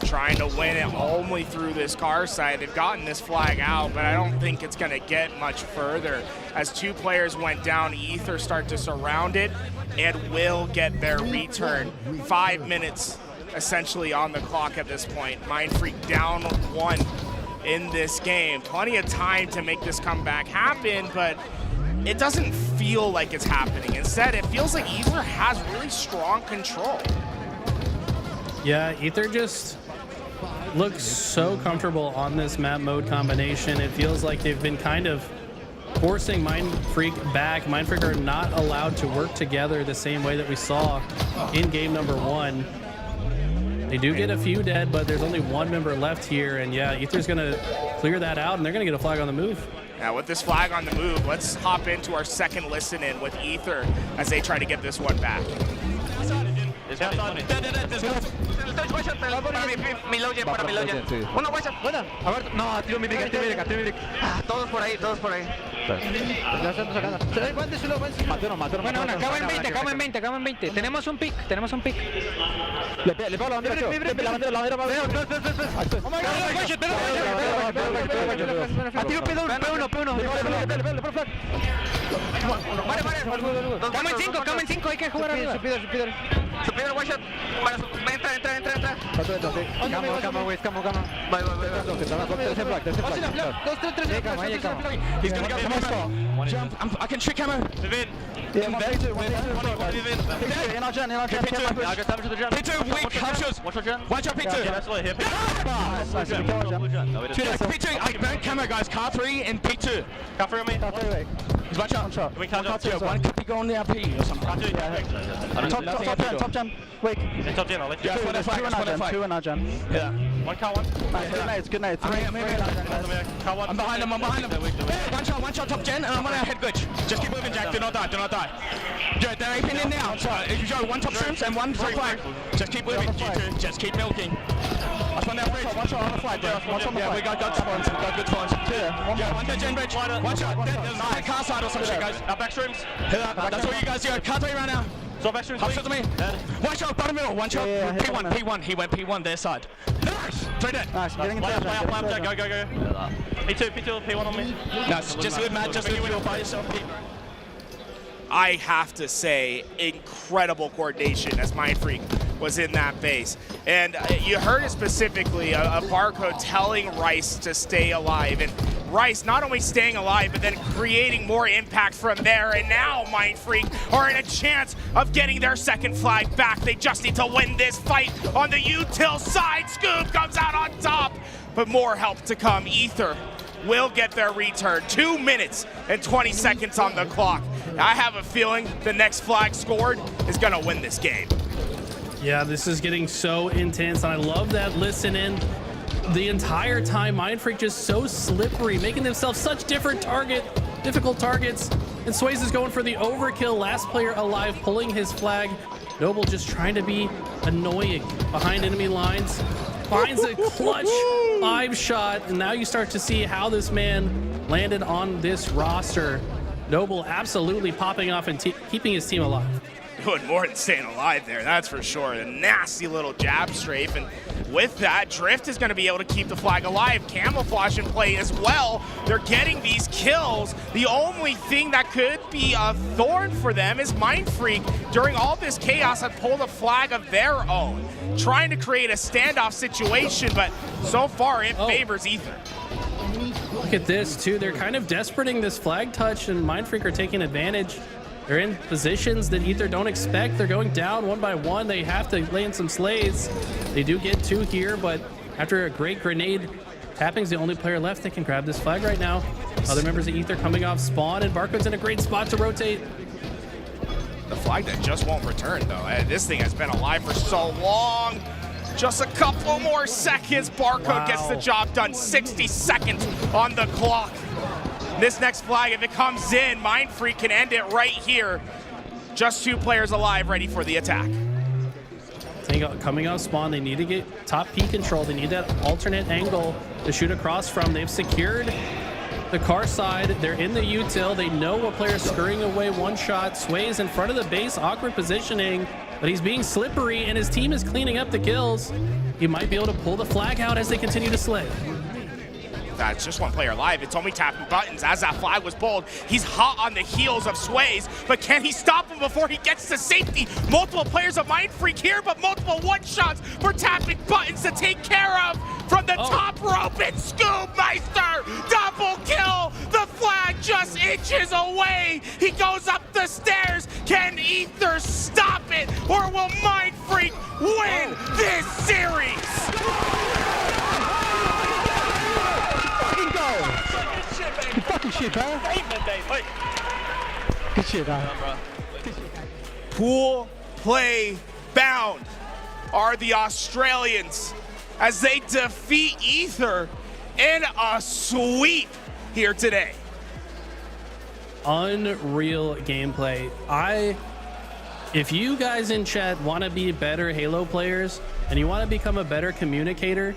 trying to win it only through this car side. They've gotten this flag out, but I don't think it's going to get much further. As 2 players went down, Ether start to surround it and will get their return. 5 minutes essentially on the clock at this point. Mindfreak down 1 in this game. Plenty of time to make this comeback happen, but it doesn't feel like it's happening. Instead, it feels like Ether has really strong control. Yeah, Ether just looks so comfortable on this map mode combination. It feels like they've been kind of forcing Mindfreak back. Mindfreak are not allowed to work together the same way that we saw in game number 1. They do get a few dead, but there's only 1 member left here. And yeah, Ether's going to clear that out, and they're going to get a flag on the move. Now with this flag on the move, let's hop into our second listen-in with Ether as they try to get this one back. Todos por ahí. Bueno, acabo en 20. Tenemos un pick. Le pego la bandera, la bandera. Tiro P1. Cama en 5, hay que jugar arriba. Superior one shot. Entra. Cama. Vai. He's gonna go for jump. I can trick Camo. P2, weak, half shots. One shot, P2. P2, I burnt Camo, guys. Car 3 and P2. Car 3 on me. He's one shot. One could be going down P or something. Top jump. Wait. Top 10, I'll let you. Yeah, 2 and our jump. Yeah. One car, one. Good night. I'm behind him. Hey, one shot, top gen, and I'm gonna head glitch. Just keep moving, Jack. Do not die. Joe, they're aping in now. So, Joe, 1 top shrimps and 1 top flag. Just keep moving, G2. Just keep milking. I spawned down bridge. One shot on the flag, bro. Yeah, we got good spawns. Yeah, 1 dead gen bridge. 1 shot. There's a car side or some shit, guys. Our back streams. That's all you guys do. Car 3 right now. So back streams. Half shot to me. 1 shot, bottom middle. 1 shot. P1. He went P1 their side. Nice. 3 dead. Nice. Getting into Play up, go. P2, P1 on me. Nice. Just live, Matt. Just live by yourself, P. I have to say, incredible coordination as Mindfreak was in that base. And you heard it specifically, a Barcode telling Rice to stay alive. And Rice not only staying alive, but then creating more impact from there. And now Mindfreak are in a chance of getting their second flag back. They just need to win this fight on the util side. Scoop comes out on top, but more help to come. Ether will get their return. 2 minutes and 20 seconds on the clock. I have a feeling the next flag scored is gonna win this game. Yeah, this is getting so intense, and I love that listen-in the entire time. Mindfreak just so slippery, making themselves such difficult targets. And Swayze is going for the overkill. Last player alive, pulling his flag. Noble just trying to be annoying behind enemy lines. Finds a clutch 5 shot, and now you start to see how this man landed on this roster. Noble absolutely popping off and keeping his team alive. Doing more than staying alive there, that's for sure. A nasty little jab strafe, and with that, Drift is going to be able to keep the flag alive. Camouflage in play as well. They're getting these kills. The only thing that could be a thorn for them is Mindfreak during all this chaos had pulled a flag of their own, trying to create a standoff situation, but so far it favors Ether. Look at this too. They're kind of desperating this flag touch, and Mindfreak are taking advantage. They're in positions that Ether don't expect. They're going down one by one. They have to lay in some slays. They do get 2 here, but after a great grenade, Tapping's the only player left that can grab this flag right now. Other members of Ether coming off spawn, and Barcode's in a great spot to rotate. The flag that just won't return, though. This thing has been alive for so long. Just a couple more seconds. Barcode gets the job done. 60 seconds on the clock. This next flag, if it comes in, Mindfreak can end it right here. Just 2 players alive, ready for the attack. Coming off spawn, they need to get top P control. They need that alternate angle to shoot across from. They've secured the car side. They're in the util. They know what player's scurrying away. One shot. Sways in front of the base. Awkward positioning, but he's being slippery, and his team is cleaning up the kills. He might be able to pull the flag out as they continue to slay. That's just 1 player alive. It's only tapping buttons as that flag was pulled. He's hot on the heels of Sways, but can he stop him before he gets to safety? Multiple players of Mindfreak here, but multiple one-shots for tapping buttons to take care of from the top rope. It's Scoobmeister, double kill. The flag just inches away. He goes up the stairs. Can Ether stop it, or will Mindfreak win this series? Good fucking shit, bro. Good shit, bro. Pool play bound are the Australians as they defeat Ether in a sweep here today. Unreal gameplay. If you guys in chat want to be better Halo players and you want to become a better communicator,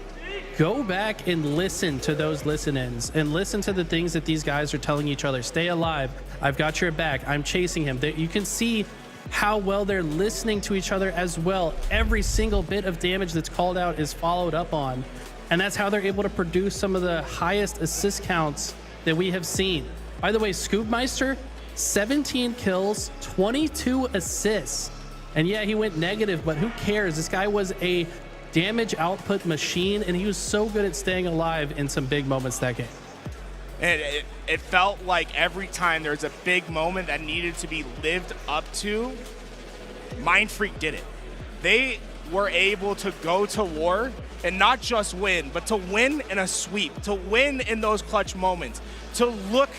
go back and listen to those listen-ins and listen to the things that these guys are telling each other. Stay alive. I've got your back. I'm chasing him. You can see how well they're listening to each other as well. Every single bit of damage that's called out is followed up on. And that's how they're able to produce some of the highest assist counts that we have seen. By the way, Scoobmeister, 17 kills, 22 assists. And yeah, he went negative, but who cares? This guy was a damage output machine, and he was so good at staying alive in some big moments that game. And it felt like every time there was a big moment that needed to be lived up to, Mindfreak did it. They were able to go to war and not just win, but to win in a sweep, to win in those clutch moments, to look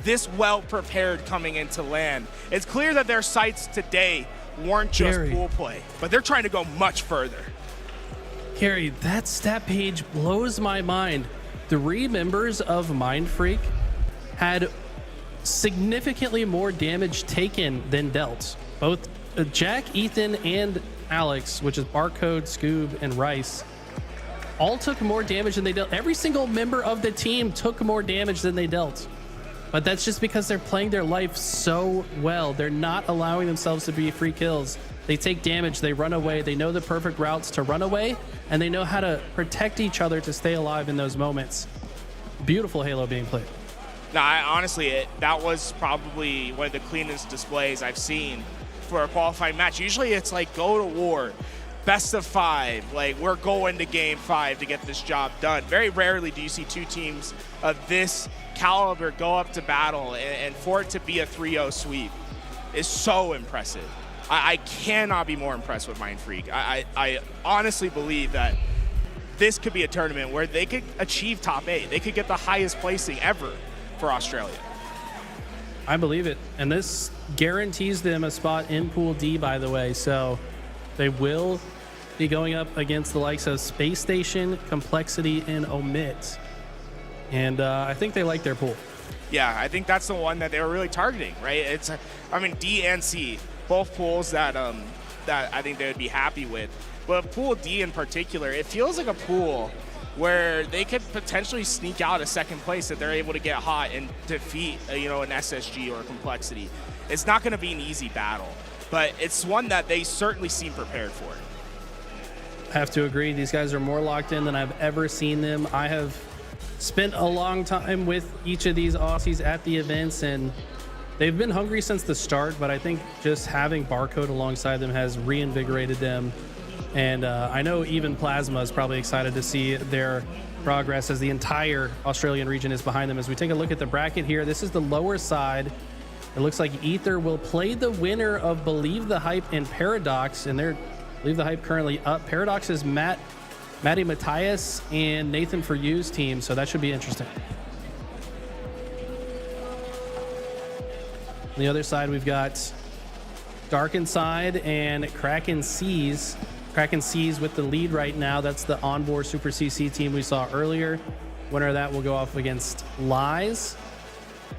this well prepared coming into LAN. It's clear that their sights today weren't just pool play, but they're trying to go much further. Carrie, that stat page blows my mind. 3 members of Mindfreak had significantly more damage taken than dealt. Both Jack, Ethan, and Alex, which is Barcode, Scoob, and Rice, all took more damage than they dealt. Every single member of the team took more damage than they dealt. But that's just because they're playing their life so well. They're not allowing themselves to be free kills. They take damage, they run away, they know the perfect routes to run away, and they know how to protect each other to stay alive in those moments. Beautiful Halo being played. No, honestly, that was probably one of the cleanest displays I've seen for a qualifying match. Usually it's like go to war, best of 5, like we're going to game 5 to get this job done. Very rarely do you see 2 teams of this caliber go up to battle, and for it to be a 3-0 sweep is so impressive. I cannot be more impressed with Mindfreak. I honestly believe that this could be a tournament where they could achieve top 8. They could get the highest placing ever for Australia. I believe it. And this guarantees them a spot in Pool D, by the way. So they will be going up against the likes of Space Station, Complexity, and Omit. And I think they like their pool. Yeah, I think that's the one that they were really targeting, right? It's, I mean, D and C, both pools that that I think they would be happy with. But Pool D in particular, it feels like a pool where they could potentially sneak out a second place if they're able to get hot and defeat, an SSG or a Complexity. It's not going to be an easy battle, but it's one that they certainly seem prepared for. I have to agree. These guys are more locked in than I've ever seen them. I have spent a long time with each of these Aussies at the events, and they've been hungry since the start, but I think just having Barcode alongside them has reinvigorated them. And I know even Plasma is probably excited to see their progress as the entire Australian region is behind them. As we take a look at the bracket here, this is the lower side. It looks like Ether will play the winner of Believe the Hype and Paradox, and they're Believe the Hype currently up. Paradox is Matty Matthias and Nathan For You's team, so that should be interesting. On the other side, we've got Dark Inside and Kraken Seas. Kraken Seas with the lead right now. That's the onboard Super CC team we saw earlier. Winner of that will go off against Lies.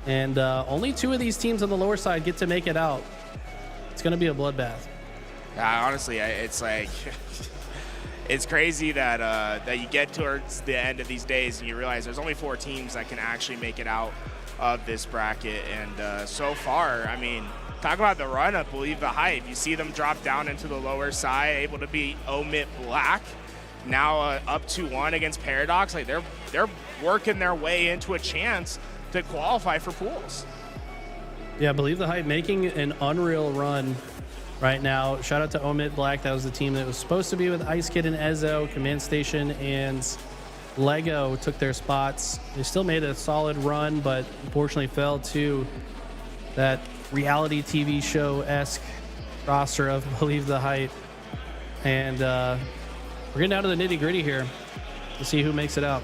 And only 2 of these teams on the lower side get to make it out. It's going to be a bloodbath. Honestly, it's like it's crazy that that you get towards the end of these days and you realize there's only 4 teams that can actually make it out of this bracket. And so far, I mean, talk about the run of Believe the Hype. You see them drop down into the lower side, able to beat Omit Black. Now up 2-1 against Paradox. Like they're working their way into a chance to qualify for pools. Yeah, Believe the Hype making an unreal run right now. Shout out to Omit Black. That was the team that was supposed to be with Ice Kid and Ezo. Command Station and Lego took their spots. They still made a solid run, but unfortunately fell to that reality TV show-esque roster of Believe the Hype. And we're getting down to the nitty-gritty here to see who makes it out.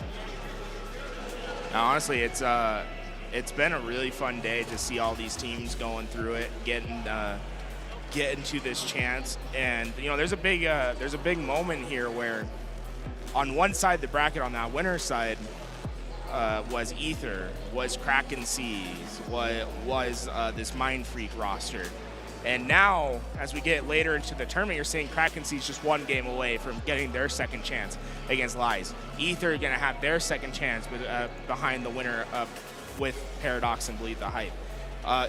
Now, honestly, it's been a really fun day to see all these teams going through it, getting to this chance. And you know, there's a big moment here where on one side of the bracket, on that winner side, was Ether, was Kraken Seas, was this Mind Freak roster. And now, as we get later into the tournament, you're seeing Kraken Seas just 1 game away from getting their second chance against Lies. Ether going to have their second chance with, behind the winner with Paradox and Believe the Hype.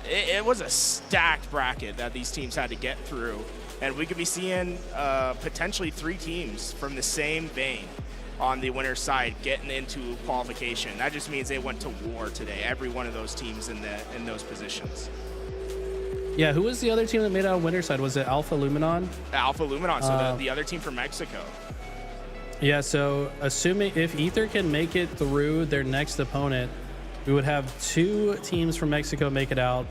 It was a stacked bracket that these teams had to get through. And we could be seeing potentially 3 teams from the same vein on the winner's side getting into qualification. That just means they went to war today, every one of those teams in those positions. Yeah, who was the other team that made out on winner's side? Was it Alpha Luminon? Alpha Luminon, so the other team from Mexico. Yeah, so assuming if Ether can make it through their next opponent, we would have 2 teams from Mexico make it out,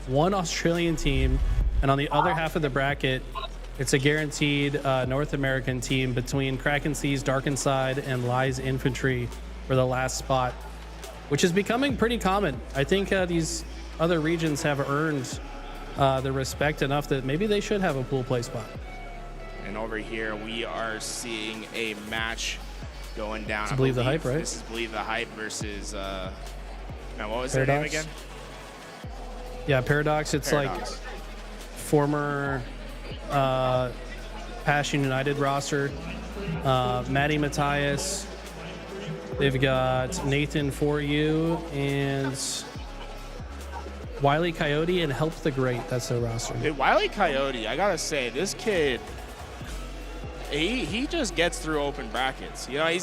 1 Australian team, and on the other half of the bracket, it's a guaranteed North American team between Kraken Seas, Dark Inside, and Lies Infantry for the last spot, which is becoming pretty common. I think these other regions have earned the respect enough that maybe they should have a pool play spot. And over here, we are seeing a match going down. It's Believe the Hype, right? This is Believe the Hype versus, now what was Paradox. their name again? Yeah, Paradox. It's Paradox. like former Passion United roster. Matty Matthias. They've got Nathan For You and Wily Coyote and Help the Great. That's their roster. Dude, Wily Coyote, I gotta say, this kid, he just gets through open brackets. You know,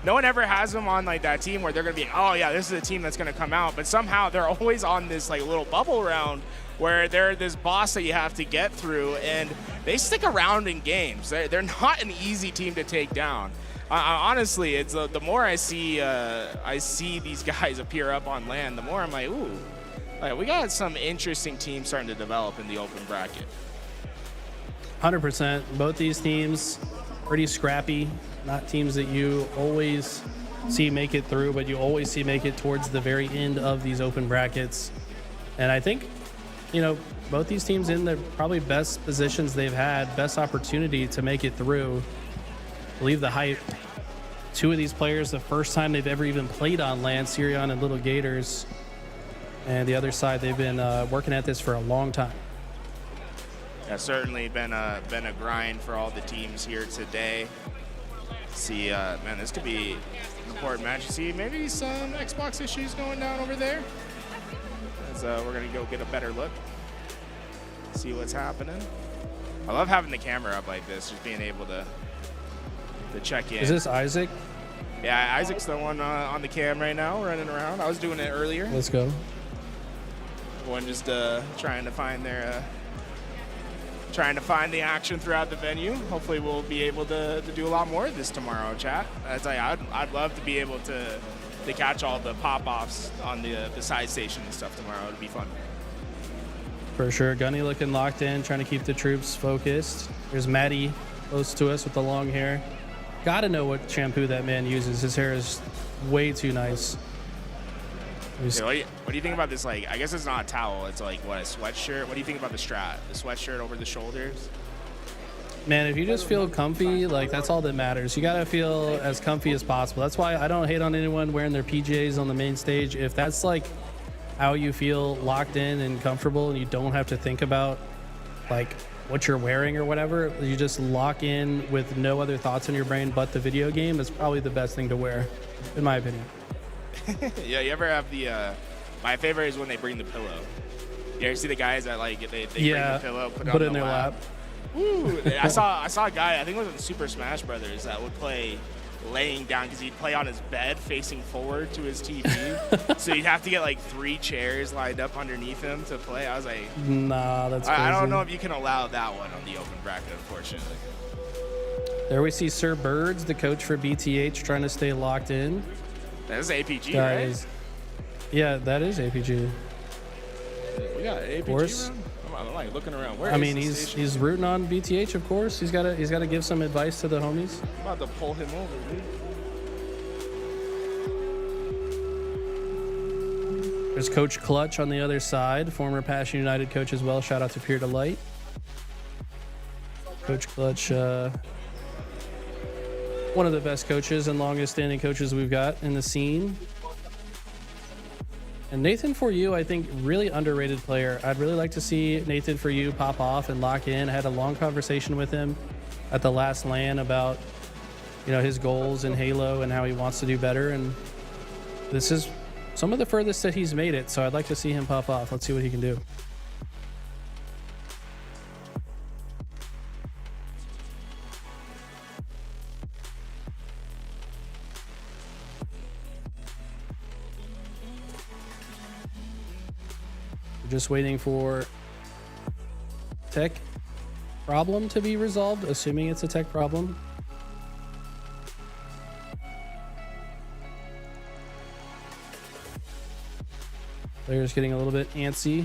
no one ever has him on like that team where they're gonna be, oh yeah, this is a team that's gonna come out. But somehow they're always on this like little bubble round where they're this boss that you have to get through, and they stick around in games. They're not an easy team to take down. Honestly, it's the more I see these guys appear up on land, the more I'm like, ooh. Like, we got some interesting teams starting to develop in the open bracket. 100%. Both these teams pretty scrappy. Not teams that you always see make it through, but you always see make it towards the very end of these open brackets. And I think, you know, both these teams in the probably best positions they've had, best opportunity to make it through. Believe the Hype. 2 of these players, the first time they've ever even played on land, Sirion and Little Gators. And the other side, they've been working at this for a long time. Yeah, certainly been a grind for all the teams here today. See, man, this could be an important match. You see maybe some Xbox issues going down over there. As we're gonna go get a better look, see what's happening. I love having the camera up like this, just being able to check in. Is this Isaac? Yeah, Isaac's the one on the cam right now, running around. I was doing it earlier. Let's go. One just trying to find the action throughout the venue. Hopefully we'll be able to do a lot more of this tomorrow, chat. I'd love to be able to catch all the pop-offs on the side station and stuff tomorrow. It'd be fun. For sure. Gunny looking locked in, trying to keep the troops focused. There's Maddie close to us with the long hair. Gotta know what shampoo that man uses. His hair is way too nice. Yeah, what do you think about this? Like, I guess it's not a towel. It's like, what, a sweatshirt? What do you think about the strap? The sweatshirt over the shoulders? Man, if you just feel comfy, like, that's all that matters. You gotta feel as comfy as possible. That's why I don't hate on anyone wearing their PJs on the main stage. If that's like how you feel locked in and comfortable and you don't have to think about like what you're wearing or whatever, you just lock in with no other thoughts in your brain but the video game, is probably the best thing to wear, in my opinion. Yeah, you ever have the, my favorite is when they bring the pillow. You ever see the guys that like, they bring the pillow, put it in their lap? Ooh, I saw a guy, I think it was in Super Smash Brothers, that would play laying down because he'd play on his bed facing forward to his TV. So you'd have to get like 3 chairs lined up underneath him to play. I was like, nah, that's crazy. I don't know if you can allow that one on the open bracket, unfortunately. There we see Sir Birds, the coach for BTH, trying to stay locked in. That's APG, guys, right? Yeah, that is APG. We got APG. Of course. I'm like looking around. Where I is mean, the he's station? rooting on BTH, of course. He's gotta give some advice to the homies. I'm about to pull him over, dude. There's Coach Clutch on the other side, former Passion United coach as well. Shout out to Pure Delight. Coach Clutch, one of the best coaches and longest standing coaches we've got in the scene. And Nathan For You, I think, really underrated player. I'd really like to see Nathan For You pop off and lock in. I had a long conversation with him at the last LAN about, you know, his goals in Halo and how he wants to do better. And this is some of the furthest that he's made it, so I'd like to see him pop off. Let's see what he can do. We're just waiting for tech problem to be resolved, assuming it's a tech problem. Players getting a little bit antsy.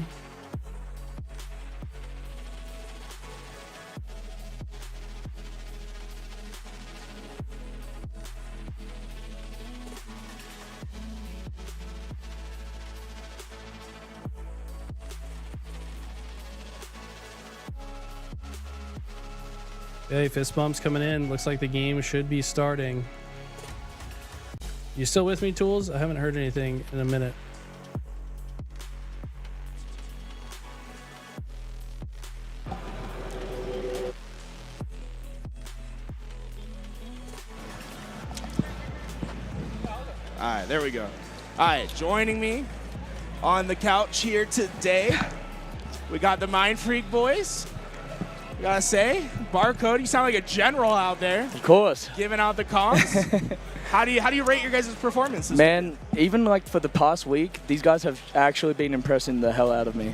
Okay, fist bumps coming in. Looks like the game should be starting. You still with me, Tools? I haven't heard anything in a minute. All right, there we go. All right, joining me on the couch here today, we got the Mind Freak boys. I gotta say, Barcode, you sound like a general out there. Of course. Giving out the comms. How do you rate your guys' performances? Man, even like for the past week, these guys have actually been impressing the hell out of me.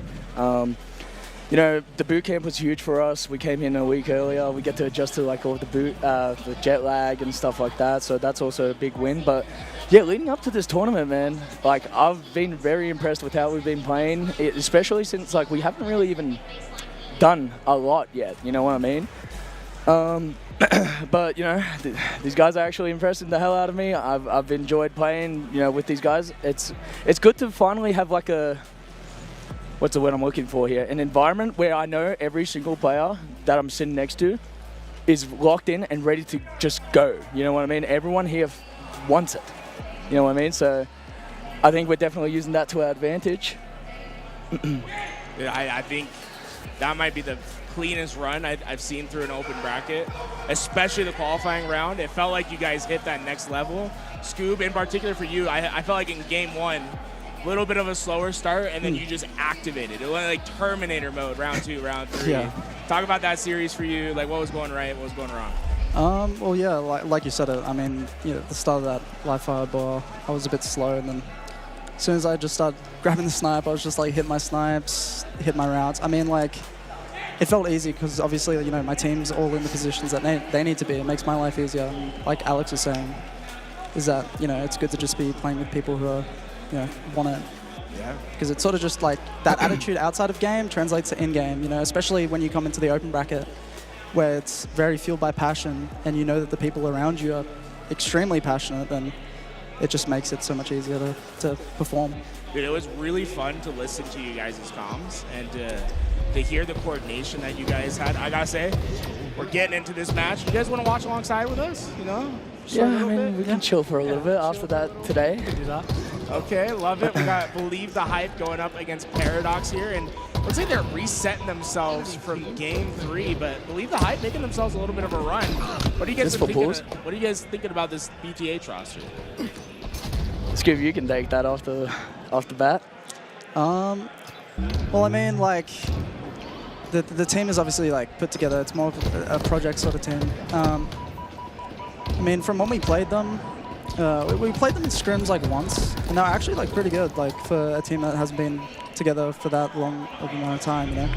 You know, the boot camp was huge for us. We came in a week earlier. We get to adjust to like all of the jet lag and stuff like that. So that's also a big win. But yeah, leading up to this tournament, man, like I've been very impressed with how we've been playing, especially since like we haven't really even done a lot yet. You know what I mean? But you know, these guys are actually impressing the hell out of me. I've enjoyed playing, you know, with these guys. It's good to finally have like a, what's the word I'm looking for here? An environment where I know every single player that I'm sitting next to is locked in and ready to just go. You know what I mean? Everyone here wants it. You know what I mean? So I think we're definitely using that to our advantage. Yeah, I think that might be the cleanest run I've seen through an open bracket, especially the qualifying round. It felt like you guys hit that next level. Scoob, in particular for you, I felt like in game one, a little bit of a slower start, and then you just activated. It went like Terminator mode, round 2, round 3. Yeah. Talk about that series for you, like what was going right, what was going wrong? Well, yeah, like you said, I mean, you know, at the start of that live fire bar, I was a bit slow, and then as soon as I just started grabbing the snipe, I was just like, hit my snipes, hit my routes. I mean, like, it felt easy because obviously, you know, my team's all in the positions that they need to be. It makes my life easier. And like Alex was saying, is that, you know, it's good to just be playing with people who are, you know, want to Because it's sort of just like that attitude outside of game translates to in-game, you know, especially when you come into the open bracket where it's very fueled by passion and you know that the people around you are extremely passionate, then it just makes it so much easier to perform. Dude, it was really fun to listen to you guys' comms and to hear the coordination that you guys had. I gotta say, we're getting into this match. You guys want to watch alongside with us? You know? Yeah, I mean, we can chill for a little bit after that today. Do that. Okay, love it. We got Believe the Hype going up against Paradox here, and looks like they're resetting themselves from game 3, but Believe the Hype making themselves a little bit of a run. What are you guys thinking about this BTH roster? Skip, you can take that off the bat. Well, I mean, like, the team is obviously like put together. It's more of a project sort of team. I mean, from when we played them, we played them in scrims like once, and they're actually like pretty good, like for a team that hasn't been together for that long of an amount of time, you know.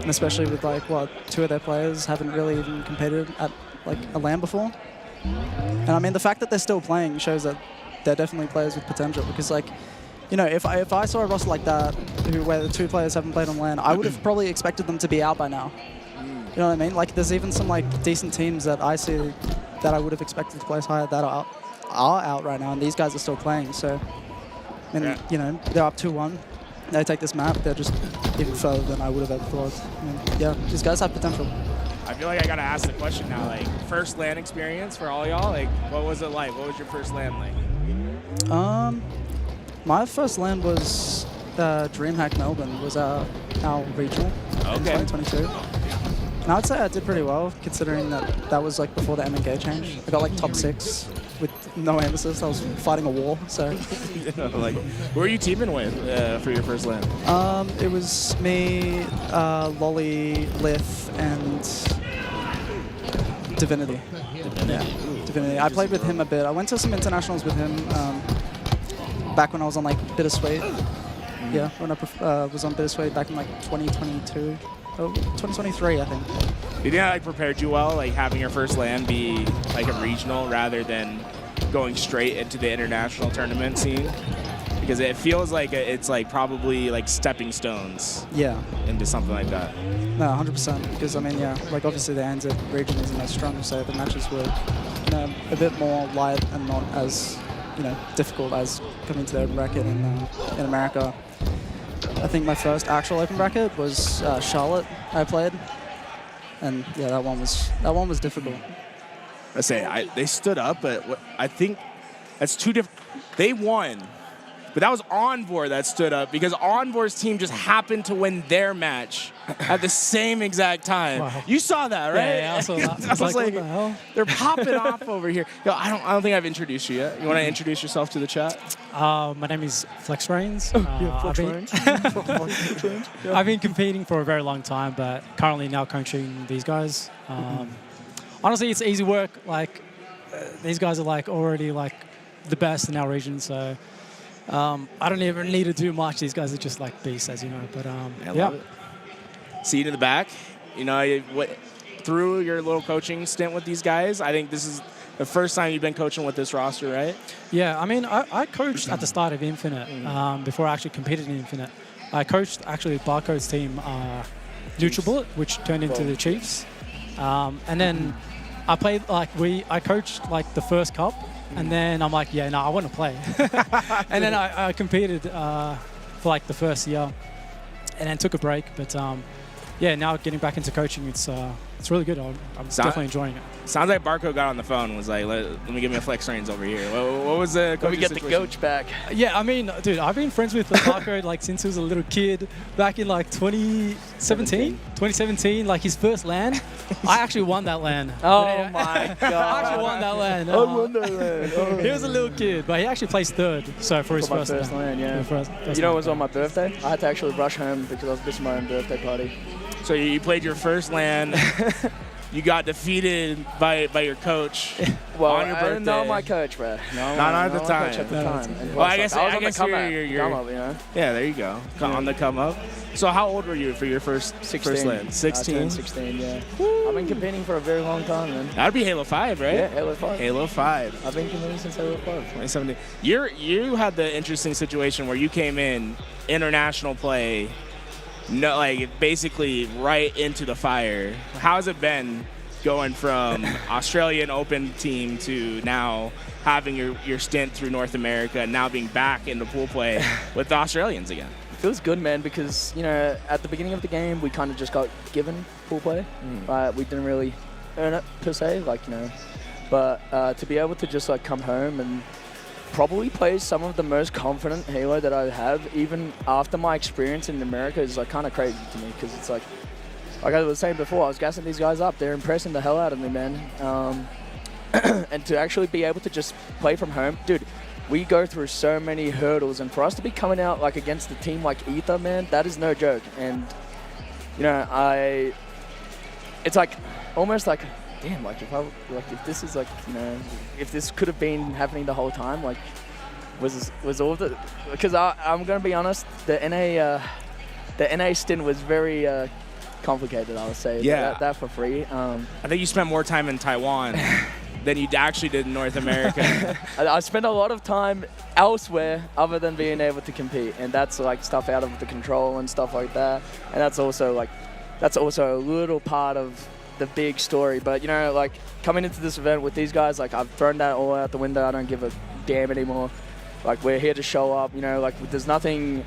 And especially with like what 2 of their players haven't really even competed at like a LAN before. And I mean, the fact that they're still playing shows that they're definitely players with potential. Because like, you know, if I saw a roster like that where the 2 players haven't played on LAN, I would have probably expected them to be out by now. You know what I mean? Like, there's even some like decent teams that I see that I would have expected to place higher that are out right now, and these guys are still playing. So, and you know, they're up 2-1. They take this map, they're just even further than I would have ever thought. I mean, yeah, these guys have potential. I feel like I gotta ask the question now. Like, first LAN experience for all y'all. Like, what was it like? What was your first LAN like? My first LAN was DreamHack Melbourne. Was our regional in 2022. And I'd say I did pretty well, considering that was like before the MNK change. I got like top 6 with no emphasis. I was fighting a war, so. Like, who are you teaming with for your first LAN? It was me, Lolly, Lith, and Divinity. Yeah, Divinity. I played with him a bit. I went to some internationals with him back when I was on like Bittersweet. Yeah, when I was on Bittersweet back in like 2022. 2023, I think. Do you think that like prepared you well, like having your first LAN be like a regional rather than going straight into the international tournament scene? Because it feels like it's like probably like stepping stones. Yeah. Into something like that. No, 100%. Because I mean, yeah, like obviously the ANZ region isn't as strong, so the matches were, you know, a bit more light and not as, you know, difficult as coming to the open bracket in America. I think my first actual open bracket was Charlotte. I played, and yeah, that one was difficult. I say they stood up, but I think that's 2 different. They won, but that was Envor that stood up because Envor's team just happened to win their match at the same exact time. Wow. You saw that, right? Yeah, I saw that. I was like, what the hell? They're popping off over here. Yo, I don't think I've introduced you yet. You want to introduce yourself to the chat? My name is Flex Reigns. Flex I've been competing for a very long time, but currently now coaching these guys. Honestly, it's easy work. Like these guys are like already like the best in our region, so I don't even need to do much. These guys are just like beasts, as you know. But yeah. See you in the back. You know, through your little coaching stint with these guys, I think this is the first time you've been coaching with this roster, right? Yeah, I mean, I coached at the start of Infinite before I actually competed in Infinite. I coached actually Barcode's team, Neutral Bullet, which turned into the Chiefs. And then I played I coached like the first cup, and then I'm like, yeah, no, I want to play. And then I competed for like the first year, and then took a break. But yeah, now getting back into coaching, it's really good. I'm definitely enjoying it. Sounds like Barco got on the phone and was like, let me give me a Flex Reigns over here. What was the coaching Let me get situation? the coach back. Yeah, I mean, dude, I've been friends with Barco like since he was a little kid. Back in like 2017, like his first LAN. I actually won that LAN. Oh my God. I actually won that LAN. I won that LAN. Oh. He was a little kid, but he actually placed 3rd. So for his first LAN, yeah. First you know, it was on my birthday. I had to actually rush home because I was missing my own birthday party. So you played your first LAN you got defeated by your coach Well, on your birthday. I didn't know my coach, bro. No, Not at the my time. coach at the time. And Well, I plus, guess I was on the come up, you're come up, you know. Yeah, there you go. On the come up. So how old were you for your first 16. land? 16. 16, yeah. I've been competing for a very long time, man. That'd be Halo 5, right? Yeah, Halo 5. Halo 5. I've been competing since Halo 5. 2017. You had the interesting situation where you came in international play, no, like basically right into the fire. How's it been going from Australian Open team to now having your stint through North America and now being back into pool play with the Australians again? Feels good, man, because, you know, at the beginning of the game, we kind of just got given pool play. We didn't really earn it, per se, like, you know. But to be able to just, like, come home and probably play some of the most confident Halo that I have, even after my experience in America, is, like, kind of crazy to me, because it's, like I was saying before, I was gassing these guys up. They're impressing the hell out of me, man. And to actually be able to just play from home, dude, we go through so many hurdles, and for us to be coming out like against a team like Ether, man, that is no joke. And you know, it's like almost like, damn, like if this is like, you know, if this could have been happening the whole time, like was all the, because I'm gonna be honest, the NA stint was very complicated, I would say. Yeah, that for free. I think you spent more time in Taiwan than you actually did in North America. I spent a lot of time elsewhere other than being able to compete, and that's like stuff out of the control and stuff like that. And that's also a little part of the big story. But you know, like coming into this event with these guys, like I've thrown that all out the window. I don't give a damn anymore. Like we're here to show up, you know, like there's nothing,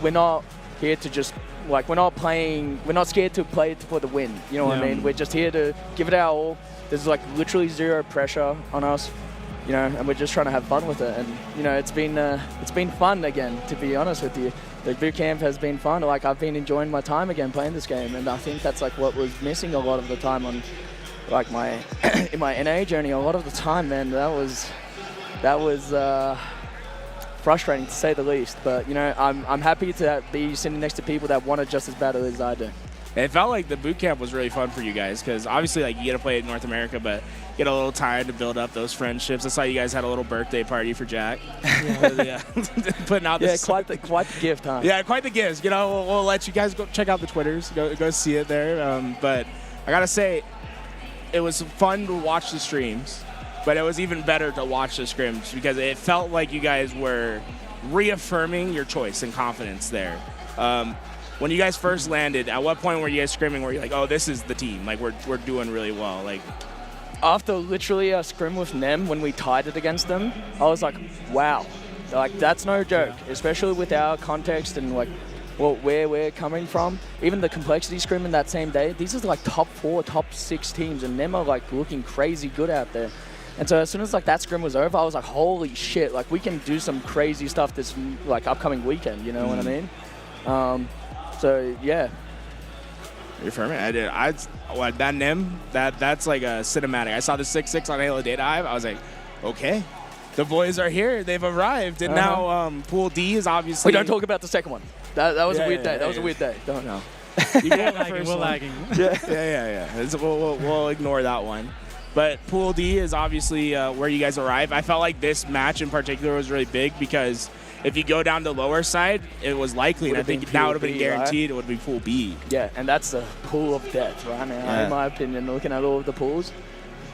we're not here to just, like we're not scared to play for the win, you know what I mean? We're just here to give it our all. There's like literally zero pressure on us, you know, and we're just trying to have fun with it. And you know, it's been fun again, to be honest with you. The boot camp has been fun. Like I've been enjoying my time again playing this game, and I think that's like what was missing a lot of the time on, like my in my NA journey. A lot of the time, man, that was frustrating to say the least. But you know, I'm happy to be sitting next to people that want it just as badly as I do. It felt like the boot camp was really fun for you guys because obviously, like, you get to play in North America, but you get a little time to build up those friendships. I saw you guys had a little birthday party for Jack. Yeah. Putting out this. Yeah, quite the gift, huh? Yeah, quite the gift. You know, we'll let you guys go check out the Twitters, go see it there. But I gotta say, it was fun to watch the streams, but it was even better to watch the scrims because it felt like you guys were reaffirming your choice and confidence there. When you guys first landed, at what point were you guys screaming? Were you like, "Oh, this is the team. Like, we're doing really well." Like, after literally a scrim with Nem, when we tied it against them, I was like, "Wow, like that's no joke." Especially with our context and like, well, where we're coming from. Even the complexity scrim in that same day. These are like top 4, top 6 teams, and Nem are like looking crazy good out there. And so as soon as like that scrim was over, I was like, "Holy shit! Like we can do some crazy stuff this like upcoming weekend." You know what I mean? So yeah, you're firming. I did. That NIM, that's like a cinematic. I saw the 6-6 on Halo Data Hive. I was like, okay, the boys are here. They've arrived, and now Pool D is obviously. We don't talk about the second one. That was a weird day. That was a weird day. Don't know. We're lagging. Yeah. We'll ignore that one. But Pool D is obviously where you guys arrive. I felt like this match in particular was really big because if you go down the lower side, it was likely, and I think that would have been guaranteed, right? It would be Pool B. Yeah, and that's the pool of death right now, in my opinion. Looking at all of the pools,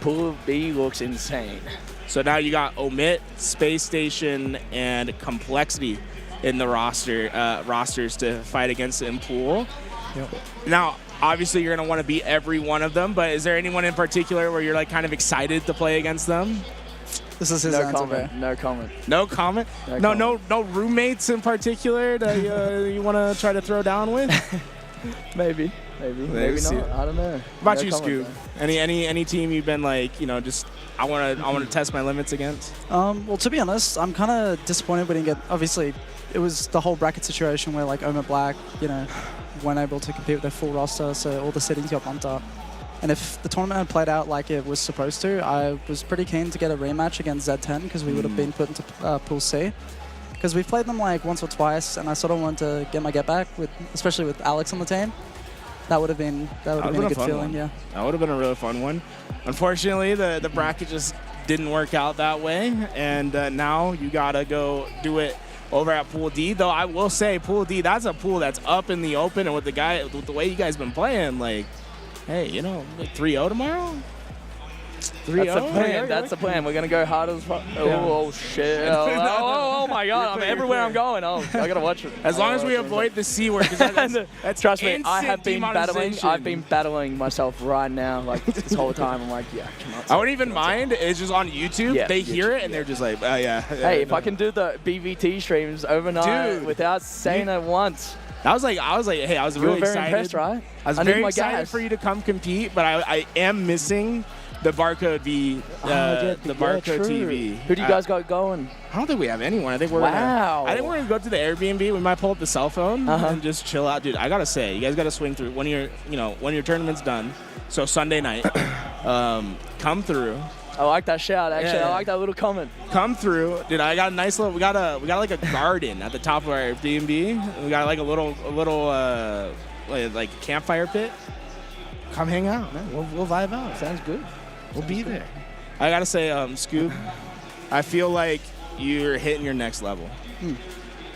Pool B looks insane. So now you got Omit, Space Station, and Complexity in the rosters to fight against in Pool. Yep. Now, obviously, you're going to want to beat every one of them, but is there anyone in particular where you're like kind of excited to play against them? This is his answer. No comment. No comment? No roommates in particular that you want to try to throw down with? Maybe not. I don't know. What about you, Scoop? Any team you've been like, you know, just I want to test my limits against? Well, to be honest, I'm kind of disappointed we didn't get. Obviously, it was the whole bracket situation where like Oma Black, you know, weren't able to compete with their full roster, so all the settings got bumped up. And if the tournament had played out like it was supposed to, I was pretty keen to get a rematch against Z10 because we would have been put into Pool C. Because we've played them like once or twice, and I sort of wanted to get my get back, especially with Alex on the team. that would have been a good feeling. Yeah. That would have been a really fun one. Unfortunately, the bracket just didn't work out that way, and now you gotta go do it over at Pool D. Though I will say, Pool D, that's a pool that's up in the open, and with the way you guys been playing, like, hey, you know, like 3-0 tomorrow. 3-0. That's the plan. That's the plan. We're gonna go hard as fuck. Oh shit! Oh my God! I'm everywhere I'm going. Oh, I gotta watch it. As long as we avoid the C word, that's trust me. I have been battling. demonization. I've been battling myself right now, like this whole time. I'm like, yeah, cannot. I wouldn't even mind. It's just on YouTube. Yeah, they hear it and they're just like, oh yeah. Hey, if I can do the BVT streams overnight without saying it once. I was like, hey, I was really very excited. Impressed, right? I was very excited for you to come compete, but I am missing the Barcode V, the Barcode TV. Who do you guys got going? I don't think we have anyone. I think we're gonna go to the Airbnb. We might pull up the cell phone and just chill out, dude. I gotta say, you guys gotta swing through when your tournament's done. So Sunday night, come through. I like that shout. Actually, I like that little comment. Come through, dude. I got a nice little. We got like a garden at the top of our Airbnb. We got like a little like campfire pit. Come hang out, man. We'll vibe out. Sounds good. We'll be there. I gotta say, Scoop, I feel like you're hitting your next level.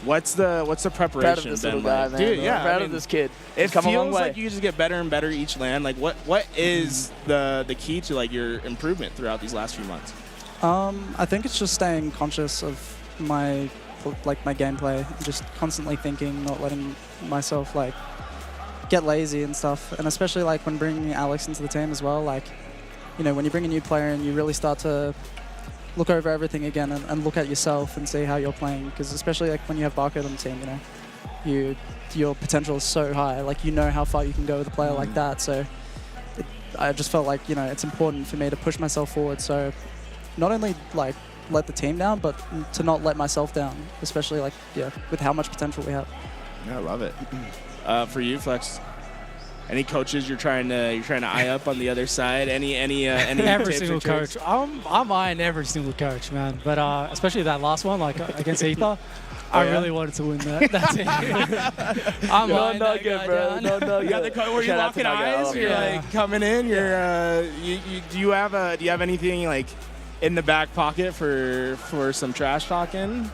What's the preparation Proud of this little guy, man. Dude, I'm proud of this kid. It come a long feels way. like you just get better and better each land. Like, what is the key to like your improvement throughout these last few months? I think it's just staying conscious of my gameplay, just constantly thinking, not letting myself like get lazy and stuff. And especially like when bringing Alex into the team as well, like, you know, when you bring a new player in, you really start to look over everything again and look at yourself and see how you're playing. Because especially like when you have Barcode on the team, you know, your potential is so high. Like, you know how far you can go with a player like that. So I just felt like, you know, it's important for me to push myself forward. So not only like let the team down, but to not let myself down, especially like, yeah, with how much potential we have. Yeah, I love it. For you, Flex, any coaches you're trying to eye up on the other side? Any every tips single or tricks? coach. I'm eyeing every single coach, man. But especially that last one, like against Ether, I really wanted to win that team. I'm eyeing that guy down. You got the coach where you're locking eyes. You're like coming in. Do you have anything like in the back pocket for some trash talking?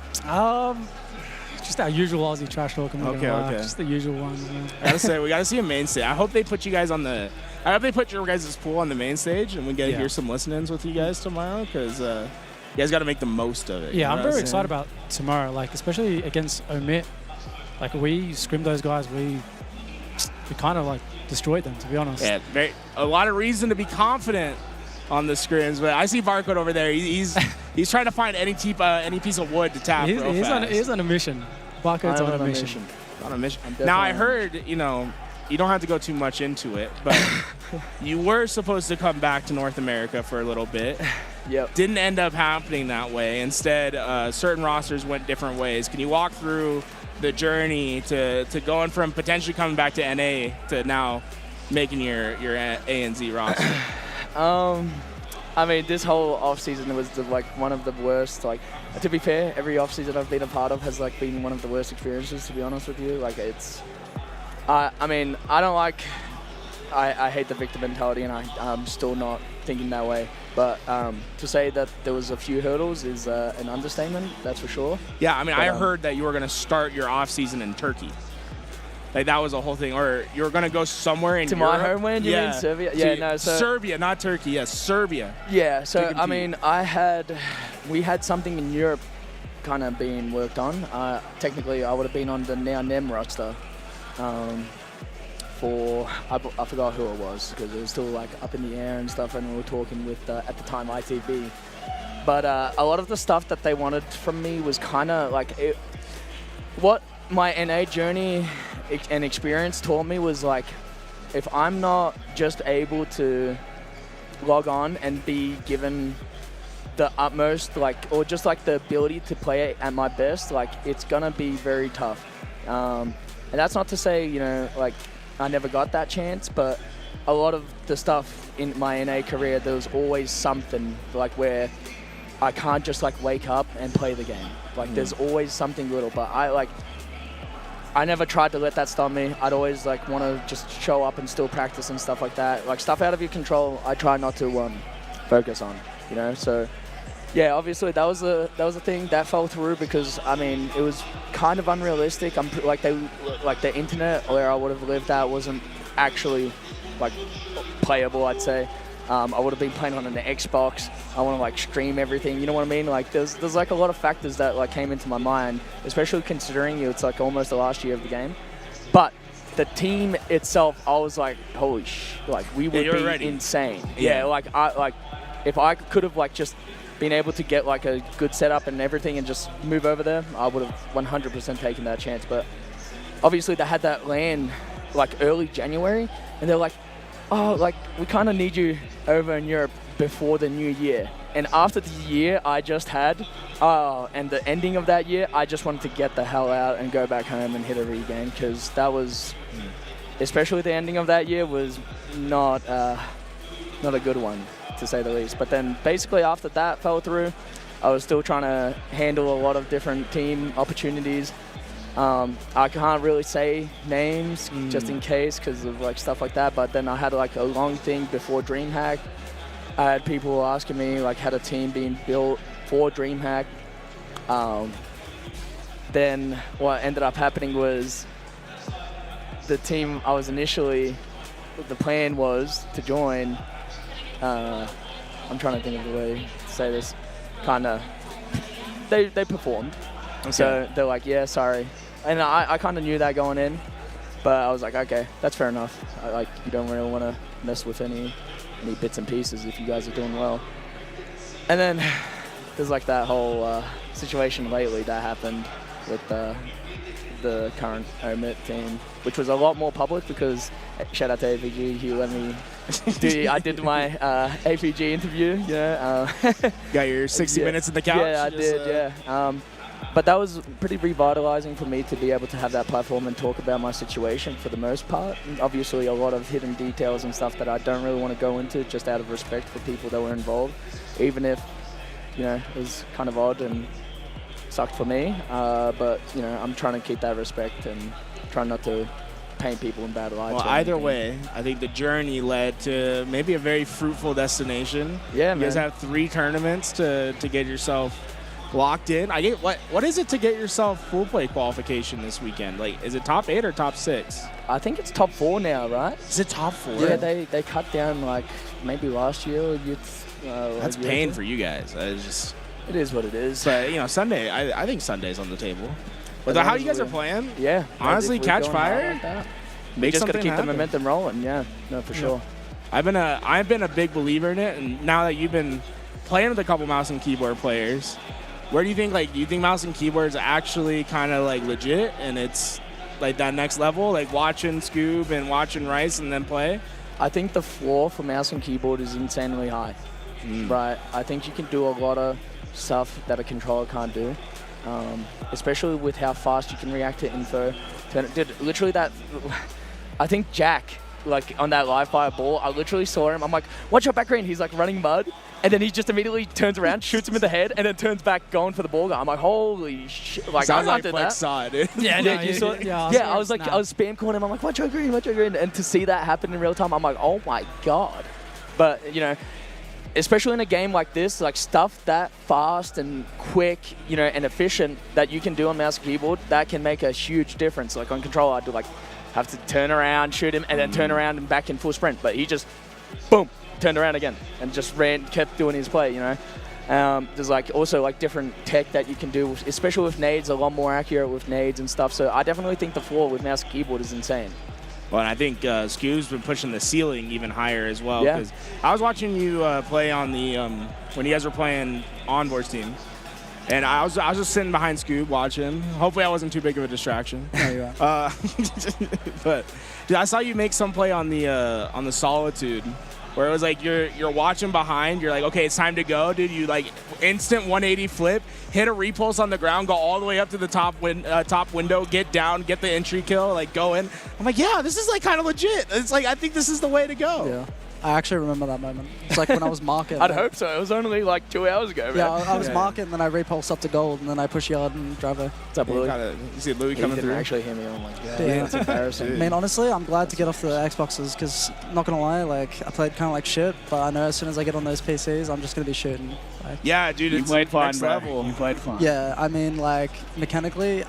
Just that usual Aussie trash talk. Okay. Just the usual ones. Man. I gotta say, we gotta see a main stage. I hope they put you guys on the. I hope they put your guys' pool on the main stage, and we get to hear some listen-ins with you guys tomorrow, because you guys got to make the most of it. Yeah, I'm very excited about tomorrow. Like, especially against Omit. Like, we scrimmed those guys. We kind of like destroyed them, to be honest. Yeah, a lot of reason to be confident on the scrims, but I see Barcode over there. He's trying to find any piece of wood to tap. He's on a mission. Barcode's on a mission. On a mission. Now I heard, you know, you don't have to go too much into it, but you were supposed to come back to North America for a little bit. Yep. Didn't end up happening that way. Instead, certain rosters went different ways. Can you walk through the journey to going from potentially coming back to NA to now making your ANZ roster? I mean, this whole off-season was one of the worst. Like, to be fair, every off-season I've been a part of has like been one of the worst experiences, to be honest with you. Like, it's, I mean, I don't like, I hate the victim mentality, and I'm still not thinking that way. But to say that there was a few hurdles is an understatement, that's for sure. Yeah, I mean, I heard that you were going to start your off-season in Turkey. Like, that was a whole thing. Or you were going to go somewhere in Europe. To my homeland, you mean Serbia? Yeah, no. So Serbia, not Turkey. Yes, Serbia. Yeah, so, I mean, we had something in Europe kind of being worked on. Technically, I would have been on the Now NEM roster for, I forgot who it was, because it was still, like, up in the air and stuff, and we were talking with, at the time, ITB. But a lot of the stuff that they wanted from me was kind of, like, what my NA journey and experience taught me was, like, if I'm not just able to log on and be given the utmost, like, or just like the ability to play at my best, like, it's gonna be very tough. And that's not to say, you know, like, I never got that chance, but a lot of the stuff in my NA career, there was always something like where I can't just like wake up and play the game. Like, there's always something little, but I never tried to let that stop me. I'd always like want to just show up and still practice and stuff like that. Like stuff out of your control, I try not to focus on, you know. So yeah, obviously that was a thing that fell through because I mean it was kind of unrealistic. Like the internet where I would have lived at wasn't actually like playable, I'd say. I would have been playing on an Xbox. I want to like stream everything. You know what I mean? Like there's like a lot of factors that like came into my mind, especially considering it's like almost the last year of the game. But the team itself, I was like, holy like we would be ready. Insane. Yeah, like if I could have like just been able to get like a good setup and everything and just move over there, I would have 100% taken that chance. But obviously they had that LAN like early January, and they're like, oh, like we kind of need you over in Europe before the new year. And after the year I just had, and the ending of that year, I just wanted to get the hell out and go back home and hit a re-game, because that was, especially the ending of that year was not a good one, to say the least. But then basically after that fell through, I was still trying to handle a lot of different team opportunities. I can't really say names just in case because of like stuff like that, but then I had like a long thing before DreamHack. I had people asking me like had a team being built for DreamHack. Then what ended up happening was the team I was initially, the plan was to join, I'm trying to think of the way to say this, they performed. Okay. So they're like, yeah, sorry. And I kind of knew that going in, but I was like, okay, that's fair enough. Like, you don't really want to mess with any bits and pieces if you guys are doing well. And then there's like that whole situation lately that happened with the current OMIT team, which was a lot more public because, shout out to APG, he let me I did my APG interview, you know. Got your 60 minutes in the couch? Yeah, I did, yeah. But that was pretty revitalizing for me to be able to have that platform and talk about my situation for the most part. And obviously a lot of hidden details and stuff that I don't really want to go into just out of respect for people that were involved, even if, you know, it was kind of odd and sucked for me. But, you know, I'm trying to keep that respect and try not to paint people in bad lights. Well, either way, I think the journey led to maybe a very fruitful destination. Yeah, man. You guys have 3 tournaments to get yourself locked in. What is it to get yourself full play qualification this weekend? Like, is it top 8 or top 6? I think it's top 4 now, right? Is it top 4? Yeah, they cut down like maybe last year. That's pain for you guys. It is what it is. But you know, Sunday, I think Sunday's on the table. But how you guys are playing, yeah, honestly, catch fire. Like make just got to keep the momentum rolling. Yeah, no, for sure. I've been a big believer in it, and now that you've been playing with a couple mouse and keyboard players, where do you think, like, do you think mouse and keyboard is actually kind of like legit and it's like that next level, like watching Scoob and watching Rice and then play? I think the floor for mouse and keyboard is insanely high, right? I think you can do a lot of stuff that a controller can't do, especially with how fast you can react to info. Dude, literally that, I think Jack, like on that live fire ball, I literally saw him, I'm like, watch your back green, he's like running mud. And then he just immediately turns around, shoots him in the head, and then turns back going for the ball. I'm like, holy shit. Like, sounds like Flex saw it, dude. Yeah, you saw it? Yeah, I was like, I was spam calling him. I'm like, watch your green, watch your green. And to see that happen in real time, I'm like, oh my God. But, you know, especially in a game like this, like stuff that fast and quick, you know, and efficient that you can do on mouse and keyboard, that can make a huge difference. Like on controller, I'd do like, have to turn around, shoot him, and then turn around and back in full sprint. But he just, boom. Turned around again and just kept doing his play, you know. There's like also like different tech that you can do, especially with nades, a lot more accurate with nades and stuff. So I definitely think the floor with mouse and keyboard is insane. Well, and I think Scoob's been pushing the ceiling even higher as well. Yeah. Because I was watching you play on the when you guys were playing Onboard's team, and I was just sitting behind Scoob watching. Hopefully, I wasn't too big of a distraction. No, you are. But dude, I saw you make some play on the Solitude, where it was like you're watching behind, you're like, okay, it's time to go, dude. You like instant 180 flip, hit a repulse on the ground, go all the way up to the top window, get down, get the entry kill, like go in. I'm like, yeah, this is like kind of legit. It's like, I think this is the way to go. Yeah. I actually remember that moment. It's like when I was marking. I'd hope so. It was only like 2 hours ago, man. Yeah, I was marking, and then I repulse up to gold, and then I push yard and driver. What's up, Louis? You see Louis coming through? Actually hear me on like that. Yeah. It's embarrassing. I mean, honestly, I'm glad to get off the Xboxes because, not gonna lie, like I played kind of like shit, but I know as soon as I get on those PCs, I'm just gonna be shooting. Like, Yeah, dude, You played fine, bro. You played fine. yeah, I mean, like mechanically,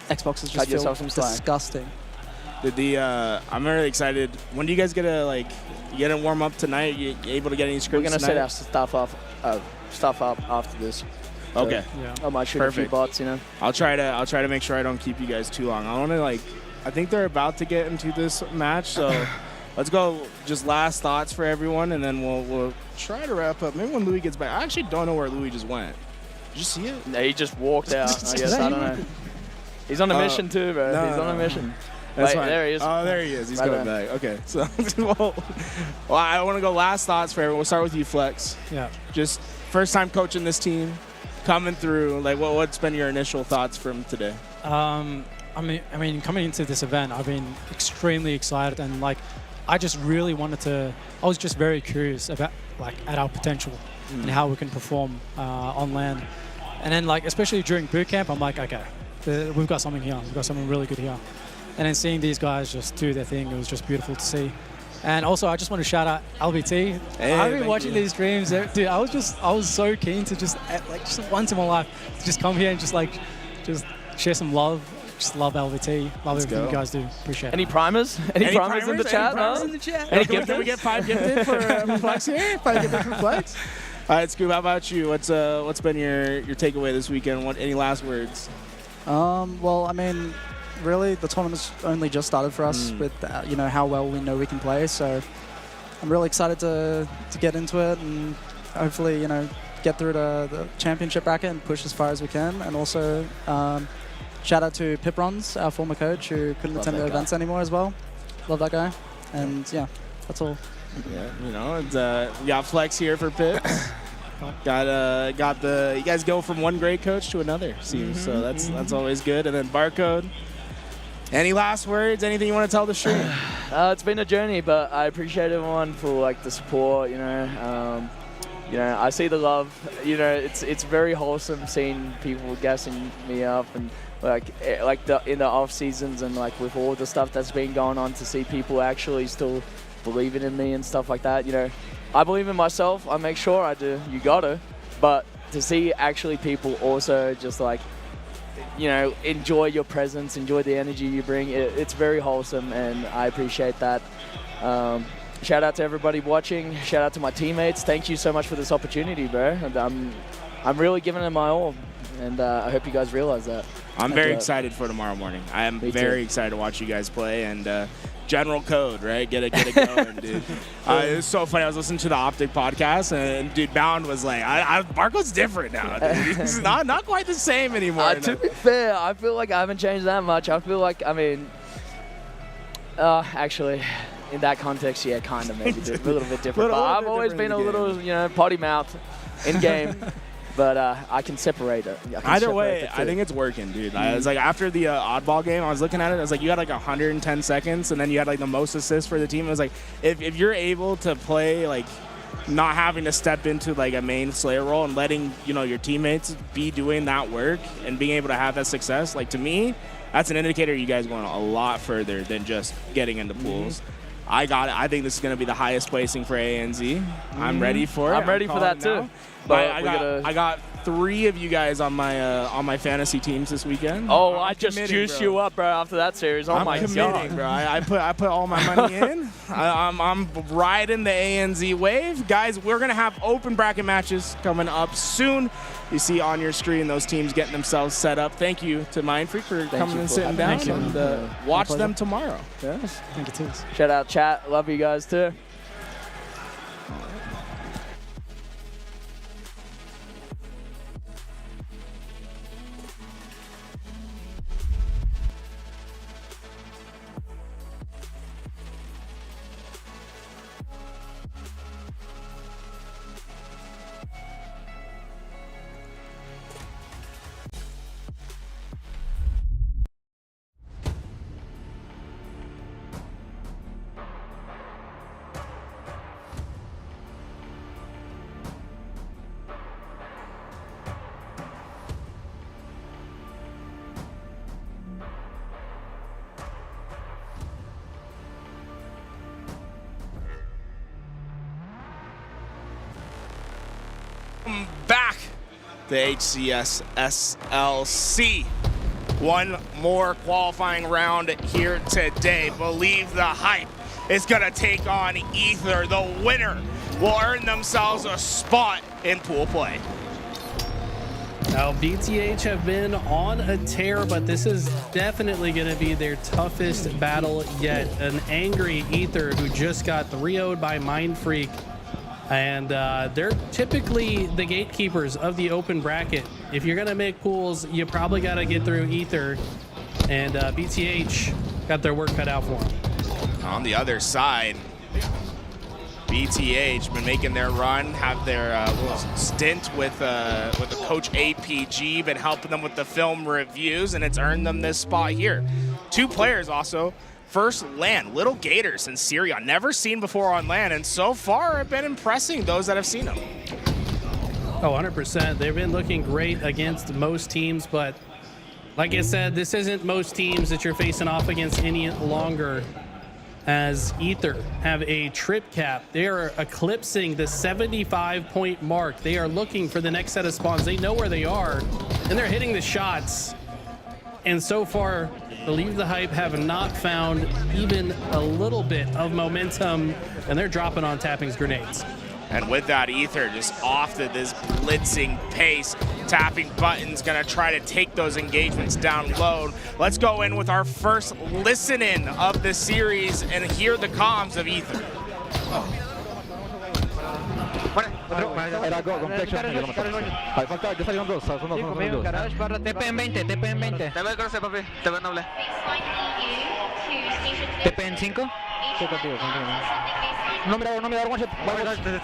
Xboxes just Cut feel yourself some slack. disgusting. I'm really excited. When do you guys get to like get a warm up tonight? You able to get any scripts We're gonna tonight? set our stuff up after this. So Okay. I might shoot a few bots, you know. I'll try to make sure I don't keep you guys too long. I want to I think they're about to get into this match, so let's go. Just last thoughts for everyone, and then we'll try to wrap up. Maybe when Louis gets back. I actually don't know where Louis just went. Did you see it? No, he just walked out. I guess I don't know. He's on a mission too, bro. No, He's on a mission. That's Wait, fine. there he is. Oh, there he is. He's Right coming there. back. Okay, so well, I want to go last thoughts for everyone. We'll start with you, Flex. Yeah. Just first time coaching this team, coming through. Like, what's been your initial thoughts from today? I mean, coming into this event, I've been extremely excited, and like, I just really wanted to. I was just very curious about like at our potential and how we can perform on land, and then like especially during boot camp, I'm like, okay, we've got something here. We've got something really good here, and then seeing these guys just do their thing, it was just beautiful to see. And also, I just want to shout out LBT. Hey, I've been thank watching you. these streams, dude. I was so keen to just once in my life to just come here and just share some love. Just love LVT. Love everything you guys do. Appreciate it. Any primers? Any primers in the chat? Can we get 5 gifted for Flex here? 5 gifted for Flex? All right, Scoob, how about you? What's been your takeaway this weekend? Any last words? Well, I mean, really, the tournament's only just started for us with you know how well we know we can play. So I'm really excited to get into it and hopefully get through the championship bracket and push as far as we can. And also shout out to Piprons, our former coach, who couldn't attend the events anymore as well. Love that guy. And yeah, that's all. Yeah, it's, we got Flex here for Pips. You guys go from one great coach to another, seems. So that's always good. And then Barcode. Any last words? Anything you want to tell the stream? It's been a journey, but I appreciate everyone for like the support. I see the love. It's very wholesome seeing people gassing me up and in the off seasons and like with all the stuff that's been going on, to see people actually still believing in me and stuff like that. I believe in myself. I make sure I do. You gotta. But to see actually people also just like, enjoy your presence, enjoy the energy you bring. It's very wholesome, and I appreciate that. Shout out to everybody watching. Shout out to my teammates. Thank you so much for this opportunity, bro. And I'm really giving it my all, and I hope you guys realize that. I'm very excited for tomorrow morning. I am very excited to watch you guys play, and general code, right? Get it going, dude. It was so funny. I was listening to the Optic podcast, and dude, Bound was like, Marco's different now, dude. He's not quite the same anymore. To be fair, I feel like I haven't changed that much. I feel like, actually, in that context, yeah, kind of maybe a little bit different. But I've always been a little, potty mouth in game. But I can separate it. Either way, I think it's working, dude. I was like, after the oddball game, I was looking at it. I was like, you had like 110 seconds, and then you had like the most assists for the team. It was like, if you're able to play like not having to step into like a main Slayer role and letting your teammates be doing that work and being able to have that success, like to me, that's an indicator you guys going a lot further than just getting into pools. I got it. I think this is going to be the highest placing for ANZ. I'm ready for it. I'm ready for that too. But I got 3 of you guys on my fantasy teams this weekend. Oh, I just juiced you up, bro, after that series. Oh my god, bro! I put all my money in. I'm riding the ANZ wave, guys. We're gonna have open bracket matches coming up soon. You see on your screen those teams getting themselves set up. Thank you to Mindfreak for coming and sitting down. And watch them tomorrow. Yes. Thank you too. Shout out chat. Love you guys too. the HCS SLC. One more qualifying round here today. Believe the Hype is gonna take on Ether. The winner will earn themselves a spot in pool play. Now, BTH have been on a tear, but this is definitely going to be their toughest battle yet. An angry Ether who just got 3-0'd by Mind Freak. And they're typically the gatekeepers of the open bracket. If you're going to make pools, you probably got to get through Ether. And BTH got their work cut out for them. On the other side, BTH been making their run, have their little stint with the coach APG, been helping them with the film reviews, and it's earned them this spot here. Two players also, first LAN, Little Gators and Syria, never seen before on LAN, and so far have been impressing those that have seen them. Oh, 100%. They've been looking great against most teams, but like I said, this isn't most teams that you're facing off against any longer. As Ether have a trip cap, they are eclipsing the 75-point mark. They are looking for the next set of spawns. They know where they are, and they're hitting the shots. And so far, Believe the Hype have not found even a little bit of momentum, and they're dropping on Tapping's grenades. And with that, Ether just off to this blitzing pace. Tapping buttons, gonna try to take those engagements down low. Let's go in with our first listen-in of the series and hear the comms of Ether. No me da, one shot.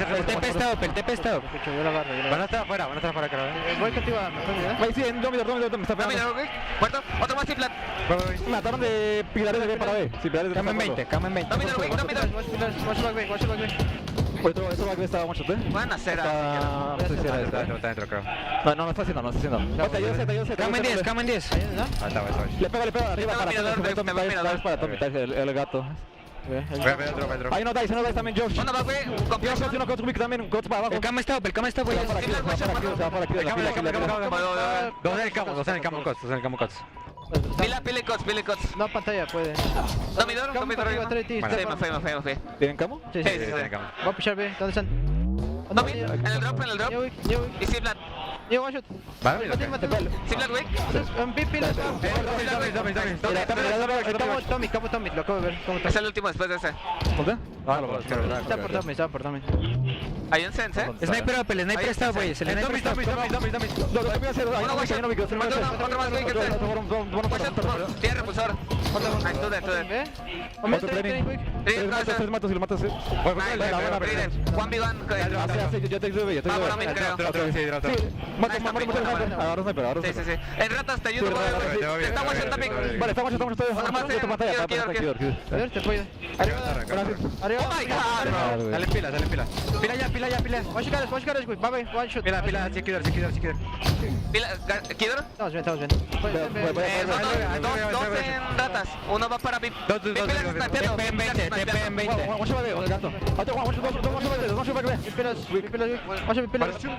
El TP está up, el TP está up. Yo lo agarro. Van a estar afuera, creo. Voy contigo, Sí, en dominio, me está pegando. Muerto, otro más triplet. Me mataron de pilares de B para B. Sí, pilares de B. Cama en 20. Watch back B. Otro back B estaba one shot, ¿eh? Van a hacer no sé si era esta. Está dentro, creo. No está haciendo. Cama en 10. Le pega, arriba para Tommy, el gato. Ahí no dais también, Josh. Uno back B, Josh, uno con también, coach para abajo. El cama está, voy. Se va para aquí. Dos en el camo, cots. Pile cots. No, pantalla, puede. No, mi doro. Sí, me fui. ¿Tienen camo? Sí, tienen camo. Voy a pushar B, ¿dónde están? No, en el drop. Y Ciplat. Yo one shot. Vale, Ciplat, wick. Tommy, lo acabo de ver. Es el último después de ese. ¿Por qué? Estaba por Tommy. Hay un sense, ¿eh? Sniper está, güey. Tommy. Otro más, güey, tiene repulsor. Ahí, tú de. Tres matos y lo matas. 1v1. Yo te ayudo. Ahora sí. En ratas te ayudo. Está one shot también. Vale, estamos todos. Te puedo. Arriba. Oh my god. Dale pila. Pila ya. Watch guys, güey. Babe, one shot. Pila, sí, Kidor. Pila, ¿Kidor? Estamos bien. Dos en ratas. Uno va para VIP. Dos. TP en 20.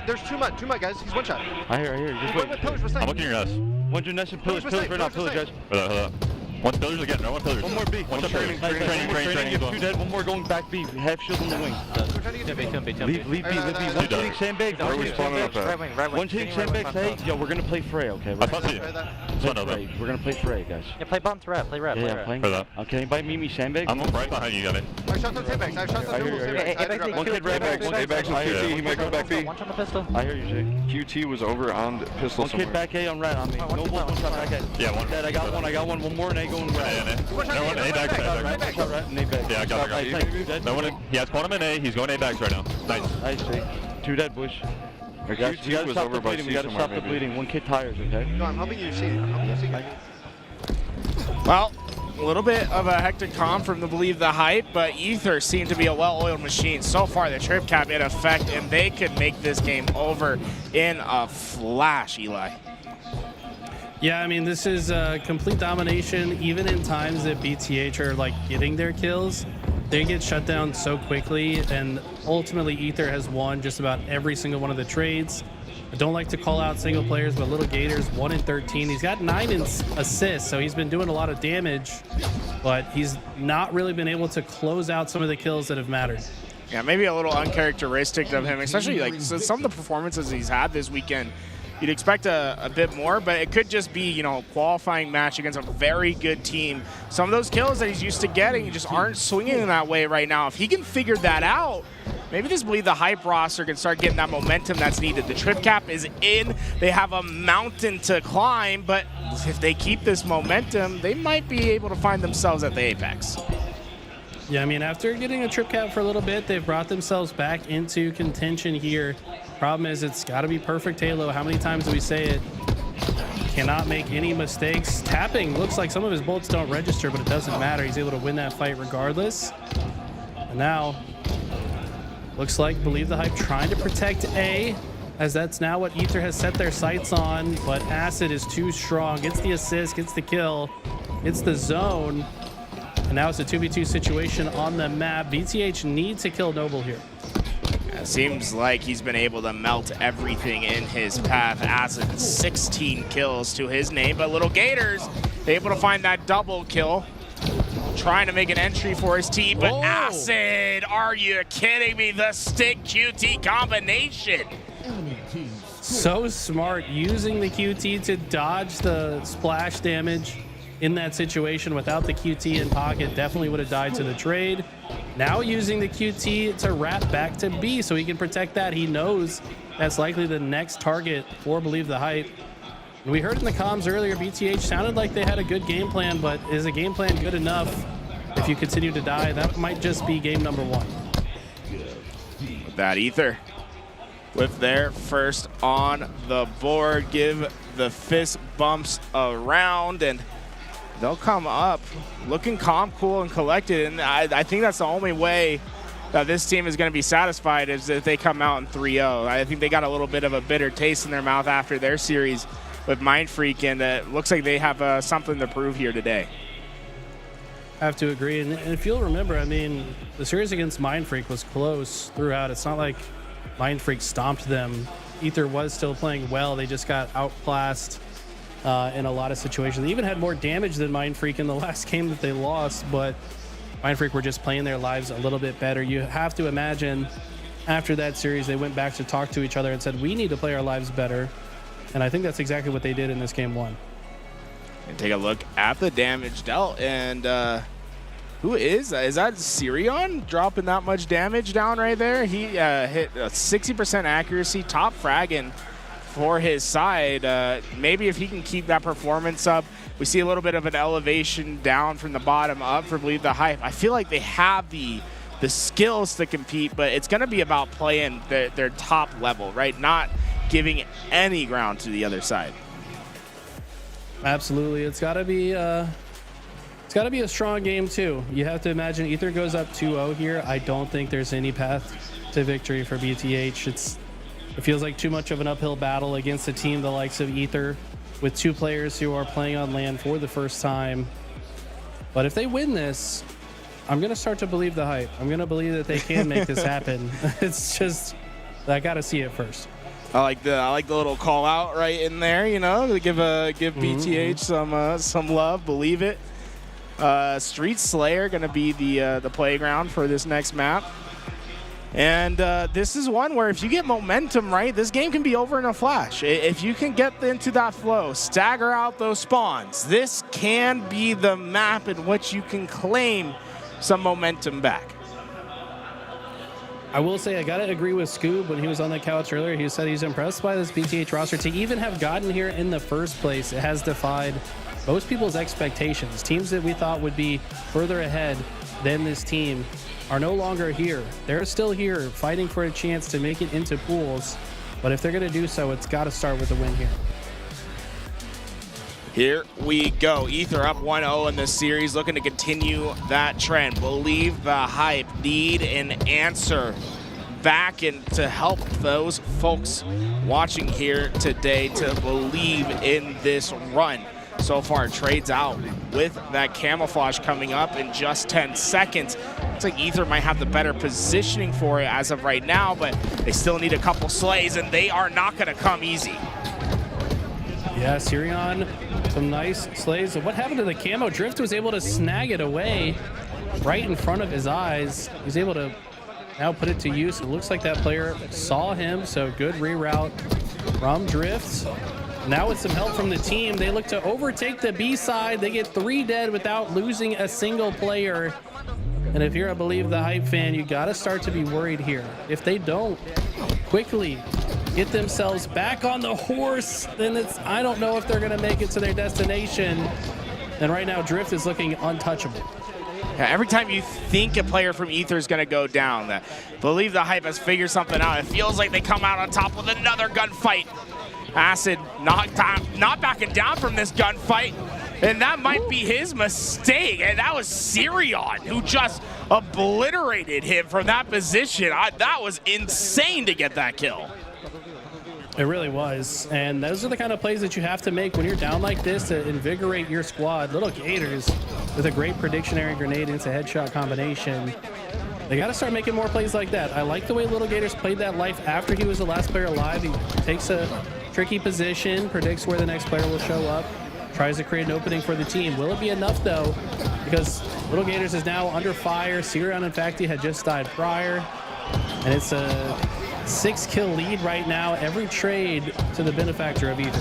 There's two mud, guys. He's one shot. I hear. Just wait. I'm looking at your ass. One dude next to pillars right now. Pillars, guys. Hold up. One pillars again, no? One pillars. One more B. One training. You have two dead, one more going back B. Half shield on the wing. Leave B. One hitting sandbags. Where are we spawning up at? One hitting sandbags. Hey, yo, we're gonna play Frey, okay? I thought you. We're gonna play Frey, guys. Yeah, play bump to rap. Play rap. Yeah, playing. Okay, anybody meet me sandbags? I'm right behind you, got it. I shot on sandbags. One kid red bags. A-bags on QT, he might go back B. One shot on the pistol. I hear you, Jay. QT was over on the pistol somewhere. One kid back A on red on me. No one shot back A. Yeah, one. Dead, I got one. One more and A going red. No one A-bags. Yeah, I got it. No one. He has quantum in A. He's going A-bags right now. Nice. Nice, Jay. Two dead, bush. We gotta stop the bleeding. We gotta stop the bleeding. One kid tires, okay? No, I'm helping you see. Well, a little bit of a hectic calm from the Believe the Hype, but Ether seemed to be a well-oiled machine. So far, the trip cap in effect, and they could make this game over in a flash, Eli. Yeah, I mean, this is complete domination. Even in times that BTH are like getting their kills, they get shut down so quickly, and ultimately Ether has won just about every single one of the trades. I don't like to call out single players, but Little Gators 1 in 13. He's got 9 assists, so he's been doing a lot of damage, but he's not really been able to close out some of the kills that have mattered. Yeah, maybe a little uncharacteristic of him, especially like some of the performances he's had this weekend. You'd expect a bit more, but it could just be, you know, qualifying match against a very good team. Some of those kills that he's used to getting just aren't swinging in that way right now. If he can figure that out, maybe this Believe the Hype roster can start getting that momentum that's needed. The trip cap is in. They have a mountain to climb, but if they keep this momentum, they might be able to find themselves at the apex. Yeah, I mean, after getting a trip cap for a little bit, they've brought themselves back into contention here. Problem is, it's got to be perfect Halo. How many times do we say it? Cannot make any mistakes. Tapping looks like some of his bullets don't register, but it doesn't matter. He's able to win that fight regardless. And now, looks like Believe the Hype trying to protect A, as that's now what Ether has set their sights on, but Acid is too strong. Gets the assist, gets the kill, gets the zone. And now it's a 2v2 situation on the map. BTH needs to kill Noble here. It seems like he's been able to melt everything in his path. Acid, 16 kills to his name, but Little Gators able to find that double kill. Trying to make an entry for his team, but Acid, are you kidding me? The stick QT combination. So smart, using the QT to dodge the splash damage in that situation. Without the QT in pocket, definitely would have died to the trade. Now using the QT to wrap back to B so he can protect that. He knows that's likely the next target for Believe the Hype. And we heard in the comms earlier, BTH sounded like they had a good game plan, but is a game plan good enough if you continue to die? That might just be game number 1. With that, Ether with their first on the board, give the fist bumps around, and they'll come up looking calm, cool, and collected. And I think that's the only way that this team is going to be satisfied is if they come out in 3-0. I think they got a little bit of a bitter taste in their mouth after their series with Mindfreak, and it looks like they have something to prove here today. I have to agree. And if you'll remember, I mean, the series against Mindfreak was close throughout. It's not like Mindfreak stomped them. Ether was still playing well. They just got outclassed in a lot of situations. They even had more damage than Mindfreak in the last game that they lost, but Mindfreak were just playing their lives a little bit better. You have to imagine after that series, they went back to talk to each other and said, we need to play our lives better. And I think that's exactly what they did in this game 1. And take a look at the damage dealt, and who is that? Is that Sirion dropping that much damage down right there? He hit a 60% accuracy, top fragging for his side. Maybe if he can keep that performance up, we see a little bit of an elevation down from the bottom up for Believe the Hype. I feel like they have the skills to compete, but it's going to be about playing their top level, right? Not giving any ground to the other side. Absolutely. It's got to be a strong game too. You have to imagine Ether goes up 2-0 here. I don't think there's any path to victory for BTH. It feels like too much of an uphill battle against a team the likes of Ether with 2 players who are playing on LAN for the first time. But if they win this, I'm going to start to believe the hype. I'm going to believe that they can make this happen. It's just, I got to see it first. I like the little call out right in there, you know, to give BTH some love, believe it. Street Slayer going to be the playground for this next map. And this is one where if you get momentum right, this game can be over in a flash. If you can get into that flow, stagger out those spawns, this can be the map in which you can claim some momentum back. I will say I got to agree with Scoob when he was on the couch earlier. He said he's impressed by this BTH roster. To even have gotten here in the first place, it has defied most people's expectations. Teams that we thought would be further ahead than this team are no longer here. They're still here fighting for a chance to make it into pools. But if they're going to do so, it's got to start with a win here. Here we go. Ether up 1-0 in this series, looking to continue that trend. Believe the Hype need an answer back and to help those folks watching here today to believe in this run. so far trades out with that camouflage coming up in just 10 seconds. Looks like Ether might have the better positioning for it as of right now, but they still need a couple slays, and they are not going to come easy. Yeah, Sirion, some nice slays. What happened to the camo? Drift was able to snag it away right in front of his eyes. He's able to now put it to use. It looks like that player saw him, so good reroute from Drift. Now with some help from the team, they look to overtake the B side. They get 3 dead without losing a single player. And if you're a Believe the Hype fan, you got to start to be worried here. If they don't quickly get themselves back on the horse, then I don't know if they're going to make it to their destination. And right now, Drift is looking untouchable. Yeah, every time you think a player from Ether is going to go down, that Believe the Hype has figured something out. It feels like they come out on top with another gunfight. Acid not backing down from this gunfight, and that might be his mistake. And that was Sirion who just obliterated him from that position. That was insane to get that kill. It really was, and those are the kind of plays that you have to make when you're down like this to invigorate your squad. Little Gators with a great predictionary grenade into headshot combination. They got to start making more plays like that. I like the way Little Gators played that life after he was the last player alive. He takes a tricky position, predicts where the next player will show up, tries to create an opening for the team. Will it be enough though? Because Little Gators is now under fire. Sirion, in fact, he had just died prior, and it's a 6-kill lead right now. Every trade to the benefactor of Ether.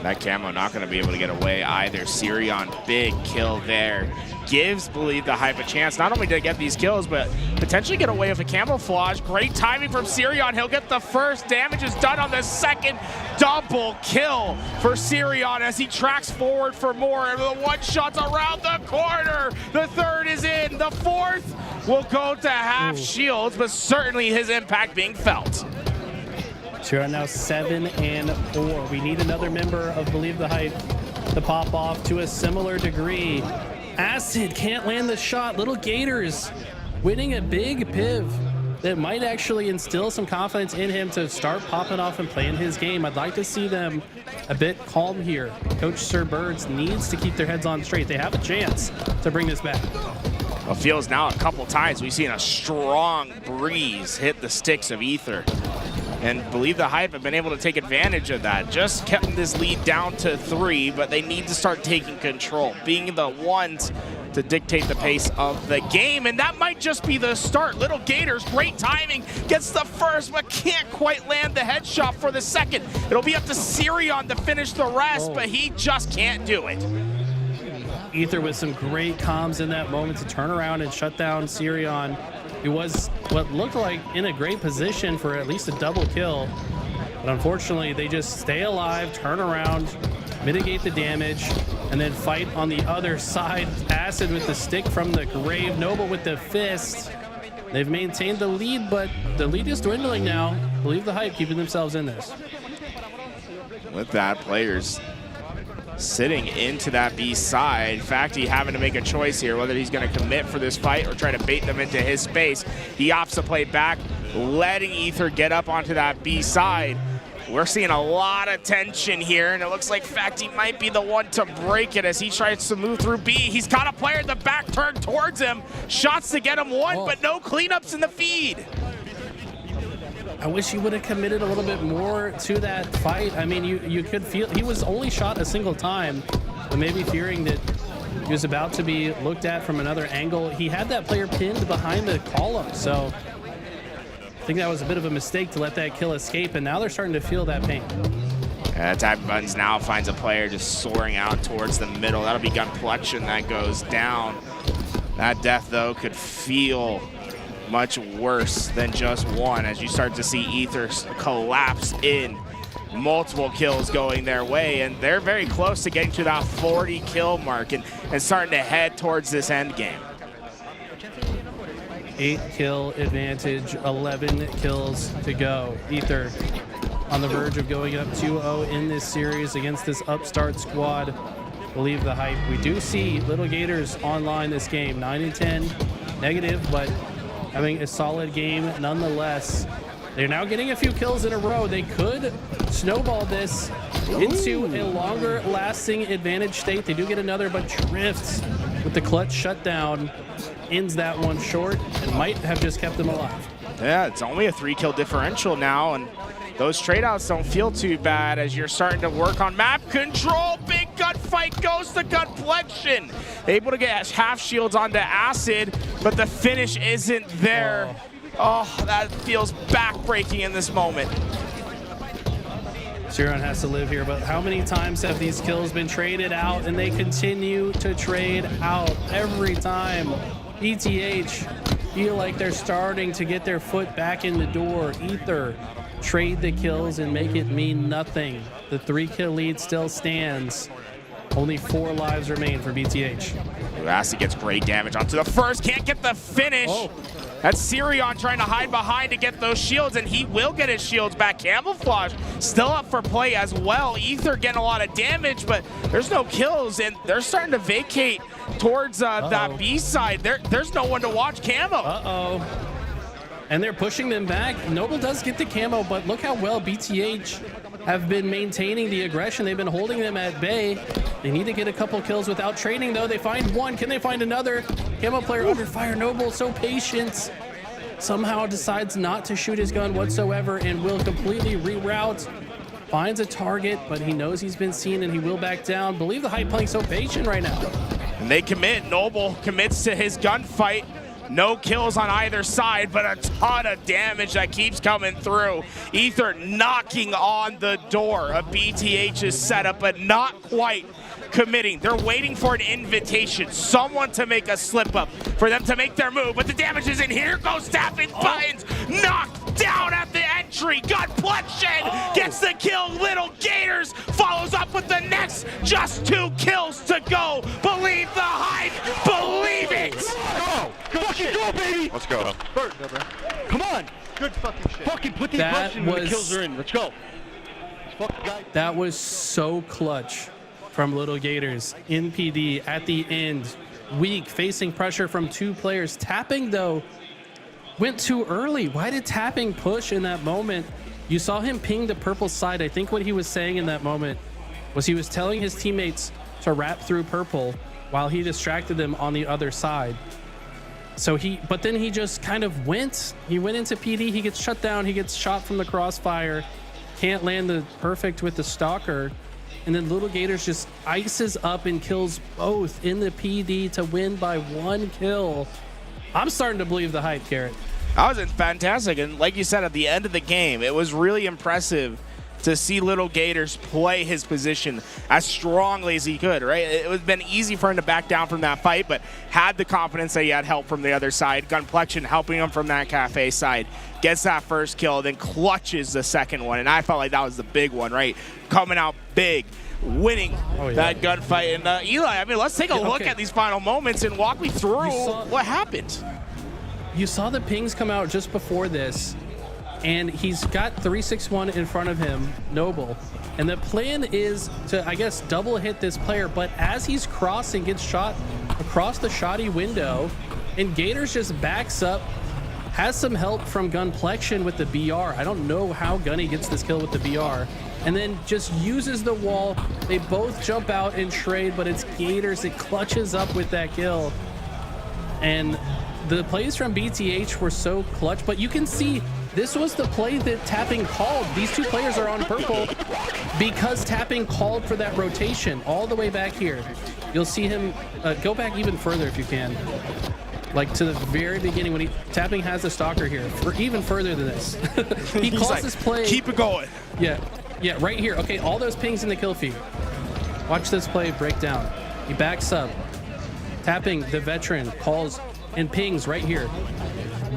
That camo not going to be able to get away either. Sirion, big kill there. Gives Believe the Hype a chance not only to get these kills, but potentially get away with a camouflage. Great timing from Sirion. He'll get the first. Damage is done on the second. Double kill for Sirion as he tracks forward for more. And the one shot's around the corner. The third is in. The fourth will go to half shields, but certainly his impact being felt. Sirion now 7-4. We need another member of Believe the Hype to pop off to a similar degree. Acid can't land the shot. Little Gators winning a big piv that might actually instill some confidence in him to start popping off and playing his game. I'd like to see them a bit calm here. Coach Sir Birds needs to keep their heads on straight. They have a chance to bring this back. Well, feels now a couple times we've seen a strong breeze hit the sticks of Ether. And Believe the Hype have been able to take advantage of that. Just kept this lead down to 3, but they need to start taking control, being the ones to dictate the pace of the game. And that might just be the start. Little Gators, great timing, gets the first, but can't quite land the headshot for the second. It'll be up to Sirion to finish the rest, but he just can't do it. Ether with some great comms in that moment to turn around and shut down Sirion. He was what looked like in a great position for at least a double kill. But unfortunately, they just stay alive, turn around, mitigate the damage, and then fight on the other side. Acid with the stick from the grave, Noble with the fist. They've maintained the lead, but the lead is dwindling now. Believe the Hype keeping themselves in this. With that, players sitting into that B side. Facty having to make a choice here, whether he's going to commit for this fight or try to bait them into his space. He opts to play back, letting Ether get up onto that B side. We're seeing a lot of tension here, and it looks like Facty might be the one to break it as he tries to move through B. He's got a player in the back turned towards him. Shots to get him one, but no cleanups in the feed. I wish he would have committed a little bit more to that fight. I mean, you could feel he was only shot a single time, but maybe fearing that he was about to be looked at from another angle. He had that player pinned behind the column, so I think that was a bit of a mistake to let that kill escape, and now they're starting to feel that pain. Type Buttons now finds a player just soaring out towards the middle. That'll be Gunplexion that goes down. That death, though, could feel much worse than just one as you start to see Ether collapse in. Multiple kills going their way, and they're very close to getting to that 40 kill mark and starting to head towards this end game. 8 kill advantage, 11 kills to go. Ether on the verge of going up 2-0 in this series against this upstart squad. Believe the Hype. We do see Little Gators online this game, 9-10 negative, but having a solid game nonetheless. They're now getting a few kills in a row. They could snowball this into a longer lasting advantage state. They do get another, but Drifts with the clutch shutdown ends that one short and might have just kept them alive. Yeah, it's only a 3-kill differential now, and those trade-outs don't feel too bad as you're starting to work on map control. Big gunfight goes to Gunplexion. Able to get half shields onto Acid, but the finish isn't there. Oh, that feels backbreaking in this moment. Ziron has to live here, but how many times have these kills been traded out, and they continue to trade out every time? BTH feel like they're starting to get their foot back in the door. Ether trade the kills and make it mean nothing. The 3-kill lead still stands. Only 4 lives remain for BTH. Acid gets great damage onto the first, can't get the finish. That's Sirion trying to hide behind to get those shields, and he will get his shields back. Camouflage still up for play as well. Ether getting a lot of damage, but there's no kills, and they're starting to vacate towards that B side. There's no one to watch Camo. And they're pushing them back. Noble does get the camo, but look how well BTH have been maintaining the aggression. They've been holding them at bay. They need to get a couple kills without trading, though. They find one. Can they find another? Camo player under fire. Noble, so patient. Somehow decides not to shoot his gun whatsoever and will completely reroute. Finds a target, but he knows he's been seen and he will back down. Believe the hype playing so patient right now. And they commit. Noble commits to his gunfight. No kills on either side, but a ton of damage that keeps coming through. Ether knocking on the door of BTH's setup, but not quite committing. They're waiting for an invitation, someone to make a slip up for them to make their move, but the damage is in. Here goes Tapping Buttons, knocked down at the entry. Gunplexion gets the kill. Little Gators follows up with the next. Just 2 kills to go. Believe the hype, believe it. Fucking go, baby! Let's go. Bert, come on! Good fucking shit. Fucking put the aggression when the kills are in. Let's go. That was so clutch from Little Gators in PD at the end. Weak, facing pressure from 2 players. Tapping, though, went too early. Why did Tapping push in that moment? You saw him ping the purple side. I think what he was saying in that moment was he was telling his teammates to wrap through purple while he distracted them on the other side. So but then he just kind of went into PD. He gets shut down. He gets shot from the crossfire. Can't land the perfect with the stalker. And then Little Gators just ices up and kills both in the PD to win by 1 kill. I'm starting to believe the hype, Garrett. That was fantastic. And like you said, at the end of the game, it was really impressive to see Little Gators play his position as strongly as he could, right? It would have been easy for him to back down from that fight, but had the confidence that he had help from the other side. Gunplexion helping him from that cafe side. Gets that first kill, then clutches the second one. And I felt like that was the big one, right? Coming out big, winning that gunfight. And Eli, I mean, let's take a look at these final moments and walk me through what happened. You saw the pings come out just before this, and he's got 361 in front of him, Noble. And the plan is to, I guess, double hit this player, but as he's crossing, gets shot across the shoddy window, and Gators just backs up, has some help from Gunplexion with the BR. I don't know how Gunny gets this kill with the BR. And then just uses the wall. They both jump out and trade, but it's Gators that clutches up with that kill. And the plays from BTH were so clutch, but you can see this was the play that Tapping called. These 2 players are on purple because Tapping called for that rotation all the way back here. You'll see him go back even further if you can. Like to the very beginning when Tapping has the stalker here, or even further than this. He calls like, this play. Keep it going. Yeah, right here. Okay, all those pings in the kill feed. Watch this play break down. He backs up. Tapping, the veteran, calls and pings right here.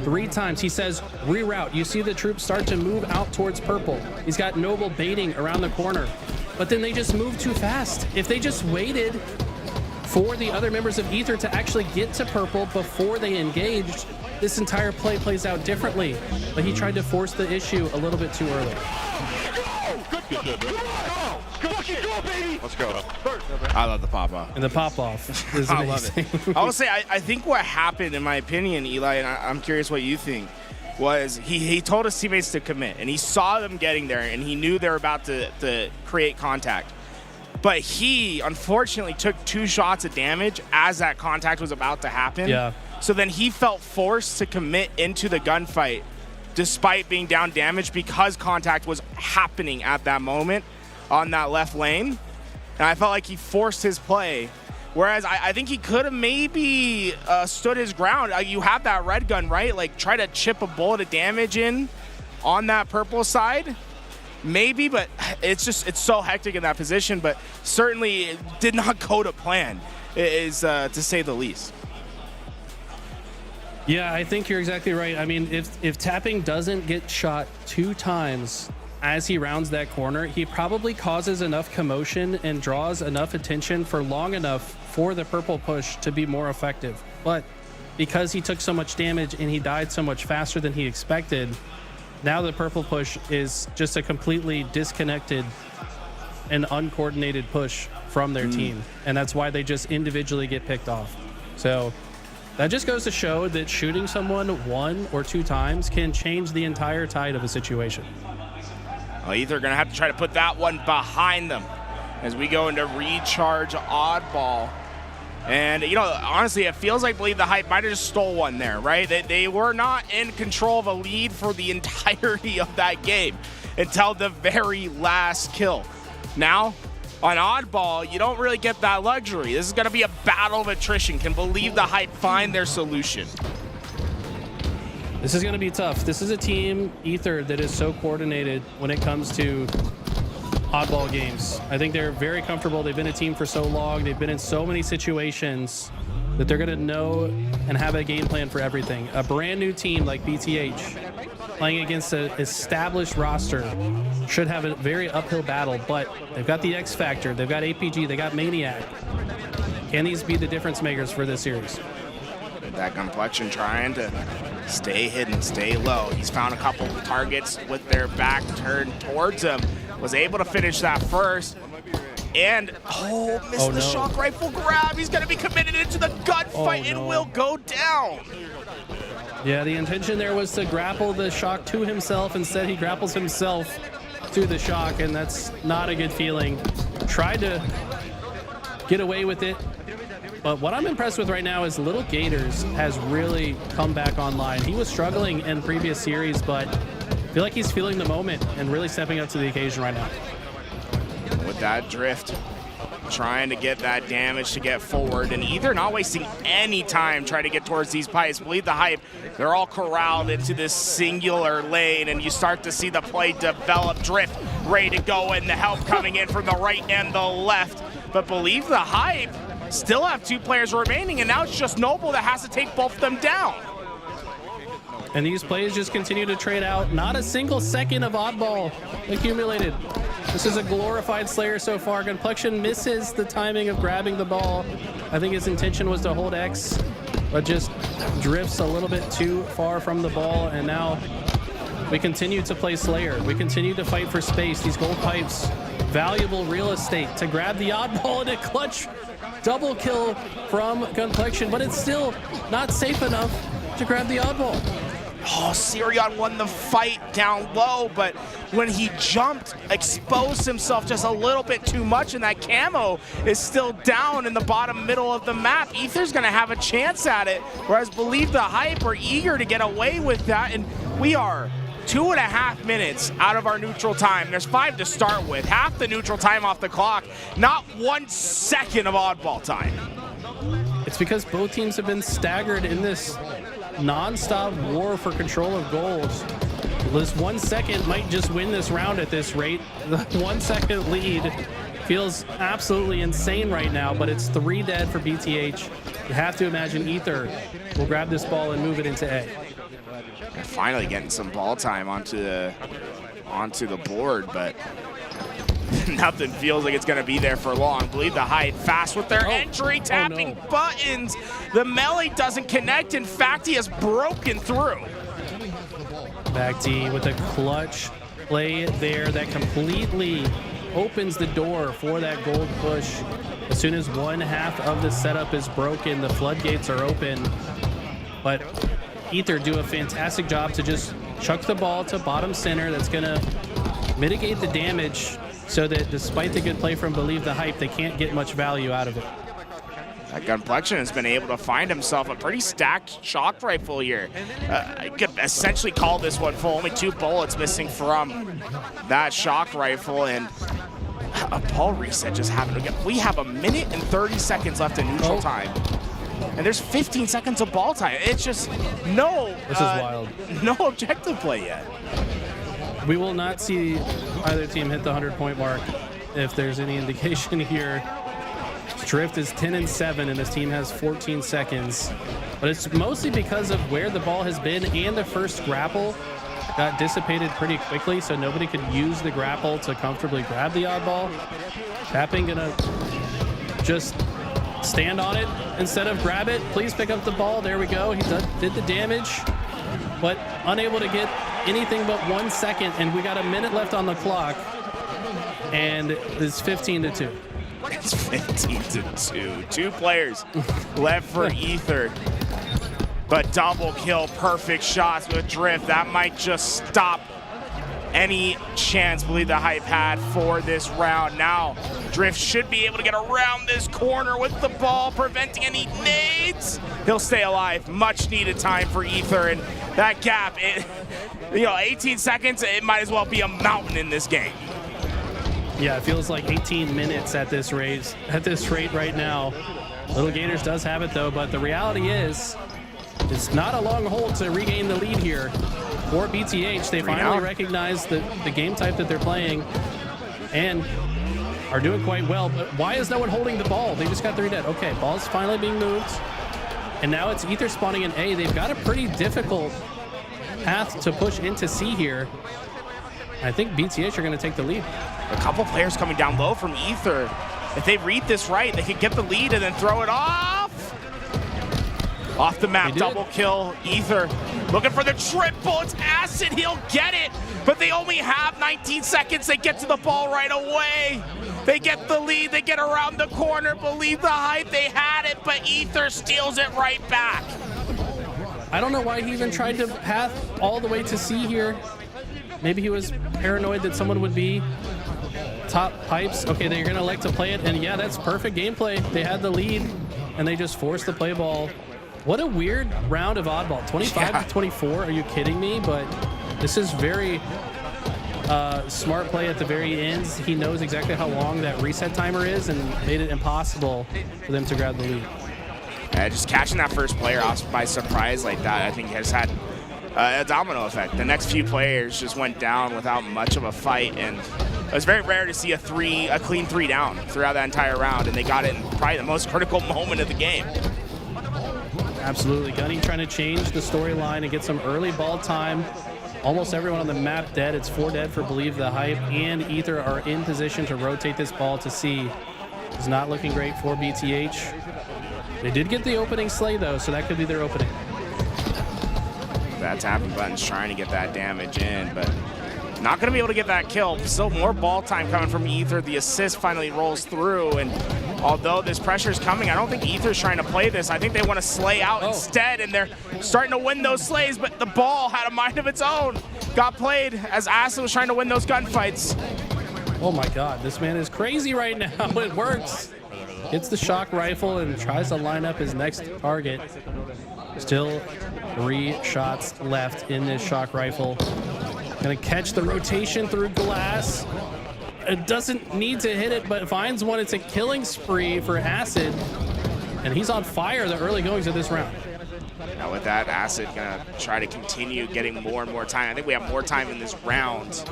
3 times. He says, reroute. You see the troops start to move out towards purple. He's got Noble baiting around the corner. But then they just move too fast. If they just waited for the other members of Ether to actually get to purple before they engaged, this entire play plays out differently. But he tried to force the issue a little bit too early. Good shit, bro. Go, baby! Let's go. I love the pop-off. And the pop-off is I love it. I will say, I think what happened, in my opinion, Eli, and I'm curious what you think, was he told his teammates to commit, and he saw them getting there, and he knew they were about to create contact. But he, unfortunately, took 2 shots of damage as that contact was about to happen. Yeah. So then he felt forced to commit into the gunfight despite being down damage because contact was happening at that moment on that left lane. And I felt like he forced his play. Whereas I think he could have maybe stood his ground. You have that red gun, right? Like, try to chip a bullet of damage in on that purple side. Maybe, but it's so hectic in that position. But certainly it did not go to plan, is to say the least. Yeah, I think you're exactly right. I mean, if Tapping doesn't get shot 2 times as he rounds that corner, he probably causes enough commotion and draws enough attention for long enough for the purple push to be more effective. But because he took so much damage and he died so much faster than he expected, now the purple push is just a completely disconnected and uncoordinated push from their team. And that's why they just individually get picked off. So that just goes to show that shooting someone 1 or 2 times can change the entire tide of a situation. Well, Ether going to have to try to put that one behind them as we go into recharge oddball. And, you know, honestly, it feels like Believe the Hype might have just stole one there, right? They were not in control of a lead for the entirety of that game until the very last kill. Now, on oddball, you don't really get that luxury. This is going to be a battle of attrition. Can Believe the Hype find their solution? This is going to be tough. This is a team, Ether, that is so coordinated when it comes to oddball games. I think they're very comfortable. They've been a team for so long. They've been in so many situations that they're going to know and have a game plan for everything. A brand new team like BTH playing against an established roster should have a very uphill battle, but they've got the X Factor, they've got APG, they got Maniac. Can these be the difference makers for this series? That complexion trying to stay hidden, stay low. He's found a couple of targets with their back turned towards him. Was able to finish that first. And, missed the shock rifle grab. He's going to be committed into the gunfight and will go down. Yeah, the intention there was to grapple the shock to himself. Instead, he grapples himself to the shock, and that's not a good feeling. Tried to get away with it. But what I'm impressed with right now is Little Gators has really come back online. He was struggling in previous series, but I feel like he's feeling the moment and really stepping up to the occasion right now. With that drift, trying to get that damage to get forward, and Ether not wasting any time trying to get towards these pipes. Believe the Hype, they're all corralled into this singular lane, and you start to see the play develop. Drift ready to go, and the help coming in from the right and the left. But Believe the Hype still have 2 players remaining, and now it's just Noble that has to take both of them down. And these plays just continue to trade out. Not a single second of oddball accumulated. This is a glorified Slayer so far. Complexion misses the timing of grabbing the ball. I think his intention was to hold X, but just drifts a little bit too far from the ball. And now we continue to play Slayer. We continue to fight for space. These gold pipes, valuable real estate to grab the oddball in a clutch double kill from Complexion, but it's still not safe enough to grab the oddball. Oh, Sirion won the fight down low, but when he jumped, exposed himself just a little bit too much, and that camo is still down in the bottom middle of the map. Ether's gonna have a chance at it, whereas Believe the Hype are eager to get away with that, and we are 2.5 minutes out of our neutral time. There's 5 to start with, half the neutral time off the clock, not 1 second of oddball time. It's because both teams have been staggered in this non-stop war for control of gold. This 1 second might just win this round at this rate. The 1 second lead feels absolutely insane right now, but it's 3 dead for BTH. You have to imagine Ether will grab this ball and move it into A. Finally getting some ball time onto the board, but nothing feels like it's going to be there for long. Believe the Hype fast with their entry, tapping buttons. The melee doesn't connect. In fact, he has broken through. Back D with a clutch play there that completely opens the door for that gold push. As soon as 1/2 of the setup is broken, the floodgates are open. But Ether do a fantastic job to just chuck the ball to bottom center. That's going to mitigate the damage so that despite the good play from Believe the Hype, they can't get much value out of it. That Gunplexion has been able to find himself a pretty stacked shock rifle here. I could essentially call this one full. Only 2 bullets missing from that shock rifle, and a ball reset just happened again. We have 1 minute and 30 seconds left in neutral time, and there's 15 seconds of ball time. It's just This is wild. No objective play yet. We will not see either team hit the 100-point mark if there's any indication here. Drift is 10-7 and his team has 14 seconds, but it's mostly because of where the ball has been, and the first grapple got dissipated pretty quickly, so nobody could use the grapple to comfortably grab the oddball. Tapping gonna just stand on it instead of grab it. Please pick up the ball. There we go. He did the damage, but unable to get anything but 1 second, and we got a minute left on the clock, and it's 15-2. It's 15-2. 2 players left for Ether. But double kill, perfect shots with Drift. That might just stop any chance Believe the Hype had for this round. Now, Drift should be able to get around this corner with the ball, preventing any nades. He'll stay alive. Much needed time for Ether, and that gap, 18 seconds, it might as well be a mountain in this game. Yeah, it feels like 18 minutes at this rate right now. Little Gators does have it though, but the reality is it's not a long hold to regain the lead here for BTH. They finally recognize the game type that they're playing and are doing quite well. But why is no one holding the ball? They just got 3 dead. Okay, ball's finally being moved. And now it's Ether spawning in A. They've got a pretty difficult path to push into C here. I think BTH are going to take the lead. A couple players coming down low from Ether. If they read this right, they could get the lead and then throw it off. Off the map, double kill. Ether looking for the triple. It's Acid, he'll get it. But they only have 19 seconds. They get to the ball right away. They get the lead, they get around the corner. Believe the Hype, they had it, but Ether steals it right back. I don't know why he even tried to path all the way to C here. Maybe he was paranoid that someone would be top pipes. Okay, they're gonna elect to play it, and yeah, that's perfect gameplay. They had the lead, and they just forced the play ball. What a weird round of oddball. 25-24, are you kidding me? But this is very smart play at the very end. He knows exactly how long that reset timer is and made it impossible for them to grab the lead. Just catching that first player off by surprise like that, I think has had a domino effect. The next few players just went down without much of a fight, and it was very rare to see a clean 3 down throughout that entire round, and they got it in probably the most critical moment of the game. Absolutely. Gunny trying to change the storyline and get some early ball time. Almost everyone on the map dead. It's 4 dead for Believe the Hype, and Ether are in position to rotate this ball to C. It's not looking great for BTH. They did get the opening slay though, so that could be their opening. That tapping button's trying to get that damage in, but not going to be able to get that kill. Still more ball time coming from Ether. The assist finally rolls through, and although this pressure is coming, I don't think Ether's trying to play this. I think they want to slay out instead, and they're starting to win those slays, but the ball had a mind of its own. Got played as Acid was trying to win those gunfights. Oh my God, this man is crazy right now. It works. Hits the shock rifle and tries to line up his next target. Still 3 shots left in this shock rifle. Gonna catch the rotation through glass. It doesn't need to hit it, but finds one. It's a killing spree for Acid, and he's on fire the early goings of this round. Now with that, Acid gonna try to continue getting more and more time. I think we have more time in this round,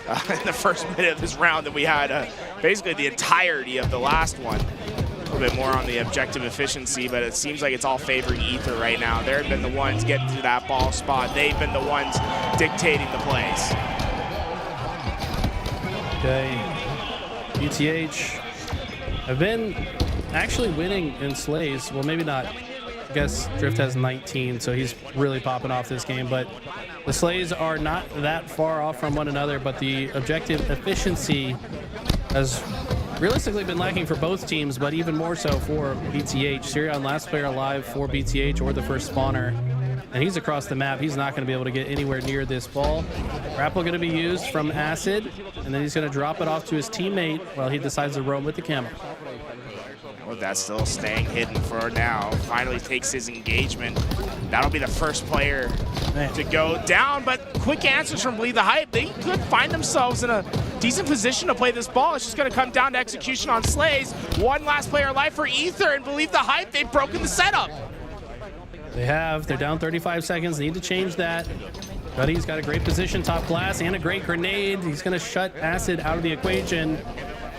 in the first minute of this round, than we had basically the entirety of the last one. A little bit more on the objective efficiency, but it seems like it's all favoring Ether right now. They've been the ones getting to that ball spot. They've been the ones dictating the plays. Okay, BTH have been actually winning in slays. Well, maybe not. I guess Drift has 19, so he's really popping off this game, but the slays are not that far off from one another, but the objective efficiency has realistically been lacking for both teams, but even more so for BTH. Sirion, last player alive for BTH, or the first spawner. and he's across the map. He's not going to be able to get anywhere near this ball. Grapple going to be used from Acid, and then he's going to drop it off to his teammate while he decides to roam with the camel. Well, that's still staying hidden for now. Finally takes his engagement. That'll be the first player to go down, but quick answers from Believe the Hype. They could find themselves in a decent position to play this ball. It's just going to come down to execution on Slays. One last player alive for Ether, and Believe the Hype, they've broken the setup. They have. They're down 35 seconds. Need to change that. Buddy's got a great position, top glass, and a great grenade. He's going to shut Acid out of the equation.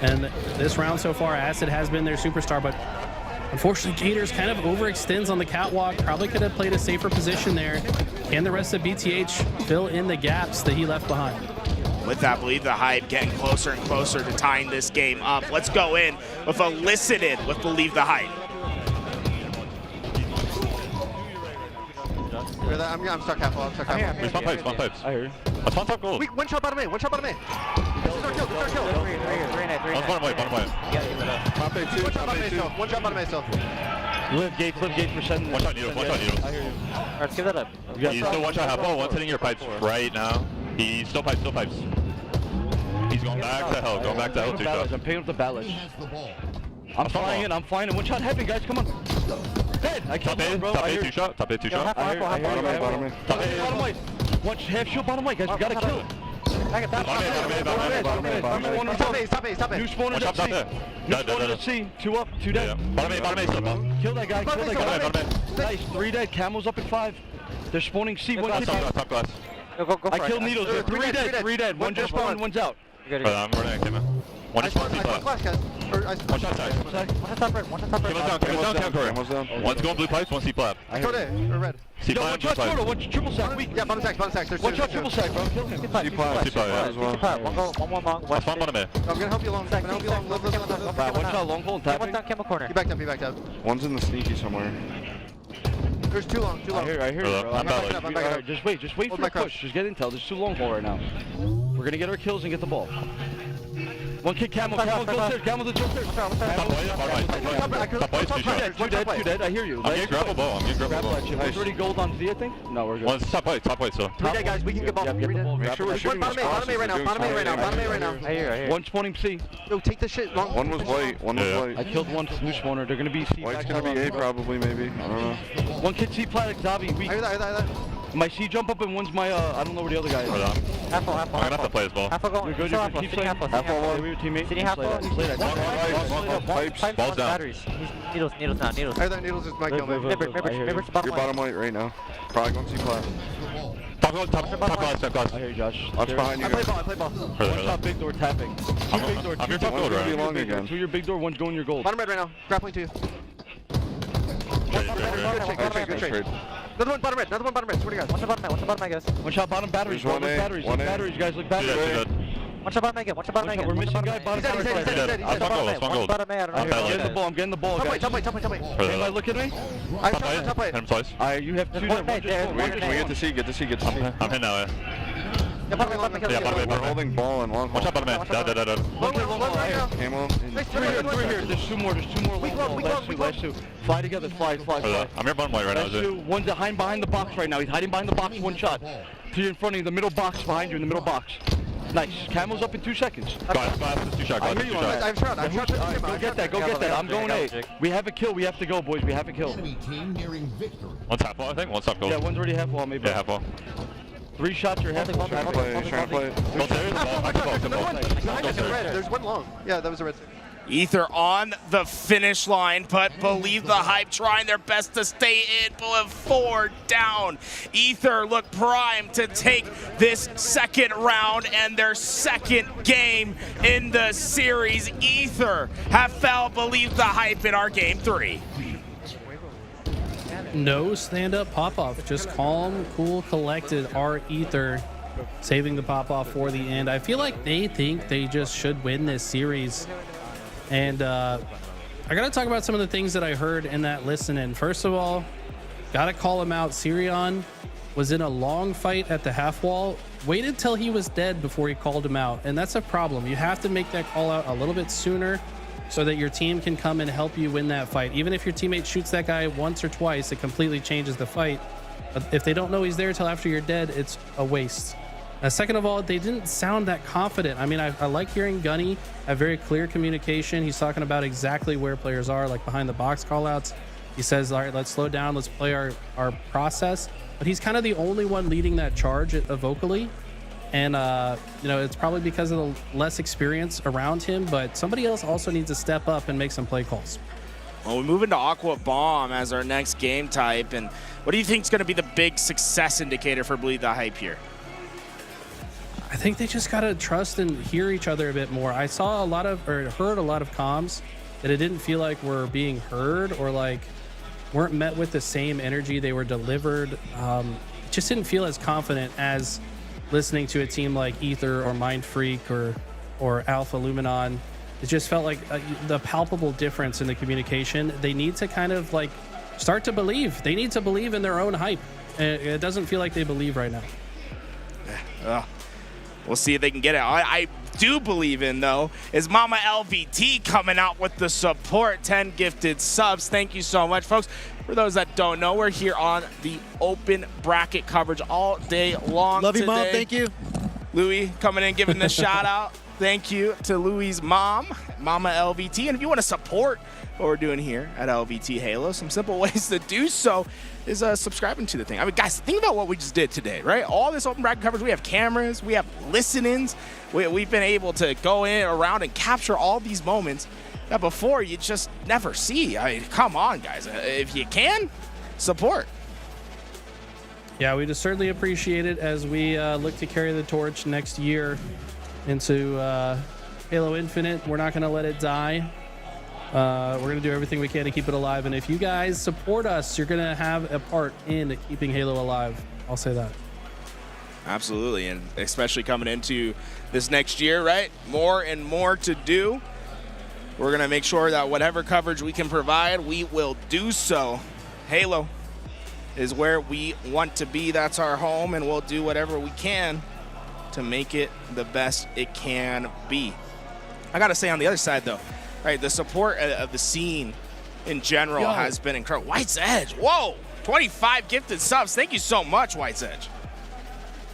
And this round so far, Acid has been their superstar, but unfortunately, Gators kind of overextends on the catwalk. Probably could have played a safer position there. Can the rest of BTH fill in the gaps that he left behind? With that, Believe the Hype getting closer and closer to tying this game up. Let's go in with Elicited with Believe the Hype. I'm stuck half wall. I'm stuck half wall. Spawn pipes, spawn pipes. I hear you. I spawn top gold. One shot bottom A, one shot bottom A. This is our kill, this is our kill. Bottom way, bottom way. Top A, two, one shot bottom A still. One shot bottom A still. Live gate for sending. One shot needles, one shot needles. I hear you. Alright, give that up. He's still one shot half wall, one's hitting your pipes right now. He's still pipes, still pipes. He's going back to hell, going back to hell, two shots. I'm picking up the ballast. I'm flying in, one shot heavy, guys, come on. Dead! I killed him, bro. Top A, two shot, top A, two shot. I hear bottom A. Bottom right. One half shield, bottom right, guys, we gotta kill him. Stop A. New spawn at C. New spawn at C. 2 up, 2 dead. Bottom A, still. Kill that guy, kill that guy. Nice, 3 dead, Camel's up at 5. They're spawning C, one kid. Top glass. I killed Needles, they're 3 dead. One just spawned, one's out. I'm running, came in. One is one shot side. One shot side. Camel's down. One's going blue pipes, one's C plat. I killed it, or red. C plat, one shot total, one triple sack. Yeah, bottom sacks. One shot triple sack, bro. Kill him. C plat, yeah, as well. One more long. I spawn bottom A. I'm gonna help you long. Live. One shot long hole and tapping. One down camel corner. He backed up. One's in the sneaky somewhere. There's too long. I hear you, bro. I'm backing up. Alright, just wait for the push. Just get intel. There's too long hole right now. We're gonna get our kills and get the ball. One kick Camel the stairs. Camel the stairs. Two dead. I hear you. I'm getting grapple ball. One's already gold on Z, I think. No, we're good. One's top white still. 3 dead guys, we can get ball. Make sure we're shooting as fast as we're doing. Bottom A right now. I hear. One spawning C. Yo, take this shit long. One was white. I killed one new spawner. They're gonna be C. White's gonna be A probably, maybe. I don't know. One kid C plat Xavi. I hear that. My C jump up and one's my I don't know where the other guy is. Half wall. I'm gonna have to play this ball. Half wall going. You're good. Keep playing. Half wall. Your teammate. Sitting half wall. Pipes. Ball's down. Batteries. Needles now. I hear that Needles is my kill. Remember, You're bottom white right now. Probably going to C plat. Top glass. I hear you, Josh. Watch behind you. I play ball. One shot big door tapping. Two big door. I'm your top gold, Be right? long again. Two your big door. One's going your gold. Bottom red right now. Grappling to you. Good trade. Another one bottom red. Swear to God. One shot bottom, I guess. One shot bottom batteries. There's one A, Batteries. one A. Batteries, guys. Look back. One shot bottom again. We're missing guy. Bottom batteries. I spawn gold. Bottom A, I don't know. I'm getting the ball, guys. Top white. Anybody look at me? Top white. Hit him twice. You have 2 dead. Get to C. I'm hitting now, We're holding ball and long. One shot bottom A. Dead. Camo. Three here. There's 2 more. Last two. Fly together. Fly. I'm your bottom white right now. Last 2. One's behind the box right now. He's hiding behind the box. One shot. To your in front of you. The middle box behind you. In the middle box. Nice. Camo's up in 2 seconds. Glass, 2 shot. I have shot. Go get that. I'm going A. We have a kill. We have to go, boys. We have a kill. One's half wall, I think. One's top gold. Yeah, one's already half wall, maybe. Yeah, half wall. 3 shots. You're half wall. Trying to play. There's one long. Yeah, that was a red. Ether on the finish line, but Believe the Hype trying their best to stay in. Bullet 4 down. Ether look primed to take this second round and their second game in the series. Ether have fell Believe the Hype in our game 3. No stand-up pop-off, just calm, cool, collected. Our Ether saving the pop-off for the end. I feel like they think they just should win this series. And I gotta talk about some of the things that I heard in that listen-in. First of all, gotta call him out. Sirion was in a long fight at the half wall, waited till he was dead before he called him out, and that's a problem. You have to make that call out a little bit sooner so that your team can come and help you win that fight. Even if your teammate shoots that guy once or twice, it completely changes the fight. But if they don't know he's there till after you're dead, it's a waste. Second of all, they didn't sound that confident. I mean, I like hearing Gunny have very clear communication. He's talking about exactly where players are, like behind the box callouts. He says, all right, let's slow down, let's play our process. But he's kind of the only one leading that charge vocally. And, you know, it's probably because of the less experience around him, but somebody else also needs to step up and make some play calls. Well, we move into Aqua Bomb as our next game type. And what do you think is going to be the big success indicator for Believe the Hype here? I think they just got to trust and hear each other a bit more. I saw heard a lot of comms that it didn't feel like were being heard or like weren't met with the same energy they were delivered. It just didn't feel as confident as listening to a team like Ether or Mind Freak or Alpha Luminon. It just felt like the palpable difference in the communication. They need to kind of like start to believe. They need to believe in their own hype. It doesn't feel like they believe right now. We'll see if they can get it. I do believe in, though, is Mama LVT coming out with the support. 10 gifted subs. Thank you so much, folks. For those that don't know, we're here on the open bracket coverage all day long. Love you, Mom. Thank you. Louis coming in, giving the shout out. Thank you to Louis' mom, Mama LVT. And if you want to support what we're doing here at LVT Halo, some simple ways to do so is subscribing to the thing. I mean, guys, think about what we just did today, right? All this open bracket coverage, we have cameras, we have listen-ins. We've been able to go in around and capture all these moments that before you just never see. I mean, come on, guys. If you can, support. Yeah, we just certainly appreciate it as we look to carry the torch next year into Halo Infinite. We're not going to let it die. We're going to do everything we can to keep it alive. And if you guys support us, you're going to have a part in keeping Halo alive. I'll say that. Absolutely. And especially coming into this next year, right? More and more to do. We're going to make sure that whatever coverage we can provide, we will do so. Halo is where we want to be. That's our home, and we'll do whatever we can to make it the best it can be. I got to say on the other side, though, right, the support of the scene in general has been incredible. White's Edge, whoa, 25 gifted subs. Thank you so much, White's Edge.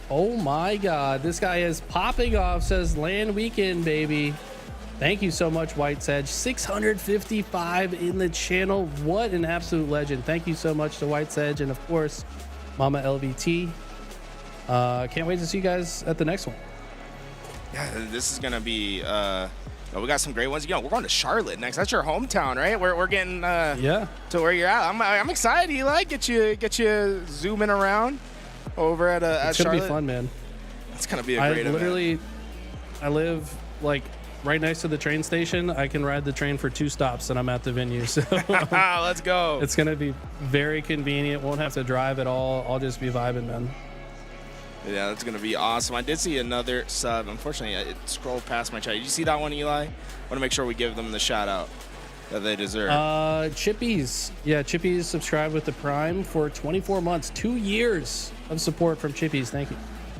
Oh my God, this guy is popping off, says LAN weekend, baby. Thank you so much, White's Edge. 655 in the channel. What an absolute legend. Thank you so much to White's Edge and, of course, Mama LVT. Can't wait to see you guys at the next one. Yeah, this is going to be... we got some great ones. You know, we're going to Charlotte next. That's your hometown, right? We're getting to where you're at. I'm excited, Eli. Get you zooming around over at Charlotte. It's gonna be fun, man. It's gonna be a great event. I live like right next to the train station. I can ride the train for 2 stops, and I'm at the venue. So let's go. It's gonna be very convenient. Won't have to drive at all. I'll just be vibing, man. Yeah, that's going to be awesome. I did see another sub. Unfortunately, it scrolled past my chat. Did you see that one, Eli? I want to make sure we give them the shout out that they deserve. Chippies. Yeah, Chippies subscribed with the Prime for 24 months. 2 years of support from Chippies. Thank you.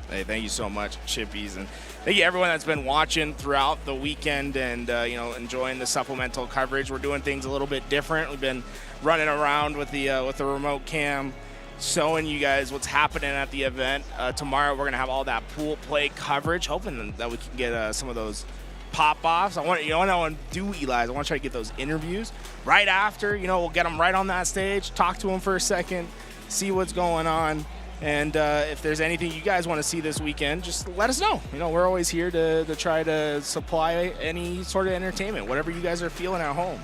Hey, thank you so much, Chippies. And thank you everyone that's been watching throughout the weekend and, enjoying the supplemental coverage. We're doing things a little bit different. We've been running around with the remote cam, showing you guys what's happening at the event. Tomorrow we're gonna have all that pool play coverage, hoping that we can get some of those pop-offs. I want to do Eli's. I want to try to get those interviews right after. We'll get them right on that stage, talk to them for a second, see what's going on, and if there's anything you guys want to see this weekend, just let us know. We're always here to try to supply any sort of entertainment, whatever you guys are feeling at home.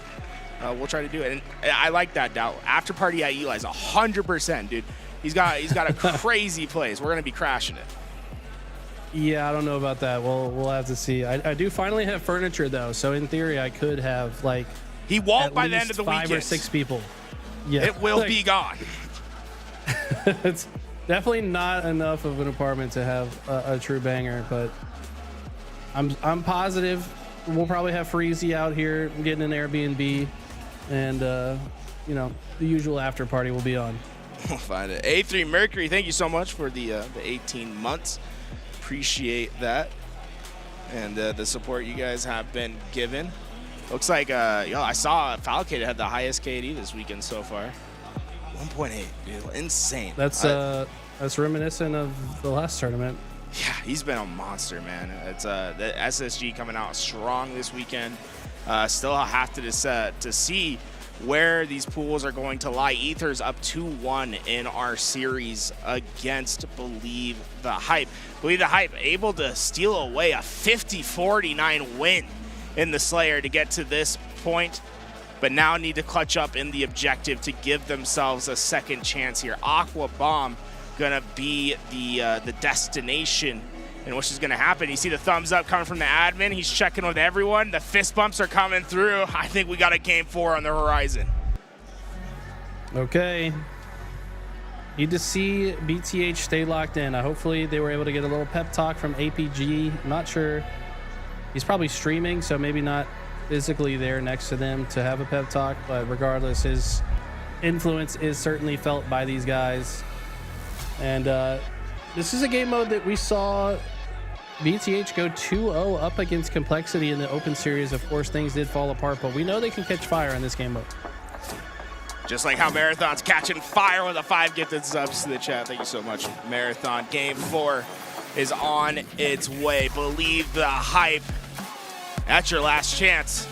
We'll try to do it. And I like that, Dow. After party at Eli's, 100%, dude. He's got a crazy place. We're going to be crashing it. Yeah, I don't know about that. We'll have to see. I do finally have furniture, though. So in theory, I could have, he won't by the end of the weekend. 5 or 6 people. Yeah. It will be gone. It's definitely not enough of an apartment to have a true banger, but I'm positive we'll probably have Freezy out here getting an Airbnb. And, the usual after party will be on. We'll find it. A3 Mercury, thank you so much for the 18 months. Appreciate that. And the support you guys have been given. Looks like, I saw Falcade had the highest KD this weekend so far. 1.8, dude, insane. That's reminiscent of the last tournament. Yeah, he's been a monster, man. It's the SSG coming out strong this weekend. Still have to see where these pools are going to lie. Ether's up 2-1 in our series against Believe the Hype. Believe the Hype able to steal away a 50-49 win in the Slayer to get to this point, but now need to clutch up in the objective to give themselves a second chance here. Aqua Bomb gonna be the destination and which is gonna happen. You see the thumbs up coming from the admin. He's checking with everyone. The fist bumps are coming through. I think we got a game 4 on the horizon. Okay. Need to see BTH stay locked in. Hopefully they were able to get a little pep talk from APG. I'm not sure. He's probably streaming, so maybe not physically there next to them to have a pep talk, but regardless, his influence is certainly felt by these guys. And this is a game mode that we saw BTH go 2-0 up against Complexity in the open series. Of course, things did fall apart, but we know they can catch fire in this game mode. Just like how Marathon's catching fire with a 5 gifted subs to the chat. Thank you so much, Marathon. Game 4 is on its way. Believe the Hype. That's your last chance.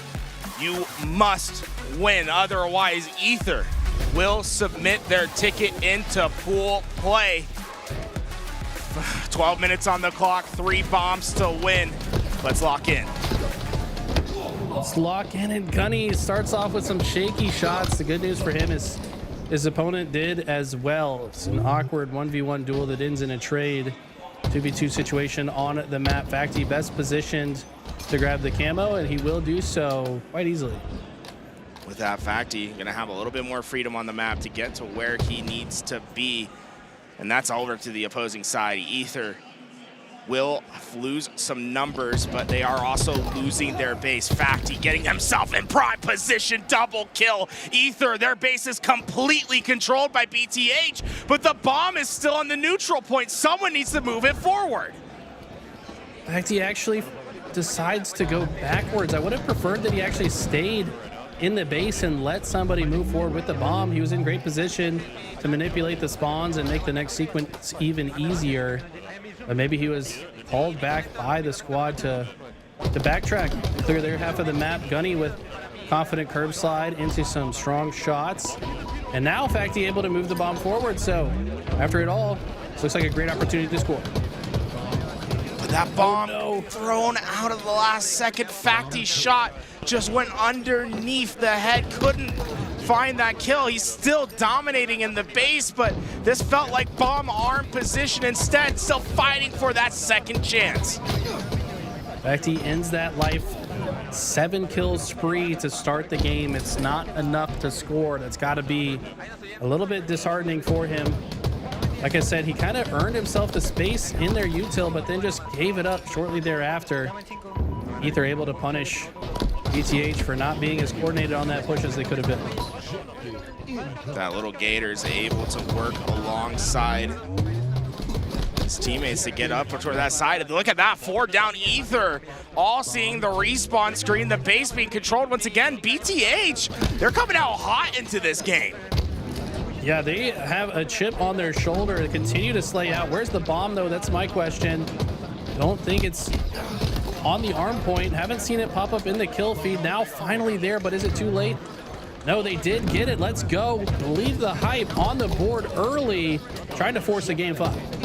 You must win. Otherwise, Ether will submit their ticket into pool play. 12 minutes on the clock, 3 bombs to win. Let's lock in. Let's lock in, and Gunny starts off with some shaky shots. The good news for him is his opponent did as well. It's an awkward 1v1 duel that ends in a trade. 2v2 situation on the map. Facty best positioned to grab the camo, and he will do so quite easily. With that, Facty gonna have a little bit more freedom on the map to get to where he needs to be. And that's over to the opposing side. Ether will lose some numbers, but they are also losing their base. Facty getting himself in prime position, double kill. Ether, their base is completely controlled by BTH, but the bomb is still on the neutral point. Someone needs to move it forward. Facty actually decides to go backwards. I would have preferred that he actually stayed in the base and let somebody move forward with the bomb. He was in great position to manipulate the spawns and make the next sequence even easier. But maybe he was called back by the squad to backtrack, clear their half of the map. Gunny with confident curb slide into some strong shots. And now Facty able to move the bomb forward. So after it all, this looks like a great opportunity to score. But that bomb thrown out of the last second. Facty shot just went underneath the head, couldn't find that kill. He's still dominating in the base, but this felt like bomb arm position instead, still fighting for that second chance. Facty ends that life 7 kill spree to start the game. It's not enough to score. That's got to be a little bit disheartening for him. Like I said, he kind of earned himself the space in their util, but then just gave it up shortly thereafter. Ether able to punish BTH for not being as coordinated on that push as they could have been. That little Gator's able to work alongside his teammates to get up toward that side. And look at that, 4 down. Ether all seeing the respawn screen, the base being controlled once again. BTH, they're coming out hot into this game. Yeah, they have a chip on their shoulder to continue to slay out. Where's the bomb, though? That's my question. Don't think it's on the arm point. Haven't seen it pop up in the kill feed. Now finally there, but is it too late? No, they did get it. Let's go. Believe the Hype on the board early, trying to force a game 5.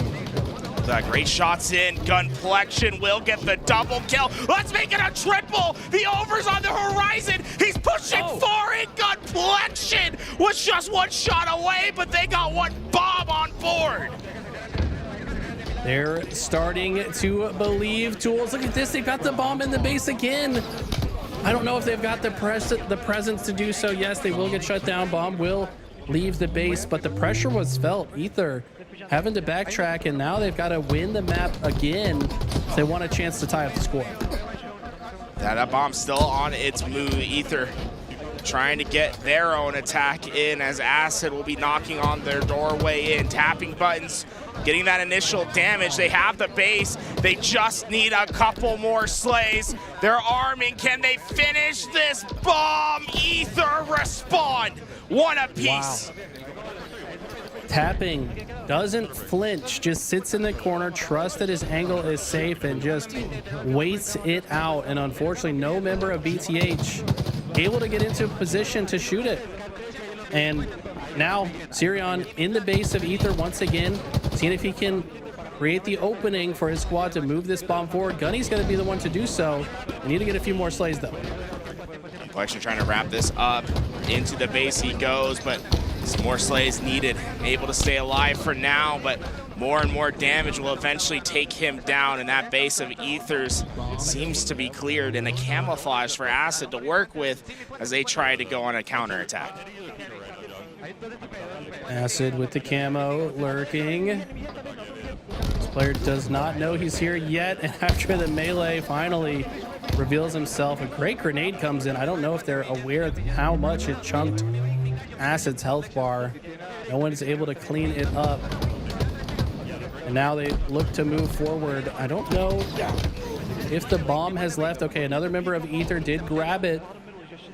Great shots in. Gunplexion will get the double kill. Let's make it a triple. The over's on the horizon. He's pushing for it. Gunplexion was just 1 shot away, but they got 1 bomb on board. They're starting to believe tools. Look at this. They've got the bomb in the base again. I don't know if they've got the presence to do so. Yes, they will get shut down. Bomb will leave the base, but the pressure was felt. Ether having to backtrack, and now they've got to win the map again if they want a chance to tie up the score. That bomb's still on its move. Ether trying to get their own attack in as Acid will be knocking on their doorway in, tapping buttons getting that initial damage. They have the base. They just need a couple more slays. They're arming. Can they finish this bomb? Ether respond. One apiece. Wow. Tapping, doesn't flinch, just sits in the corner, trusts that his angle is safe, and just waits it out. And unfortunately, no member of BTH able to get into a position to shoot it. And now Sirion in the base of Ether once again, seeing if he can create the opening for his squad to move this bomb forward. Gunny's going to be the one to do so. We need to get a few more slays though. Complexion trying to wrap this up. Into the base he goes, but some more slays needed. Able to stay alive for now, but more and more damage will eventually take him down, and that base of Ethers seems to be cleared, and a camouflage for Acid to work with as they try to go on a counterattack. Acid with the camo lurking. This player does not know he's here yet, and after the melee finally reveals himself, a great grenade comes in. I don't know if they're aware of how much it chunked Acid's health bar. No one's able to clean it up. And now they look to move forward. I don't know if the bomb has left. Okay, another member of Ether did grab it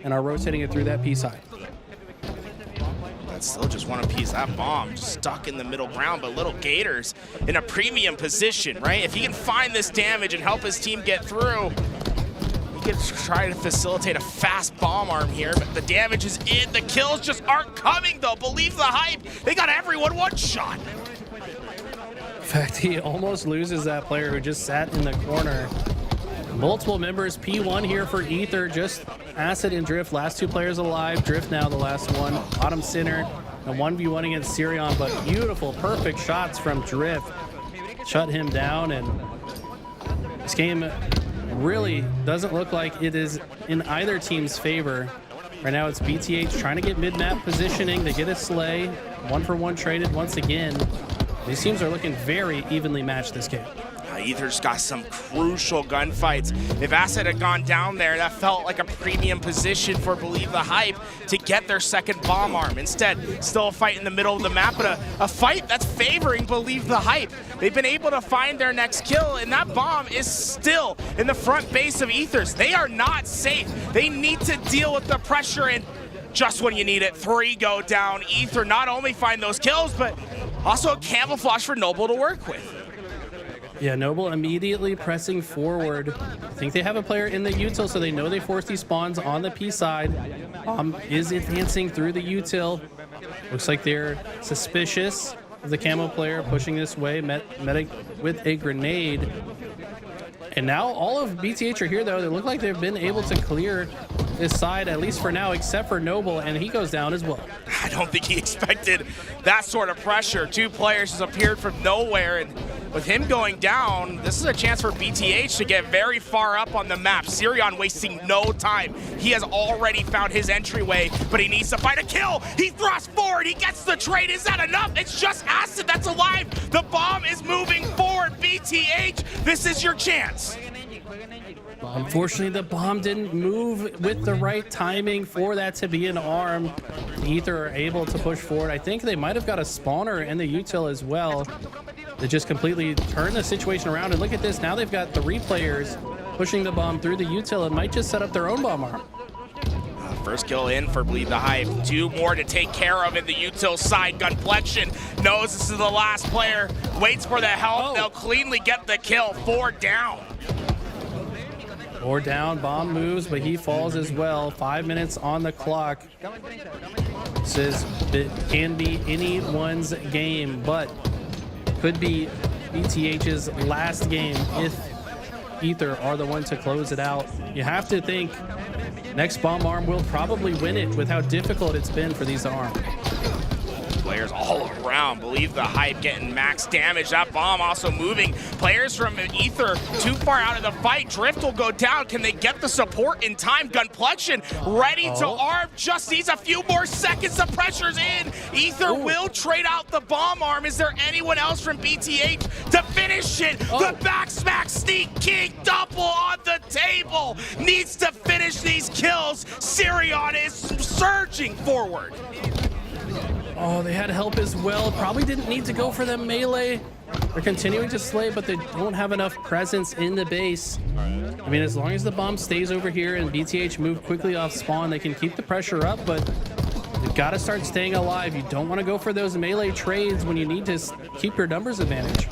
and are rotating it through that P side. That's still just one apiece. That bomb just stuck in the middle ground, but Little Gators in a premium position, right? If he can find this damage and help his team get through, he can try to facilitate a fast bomb arm here, but the damage is in. The kills just aren't coming though. Believe the hype. They got everyone one shot. In fact, he almost loses that player who just sat in the corner. Multiple members, P1 here for Ether, just Acid and Drift, last two players alive. Drift now the last one, bottom center, a 1v1 against Sirion, but beautiful, perfect shots from Drift. Shut him down, and this game really doesn't look like it is in either team's favor. Right now it's BTH trying to get mid-map positioning to get a slay. 1-for-1 traded once again. These teams are looking very evenly matched this game. Ether's got some crucial gunfights. If Acid had gone down there, that felt like a premium position for Believe the Hype to get their second bomb arm. Instead, still a fight in the middle of the map, but a fight that's favoring Believe the Hype. They've been able to find their next kill, and that bomb is still in the front base of Ethers. They are not safe. They need to deal with the pressure, and just when you need it, 3 go down. Ether not only find those kills, but also a camouflage for Noble to work with. Yeah, Noble immediately pressing forward. I think they have a player in the util, so they know they force these spawns on the P side. Is advancing through the util. Looks like they're suspicious of the camo player pushing this way, met with a grenade. And now all of BTH are here, though. They look like they've been able to clear this side, at least for now, except for Noble, and he goes down as well. I don't think he expected that sort of pressure. 2 players just appeared from nowhere, and with him going down, this is a chance for BTH to get very far up on the map. Sirion wasting no time. He has already found his entryway, but he needs to find a kill. He thrusts forward. He gets the trade. Is that enough? It's just Acid that's alive. The bomb is moving forward. BTH, this is your chance. Unfortunately, the bomb didn't move with the right timing for that to be an arm. Ether are able to push forward. I think they might have got a spawner in the util as well. They just completely turned the situation around, and look at this. Now they've got 3 players pushing the bomb through the util and might just set up their own bomb arm. First kill in for Bleed the Hype. 2 more to take care of in the util side. Gunplexion knows this is the last player. Waits for the help. They'll cleanly get the kill. 4 down. 4 down, bomb moves, but he falls as well. 5 minutes on the clock. Says it can be anyone's game, but could be BTH's last game if Ether are the one to close it out. You have to think next bomb arm will probably win it with how difficult it's been for these to arm. Players all around. Believe the Hype getting max damage. That bomb also moving. Players from Ether too far out of the fight. Drift will go down. Can they get the support in time? Gunplexion ready to arm. Just needs a few more seconds. The pressure's in. Ether will trade out the bomb arm. Is there anyone else from BTH to finish it? The back smack sneak king double on the table. Needs to finish these kills. Sirion is surging forward. Oh, they had help as well. Probably didn't need to go for them melee. They're continuing to slay, but they don't have enough presence in the base. I mean, as long as the bomb stays over here and BTH move quickly off spawn, they can keep the pressure up, but you've got to start staying alive. You don't want to go for those melee trades when you need to keep your numbers advantage.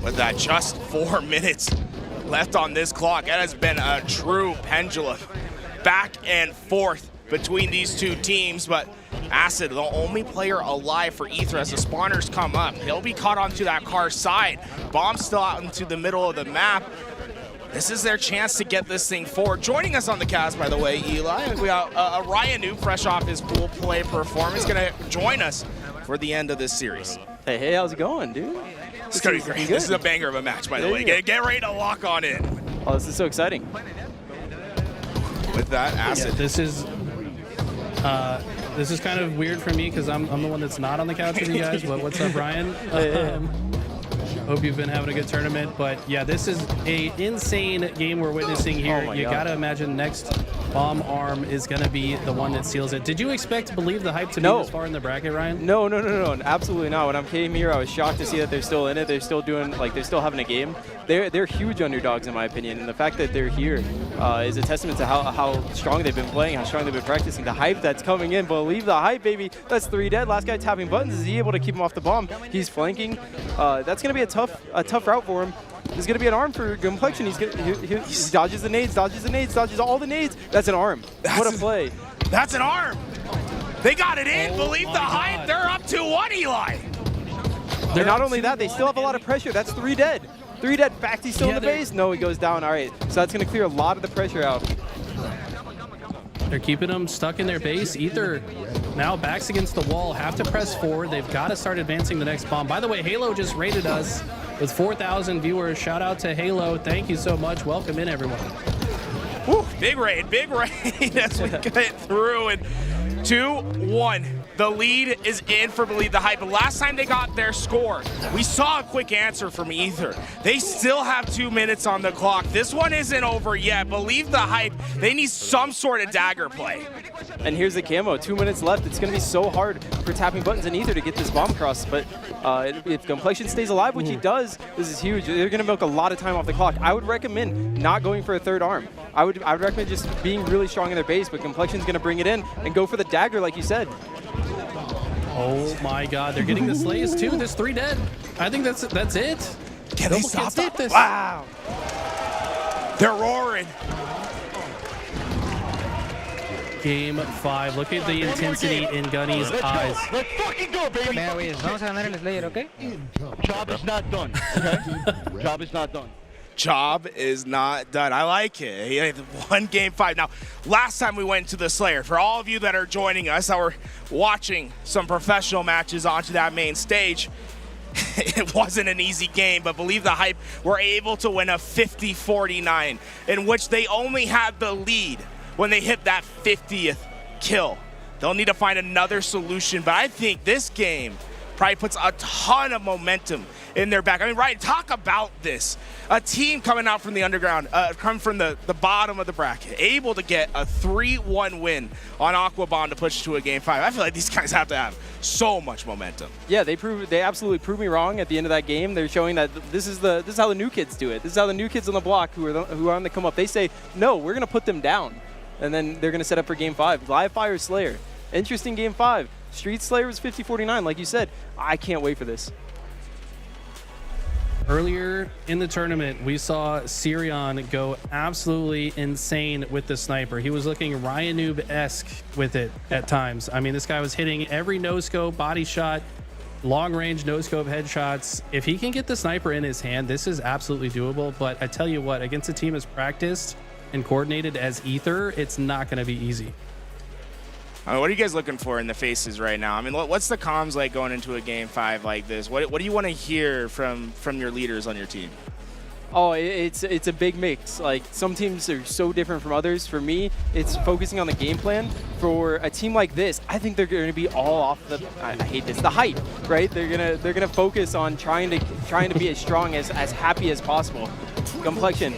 With that just 4 minutes left on this clock, it has been a true pendulum back and forth between these two teams, but Acid, the only player alive for Ether as the spawners come up. He'll be caught onto that car side. Bomb still out into the middle of the map. This is their chance to get this thing forward. Joining us on the cast, by the way, Eli, we got Ryan Noob, fresh off his pool play performance, gonna join us for the end of this series. Hey, how's it going, dude? It's gonna be great. This is a banger of a match, by the way. Get ready to lock on in. Oh, this is so exciting. With that, Acid. Yeah, this is kind of weird for me because I'm the one that's not on the couch with you guys. But what's up, Ryan? Hope you've been having a good tournament. But yeah, this is a insane game we're witnessing here. Oh you got to imagine next bomb arm is going to be the one that seals it. Did you expect Believe the Hype to be this far in the bracket, Ryan? No, absolutely not. When I came here, I was shocked to see that they're still in it. They're still doing, they're still having a game. They're huge underdogs in my opinion, and the fact that they're here is a testament to how strong they've been playing, how strong they've been practicing. The hype that's coming in, Believe the Hype, baby. That's 3 dead. Last guy tapping buttons. Is he able to keep him off the bomb? He's flanking. That's going to be a tough route for him. There's going to be an arm for Complexion. He dodges the nades, dodges all the nades. That's an arm. What a play. That's an arm. They got it in. Believe the Hype. They're up 2-1, Eli. They're not only that, they still have a lot of pressure. That's 3 dead. 3 dead. Baxty's still in the base. No, he goes down. All right. So that's going to clear a lot of the pressure out. They're keeping them stuck in their base. Ether now backs against the wall, have to press forward. They've got to start advancing the next bomb. By the way, Halo just rated us with 4,000 viewers. Shout out to Halo. Thank you so much. Welcome in, everyone. Woo, big raid as we get through. And 2-1. The lead is in for Believe the Hype. But last time they got their score, we saw a quick answer from Ether. They still have 2 minutes on the clock. This one isn't over yet. Believe the Hype, they need some sort of dagger play. And here's the camo, 2 minutes left. It's going to be so hard for tapping buttons and Ether to get this bomb across. But if Complexion stays alive, which he does, this is huge. They're going to milk a lot of time off the clock. I would recommend not going for a third arm. I would recommend just being really strong in their base, but Complexion's going to bring it in and go for the dagger like you said. Oh my god, they're getting the slays too. There's 3 dead. I think that's it. Can they stop this? Wow. They're roaring. Game 5. Look at the intensity in Gunny's eyes. Let's fucking go, baby. Vamos a ganar el Slayer, ¿ok? Job is not done. Okay? Job is not done. Job is not done. I like it. He had 1 game 5. Now, last time we went to the Slayer, for all of you that are joining us, that were watching some professional matches onto that main stage, it wasn't an easy game, but Believe the Hype were able to win a 50-49, in which they only had the lead when they hit that 50th kill. They'll need to find another solution, but I think this game probably puts a ton of momentum in their back. I mean, Ryan, talk about this. A team coming out from the underground, coming from the bottom of the bracket, able to get a 3-1 win on Aquabomb to push to a game 5. I feel like these guys have to have so much momentum. Yeah, they absolutely proved me wrong at the end of that game. They're showing that this is how the new kids do it. This is how the new kids on the block who are on the come up. They say, no, we're going to put them down. And then they're going to set up for game 5. Live Fire Slayer. Interesting game 5. Street Slayer was 50-49, like you said. I can't wait for this. Earlier in the tournament, we saw Sirion go absolutely insane with the sniper. He was looking Ryan Noob-esque with it at times. I mean, this guy was hitting every no-scope body shot, long-range no-scope headshots. If he can get the sniper in his hand, this is absolutely doable. But I tell you what, against a team as practiced and coordinated as Ether, it's not going to be easy. I mean, what are you guys looking for in the faces right now? I mean, what's the comms like going into a game 5 like this? What do you want to hear from your leaders on your team? Oh, it's a big mix. Like, some teams are so different from others. For me, it's focusing on the game plan. For a team like this, I think they're going to be all off the I hate this, the hype, right? They're gonna focus on trying to be as strong as happy as possible. Complexion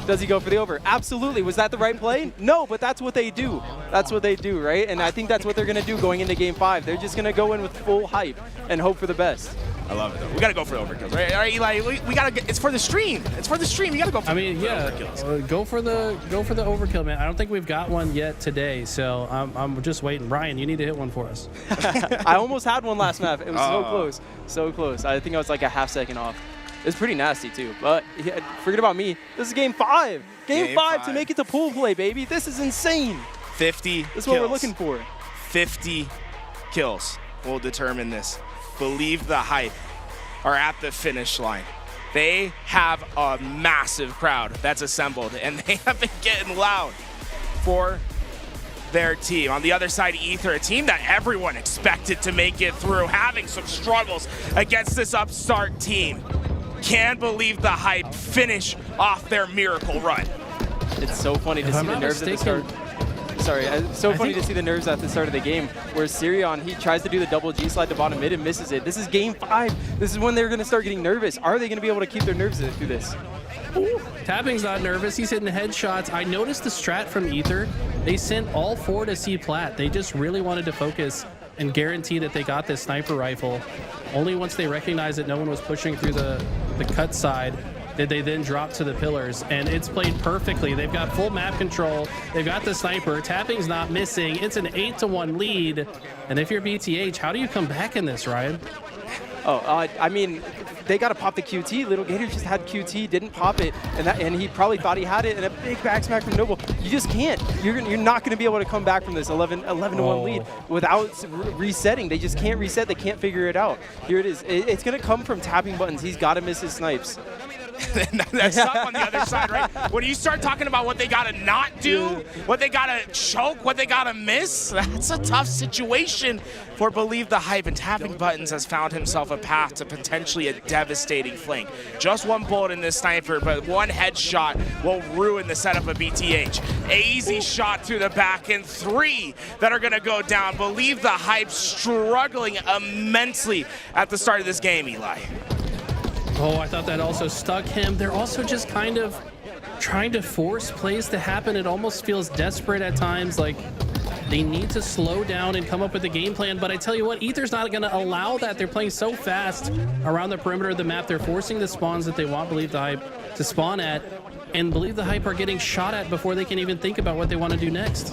Does he go for the over? Absolutely. Was that the right play? No, but that's what they do. That's what they do, right? And I think that's what they're going to do going into game 5. They're just going to go in with full hype and hope for the best. I love it though. We gotta go for the overkills, right? All right, Eli. We gotta get. It's for the stream. It's for the stream. You gotta go for. Overkills. Go for the overkill, man. I don't think we've got one yet today, so I'm just waiting. Ryan, you need to hit one for us. I almost had one last map. It was so close, so close. I think I was like a half second off. It's pretty nasty too. But yeah, forget about me. This is game 5. Game 5 to make it to pool play, baby. This is insane. 50. This is what we're looking for. 50 kills will determine this. Believe the Hype are at the finish line. They have a massive crowd that's assembled, and they have been getting loud for their team. On the other side, Ether, a team that everyone expected to make it through, having some struggles against this upstart team. Can't believe the Hype finish off their miracle run. It's so funny to see the nerves at the start. Sorry, it's so funny to see the nerves at the start of the game where Sirion, he tries to do the double G slide to bottom mid and misses it. This is game 5. This is when they're going to start getting nervous. Are they going to be able to keep their nerves through this? Ooh. Tapping's not nervous. He's hitting headshots. I noticed the strat from Ether. They sent all 4 to C plat. They just really wanted to focus and guarantee that they got this sniper rifle. Only once they recognized that no one was pushing through the cut side did they then drop to the pillars, and it's played perfectly. They've got full map control. They've got the sniper. Tapping's not missing. It's an 8-1 lead. And if you're BTH, how do you come back in this, Ryan? I mean, they got to pop the QT. Little Gator just had QT, didn't pop it, and he probably thought he had it, and a big back smack from Noble. You just can't. You're not going to be able to come back from this 11-1 lead without resetting. They just can't reset. They can't figure it out. Here it is. It's going to come from tapping buttons. He's got to miss his snipes. That's up on the other side, right? When you start talking about what they gotta not do, what they gotta choke, what they gotta miss, that's a tough situation for Believe the Hype, and Tapping Buttons has found himself a path to potentially a devastating flank. Just one bullet in this sniper, but one headshot will ruin the setup of BTH. Easy shot through the back, and 3 that are gonna go down. Believe the Hype struggling immensely at the start of this game, Eli. Oh, I thought that also stuck him. They're also just kind of trying to force plays to happen. It almost feels desperate at times, like they need to slow down and come up with a game plan. But I tell you what, Ether's not going to allow that. They're playing so fast around the perimeter of the map. They're forcing the spawns that they want Believe the Hype to spawn at, and Believe the Hype are getting shot at before they can even think about what they want to do next.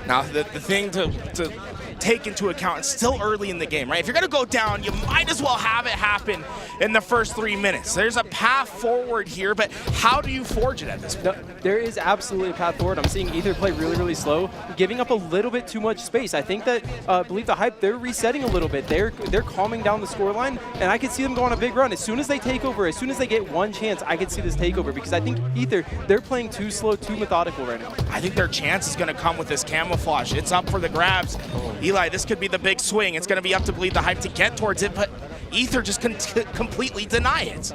Now, the thing to take into account, it's still early in the game, right? If you're gonna go down, you might as well have it happen in the first 3 minutes. There's a path forward here, but how do you forge it at this point? No, there is absolutely a path forward. I'm seeing Ether play really, really slow, giving up a little bit too much space. I think that Believe the Hype, they're resetting a little bit. They're calming down the scoreline, and I could see them go on a big run. As soon as they take over, as soon as they get one chance, I could see this takeover, because I think Ether, they're playing too slow, too methodical right now. I think their chance is gonna come with this camouflage. It's up for the grabs. Eli, this could be the big swing. It's gonna be up to Believe the Hype to get towards it, but Ether just completely deny it.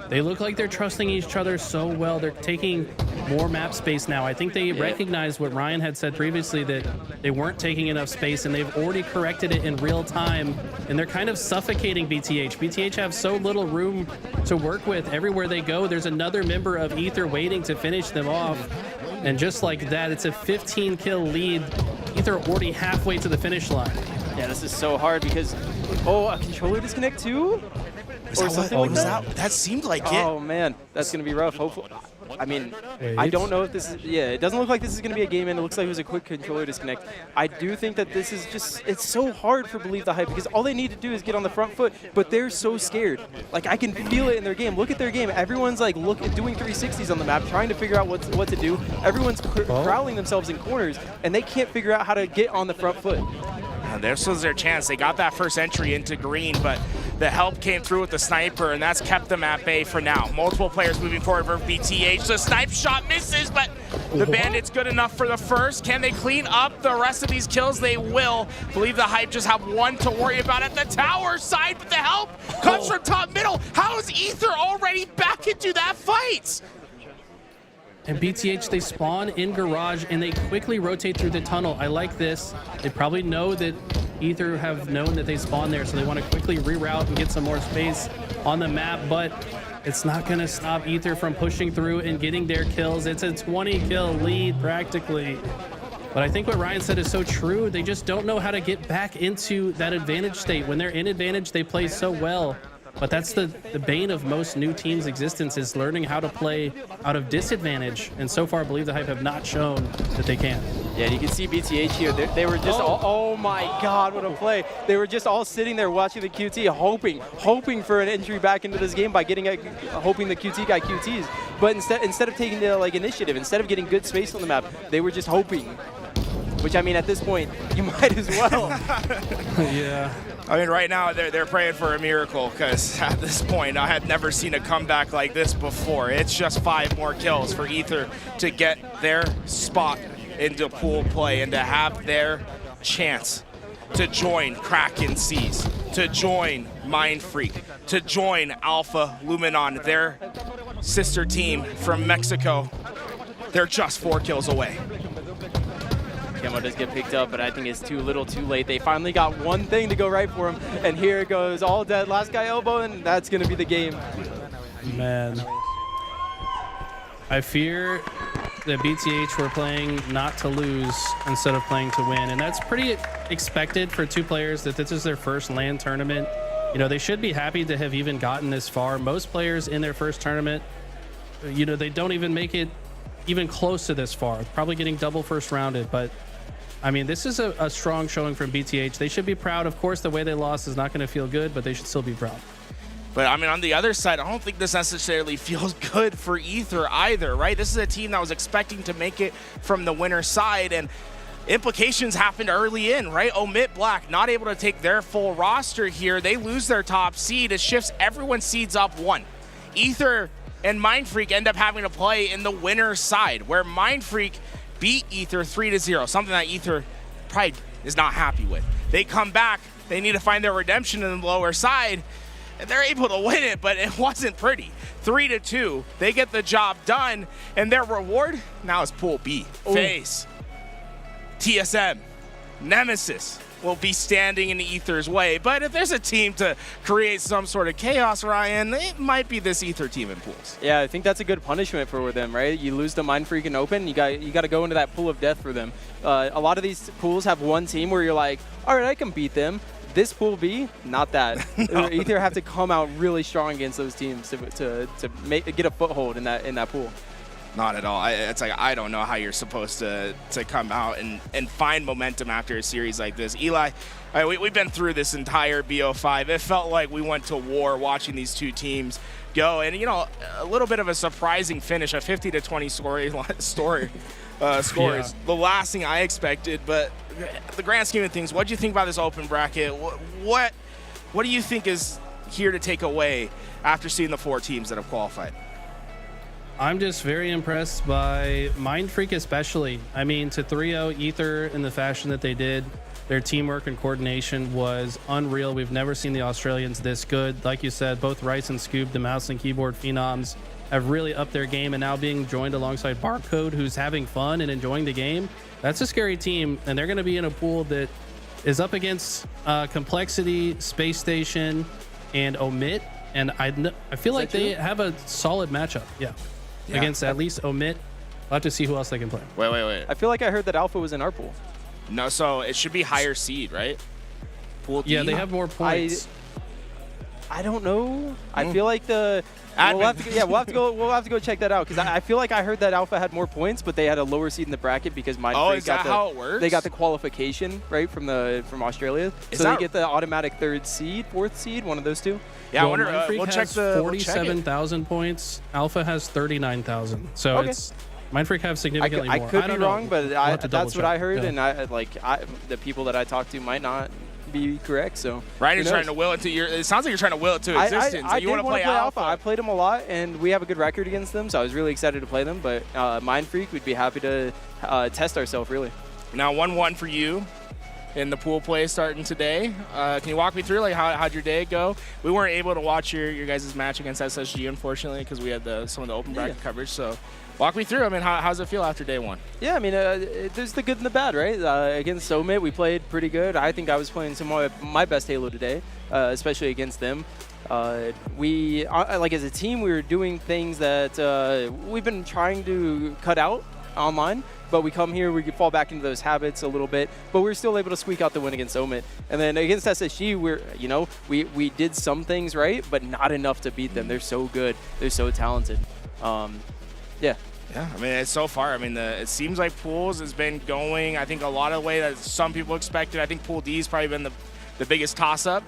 They look like they're trusting each other so well. They're taking more map space now. I think they recognize what Ryan had said previously, that they weren't taking enough space, and they've already corrected it in real time, and they're kind of suffocating BTH. BTH have so little room to work with. Everywhere they go, there's another member of Ether waiting to finish them off. And just like that, it's a 15-kill lead. Ether already halfway to the finish line. Yeah, this is so hard because, a controller disconnect too? Or something like that? That seemed like it. Oh man, that's gonna be rough. Hopefully, I mean, I don't know if this is, it doesn't look like this is gonna be a game, and it looks like it was a quick controller disconnect. I do think that this is just, it's so hard for Believe the Hype, because all they need to do is get on the front foot, but they're so scared. Like, I can feel it in their game. Look at their game. Everyone's like doing 360s on the map, trying to figure out what to do. Everyone's crowding themselves in corners, and they can't figure out how to get on the front foot. This was their chance. They got that first entry into green, but the help came through with the sniper, and that's kept them at bay for now. Multiple players moving forward for BTH. The snipe shot misses, but the Bandits good enough for the first. Can they clean up the rest of these kills? They will. Believe the Hype just have one to worry about at the tower side, but the help comes from top middle. How is Ether already back into that fight? And BTH, they spawn in garage, and they quickly rotate through the tunnel. I like this. They probably know that Ether have known that they spawn there, so they want to quickly reroute and get some more space. on the map, but it's not going to stop Ether from pushing through and getting their kills. It's a 20-kill lead practically. But I think what Ryan said is so true. They just don't know how to get back into that advantage state. When they're in advantage, they play so well. But that's the bane of most new teams' existence, is learning how to play out of disadvantage. And so far, I believe the Hype have not shown that they can. Yeah, and you can see BTH here. They were just all, oh my God, what a play. They were just all sitting there watching the QT, hoping for an entry back into this game by hoping the QT guy QTs. But instead of taking the initiative, instead of getting good space on the map, they were just hoping. Which, I mean, at this point, you might as well. Yeah. I mean, right now, they're praying for a miracle, because at this point, I had never seen a comeback like this before. It's just 5 more kills for Ether to get their spot into pool play and to have their chance to join Kraken Seas, to join Mind Freak, to join Alpha Luminon, their sister team from Mexico. They're just 4 kills away. Camo does get picked up, but I think it's too little too late. They finally got one thing to go right for him, and here it goes, all dead, last guy elbow, and that's going to be the game. Man. I fear that BTH were playing not to lose instead of playing to win, and that's pretty expected for 2 players that this is their first LAN tournament. You know, they should be happy to have even gotten this far. Most players in their first tournament, you know, they don't even make it even close to this far. Probably getting double first rounded, but I mean, this is a strong showing from BTH. They should be proud. Of course, the way they lost is not going to feel good, but they should still be proud. But, I mean, on the other side, I don't think this necessarily feels good for Ether either, right? This is a team that was expecting to make it from the winner's side, and implications happened early in, right? Omit Black not able to take their full roster here. They lose their top seed. It shifts everyone's seeds up 1. Ether and Mind Freak end up having to play in the winner's side, where Mind Freak beat Ether 3-0, something that Ether probably is not happy with. They come back, they need to find their redemption in the lower side, and they're able to win it, but it wasn't pretty. 3-2, they get the job done, and their reward now is Pool B. Ooh. FaZe, TSM, Nemesis will be standing in Ether's way, but if there's a team to create some sort of chaos, Ryan, it might be this Ether team in pools. Yeah, I think that's a good punishment for them, right? You lose the Mind Freak and Open, you got to go into that pool of death for them. A lot of these pools have one team where you're like, all right, I can beat them. This pool B, not that. No. Either have to come out really strong against those teams to get a foothold in that pool. Not at all. It's like, I don't know how you're supposed to come out and find momentum after a series like this. Eli, we've been through this entire BO5. It felt like we went to war watching these 2 teams go. And, you know, a little bit of a surprising finish, a 50-20 scores. Yeah. The last thing I expected, but the grand scheme of things, what do you think about this open bracket? What do you think is here to take away after seeing the 4 teams that have qualified? I'm just very impressed by Mind Freak especially. I mean, to 3-0 Ether in the fashion that they did, their teamwork and coordination was unreal. We've never seen the Australians this good. Like you said, both Rice and Scoob, the mouse and keyboard phenoms, have really upped their game, and now being joined alongside Barcode, who's having fun and enjoying the game. That's a scary team, and they're going to be in a pool that is up against Complexity, Space Station, and Omit, and I feel like they have a solid matchup. Yeah. Against at least Omit. We'll have to see who else they can play. Wait. I feel like I heard that Alpha was in our pool. No, so it should be higher seed, right? Pool D? Yeah, they have more points. I don't know. I feel like we'll have to go check that out, because I feel like I heard that Alpha had more points, but they had a lower seed in the bracket because Mind Freak is that how it works? They got the qualification right from Australia, so they get the automatic 3rd seed, 4th seed, one of those 2. Yeah, well, I wonder. We'll check 47,000 points. Alpha has 39,000. So it's Mind Freak have significantly more. I could be wrong, but that's what I heard, yeah. and the people that I talked to might not be correct. So Ryan is trying to will it to it sounds like you're trying to will it to existence. I you want to play Alpha. I played them a lot, and we have a good record against them, so I was really excited to play them. But Mind Freak, we'd be happy to test ourselves, really. Now 1-1 for you in the pool play starting today. Can you walk me through how'd your day go? We weren't able to watch your guys' match against SSG, unfortunately, because we had some of the open bracket coverage. So walk me through. I mean, how does it feel after day 1? Yeah, I mean, there's the good and the bad, right? Against Omit, we played pretty good. I think I was playing some of my best Halo today, especially against them. we, like as a team, we were doing things that we've been trying to cut out online, but we come here, we fall back into those habits a little bit, but we're still able to squeak out the win against Omit. And then against SSG, we did some things right, but not enough to beat them. They're so good. They're so talented. Yeah. Yeah, I mean, so far, I mean, it seems like Pools has been going, I think, a lot of the way that some people expected. I think Pool D has probably been the biggest toss-up.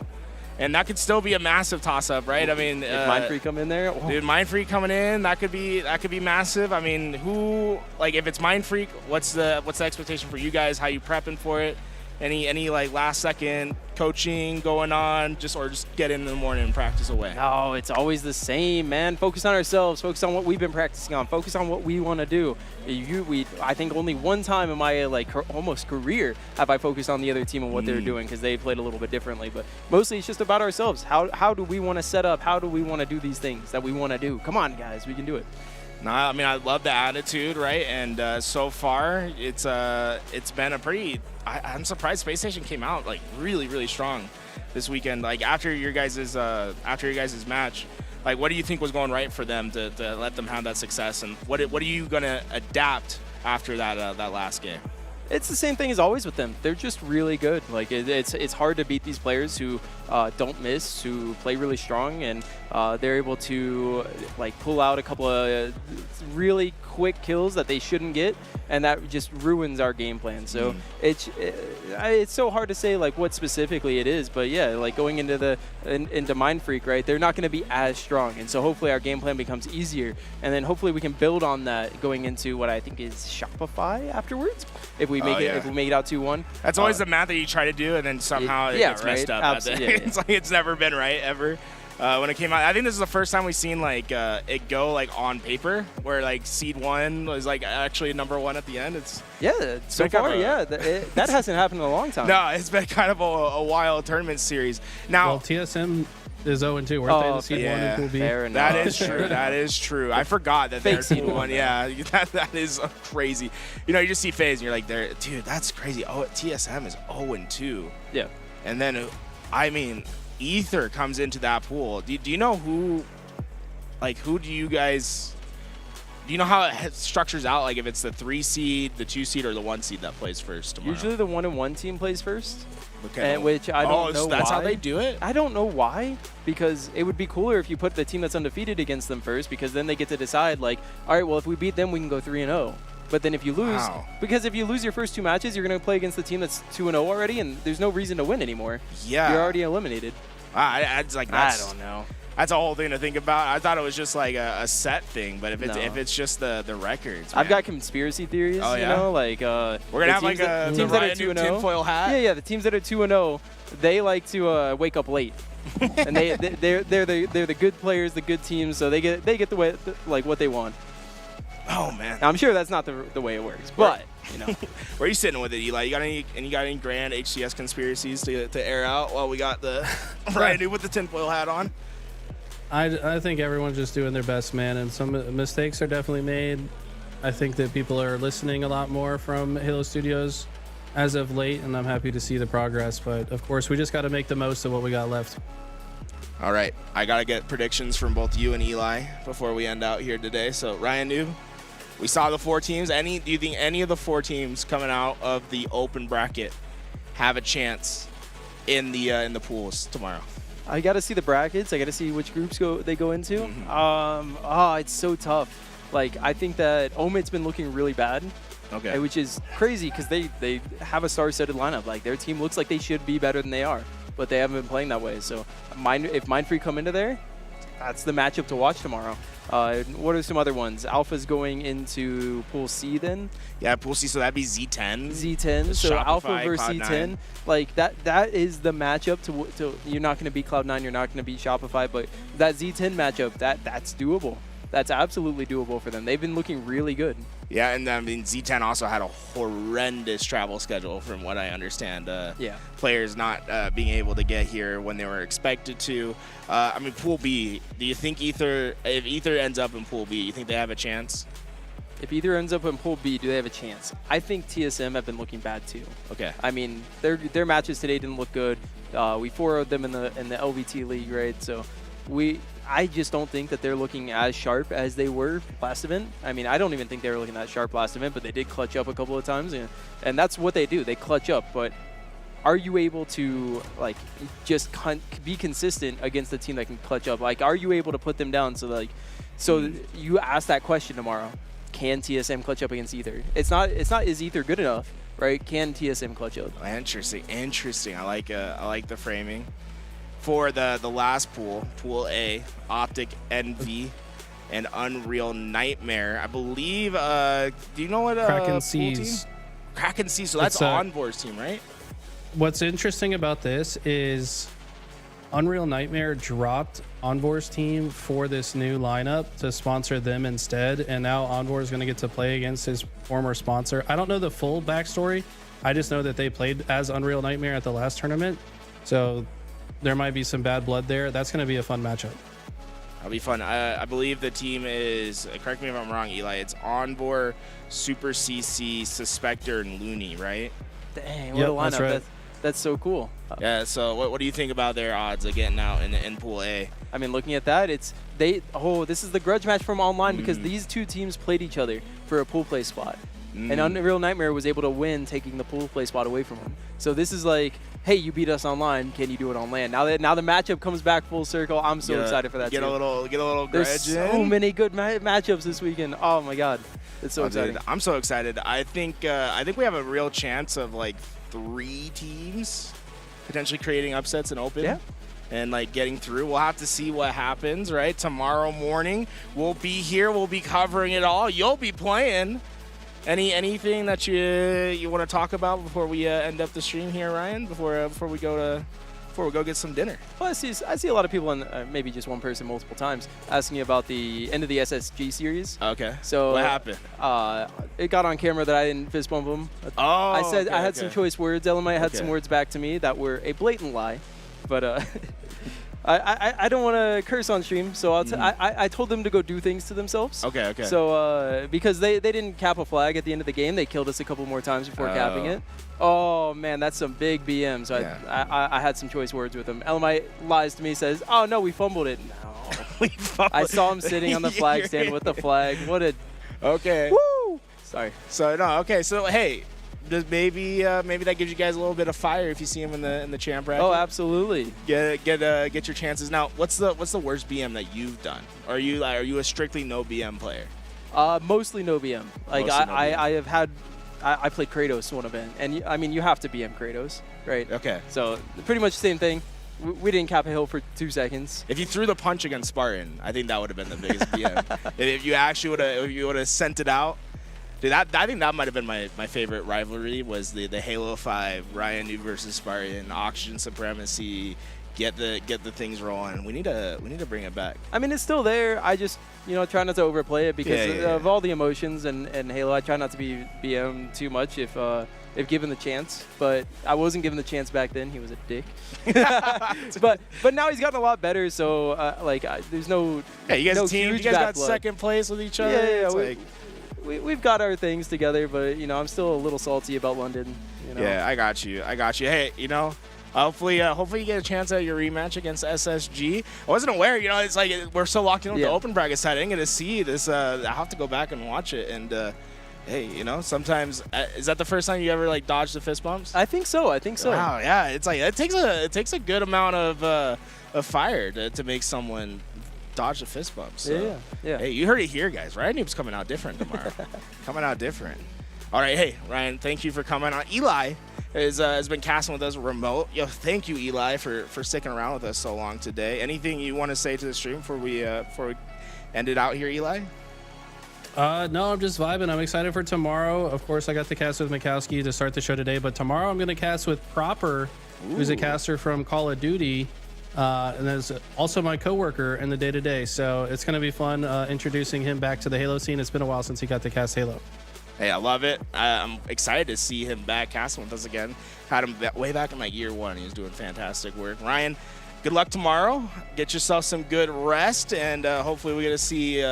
And that could still be a massive toss-up, right? I mean, if Mindfree come in there, dude, Mindfreak coming in, that could be massive. I mean, if it's Mindfreak, what's the expectation for you guys? How you prepping for it? Any like last second coaching going on, or just get in the morning and practice away? No, it's always the same, man. Focus on ourselves. Focus on what we've been practicing on. Focus on what we want to do. I think only one time in my almost career have I focused on the other team and what they're doing, because they played a little bit differently. But mostly it's just about ourselves. How do we want to set up? How do we want to do these things that we want to do? Come on, guys, we can do it. No, I mean, I love the attitude, right? And so far, it's been a pretty. I'm surprised Space Station came out like really, really strong this weekend. Like after your guys' match, like what do you think was going right for them to let them have that success? And what are you gonna adapt after that last game? It's the same thing as always with them. They're just really good. Like it's hard to beat these players who don't miss, who play really strong, and they're able to like pull out a couple of really quick kills that they shouldn't get, and that just ruins our game plan. So it's so hard to say like what specifically it is, but yeah, like going into into Mindfreak, right? They're not going to be as strong, and so hopefully our game plan becomes easier, and then hopefully we can build on that going into what I think is Shopify afterwards. If we make it out 2-1. That's always the math that you try to do, and then somehow it gets messed up. Absolutely. It's like it's never been right ever. When it came out, I think this is the first time we've seen like it go like on paper, where like seed 1 was like actually number 1 at the end. So far, that hasn't happened in a long time. No, it's been kind of a wild tournament series. Now, well, TSM is 0-2. Weren't they the seed 1 in Pool B? That is true. That is true. I forgot that they're Pool 1. Yeah, that is crazy. You know, you just see FaZe and you're like, dude, that's crazy. Oh, TSM is 0-2. Yeah. And then, I mean, Ether comes into that pool. Do you know who do you guys, do you know how it structures out? Like if it's the 3 seed, the 2 seed, or the 1 seed that plays first tomorrow? Usually the 1-1 team plays first. Okay. Which I don't know that's why. how they do it? I don't know why, because it would be cooler if you put the team that's undefeated against them first, because then they get to decide like, all right, well, if we beat them, we can go 3-0. But then if you lose, because if you lose your first 2 matches, you're going to play against the team that's 2-0 already, and there's no reason to win anymore. Yeah. You're already eliminated. I don't know. That's a whole thing to think about. I thought it was just like a set thing, but if it's just the records, man. I've got conspiracy theories. Oh, yeah? You know, like we're gonna have like the Ryan new tinfoil hat. Yeah, the teams that are 2-0, they like to wake up late, and they're the good players, the good teams, so they get the way like what they want. Oh man, now, I'm sure that's not the way it works, but you know. Where are you sitting with it, Eli? You got any grand HCS conspiracies to air out while we got the Ryan new with the tinfoil hat on? I think everyone's just doing their best, man, and some mistakes are definitely made. I think that people are listening a lot more from Halo Studios as of late, and I'm happy to see the progress. But of course, we just got to make the most of what we got left. All right, I got to get predictions from both you and Eli before we end out here today. So Ryan new, we saw the 4 teams. Do you think any of the 4 teams coming out of the open bracket have a chance in the pools tomorrow? I got to see the brackets. I got to see which groups they go into. It's so tough. Like, I think that Omit's been looking really bad. Okay. Which is crazy because they have a star-studded lineup. Like, their team looks like they should be better than they are, but they haven't been playing that way. So if Mindfree come into there, that's the matchup to watch tomorrow. What are some other ones? Alpha's going into Pool C then? Yeah, Pool C, so that'd be Z10. Z10, so Shopify, Alpha versus Cloud9. Z10. Like, that is the matchup to you're not going to beat Cloud9, you're not going to beat Shopify, but that Z10 matchup, that's doable. That's absolutely doable for them. They've been looking really good. Yeah, and I mean, Z10 also had a horrendous travel schedule from what I understand. Players not being able to get here when they were expected to. I mean, Pool B, do you think if Ether ends up in Pool B, you think they have a chance? If Ether ends up in Pool B, do they have a chance? I think TSM have been looking bad too. Okay. I mean, their matches today didn't look good. We 4-0'd them in the LVT league, right? So I just don't think that they're looking as sharp as they were last event. I mean, I don't even think they were looking that sharp last event, but they did clutch up a couple of times, and that's what they do. They clutch up, but are you able to like just be consistent against the team that can clutch up? Like, are you able to put them down? So you ask that question tomorrow: can TSM clutch up against Ether? It's not. Is Ether good enough, right? Can TSM clutch up? Interesting. I like the framing. For the last pool, Pool A, Optic Envy, and Unreal Nightmare. I believe, do you know what Kraken Seas. Kraken Seas, so that's Envoy's team, right? What's interesting about this is Unreal Nightmare dropped Envoy's team for this new lineup to sponsor them instead, and now Envoy is going to get to play against his former sponsor. I don't know the full backstory. I just know that they played as Unreal Nightmare at the last tournament, so there might be some bad blood there. That's going to be a fun matchup. That'll be fun. I believe the team is, correct me if I'm wrong, Eli, it's Envoy, Super CC, Suspector, and Looney, right? Dang, what a lineup. That's right. That's so cool. Yeah, so what do you think about their odds of getting out in Pool A? I mean, looking at that, this is the grudge match from online because these two teams played each other for a pool play spot. And Unreal Nightmare was able to win, taking the pool play spot away from him. So this is like, hey, you beat us online, can you do it on land? Now the matchup comes back full circle. I'm so excited for that. Get a little grudge. There's so many good matchups this weekend. Oh my god, it's so exciting. Dude, I'm so excited. I think we have a real chance of like 3 teams potentially creating upsets in open. Yeah. And like getting through. We'll have to see what happens, right? Tomorrow morning, we'll be here. We'll be covering it all. You'll be playing. Anything that you want to talk about before we end up the stream here, Ryan? Before we go get some dinner. Well, I see a lot of people, and maybe just one person multiple times, asking about the end of the SSG series. Okay. So what happened? It got on camera that I didn't fist bump him. Oh. I said I had some choice words. Elamite had some words back to me that were a blatant lie, but I don't want to curse on stream, so I told them to go do things to themselves. Okay. So because they didn't cap a flag at the end of the game, they killed us a couple more times before capping it. Oh man, that's some big BM. So I had some choice words with them. Elamite lies to me, says, "Oh no, we fumbled it." No, I saw him sitting on the flag stand with the flag. What a Woo! Sorry. So no, okay. So hey. Maybe that gives you guys a little bit of fire if you see him in the champ bracket. Oh, absolutely. Get your chances. Now, what's the worst BM that you've done? Are you a strictly no BM player? Mostly no BM. Like I played Kratos one event, and I mean you have to BM Kratos, right? Okay. So pretty much the same thing. We didn't cap a hill for 2 seconds. If you threw the punch against Spartan, I think that would have been the biggest BM. If you actually would have sent it out. Dude, I think that might have been my favorite rivalry was the Halo 5 Ryan Noob versus Spartan, Oxygen Supremacy, get the things rolling. We need to bring it back. I mean, it's still there. I just try not to overplay it because of all the emotions and Halo. I try not to be BM too much if given the chance. But I wasn't given the chance back then. He was a dick. but now he's gotten a lot better. So there's no you guys huge you guys got blood. second place with each other. We've got our things together, but I'm still a little salty about London. Yeah, I got you. Hey, hopefully you get a chance at your rematch against SSG. I wasn't aware. It's like we're so locked in with the open bracket side. I didn't get to see this. I have to go back and watch it. And hey, sometimes is that the first time you ever like dodged the fist bumps? I think so. Wow, yeah. It's like it takes a good amount of fire to make someone dodge the fist bump. So. Yeah. Hey, you heard it here, guys. Ryan Noob's coming out different tomorrow. Coming out different. All right, hey, Ryan, thank you for coming on. Eli has been casting with us remote. Yo, thank you, Eli, for sticking around with us so long today. Anything you want to say to the stream before we end it out here, Eli? No, I'm just vibing. I'm excited for tomorrow. Of course, I got to cast with Mikowski to start the show today, but tomorrow I'm going to cast with Proper, who's a caster from Call of Duty. And there's also my coworker in the day-to-day, so it's going to be fun introducing him back to the Halo scene. It's been a while since he got to cast Halo. Hey, I love it. I'm excited to see him back casting with us again. Had him way back in like year 1. He was doing fantastic work. Ryan, good luck tomorrow. Get yourself some good rest, and hopefully we get to see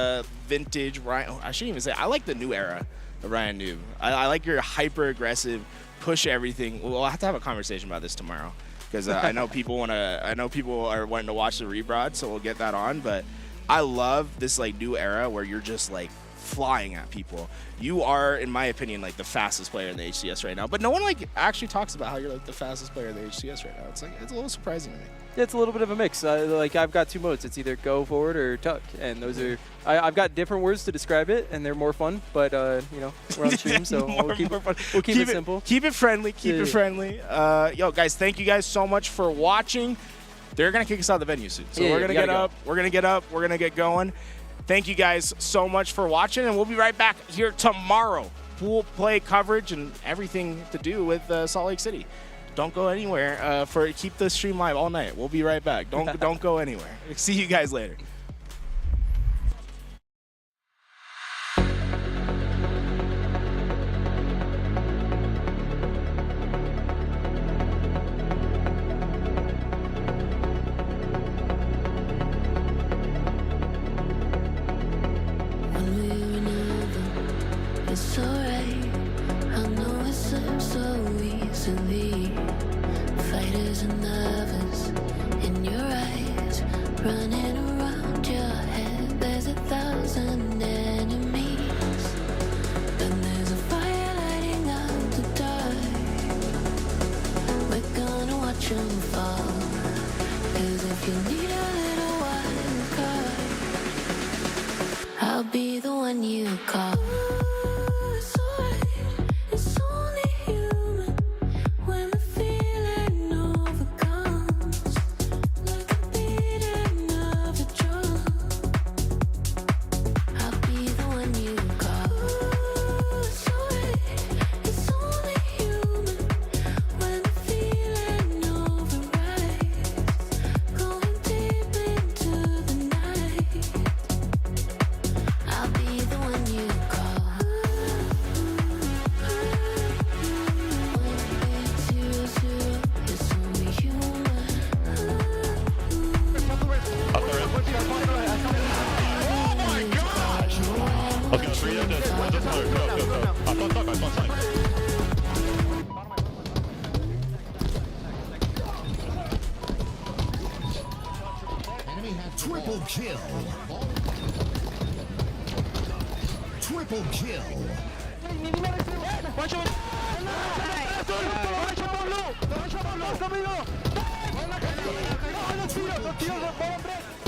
vintage Ryan. Oh, I shouldn't even say. I like the new era of Ryan Noob. I like your hyper-aggressive, push everything. We'll have to have a conversation about this tomorrow. because I know people are wanting to watch the rebroad, so we'll get that on. But I love this like new era where you're just like flying at people. You are, in my opinion, like the fastest player in the HCS right now. But no one like actually talks about how you're like the fastest player in the HCS right now. It's like it's a little surprising to me. Yeah, it's a little bit of a mix. Like I've got 2 modes. It's either go forward or tuck, and those are I've got different words to describe it, and they're more fun. But you know, we're on stream, so we'll keep it simple. Keep it friendly. Keep it friendly. Yo, guys, thank you guys so much for watching. They're gonna kick us out of the venue soon, so we're gonna get up. We're gonna get up. We're gonna get going. Thank you guys so much for watching, and we'll be right back here tomorrow. Pool play coverage and everything to do with Salt Lake City. Don't go anywhere. Keep the stream live all night. We'll be right back. Don't go anywhere. See you guys later. It's alright, I know it slips so easily. Fighters and lovers in your eyes, running around your head. There's 1,000 enemies, and there's a fire lighting up the dark. We're gonna watch them fall, 'cause if you need a little wild card, I'll be the one you call. Triple kill. Triple kill. Triple kill.